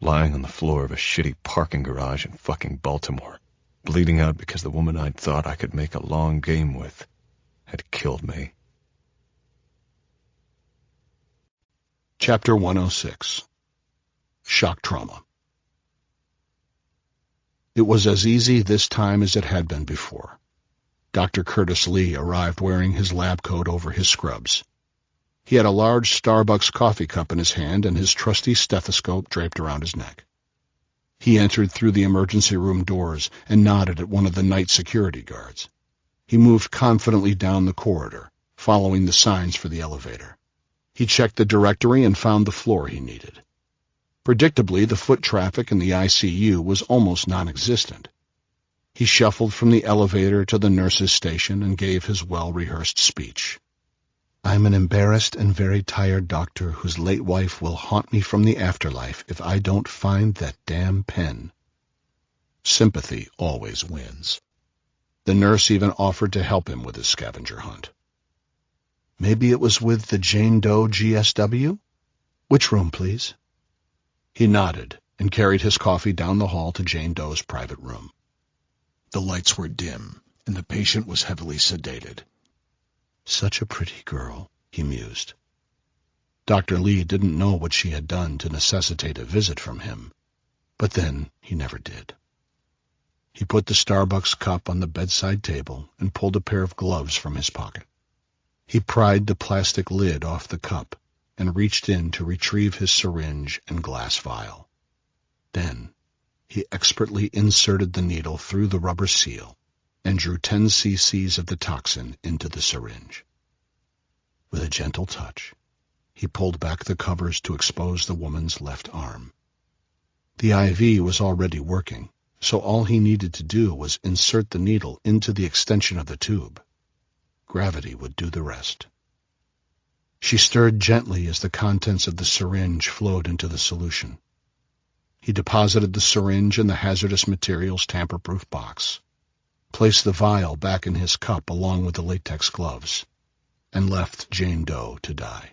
lying on the floor of a shitty parking garage in fucking Baltimore, bleeding out because the woman I'd thought I could make a long game with had killed me. Chapter 106. Shock Trauma. It was as easy this time as it had been before. Dr. Curtis Lee arrived wearing his lab coat over his scrubs. He had a large Starbucks coffee cup in his hand and his trusty stethoscope draped around his neck. He entered through the emergency room doors and nodded at one of the night security guards. He moved confidently down the corridor, following the signs for the elevator. He checked the directory and found the floor he needed. Predictably, the foot traffic in the ICU was almost non-existent. He shuffled from the elevator to the nurse's station and gave his well-rehearsed speech. I'm an embarrassed and very tired doctor whose late wife will haunt me from the afterlife if I don't find that damn pen. Sympathy always wins. The nurse even offered to help him with his scavenger hunt. Maybe it was with the Jane Doe GSW? Which room, please? He nodded and carried his coffee down the hall to Jane Doe's private room. The lights were dim, and the patient was heavily sedated. Such a pretty girl, he mused. Dr. Lee didn't know what she had done to necessitate a visit from him, but then he never did. He put the Starbucks cup on the bedside table and pulled a pair of gloves from his pocket. He pried the plastic lid off the cup and reached in to retrieve his syringe and glass vial. Then he expertly inserted the needle through the rubber seal and drew 10 cc's of the toxin into the syringe. With a gentle touch, he pulled back the covers to expose the woman's left arm. The IV was already working, so all he needed to do was insert the needle into the extension of the tube. Gravity would do the rest. She stirred gently as the contents of the syringe flowed into the solution. He deposited the syringe in the hazardous materials tamper-proof box, placed the vial back in his cup along with the latex gloves, and left Jane Doe to die.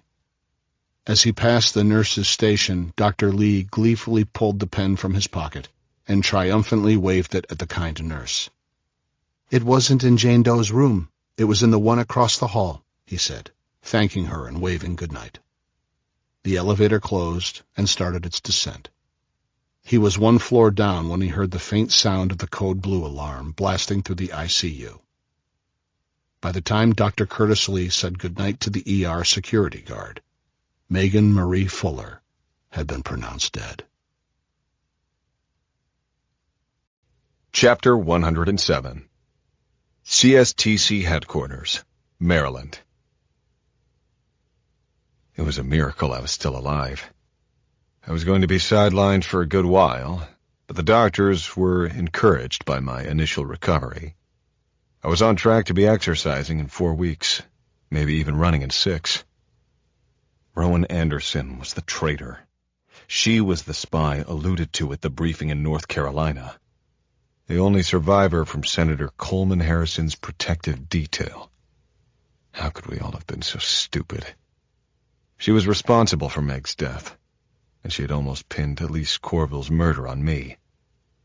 As he passed the nurse's station, Dr. Lee gleefully pulled the pen from his pocket and triumphantly waved it at the kind nurse. "It wasn't in Jane Doe's room. It was in the one across the hall," he said, thanking her and waving goodnight. The elevator closed and started its descent. He was one floor down when he heard the faint sound of the code blue alarm blasting through the ICU. By the time Dr. Curtis Lee said goodnight to the ER security guard, Megan Marie Fuller had been pronounced dead. Chapter 107. CSTC Headquarters, Maryland. It was a miracle I was still alive. I was going to be sidelined for a good while, but the doctors were encouraged by my initial recovery. I was on track to be exercising in 4 weeks, maybe even running in 6. Rowan Anderson was the traitor. She was the spy alluded to at the briefing in North Carolina. The only survivor from Senator Coleman Harrison's protective detail. How could we all have been so stupid? She was responsible for Meg's death, and she had almost pinned Elise Corville's murder on me,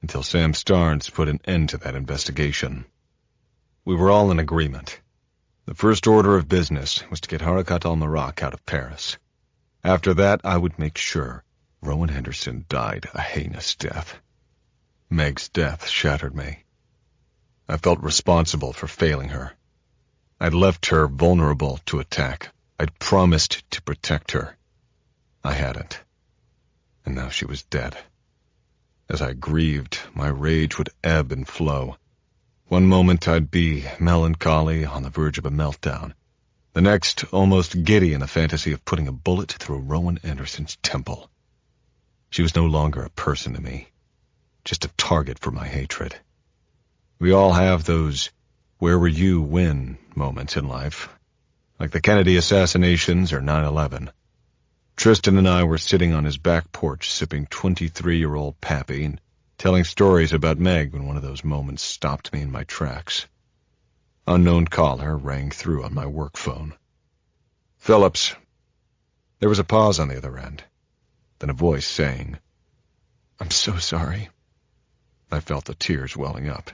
until Sam Starnes put an end to that investigation. We were all in agreement. The first order of business was to get Harakat al-Marak out of Paris. After that, I would make sure Rowan Henderson died a heinous death. Meg's death shattered me. I felt responsible for failing her. I'd left her vulnerable to attack. I'd promised to protect her. I hadn't. And now she was dead. As I grieved, my rage would ebb and flow. One moment I'd be melancholy on the verge of a meltdown. The next, almost giddy in the fantasy of putting a bullet through Rowan Anderson's temple. She was no longer a person to me, just a target for my hatred. We all have those where were you when moments in life, like the Kennedy assassinations or 9/11. Tristan and I were sitting on his back porch sipping 23-year-old Pappy and telling stories about Meg when one of those moments stopped me in my tracks. Unknown caller rang through on my work phone. Phillips. There was a pause on the other end, then a voice saying, "I'm so sorry." I felt the tears welling up,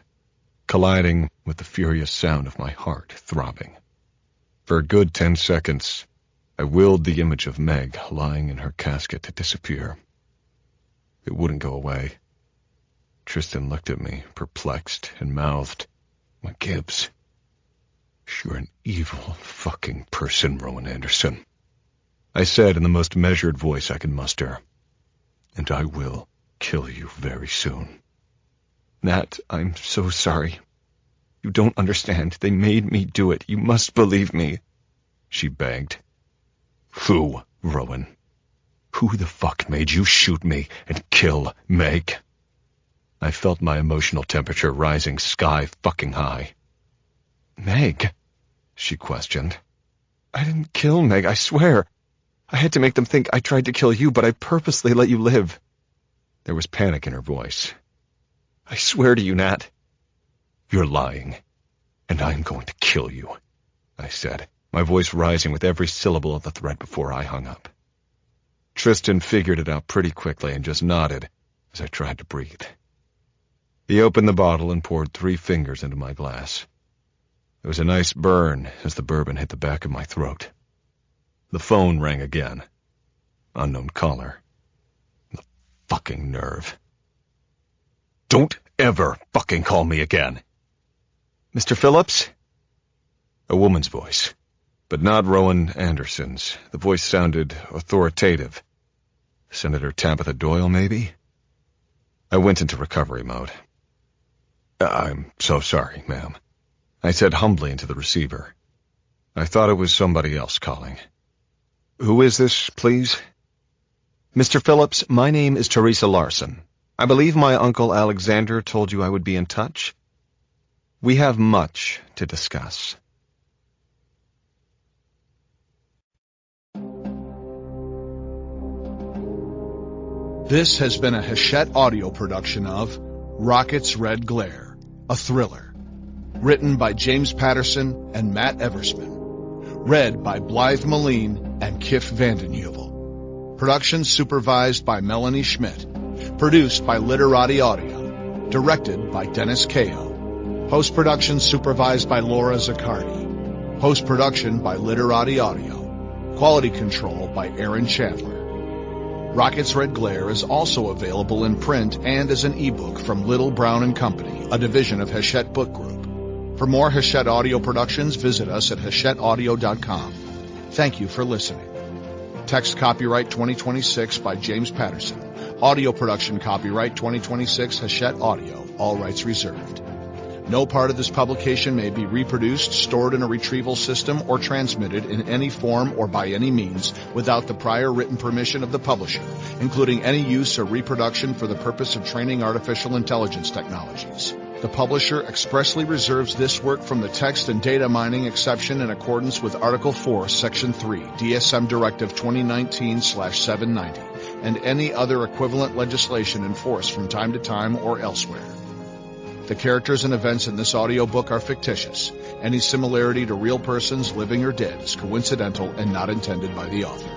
colliding with the furious sound of my heart throbbing. For a good 10 seconds, I willed the image of Meg lying in her casket to disappear. It wouldn't go away. Tristan looked at me, perplexed, and mouthed, "My Gibbs, you're an evil fucking person, Rowan Anderson." I said in the most measured voice I could muster, "And I will kill you very soon." "Nat, I'm so sorry. You don't understand. They made me do it. You must believe me," she begged. "Who, Rowan? Who the fuck made you shoot me and kill Meg?" I felt my emotional temperature rising sky-fucking high. "Meg?" she questioned. "I didn't kill Meg, I swear. I had to make them think I tried to kill you, but I purposely let you live." There was panic in her voice. "I swear to you, Nat." "You're lying, and I'm going to kill you," I said, my voice rising with every syllable of the threat before I hung up. Tristan figured it out pretty quickly and just nodded as I tried to breathe. He opened the bottle and poured 3 fingers into my glass. There was a nice burn as the bourbon hit the back of my throat. The phone rang again. Unknown caller. The fucking nerve. "Don't ever fucking call me again. Mr. Phillips? A woman's voice, but not Rowan Anderson's. The voice sounded authoritative. Senator Tabitha Doyle, maybe? I went into recovery mode. I'm so sorry, ma'am. I said humbly into the receiver. I thought it was somebody else calling. Who is this, please? Mr. Phillips, my name is Teresa Larson. I believe my uncle Alexander told you I would be in touch. We have much to discuss. This has been a Hachette audio production of Rocket's Red Glare, a thriller. Written by James Patterson and Matt Eversman. Read by Blythe Moline and Kif Vandenheuvel. Production supervised by Melanie Schmidt. Produced by Literati Audio. Directed by Dennis Cahill. Post-production supervised by Laura Zaccardi. Post-production by Literati Audio. Quality control by Aaron Chandler. Rocket's Red Glare is also available in print and as an ebook from Little Brown & Company, a division of Hachette Book Group. For more Hachette audio productions, visit us at hachetteaudio.com. Thank you for listening. Text copyright 2026 by James Patterson. Audio production copyright 2026 Hachette Audio. All rights reserved. No part of this publication may be reproduced, stored in a retrieval system, or transmitted in any form or by any means without the prior written permission of the publisher, including any use or reproduction for the purpose of training artificial intelligence technologies. The publisher expressly reserves this work from the text and data mining exception in accordance with Article 4, Section 3, DSM Directive 2019/790, and any other equivalent legislation in force from time to time or elsewhere. The characters and events in this audiobook are fictitious. Any similarity to real persons, living or dead, is coincidental and not intended by the author.